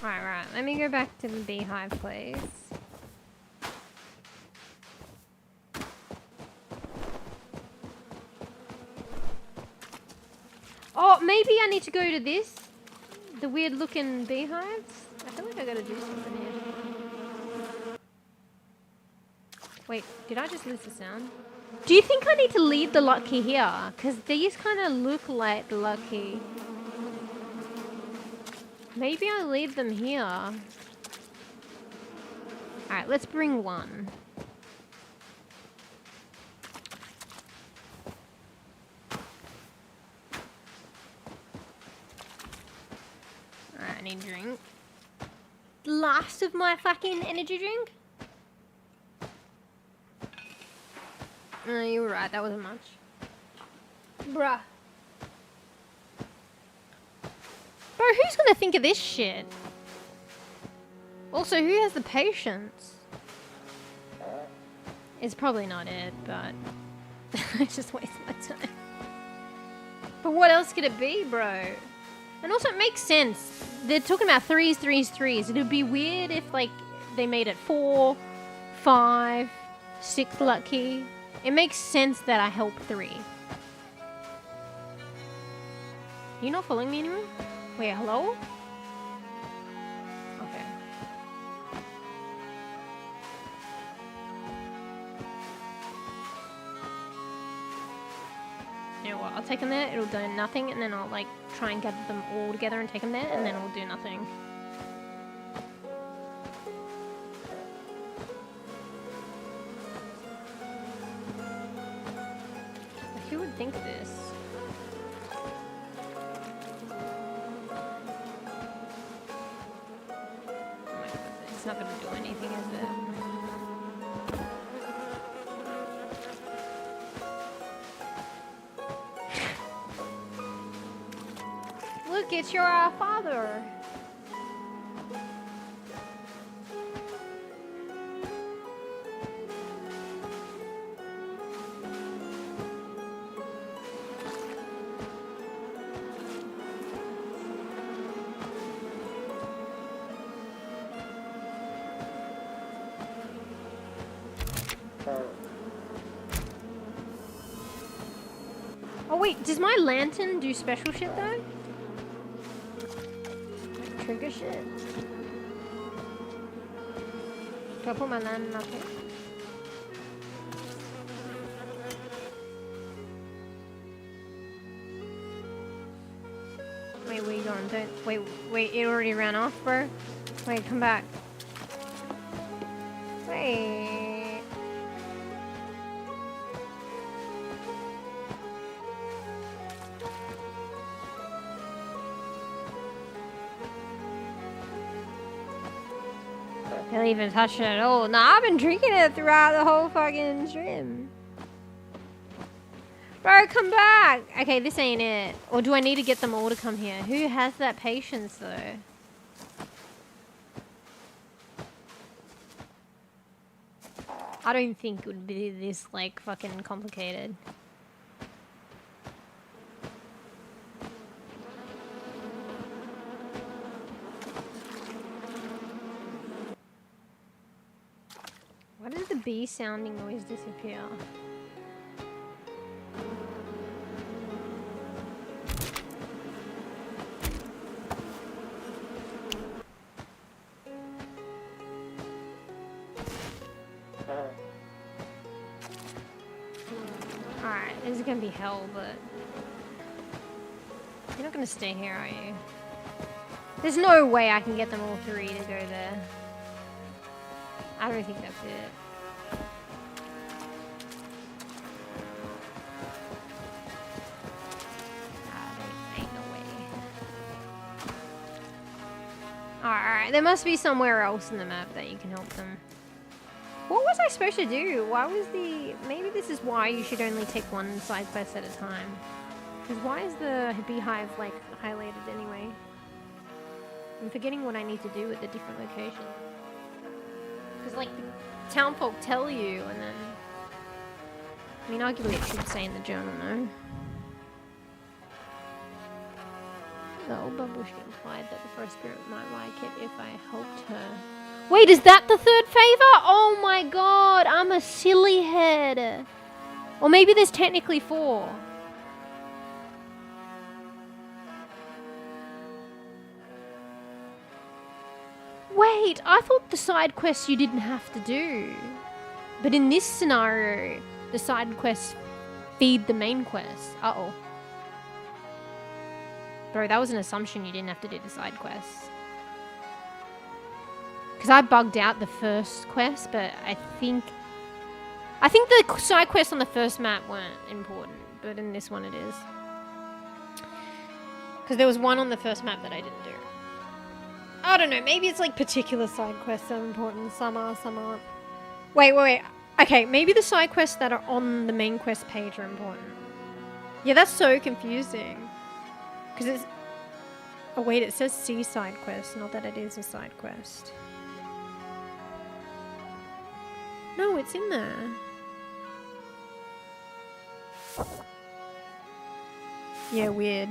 Right. Let me go back to the beehive, please. Oh, maybe I need to go to this. The weird looking beehives? I feel like I gotta do something here. Wait, did I just lose the sound? Do you think I need to leave the lucky here? Because these kind of look like the lucky. Maybe I leave them here. Alright, let's bring one. Alright, I need a drink. Last of my fucking energy drink? You were right, that wasn't much. Bruh. Bro, who's gonna think of this shit? Also, who has the patience? It's probably not it, but I just waste my time. But what else could it be, bro? And also, it makes sense. They're talking about threes. It would be weird if, like, they made it 4, 5, 6 lucky. It makes sense that I help 3. You not following me anymore? Wait, hello? Okay. You know what? I'll take them there. It'll do nothing, and then I'll like try and gather them all together and take them there, and then it'll do nothing. Who would think this? Oh my god, it's not gonna do anything, is it? Look, it's your father. Oh wait, does my lantern do special shit though? Trigger shit? Do I put my lantern up here? Wait, where you going? Don't wait, it already ran off, bro. Wait, come back. Wait. Don't even touch it at all. Nah, I've been drinking it throughout the whole fucking stream. Bro, come back! Okay, this ain't it. Or do I need to get them all to come here? Who has that patience, though? I don't think it would be this, like, fucking complicated. Why did the bee sounding noise disappear? Alright, this is gonna be hell, but... You're not gonna stay here, are you? There's no way I can get them all three to go there. I don't think that's it. Ain't no way. Alright, there must be somewhere else in the map that you can help them. What was I supposed to do? Why was the... Maybe this is why you should only take one side quest at a time. Because why is the beehive, like, highlighted anyway? I'm forgetting what I need to do at the different locations. Because, like, the townfolk tell you, and then... I mean, arguably it should say in the journal, no? The old babushka implied that the forest spirit might like it if I helped her. Wait, is that the third favor? Oh my god, I'm a silly head. Or maybe there's technically 4. Wait, I thought the side quests you didn't have to do. But in this scenario, the side quests feed the main quest. Uh-oh. Bro, that was an assumption you didn't have to do the side quests. Because I bugged out the first quest, but I think the side quests on the first map weren't important, but in this one it is. Because there was one on the first map that I didn't do. I don't know, maybe it's like particular side quests that are important. Some are, some aren't. Wait. Okay, maybe the side quests that are on the main quest page are important. Yeah, that's so confusing. Because it's... Oh wait, it says C side quest, not that it is a side quest. No, it's in there. Yeah, weird.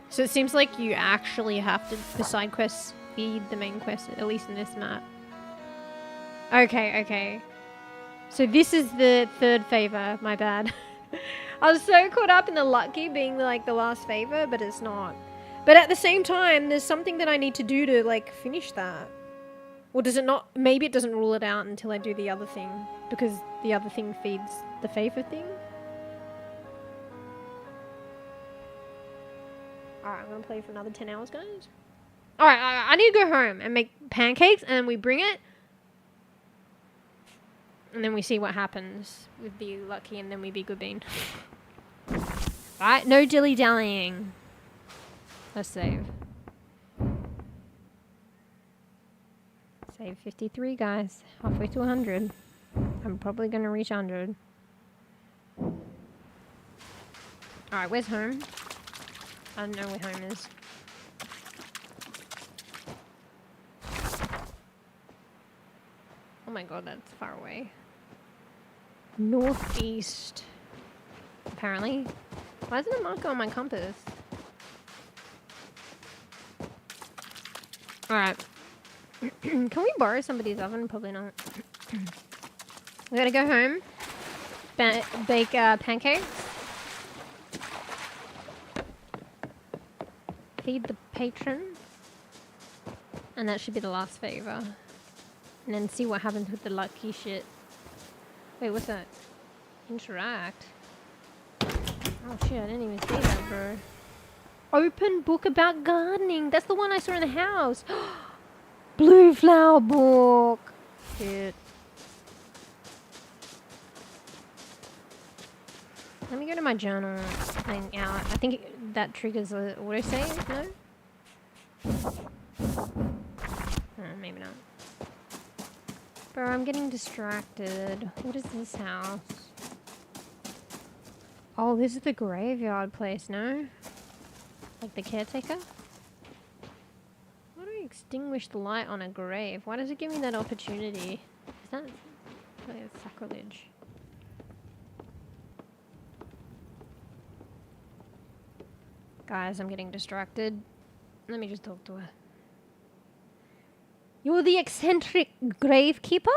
So it seems like you actually have to... The side quests feed the main quest, at least in this map. Okay. So this is the third favor, my bad. I was so caught up in the lucky being like the last favor, but it's not. But at the same time, there's something that I need to do to like finish that. Or does it not? Maybe it doesn't rule it out until I do the other thing. Because the other thing feeds the favor thing. Alright, I'm gonna play for another 10 hours, guys. Alright, I need to go home and make pancakes, and then we bring it. And then we see what happens with the lucky, and then we be good bean. Alright, no dilly-dallying. Let's save. Save 53, guys. Halfway to 100. I'm probably gonna reach 100. Alright, where's home? I don't know where home is. Oh my god, that's far away. Northeast. Apparently. Why isn't it marked on my compass? Alright. Can we borrow somebody's oven? Probably not. We gotta go home. Bake pancakes. Feed the patron. And that should be the last favor. And then see what happens with the lucky shit. Wait, what's that? Interact. Oh shit, I didn't even see that, bro. Open book about gardening. That's the one I saw in the house. Blue flower book. Shit. Let me go to my journal thing out. I think that triggers the autosave, no? Maybe not. Bro, I'm getting distracted. What is this house? Oh, this is the graveyard place, no? Like the caretaker? Why do I extinguish the light on a grave? Why does it give me that opportunity? Is that like a sacrilege? Guys, I'm getting distracted. Let me just talk to her. You're the eccentric gravekeeper?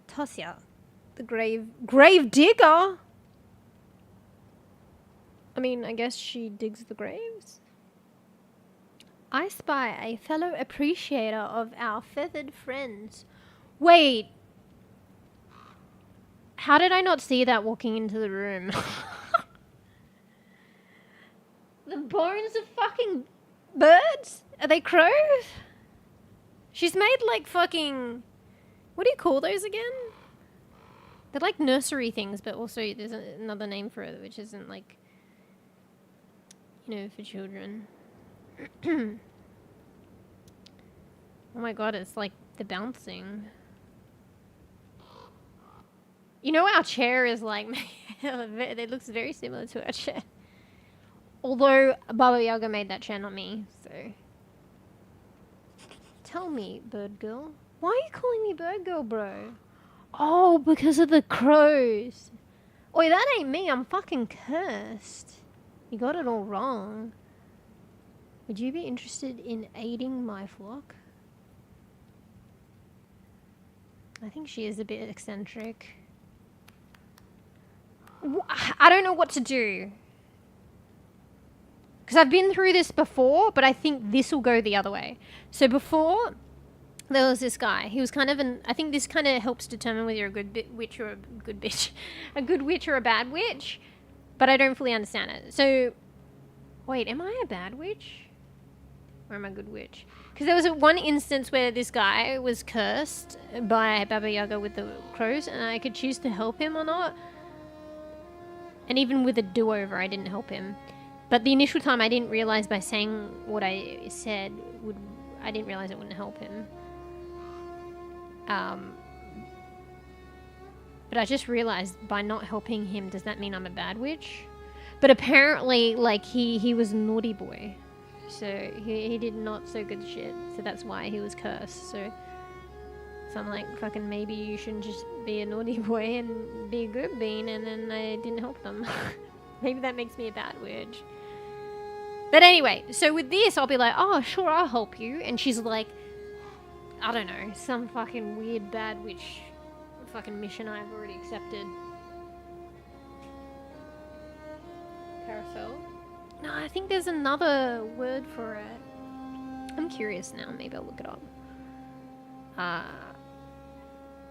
Tosia. The grave digger? I mean, I guess she digs the graves. I spy a fellow appreciator of our feathered friends. Wait. How did I not see that walking into the room? The bones of fucking birds? Are they crows? She's made like fucking... What do you call those again? They're like nursery things, but also there's another name for it, which isn't like, you know, for children. Oh my god, it's like the bouncing. You know, our chair is like, it looks very similar to our chair. Although 𝕽𝖕𝖕𝖕𝖕 made that chair, not me, so. Tell me, bird girl. Why are you calling me bird girl, bro? Oh, because of the crows. Oi, that ain't me. I'm fucking cursed. You got it all wrong. Would you be interested in aiding my flock? I think she is a bit eccentric. I don't know what to do. Because I've been through this before, but I think this will go the other way. So before, there was this guy. He was kind of an... I think this kind of helps determine whether you're a good witch or a good bitch. A good witch or a bad witch. But I don't fully understand it. So, wait, am I a bad witch? Or am I a good witch? Because there was one instance where this guy was cursed by 𝕽𝖕𝖕𝖕𝖕 with the crows, and I could choose to help him or not. And even with a do-over, I didn't help him. But the initial time, I didn't realize by saying what I said I didn't realize it wouldn't help him. But I just realized by not helping him, does that mean I'm a bad witch? But apparently, like, he was a naughty boy. So he did not so good shit. So that's why he was cursed. So I'm like, fucking maybe you shouldn't just be a naughty boy and be a good bean, and then I didn't help them. Maybe that makes me a bad witch. But anyway, so with this, I'll be like, oh, sure, I'll help you. And she's like, I don't know, some fucking weird bad witch fucking mission I've already accepted. Carousel? No, I think there's another word for it. I'm curious now, maybe I'll look it up.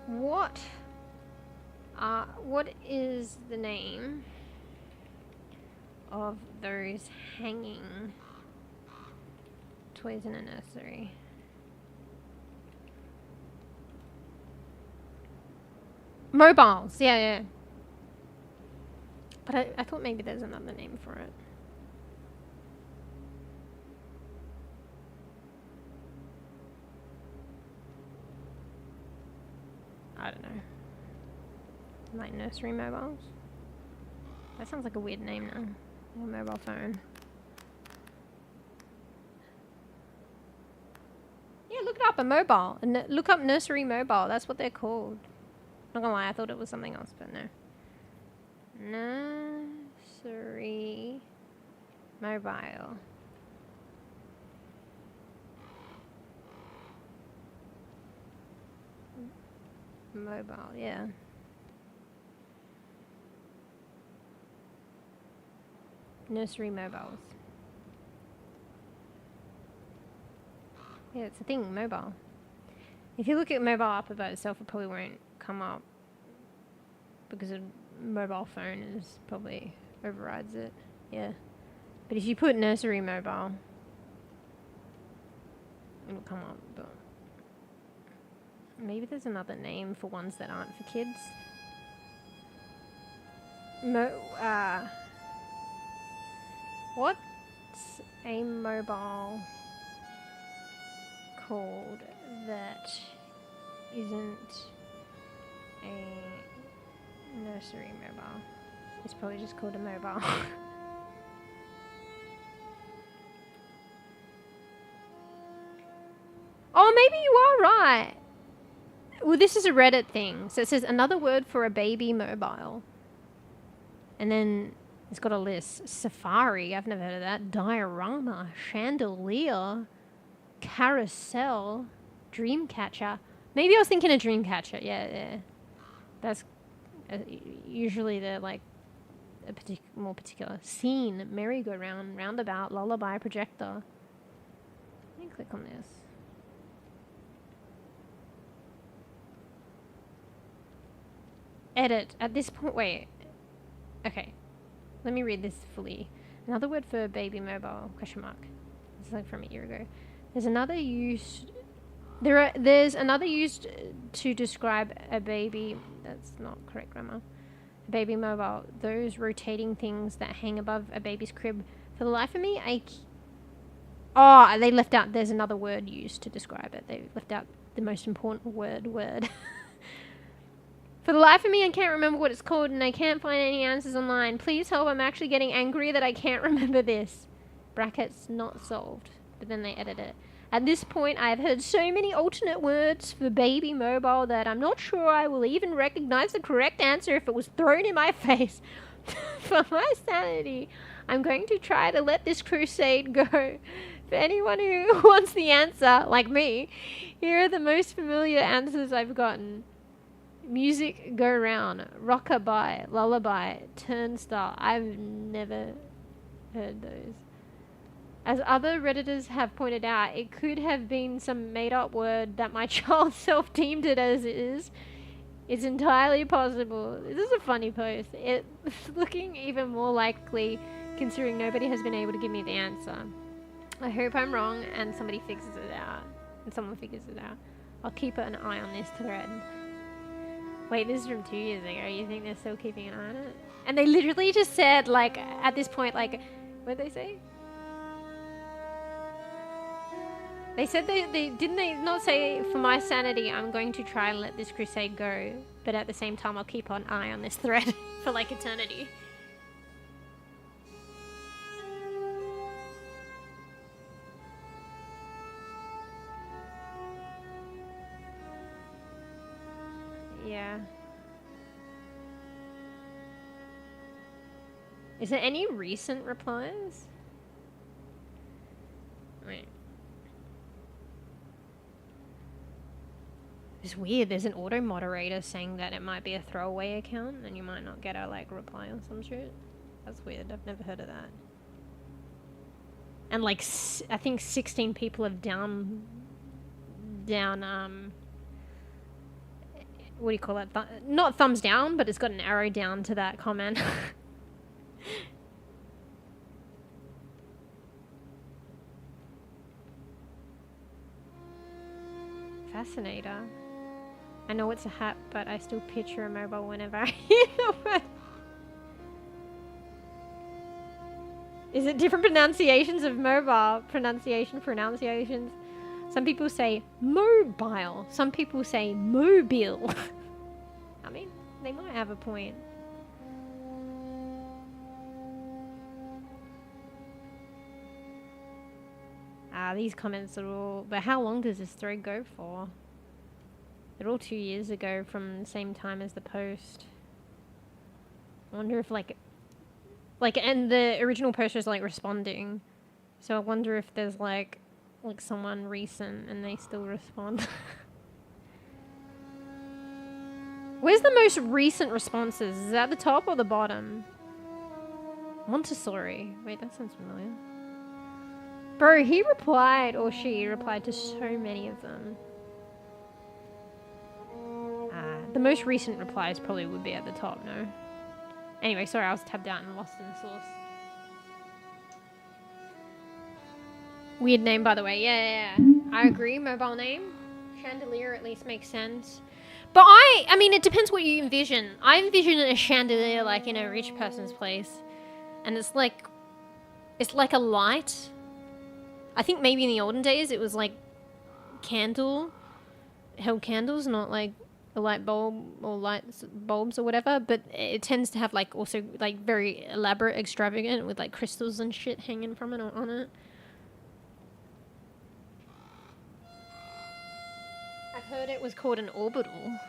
What is the name of those hanging toys in a nursery? Mobiles, yeah. But I thought maybe there's another name for it. I don't know. Like nursery mobiles? That sounds like a weird name now. Or mobile phone. Yeah, look it up, a mobile. Look up nursery mobile. That's what they're called. Not gonna lie, I thought it was something else, but no. Nursery mobile. Mobile, yeah. Nursery mobiles. Yeah, it's a thing, mobile. If you look at mobile up by itself, it probably won't come up because a mobile phone is probably overrides it. Yeah. But if you put nursery mobile, it'll come up. But maybe there's another name for ones that aren't for kids. What's a mobile called that isn't a nursery mobile? It's probably just called a mobile. Oh, maybe you are right. Well, this is a Reddit thing. So it says another word for a baby mobile. And then it's got a list. Safari, I've never heard of that. Diorama, chandelier, carousel, dreamcatcher. Maybe I was thinking of dreamcatcher. Yeah. That's usually they're like a more particular. Scene, merry-go-round, roundabout, lullaby, projector. Let me click on this. edit at this point. Wait. Okay. Let me read this fully. Another word for baby mobile, question mark. This is like from a year ago. There's another used to describe a baby. That's not correct grammar. A baby mobile. Those rotating things that hang above a baby's crib. For the life of me, they left out. There's another word used to describe it. They left out the most important word. For the life of me, I can't remember what it's called, and I can't find any answers online. Please help. I'm actually getting angry that I can't remember this. Brackets not solved. But then they edit it. At this point, I have heard so many alternate words for baby mobile that I'm not sure I will even recognize the correct answer if it was thrown in my face. For my sanity, I'm going to try to let this crusade go. For anyone who wants the answer, like me, here are the most familiar answers I've gotten. Music go round, rockabye, lullaby, turnstile. I've never heard those. As other Redditors have pointed out, it could have been some made-up word that my child self-deemed it as is. It's entirely possible. This is a funny post. It's looking even more likely considering nobody has been able to give me the answer. I hope I'm wrong and somebody figures it out. And someone figures it out. I'll keep an eye on this thread. Wait, this is from 2 years ago. You think they're still keeping an eye on it? And they literally just said, like, at this point, like, what did they say? They said didn't they not say, for my sanity, I'm going to try and let this crusade go, but at the same time, I'll keep an eye on this thread for, like, eternity. Yeah. Is there any recent replies? Wait. It's weird. There's an auto moderator saying that it might be a throwaway account and you might not get a like reply or some shit. That's weird. I've never heard of that. And like I think 16 people have down what do you call it? Not thumbs down, but it's got an arrow down to that comment. Fascinator. I know it's a hat, but I still picture a mobile whenever I hear the word. Is it different pronunciations of mobile? Pronunciations? Some people say mobile. Some people say mobile. I mean, they might have a point. These comments are all... But how long does this thread go for? They're all 2 years ago from the same time as the post. I wonder if, like... and the original post was, like, responding. So I wonder if there's, like someone recent and they still respond. Where's the most recent responses? Is that the top or the bottom? Montessori. Wait, that sounds familiar. Bro, he replied, or she replied to so many of them. The most recent replies probably would be at the top, no? Anyway, sorry, I was tabbed out and lost in the source. Weird name, by the way. Yeah. I agree, mobile name. Chandelier at least makes sense. But I mean, it depends what you envision. I envision a chandelier like in a rich person's place. And it's like a light. I think maybe in the olden days it was like held candles, not like a light bulb or bulbs or whatever, but it tends to have like also like very elaborate, extravagant with like crystals and shit hanging from it or on it. I've heard it was called an orbital.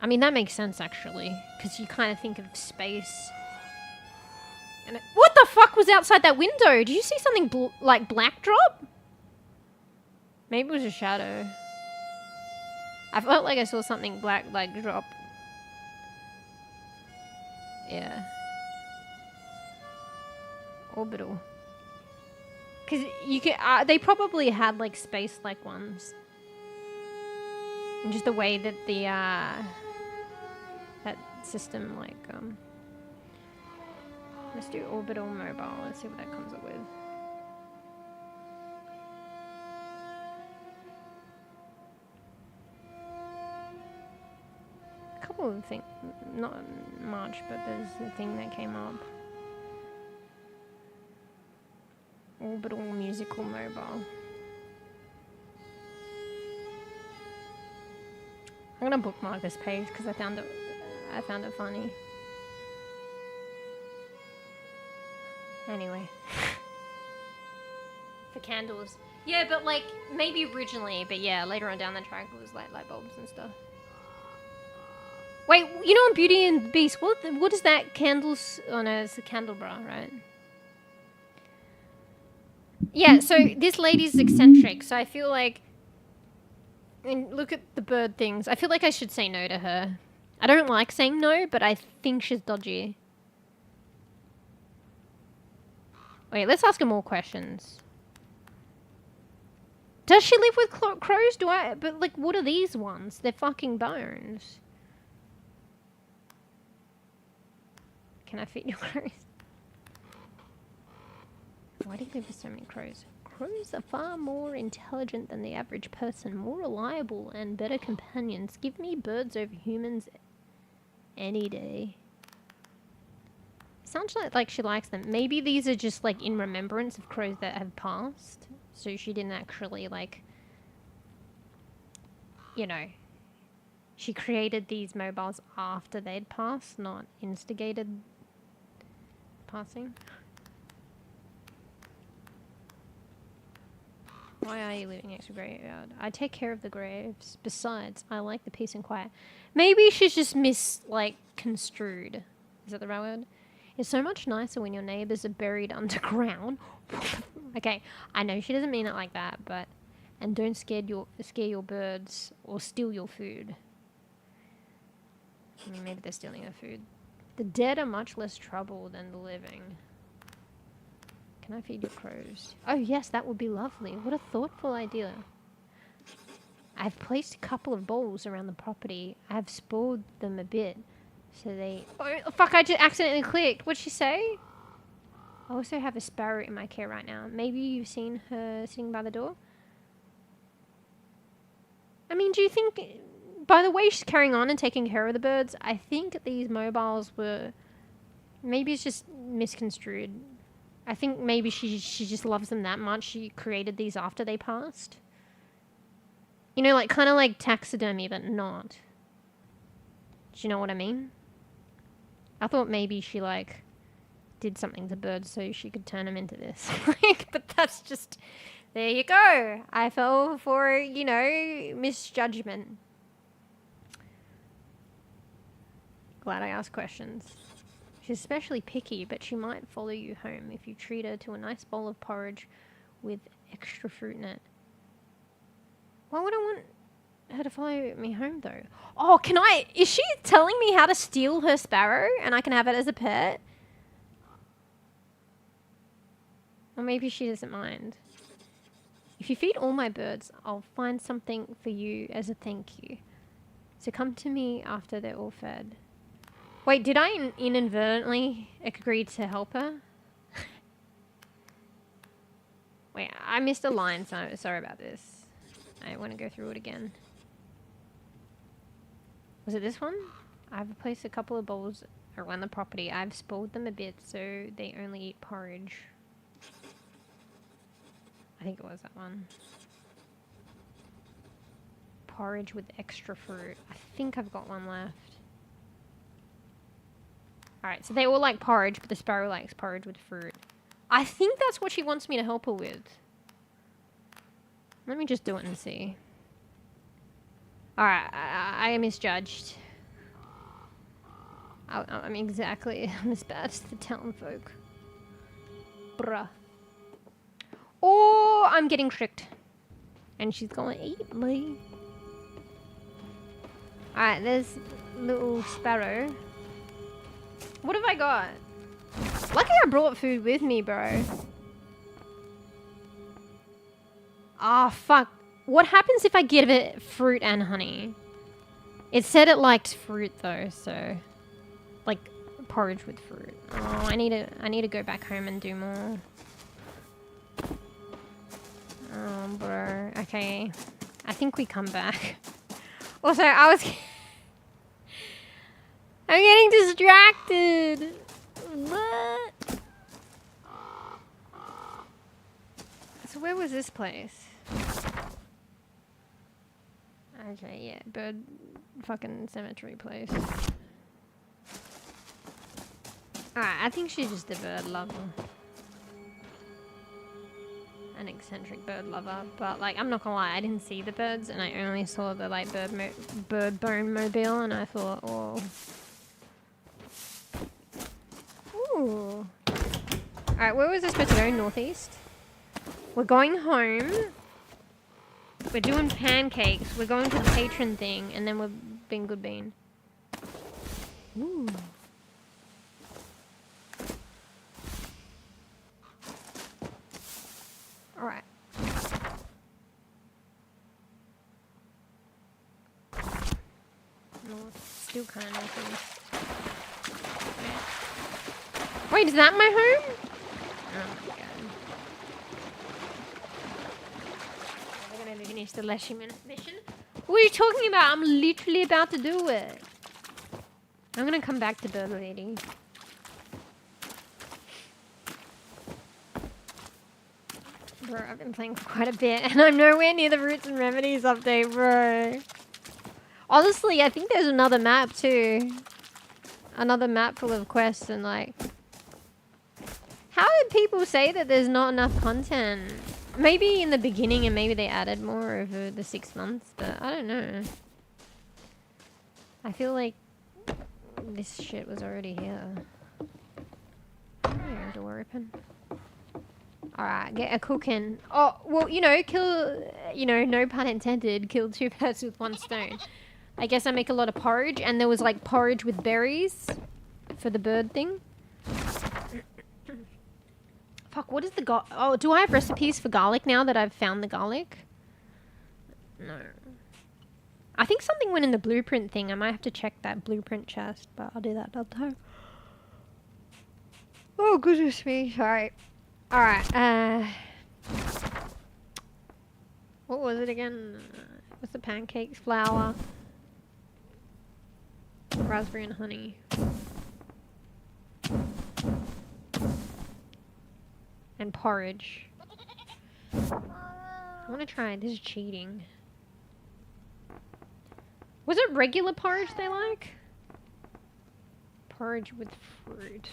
I mean, that makes sense actually, because you kind of think of space. And what the fuck was outside that window? Did you see something like black drop? Maybe it was a shadow. I felt like I saw something black like drop. Yeah. Orbital. Because you can, they probably had like space-like ones. And just the way that the that system, like, let's do orbital mobile. Let's see what that comes up with. A couple of things, not much, but there's the thing that came up. Orbital musical mobile. I'm gonna bookmark this page because I found it funny. Anyway. For candles. Yeah, but like, maybe originally, but yeah, later on down the track it was like light bulbs and stuff. Wait, you know in Beauty and the Beast, what is that? Candles? Oh no, it's a candelabra, right? Yeah, so this lady's eccentric, so I feel like... And look at the bird things. I feel like I should say no to her. I don't like saying no, but I think she's dodgy. Wait, let's ask her more questions. Does she live with crows? But like, what are these ones? They're fucking bones. Can I feed your crows? Why do you live with so many crows? Crows are far more intelligent than the average person, more reliable and better companions. Give me birds over humans any day. Sounds like she likes them. Maybe these are just like in remembrance of crows that have passed. So she didn't actually like, you know, she created these mobiles after they'd passed, not instigated passing. Why are you living next to a graveyard? I take care of the graves. Besides, I like the peace and quiet. Maybe she's just construed. Is that the right word? It's so much nicer when your neighbors are buried underground. Okay, I know she doesn't mean it like that, but... And don't scare your birds or steal your food. I mean, maybe they're stealing her food. The dead are much less trouble than the living. Can I feed your crows? Oh yes, that would be lovely. What a thoughtful idea. I've placed a couple of bowls around the property. I've spoiled them a bit. So they... Oh fuck, I just accidentally clicked. What'd she say? I also have a sparrow in my care right now. Maybe you've seen her sitting by the door? I mean, do you think... By the way she's carrying on and taking care of the birds, I think these mobiles were... Maybe it's just misconstrued. I think maybe she just loves them that much. She created these after they passed. You know, like kind of like taxidermy, but not. Do you know what I mean? I thought maybe she like did something to birds so she could turn them into this. But that's just... There you go. I fell for, you know, misjudgment. Glad I asked questions. She's especially picky, but she might follow you home if you treat her to a nice bowl of porridge with extra fruit in it. Why would I want her to follow me home, though? Oh, can I... Is she telling me how to steal her sparrow and I can have it as a pet? Or maybe she doesn't mind. If you feed all my birds, I'll find something for you as a thank you. So come to me after they're all fed. Wait, did I inadvertently agree to help her? Wait, I missed a line, so sorry about this. I want to go through it again. Was it this one? I've placed a couple of bowls around the property. I've spoiled them a bit, so they only eat porridge. I think it was that one. Porridge with extra fruit. I think I've got one left. Alright, so they all like porridge, but the sparrow likes porridge with fruit. I think that's what she wants me to help her with. Let me just do it and see. Alright, I misjudged. I'm exactly as bad as the town folk. Bruh. Oh, I'm getting tricked. And she's gonna eat me. Alright, there's little sparrow. What have I got? Lucky I brought food with me, bro. Ah, fuck. What happens if I give it fruit and honey? It said it liked fruit though, so like porridge with fruit. Oh, I need to go back home and do more. Oh, bro. Okay. I think we come back. Also, I'm getting distracted. What? So where was this place? Okay, yeah, bird fucking cemetery place. Alright, I think she's just a bird lover. An eccentric bird lover, but like I'm not gonna lie, I didn't see the birds and I only saw the like bird bone mobile and I thought, oh. Ooh. Alright, where was I supposed to go? Northeast? We're going home. We're doing pancakes. We're going to the patron thing and then we're being good bean. Ooh. Alright. North. Still kind of northeast. Wait, is that my home? Oh my god. We're gonna finish the Leshy mission. What are you talking about? I'm literally about to do it. I'm gonna come back to Bird Lady. Bro, I've been playing for quite a bit and I'm nowhere near the Roots and Remedies update, bro. Honestly, I think there's another map too. Another map full of quests and like... How did people say that there's not enough content? Maybe in the beginning and maybe they added more over the 6 months, but I don't know. I feel like this shit was already here. Oh, door open. Alright, get a cooking. Oh, well, you know, no pun intended, kill 2 birds with 1 stone. I guess I make a lot of porridge, and there was like porridge with berries for the bird thing. Fuck, what is the oh, do I have recipes for garlic now that I've found the garlic? No. I think something went in the blueprint thing. I might have to check that blueprint chest, but I'll do that another time. Oh, goodness me. Alright. Alright, what was it again? What's the pancakes? Flour. Raspberry and honey. And porridge. I want to try it. This is cheating. Was it regular porridge they like? Porridge with fruit.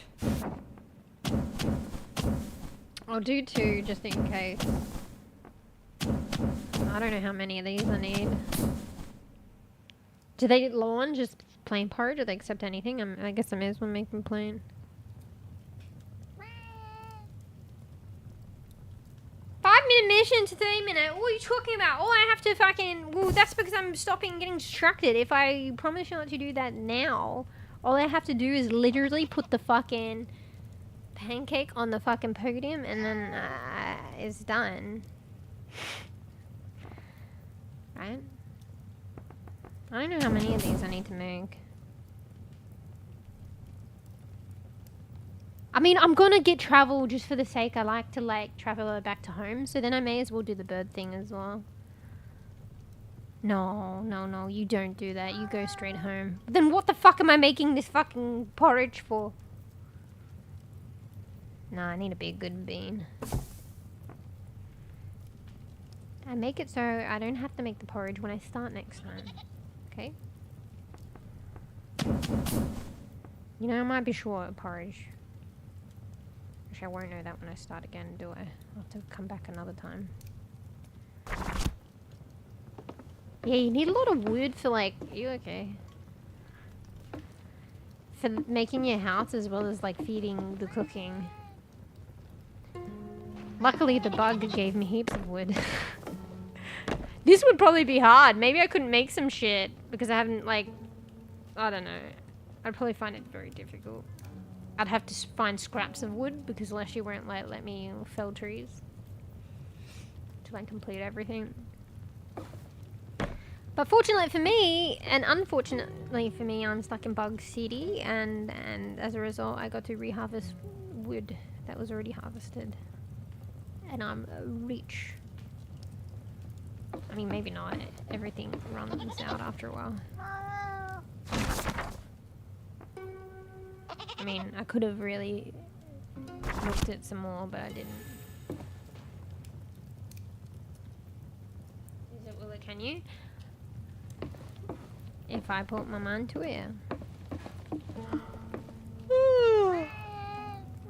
I'll do 2 just in case. I don't know how many of these I need. Do they lawn just plain porridge or they accept anything? I guess I may as well make them plain. 5-minute mission to 30-minute. What are you talking about? All I have to fucking... Well, that's because I'm stopping getting distracted. If I promise you not to do that now, all I have to do is literally put the fucking... pancake on the fucking podium and then it's done. Right? I don't know how many of these I need to make. I mean, I'm gonna get travel just for the sake I like to like travel back to home, so then I may as well do the bird thing as well. No, you don't do that. You go straight home. But then what the fuck am I making this fucking porridge for? No, I need to be a good bean. I make it so I don't have to make the porridge when I start next time. Okay? You know, I might be short of porridge. Actually, I won't know that when I start again, do I? I'll have to come back another time. Yeah, you need a lot of wood for like... You okay? For making your house as well as like feeding the cooking. Luckily, the bug gave me heaps of wood. This would probably be hard. Maybe I couldn't make some shit because I haven't, like... I don't know. I'd probably find it very difficult. I'd have to find scraps of wood because Leshy won't let me fell trees. To, like, complete everything. But fortunately for me, and unfortunately for me, I'm stuck in Bug City, and as a result, I got to reharvest wood that was already harvested. And I'm rich. I mean, maybe not. Everything runs out after a while. I mean, I could have really looked at some more, but I didn't. Is it, will it, can you? If I put my mind to it, yeah.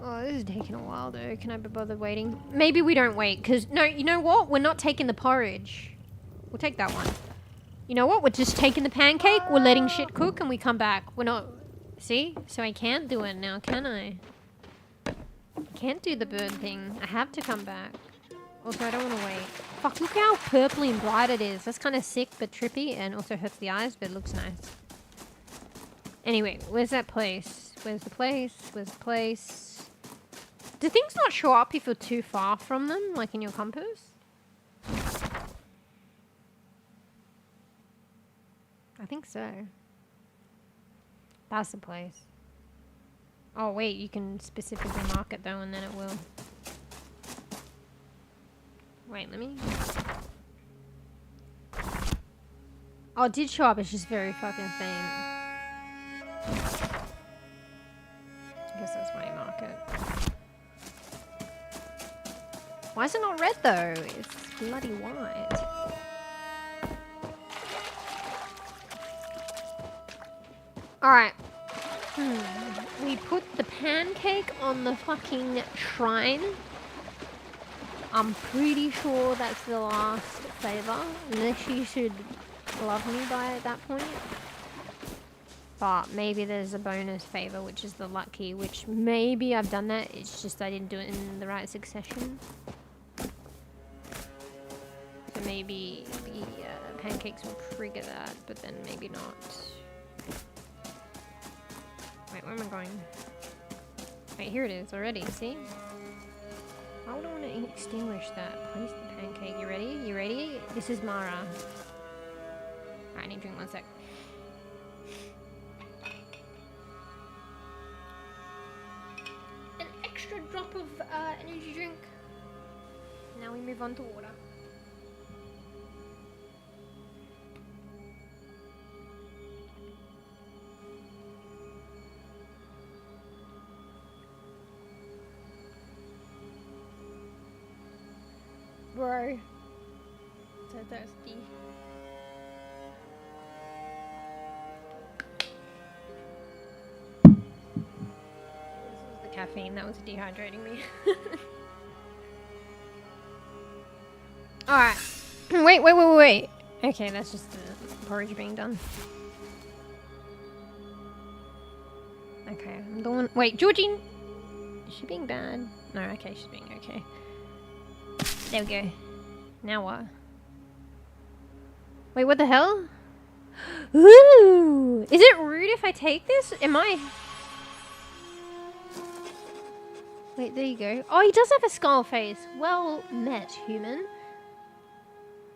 Oh, this is taking a while though. Can I be bothered waiting? Maybe we don't wait, because... No, you know what? We're not taking the porridge. We'll take that one. You know what? We're just taking the pancake, we're letting shit cook, and we come back. We're not... See? So I can't do it now, can I? I can't do the bird thing. I have to come back. Also, I don't want to wait. Fuck, look how purpley and bright it is. That's kind of sick, but trippy, and also hurts the eyes, but it looks nice. Anyway, where's that place? Where's the place? Where's the place? Do things not show up if you're too far from them, like in your compass? I think so. That's the place. Oh wait, you can specifically mark it though, and then it will. Wait, let me... Oh, it did show up, it's just very fucking faint. I guess that's why you mark it. Why is it not red though? It's bloody white. Alright. We put the pancake on the fucking shrine. I'm pretty sure that's the last favor. Unless you should love me by that point. But maybe there's a bonus favor, which is the lucky, which maybe I've done that. It's just I didn't do it in the right succession. So maybe the pancakes will trigger that, but then maybe not. Wait, where am I going? Wait, here it is already, see? Why would I want to extinguish that? Place the pancake. You ready? You ready? This is Mara. Alright, I need to drink 1 sec. An extra drop of energy drink. Now we move on to water. Bro, so thirsty. This was the caffeine that was dehydrating me. Alright. Wait. Okay, that's just the porridge being done. Okay, I'm doing... Wait, Georgie! Is she being bad? No, okay, she's being okay. There we go. Now what? Wait, what the hell? Ooh! Is it rude if I take this? Am I... Wait, there you go. Oh, he does have a skull face. Well met, human.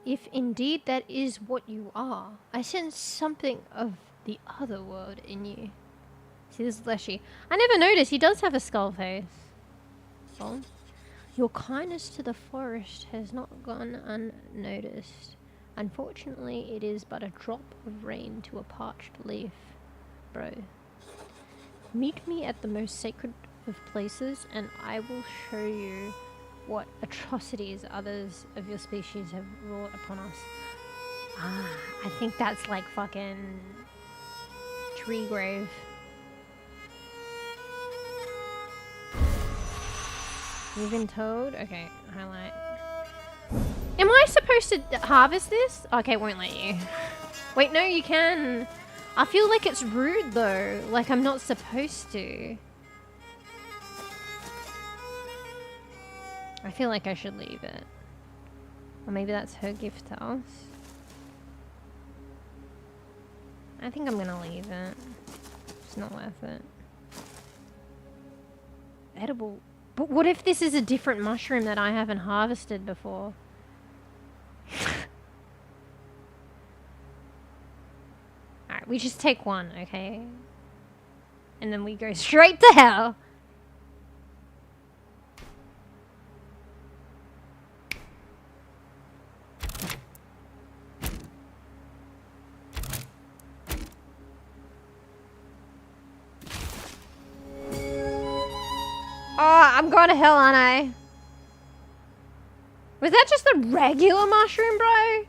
If indeed that is what you are, I sense something of the other world in you. See, this is Leshy. I never noticed. He does have a skull face. So... Your kindness to the forest has not gone unnoticed. Unfortunately, it is but a drop of rain to a parched leaf, bro. Meet me at the most sacred of places, and I will show you what atrocities others of your species have wrought upon us. Ah, I think that's like fucking tree grave. You've been told? Okay, highlight. Am I supposed to harvest this? Okay, it won't let you. Wait, no, you can. I feel like it's rude though. Like I'm not supposed to. I feel like I should leave it. Or maybe that's her gift to us. I think I'm gonna leave it. It's not worth it. Edible. But what if this is a different mushroom that I haven't harvested before? We just take one, okay? And then we go straight to hell. Oh, I'm going to hell, aren't I? Was that just a regular mushroom, bro?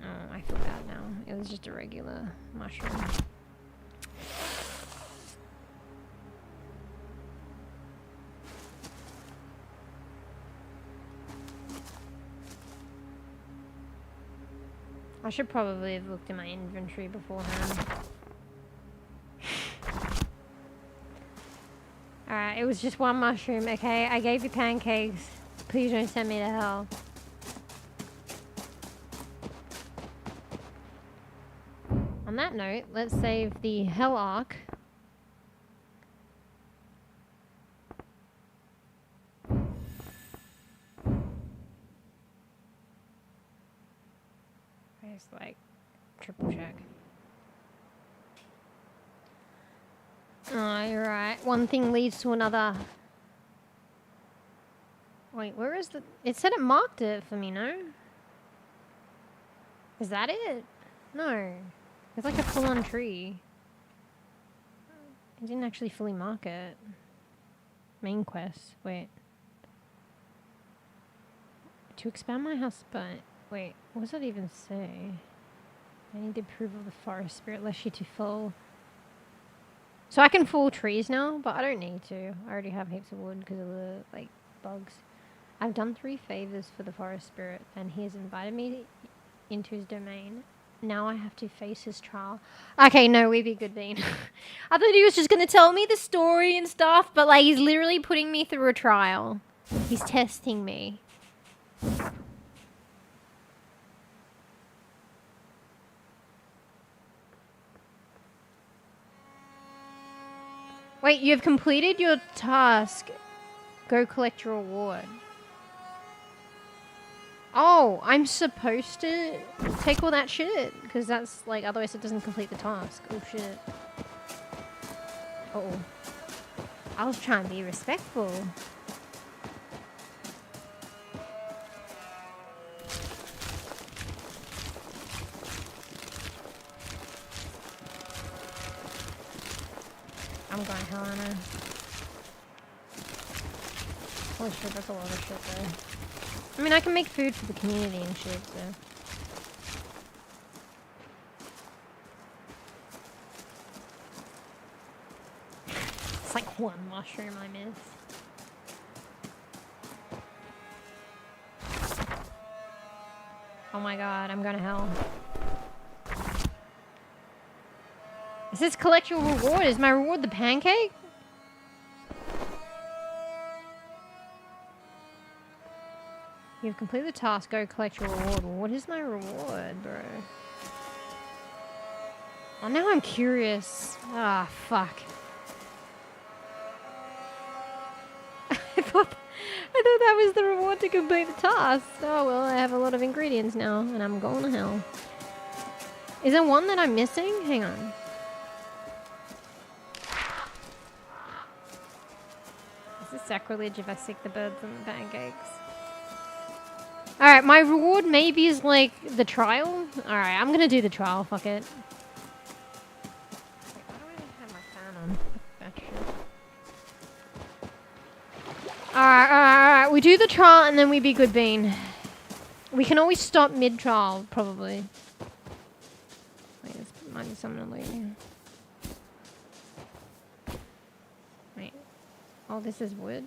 Oh, I feel bad now. It was just a regular mushroom. I should probably have looked in my inventory beforehand. Alright, it was just one mushroom, okay? I gave you pancakes. Please don't send me to hell. On that note, let's save the hell arc. Just like triple check. Oh, you're right. One thing leads to another. Wait, where is the... It said it marked it for me, no? Is that it? No. It's like a full-on tree. It didn't actually fully mark it. Main quest. Wait. To expand my house, but... Wait, what does that even say? I need the approval of the forest spirit, lest you to fall. So I can fall trees now, but I don't need to. I already have heaps of wood because of the, like, bugs. I've done 3 favors for the forest spirit, and he has invited me into his domain. Now I have to face his trial. Okay, no, we be good bean. I thought he was just going to tell me the story and stuff, but, like, he's literally putting me through a trial. He's testing me. Wait, you've completed your task. Go collect your reward. Oh, I'm supposed to take all that shit? Because that's, like, otherwise it doesn't complete the task. Oh, shit. Uh-oh. I was trying to be respectful. I'm going hell on her. Holy shit, that's a lot of shit though. I mean, I can make food for the community and shit, so. It's like one mushroom I missed. Oh my god, I'm going to hell. It says collect your reward. Is my reward the pancake? You've completed the task. Go collect your reward. What is my reward, bro? Oh, now I'm curious. Ah, fuck. I thought that was the reward to complete the task. Oh, well, I have a lot of ingredients now, and I'm going to hell. Is there one that I'm missing? Hang on. Is it sacrilege if I stick the birds on the pancakes? Alright, my reward maybe is like the trial. Alright, I'm gonna do the trial, fuck it. Wait, why do I have my fan on? That shit. Alright, we do the trial and then we be good bean. We can always stop mid-trial, probably. Wait, this might be someone leaving. Wait. Oh, this is wood.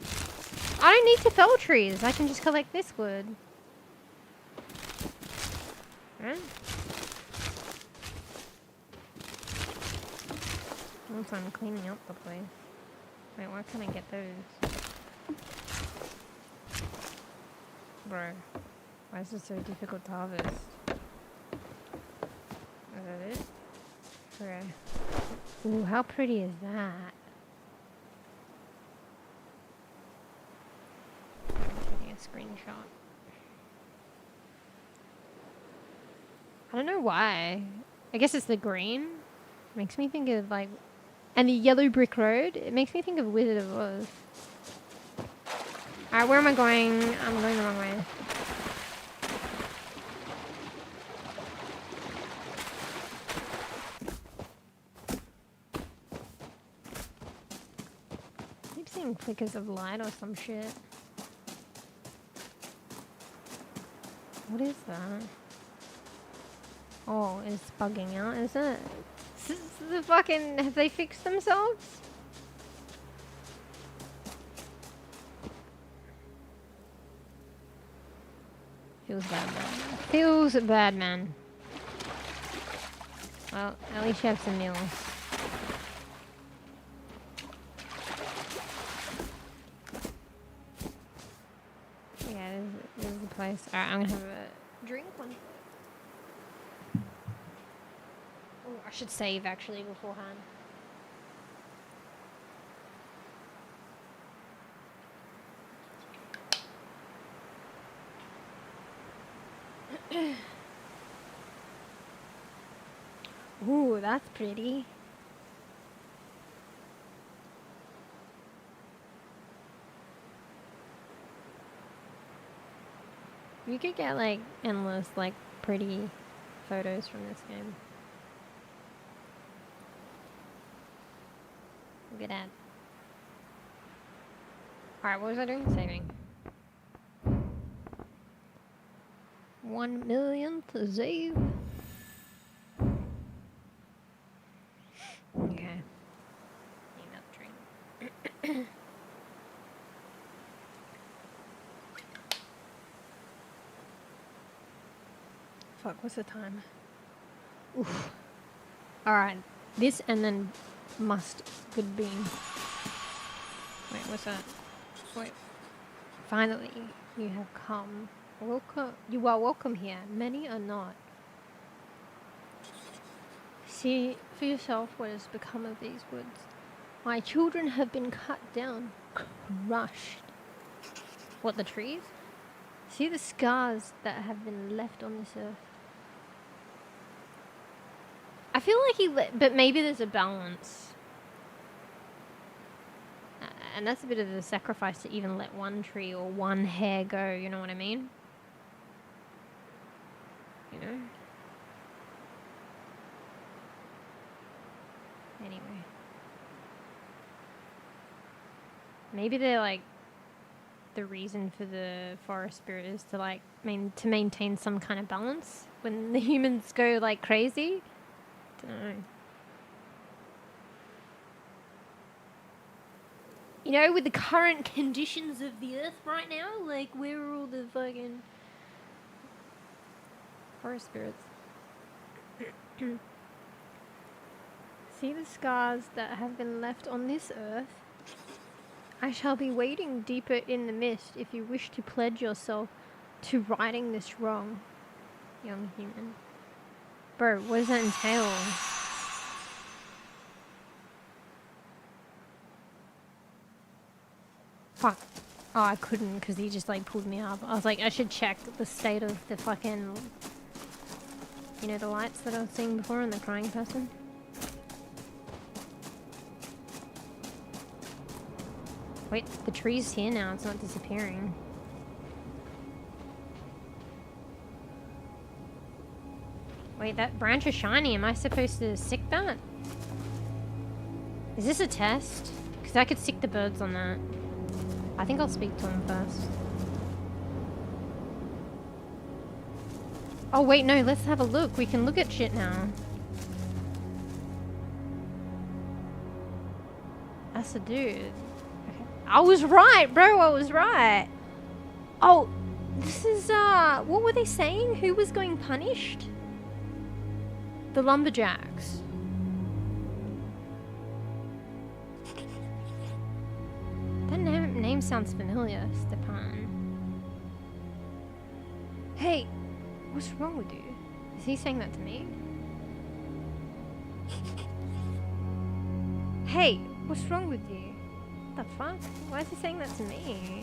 I don't need to fell trees. I can just collect this wood. Right? Once I'm cleaning up the place. Wait, why can't I get those? Bro, why is this so difficult to harvest? Is that it? Okay. Ooh, how pretty is that? I'm taking a screenshot. I don't know why. I guess it's the green. Makes me think of like... And the yellow brick road. It makes me think of Wizard of Oz. Alright, where am I going? I'm going the wrong way. I keep seeing flickers of light or some shit. What is that? Oh, it's bugging out, is it? The fucking... Have they fixed themselves? Feels bad, man. Feels bad, man. Well, at least you have some meals. Yeah, this is the place. Alright, I'm gonna have a drink one. Oh, I should save actually beforehand. Ooh, that's pretty. You could get like endless, like pretty photos from this game. Look at that. Alright, what was I doing? Saving. 1 millionth save. Okay. Need another drink. Fuck, what's the time? Oof. Alright, this and then must good bean. Wait, what's that? Wait. Finally, you have come. Welcome. You are welcome here. Many are not. See for yourself what has become of these woods. My children have been cut down, crushed. What, the trees? See the scars that have been left on this earth. I feel like but maybe there's a balance. And that's a bit of a sacrifice to even let one tree or one hair go, you know what I mean? You know? Anyway. Maybe they're like, the reason for the forest spirit is to like, to maintain some kind of balance when the humans go like crazy. Don't know. You know, with the current conditions of the earth right now, like, where are all the fucking forest spirits? See the scars that have been left on this earth? I shall be waiting deeper in the mist if you wish to pledge yourself to righting this wrong, young human. Bro, what does that entail? Fuck. Oh, I couldn't because he just like pulled me up. I was like, I should check the state of the fucking... You know, the lights that I was seeing before and the crying person? Wait, the tree's here now. It's not disappearing. Wait, that branch is shiny. Am I supposed to stick that? Is this a test? Because I could stick the birds on that. I think I'll speak to him first. Oh wait, no, let's have a look. We can look at shit now. That's the dude. Okay. I was right, bro, I was right. Oh, this is, what were they saying? Who was going punished? The lumberjacks. That name sounds familiar, Stepan. Hey, what's wrong with you? Is he saying that to me? Hey, what's wrong with you? What the fuck? Why is he saying that to me?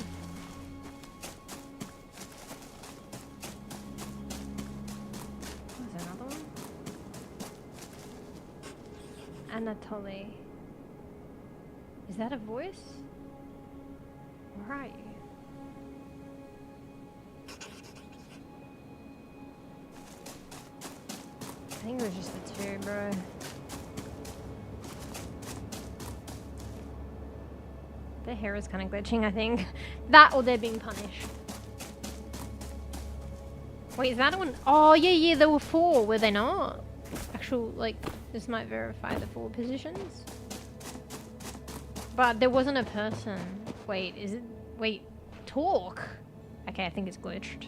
Was there another Anatoly. Is that a voice? Where are you? I think it was just the two, bro. Their hair is kind of glitching, I think. That or they're being punished. Wait, is that one? Oh, yeah, there were 4, were they not? Actual, like, this might verify the 4 positions. But there wasn't a person. Wait, is it? Wait, talk. Okay, I think it's glitched.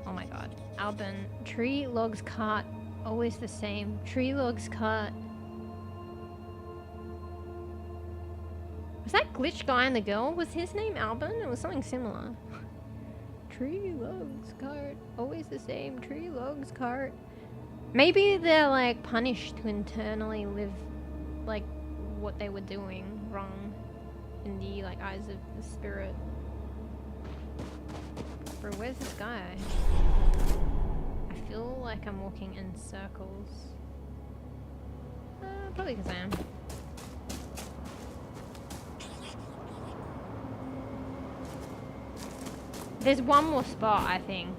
Oh my god. Albin, tree, logs, cart, always the same. Tree, logs, cart. Was that glitched guy and the girl? Was his name Albin? It was something similar. Tree, logs, cart, always the same. Tree, logs, cart. Maybe they're like punished to internally live like what they were doing wrong in the like eyes of the spirit. Bro, where's this guy? I feel like I'm walking in circles. Probably because I am. There's one more spot, I think.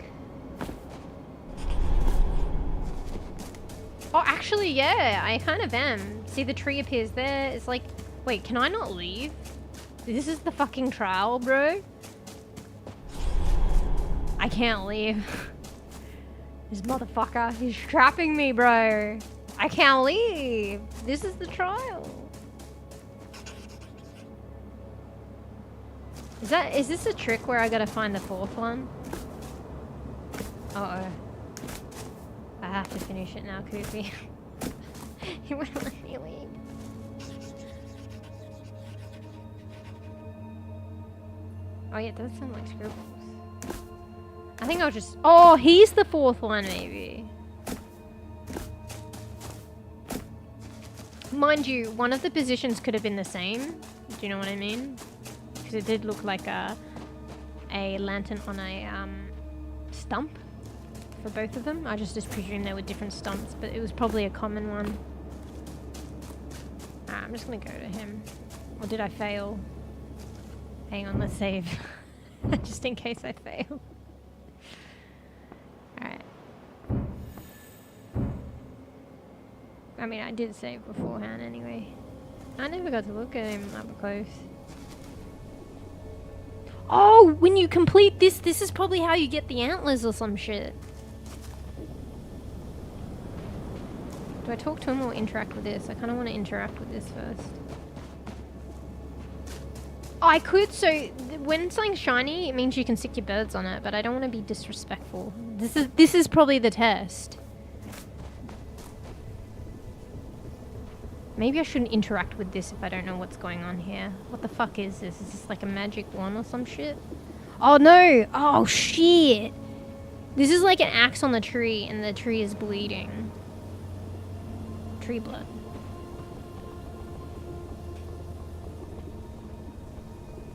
Oh, actually, yeah, I kind of am. See, the tree appears there. It's like, wait, can I not leave? This is the fucking trial, bro. I can't leave. This motherfucker, he's trapping me, bro. I can't leave. This is the trial. Is this a trick where I gotta find the 4th one? Uh-oh. I have to finish it now, Koopy. He wouldn't let me leave. Oh yeah, it does sound like scribbles. I think I'll just... Oh, he's the 4th one, maybe. Mind you, one of the positions could have been the same. Do you know what I mean? Because it did look like a lantern on a stump for both of them. I just presumed they were different stumps, but it was probably a common one. I'm just gonna go to him. Or did I fail? Hang on, let's save. Just in case I fail. Alright. I mean, I did save beforehand anyway. I never got to look at him up close. Oh, when you complete this, this is probably how you get the antlers or some shit. Do I talk to him or interact with this? I kind of want to interact with this first. Oh, I could, so when something's shiny, it means you can stick your birds on it, but I don't want to be disrespectful. This is probably the test. Maybe I shouldn't interact with this if I don't know what's going on here. What the fuck is this? Is this like a magic wand or some shit? Oh no! Oh shit! This is like an axe on the tree and the tree is bleeding. Tree blood.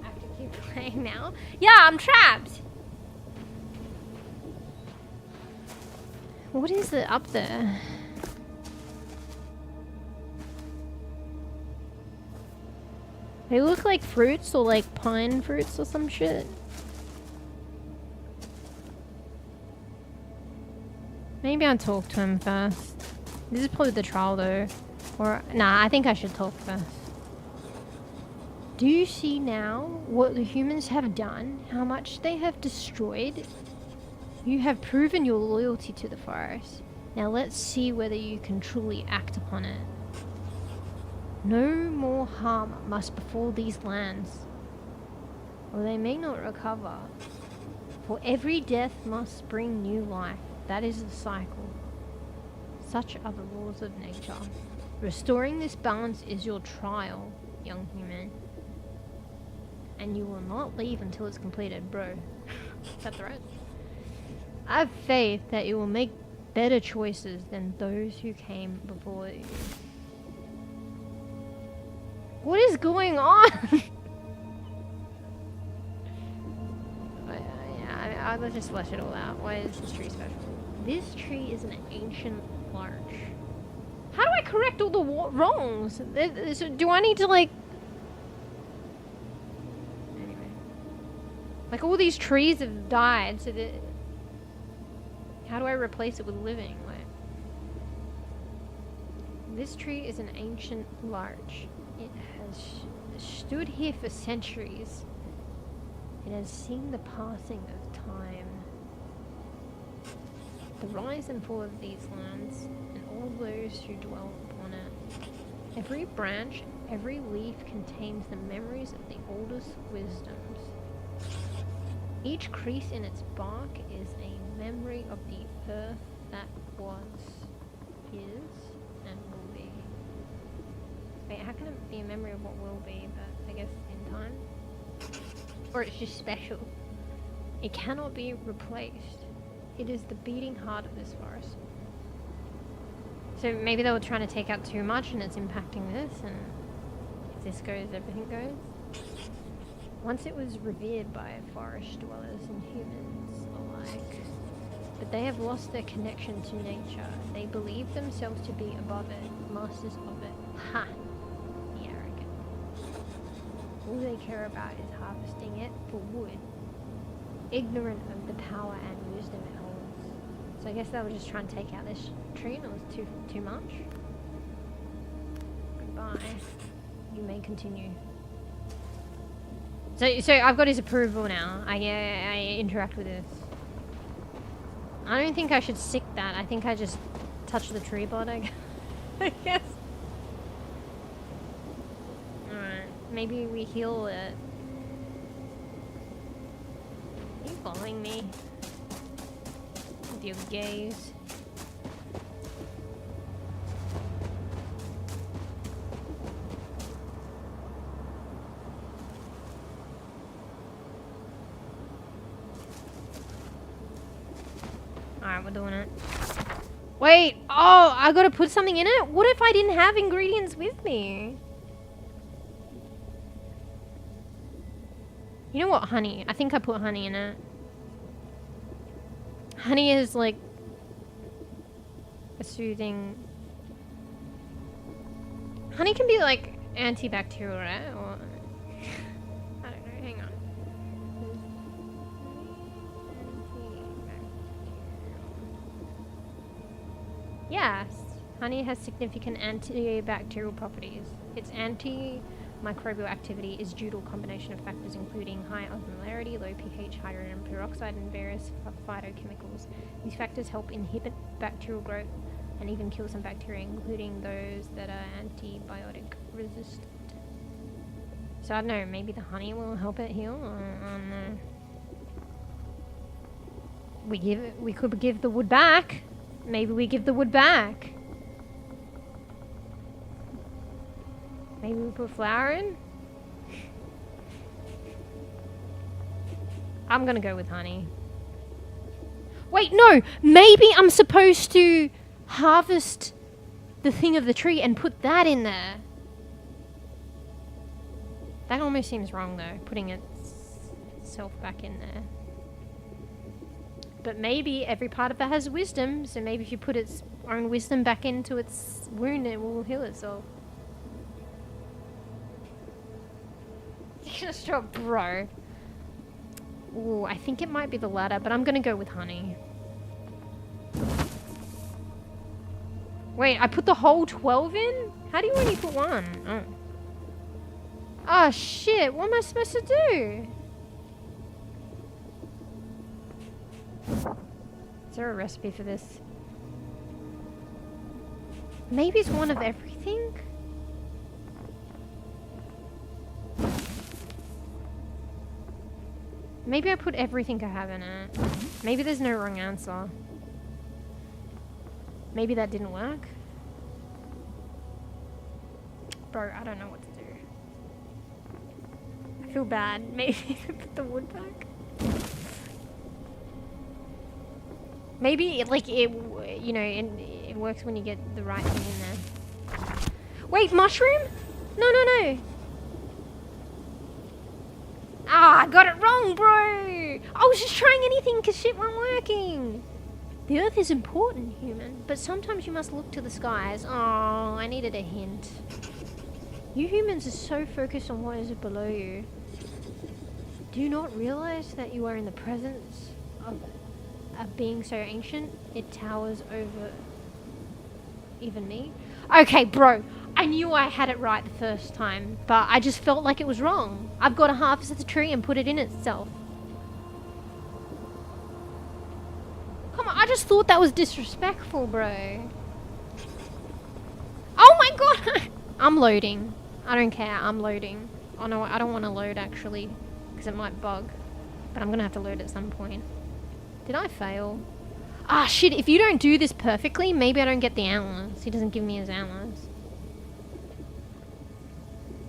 I have to keep playing now? Yeah, I'm trapped! What is it up there? They look like fruits or like pine fruits or some shit. Maybe I'll talk to him first. This is probably the trial though. Or, nah, I think I should talk first. Do you see now what the humans have done? How much they have destroyed? You have proven your loyalty to the forest. Now let's see whether you can truly act upon it. No more harm must befall these lands, or they may not recover. For every death must bring new life. That is the cycle. Such are the laws of nature. Restoring this balance is your trial, young human. And you will not leave until it's completed, bro. Is that right? I have faith that you will make better choices than those who came before you. What is going on? Let's just flesh it all out. Why is this tree special? This tree is an ancient larch. How do I correct all the wrongs? Do I need to, like... Anyway. Like, all these trees have died, so that... How do I replace it with living? Like... This tree is an ancient larch. It has stood here for centuries. It has seen the passing of time. The rise and fall of these lands, and all those who dwell upon it. Every branch, every leaf contains the memories of the oldest wisdoms. Each crease in its bark is a memory of the earth that was, is, and will be. Wait, how can it be a memory of what will be, but I guess in time? Or it's just special. It cannot be replaced. It is the beating heart of this forest. So maybe they were trying to take out too much and it's impacting this, and if this goes, everything goes. Once it was revered by forest dwellers and humans alike, but they have lost their connection to nature. They believe themselves to be above it, masters of it. Ha! The arrogant. All they care about is harvesting it for wood, ignorant of the power and wisdom it holds. So I guess they were just trying to take out this tree and it was too much. Goodbye. You may continue. So I've got his approval now. I interact with this. I don't think I should sick that. I think I just touch the tree bod, I guess. Alright. Maybe we heal it. Are you following me? With your gaze. Alright, we're doing it. Wait! Oh, I gotta put something in it? What if I didn't have ingredients with me? You know what? Honey. I think I put honey in it. Honey is like a soothing... Honey can be like antibacterial, right? Or... I don't know, hang on. Yes, honey has significant antibacterial properties. Its antimicrobial activity is due to a combination of factors including high osmolarity, low pH, hydrogen peroxide, and various phytochemicals. These factors help inhibit bacterial growth and even kill some bacteria, including those that are antibiotic resistant. So I don't know, maybe the honey will help it heal? I don't know. We could give the wood back. Maybe we give the wood back. Maybe we put flour in? I'm gonna go with honey. Wait, no! Maybe I'm supposed to harvest the thing of the tree and put that in there. That almost seems wrong though, putting itself back in there. But maybe every part of it has wisdom, so maybe if you put its own wisdom back into its wound, it will heal itself. Just stop, bro. Ooh, I think it might be the latter, but I'm gonna go with honey. Wait, I put the whole 12 in? How do you only put one? Oh. Oh shit, what am I supposed to do? Is there a recipe for this? Maybe it's one of everything? Maybe I put everything I have in it. Maybe there's no wrong answer. Maybe that didn't work. Bro, I don't know what to do. I feel bad. Maybe put the wood back. Maybe, like, it, you know, it works when you get the right thing in there. Wait, mushroom? No, no, no. Ah, I got it wrong, bro. I was just trying anything because shit wasn't working. The earth is important, human, but sometimes you must look to the skies. Oh, I needed a hint. You humans are so focused on what is below you. Do you not realize that you are in the presence of a being so ancient, it towers over even me? Okay, bro, I knew I had it right the first time, but I just felt like it was wrong. I've got to harvest the tree and put it in itself. Come on, I just thought that was disrespectful, bro. Oh my god! I'm loading. I don't care, I'm loading. Oh no, I don't want to load actually, because it might bug. But I'm going to have to load at some point. Did I fail? Ah, shit, if you don't do this perfectly, maybe I don't get the antlers. He doesn't give me his antlers.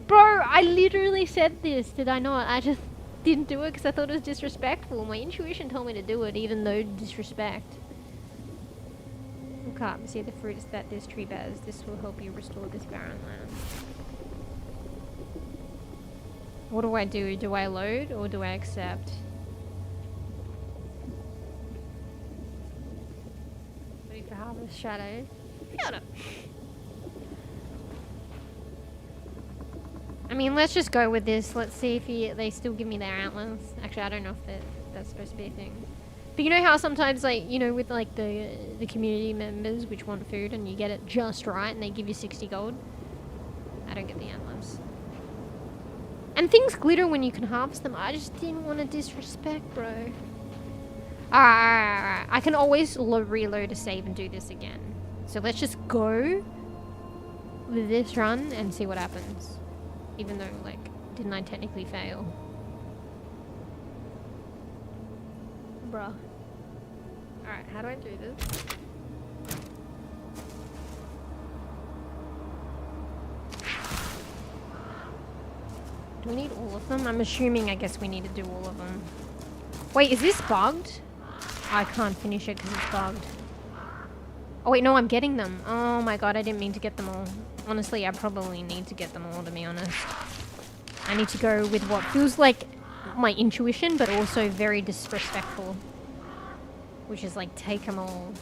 Bro, I literally said this, did I not? I just didn't do it because I thought it was disrespectful. My intuition told me to do it, even though disrespect. Look up and see the fruits that this tree bears. This will help you restore this barren land. What do I do? Do I load or do I accept? Waiting for harvest shadow. Shut up. I mean, let's just go with this. Let's see if they still give me their antlers. Actually, I don't know if that's supposed to be a thing. But you know how sometimes, like, you know, with like the community members which want food and you get it just right and they give you 60 gold? I don't get the antlers. And things glitter when you can harvest them. I just didn't want to disrespect, bro. Alright. I can always reload a save and do this again. So let's just go with this run and see what happens. Even though, like, didn't I technically fail? Bruh. Alright, how do I do this? Do we need all of them? I'm assuming, I guess we need to do all of them. Wait, is this bugged? I can't finish it because it's bugged. Oh wait, no, I'm getting them. Oh my god, I didn't mean to get them all. Honestly, I probably need to get them all, to be honest. I need to go with what feels like my intuition, but also very disrespectful. Which is like, take them all.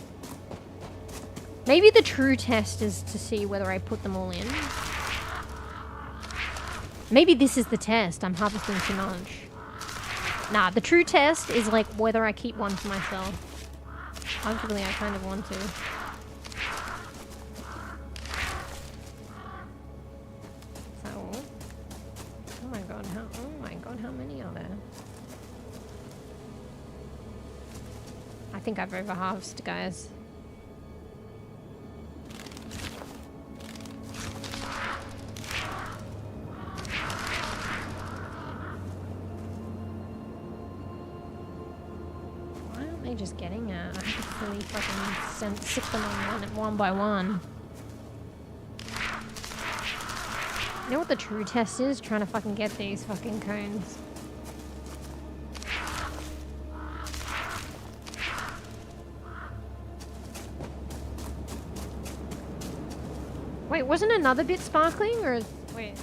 Maybe the true test is to see whether I put them all in. Maybe this is the test. I'm harvesting too much. Nah, the true test is like whether I keep one for myself. Actually, I kind of want to. Is that all? Oh my god, how many are there? I think I've over-harvested, guys. Just getting it. I have to fully fucking sick them on one by one. You know what the true test is? Trying to fucking get these fucking cones. Wait, wasn't another bit sparkling or wait?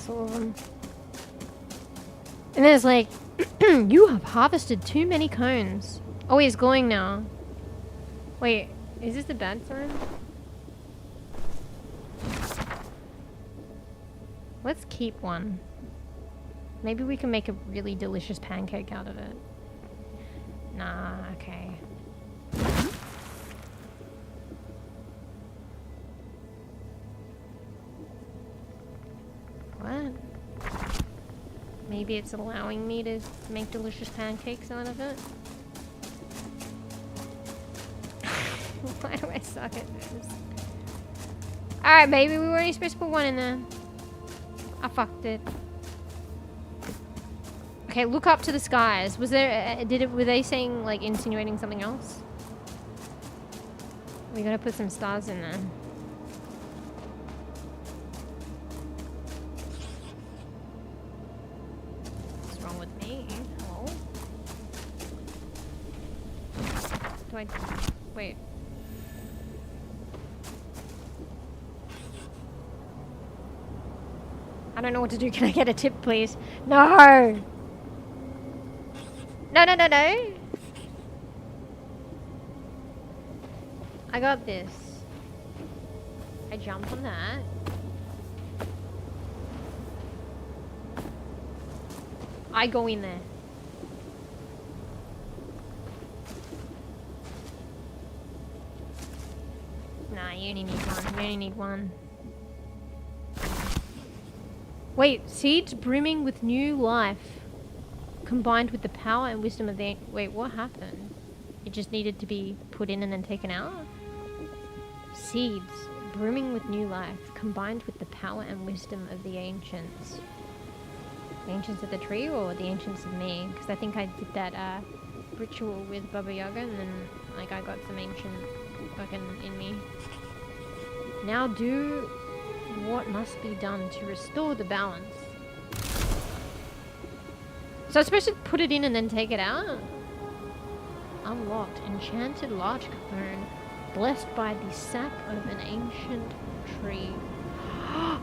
All of them. And there's like, you have harvested too many cones. Oh, he's glowing now. Wait, is this the bad sign? Let's keep one. Maybe we can make a really delicious pancake out of it. Nah, okay. What? Maybe it's allowing me to make delicious pancakes out of it? Why do I suck at this? Alright, maybe we were only supposed to put one in there. I fucked it. Okay, look up to the skies. Was there, were they saying, like, insinuating something else? We gotta put some stars in there. Wait. I don't know what to do. Can I get a tip, please? No! No, no, no, no! I got this. I jump on that. I go in there. Nah, you only need one. You only need one. Wait, seeds brimming with new life, combined with the power and wisdom of the... Wait, what happened? It just needed to be put in and then taken out? Seeds brimming with new life, combined with the power and wisdom of the ancients. The ancients of the tree or the ancients of me? Because I think I did that ritual with Baba Yaga and then like I got some ancient fucking in me. Now do what must be done to restore the balance. So I'm supposed to put it in and then take it out? Unlocked. Enchanted large cone. Blessed by the sap of an ancient tree.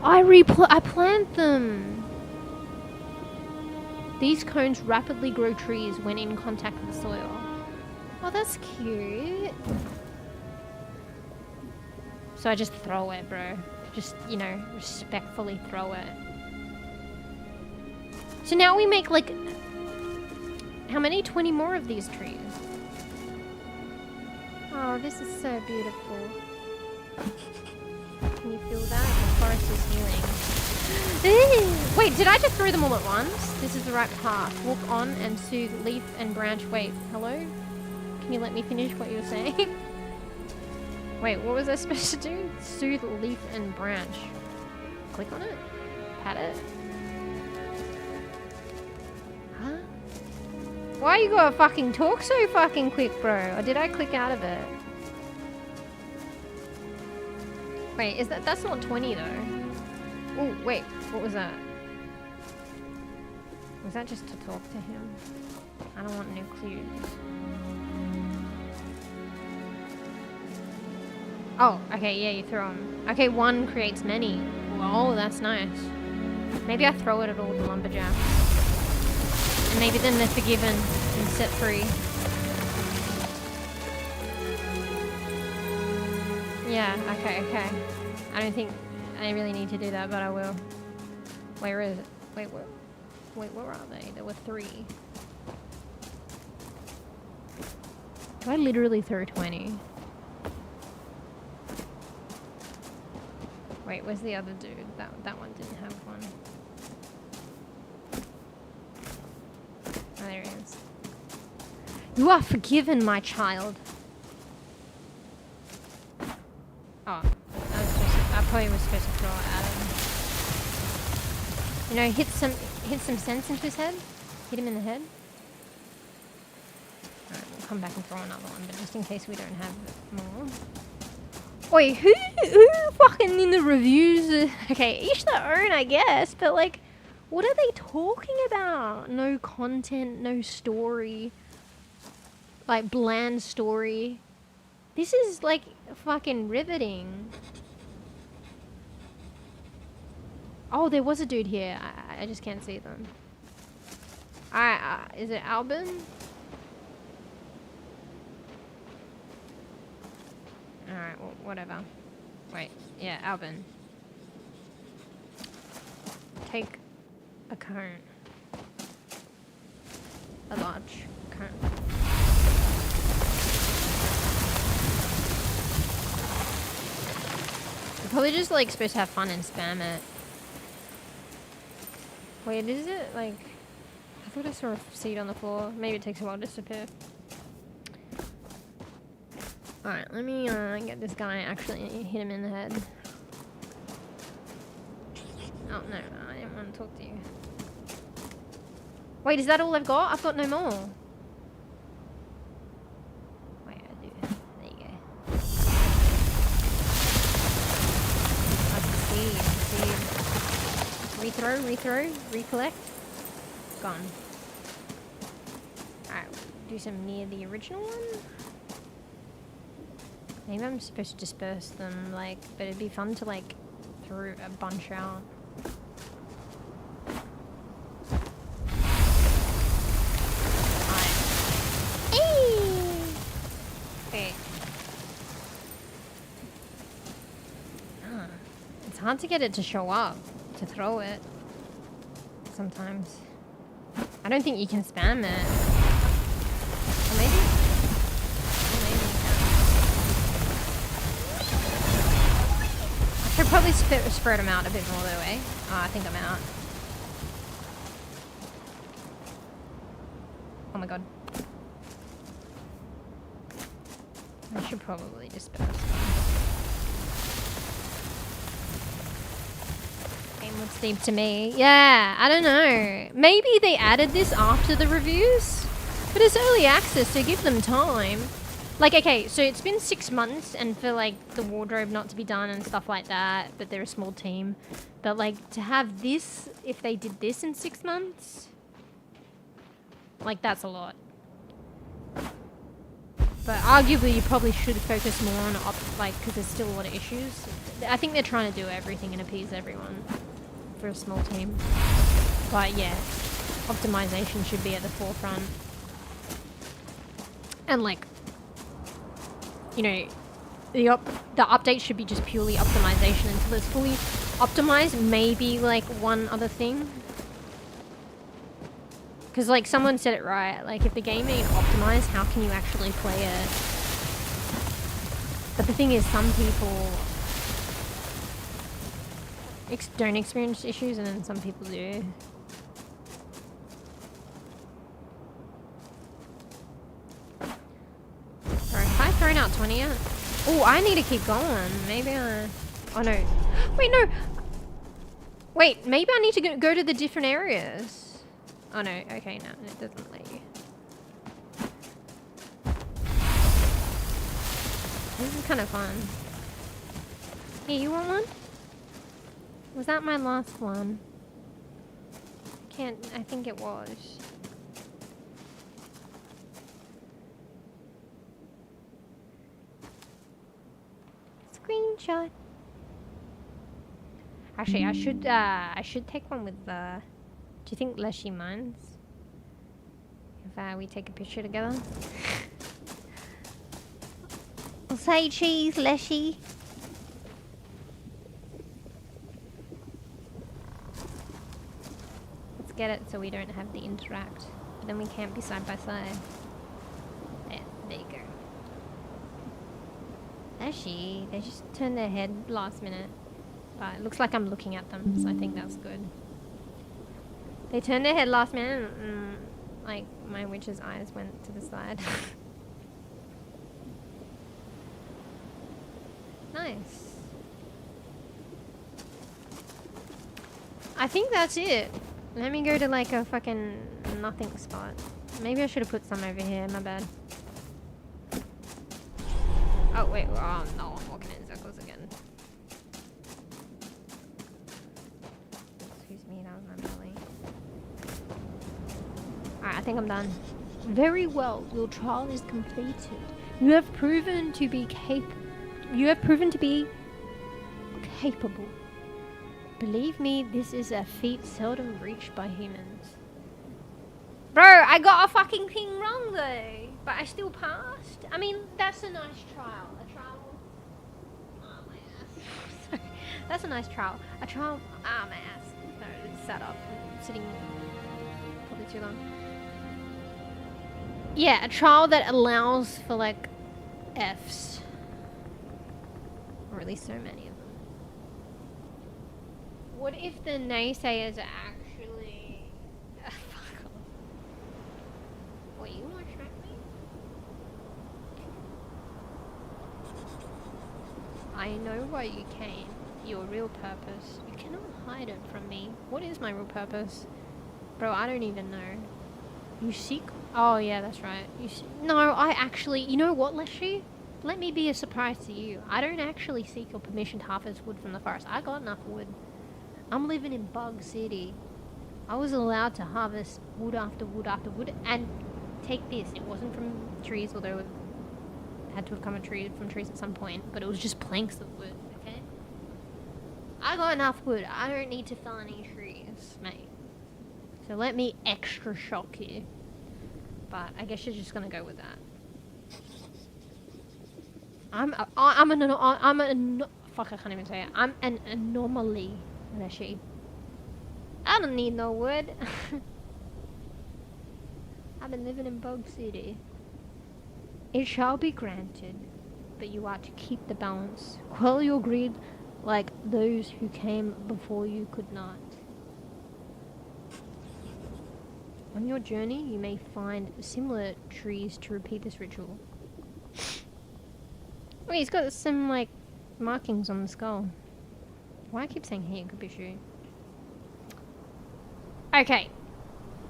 I plant them! These cones rapidly grow trees when in contact with the soil. Oh, that's cute. So I just throw it, bro. Just, you know, respectfully throw it. So now we make, like... How many? 20 more of these trees. Oh, this is so beautiful. Can you feel that? The forest is healing. Wait, did I just throw them all at once? This is the right path. Walk on and soothe leaf and branch. Wait, hello? Can you let me finish what you're saying? Wait, what was I supposed to do? Soothe leaf and branch. Click on it? Pat it? Huh? Why you gotta fucking talk so fucking quick, bro? Or did I click out of it? Wait, is that's not 20 though. Oh, wait, what was that? Was that just to talk to him? I don't want no clues. Oh, okay, yeah, you throw them. Okay, one creates many. Oh, that's nice. Maybe I throw it at all the lumberjacks. And maybe then they're forgiven and set free. Yeah, okay, okay. I don't think I really need to do that, but I will. Wait, where is it? Wait, where are they? There were 3. Do I literally throw 20? Wait, where's the other dude? That one didn't have one. Oh, there he is. You are forgiven, my child. Oh, I probably was supposed to throw it at him. You know, hit some sense into his head. Hit him in the head. Alright, we'll come back and throw another one, but just in case we don't have more. Wait, who fucking in the reviews? Okay, each their own, I guess, but like, what are they talking about? No content, no story. Like, bland story. This is like fucking riveting. Oh, there was a dude here. I just can't see them. Is it Albin? Alright, well, whatever. Wait, yeah, Albin. Take a cone. A large cone. You're probably just like supposed to have fun and spam it. Wait, is it like... I thought I saw a seed on the floor. Maybe it takes a while to disappear. Alright, let me get this guy actually hit him in the head. Oh, no, I didn't want to talk to you. Wait, is that all I've got? I've got no more. Wait, I do. There you go. I see. Rethrow, recollect. Gone. Alright, do some near the original one. Maybe I'm supposed to disperse them, like, but it'd be fun to, like, throw a bunch out. hard to get it to show up, to throw it. Sometimes. I don't think you can spam it. Or maybe? Or maybe you can. I should probably spread them out a bit more though, eh? Oh, I think I'm out. Oh my god. I should probably disperse them. Game looks deep to me. Yeah, I don't know. Maybe they added this after the reviews? But it's early access, so give them time. Like, okay, so it's been 6 months and for, like, the wardrobe not to be done and stuff like that, but they're a small team. But, like, to have this, if they did this in 6 months, like, that's a lot. But arguably, you probably should focus more on, like, because there's still a lot of issues. I think they're trying to do everything and appease everyone for a small team. But, yeah, optimization should be at the forefront. And, like, you know, the update should be just purely optimization until it's fully optimized. Maybe, like, one other thing. Because, like, someone said it right. Like, if the game ain't optimized, how can you actually play it? But the thing is, some people don't experience issues, and then some people do. Alright, have I thrown out 20 yet? Oh, I need to keep going. Maybe I... Oh, no. Wait, no! Wait, maybe I need to go to the different areas. Oh no, okay, no, it doesn't let you. This is kind of fun. Hey, you want one? Was that my last one? I think it was. Screenshot. Actually, I should take one with the... Do you think 𝖘𝖕 minds? If we take a picture together? I'll say cheese, 𝖘𝖕. Let's get it so we don't have to interact. But then we can't be side by side. There you go. 𝖘𝖕, they just turned their head last minute. But it looks like I'm looking at them, so I think that's good. They turned their head last minute and, like, my witch's eyes went to the side. Nice. I think that's it. Let me go to, like, a fucking nothing spot. Maybe I should have put some over here, my bad. Oh, wait. Oh, no, I'm walking in circles again. Excuse me, that was my belly. Alright, I think I'm done. Very well, your trial is completed. You have proven to be capable. Believe me, this is a feat seldom reached by humans. Bro, I got a fucking thing wrong though, but I still passed. I mean, that's a nice trial. A trial. Oh my ass. Sorry. That's a nice trial. A trial. Ah, my ass. No, it's sat up. I'm sitting probably too long. Yeah, a trial that allows for, like, Fs. Or at least so many of them. What if the naysayers are actually... fuck off. What, you want to track me? I know why you came. Your real purpose. You cannot hide it from me. What is my real purpose? Bro, I don't even know. You seek... Oh, yeah, that's right. No, I actually... You know what, 𝖘𝖕? Let me be a surprise to you. I don't actually seek your permission to harvest wood from the forest. I got enough wood. I'm living in Bug City. I was allowed to harvest wood after wood after wood. And take this. It wasn't from trees, although it had to have come from trees at some point. But it was just planks of wood, okay? I got enough wood. I don't need to fell any trees, mate. So let me extra shock you. But I guess you're just gonna go with that. fuck, I can't even say it. I'm an anomaly. That's she. I don't need no wood. I've been living in Bug City. It shall be granted, but you are to keep the balance. Quell your greed like those who came before you could not. On your journey, you may find similar trees to repeat this ritual. Wait, he's got some, like, markings on the skull. Why I keep saying he? It could be shoe. Okay.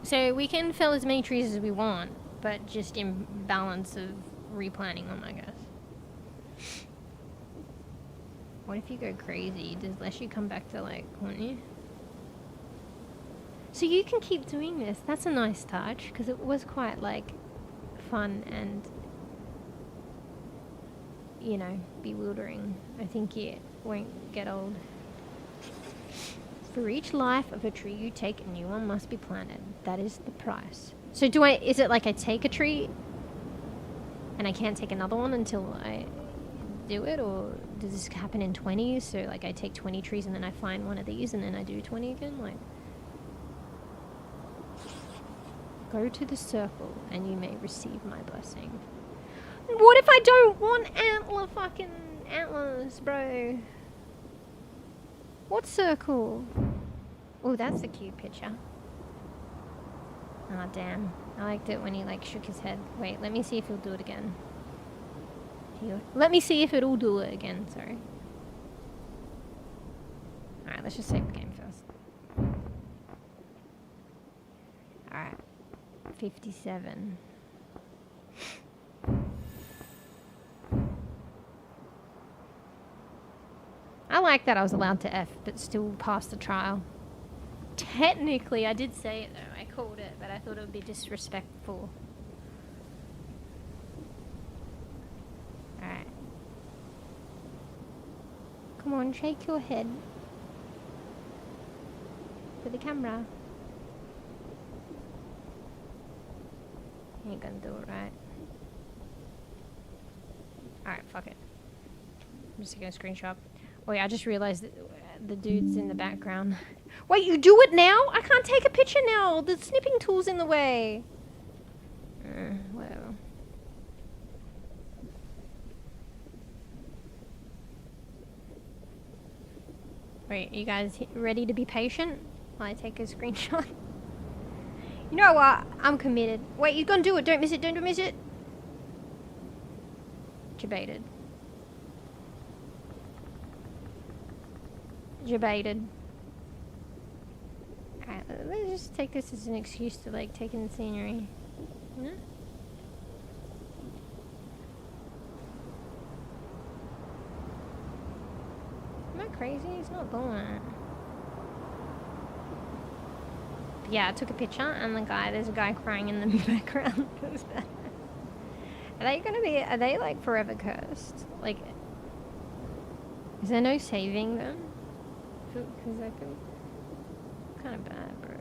So we can fell as many trees as we want, but just in balance of replanting them, I guess. What if you go crazy? Does Leshy come back to, like, haunt you? So you can keep doing this. That's a nice touch, because it was quite, like, fun and, you know, bewildering. I think it won't get old. For each life of a tree you take, a new one must be planted. That is the price. So is it like I take a tree and I can't take another one until I do it? Or does this happen in 20s? So, like, I take 20 trees and then I find one of these and then I do 20 again? Like... Go to the circle and you may receive my blessing. What if I don't want fucking antlers, bro? What circle? Oh, that's a cute picture. Oh, damn. I liked it when he, like, shook his head. Wait, let me see if he'll do it again. Let me see if it'll do it again, sorry. Alright, let's just save the game first. Alright. 57. I like that I was allowed to F, but still pass the trial. Technically, I did say it though. I called it, but I thought it would be disrespectful. Alright. Come on, shake your head. For the camera. Ain't gonna do it right. Alright, fuck it. I'm just taking a screenshot. Oh yeah, I just realized that the dude's in the background. Wait, you do it now? I can't take a picture now. The snipping tool's in the way. Whatever. Wait, you guys ready to be patient while I take a screenshot? You know what? I'm committed. Wait, you're gonna do it. Don't miss it. Don't miss it. Debated. Debated. Alright, let's just take this as an excuse to, like, take in the scenery. You know? Am I crazy? It's not doing it. Yeah, I took a picture and there's a guy crying in the background. Are they like forever cursed? Like, is there no saving them? Because I feel kind of bad, bro.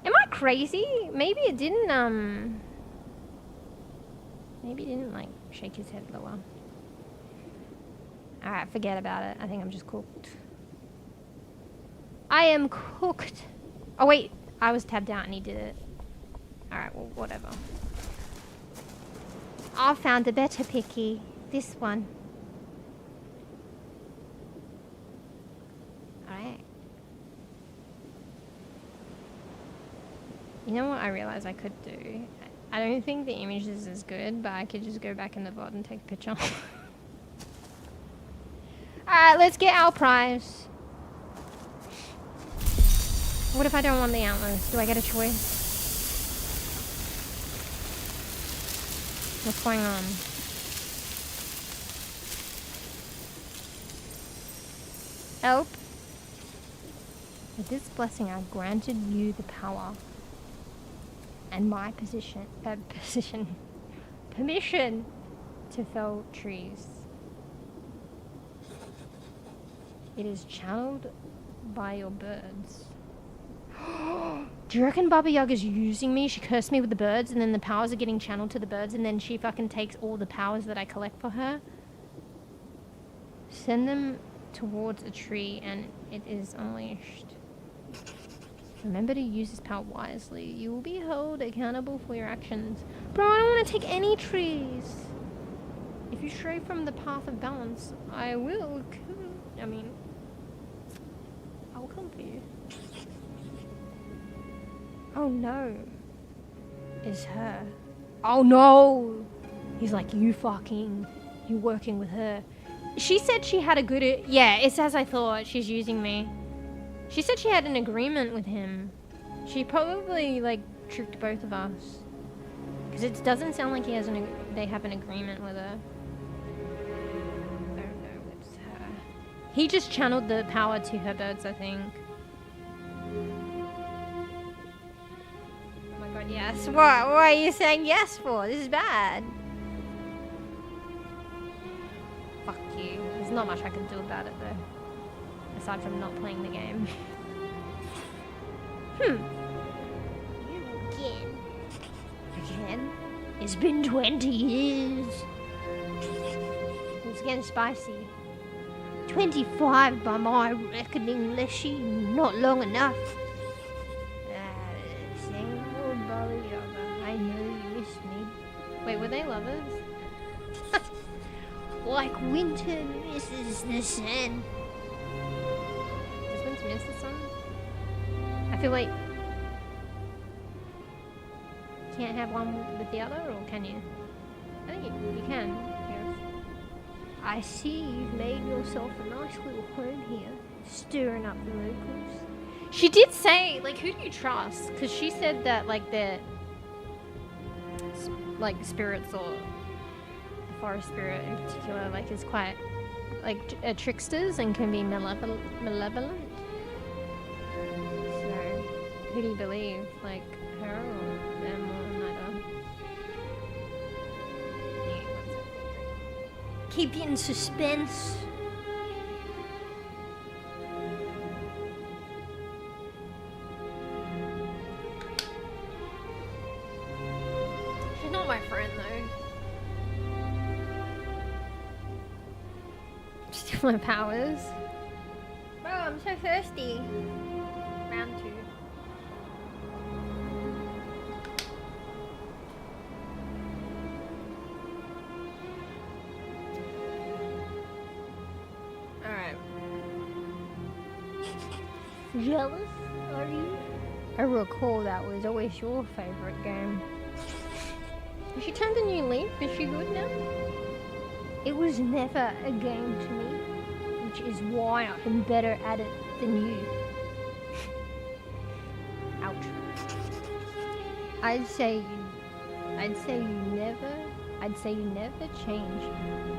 Am I crazy? Maybe it didn't, like, shake his head lower. Alright, forget about it. I think I'm just cooked. I am cooked. Oh, wait. I was tabbed out and he did it. Alright, well, whatever. I found a better picky. This one. Alright. You know what I realized I could do? I don't think the image is as good, but I could just go back in the VOD and take a picture. Alright, let's get our prize. What if I don't want the antlers? Do I get a choice? What's going on? Help. With this blessing, I've granted you the power and my permission to fell trees. It is channeled by your birds. Do you reckon Baba Yaga's using me? She cursed me with the birds and then the powers are getting channeled to the birds and then she fucking takes all the powers that I collect for her? Send them towards a tree and it is unleashed. Remember to use this power wisely. You will be held accountable for your actions. Bro, I don't want to take any trees. If you stray from the path of balance, I will I'll come for you. Oh no. It's her. Oh no! He's like, you working with her. She said she had a good... Yeah, it's as I thought. She's using me. She said she had an agreement with him. She probably, like, tricked both of us. Because it doesn't sound like they have an agreement with her. Oh no, it's her. He just channeled the power to her birds, I think. Oh my god, yes. What are you saying yes for? This is bad. Fuck you. There's not much I can do about it though. Aside from not playing the game. You again. Again? It's been 20 years. It's getting spicy. 25 by my reckoning, Leshy. Not long enough. Single Bobby Yoga. I know you miss me. Wait, were they lovers? Like winter misses the sun. Does winter miss the sun? I feel like you can't have one with the other, or can you? I think you can. Yes. I see you've made yourself a nice little home here, stirring up the locals. She did say, like, who do you trust? Because she said that, like, they're like spirits, or the forest spirit in particular, like, is quite like tricksters and can be malevolent. So, who do you believe? Like her or them or neither? Yeah, keep you in suspense. She's not my friend though. Steal my powers. Bro, I'm so thirsty. Round 2. Alright. Jealous, are you? I recall that was always your favorite game. Has she turned a new leaf? Is she good now? It was never a game to me, which is why I'm better at it than you. Ouch. I'd say you never change,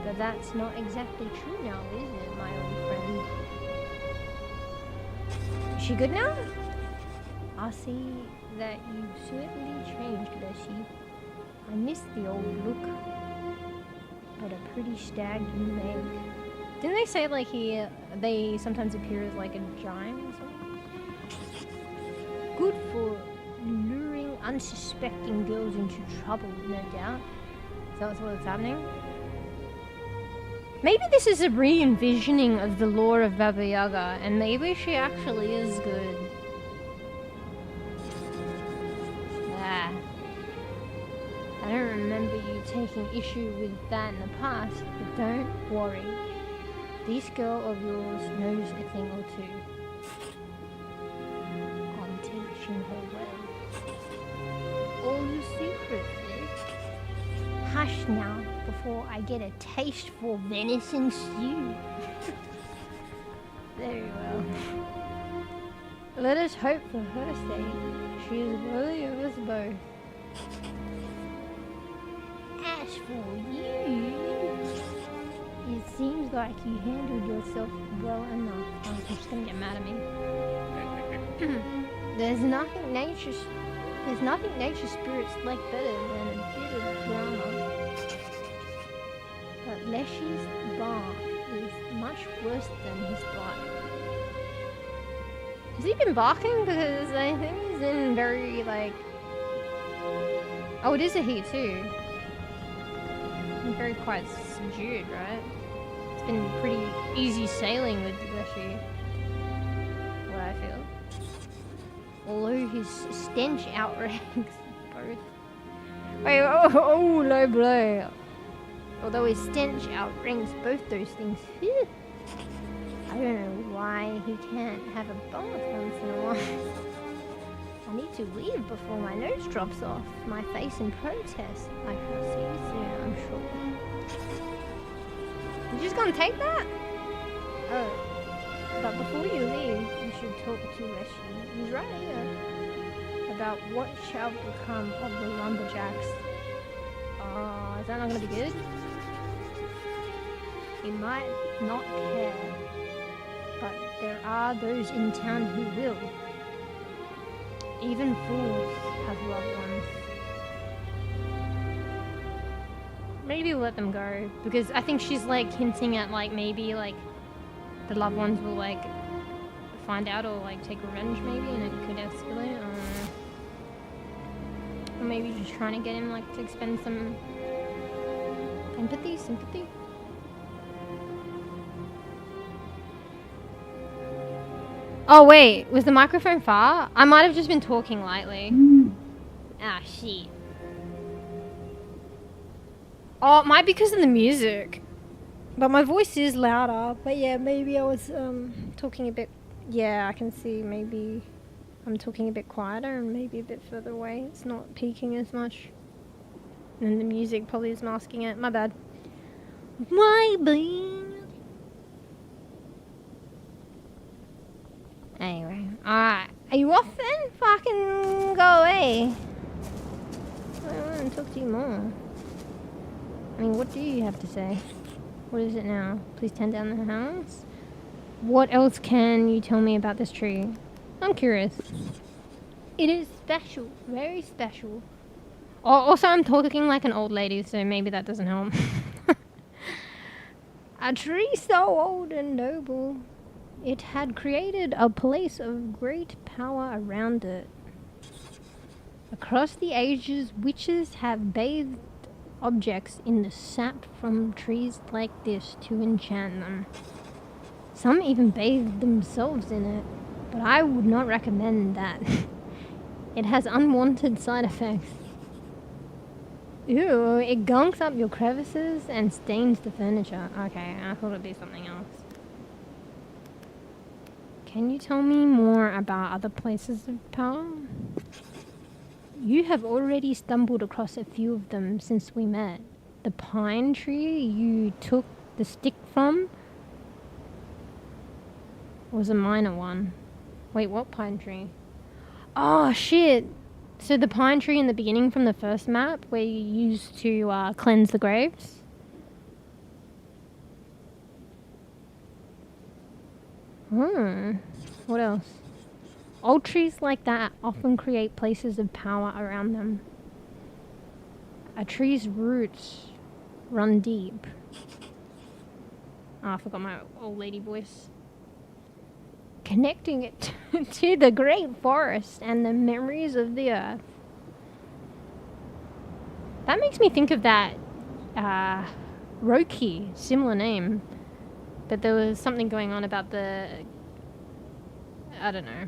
but that's not exactly true now, is it, my old friend? Is she good now? I see that you've certainly changed, Bessie. I miss the old look, but a pretty stag you make. Didn't they say like they sometimes appear as like a giant or something? Good for luring unsuspecting girls into trouble, no doubt. Is that what's happening? Maybe this is a re-envisioning of the lore of Baba Yaga, and maybe she actually is good. Ah. I don't remember you taking issue with that in the past, but don't worry. This girl of yours knows a thing or two. I'm teaching her well. All the secrets is... Hush now, before I get a taste for venison stew. Very well. Let us hope for her sake. She is worthy of us both. As for you, it seems like you handled yourself well enough. Oh, she's just gonna get mad at me. There's nothing nature spirits like better than a bit of drama. But Leshy's bark is much worse than his bite. Has he been barking? Because I think he's in very like... Oh, it is a he too. Very quite subdued, right? been pretty easy sailing with Leshy. What I feel. Although his stench outranks both. Wait, oh, low blow. Although his stench outranks both those things. I don't know why he can't have a bath once in a while. I need to leave before my nose drops off my face in protest. I shall see you soon, I'm sure. You just gonna take that? Oh. But before you leave, you should talk to Leshy. He's right here. About what shall become of the lumberjacks. Oh, is that not gonna be good? He might not care. But there are those in town who will. Even fools have loved ones. Maybe we'll let them go, because I think she's like hinting at like maybe like the loved ones will like find out or like take revenge maybe, and it could escalate. I don't know. Or maybe just trying to get him like to expend some sympathy. Oh wait, was the microphone far? I might have just been talking lightly. Ah, shit. Oh, it might be because of the music. But my voice is louder. But yeah, maybe I was talking a bit... Yeah, I can see maybe I'm talking a bit quieter and maybe a bit further away. It's not peaking as much. And the music probably is masking it. My bad. My bad. Anyway, alright. Are you off then? Fucking go away. I want to talk to you more. I mean, what do you have to say? What is it now? Please tend down the house? What else can you tell me about this tree? I'm curious. It is special. Very special. Oh, also, I'm talking like an old lady, so maybe that doesn't help. A tree so old and noble. It had created a place of great power around it. Across the ages, witches have bathed objects in the sap from trees like this to enchant them. Some even bathed themselves in it, but I would not recommend that. It has unwanted side effects. Ew, it gunks up your crevices and stains the furniture. Okay, I thought it'd be something else. Can you tell me more about other places of power? You have already stumbled across a few of them since we met. The pine tree you took the stick from was a minor one. Wait, what pine tree? Oh, shit. So the pine tree in the beginning from the first map where you used to cleanse the graves? What else? Old trees like that often create places of power around them. A tree's roots run deep. Oh, I forgot my old lady voice. Connecting it to the great forest and the memories of the earth. That makes me think of that Roki, similar name. But there was something going on about the... I don't know.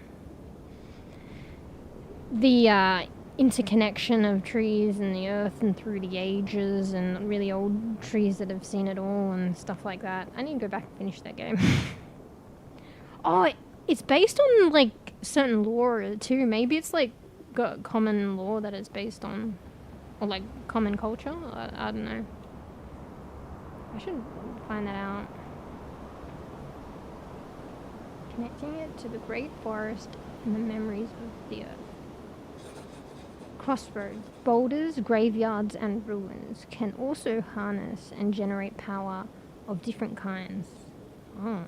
The interconnection of trees and the earth and through the ages and really old trees that have seen it all and stuff like that. I need to go back and finish that game. Oh, it's based on like certain lore too. Maybe it's like got common lore that it's based on. Or like common culture. I don't know. I should find that out. Connecting it to the great forest and the memories of the earth. Crossroads, boulders, graveyards, and ruins can also harness and generate power of different kinds. Oh.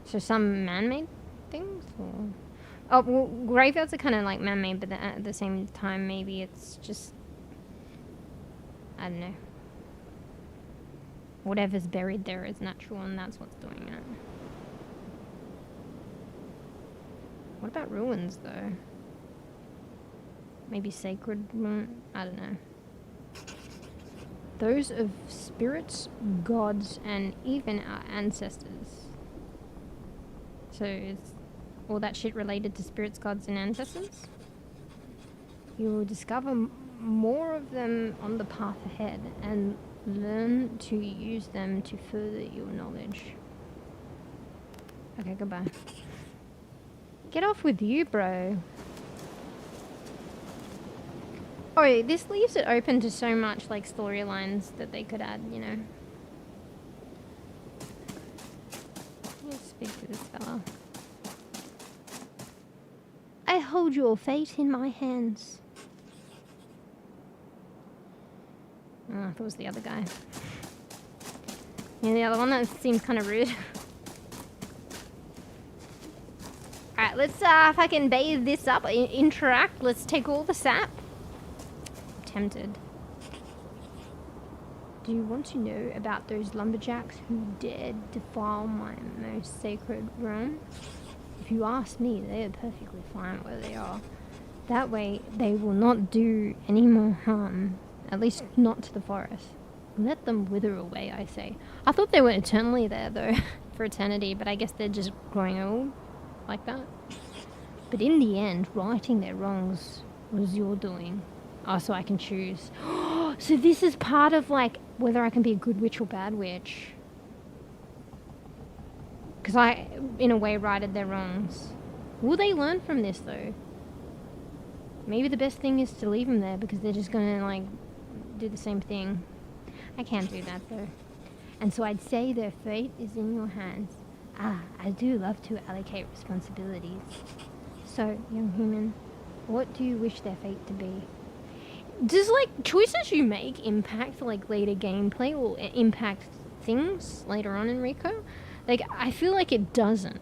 So some man-made things? Or? Oh, well, graveyards are kind of like man-made, but at the same time, maybe it's just... I don't know. Whatever's buried there is natural, and that's what's doing it. What about ruins, though? Maybe sacred ruin? I don't know. those of spirits, gods, and even our ancestors. So is all that shit related to spirits, gods, and ancestors? You will discover more of them on the path ahead and learn to use them to further your knowledge. Okay, goodbye. Get off with you, bro. Oh, this leaves it open to so much, like, storylines that they could add, you know. Let's speak to this fella. I hold your fate in my hands. Oh, I thought it was the other guy. Yeah, the other one, that seems kind of rude. Alright, let's fucking bathe this up, interact, let's take all the sap. Tempted. Do you want to know about those lumberjacks who dared defile my most sacred realm? If you ask me, they are perfectly fine where they are. That way, they will not do any more harm, at least not to the forest. Let them wither away, I say. I thought they were eternally there, though, for eternity, but I guess they're just growing old, like that. But in the end, righting their wrongs was your doing. Oh, so I can choose. So this is part of, like, whether I can be a good witch or bad witch. Because I, in a way, righted their wrongs. Will they learn from this, though? Maybe the best thing is to leave them there, because they're just going to, like, do the same thing. I can't do that, though. And so I'd say their fate is in your hands. Ah, I do love to allocate responsibilities. So, young human, what do you wish their fate to be? Does, like, choices you make impact, like, later gameplay or impact things later on in REKA? Like, I feel like it doesn't.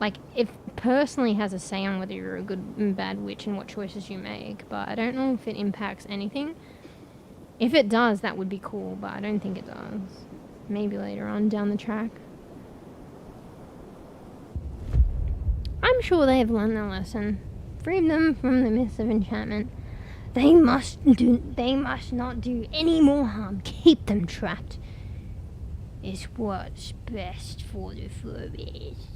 Like, it personally has a say on whether you're a good and bad witch and what choices you make, but I don't know if it impacts anything. If it does, that would be cool, but I don't think it does. Maybe later on down the track. I'm sure they have learned their lesson. Freed them from the mists of enchantment. They must not do any more harm. Keep them trapped. Is what's best for the forest.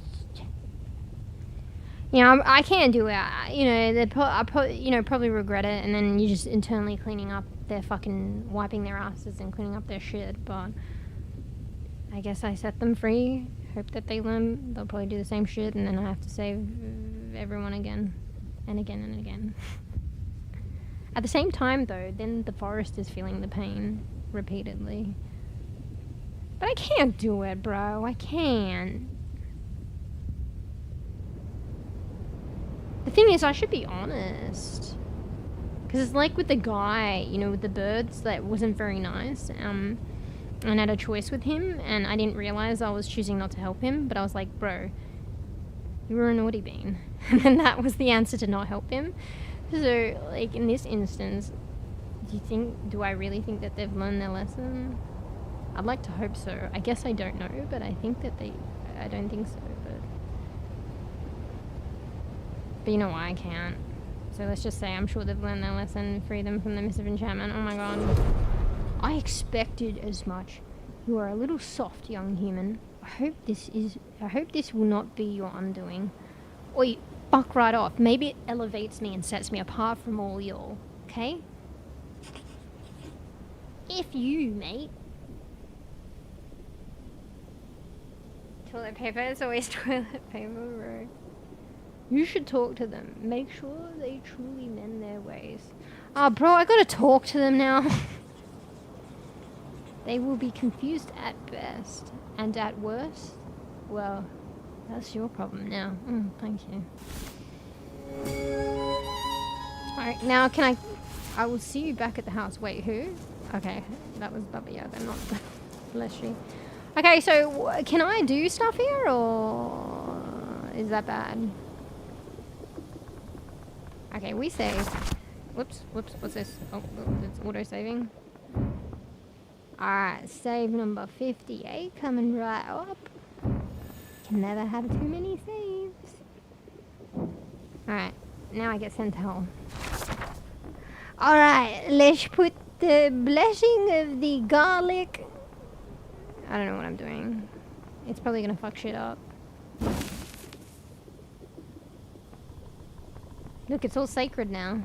Yeah, I can't do it. You know, they probably regret it, and then you're just internally cleaning up their fucking, wiping their asses and cleaning up their shit. But I guess I set them free. Hope that they learn. They'll probably do the same shit, and then I have to save everyone again, and again, and again. At the same time, though, then the forest is feeling the pain repeatedly. But I can't do it, bro. I can't. The thing is, I should be honest. Because it's like with the guy, you know, with the birds, that wasn't very nice. And I had a choice with him, and I didn't realize I was choosing not to help him. But I was like, bro, you were a naughty bean. And then that was the answer to not help him. So, like, in this instance, do I really think that they've learned their lesson? I'd like to hope so. I guess I don't know, but I think that I don't think so, but you know why I can't. So let's just say I'm sure they've learned their lesson, free them from the mist of enchantment. Oh my god. I expected as much. You are a little soft, young human. I hope this will not be your undoing. Oi, fuck right off. Maybe it elevates me and sets me apart from all y'all. Okay? If you, mate. Toilet paper is always toilet paper, bro. You should talk to them. Make sure they truly mend their ways. Oh, bro, I gotta talk to them now. They will be confused at best. And at worst, well, that's your problem now. Thank you. Alright, now I will see you back at the house. Wait, who? Okay, that was Bubby, yeah, they're not bless you. Okay, so can I do stuff here, or is that bad? Okay, we save. Whoops, what's this? Oh, it's auto-saving. Alright, save number 58 coming right up. Can never have too many saves. Alright, now I get sent home. Alright, let's put the blessing of the garlic. I don't know what I'm doing. It's probably gonna fuck shit up. Look, it's all sacred now.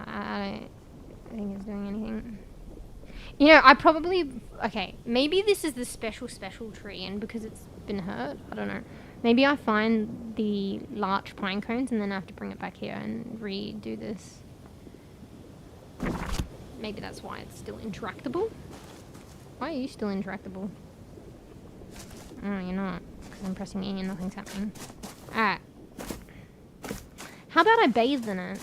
I don't think it's doing anything. You know, I probably... Okay, maybe this is the special tree, and because it's been hurt, I don't know. Maybe I find the larch pine cones and then I have to bring it back here and redo this. Maybe that's why it's still interactable. Why are you still interactable? Oh, you're not. Because I'm pressing E and nothing's happening. Alright. How about I bathe in it?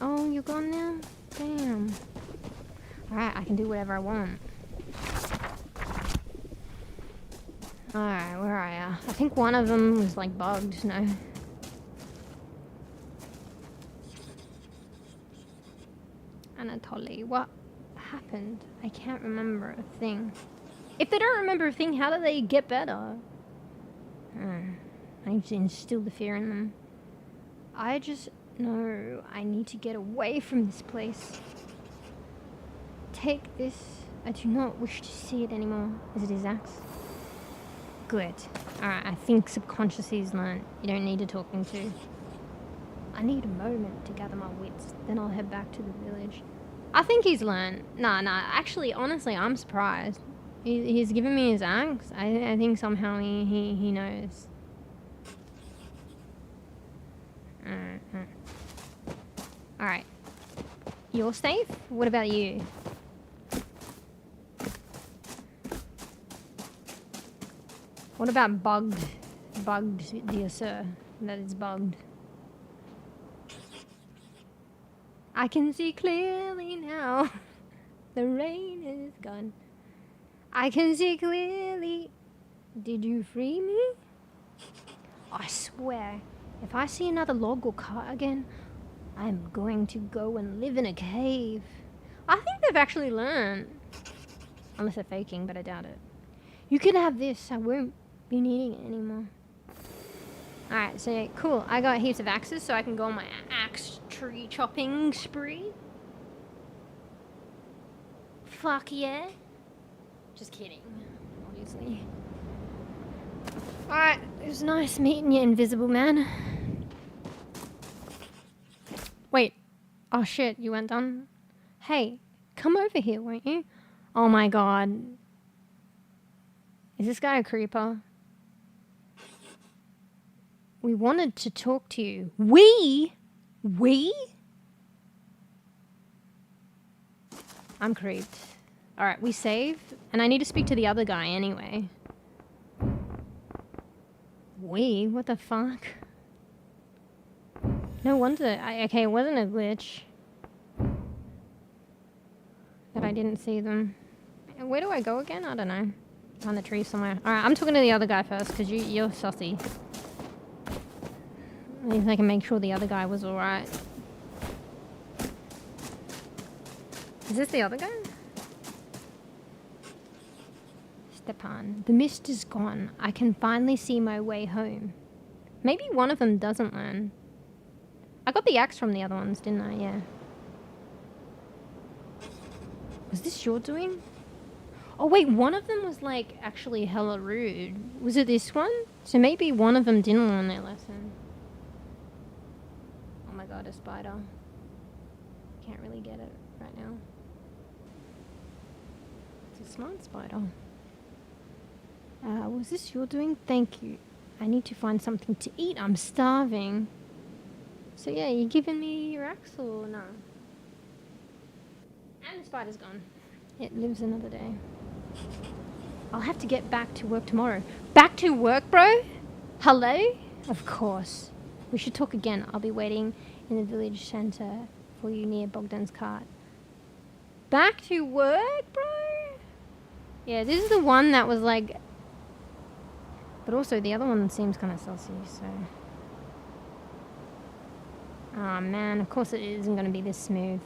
Oh, you're gone now? Damn. Alright, I can do whatever I want. Alright, where are ya? I think one of them was like bugged, no? Anatoly, what happened? I can't remember a thing. If they don't remember a thing, how do they get better? I need to instill the fear in them. I just know I need to get away from this place. Take this. I do not wish to see it anymore. Is it his axe? Good. Alright, I think subconsciously he's learned. You don't need to talk him to. I need a moment to gather my wits. Then I'll head back to the village. I think he's learned. Nah. Actually, honestly, I'm surprised. He's given me his axe. I think somehow he knows. Alright. You're safe? What about you? What about bugged? Bugged, dear sir. That is bugged. I can see clearly now. The rain is gone. I can see clearly. Did you free me? I swear, if I see another log or cart again, I'm going to go and live in a cave. I think they've actually learned. Unless they're faking, but I doubt it. You can have this. I won't be needing it anymore. Alright, so yeah, cool. I got heaps of axes, so I can go on my axe tree chopping spree. Fuck yeah. Just kidding, obviously. Alright, it was nice meeting you, invisible man. Wait. Oh shit, you weren't done? Hey, come over here, won't you? Oh my god. Is this guy a creeper? We wanted to talk to you. We? I'm creeped. Alright, we save. And I need to speak to the other guy anyway. We? What the fuck? No wonder. Okay, it wasn't a glitch. That I didn't see them. Where do I go again? I don't know. On the tree somewhere. Alright, I'm talking to the other guy first, because you're saucy. At least I can make sure the other guy was alright. Is this the other guy? Stepan. The mist is gone. I can finally see my way home. Maybe one of them doesn't learn. I got the axe from the other ones, didn't I? Yeah. Was this your doing? Oh wait, one of them was like actually hella rude. Was it this one? So maybe one of them didn't learn their lesson. Oh my god, a spider. Can't really get it right now. It's a smart spider. Was this your doing? Thank you. I need to find something to eat. I'm starving. So yeah, you giving me your axe or no? And the spider's gone. It lives another day. I'll have to get back to work tomorrow. Back to work, bro? Hello? Of course. We should talk again. I'll be waiting in the village center for you near Bogdan's cart. Back to work, bro? Yeah, this is the one that was like... But also the other one seems kind of saucy, so... Oh man, of course it isn't going to be this smooth.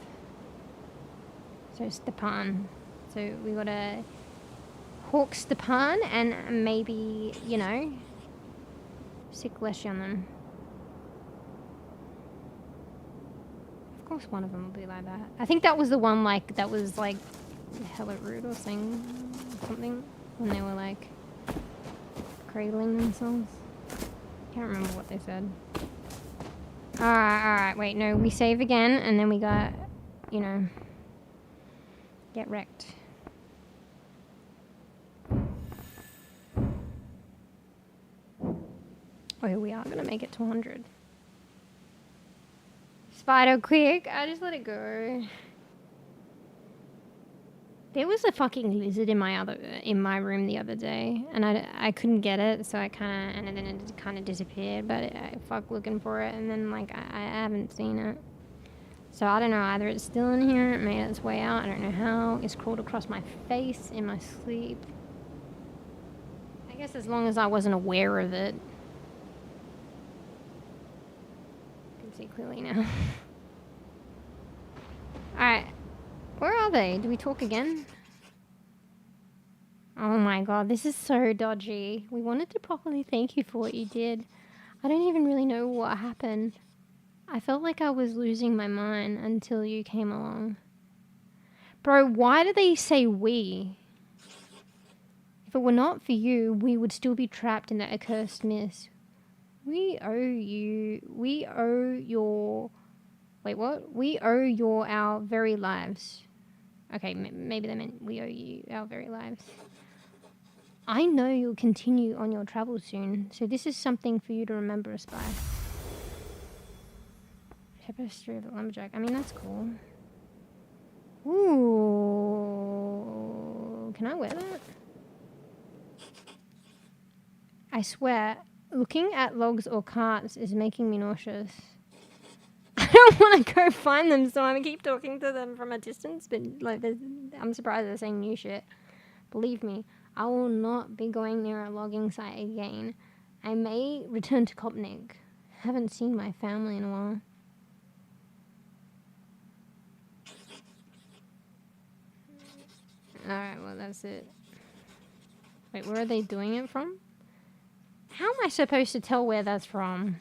So Stepan. So we gotta hawk Stepan and maybe, you know, sick Leshy on them. Of course one of them will be like that. I think that was the one, like, that was, like, hella rude or something when they were, like, cradling themselves. Can't remember what they said. Alright, wait, no, we save again, and then we got, you know, get wrecked. Oh, we are gonna make it to 100. Spider, quick! I just let it go. There was a fucking lizard in my room the other day, and I couldn't get it, so I and then it kind of disappeared. But I fuck looking for it, and then like I haven't seen it. So I don't know. Either it's still in here, it made its way out. I don't know how. It's crawled across my face in my sleep. I guess as long as I wasn't aware of it. See clearly now. Alright. Where are they? Do we talk again? Oh my god, this is so dodgy. We wanted to properly thank you for what you did. I don't even really know what happened. I felt like I was losing my mind until you came along. Bro, why do they say we? If it were not for you, we would still be trapped in that accursed mist. We owe your... Wait, what? We owe our very lives. Okay, maybe they meant we owe you our very lives. I know you'll continue on your travels soon, so this is something for you to remember us by. Tapestry of the lumberjack. I mean, that's cool. Ooh. Can I wear that? I swear... Looking at logs or carts is making me nauseous. I don't want to go find them, so I'm going to keep talking to them from a distance, but like, I'm surprised they're saying new shit. Believe me, I will not be going near a logging site again. I may return to Kopnik. Haven't seen my family in a while. Alright, well that's it. Wait, where are they doing it from? How am I supposed to tell where that's from?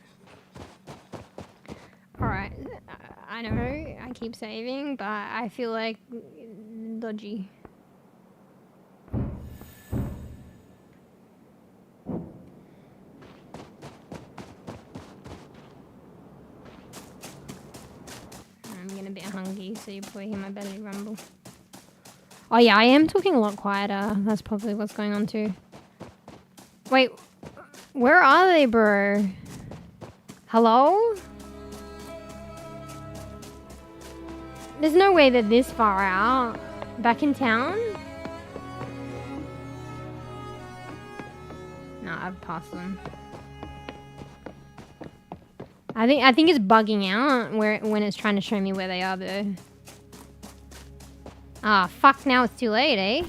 Alright, I know, I keep saving, but I feel like dodgy. I'm gonna be hungry, so you probably hear my belly rumble. Oh yeah, I am talking a lot quieter. That's probably what's going on too. Wait. Where are they, bro? Hello? There's no way they're this far out. Back in town? No, I've passed them. I think it's bugging out when it's trying to show me where they are, though. Ah, fuck! Now it's too late, eh?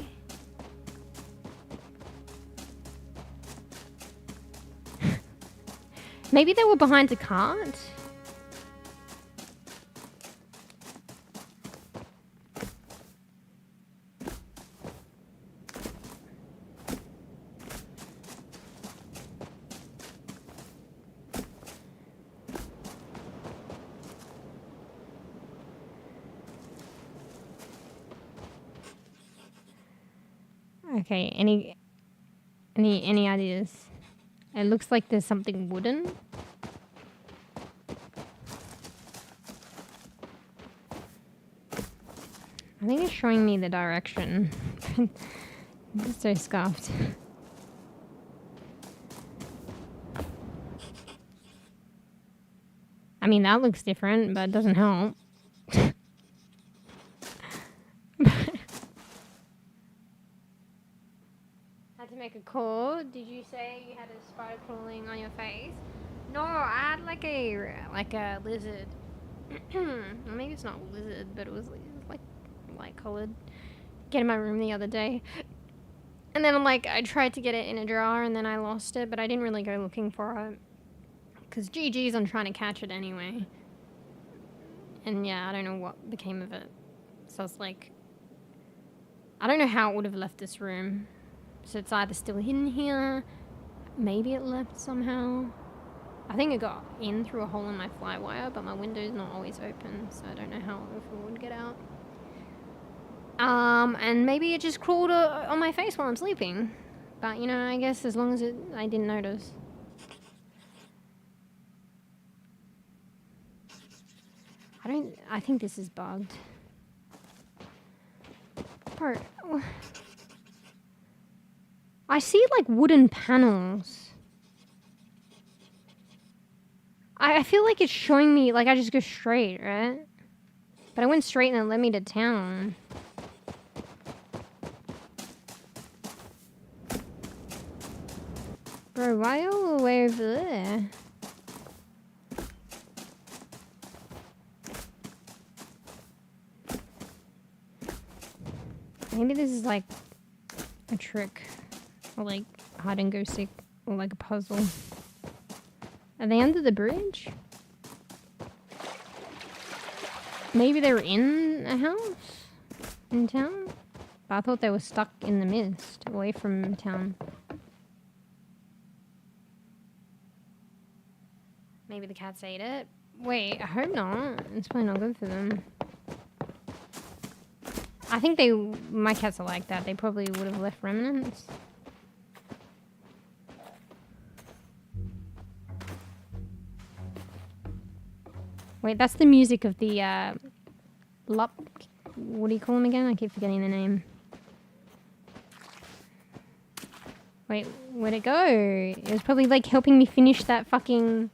Maybe they were behind the cart? Okay, any ideas? It looks like there's something wooden. I think it's showing me the direction. I'm so scuffed. I mean, that looks different, but it doesn't help. Had to make a call. Did you say you had a spider crawling on your face? No, I had like a lizard. Well, maybe it's not a lizard, but it was like light colored. Get in my room the other day. And then I tried to get it in a jar and then I lost it, but I didn't really go looking for it. Because GG's on trying to catch it anyway. And yeah, I don't know what became of it. So it's like, I don't know how it would have left this room. So it's either still hidden here, maybe it left somehow. I think it got in through a hole in my fly wire, but my window's not always open, so I don't know how if it would get out. And maybe it just crawled on my face while I'm sleeping. But, you know, I guess as long as I didn't notice. I think this is bugged. Bro. I see, like, wooden panels. I feel like it's showing me, like, I just go straight, right? But I went straight and it led me to town. Bro, why all the way over there? Maybe this is like a trick, or like hide and go seek, or like a puzzle. Are they under the bridge? Maybe they were in a house in town? But I thought they were stuck in the mist, away from town. Maybe the cats ate it? Wait, I hope not. It's probably not good for them. I think my cats are like that. They probably would have left remnants. Wait, that's the music of the, what do you call them again? I keep forgetting the name. Wait, where'd it go? It was probably, like, helping me finish that fucking...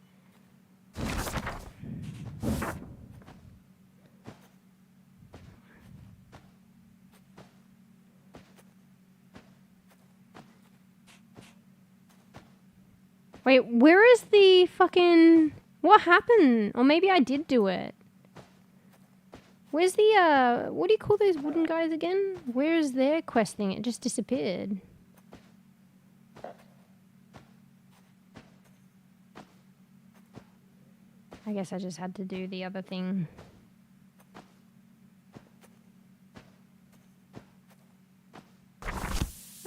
Wait, where is the fucking... What happened? Or maybe I did do it. Where's the, what do you call those wooden guys again? Where's their quest thing? It just disappeared. I guess I just had to do the other thing.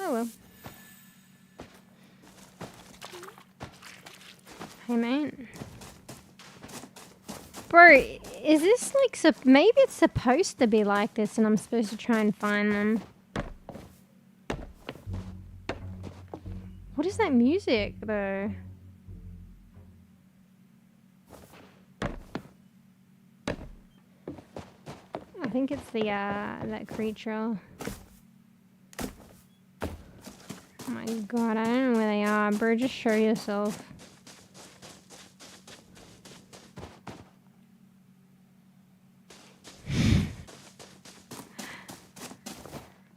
Oh well. Hey, mate. Bro, is this like... maybe it's supposed to be like this and I'm supposed to try and find them. What is that music, though? I think it's the, that creature. Oh my god, I don't know where they are. Bro, just show yourself.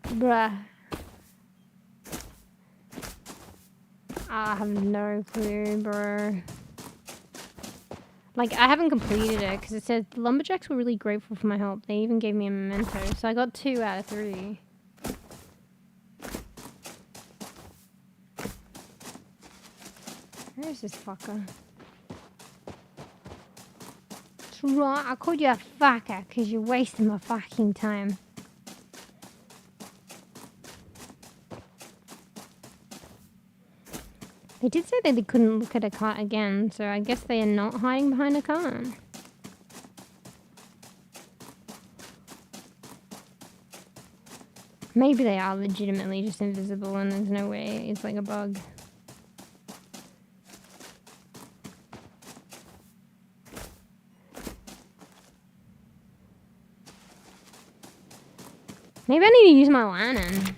Bruh. I have no clue, bro. Like, I haven't completed it because it said the lumberjacks were really grateful for my help. They even gave me a memento, so I got 2 out of 3. Where is this fucker? That's right, I called you a fucker because you're wasting my fucking time. They did say that they couldn't look at a cart again, so I guess they are not hiding behind a cart. Maybe they are legitimately just invisible and there's no way it's like a bug. Maybe I need to use my lantern.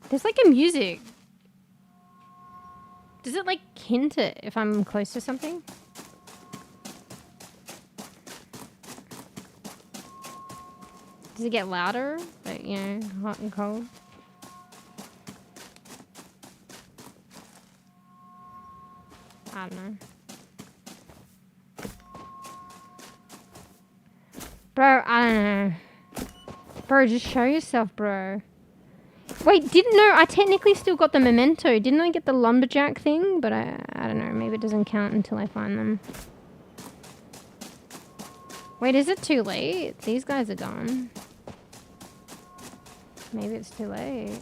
There's like a music. Does it like hint it if I'm close to something? Does it get louder? Like, you know, hot and cold? I don't know. Bro, I don't know. Bro, just show yourself, bro. Wait, I technically still got the memento. Didn't I get the lumberjack thing? But I don't know, maybe it doesn't count until I find them. Wait, is it too late? These guys are gone. Maybe it's too late.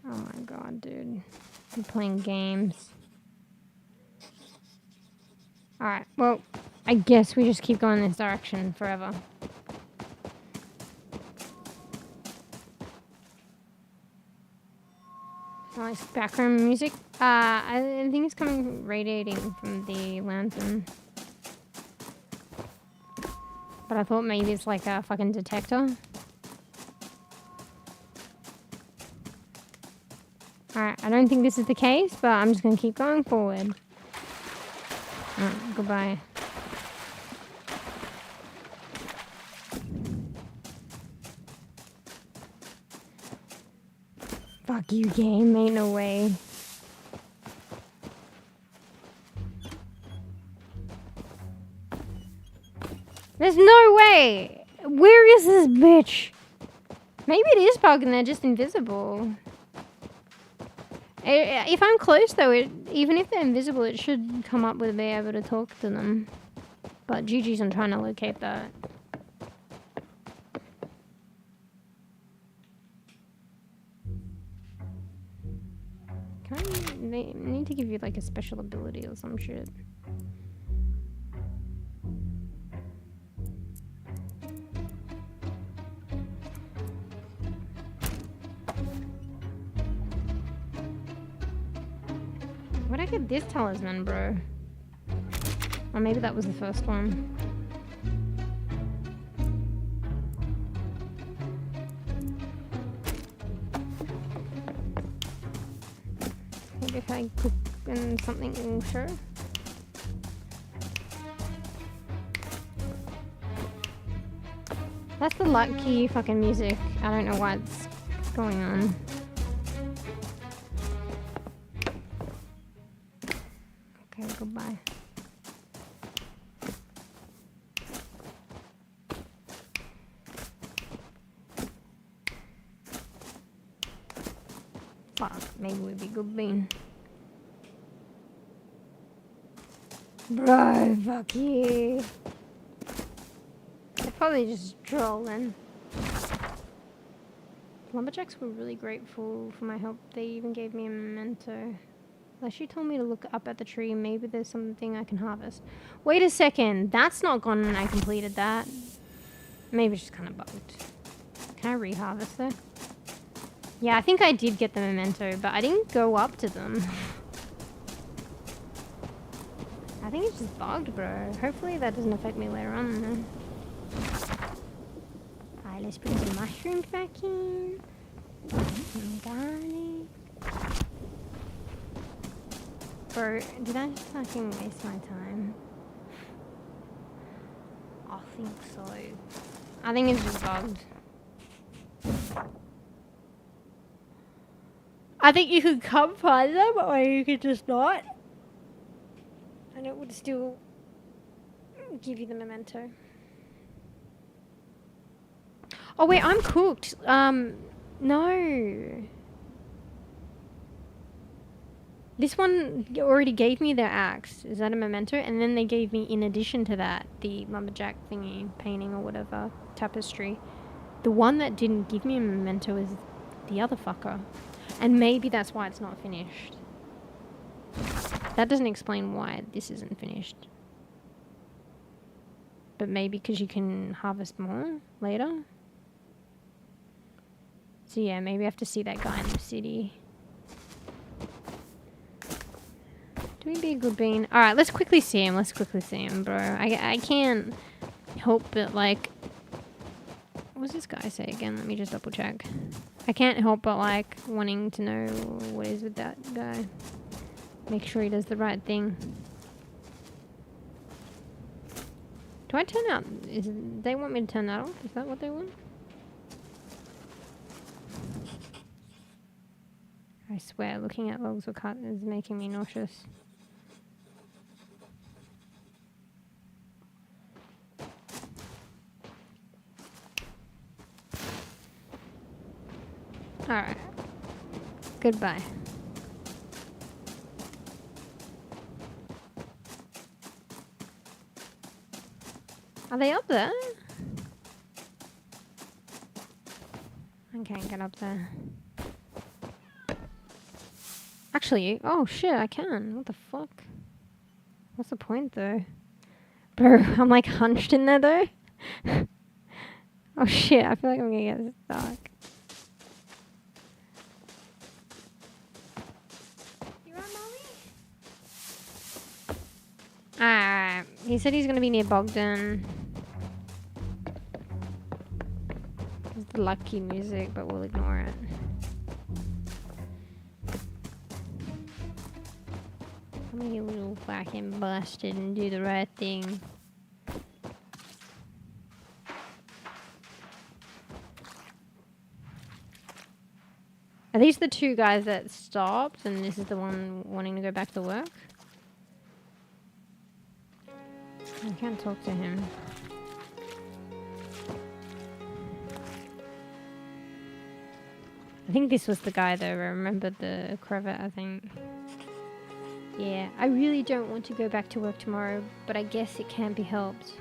Oh my god, dude. I'm playing games. Alright, well, I guess we just keep going this direction forever. Nice background music. I think it's coming radiating from the lantern. But I thought maybe it's like a fucking detector. Alright, I don't think this is the case, but I'm just gonna keep going forward. Alright, goodbye. Fuck you, game. Ain't no way. There's no way! Where is this bitch? Maybe it is bugged and they're just invisible. If I'm close though, even if they're invisible, it should come up with being able to talk to them. But GG's on trying to locate that. They need to give you like a special ability or some shit. Where'd I get this talisman, bro? Or maybe that was the first one. Maybe if I cook in something, it will show. That's the lucky fucking music. I don't know what's going on. Okay, goodbye. Fuck, maybe we'd be good bean. Bro, fuck you. They're probably just trolling. Lumberjacks were really grateful for my help. They even gave me a memento. Like, she told me to look up at the tree. Maybe there's something I can harvest. Wait a second. That's not gone and I completed that. Maybe it's just kind of bugged. Can I re-harvest it? Yeah, I think I did get the memento, but I didn't go up to them. I think it's just bugged, bro. Hopefully that doesn't affect me later on, though. Alright, let's bring some mushrooms back in. Some garlic. Bro, did I just fucking waste my time? I think so. I think it's just bugged. I think you could come find them, or you could just not. And it would still give you the memento. Oh wait, I'm cooked. No. This one already gave me their axe. Is that a memento? And then they gave me, in addition to that, the lumberjack thingy, painting or whatever, tapestry. The one that didn't give me a memento is the other fucker. And maybe that's why it's not finished. That doesn't explain why this isn't finished. But maybe because you can harvest more later. So yeah, maybe I have to see that guy in the city. Do we be a good bean? Alright, let's quickly see him. Let's quickly see him, bro. I can't help but like... What does this guy say again? Let me just double check. I can't help but like wanting to know what is with that guy. Make sure he does the right thing. Do I turn out... They want me to turn that off? Is that what they want? I swear, looking at logs or cut is making me nauseous. Alright. Goodbye. Are they up there? I can't get up there. Actually, oh shit, I can. What the fuck? What's the point though? Bro, I'm like hunched in there though. Oh shit, I feel like I'm gonna get stuck. You right, Molly? Alright, he said he's gonna be near Bogdan. It's the lucky music, but we'll ignore it. I'm gonna get a little fucking busted and do the right thing. Are these the two guys that stopped and this is the one wanting to go back to work? I can't talk to him. I think this was the guy though. I remember the crevice, I think. Yeah, I really don't want to go back to work tomorrow, but I guess it can't be helped.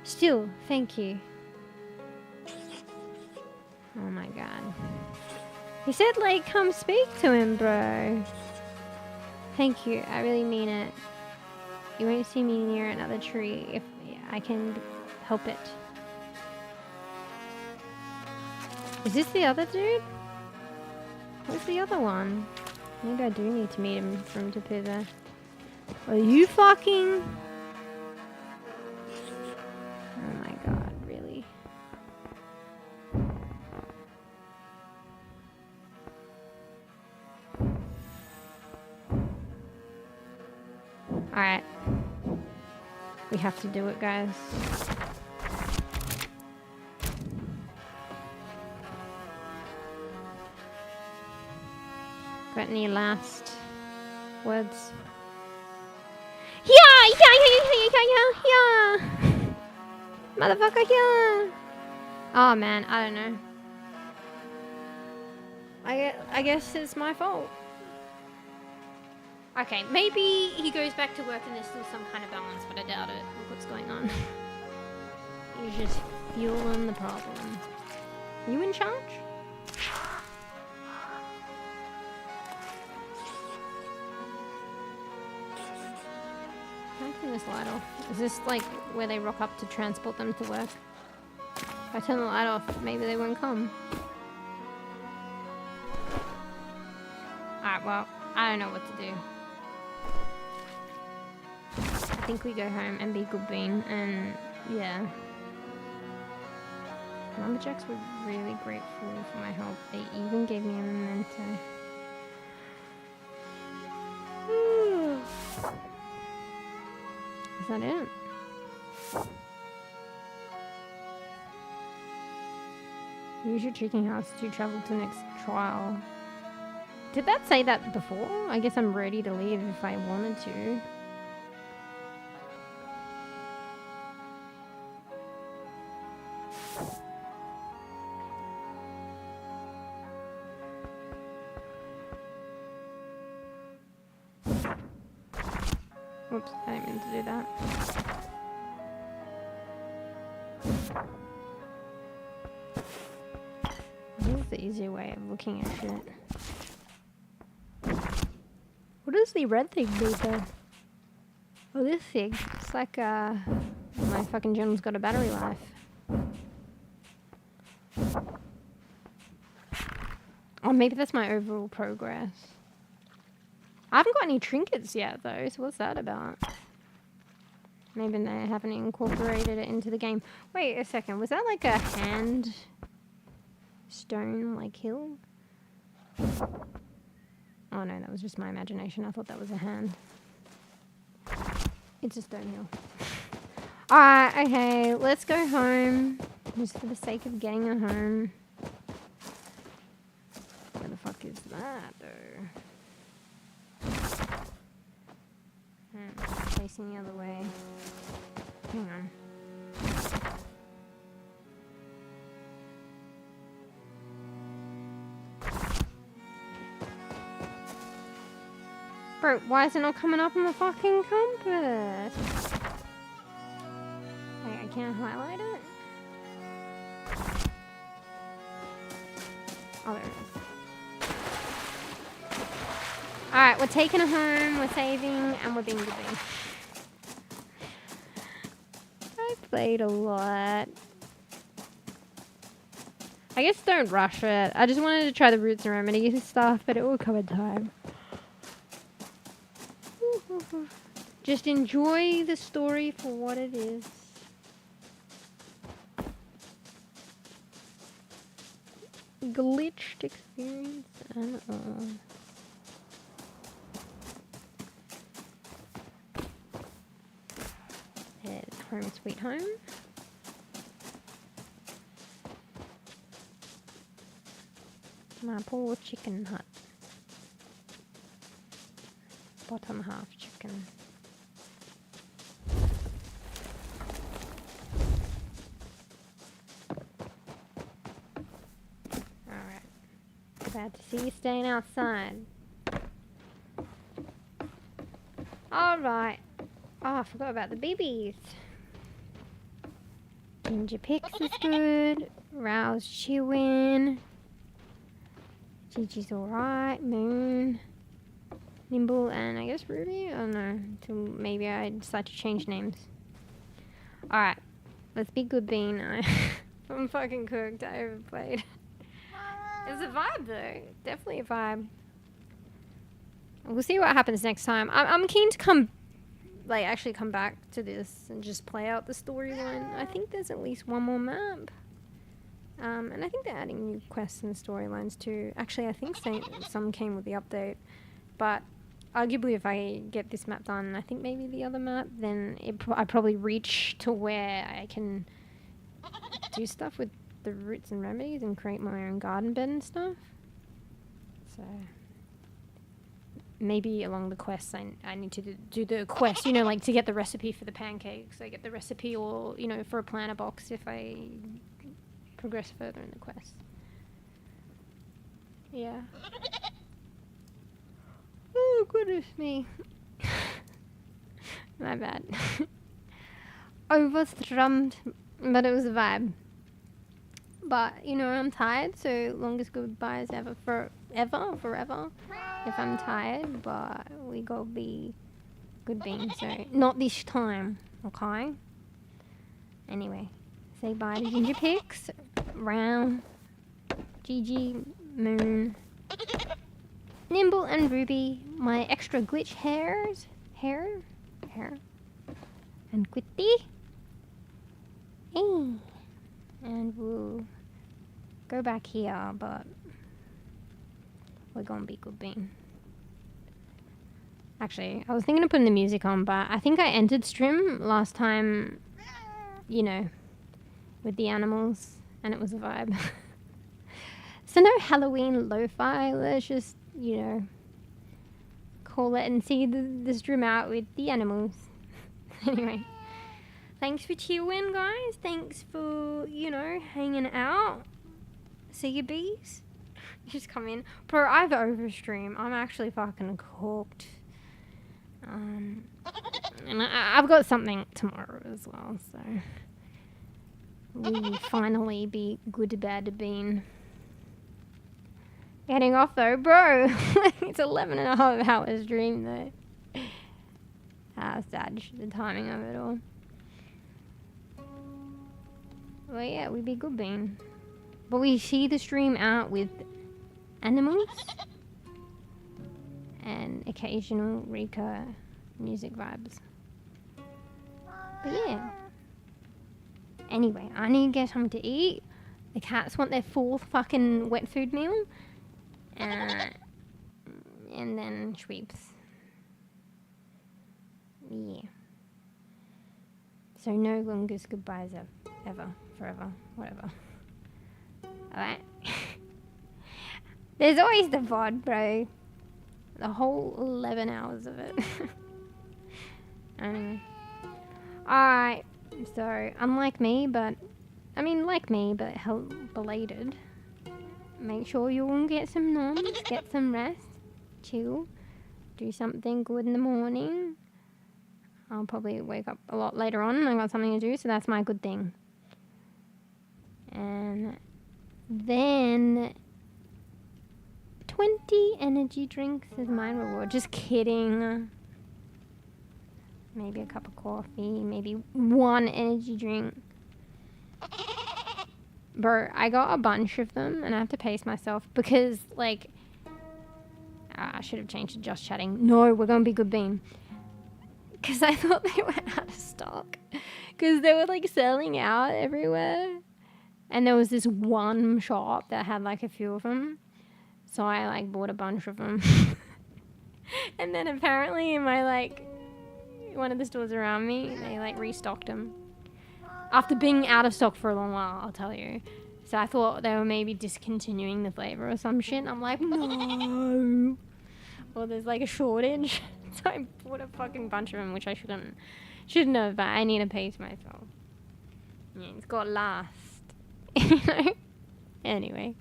Still, thank you. Oh my god. He said, like, come speak to him, bro. Thank you, I really mean it. You won't see me near another tree if I can help it. Is this the other dude? Where's the other one? Maybe I do need to meet him for him to pay there. Are you fucking... Oh my god, really? Alright. We have to do it, guys. Got any last words? Yeah! Motherfucker, yeah! Oh man, I don't know. I guess it's my fault. Okay, maybe he goes back to work and there's still some kind of balance, but I doubt it. Look what's going on. You're just fueling the problem. You in charge? Can I turn this light off? Is this like where they rock up to transport them to work? If I turn the light off, maybe they won't come. Alright, well, I don't know what to do. I think we go home and be good bean, and yeah. Mama Jacks were really grateful for my help. They even gave me a memento. Is that it? Use your chicken house to travel to the next trial. Did that say that before? I guess I'm ready to leave if I wanted to. Oops, I didn't mean to do that. Here's the easier way of looking at shit. What does the red thing do though? Oh, this thing. It's like, my fucking gem's got a battery life. Oh, maybe that's my overall progress. I haven't got any trinkets yet though, so what's that about? Maybe they haven't incorporated it into the game. Wait a second, was that like a hand stone like hill? Oh no, that was just my imagination. I thought that was a hand. It's a stone hill. Alright, okay, let's go home. Just for the sake of getting her home. Where the fuck is that though? Facing the other way. Hang on. Bro, why is it not coming up on the fucking compass? Wait, I can't highlight it? Oh, there it is. Alright, we're taking it home, we're saving, and we're being good. I played a lot. I guess don't rush it. I just wanted to try the roots and remedies and stuff, but it will come in time. Just enjoy the story for what it is. Glitched experience and all. There's home sweet home. My poor chicken hut. Bottom half chicken. Alright. Glad to see you staying outside. Alright. Oh, I forgot about the babies. Ginger Pix is good. Rouse chewing. Gigi's alright. Moon. Nimble and I guess Ruby? I don't know. Until maybe I decide to change names. Alright. Let's be good bean. I'm fucking cooked. I overplayed. It's a vibe though. Definitely a vibe. We'll see what happens next time. I'm keen to actually come back to this and just play out the storyline. I think there's at least one more map. And I think they're adding new quests and storylines too. Actually, I think some came with the update. But arguably if I get this map done, I think maybe the other map, then I probably reach to where I can do stuff with the roots and remedies and create my own garden bed and stuff. So maybe along the quests I need to do the quest, you know, like to get the recipe for the pancakes. I get the recipe, or, you know, for a planter box if I progress further in the quest. Yeah. Oh, goodness me. My bad. Overstrummed, but it was a vibe. But, you know, I'm tired, so longest goodbyes ever, forever. If I'm tired, but we gotta be good being, so not this time, okay? Anyway, say bye to Ginger Pix, Round, Gigi, Moon, Nimble and Ruby, my extra glitch hair, and Quitty. Hey. And we'll go back here, but we're gonna be good bean. Actually, I was thinking of putting the music on, but I think I entered Strim last time, you know, with the animals, and it was a vibe. So no Halloween lo-fi, let's just, you know, call it and see the Strim out with the animals. Anyway. Thanks for tuning, guys. Thanks for, you know, hanging out. See you, bees. Just come in. Bro, I've overstreamed. I'm actually fucking cooked. And I've got something tomorrow as well, so we'll finally be good to bad to bean. Getting off though, bro. It's 11.5 hours dream though. How sad the timing of it all. Well, yeah, we'd be good bean. But we see the stream out with animals and occasional Rika music vibes. But yeah. Anyway, I need to get something to eat. The cats want their 4th fucking wet food meal. And then sweeps. Yeah. So no longest goodbyes ever, forever, whatever. Alright. There's always the VOD, bro. The whole 11 hours of it. Anyway. Alright. So, unlike me, but belated. Make sure you all get some noms, get some rest, chill, do something good in the morning. I'll probably wake up a lot later on and I got something to do, so that's my good thing. And then 20 energy drinks is my reward. Just kidding. Maybe a cup of coffee, maybe 1 energy drink. Bro, I got a bunch of them and I have to pace myself because, like, I should have changed to just chatting. No, we're going to be good bean. Because I thought they were out of stock. Because they were, like, selling out everywhere. And there was this one shop that had, like, a few of them. So I, like, bought a bunch of them. And then apparently in my, like, one of the stores around me, they, like, restocked them. After being out of stock for a long while, I'll tell you. So I thought they were maybe discontinuing the flavor or some shit. And I'm like, no. Well, there's like a shortage. So I bought a fucking bunch of them, which I shouldn't have, but I need to pace myself. Yeah, it's got last. You know? Anyway.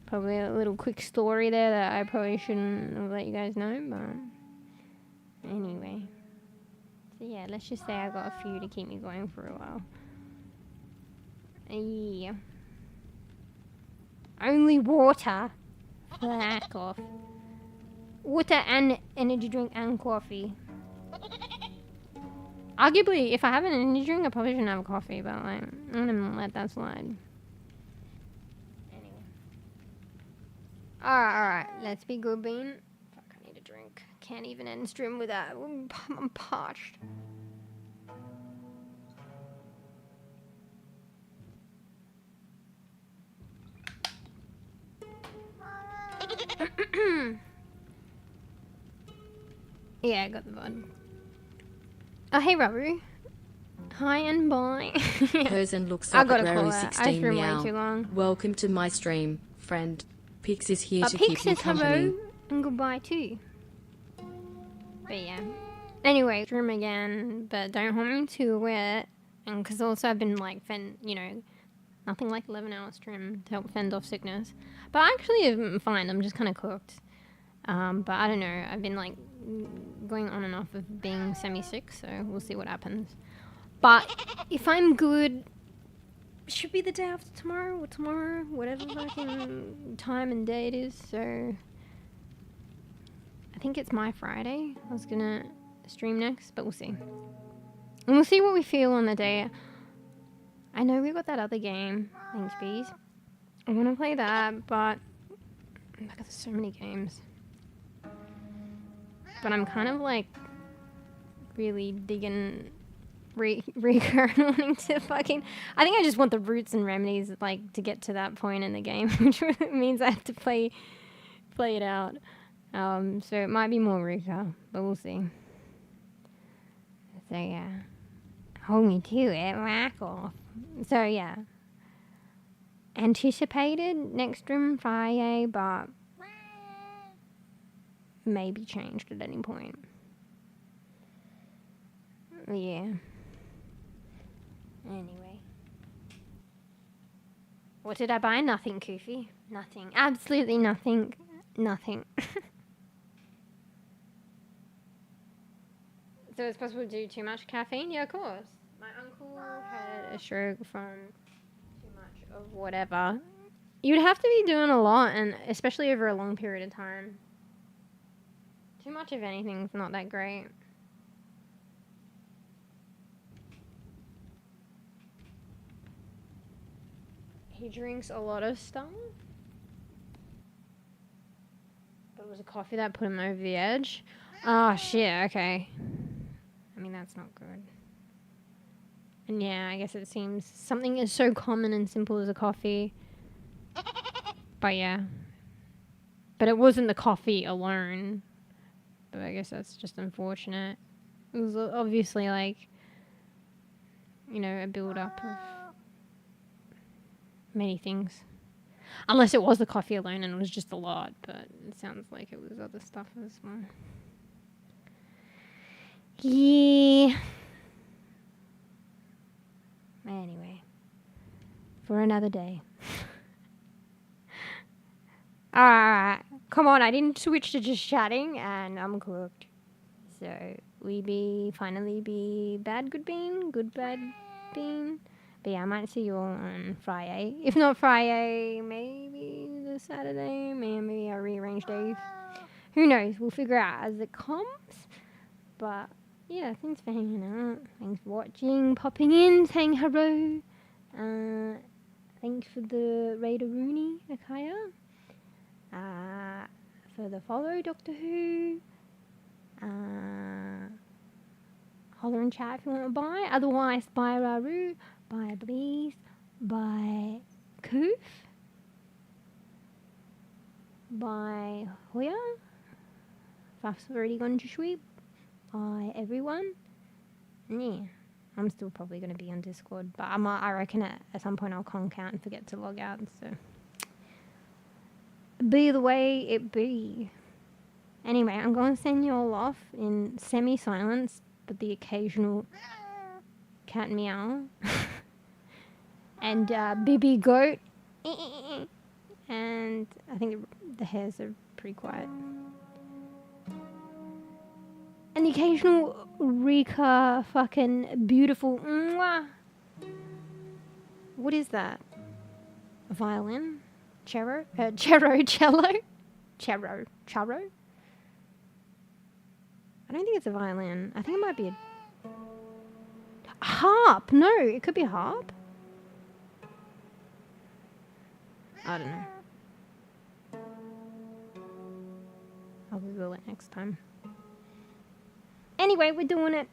Probably a little quick story there that I probably shouldn't have let you guys know, but anyway. So yeah, let's just say I got a few to keep me going for a while. Yeah. Only water. Fuck off. Water and energy drink and coffee. Arguably, if I have an energy drink, I probably shouldn't have a coffee, but like, I'm gonna let that slide. Anyway. Alright, let's be good bean. Fuck, I need a drink. Can't even end stream with that. I'm parched. Yeah, I got the VOD. Oh, hey, Rabu. Hi and bye. Person looks like Rary 16 meow. Way too long. Welcome to my stream, friend. Pix is here to Pix keep you company. Hello and goodbye too. But yeah. Anyway, stream again, but don't hold me to it. And because also I've been like, nothing like 11-hour stream to help fend off sickness. But I actually am fine. I'm just kind of cooked. But I don't know. I've been like going on and off of being semi-sick, so we'll see what happens. But if I'm good, it should be the day after tomorrow or tomorrow, whatever fucking time and day it is. So I think it's my Friday. I was gonna stream next, but we'll see. And we'll see what we feel on the day. I know we got that other game. Thanks, bees. I want to play that, but there's so many games. But I'm kind of like really digging REKA and wanting to fucking... I think I just want the roots and remedies like to get to that point in the game, which means I have to play it out. So it might be more REKA, but we'll see. So yeah. Hold me to it, whack off. So yeah. Anticipated next stream Friday, but maybe changed at any point. Yeah. Anyway. What did I buy? Nothing, Koofy. Nothing. Absolutely nothing. Nothing. So it's possible to do too much caffeine? Yeah, of course. My uncle had a stroke from too much of whatever. You'd have to be doing a lot, and especially over a long period of time. Too much of anything is not that great. He drinks a lot of stuff. But it was a coffee that put him over the edge. Oh, shit, okay. I mean, that's not good. And yeah, I guess it seems something is so common and simple as a coffee. But yeah. But it wasn't the coffee alone. But I guess that's just unfortunate. It was obviously like, you know, a build-up of many things. Unless it was the coffee alone and it was just a lot. But it sounds like it was other stuff as well. Yeah. Anyway. For another day. Alright. Come on, I didn't switch to just chatting and I'm cooked. So, finally be bad good bean, good bad bean. But yeah, I might see you all on Friday. If not Friday, maybe the Saturday, maybe I'll rearrange days. Who knows? We'll figure out as it comes. But yeah, thanks for hanging out. Thanks for watching, popping in, saying hello. Thanks for the Raider Rooney, Akaya. For the follow, Doctor Who. Holler and chat if you want to buy. Otherwise, buy Raru, buy Bleeze, buy Koof, buy Hoya. Faf's already gone to sleep. Buy everyone. Yeah, I'm still probably going to be on Discord, but I reckon at some point I'll conk out and forget to log out. So, be the way it be. Anyway, I'm going to send you all off in semi-silence, but the occasional cat meow. And bEbE goat. And I think the hairs are pretty quiet. And the occasional Rika fucking beautiful. Mwah. What is that? A violin? Cello? Cello? I don't think it's a violin. I think it might be a harp. No, it could be a harp. I don't know. I'll Google it next time. Anyway, we're doing it.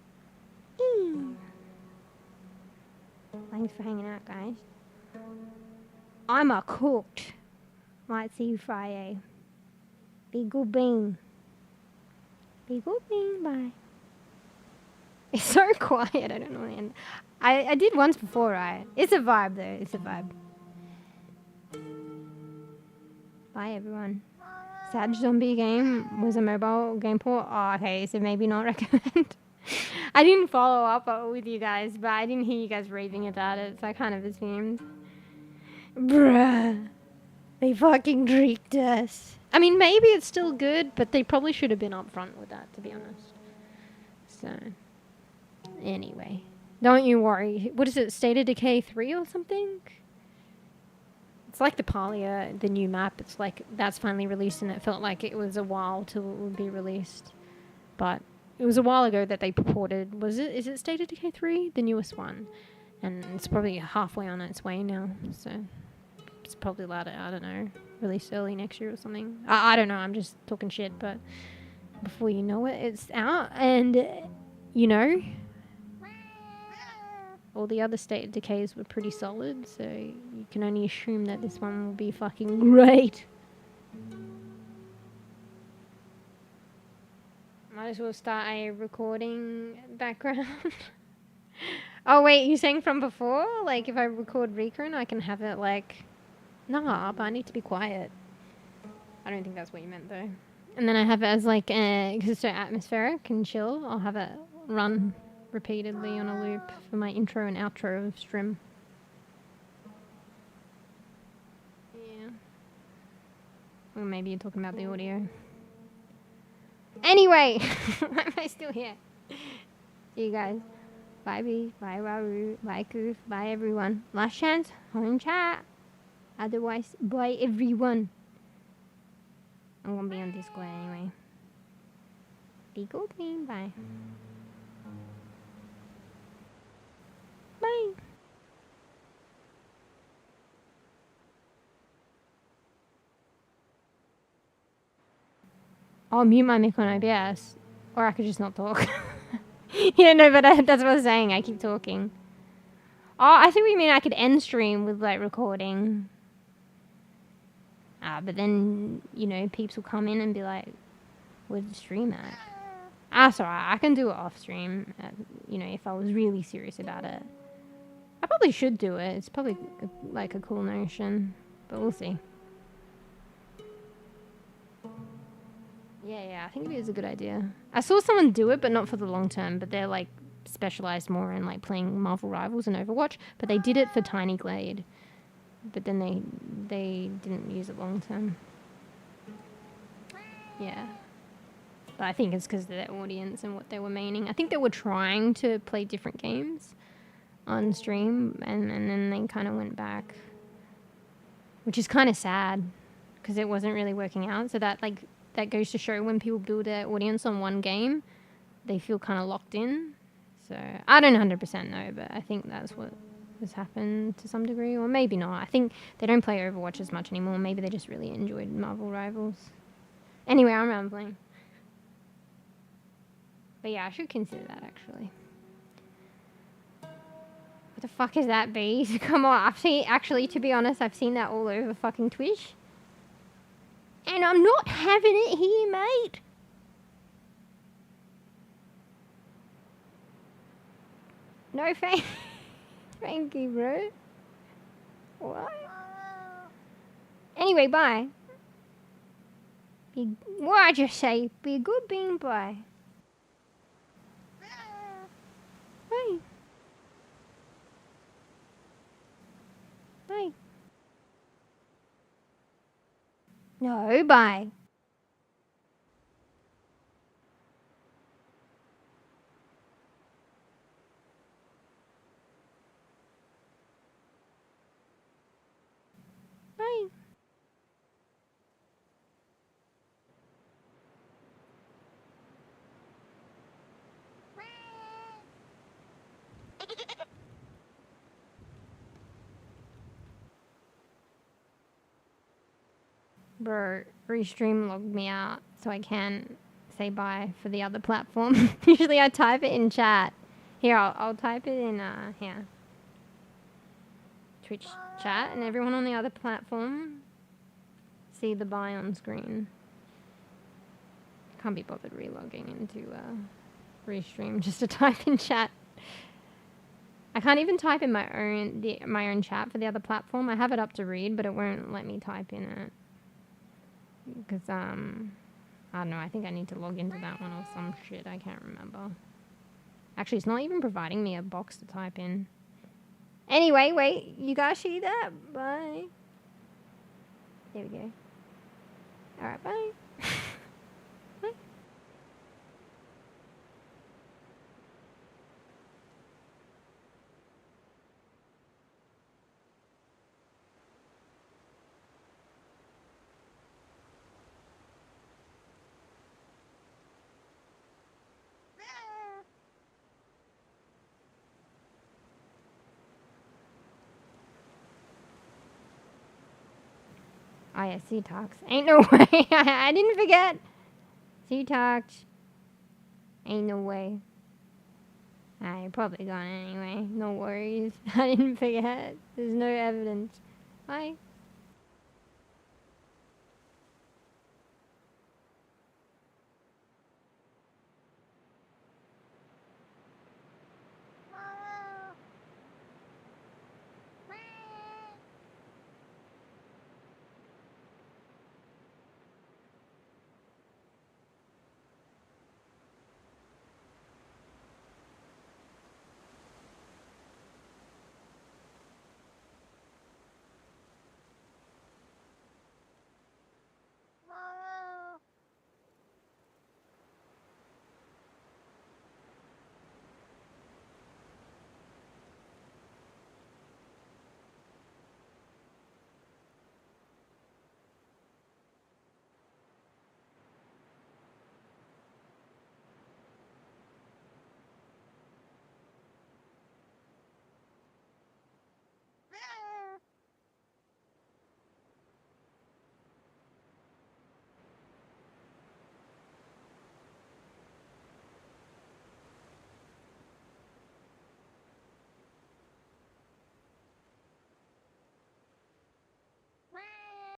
Thanks for hanging out, guys. I'm a cooked. Might see you Friday. Be good bean. Be good bean. Bye. It's so quiet. I don't know. And I did once before, right? It's a vibe, though. It's a vibe. Bye, everyone. Sad Zombie game was a mobile game port. Oh, okay, so maybe not recommend. I didn't follow up with you guys, but I didn't hear you guys raving about it, so I kind of assumed. Bruh. They fucking tricked us. I mean, maybe it's still good, but they probably should have been upfront with that, to be honest. So, anyway. Don't you worry. What is it, State of Decay 3 or something? It's like the Palia, the new map. It's like, that's finally released, and it felt like it was a while till it would be released. But it was a while ago that they purported, is it State of Decay 3? The newest one. And it's probably halfway on its way now, so it's probably later, I don't know, released early next year or something. I don't know, I'm just talking shit, but before you know it, it's out, and, you know, all the other State of Decays were pretty solid, so you can only assume that this one will be fucking great. Might as well start a recording background. Oh wait, you saying from before? Like if I record Rika and I can have it like... Nah, but I need to be quiet. I don't think that's what you meant though. And then I have it as like, because it's so atmospheric and chill, I'll have it run repeatedly on a loop for my intro and outro of strim. Yeah. Or maybe you're talking about the audio. Anyway, why am I still here? See you guys. Bye bee, bye Raru, bye Koof, bye everyone. Last chance, home chat. Otherwise, bye everyone. I'm gonna be on Discord anyway. Be good, me. Bye. Bye. I'll mute my mic on OBS, or I could just not talk. Yeah, no, but that's what I was saying. I keep talking. Oh, I think we mean I could end stream with like recording. But then, you know, peeps will come in and be like, where's the stream at? That's alright. I can do it off stream, you know, if I was really serious about it. I probably should do it. It's probably like a cool notion, but we'll see. Yeah, I think it is a good idea. I saw someone do it, but not for the long term, but they're like specialized more in like playing Marvel Rivals and Overwatch, but they did it for Tiny Glade. But then they didn't use it long term. yeah. But I think it's because of their audience and what they were meaning. I think they were trying to play different games on stream, and then they kind of went back, which is kind of sad because it wasn't really working out. So that goes to show when people build their audience on one game, they feel kind of locked in. So I don't 100% know, but I think that's what has happened to some degree, or maybe not. I think they don't play Overwatch as much anymore. Maybe they just really enjoyed Marvel Rivals. Anyway, I'm rambling. But yeah, I should consider that actually. What the fuck is that, bees? Come on, actually, to be honest, I've seen that all over fucking Twitch. And I'm not having it here, mate. No thank you, bro. What? Anyway, bye. What I just say? Be a good bean, bye. Bye. Bye. No, bye. Bye. Bro, restream logged me out so I can say bye for the other platform. Usually I type it in chat. Here, I'll type it in, here. Twitch chat, and everyone on the other platform see the bye on screen. Can't be bothered relogging into, restream just to type in chat. I can't even type in my own chat for the other platform. I have it up to read, but it won't let me type in it. Because, I don't know, I think I need to log into that one or some shit, I can't remember. Actually, it's not even providing me a box to type in. Anyway, wait, you guys see that? Bye. There we go. Alright, bye. Bye. Oh yeah, C-Talks. Ain't no way. I didn't forget. C-Talks. Ain't no way. You're probably gone anyway. No worries. I didn't forget. There's no evidence. Bye.